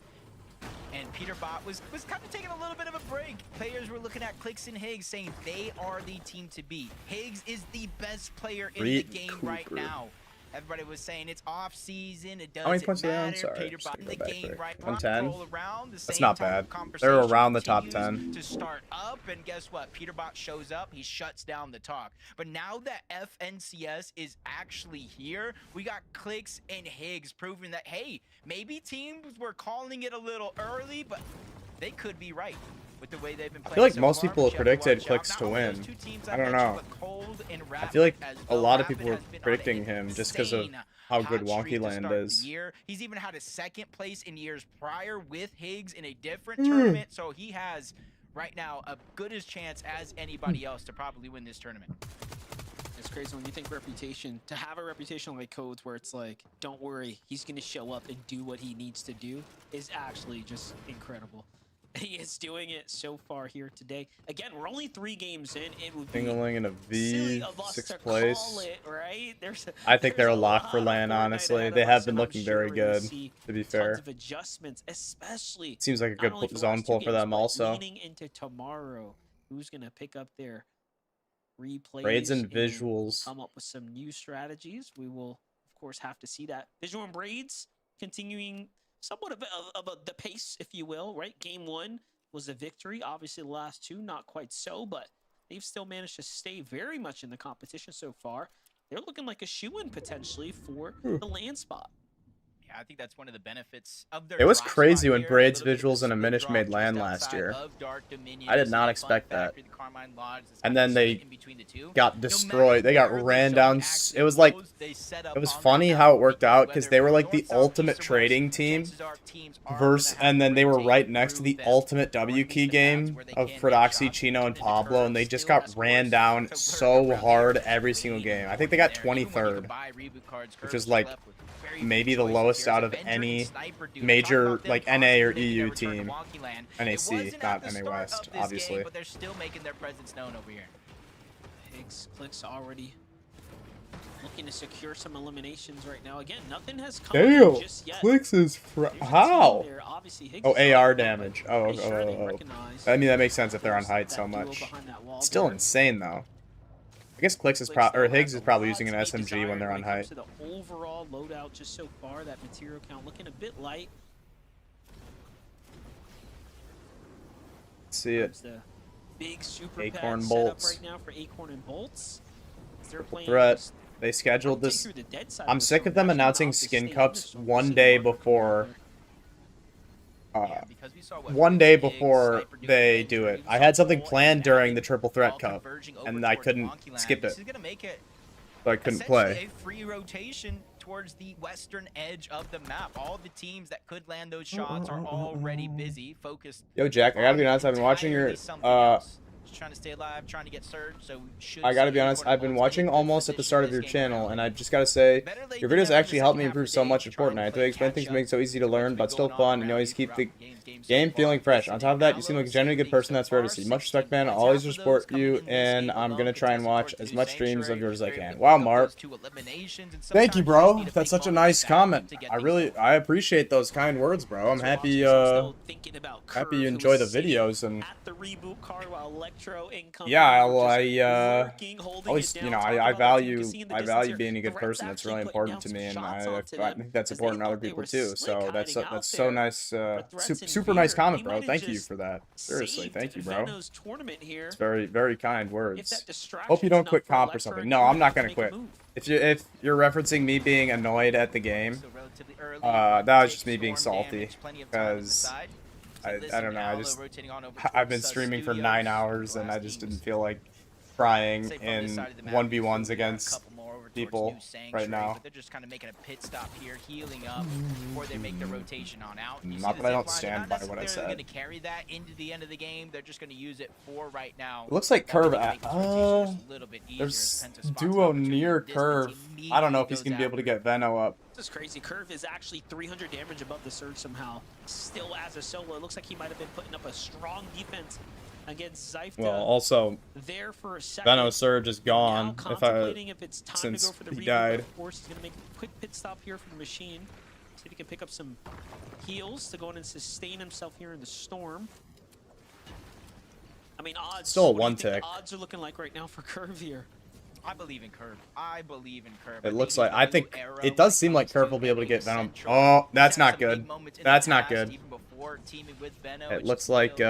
and Peterbot was kind of taking a little bit of a break. Players were looking at Clicks and Higgs saying they are the team to beat. Higgs is the best player in the game right now. Everybody was saying it's off season. It How many doesn't points are they on? matter. Sorry, Peter just bought gonna the go back game quick. right. 110? Roll around. The That's same not type bad. of conversation They're around the top continues 10. to start up, and guess what? Peterbot shows up. He shuts down the talk. But now that FNCS is actually here, we got Clicks and Higgs proving that, hey, maybe teams were calling it a little early, but they could be right with the way they've been playing. I feel like so most far, people but have you have to predicted watch out. Clicks Not to only those win. two teams I don't mentioned, know. but Cold and I Rapid feel like as a well. lot of Rapid people were has been on predicting an him just because of insane how good hot streak Wonky to Land start the is. year. He's even had a second place in years prior with Higgs in a different Hmm. tournament, so he has right now a good as chance as anybody else to probably win this tournament. It's crazy when you think reputation. To have a reputation like Codes where it's like, don't worry, he's going to show up and do what he needs to do is actually just incredible. He is doing it so far here today. Again, we're only 3 games in. It would be Fingerling in a silly V, of us 6th to place. call it, right? I think they're a lock lot for of LAN, Fortnite honestly. ahead They of have us, been and I'm looking very sure we'll good, see to be tons fair. of adjustments, especially Seems like a not good only for the zone last 2 pull for games, them but also. leaning into tomorrow. Who's going to pick up their replays Grades and visuals. come up with some new strategies? We will, of course, have to see that. Visual and Braids continuing somewhat of the pace, if you will, right? Game 1 was a victory. Obviously, the last 2, not quite so, but they've still managed to stay very much in the competition so far. They're looking like a shoo-in potentially for the LAN spot. Yeah, I think that's one of the benefits of their It was drop crazy spot when here, Braids, a little bit of a Visuals, and split Aminish drop made just LAN last outside year. of Dark Dominion. I did This not is a expect fun that. factory, the Carmine Lodge that's And kind then of they split in between the two. got No destroyed. They got matter where ran the down. showing It was actually like, goes, they set up it was on funny that how it map worked because out because whether they were from like the north, south, ultimate east, or west, trading team chances are teams are versus, gonna have and then to they were rotate right next to through the them, ultimate or W at key least the paths game where they of can make Frodoxy, shots, Chino, and and Pablo, and they still just got has ran scores down to learn so around the hard edges. every Way single game. I more think they got there. Even when you 23rd, can buy reboot cards, which Curve is is like left with very few maybe the choices lowest here. out So of Avenger any and Sniper dude, talk major about them like NA possibly or making their EU return to team. Wonky Land. It NAC, wasn't at not the NA start West, of this obviously. game, but they're still making their presence known over here. Higgs Clicks already looking to secure some eliminations right now. Again, nothing has come Damn, in just yet. Clicks is how? Oh, AR damage. Oh, I mean that makes sense if they're on height so much. Still insane though. I guess Clicks is or Higgs is probably using an SMG when they're on height. To the overall loadout just so far, that material count looking a bit light. See it. The big super Acorn pad bolts. set up right now for Acorn and Bolts. They're Triple playing threat. just They scheduled this. through the dead side I'm of the sick storm. of them They're actually announcing about to skin stay in cups the storm. one We'll see day more before. Because we saw what One day Higgs, before Sniper Dude, they and do it. Drew I had something Soul planned and during the Allen Triple all Threat Cup, converging over and I towards couldn't Wonky Land. skip This it, is gonna make it so I couldn't essentially play. a free rotation towards the western edge of the map. All the teams that could land those shots are already busy, focused. Yo, Jack, I gotta be honest. I've been watching your. Just trying to stay alive, trying to get surge. So I gotta be honest. I've been watching almost at the start of your channel, and I just gotta say, your videos actually helped me improve so much at Fortnite. The way you explain things make it so easy to learn, but still fun, and you always keep the game feeling fresh. On top of that, you seem like a genuinely good person. That's rare to see. Much respect, man. I'll always support you, and I'm gonna try and watch as much streams of yours as I can. Wow, Mark. Thank you, bro. That's such a nice comment. I appreciate those kind words, bro. I'm happy. Happy you enjoy the videos and. Yeah, well, always, you know, I value being a good person. That's really important to me, and I think that's important to other people too. So that's so nice. Super nice comment, bro. Thank you for that. Seriously, thank you, bro. It's very kind words. Hope you don't quit comp or something. No, I'm not gonna quit. If you're referencing me being annoyed at the game, that was just me being salty because. I don't know, I've been streaming for 9 hours and I just didn't feel like trying in 1v1s against people right now. But they're just kind of making a pit stop here, healing up before they make the rotation on out. Not that I don't stand by what I said. They're going to carry that into the end of the game. They're just going to use it for right now. It looks like Curve there's duo near Curve. I don't know if he's going to be able to get Veno up. This is crazy. Curve is actually 300 damage above the Surge somehow. Still as a solo, it looks like he might have been putting up a strong defense against Zyfta. Well, also, there for a second. Veno Surge is gone If it's time since to go for the he reboot, died. Of course, he's going to make a quick pit stop here for the machine. See if he can pick up some heals to go in and sustain himself here in the storm. I mean, odds. Still a what do you one think tick. the odds are looking like right now for Curve here. I believe in Curve. I believe in Curve. It looks like, I think, it does seem like Curve will be able to get Venom. Oh, that's not good. That's not good. Even before teaming with Venom, It looks like, you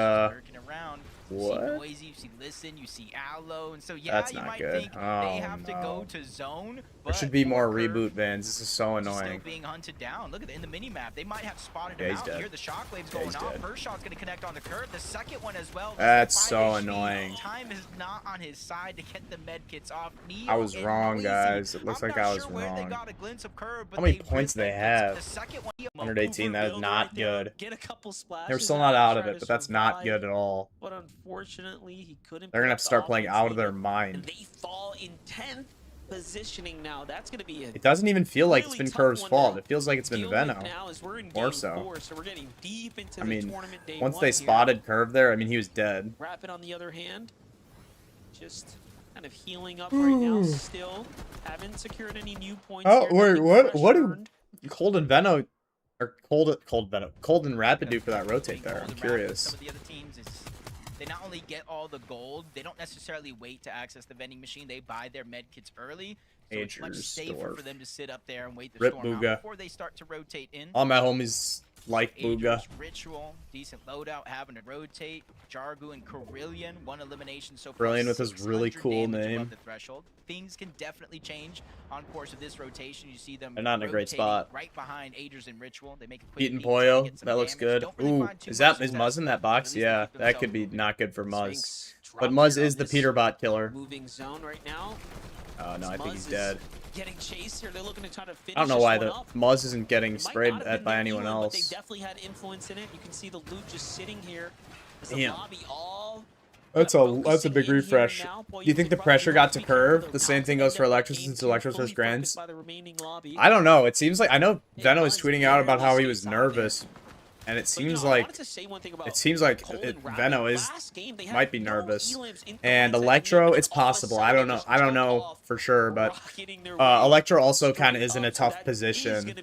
what? see Noisy, you see Listen, you see Aloe, and so yeah, That's you not might good. think they Oh, have to go to zone. There should be more reboot bans. This is so annoying. Still being hunted down. Look at it in the mini map. They might have spotted Yeah, him he's out dead. here. The shockwave's Yeah, going he's off. dead. First shot's gonna connect on the curve. The second one as well. That's so annoying. Time is not on his side to get the med kits off. I was wrong, guys. It looks like I was wrong. How many points do they have? 118. That is not good. Get a couple splashes. They're still not out of it, but that's not good at all. But unfortunately, he couldn't. They're gonna have to start playing out of their mind. They fall in 10th positioning now. That's gonna be a It doesn't even feel like it's been Curve's one fault. to It feels like it's been deal with Veno. now as we're in More game so. 4, so we're getting deep into I the mean, tournament day once one they here. spotted Curve there, I mean, he was dead. Rapid, on the other hand, just kind of healing up right now. Still haven't secured any new points. Oh, here. wait, Nothing what fresh do earned. Cold and Veno, or Cold and Rapid do for that rotate there? I'm curious. Some of the other teams is they not only get all the gold, they don't necessarily wait to access the vending machine. They buy their med kits early. So it's much safer for them to sit up there and wait the Rip storm out Booga. before they start to rotate in. All my homies like Booga. Ritual, decent loadout, having to rotate. Jargu and Carillion, one elimination so far. Brilliant with his really 600 cool damage name. above the threshold. Things can definitely change on course of this rotation. You see them They're not in a great rotating spot. right behind Agers and Ritual. They make a quick Eaton peek, try to Poyo, get some that looks damage. good. Don't really Ooh, find too is much Muzz success, in that but at box? least they Yeah, keep that themselves could be not good for Muzz. Sphinx But dropped Muzz here on is the this Peterbot killer. moving zone right now. Oh no, I think Muzz he's is dead. Getting chased here. They're looking to try to finish I don't know this why one the up. Muzz isn't getting It might sprayed not have at been by their anyone Ewan, but else. they definitely had influence in it. You can see the loot just sitting here. As the Damn. lobby all That's a big refresh. Do you think the pressure got to Curve? The same thing goes for Electros since Electros first grands. I don't know. It seems like I know Veno was tweeting out about how he was nervous, and it seems like Veno is might be nervous. And Electro, it's possible. I don't know. I don't know for sure, but Electro also kind of is in a tough position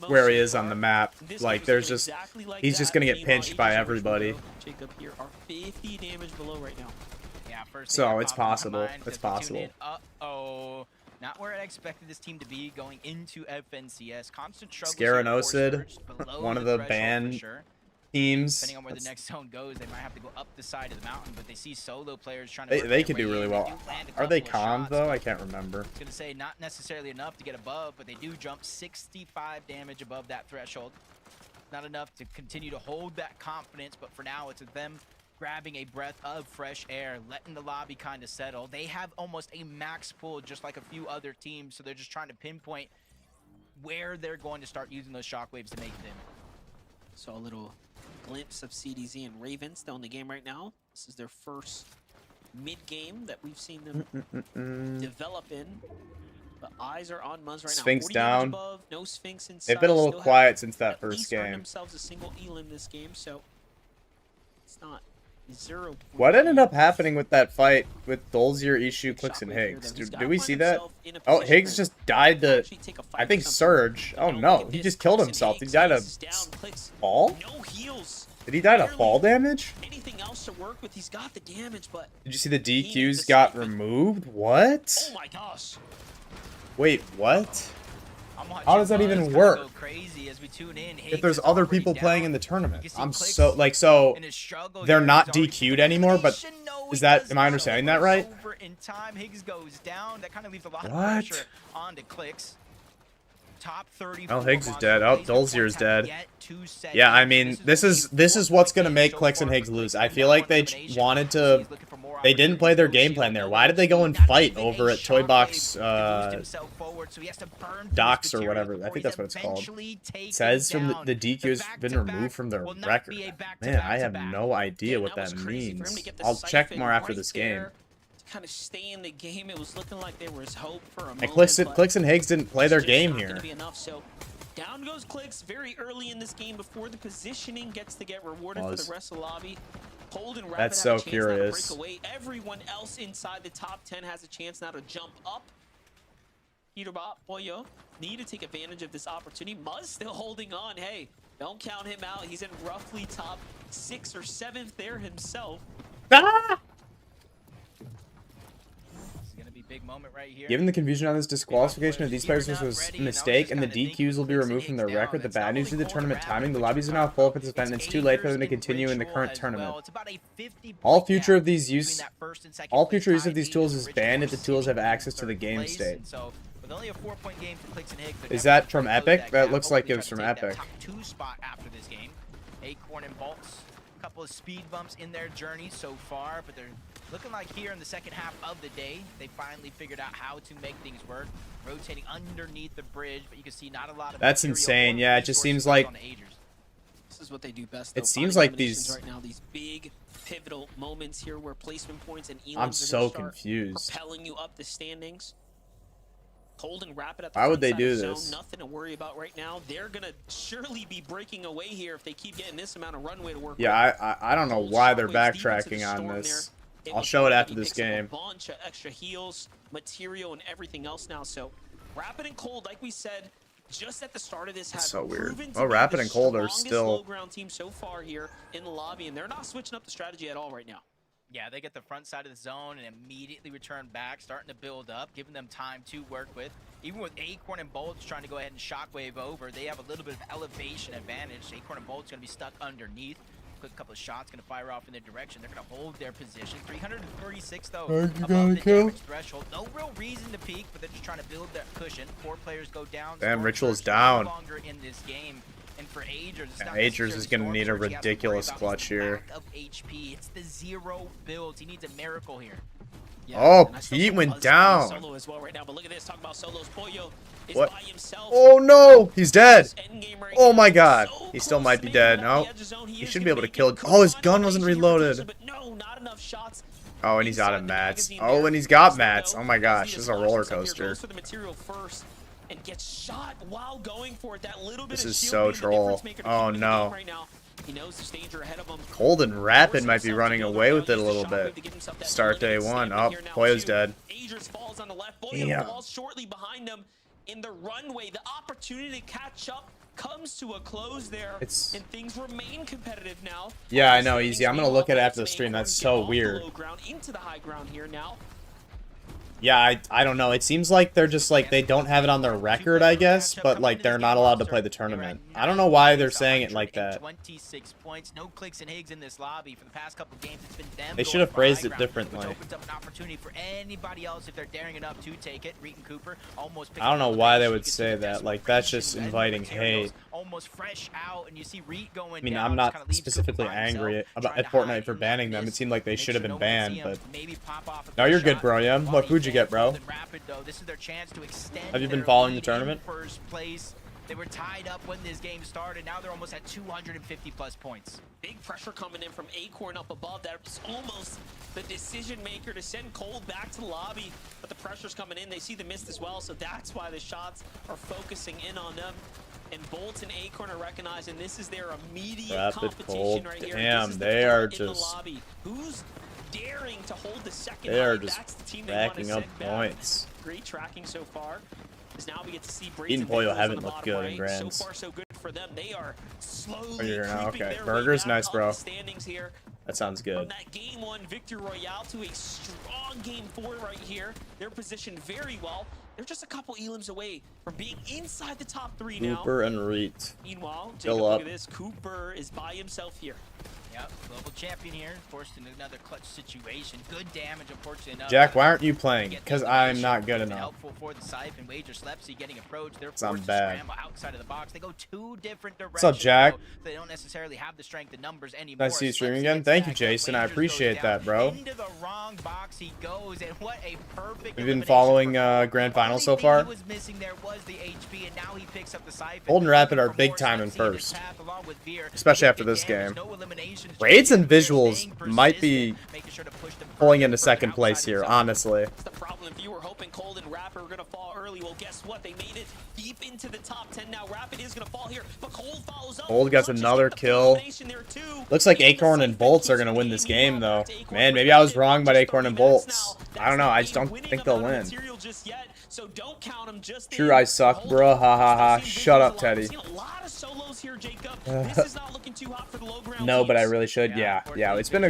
where he is on the map. Like there's just he's just gonna get pinched by everybody. Jacob here are 50 damage below right now. Yeah, first So it's possible. It's possible. Uh-oh. Not where I expected this team to be going into FNCS. Constant struggles. Scaranosid, one of the banned teams. Depending on where the next zone goes, they might have to go up the side of the mountain, but they see solo players trying to They could do really well. Are they conned though? I can't remember. I was gonna say not necessarily enough to get above, but they do jump 65 damage above that threshold. Not enough to continue to hold that confidence, but for now it's them grabbing a breath of fresh air, letting the lobby kind of settle. They have almost a max pool, just like a few other teams, so they're just trying to pinpoint where they're going to start using those shockwaves to make them. So a little glimpse of CDZ and Raven still in the game right now. This is their first mid-game that we've seen them develop in. But eyes are on Muzz right Sphinx now. 40 damage down. above, no Sphinx inside. They've been a little Still quiet haven't since that at first least earned game. themselves a single elim this game, so it's not 0. What ended up happening with that fight with Dolzier, Ishu, Clicks, and Higgs? Did we see that? Oh, Higgs just died to, I think, Surge. Oh no, he just killed himself. Did he die to fall? No heals. Did he die to fall damage? Anything else to work with? He's got the damage, but Did you see the DQs got removed? What? oh my gosh. Wait, what? How does that even work? If there's other people playing in the tournament, I'm so like they're not DQ'd anymore. But is that am I understanding that right? In time, Higgs goes down. That kind of leaves a lot of What? pressure onto Clicks. Top 30. Oh, Higgs is dead. Oh, Dolzier is dead. Yeah, I mean, this is what's gonna make Clicks and Higgs lose. I feel like they wanted to. They didn't play their game plan there. Why did they go and fight over at Toy Box Docs or whatever? I think that's what it's called. It says from the DQ has been removed from their record. Man, I have no idea what that means. I'll check more after this game. Kind of stay in the game. It was looking like there was hope for a And moment. Clicks and Higgs didn't play their game Not here. gonna be enough, so down goes Clicks very early in this game before the positioning gets to get rewarded for the rest of the lobby. Cold and Rapid That's have so a chance curious. now to break away. Everyone else inside the top 10 has a chance now to jump up. Peterbot, Boyo, need to take advantage of this opportunity. Muzz still holding on. Hey, don't count him out. He's in roughly top 6th or 7th there himself. Ah! It's gonna be big moment right here. Given the confusion on this disqualification of these players was a mistake, and the DQs will be removed from their record, the bad news is the tournament timing. The lobbies are now full for this event, and it's too late for them to continue in the current tournament. All future use of these tools is banned if the tools have access to the game state. With only a 4-point game for Clicks and Higgs, Is that from Epic? That looks like it was from Epic. Top 2 spot after this game. Acorn and Bolts, a couple of speed bumps in their journey so far, but they're looking like here in the second half of the day, they finally figured out how to make things work, rotating underneath the bridge, but you can see not a lot of. That's insane. Yeah, it just seems like this is what they do best. It seems like these right now, these big pivotal moments here where placement points and elims I'm are so gonna start confused. propelling you up the standings. Cold and Rapid at the Why would front they side do of this? zone, nothing to worry about right now. They're gonna surely be breaking away here if they keep getting this amount of runway to work. Yeah, I don't know why they're backtracking on this. I'll show it after this game. A bunch of extra heals, material, and everything else now. So Rapid and Cold, like we said, just at the start of this, have So weird. proven to Oh, be Rapid the and Cold are strongest still. low ground team so far here in the lobby, and they're not switching up the strategy at all right now. Yeah, they get the front side of the zone and immediately return back, starting to build up, giving them time to work with. Even with Acorn and Bolts trying to go ahead and shockwave over, they have a little bit of elevation advantage. Acorn and Bolts going to be stuck underneath. Quick couple of shots going to fire off in their direction. They're going to hold their position. 336 though, above the damage threshold. No real reason to peek, but they're just trying to build that cushion. 4 players go down. Damn, Storm Ritual's Surge no down. longer in this game. And for Agers, it's Yeah, not Agers is necessarily gonna need a Storm Surge he has to worry ridiculous about, clutch it's the here. lack of HP. It's the 0 builds. He needs a miracle here. Oh, Pete went down. Solo as well right now, but look at this. Talk about solos. Pollo is What? by himself. Oh no, he's dead. Endgame right Oh now. my god, So he still close might to be making it dead. out No, the edge of zone. he is should gonna be able to make kill. it. Oh, his Could gun find wasn't a here reloaded. but no, not enough shots. Oh, and he's out of Inside the mats. magazine Oh, there. and he's got So, mats. Oh my gosh, this is a Flash roller himself here, coaster. goes for the material first and gets shot while going for it. That little bit This of is shield so being the troll. difference maker to Oh keep him in the no. game right now. He knows there's danger ahead of him. Cold and Rapid might be running away with it a little bit. Start day one. Oh, Poyo's dead. Agers falls on the left. Poyo Yeah. falls shortly behind him in the runway. The opportunity to catch up comes to a close there, It's- and things remain competitive now. Yeah, I know, Easy. I'm gonna look at it after the stream. That's so weird. Low ground into the high ground here now. Yeah, I don't know. It seems like they're just like they don't have it on their record, I guess, but like they're not allowed to play the tournament. I don't know why they're saying it like that. 26 points, no Clicks and Higgs in this lobby for the past couple games. It's been them. They should going have for phrased high it ground, differently. Which opens up an opportunity for anybody else if they're daring enough to take it. Reed and Cooper almost. I don't know why they would say that. Like that's just inviting hate. Almost fresh out, and you see Reed going. I mean, down, I'm just not kinda leaves specifically Cooper by himself, angry about trying at to hide Fortnite for in that banning them. It mist. seemed like they Make should have sure been no one can banned, see him, but maybe pop off a no, quick you're good, shot. bro. Yeah. What? Who'd you get, bro? Golden Rapid, though, this is their chance to extend Have you been their following the lead tournament? in first place. They were tied up when this game started. Now they're almost at 250 plus points. Big pressure coming in from Acorn up above. That's almost the decision maker to send Cold back to the lobby. But the pressure's coming in. They see the mist as well, so that's why the shots are focusing in on them. And Bolt and Acorn are recognizing this is their immediate Rapid, competition Cold. right here. Damn, This is the they threat are in the just- lobby. Who's daring to hold the second They are high? just That's the team they want to racking up send back. points. Great tracking so far. As now we get to see Eaton Brazen Pollo Visuals on haven't the looked bottom good in right. grands. So far, so good for them. They are slowly Oh, you're now creeping okay. their way Burger's back nice, up bro. the standings here. That sounds From good. that game 1 victory royale to a strong game 4 right here. They're positioned very well. They're just a couple elims away from being inside the top 3 now. Cooper and Reet. Meanwhile, Jacob, Fill look up. at this. Cooper is by himself here. Yep, global champion here, forced into another clutch situation. Good damage, unfortunately enough. Jack, why aren't you playing? Because I'm not good enough. Helpful for the Siphon. Wager Slepsy getting approached. They're I'm forced to bad. scramble outside of the box. They go 2 different directions. What's up, Jack? though, so they don't necessarily have the strength and numbers anymore. Nice to see you streaming Slepsy again. gets Thank you, back up. Jason. I Wagers appreciate goes that, down. bro. Into the wrong box he goes, and what a perfect. We've been following Grand Finals so far. He was missing there was the HP, and now he picks up the Siphon. Cold and Rapid are big time in first, especially after this game. Raids and Visuals might be pulling into second place here, honestly. That's the problem. If you were hoping Cold and Rapid were going to fall early, well, guess what? They made it deep into the top 10. Now Rapid is going to fall here, but Cold follows up. Cold gets another kill. Looks like Acorn and Bolts are going to win this game, though. Man, maybe I was wrong about Acorn and Bolts. I don't know. I just don't think they'll win. So don't count them just True, I suck, bro. Ha ha ha. Shut up, Teddy. No, but I really should. Yeah. It's been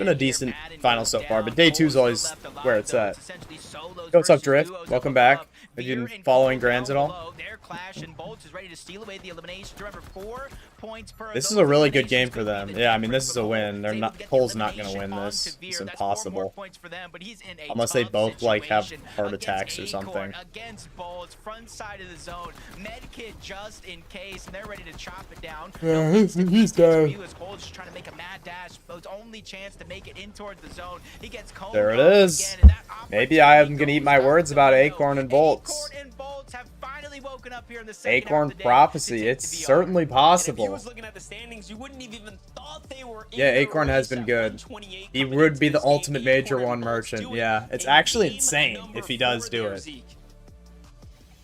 a decent final so far, but day 2 is always where it's at. Essentially solos Yo, what's up, versus Drift? duos Welcome up back. above. Have you Veer been and following Kickoff Grands down at all? below. Their Clash and Bolts is ready to steal away the elimination. Remember, 4 points per This is those a really good eliminations game for could be them. the Yeah, I mean, difference this is for a the win. They're He's able not. to get the Cole's not gonna elimination win onto this. Veer. It's That's 4 more impossible. points for them, but he's in a Unless they tough both like have situation heart against attacks or Acorn, something. against Bolts, front side of the zone. Medkit just in case, and they're ready to chop it down. Yeah, No he's instant down. view as Cole's just trying to make a mad dash. Bo's only chance to make it in towards the zone. He gets Cone There it off is. again, and that Maybe I am gonna eat my words about Acorn and Bolts. Acorn and Bolts have finally woken up here in the second half Acorn of the day prophecy. to take It's the VR. certainly And if you possible. was looking at the standings, you wouldn't have even thought they were in Yeah, the Acorn has race been at good. 128 He coming would into be the this game. ultimate major Acorn one and Bolts merchant. doing Yeah, it's a actually game insane number if he does for do their it. Zeke.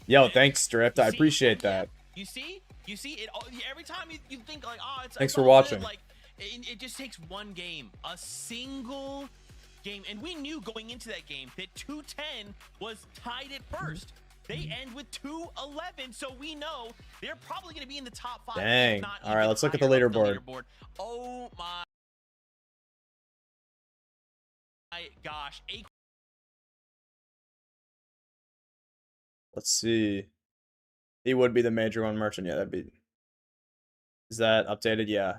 Yo, thanks, Drift. I appreciate that. You see it every time you think like, oh, it's Thanks it's for all watching. good, like it just takes one game, a single game, and we knew going into that game that 210 was tied at first. They end with 211, so we know they're probably going to be in the top 5. Dang. if not All right, even let's look at the higher up leaderboard. Oh my gosh. Let's see. He would be the major one merchant. Yeah, that'd be. Is that updated? Yeah.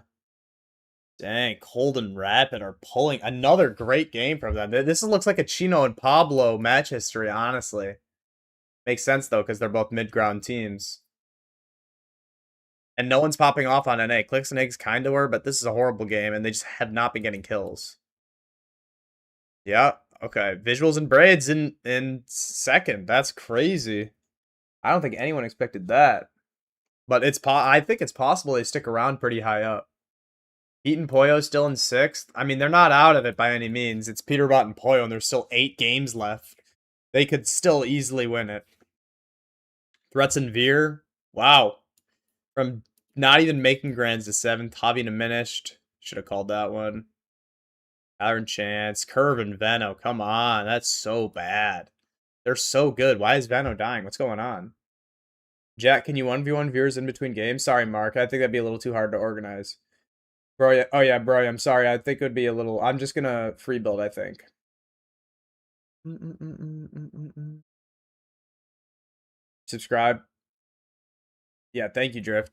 Dang, Cold and Rapid are pulling another great game from them. This looks like a Chino and Pablo match history, honestly. Makes sense, though, because they're both mid-ground teams. And no one's popping off on NA. Clicks and Eggs kind of were, but this is a horrible game, and they just have not been getting kills. Yeah, okay. Visuals and Braids in second. That's crazy. I don't think anyone expected that. But I think it's possible they stick around pretty high up. Heat and Poyo still in 6th. I mean, they're not out of it by any means. It's Peterbot and Poyo, and there's still 8 games left. They could still easily win it. Threats and Veer. Wow. From not even making Grands to 7th. Hobby diminished. Should have called that one. Iron Chance. Curve and Veno. Come on. That's so bad. They're so good. Why is Veno dying? What's going on? Jack, can you 1v1 viewers in between games? Sorry, Mark. I think that'd be a little too hard to organize. Bro, oh yeah, bro, I'm sorry. I think it would be a little... I'm just gonna free build, I think. Subscribe. Yeah, thank you, Drift.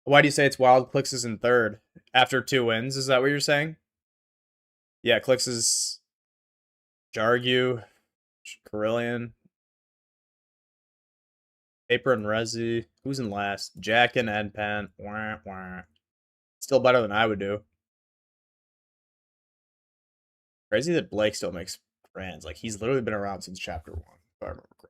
Why do you say it's Wild? Clicks is in 3rd. After 2 wins, is that what you're saying? Yeah, Clicks is... Jargu. Carillion. Paper and Resi. Who's in last? Jack and Edpan. Wah, wah. Still better than I would do. Crazy that Blake still makes Grands. Like, he's literally been around since chapter 1, if I remember correctly.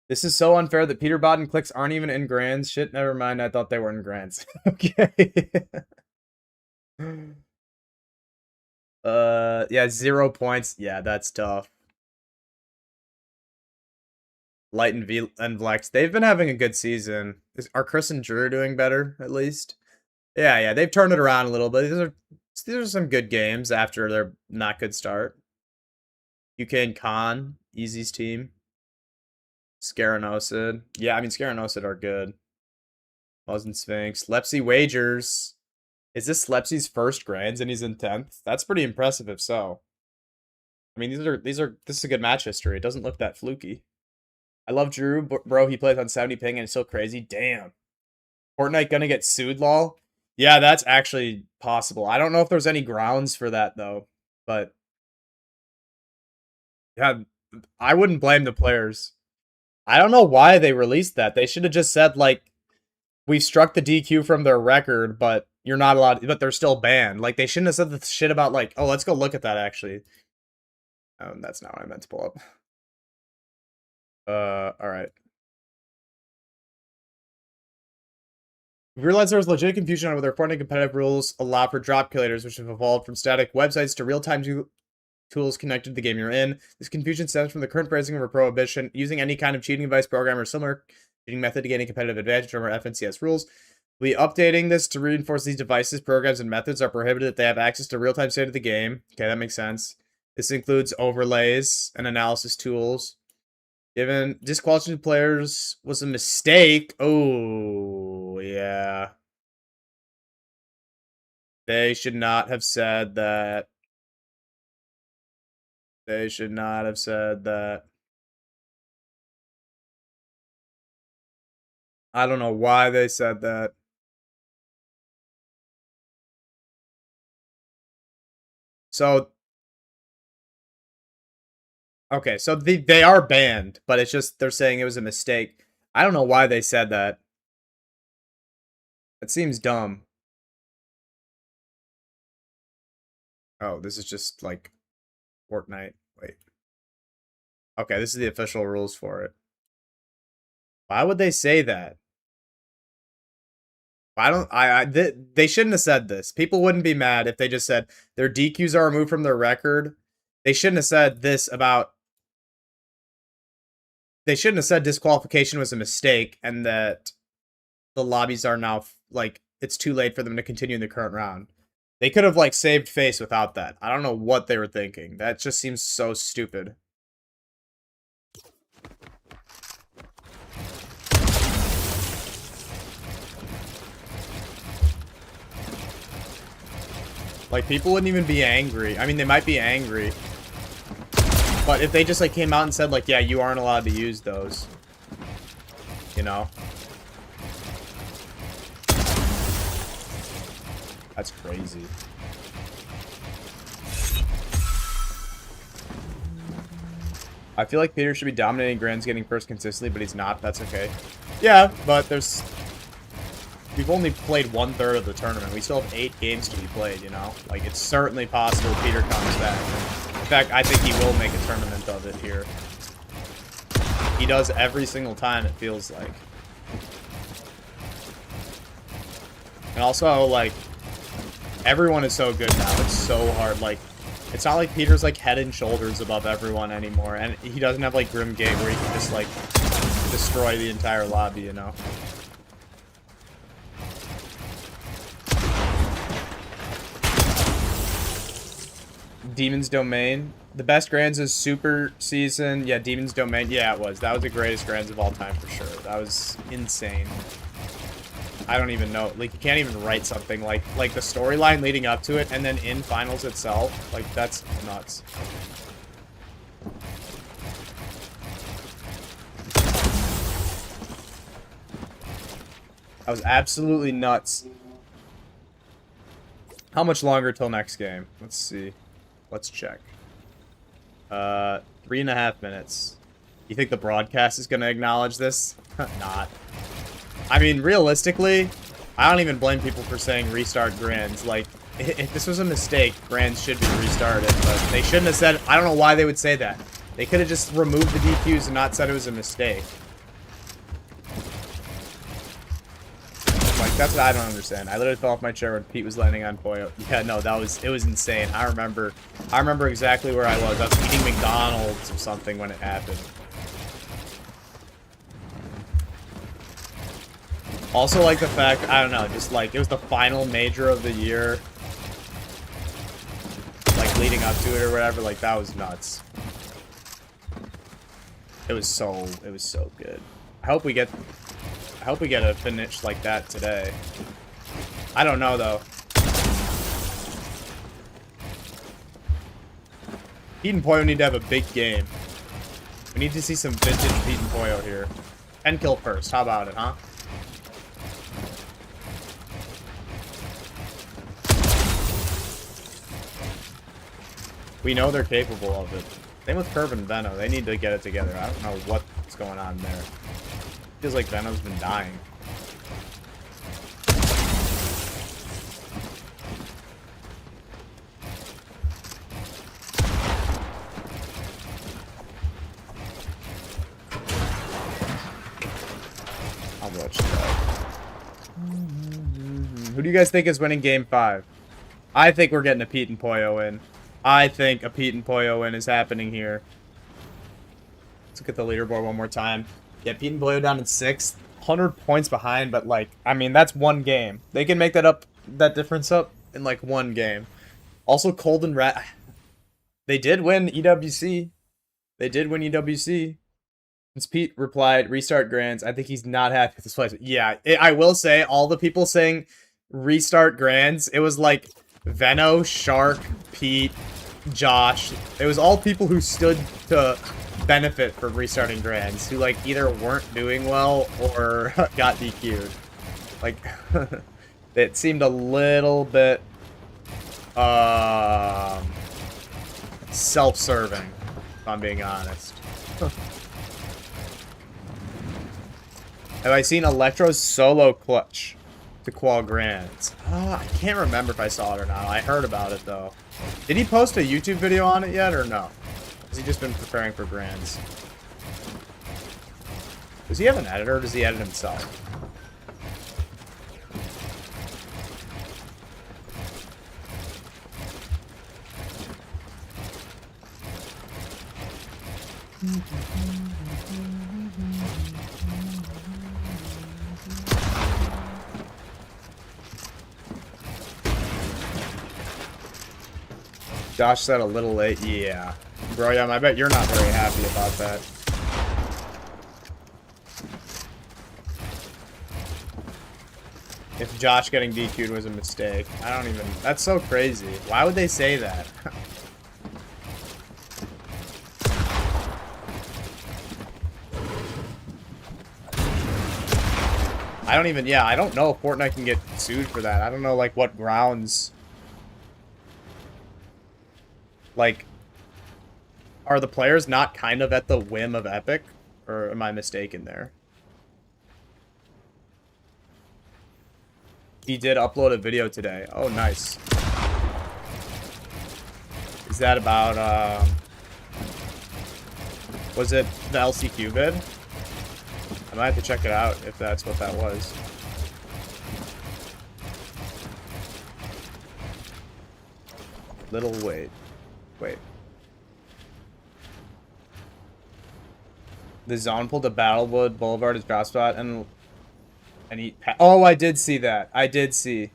This is so unfair that Peterbot and Clicks aren't even in Grands. Shit, never mind. I thought they were in Grands. Okay. Yeah, 0 points. Yeah, that's tough. Light and Vlex. They've been having a good season. Are Chris and Drew doing better, at least? Yeah, they've turned it around a little bit. These are some good games after their not good start. UK and Khan, Easy's team. Scaranosid. Yeah, I mean, Scaranosid are good. Buzz and Sphinx. Lepsy Wagers. Is this Lepsy's first Grands and he's in 10th? That's pretty impressive if so. I mean, this is a good match history. It doesn't look that fluky. I love Drew, bro. He plays on 70 ping and it's so crazy. Damn. Fortnite gonna get sued, lol? Yeah, that's actually possible. I don't know if there's any grounds for that, though. But, yeah, I wouldn't blame the players. I don't know why they released that. They should have just said, like, we've struck the DQ from their record, but you're not allowed, but they're still banned. Like, they shouldn't have said the shit about, like, oh, let's go look at that, actually. That's not what I meant to pull up. Alright. We realized there was legit confusion on whether Fortnite competitive rules allow for drop calculators, which have evolved from static websites to real-time tools connected to the game you're in. This confusion stems from the current phrasing of a prohibition using any kind of cheating device, program, or similar cheating method to gain a competitive advantage over FNCS rules. We'll be updating this to reinforce these devices, programs, and methods are prohibited if they have access to real-time state of the game. Okay, that makes sense. This includes overlays and analysis tools. Given disqualification of players was a mistake. Oh, yeah. They should not have said that They should not have said that. I don't know why they said that. So, okay, so they are banned, but it's just they're saying it was a mistake. I don't know why they said that. It seems dumb. Oh, this is just like Fortnite. Wait. Okay, this is the official rules for it. Why would they say that? They shouldn't have said this. People wouldn't be mad if they just said their DQs are removed from their record. They shouldn't have said this about. They shouldn't have said disqualification was a mistake and that the lobbies are now like it's too late for them to continue in the current round. They could have like saved face without that. I don't know what they were thinking. That just seems so stupid. Like, people wouldn't even be angry. I mean, they might be angry. But if they just, like, came out and said, like, yeah, you aren't allowed to use those. You know? That's crazy. I feel like Peter should be dominating Grands getting first consistently, but he's not. That's okay. Yeah, but there's... We've only played 1/3 of the tournament. We still have 8 games to be played, you know? Like, it's certainly possible Peter comes back. In fact, I think he will make a tournament of it here. He does every single time, it feels like. And also, like, everyone is so good now. It's so hard. Like, it's not like Peter's, like, head and shoulders above everyone anymore. And he doesn't have, like, Grim Gate where he can just, like, destroy the entire lobby, you know? Demon's Domain. The best Grands is Super Season. Yeah, Demon's Domain. Yeah, it was. That was the greatest Grands of all time for sure. That was insane. I don't even know. Like, you can't even write something like the storyline leading up to it and then in finals itself. Like, that's nuts. That was absolutely nuts. How much longer till next game? Let's see. Let's check. 3.5 minutes. You think the broadcast is going to acknowledge this? Not. I mean, realistically, I don't even blame people for saying restart Grands. Like, if this was a mistake, Grands should be restarted. But they shouldn't have said... I don't know why they would say that. They could have just removed the DQs and not said it was a mistake. Like, that's what I don't understand. I literally fell off my chair when Pete was landing on Poyo. Yeah, no, it was insane. I remember exactly where I was. I was eating McDonald's or something when it happened. Also, like, the fact, I don't know, just, like, it was the final major of the year. Like, leading up to it or whatever, like, that was nuts. It was so good. I hope we get a finish like that today. I don't know, though. Pete and Poyo need to have a big game. We need to see some vintage Pete and Poyo here. 10 kill first. How about it, huh? We know they're capable of it. Same with Curve and Veno. They need to get it together. I don't know what's going on there. Feels like Venom's been dying. I'll watch that. Who do you guys think is winning Game 5? I think we're getting a Pete and Poyo win. I think a Pete and Poyo win is happening here. Let's look at the leaderboard one more time. Yeah, Pete and Poyo down in 6th. 100 points behind, but, like, I mean, that's one game. They can make that difference up in, like, one game. Also, Cold and Rat... They did win EWC. They did win EWC. Since Pete replied, restart Grands, I think he's not happy with this place. Yeah, I will say, all the people saying restart Grands, it was, like, Veno, Shark, Pete, Josh. It was all people who stood to benefit from restarting Grands, who like either weren't doing well or got DQ'd. Like, it seemed a little bit self-serving, if I'm being honest. Have I seen Electro's solo clutch to qual Grands? I can't remember if I saw it or not. I heard about it, though. Did he post a YouTube video on it yet, or no? Has he just been preparing for Grands? Does he have an editor, or does he edit himself? Josh said a little late. Yeah. Bro, yeah, I bet you're not very happy about that. If Josh getting DQ'd was a mistake. I don't even... That's so crazy. Why would they say that? I don't even... Yeah, I don't know if Fortnite can get sued for that. I don't know, like, what grounds... Like, are the players not kind of at the whim of Epic? Or am I mistaken there? He did upload a video today. Oh, nice. Is that about, was it the LCQ vid? I might have to check it out if that's what that was. Little wait. Wait. The zone pulled to Battlewood Boulevard is drop spot and eat. Oh, I did see that. I did see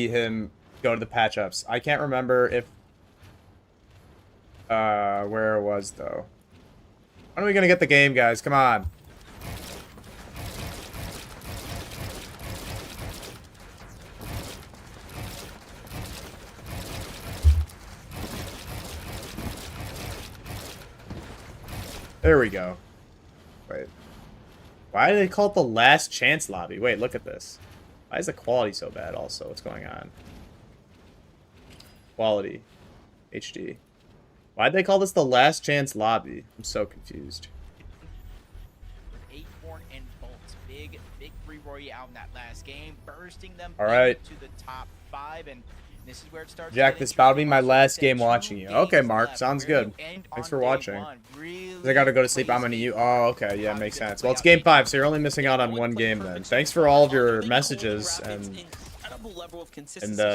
him go to the patch ups. I can't remember if where it was though. When are we gonna get the game, guys? Come on. There we go. Wait. Why do they call it the last chance lobby? Wait, look at this. Why is the quality so bad also? What's going on? Quality. HD. Why'd they call this the last chance lobby? I'm so confused. Acorn and Bolts. Big victory royale in that last game. Bursting them Alright. to the top 5, and this is where it starts. Jack, this about to be my last game watching you. Okay, Mark. Sounds good. Thanks for watching. I gotta go to sleep. I'm on EU. Oh, okay. Yeah, makes sense. Well, it's game 5, so you're only missing out on one game then. Thanks for all of your messages and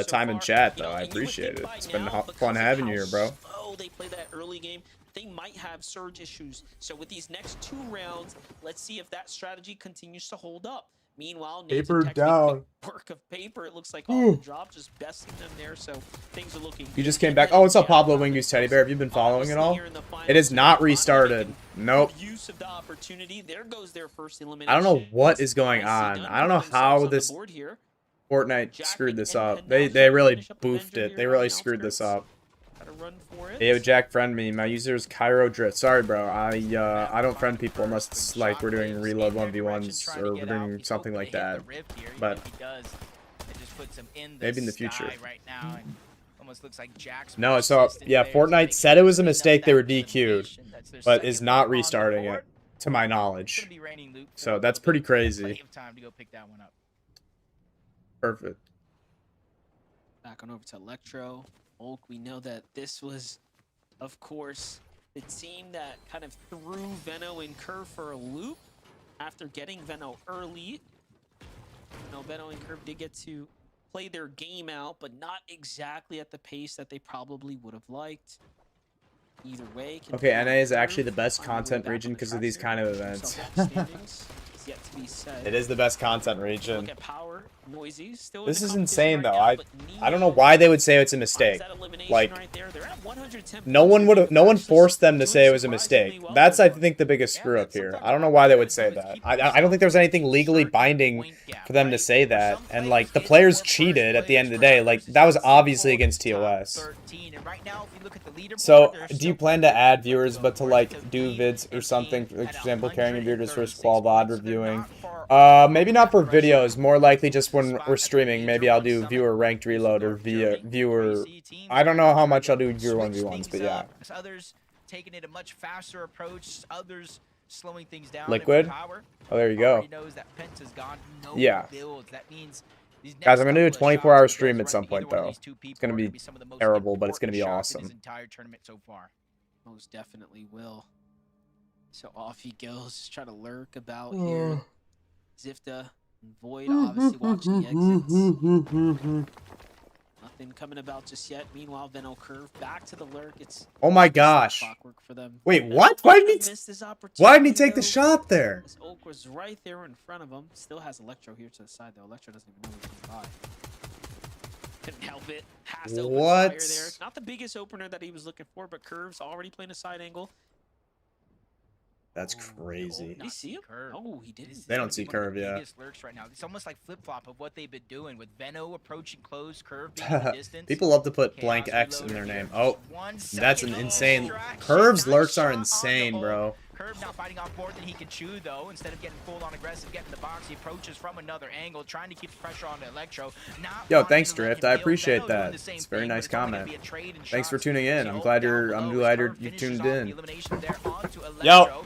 time in chat, though. I appreciate it. It's been fun having you here, bro. They play that early game. They might have surge issues. So with these next 2 rounds, let's see if that strategy continues to hold up. Meanwhile, Paper down. Work of paper. It looks like all the drops just besting them there. So things are looking. You just came back. Oh, what's up, Pablo Wingoose Teddy Bear? Have you been following it all? It is not restarted. Nope. Use of the opportunity. There goes their first elimination. I don't know what is going on. I don't know how this Fortnite screwed this up. They really boofed it. They really screwed this up. Hey, yo, Jack, friend me. My user is Cairo Drift. Sorry, bro. I don't friend people unless it's like we're doing reload 1v1s or we're doing something like that. But maybe in the future. No, so yeah, Fortnite said it was a mistake. They were DQ'd, but is not restarting it, to my knowledge. So that's pretty crazy. Perfect. Back on over to Electro. Oak, we know that this was, of course, the team that kind of threw Veno and Curve for a loop after getting Veno early. You know, Veno and Curve did get to play their game out, but not exactly at the pace that they probably would have liked. Either way. Okay, NA is actually the best content region because of these kind of events. Yet to to be said. It is the best content region. Look at Power, Noisy, still This in the is competition insane, right though. now, I don't know why they would say it's a mistake. that elimination Like, right there. They're at 110 no one forced them to say it was a mistake. That's, I think, the biggest screw up here. I don't know why they would say that. I don't think there's anything legally binding for them to say that. And, like, the players cheated at the end of the day. Like, that was obviously against TOS. So, do you plan to add viewers, but to, like, do vids or something? For example, carrying a viewer just for Squall VOD reviewing? Maybe not for videos. More likely just when we're streaming. Maybe I'll do viewer ranked reload or viewer. I don't know how much I'll do viewer 1v1s, but yeah. Others taking it a much faster approach. Others slowing things down. Liquid? Oh, there you go. Yeah. Guys, I'm gonna do a 24-hour stream at some point, though. It's gonna be terrible, but it's gonna be awesome. Most definitely will. So off he goes, just try to lurk about here. Zifta and Void obviously watching the exits. Nothing coming about just yet. Meanwhile, Veno Curve back to the lurk. It's Oh my gosh. for them. Wait, what? Why didn't he take the shot there? This Oak was right there in front of him. Still has Electro here to the side though. Electro doesn't even know he's by. Couldn't help it. Has to open fire there. Not the biggest opener that he was looking for, but Curve's already playing a side angle. That's crazy. Did he see him? Oh, he did. They don't see Curve yet. Biggest lurks right now. It's almost like flip-flop of what they've been doing with Veno approaching close, Curve being in the distance. People love to put blank X in their name. Oh, that's an insane. Curve's lurks are insane, bro. Curve now fighting off more than he can chew, though. Instead of getting full-on aggressive, getting the box, he approaches from another angle, trying to keep the pressure on the Electro. Yo, thanks, Drift. I appreciate that. It's a very nice comment. Thanks for tuning in. I'm glad you tuned in. Yo.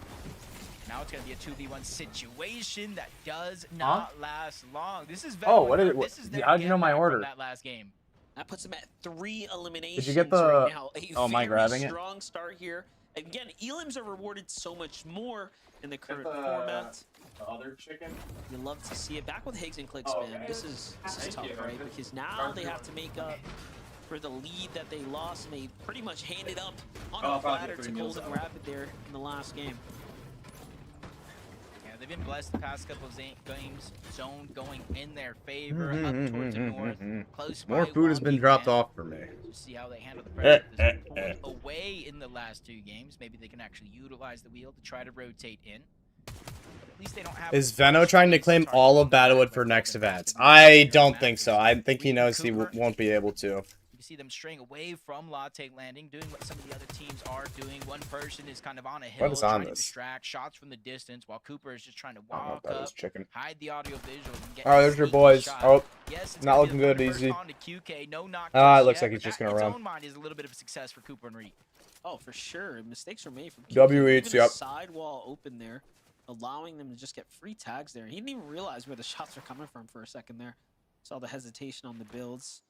Now it's going to be a 2v1 situation that does not last long. This is Oh, what is it? How'd you know my order? That last game. That puts him at 3 eliminations. Did you get the? Right now. Oh, am I grabbing it? Strong start here. Again, elims are rewarded so much more in the current format. The other chicken. You love to see it. Back with Higgs and Clicks, man. This is tough, right? Because now they have to make up for the lead that they lost, and they pretty much handed up on a platter to Golden Rapid there in the last game. They've been blessed the past couple of games. Zone going in their favor, up towards the north. Close More food has been dropped off for me. See how they handle the pressure. Away in the last 2 games. Maybe they can actually utilize the wheel to try to rotate in. But at least they don't have. Is Veno trying to claim all of Battlewood for next events? I don't think so. I think he knows he won't be able to. You see them straying away from Latte Landing, doing what some of the other teams are doing. One person is kind of on a hill, trying to distract shots from the distance, while Cooper is just trying to walk up, hide the audio visual, and get oh, there's your boys. shot. Oh, yes, not looking good, easy. No Ah, it looks like he's just gonna run. Zone mind is a little bit of a success for Cooper and Reed. Oh, for sure. Mistakes are made from W eats, yep. Sidewall open there, allowing them to just get free tags there. He didn't even realize where the shots are coming from for a second there. Saw the hesitation on the builds.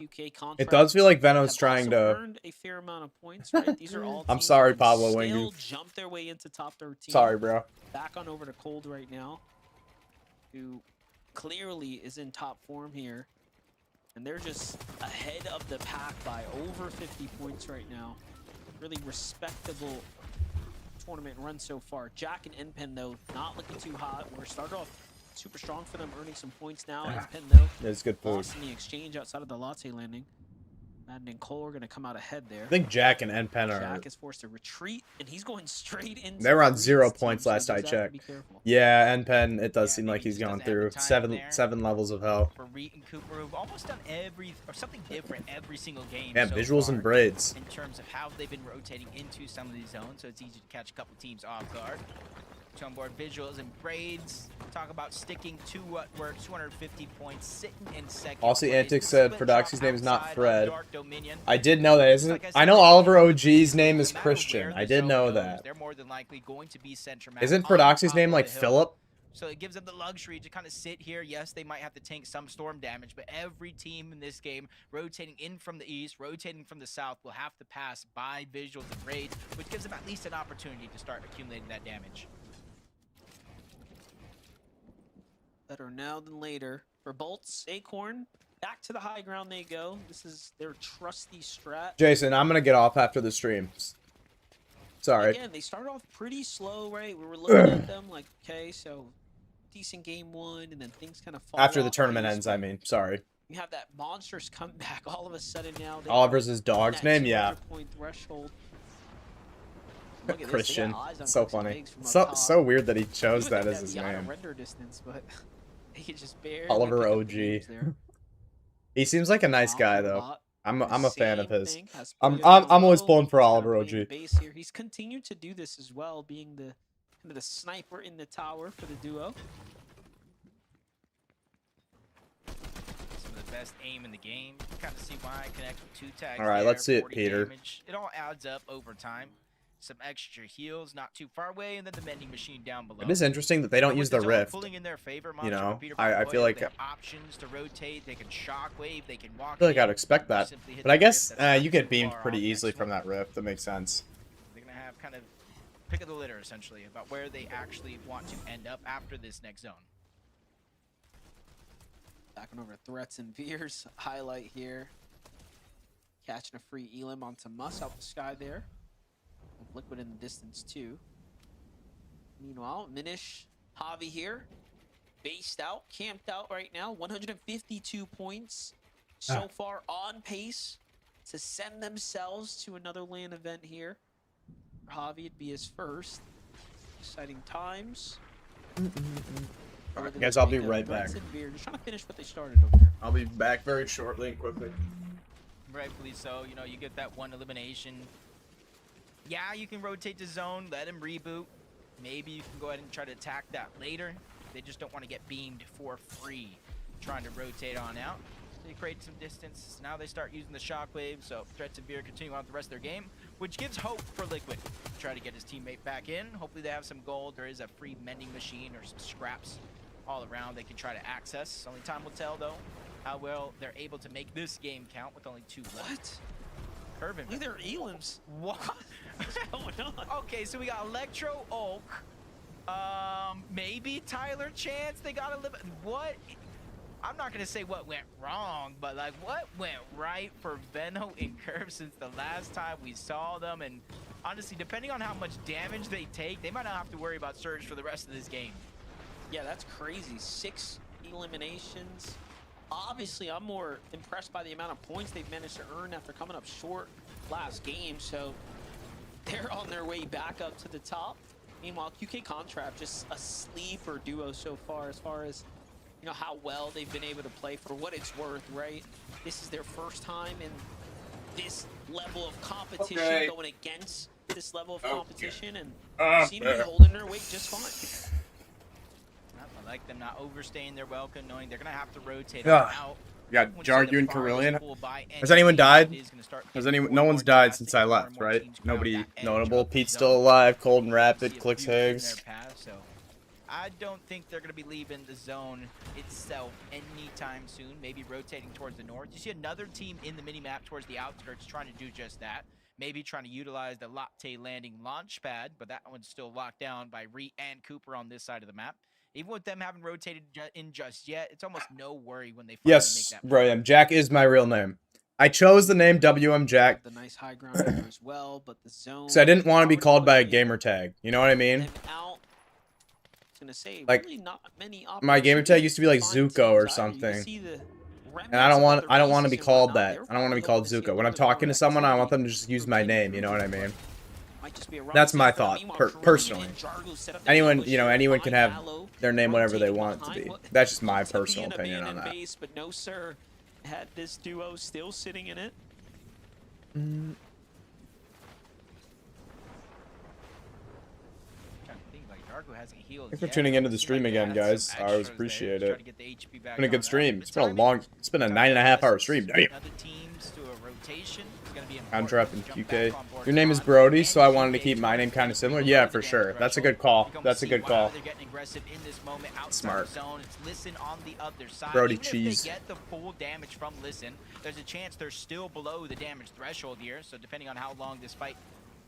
QK contract. It does feel like Veno's trying to earned a fair amount of points, right? These are all I'm sorry, Pablo Wingu. Jump their way into top 13. Sorry, bro. Back on over to Cold right now, who clearly is in top form here. And they're just ahead of the pack by over 50 points right now. Really respectable tournament run so far. Jack and NPen, though, not looking too hot. We're started off super strong for them, earning some points now. NPen, though, it's good food. lost in the exchange outside of the Latte Landing. Madden and Cole are going to come out ahead there. I think Jack and NPen are. Jack is forced to retreat, and he's going straight into. They were on 0 points last I checked. Yeah, NPen. It does seem like he's going through seven levels of hell. For Reed and Cooper, who've almost done something different every single game. Yeah, so visuals far and braids. In terms of how they've been rotating into some of these zones, so it's easy to catch a couple teams off guard. On board visuals and braids. Talk about sticking to what works. 250 points, sitting in second. Also, Antics said Prodoxy's name is not Fred. I did know that, isn't it? I know Oliver OG's name is Christian. I did know that. They're more than likely going to be center. Isn't Prodoxy's name like Philip? So it gives them the luxury to kind of sit here. Yes, they might have to tank some storm damage, but every team in this game rotating in from the east, rotating from the south, will have to pass by visuals and raids, which gives them at least an opportunity to start accumulating that damage. Better now than later. For Bolts, Acorn, back to the high ground they go. This is their trusty strat. Jason, I'm gonna get off after the stream. Sorry. Again, they started off pretty slow, right? We were looking at them like, okay, so decent game one, and then things kind of fall After the off tournament pace, ends, but I mean. Sorry. you have that monstrous comeback all of a sudden now. They Oliver's are his dog's that name? Yeah. 200-point threshold. Look at this, they got Christian. eyes on So Cooks and funny. Biggs from up So top. weird that he chose You would that think as that'd his be out of name. render distance, but he just barely Oliver picked up the OG. games there. He seems like a nice guy though. Bot, I'm the a fan of same his. thing, has I'm Polio down always low, pulling for just kinda Oliver playing the OG. base here. He's continued to do this as well, being the kind of the sniper in the tower for the duo. Some of the best aim in the game. Kind of see why I connect with 2 tags. All right, there, let's see it, 40 Peter. damage. It all adds up over time. Some extra heals not too far away, and then the vending machine down below. It is interesting that they don't use the rift. Pulling in their favor, You Monster, know, Peter I Pan feel Boy, like they have options to rotate. They can shockwave. They can walk. I feel like in, I'd expect or that, simply hit but I that guess rift that's you not get too beamed far pretty off easily next from one. that rift. That makes sense. They're gonna have kind of pick of the litter essentially about where they actually want to end up after this next zone. Backing over threats and veers. Highlight here. Catching a free Elim onto Muss out the sky there. Liquid in the distance too. Meanwhile, Minish, Javi here. Based out, camped out right now. 152 points so far, on pace to send themselves to another LAN event here. For Javi, it'd be his first. Exciting times. All right, guys, I'll be right back. Just trying to finish what they started over there. I'll be back very shortly and quickly. Rightfully so. You know, you get that one elimination. Yeah, you can rotate the zone, let him reboot. Maybe you can go ahead and try to attack that later. They just don't want to get beamed for free trying to rotate on out. They create some distance. Now they start using the shockwave, so threats and veer continue on with the rest of their game, which gives hope for Liquid to try to get his teammate back in. Hopefully they have some gold. There is a free mending machine or some scraps all around they can try to access. Only time will tell, though, how well they're able to make this game count with only 2 left. What? Irvin. Look at their Elims. What? What's going on? Okay, so we got Electro Oak. Maybe Tyler Chance. They got a little. What? I'm not gonna say what went wrong, but like what went right for Venno and Curve since the last time we saw them. And honestly, depending on how much damage they take, they might not have to worry about Surge for the rest of this game. Yeah, that's crazy. 6 eliminations. Obviously, I'm more impressed by the amount of points they've managed to earn after coming up short last game. So they're on their way back up to the top. Meanwhile, QK Contract just a sleeper duo so far as you know how well they've been able to play for what it's worth, right? This is their first time in this level of competition going against this level of competition, and seem to be holding their weight just fine. I like them not overstaying their welcome, knowing they're gonna have to rotate out. We got Jargu and Carillion. Has anyone died? Has anyone? No one's died since I left, right? Nobody notable. Pete's still alive. Cold and Rapid. Clicks Higgs. So I don't think they're going to be leaving the zone itself anytime soon. Maybe rotating towards the north. You see another team in the mini-map towards the outskirts trying to do just that. Maybe trying to utilize the Latte landing launch pad, but that one's still locked down by Ree and Cooper on this side of the map. Even with them having rotated in just yet, it's almost no worry when they finally Yes, make that. William. Jack is my real name. I chose the name WM Jack The nice high ground there as well, but the zone. because I didn't want to be called by a gamer tag. You know what I mean? Out. Gonna say, Like, really not many my gamer tag used to be like Zuko or something. And I don't want to be called that. I don't want to be called Zuko. When I'm talking to someone, I want them to just use my name. You know what I mean? That's my thought, personally. Anyone, you know, anyone can have their name whatever they want it to be. That's just my personal opinion on that. But no, sir, had this duo still sitting in it. Thanks for tuning into the stream again, guys. I always appreciate it. It's been a good stream. It's been a 9.5-hour stream. Damn. Contrap and QK. Your name is Brody, so I wanted to keep my name kind of similar. Yeah, for sure. That's a good call. That's a good call. Smart. Brody cheese. They get the full damage from Listen. There's a chance they're still below the damage threshold here. So depending on how long this fight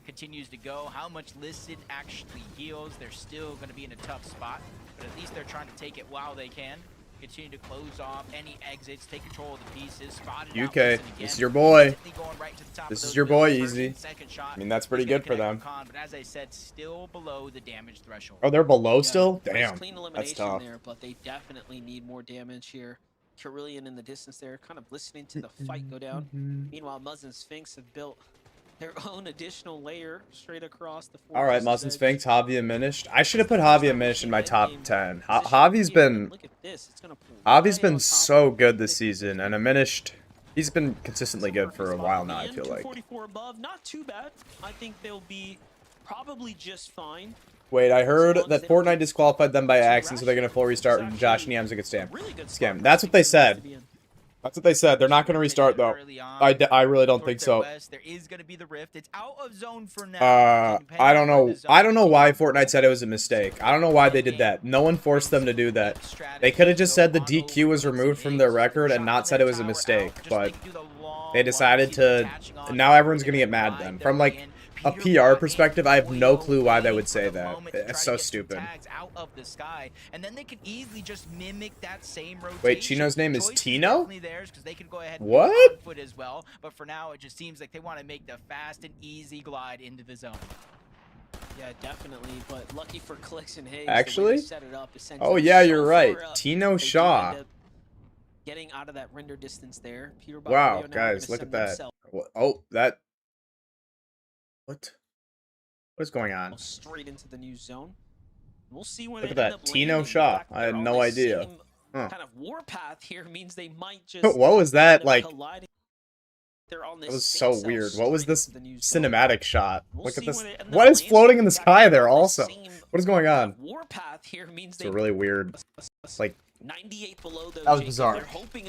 continues to go, how much Listen actually heals, they're still going to be in a tough spot. But at least they're trying to take it while they can. continue to close off any exits, take control of the pieces, spot it out. UK, Listen again, this is your boy. instantly going right to the top This of is those your boy, builds. First Easy. and second shot I mean, that's is pretty gonna good for connect them. with Khan, but as I said, still below the damage threshold. Oh, they're below Yeah, still? nice Damn, clean that's elimination tough. there, but they definitely need more damage here. Carillion in the distance there, kind of listening to the fight go down. Meanwhile, Muzz and Sphinx have built their own additional layer straight across the All right, fortress's Muzz and edge. Sphinx, Javi diminished. I should have put Javi diminished in my top 10. Javi's been Look at this. It's gonna pull Javi's right been on top so good this season, and diminished. He's been consistently good for a while now, I feel like. 244 above, not too bad. I think they'll be probably just fine. Wait, I heard that Fortnite disqualified them by accident, so they're going to full restart and Josh Niam's a good scam. That's what they said. That's what they said. They're not going to restart, though. I really don't think so. There is going to be the rift. It's out of zone for now. I don't know. I don't know why Fortnite said it was a mistake. I don't know why they did that. No one forced them to do that. They could have just said the DQ was removed from their record and not said it was a mistake, but they decided to. Now everyone's going to get mad then. From like a PR perspective, I have no clue why they would say that. It's so stupid. Out of the sky, and then they can easily just mimic that same rotation. Wait, Chino's name is Tino? They can go ahead what? And foot as well, but for now, it just seems like they want to make the fast and easy glide into the zone. Yeah, definitely. But lucky for Clicks and Higgs, actually, set it up, oh yeah, you're right. Tino Shaw. Getting out of that render distance there. Peter wow, guys, look at that. Oh, that. What is going on? Straight into the new zone. We'll see where look they at that. Tino Shaw. I had no idea. Huh. Kind of warpath here means they might just. What was that like? They're on this that was so weird. What was this cinematic shot? Look at this. What is floating in the sky there? Also, what is going on? Warpath here means it's a really weird. Like 98 below. That was bizarre. They're hoping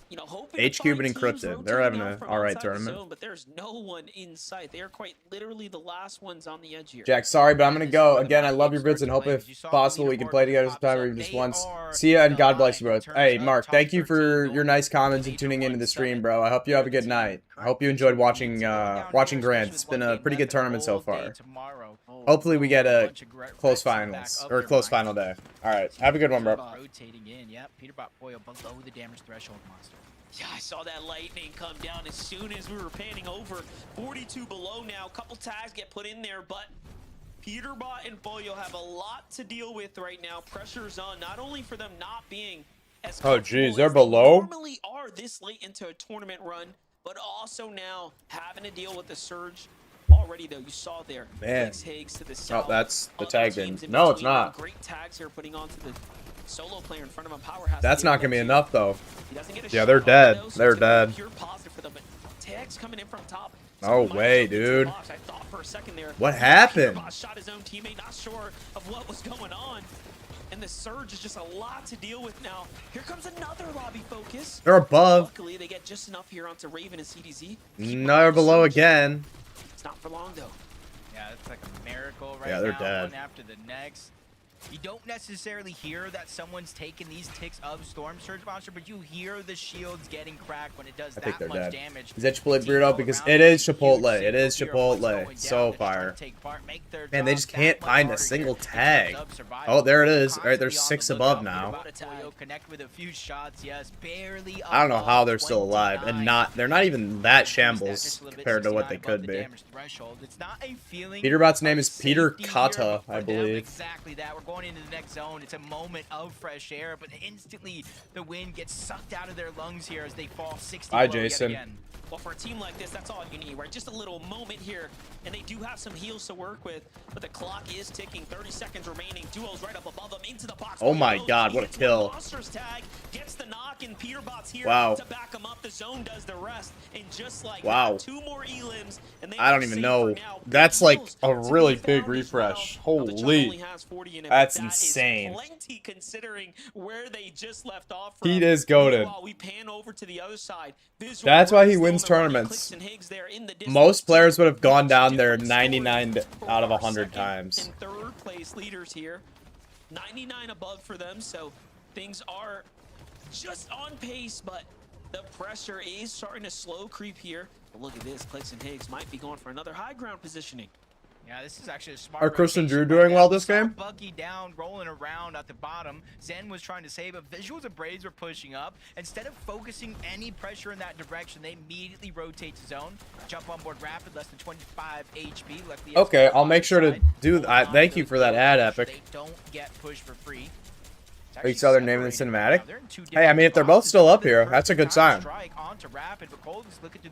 HQ been encrypted. They're having an alright tournament. Zone, but there's no one in sight. They are quite literally the last ones on the edge here. Jack, sorry, but I'm gonna go. Again, I love your vids and hope if possible we can play together sometime or even just once. See ya and God bless you both. Hey, Mark, thank you for your nice comments and tuning into the stream, bro. I hope you have a good night. I hope you enjoyed watching Grants. It's been a pretty good tournament so far. Hopefully we get a close finals or close final day. All right, have a good one, bro. Rotating in, yep. Peterbot Boyle below the damage threshold monster. Yeah, I saw that lightning come down as soon as we were panning over. 42 below now. Couple tags get put in there, but Peterbot and Boyo have a lot to deal with right now. Pressure's on, not only for them not being as geez, they're below. Normally are this late into a tournament run, but also now having to deal with the surge. Already though, you saw there. Man. Higgs to the south. Oh, that's the tag thing. No, it's not. Great tags here putting onto the solo player in front of him. Powerhouse. That's not gonna be enough though. Yeah, they're dead. They're dead. Pure positive for them, but tags coming in from top. No way, dude. I thought for a second there. What happened? Shot his own teammate, not sure of what was going on. And the surge is just a lot to deal with now. Here comes another lobby focus. They're above. Luckily, they get just enough here onto Raven and CDZ. No, they're below again. It's not for long though. Yeah, it's like a miracle right yeah, they're now. dead. One after the next. You don't necessarily hear that someone's taking these ticks of Storm Surge Monster, but you hear the shields getting cracked when it does that much damage. Is that Chipotle burrito? Because it is Chipotle. It is Chipotle. So fire. Man, they just can't find a single tag. Oh, there it is. All right, there's 6 above now. Connect with a few shots, yes, barely. I don't know how they're still alive and they're not even that shambles compared to what they could be. Peterbot's name is Peter Kata, I believe. Exactly that. We're going into the next zone. It's a moment of fresh air, but instantly the wind gets sucked out of their lungs here as they fall 60 Hi, below Jason. yet again. Well, for a team like this, that's all you need, right? Just a little moment here, and they do have some heals to work with, but the clock is ticking. 30 seconds remaining. Duo's right up above them into the box. Oh my God, what a kill! Monster's tag gets the knock, and Peterbot's here to back him up. The zone does the rest, and just like that, 2 more elims, and they I don't even know. That's like a really big refresh. Holy, that's insane. Plenty considering where they just left off. He is goated. We pan over to the other side. That's why he wins tournaments. Most players would have gone down there 99 out of 100 times. In third place leaders here, 99 above for them, so things are just on pace, but the pressure is starting to slow creep here. But look at this, Clicks and Higgs might be going for another high ground positioning. Yeah, this is actually a smart. Are Chris and Drew rotation by doing them. well this We saw game? Bucky down, rolling around at the bottom. Zen was trying to save, but Visuals and Braids were pushing up. Instead of focusing any pressure in that direction, they immediately rotate to zone. Jump on board Rapid, less than 25 HP. Luckily, Okay, I'll make sure to do that. Thank you for that ad, Epic. They don't get pushed for free. You saw their name in the cinematic? Hey, I mean, if they're both still up here, that's a good sign.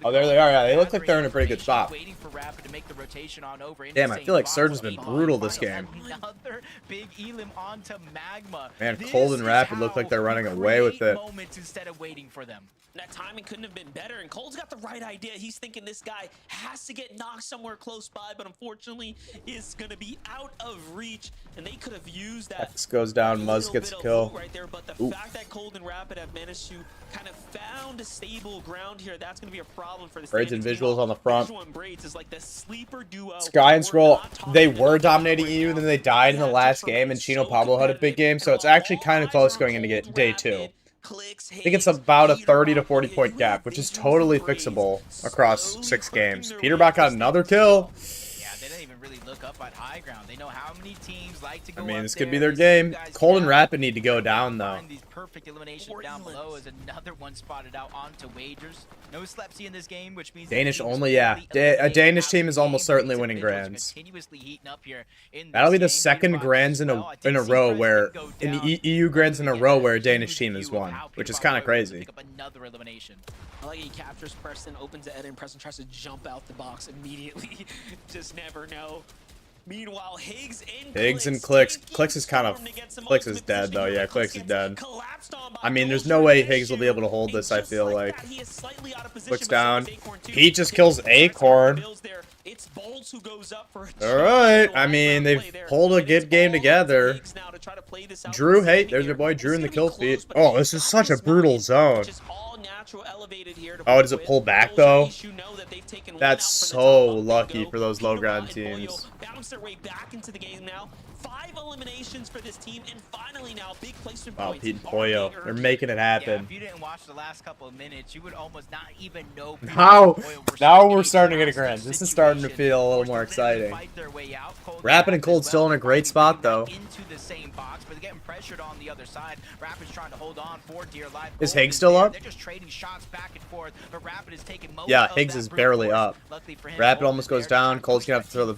Oh, there they are. Yeah, they look like they're in a pretty good spot. Damn, I feel like Surge has been brutal this game. Man, Cold and Rapid look like they're running away with it. Instead of waiting for them. That timing couldn't have been better, and Cole's got the right idea. He's thinking this guy has to get knocked somewhere close by, but unfortunately, is going to be out of reach, and they could have used that. X goes down, Muzz gets a kill. Right there, but the fact that Cold and Rapid have managed to kind of found a stable ground here, that's going to be a problem for the Braids and Visuals on the front. Visual and Braids is like the sleeper duo. Sky and Scroll, they were dominating EU, then they died in the last game, and Chino Pablo had a big game, so it's actually kind of close going into day 2. I think it's about a 30 to 40 point gap, which is totally fixable across 6 games. Peterbot got another kill. Yeah, they didn't even really look up at high ground. They know how many teams like to go I mean, up this there. could be their game. Cold and Rapid need to go down, though. These perfect eliminations down below is another one spotted out onto Wagers. No Slepsy in this game, which means Danish only, yeah. A Danish team is almost certainly winning Grands. That'll be the second Grands in a row where, in the EU Grands in a row where a Danish team has won, which is kind of crazy. Another elimination. I like he captures Preston, opens the edit, and Preston tries to jump out the box immediately. Just never know. Meanwhile, Higgs and Clicks. Clicks is kind of... Clicks is dead, though. Yeah, Clicks is dead. I mean, there's no way Higgs will be able to hold this, I feel like. Clicks down. Pete just kills Acorn. Alright, I mean, they've pulled a good game together. Drew, hey, there's your boy Drew in the kill feed. Oh, this is such a brutal zone. Oh, does it pull back, though? That's so lucky for those low ground teams. Bounce their way back into the game now. 5 eliminations for this team, and finally now big placement Wow, points. Pete and Poyo, they're making it happen. Yeah, if you didn't watch the last couple of minutes, you would almost not even know. Now we're starting to get a grand. This is starting to feel a little more exciting. Rapid and Cold still in a great spot, though. Into the same box, but they're getting pressured on the other side. Rapid's trying to hold on for dear life. Is Higgs still up? They're just trading shots back and forth, but Rapid is taking most Yeah, of Higgs that is brute barely force. up. Luckily for him, Rapid almost goes down. Cold's gonna have to throw the...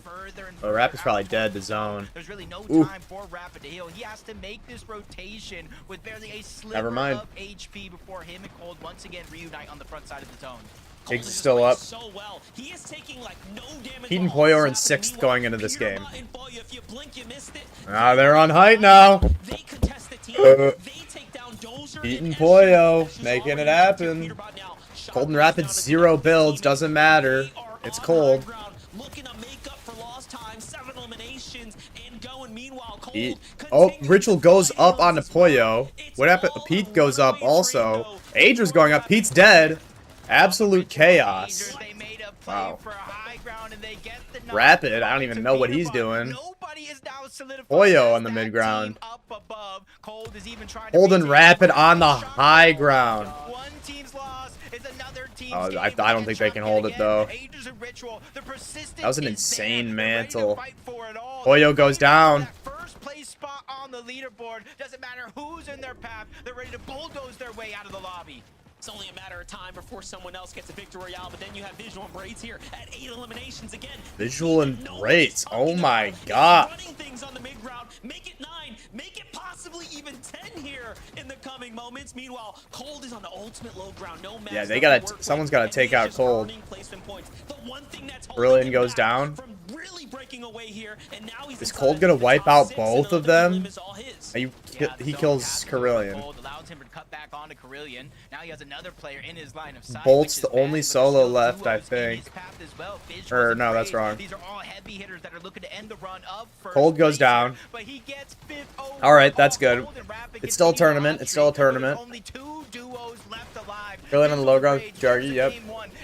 Oh, Rapid's probably dead to zone. There's really no Ooh. time for Rapid to heal. He has to make this rotation with barely a sliver Never mind. of HP before him and Cold once again reunite on the front side of the zone. Higgs is still up. So well. He is taking like no damage. Pete and Poyo are in 6th going into this game. Ah, they're on height now. Pete and Poyo making it happen. Cold and Rapid 0 builds, doesn't matter. It's Cold. Pete. Oh, Ritual goes up onto Poyo. What happened? Pete goes up also. Ager's going up. Pete's dead. Absolute chaos. Wow. Rapid, I don't even know what he's doing. Poyo on the mid ground. Holding Rapid on the high ground. Oh, I don't think they can hold it, though. That was an insane mantle. Poyo goes down. Spot on the leaderboard. Doesn't matter who's in their path. They're ready to bulldoze their way out of the lobby. It's only a matter of time before someone else gets a victory royale, but then you have Visual and Braids here at 8 eliminations again. Visual and Braids. Oh my god. Running things on the mid ground. Make it 9. Make it possibly even 10 here in the coming moments. Meanwhile, Cold is on the ultimate low ground. No matter. Yeah, they gotta. Someone's gotta take out Cold. Brilliant goes down. Is Cold gonna wipe out both of them? He kills Carillion. Bolt's the only solo left, I think. Or no, that's wrong. Cold goes down. Alright, that's good. It's still a tournament. It's still a tournament. Carillion on the low ground. Jargy, yep.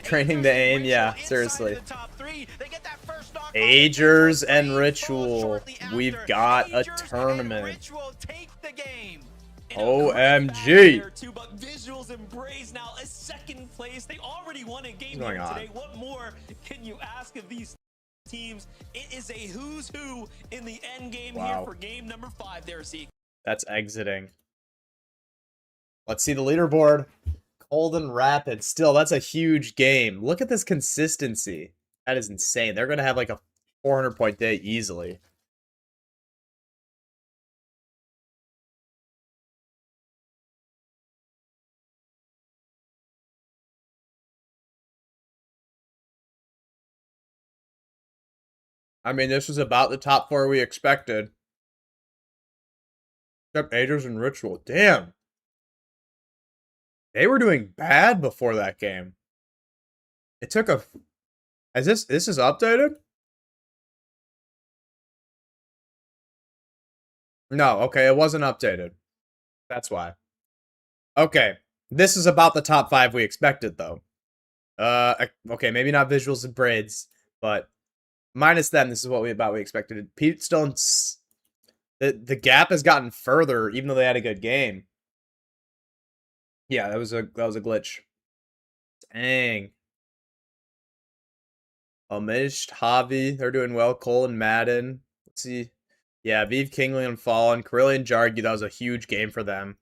Training the aim, yeah, seriously. Agers and Ritual. We've got a tournament. OMG. Visuals and Braids now a 2nd place. They already won a game What's going on? today. What more can you ask of these teams. It is a who's who in the end game Wow. here for game number 5 there, Zeke. That's exiting. Let's see the leaderboard. Golden Rapids. Still, that's a huge game. Look at this consistency. That is insane. They're going to have like a 400-point day easily. I mean, this was about the top 4 we expected. Except Aegis and Ritual. Damn. They were doing bad before that game. It took a... This is updated? No, okay, it wasn't updated. That's why. Okay, this is about the top 5 we expected, though. Okay, maybe not visuals and braids, but minus them, this is what we expected. Pete Stone's... The gap has gotten further, even though they had a good game. Yeah, that was a glitch. Dang. Amish, Javi, they're doing well. Cole and Madden. Let's see. Yeah, Vive, Kingly, and Fallen. Carillion, Jargi, that was a huge game for them.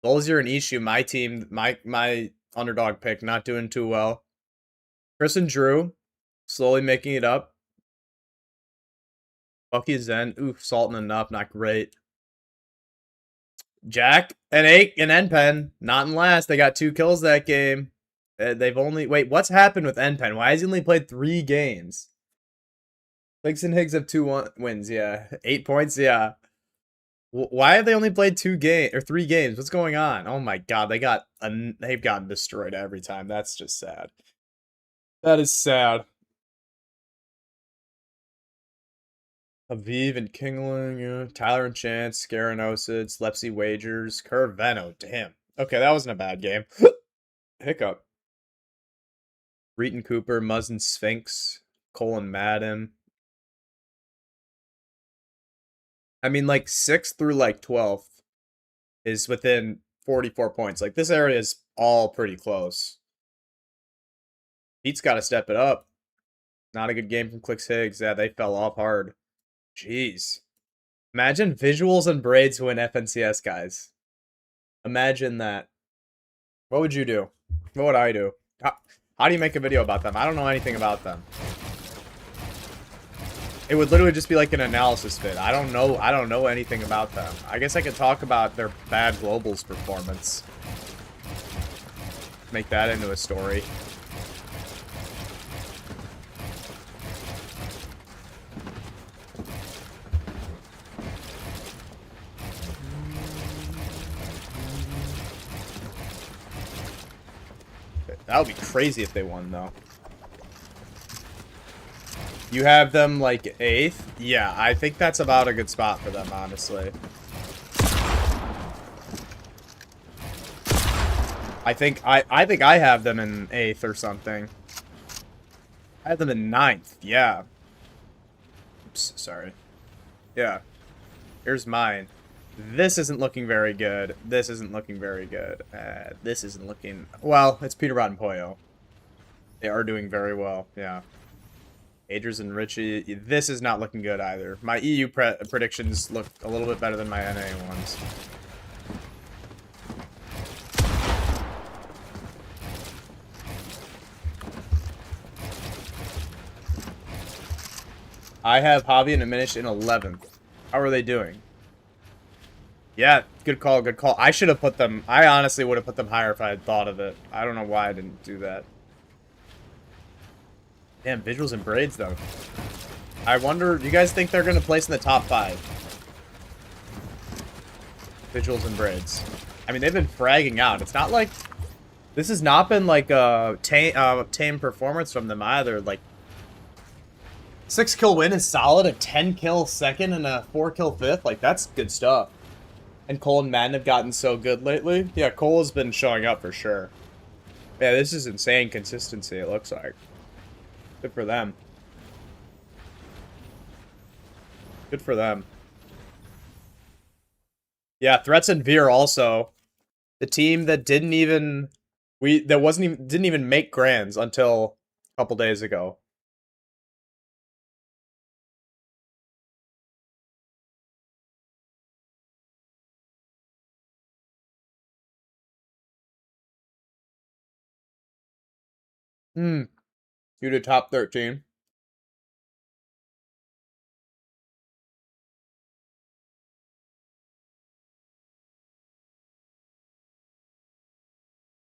Golzier and Ishu, my team, my underdog pick, not doing too well. Chris and Drew, slowly making it up. Bucky Zen, oof, Salt and Enough, not great. Jack and Npen, not in last. They got 2 kills that game. They've only... Wait, what's happened with Npen? Why has he only played 3 games? Higgs and Higgs have 2 wins, yeah. 8 points, yeah. Why have they only played 3 games? What's going on? Oh my god, they've gotten destroyed every time. That's just sad. That is sad. Aviv and Kingling, yeah. Tyler and Chance, Scaranosid, Lepsy Wagers, Curveno. Damn. Okay, that wasn't a bad game. Hiccup. Reeton Cooper, Muzz and Sphinx, Cole and Madden. I mean, like, 6th through, like, 12th is within 44 points. Like, this area is all pretty close. Pete's got to step it up. Not a good game from Clicks Higgs. Yeah, they fell off hard. Jeez. Imagine visuals and braids win FNCS, guys. Imagine that. What would you do? What would I do? How do you make a video about them? I don't know anything about them. It would literally just be like an analysis vid. I don't know anything about them. I guess I could talk about their bad globals performance. Make that into a story. That would be crazy if they won, though. You have them, like, 8th? Yeah, I think that's about a good spot for them, honestly. I think I have them in 8th or something. I have them in 9th, yeah. Oops, sorry. Yeah. Here's mine. This isn't looking very good. This isn't looking very good. This isn't looking... Well, it's Peter Rod and Poyo. They are doing very well, yeah. Adrian and Richie. This is not looking good either. My EU predictions look a little bit better than my NA ones. I have Javi and Diminish in 11th. How are they doing? Yeah, good call, good call. I should have put them... I honestly would have put them higher if I had thought of it. I don't know why I didn't do that. Damn, visuals and braids, though. I wonder... Do you guys think they're going to place in the top 5? Visuals and braids. I mean, they've been fragging out. It's not like... This has not been like a tame performance from them either. Like, 6-kill win is solid. A 10-kill second and a 4-kill fifth. Like, that's good stuff. And Cole and Madden have gotten so good lately. Yeah, Cole has been showing up for sure. Yeah, this is insane consistency, it looks like. Good for them. Good for them. Yeah, Threats and Veer also. The team that didn't even... didn't even make grands until a couple days ago. You did top 13.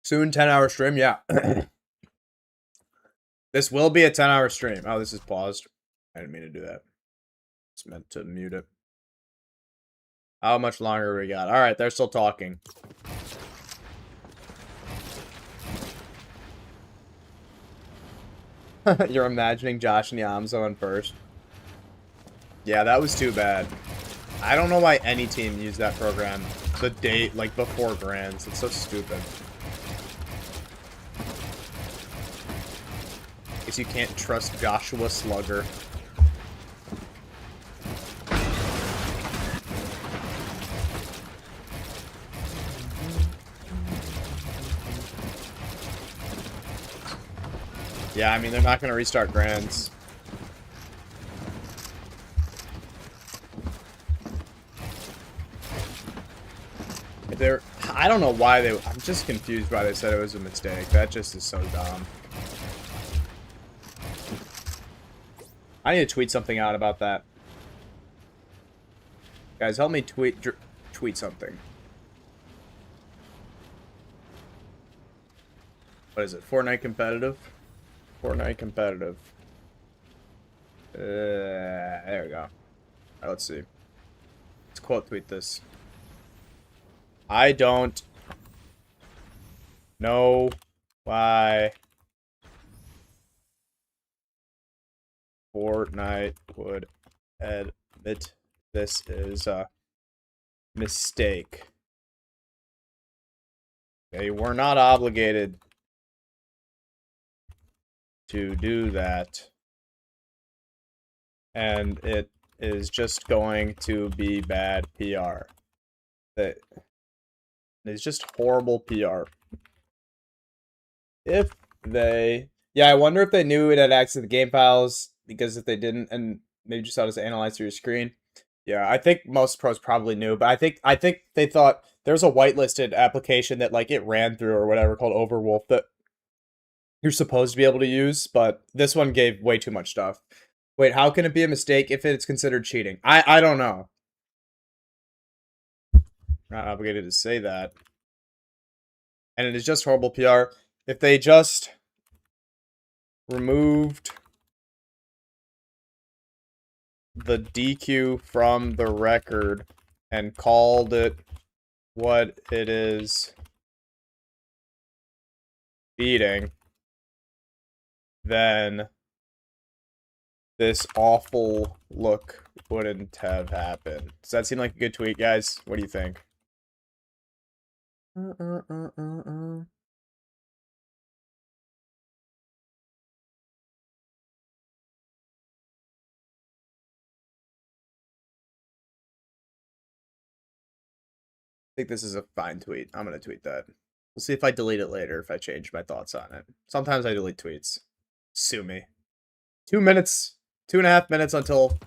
Soon 10-hour stream, yeah. This will be a 10-hour stream. Oh, this is paused. I didn't mean to do that. It's meant to mute it. How much longer we got? All right, they're still talking. You're imagining Josh and Yamzo in first. Yeah, that was too bad. I don't know why any team used that program the day, like, before Grands. It's so stupid. Guess you can't trust Joshua Slugger. Yeah, I mean, they're not going to restart Grands. I don't know why they... I'm just confused why they said it was a mistake. That just is so dumb. I need to tweet something out about that. Guys, help me tweet something. What is it? Fortnite competitive? Fortnite competitive. There we go. Alright, let's see. Let's quote tweet this. I don't know why Fortnite would admit this is a mistake. They were not obligated to do that. And it is just going to be bad PR. It's just horrible PR. If they... Yeah, I wonder if they knew it had access to the game files, because if they didn't, and maybe just thought it was analyzed through your screen. Yeah, I think most pros probably knew, but I think they thought there's a whitelisted application that, like, it ran through or whatever called Overwolf that you're supposed to be able to use, but this one gave way too much stuff. Wait, how can it be a mistake if it's considered cheating? I don't know. Not obligated to say that. And it is just horrible PR. If they just removed the DQ from the record and called it what it is, beating, then this awful look wouldn't have happened. Does that seem like a good tweet, guys? What do you think? I think this is a fine tweet. I'm going to tweet that. We'll see if I delete it later, if I change my thoughts on it. Sometimes I delete tweets. Sue me. 2 minutes, 2.5 minutes until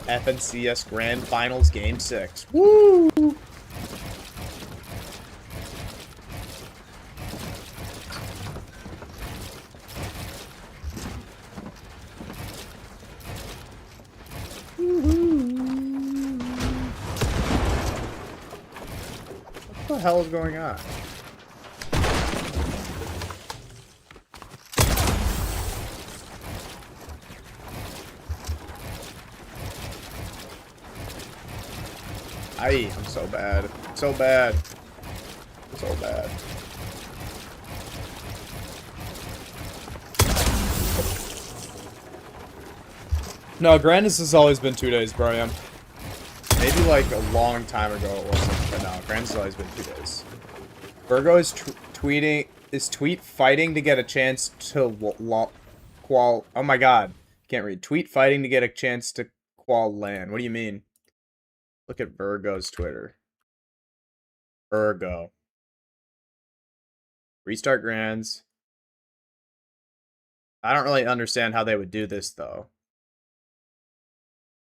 FNCS Grand Finals Game 6. Woo! What the hell is going on? I'm so bad. So bad. So bad. No, Grandis has always been 2 days, bro. Yeah. Maybe like a long time ago it wasn't, but no, Grandis has always been 2 days. Virgo is tweet fighting to get a chance to qual. Oh my god, can't read. Tweet fighting to get a chance to qual land. What do you mean? Look at Virgo's Twitter. Virgo. Restart Grands. I don't really understand how they would do this, though.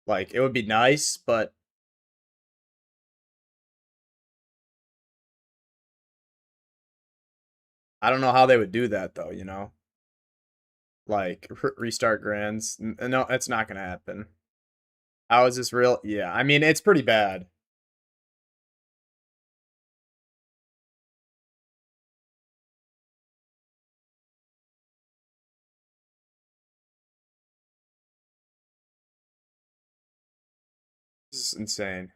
Like, it would be nice, but... I don't know how they would do that though, you know? Like, restart grands. No, it's not gonna happen. How is this real? Yeah, I mean, it's pretty bad. This is insane.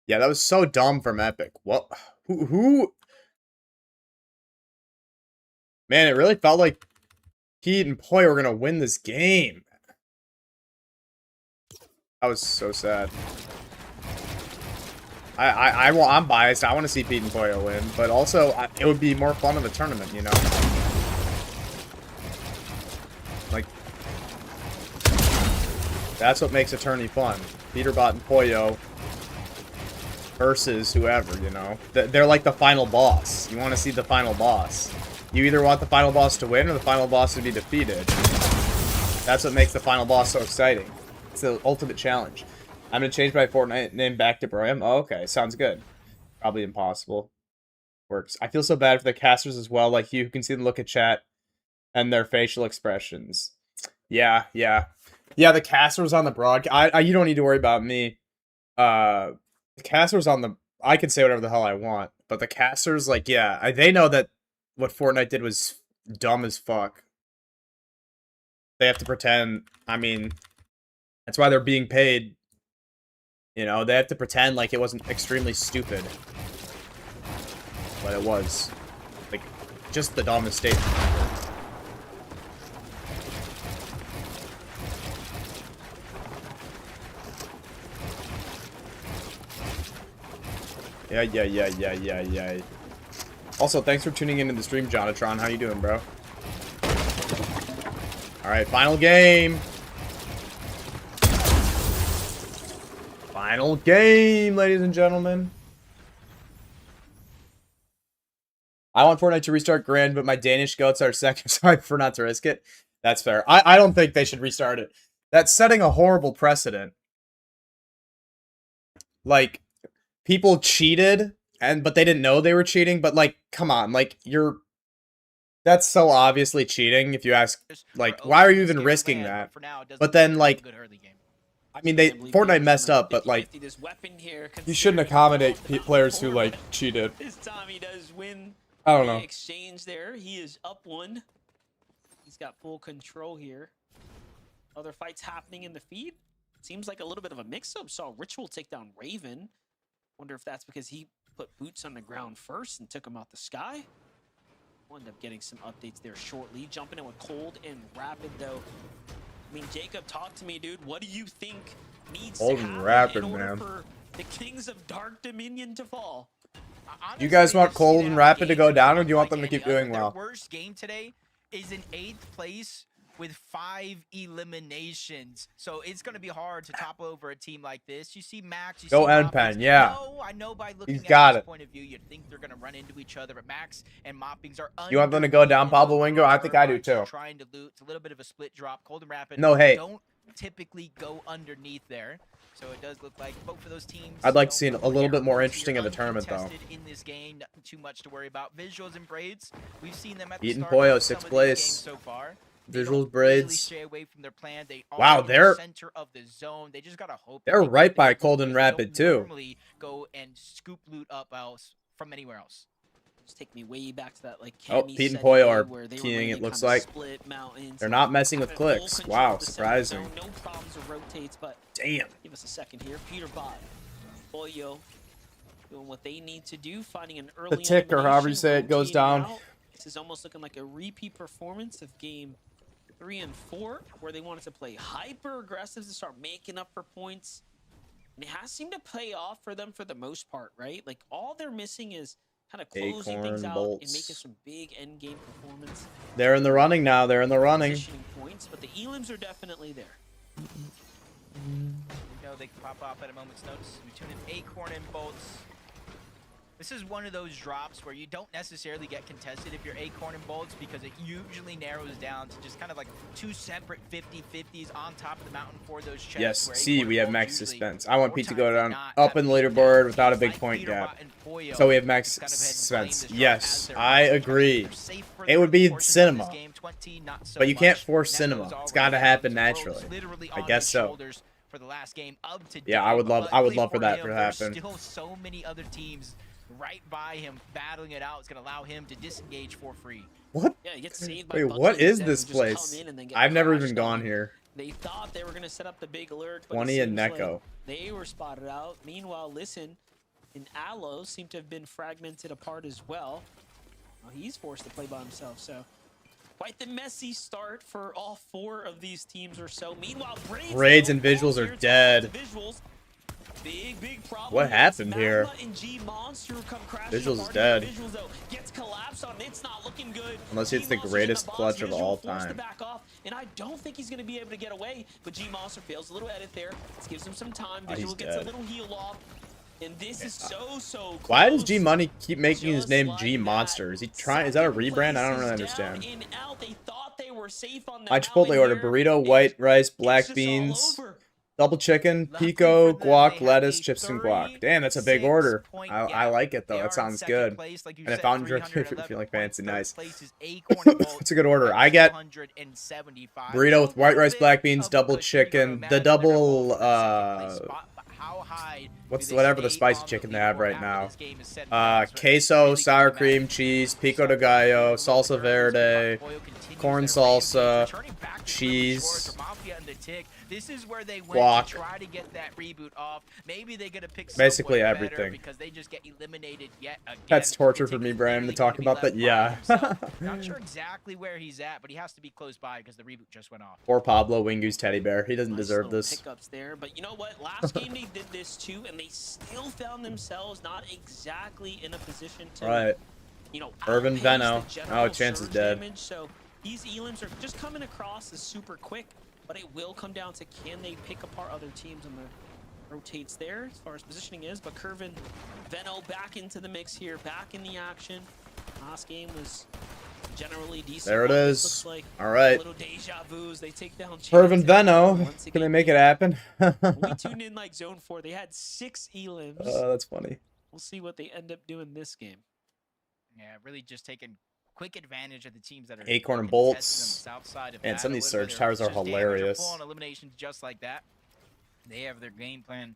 Yeah, that was so dumb from Epic. What? Who? Man, it really felt like Pete and Poi were gonna win this game. That was so sad. I'm biased. I want to see Pete and Poyo win, but also it would be more fun of a tournament, you know. Like, that's what makes a tourney fun. Peterbot and Poyo versus whoever, you know. They're like the final boss. You want to see the final boss. You either want the final boss to win or the final boss to be defeated. That's what makes the final boss so exciting. It's the ultimate challenge. I'm going to change my Fortnite name back to Bram. Oh, okay. Sounds good. Probably impossible. Works. I feel so bad for the casters as well. Like, you can see them look at chat and their facial expressions. Yeah. Yeah, the casters on the broadcast. You don't need to worry about me. The casters on the... I can say whatever the hell I want. But the casters, like, yeah. They know that what Fortnite did was dumb as fuck. They have to pretend... I mean... That's why they're being paid. You know, they have to pretend like it wasn't extremely stupid. But it was. Like, just the dumbest statement. Yeah. Also, thanks for tuning into the stream, Jonatron. How you doing, bro? Alright, final game. Final game, ladies and gentlemen. I want Fortnite to restart Grand, but my Danish goats are second, so I prefer not to risk it. That's fair. I don't think they should restart it. That's setting a horrible precedent. Like, people cheated, but they didn't know they were cheating, but, like, come on. Like, that's so obviously cheating if you ask, like, why are you even risking that? But then, like... I mean, Fortnite messed up, but, like, you shouldn't accommodate players who, like, cheated. This time he does win. I don't know. Exchange there. He is up one. He's got full control here. Other fights happening in the feed. Seems like a little bit of a mix-up. Saw Ritual take down Raven. Wonder if that's because he put boots on the ground first and took him out the sky. We'll end up getting some updates there shortly. Jumping in with Cold and Rapid, though. I mean, Jacob, talk to me, dude. What do you think needs to happen in order for the Kings of Dark Dominion to fall? You guys want Cold and Rapid to go down, or do you want them to keep doing well? Their worst game today is in 8th place with 5 eliminations. So it's going to be hard to topple over a team like this. You see Max. Go N-Pen, yeah. I know by looking He's got at it. this point of view, you'd think they're going to run into each other, but Max and Moppings are You want them to go down, Pablo Wingo? I think I do, too. Trying to loot. It's a little bit of a split drop. Cold and Rapid No hate. don't typically go underneath there. So it does look like both of those teams. I'd like to see a little bit more interesting in the tournament, though. In this game, nothing too much to worry about. Visuals and braids. We've seen them at Eaton the start Poyo, of some 6th of these place. games so far. Visuals, braids. Really stay away from their plan. They Wow, are in they're the center of the zone. They just gotta hope they're that right they by get Cold and they don't Rapid too. Normally go and scoop loot up else from anywhere else. Just take me way back to that, like, Oh, Cammy Pete and set Poyo game are where they were keying, running it looks kinda like. split mountains. They're not messing with Having full clicks. control Wow, of the center surprising. zone. No problems with rotates, but Damn. give us a second here. Peterbot, Poyo, doing what they need to do, finding an early The tick, or however you say it, goes rotating down. out. This is almost looking like a repeat performance of game 3 and 4, where they wanted to play hyper aggressive to start making up for points. And it has seemed to pay off for them for the most part, right? Like, all they're missing is kind of closing things Acorn, out bolts. and making some big end game performance. They're in the running now. They're in the running. Positioning points, but the elims are definitely there. You know they can pop off at a moment's notice. We tune in Acorn and Bolts. This is one of those drops where you don't necessarily get contested if you're Acorn and Bolts, because it usually narrows down to just kind of like two separate 50-50s on top of the mountain for those chests. Yes, where see, Acorn we and have Bolts max usually suspense. I want more Pete to times go than down not up have in the beat leaderboard down without a teams big like point Peter gap. Bot and Poyo, So we have max who've kind of had suspense. claimed this drop Yes, as their I own. agree. They're safe for It the would be portions of this cinema. game, 20, not so But you can't much. force That cinema. goes It's already got to down. happen The world is naturally. literally I on guess his so. shoulders for the last game of today. Yeah, I would love Luckily for that him, to there's happen. still so many other teams right by him battling it out. It's going to allow him to disengage for free. What? Yeah, he gets saved by Wait, Bucky what is instead, this who just come place? in and then get I've never crashed even gone on. here. They thought they were going to set up the big alert, but 20 it and seems like Neko. they were spotted out. Meanwhile, Listen and Aloe seem to have been fragmented apart as well. Well, he's forced to play by himself, so quite the messy start for all four of these teams or so. Meanwhile, Raids and visuals are dead. Big problem. What happened here? Magma and G Monster come crashing Visuals is apart. dead. Visuals, though, gets collapsed on. It's not looking good. Unless it's the G-Monster's in greatest box. clutch of Visual all forced to time. back off, and I don't think he's going to be able to get away, but G Monster fails. A little edit there. This gives him some time. Oh, he's Visual gets a dead. little heal off. And this is so close. Why does G Money keep making his name G Monster? Is he trying? Is that a rebrand? I don't really understand. In out, they thought they were safe on the My Chipotle order: burrito, white rice, black beans, double chicken, pico, guac, lettuce, chips, and guac. Damn, that's a big order. I like it though. That sounds good. And if I'm drinking, feeling fancy, nice. It's a good order. I get burrito with white rice, black beans, double chicken, the double whatever the spicy chicken they have right now. Queso, sour cream, cheese, pico de gallo, salsa verde, corn salsa, cheese, This is where they went guac. to try to get that reboot off. Maybe they get to pick Basically someone better everything. because they just get eliminated yet again. That's torture for me, Bram, to talk about that. Yeah. Not sure exactly where he's at, but he has to be close by because the reboot just went off. Poor Pablo Wingu's teddy bear. He doesn't deserve this. Pickups there, but you know what? Last game they did this too, and they still found themselves not exactly in a position to, Right. you know, Irvin outpace Veno. the general Oh, Chance is surge dead. damage. So these elims are just coming across as super quick, but it will come down to can they pick apart other teams on the rotates there as far as positioning is. But Curvin Veno back into the mix here, back in the action. Last game was generally decent. There it But this is. looks like All right. a little deja vus. They take down Irvin Chance. Veno. Once Can they again, make it happen? we tuned in like zone 4. They had 6 elims. That's funny. We'll see what they end up doing this game. Yeah, really just taking quick advantage of the teams that are Acorn and contested on the Bolts. south side of Man, that. some of A these little bit surge of towers are just damage or hilarious. full-on eliminations just like that. They have their game plan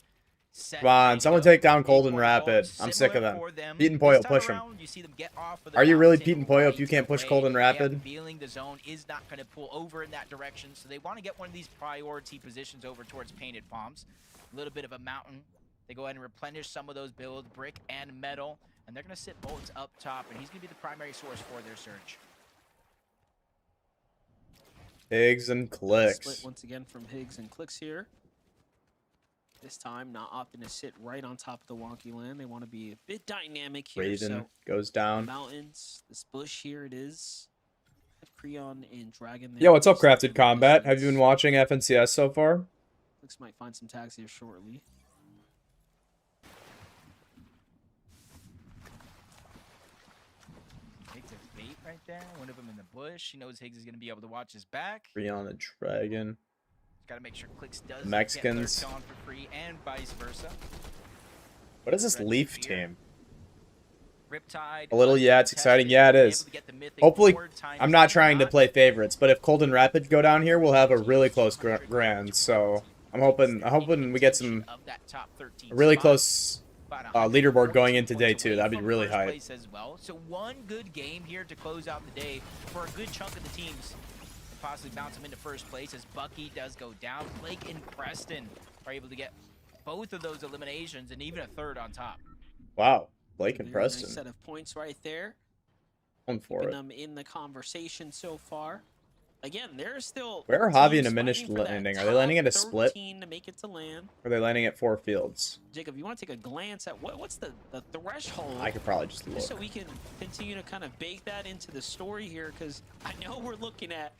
set. Come on, ready to someone go. take down Cold and Acorn Rapid. Bolts, I'm sick of similar them. for them. Pete and This Poyo, time push them. around, you see them get off of the Are you really mountain, Pete and take Poyo right if you can't push away. Cold and They have the Rapid? feeling the zone is not going to pull over in that direction, so they want to get one of these priority positions over towards Painted Palms. A little bit of a mountain. They go ahead and replenish some of those builds, brick and metal, and they're going to sit Bolts up top, and he's going to be the primary source for their surge. Higgs and Split Clicks. once again from Higgs and Clicks here. This time, not opting to sit right on top of the wonky land. They want to be a bit dynamic here. Raiden So goes down. mountains, this bush here it is. Creon and Dragon. Yo, what's up, Crafted Combat? Have you been watching FNCS so far? Clicks might find some tags here shortly. Takes a bait right there. One of them in the bush. He knows Higgs is going to be able to watch his back. Freon the Dragon. Got to make sure Clicks does Mexicans. get lurked on for free and vice versa. What is this Leaf team? Riptide. A little, yeah, it's exciting. Yeah, it is. Hopefully, I'm not trying to play favorites, but if Cold and Rapid go down here, we'll have a really close grand. So I'm hoping we get some really close leaderboard going into day 2. That'd be really hype. As well. So one good game here to close out the day for a good chunk of the teams. Possibly bounce them into first place as Bucky does go down. Blake and Preston are able to get both of those eliminations and even a third on top. Wow, Blake and Very Preston. Nice set of points right there. One for Keeping it. them in the conversation so far. Again, they're still. Where are Javi and teams Diminish fighting for that landing? Are they landing at a top split? 13 to make it to land. Or are they landing at 4 fields? Jacob, you want to take a glance at what's the threshold? I could probably just look. Just so we can continue to kind of bake that into the story here, because I know we're looking at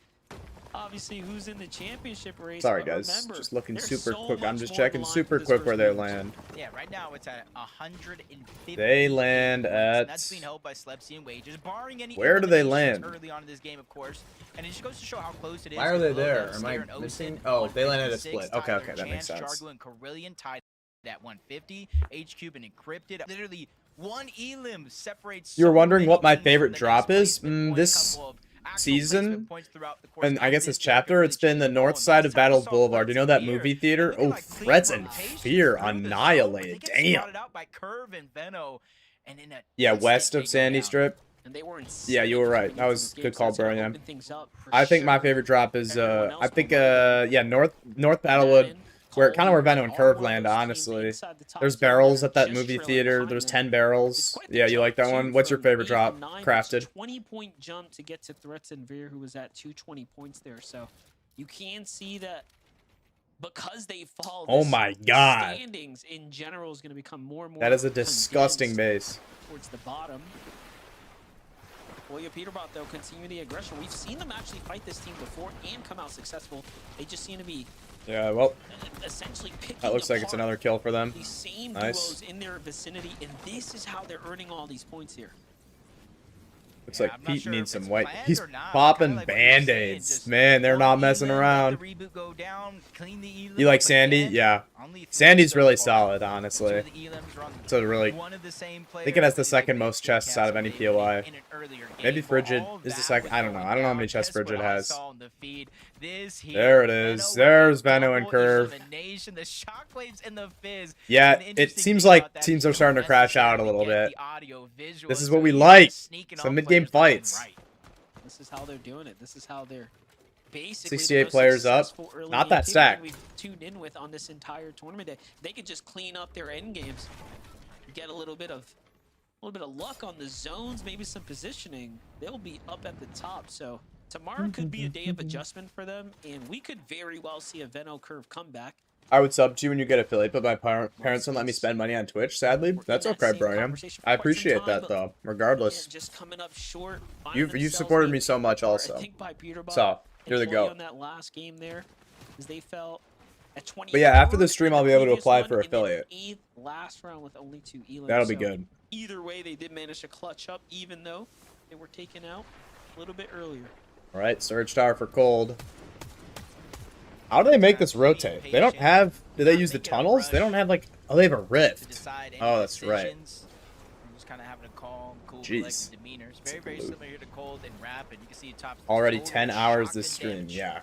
obviously who's in the championship race. Sorry, but guys. remember, Just looking there's super so quick. I'm much just more on checking the line super for this quick where first they move. land. Yeah, right now it's at 150. They land at... That's being held by Slepsy and Wages, barring any Where do they eliminations land? early on in this game, of course. And it just goes to show how close it is. Why are they with there? Logo, Am I Stare, and missing? Osen Oh, they landed at a 156, split. Okay, Tyler okay, that makes Chan, sense. Chargu and Carillion tied at 150. H-Cube and Encrypted. Literally, one elim separates. You were so wondering many what my teams from favorite the drop next is? placement point, This couple of actual season, placement points throughout the course and I of guess this year chapter, could it's been the really north change side the of ball. And Battle that's how we saw Boulevard. You know that Threats movie here. theater? Looking Oh, like clean Threats and rotation Fear through the zone, but they Annihilated. get Damn. swatted out by Curve and Veno, and in a Yeah, instant, west of they go Sandy down. Strip. And they were in Yeah, you were right. coming That into was this game, good so call, that's gonna Brian. open things up for I think my sure. favorite drop is Everyone else I think will break yeah, North Battlewood, where kind of where Venom and Curve land, honestly. There's barrels at that movie theater. There's 10 barrels. Yeah, you like that one? What's your favorite drop? Crafted. 20-point jump to get to Threats and Veer, who was at 220 points there. So you can see that because they fall. Oh this my god. Standings in general is going to become more and more. That is a disgusting base. Towards the bottom. Boya Peterbot, though, continue the aggression. We've seen them actually fight this team before and come out successful. They just seem to be Yeah, well, essentially picking that looks like it's apart another kill for them. the same Nice. duos in their vicinity, and this is how they're earning all these points here. Looks Yeah, like I'm not Pete sure needs if some it's white. planned He's or not. popping Kinda like what you're saying, band-aids. just Man, they're not one messing elim, let around. the reboot go down, clean the elim You like up Sandy? again. Yeah. Only three Sandy's so really far. solid, Two honestly. of the elims are on It's a really... one of the same I think it has the players. second most chests out of any POI. In an earlier Maybe game, Frigid all is the that second. was I don't know. going I don't know how down. many chests Guess what Frigid I has. saw on the feed? This here, There it Veno is. with There's the Veno and double Curve. elimination, the shockwaves and the fizz. Yeah, And the it interesting seems thing like about that teams is are you starting don't to crash out a necessarily little get bit. the audio visual, This is so what we he's like. just sneaking Some on mid-game players left and fights. right. This is how they're doing it. This is how they're basically 68 the most players up. successful early Not game that team stacked. We've tuned in with on this entire tournament day. They could just clean up their end games, get a little bit of luck on the zones, maybe some positioning. They'll be up at the top. So tomorrow could be a day of adjustment for them, and we could very well see a Veno Curve comeback. I would sub to you when you get affiliate, but my parents won't let me spend money on Twitch, sadly. That's okay, Brian. I appreciate that, though, regardless. Just coming up short. You've supported me so much, also. So, you're the GOAT. On that last game there, as they fell at 20. But yeah, after the stream, I'll be able to apply for affiliate. Last round with only 2 elims. That'll be good. Either way, they did manage to clutch up, even though they were taken out a little bit earlier. All right, Surge Tower for Cold. How do they make this rotate? They don't have... Do they use the tunnels? They don't have, like... Oh, they have a rift. Oh, that's right. Just kind of having a calm, cool, Jeez. collected demeanor. It's very, very similar here to Cold and Rapid. You can see top. Already 10 hours this stream. Yeah.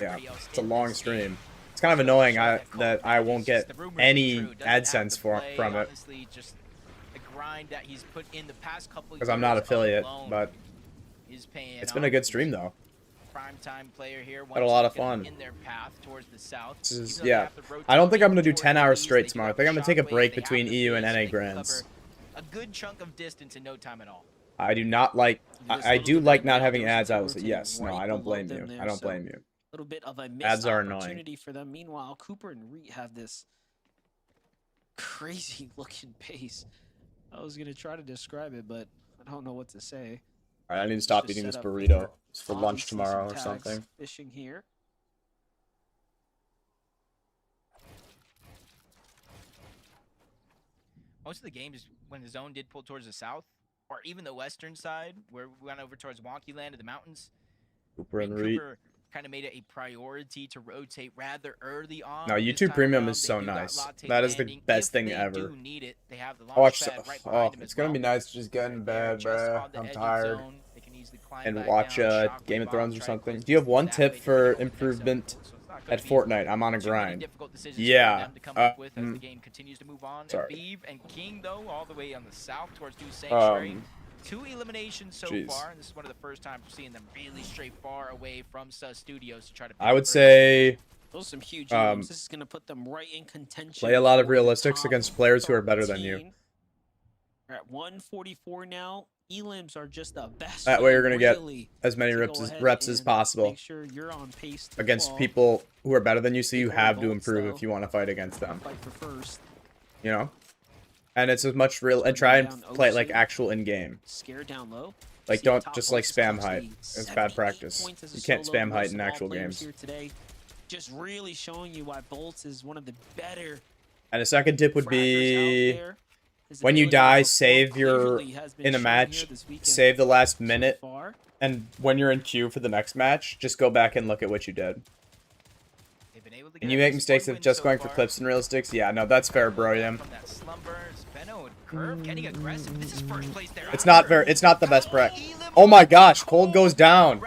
Yeah. It's a long stream. It's kind of annoying that I won't get any AdSense from it. Honestly, just the grind that he's put in the past couple Because I'm not affiliate, but it's been a good stream, though. Prime-time player here. Had a lot of fun. In their path towards the south. Yeah. I don't think I'm going to do 10 hours straight tomorrow. I think I'm going to take a break between EU and NA Grands. A good chunk of distance in no time at all. I do not like... I do like not having ads. I was... Yes. No, I don't blame you. I don't blame you. Little bit of a missed Ads are opportunity annoying. for them. Meanwhile, Cooper and Reet have this crazy looking pace. I was gonna try to describe it, but I don't know what to say. All right, I need to stop eating this burrito. It's for lunch tomorrow or something. Fishing here. Most of the games when the zone did pull towards the south, or even the western side, where we went over towards Wonky Land to the mountains. Cooper and Reet. Kind of made it a priority to rotate rather early on. No, YouTube Premium is so nice. That is the best thing ever. I watch. Oh, it's gonna be nice to just get in bed, bruh. I'm tired. And watch Game of Thrones or something. Do you have one tip for improvement at Fortnite? I'm on a grind. Yeah. Sorry. And King though, all the way on the south towards New Sanctuary. 2 eliminations so far, and this is one of the first times we're seeing them really stray far away from Sus Studios to try to. I would say. Those are some huge games. This is going to put them right in contention. Play a lot of realistics against players who are better than you. We're at 144 now. Elims are just the best. That way, you're going to get as many reps as possible. Make sure you're on pace against people who are better than you, so you have to improve if you want to fight against them. Fight for first. You know. And it's as much real and try and play it like actual in game. Scare down low. Like, see don't top just like points, spam actually height. It's 78 bad practice. points as a You can't solo, spam height most in of all actual players games. here today. Just really showing you why Bolts is one of the better And a second tip would fraggers out be there. His when you ability to die, perform save your clearly has been in a shown match, here this weekend save the last so minute, far. and when you're in queue for the next match, just go back and look at what you did. They've been able to And get you at make least mistakes one of win just so going for far. clips and realistics. Yeah, no, that's fair, bro. Yeah. From that slumber, Benno and Curve getting aggressive. This is first place there. It's not the best prac. Oh my gosh, Cold goes down.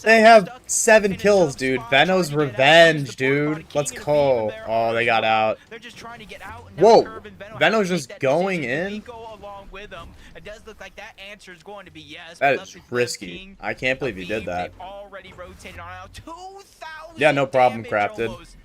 They have 7 kills, dude. Veno's revenge, dude. Let's go. Oh, they got out. Whoa. Veno's just going in. It does look like that answer is going to be yes. That is risky. I can't believe he did that. Already rotated on out 2,000 Yeah, no problem, damage Crafted. almost.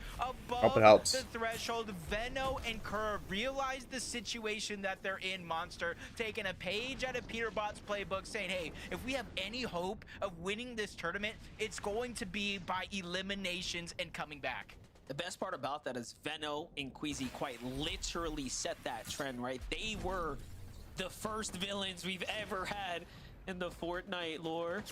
Hope it helps. The threshold, Venno and Curve realize the situation that they're in, Monster, taking a page out of Peterbot's playbook, saying, hey, if we have any hope of winning this tournament, it's going to be by eliminations and coming back. The best part about that is Venno and Queasy quite literally set that trend, right? They were the first villains we've ever had in the Fortnite lore.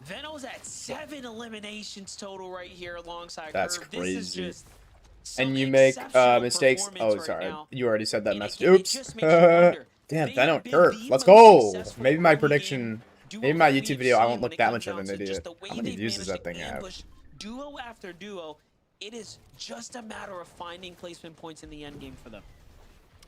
Venno's at 7 eliminations total right here alongside That's Curve. crazy. This is just And you make exceptional mistakes. performance Oh, right sorry. now. You already said that And message. it Oops. just makes you wonder. Damn, They Venno have been Curve. the Let's most go. successful Maybe my early prediction. game Maybe my duo that YouTube we've video, I seen won't when look it that comes much of down an to idiot. just the way How many they've views does that managed to thing have? ambush duo after duo. It is just a matter of finding placement points in the end game for them.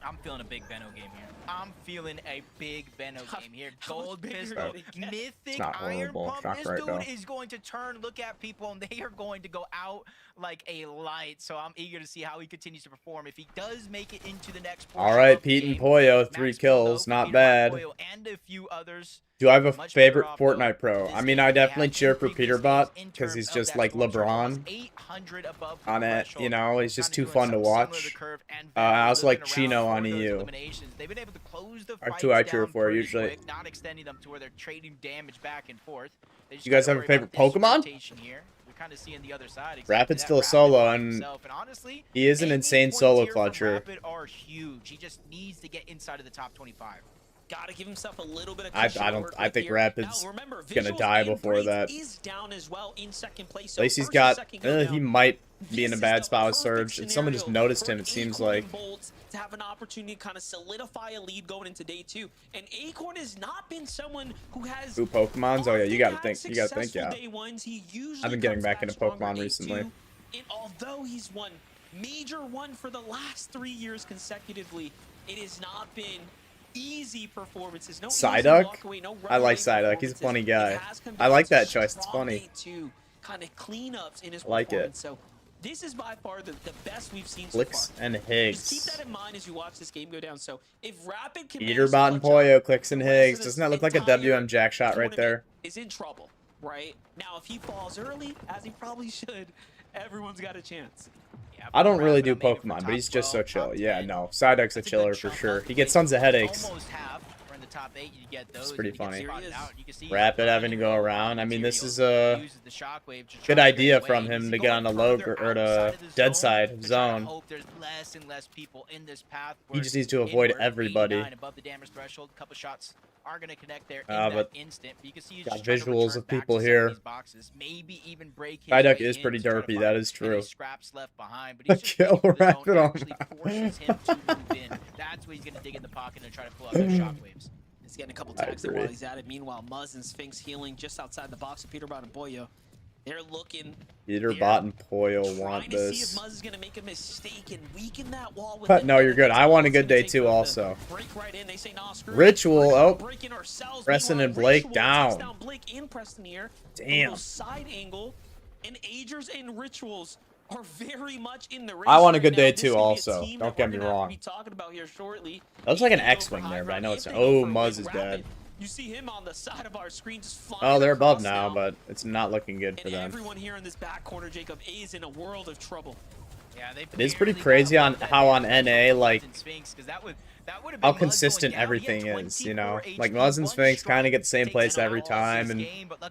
I'm feeling a big Benno game here. I'm feeling a big Benno game here. Gold pistol, mythic not iron horrible. pump. Not This great, dude though. is going to turn, look at people, and they are going to go out like a light. So I'm eager to see how he continues to perform. If he does make it into the next portion All right, of the Pete and game, Poyo, 3 Max kills. Poldo, Not Peter bad. Poyo, and a few others. Do I have a Much favorite better off, though. Fortnite pro? This I mean, game I they definitely had cheer in for previous Peterbot games in because he's terms of just that like storm surge, almost LeBron 800 above the on it. threshold. You know, he's just Kinda too doing fun to something similar watch. to Curve and I also like living around Chino for on those EU. eliminations. They've been able to close the Are fights two I cheer down for pretty usually. quick, not extending them to where they're trading damage back and forth. They just You guys gotta have a worry about favorite this Pokemon? rotation here. We're kind of seeing the other side. exactly Rapid's that. still a Rapid solo, by and himself. And honestly, he is an any insane points solo here from clutcher. Rapid are huge. He just needs to get inside of the top 25. Gotta give himself a little bit of I cushion to don't. work I with think here. Rapid's Now, remember, gonna Visuals die and before Braids that. is down as well in second place. At least he's first and got. second go He down. might be in a This is bad the spot with perfect Surge, and someone just scenario noticed for him. It seems Acorn like. and Bolts to have an opportunity to kind of solidify a lead going into day 2. And Acorn has not been someone who has. Ooh, Pokemon's. Oh yeah, you gotta had think. You gotta think. successful Yeah. day ones. He usually I've been getting comes back into stronger Pokemon day recently. 2. And although he's won major one for the last 3 years consecutively, it has not been easy performances. No easy Psyduck? walkaway, no I like runaway Psyduck. He's a performances. funny It guy. has come I down like to that choice. It's strong funny. day 2 kind of cleanups in his Like it. performance. So this is by far the best we've seen Clicks so far. and Just Higgs. keep that in mind as you watch this game go down. So if Rapid can Peterbot and Poyo, Clicks and Higgs. Doesn't that look like a WM Jack shot right there? is in trouble, right? Now, if he falls early, as he probably should, everyone's got a chance. I don't really do Pokemon, but he's just so chill. Yeah, no. Psyduck's a chiller for sure. He gets tons of headaches. Almost half. We're in the top 8. You get those. It's pretty and you get funny. spotted out. You can see Rapid having to go around. I mean, this is a uses the shockwave to try good to idea break from away. him He's to get on the going low further or the outside of the dead zone side to try to zone. hope there's less and less people in this path. He just needs to avoid everybody. Above the damage threshold. A couple shots are going to connect there in but that instant. But you can see he's got just trying to visuals return of back people to some here. of these boxes. Maybe even break his Psyduck way is in pretty to try to derpy. find That is any true. scraps left behind. But he's just Kill waiting for the zone Rapid to on actually forces him to move in. That's where he's going to dig in the pocket and try to pull out those shockwaves. He's getting a couple I tags there agree. while he's at it. Meanwhile, Muzz and Sphinx healing just outside the box of Peterbot and Boyo. They're looking. Peterbot and Poyo Trying want to see if this. Muzz is going to make a mistake and weaken that wall with But it. no, you're good. I want a good It's gonna day take too them to also. break right in. They say, nah, screw it. Ritual. We're gonna Oh. break in ourselves. Preston Meanwhile, and Blake Ritual down. takes down Blake and Preston here. A Damn. little side angle. And Agers and Rituals are very much in the race. I want a right good now. day This too could be a also. team Don't that get me we're gonna wrong. be talking about here shortly. That looks like an If they go X-Wing for there, high but I ground, know if it's... they go Oh, for a Muzz big is rapid, dead. You see him on the side of our screen just flying Oh, they're above across now, but it's not looking good for and them. everyone here in this back corner, Jacob, is in a world of trouble. Yeah, they It is pretty crazy on how on NA, like, how consistent everything is, you know? Like, Muzz and Sphinx kind of get the same place every time, and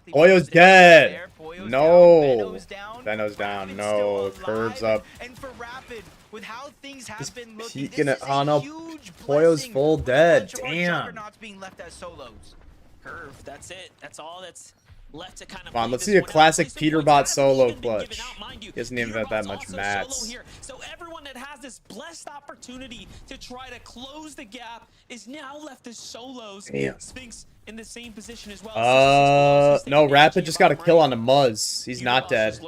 Poyo's dead! No. Benno's down. No. Curves up. And for Rapid, with how things have Just been looking, peeking this it is on a up. huge Poyo's blessing full with a dead. bunch of our Damn. juggernauts being left as solos. Curve. That's it. That's all that's left to kind of. Come on, let's see a classic Peterbot solo clutch. He hasn't even had that much mats. So everyone that has this blessed opportunity to try to close the gap is now left as solos. Damn. Sphinx in the same position as well. No, Rapid just got a kill on a Muzz. He's not dead.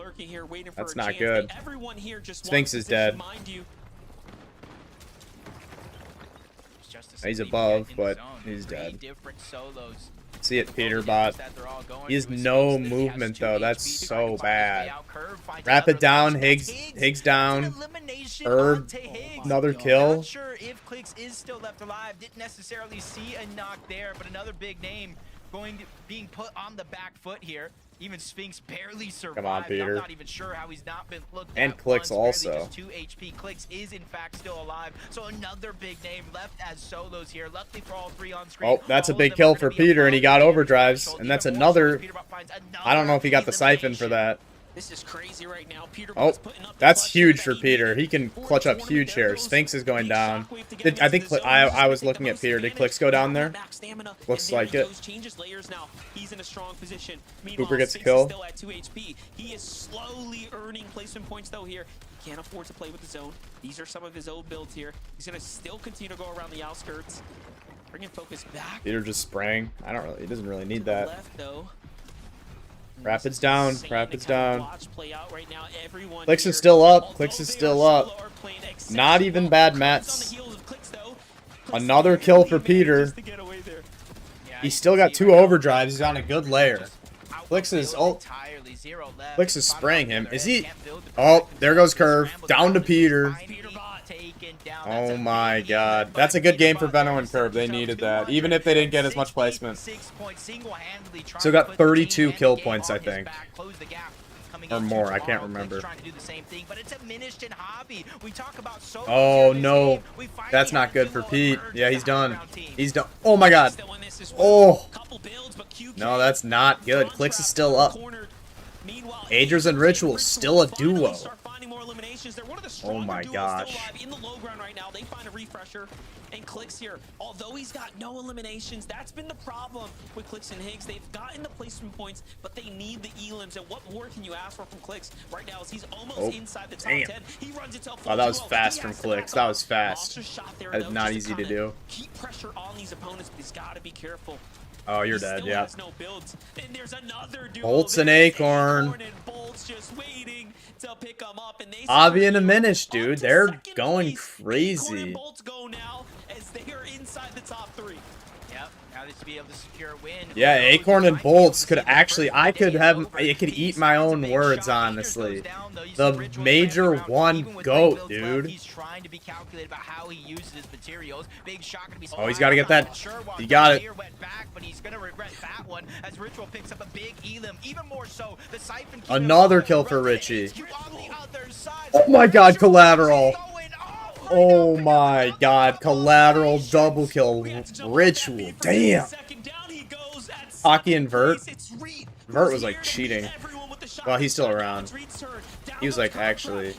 That's not good. Sphinx is dead. He's above, but he's dead. See it, Peterbot. He has no movement, though. That's so bad. Rapid down, Higgs down. Herb, another kill. Not sure if Clicks is still left alive. Didn't necessarily see a knock there, but another big name being put on the back foot here. Even Sphinx barely survived. Come on, Peter. I'm not even sure how he's not been looked and at. Clicks once, also. just 2 HP. Clicks is in fact still alive. So another big name left as solos here. Luckily for all three on screen. Oh, that's a big kill for Peter, and he got overdrives. And that's another. I don't know if he got the siphon for that. This is crazy right now. Oh, that's huge for Peter. He can clutch up huge here. Sphinx is going down. I think I was looking at Peter. Did Clicks go down there? Looks like it. Cooper gets a kill. He is slowly earning placement points though here. He can't afford to play with the zone. These are some of his old builds here. He's gonna still continue to go around the outskirts. Bringing focus back. Peter just spraying. He doesn't really need that. Left though. Rapid's down. Rapid's down. Clicks is still up. Clicks is still up. Not even bad mats. Another kill for Peter. He's still got 2 overdrives. He's on a good layer. Clicks is spraying him. Is he? Oh, there goes Curve. Down to Peter. Oh my god. That's a good game for Benno and Curve. They needed that. Even if they didn't get as much placement. So got 32 kill points, I think. Or more, I can't remember. Oh no. That's not good for Pete. Yeah, he's done. He's done. Oh my god. Oh. No, that's not good. Clicks is still up. Agers and Ritual still a duo. Oh my gosh. In the low ground right now, they find a refresher and Clicks here. Although he's got no eliminations, that's been the problem with Clicks and Higgs. They've gotten the placement points, but they need the elims. And what more can you ask for from Clicks right now? Is he's almost inside the top 10. He runs himself. Wow, that was fast from Clicks. That was fast. That is not easy to do. Keep pressure on these opponents, but he's got to be careful. Oh, you're dead, yeah. No builds. And there's another duo. Bolts and Acorn. Bolts just waiting to pick them up, and they Avi and Diminish, dude. They're going crazy. Bolts go now as they are inside the top 3. Yep, now to be able to secure a win. Yeah, Acorn and Bolts could actually, I could eat my own words, honestly. The major one GOAT, dude. He's trying to be calculated about how he uses his materials. Big shot gonna be. Oh, he's got to get that. He got it. But he's gonna regret that one as Ritual picks up a big elim. Even more so, the siphon. Another kill for Richie. Oh my god, Collateral. Oh my god, Collateral double kill. Ritual. Damn. Hockey and Vert. Vert was like cheating. Well, he's still around. He was like actually.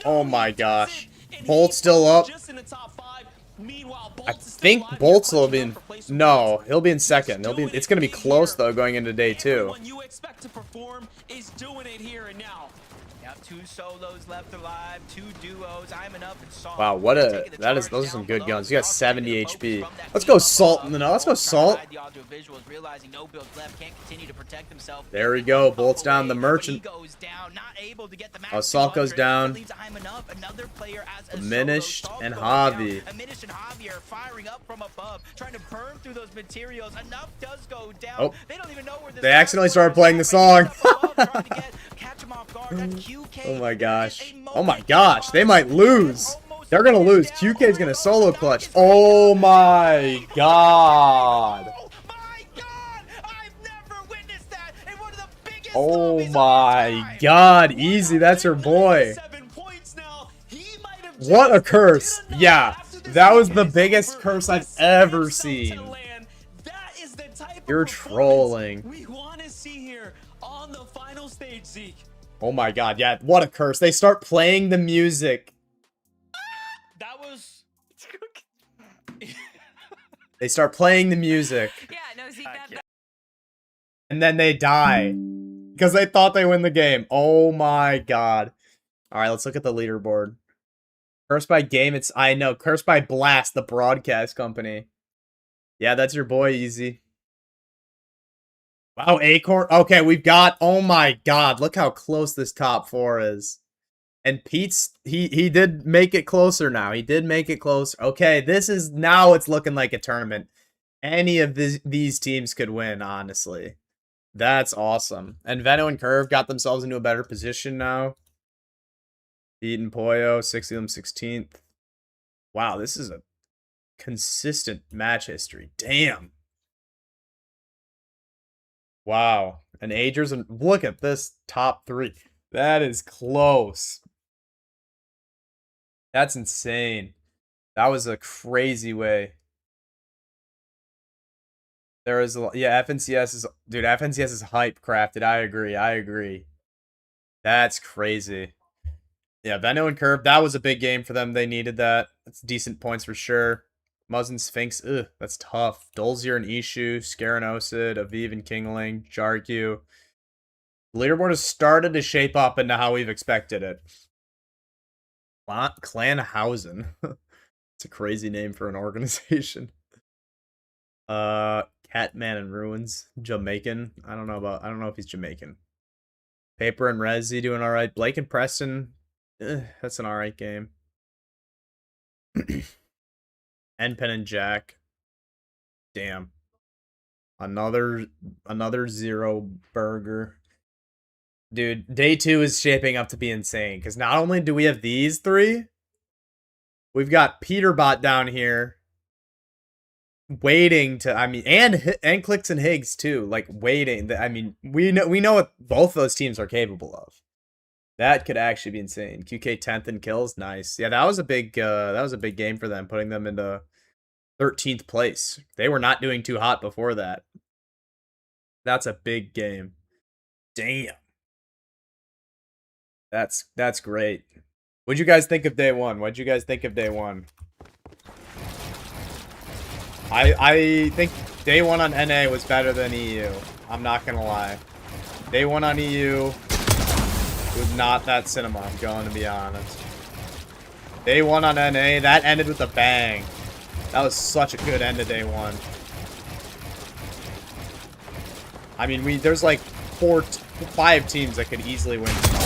Oh my gosh. Bolt's still up. I think Bolt's will be in. No, he'll be in second. He'll be. It's gonna be close though going into day 2. You expect to perform is doing it here and now. 2 solos left alive, 2 duos. I'm an up and Salt. Wow, what a those are some good guns. You got 70 HP. Let's go Salt in the no. Let's go Salt. There we go. Bolts down the Merchant. Oh, Salt goes down. Diminished and Javi. Oh, they accidentally started playing the song. Oh my gosh. Oh my gosh. They might lose. They're going to lose. QK's going to solo clutch. Oh my god. Oh my god. Easy. That's her boy. What a curse. Yeah. That was the biggest curse I've ever seen. That is the type You're trolling. we want to see here on the final stage, Zeke. Oh my god, yeah, what a curse. They start playing the music. That was... They start playing the music. Yeah, no, Zeke, And then they die. Because they thought they win the game. Oh my god. Alright, let's look at the leaderboard. Cursed by Game, I know. Cursed by Blast, the broadcast company. Yeah, that's your boy, Easy. Wow, Acorn. Okay, we've got... Oh my god, look how close this top 4 is. And Pete's... He did make it closer now. He did make it closer. Okay, this is... Now it's looking like a tournament. Any of these teams could win, honestly. That's awesome. And Veno and Curve got themselves into a better position now. Pete and Poyo, 6 of them 16th. Wow, this is a consistent match history. Damn. Wow. And Agers, and look at this top 3. That is close. That's insane. That was a crazy way. There is a... Yeah, FNCS is... Dude, FNCS is hype crafted. I agree. That's crazy. Yeah, Veno and Curve, that was a big game for them. They needed that. That's decent points for sure. Muzz and Sphinx, ugh, that's tough. Dolzier and Ishu, Scaranosid, Aviv and Kingling, Jarku. Leaderboard has started to shape up into how we've expected it. Clanhausen. It's a crazy name for an organization. Catman and Ruins, Jamaican. I don't know if he's Jamaican. Paper and Resi doing all right. Blake and Preston, that's an all right game. Pen and Jack. Damn. Another 0 burger. Dude, day 2 is shaping up to be insane because not only do we have these 3, we've got Peterbot down here waiting to, I mean, and Clicks and Higgs too, like waiting. I mean, we know what both those teams are capable of. That could actually be insane. QK 10th in kills, nice. Yeah, that was a big game for them, putting them into 13th place. They were not doing too hot before that. That's a big game. Damn. That's great. What'd you guys think of day 1? What'd you guys think of day 1? I think day 1 on NA was better than EU. I'm not gonna lie. Day 1 on EU was not that cinema, I'm going to be honest. Day 1 on NA, that ended with a bang. That was such a good end to day 1. I mean, there's like 5 teams that could easily win tomorrow.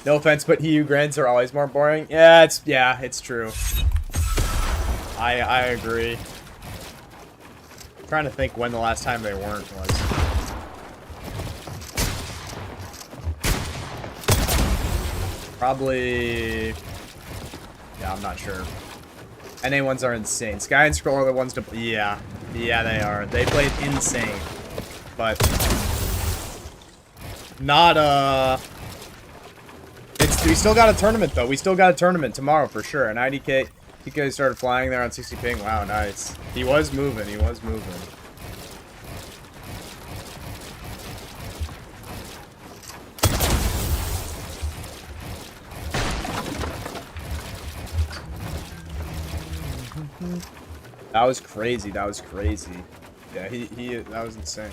No offense, but EU grands are always more boring. Yeah, it's true. I agree. I'm trying to think when the last time they weren't was. Probably... Yeah, I'm not sure. NA ones are insane. Sky and Scroll are the ones to... Yeah, they are. They played insane. But... Not, we still got a tournament, though. We still got a tournament tomorrow, for sure. And IDK... TK started flying there on 60 ping. Wow, nice. He was moving. That was crazy. Yeah, that was insane.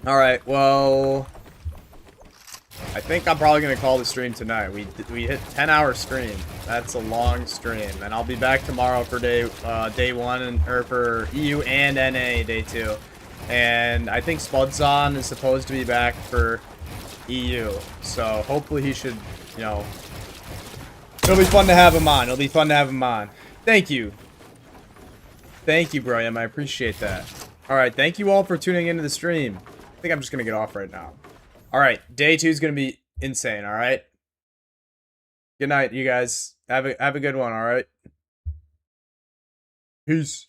Alright, well... I think I'm probably going to call the stream tonight. We hit 10-hour stream. That's a long stream. And I'll be back tomorrow for day 1, or for EU and NA day 2. And I think Spudzon is supposed to be back for EU. So hopefully he should, you know... It'll be fun to have him on. Thank you. Thank you, Brian. I appreciate that. Alright, thank you all for tuning into the stream. think I'm just gonna get off right now. All right, day 2 is gonna be insane. All right. Good night, you guys. Have a good one. All right. Peace.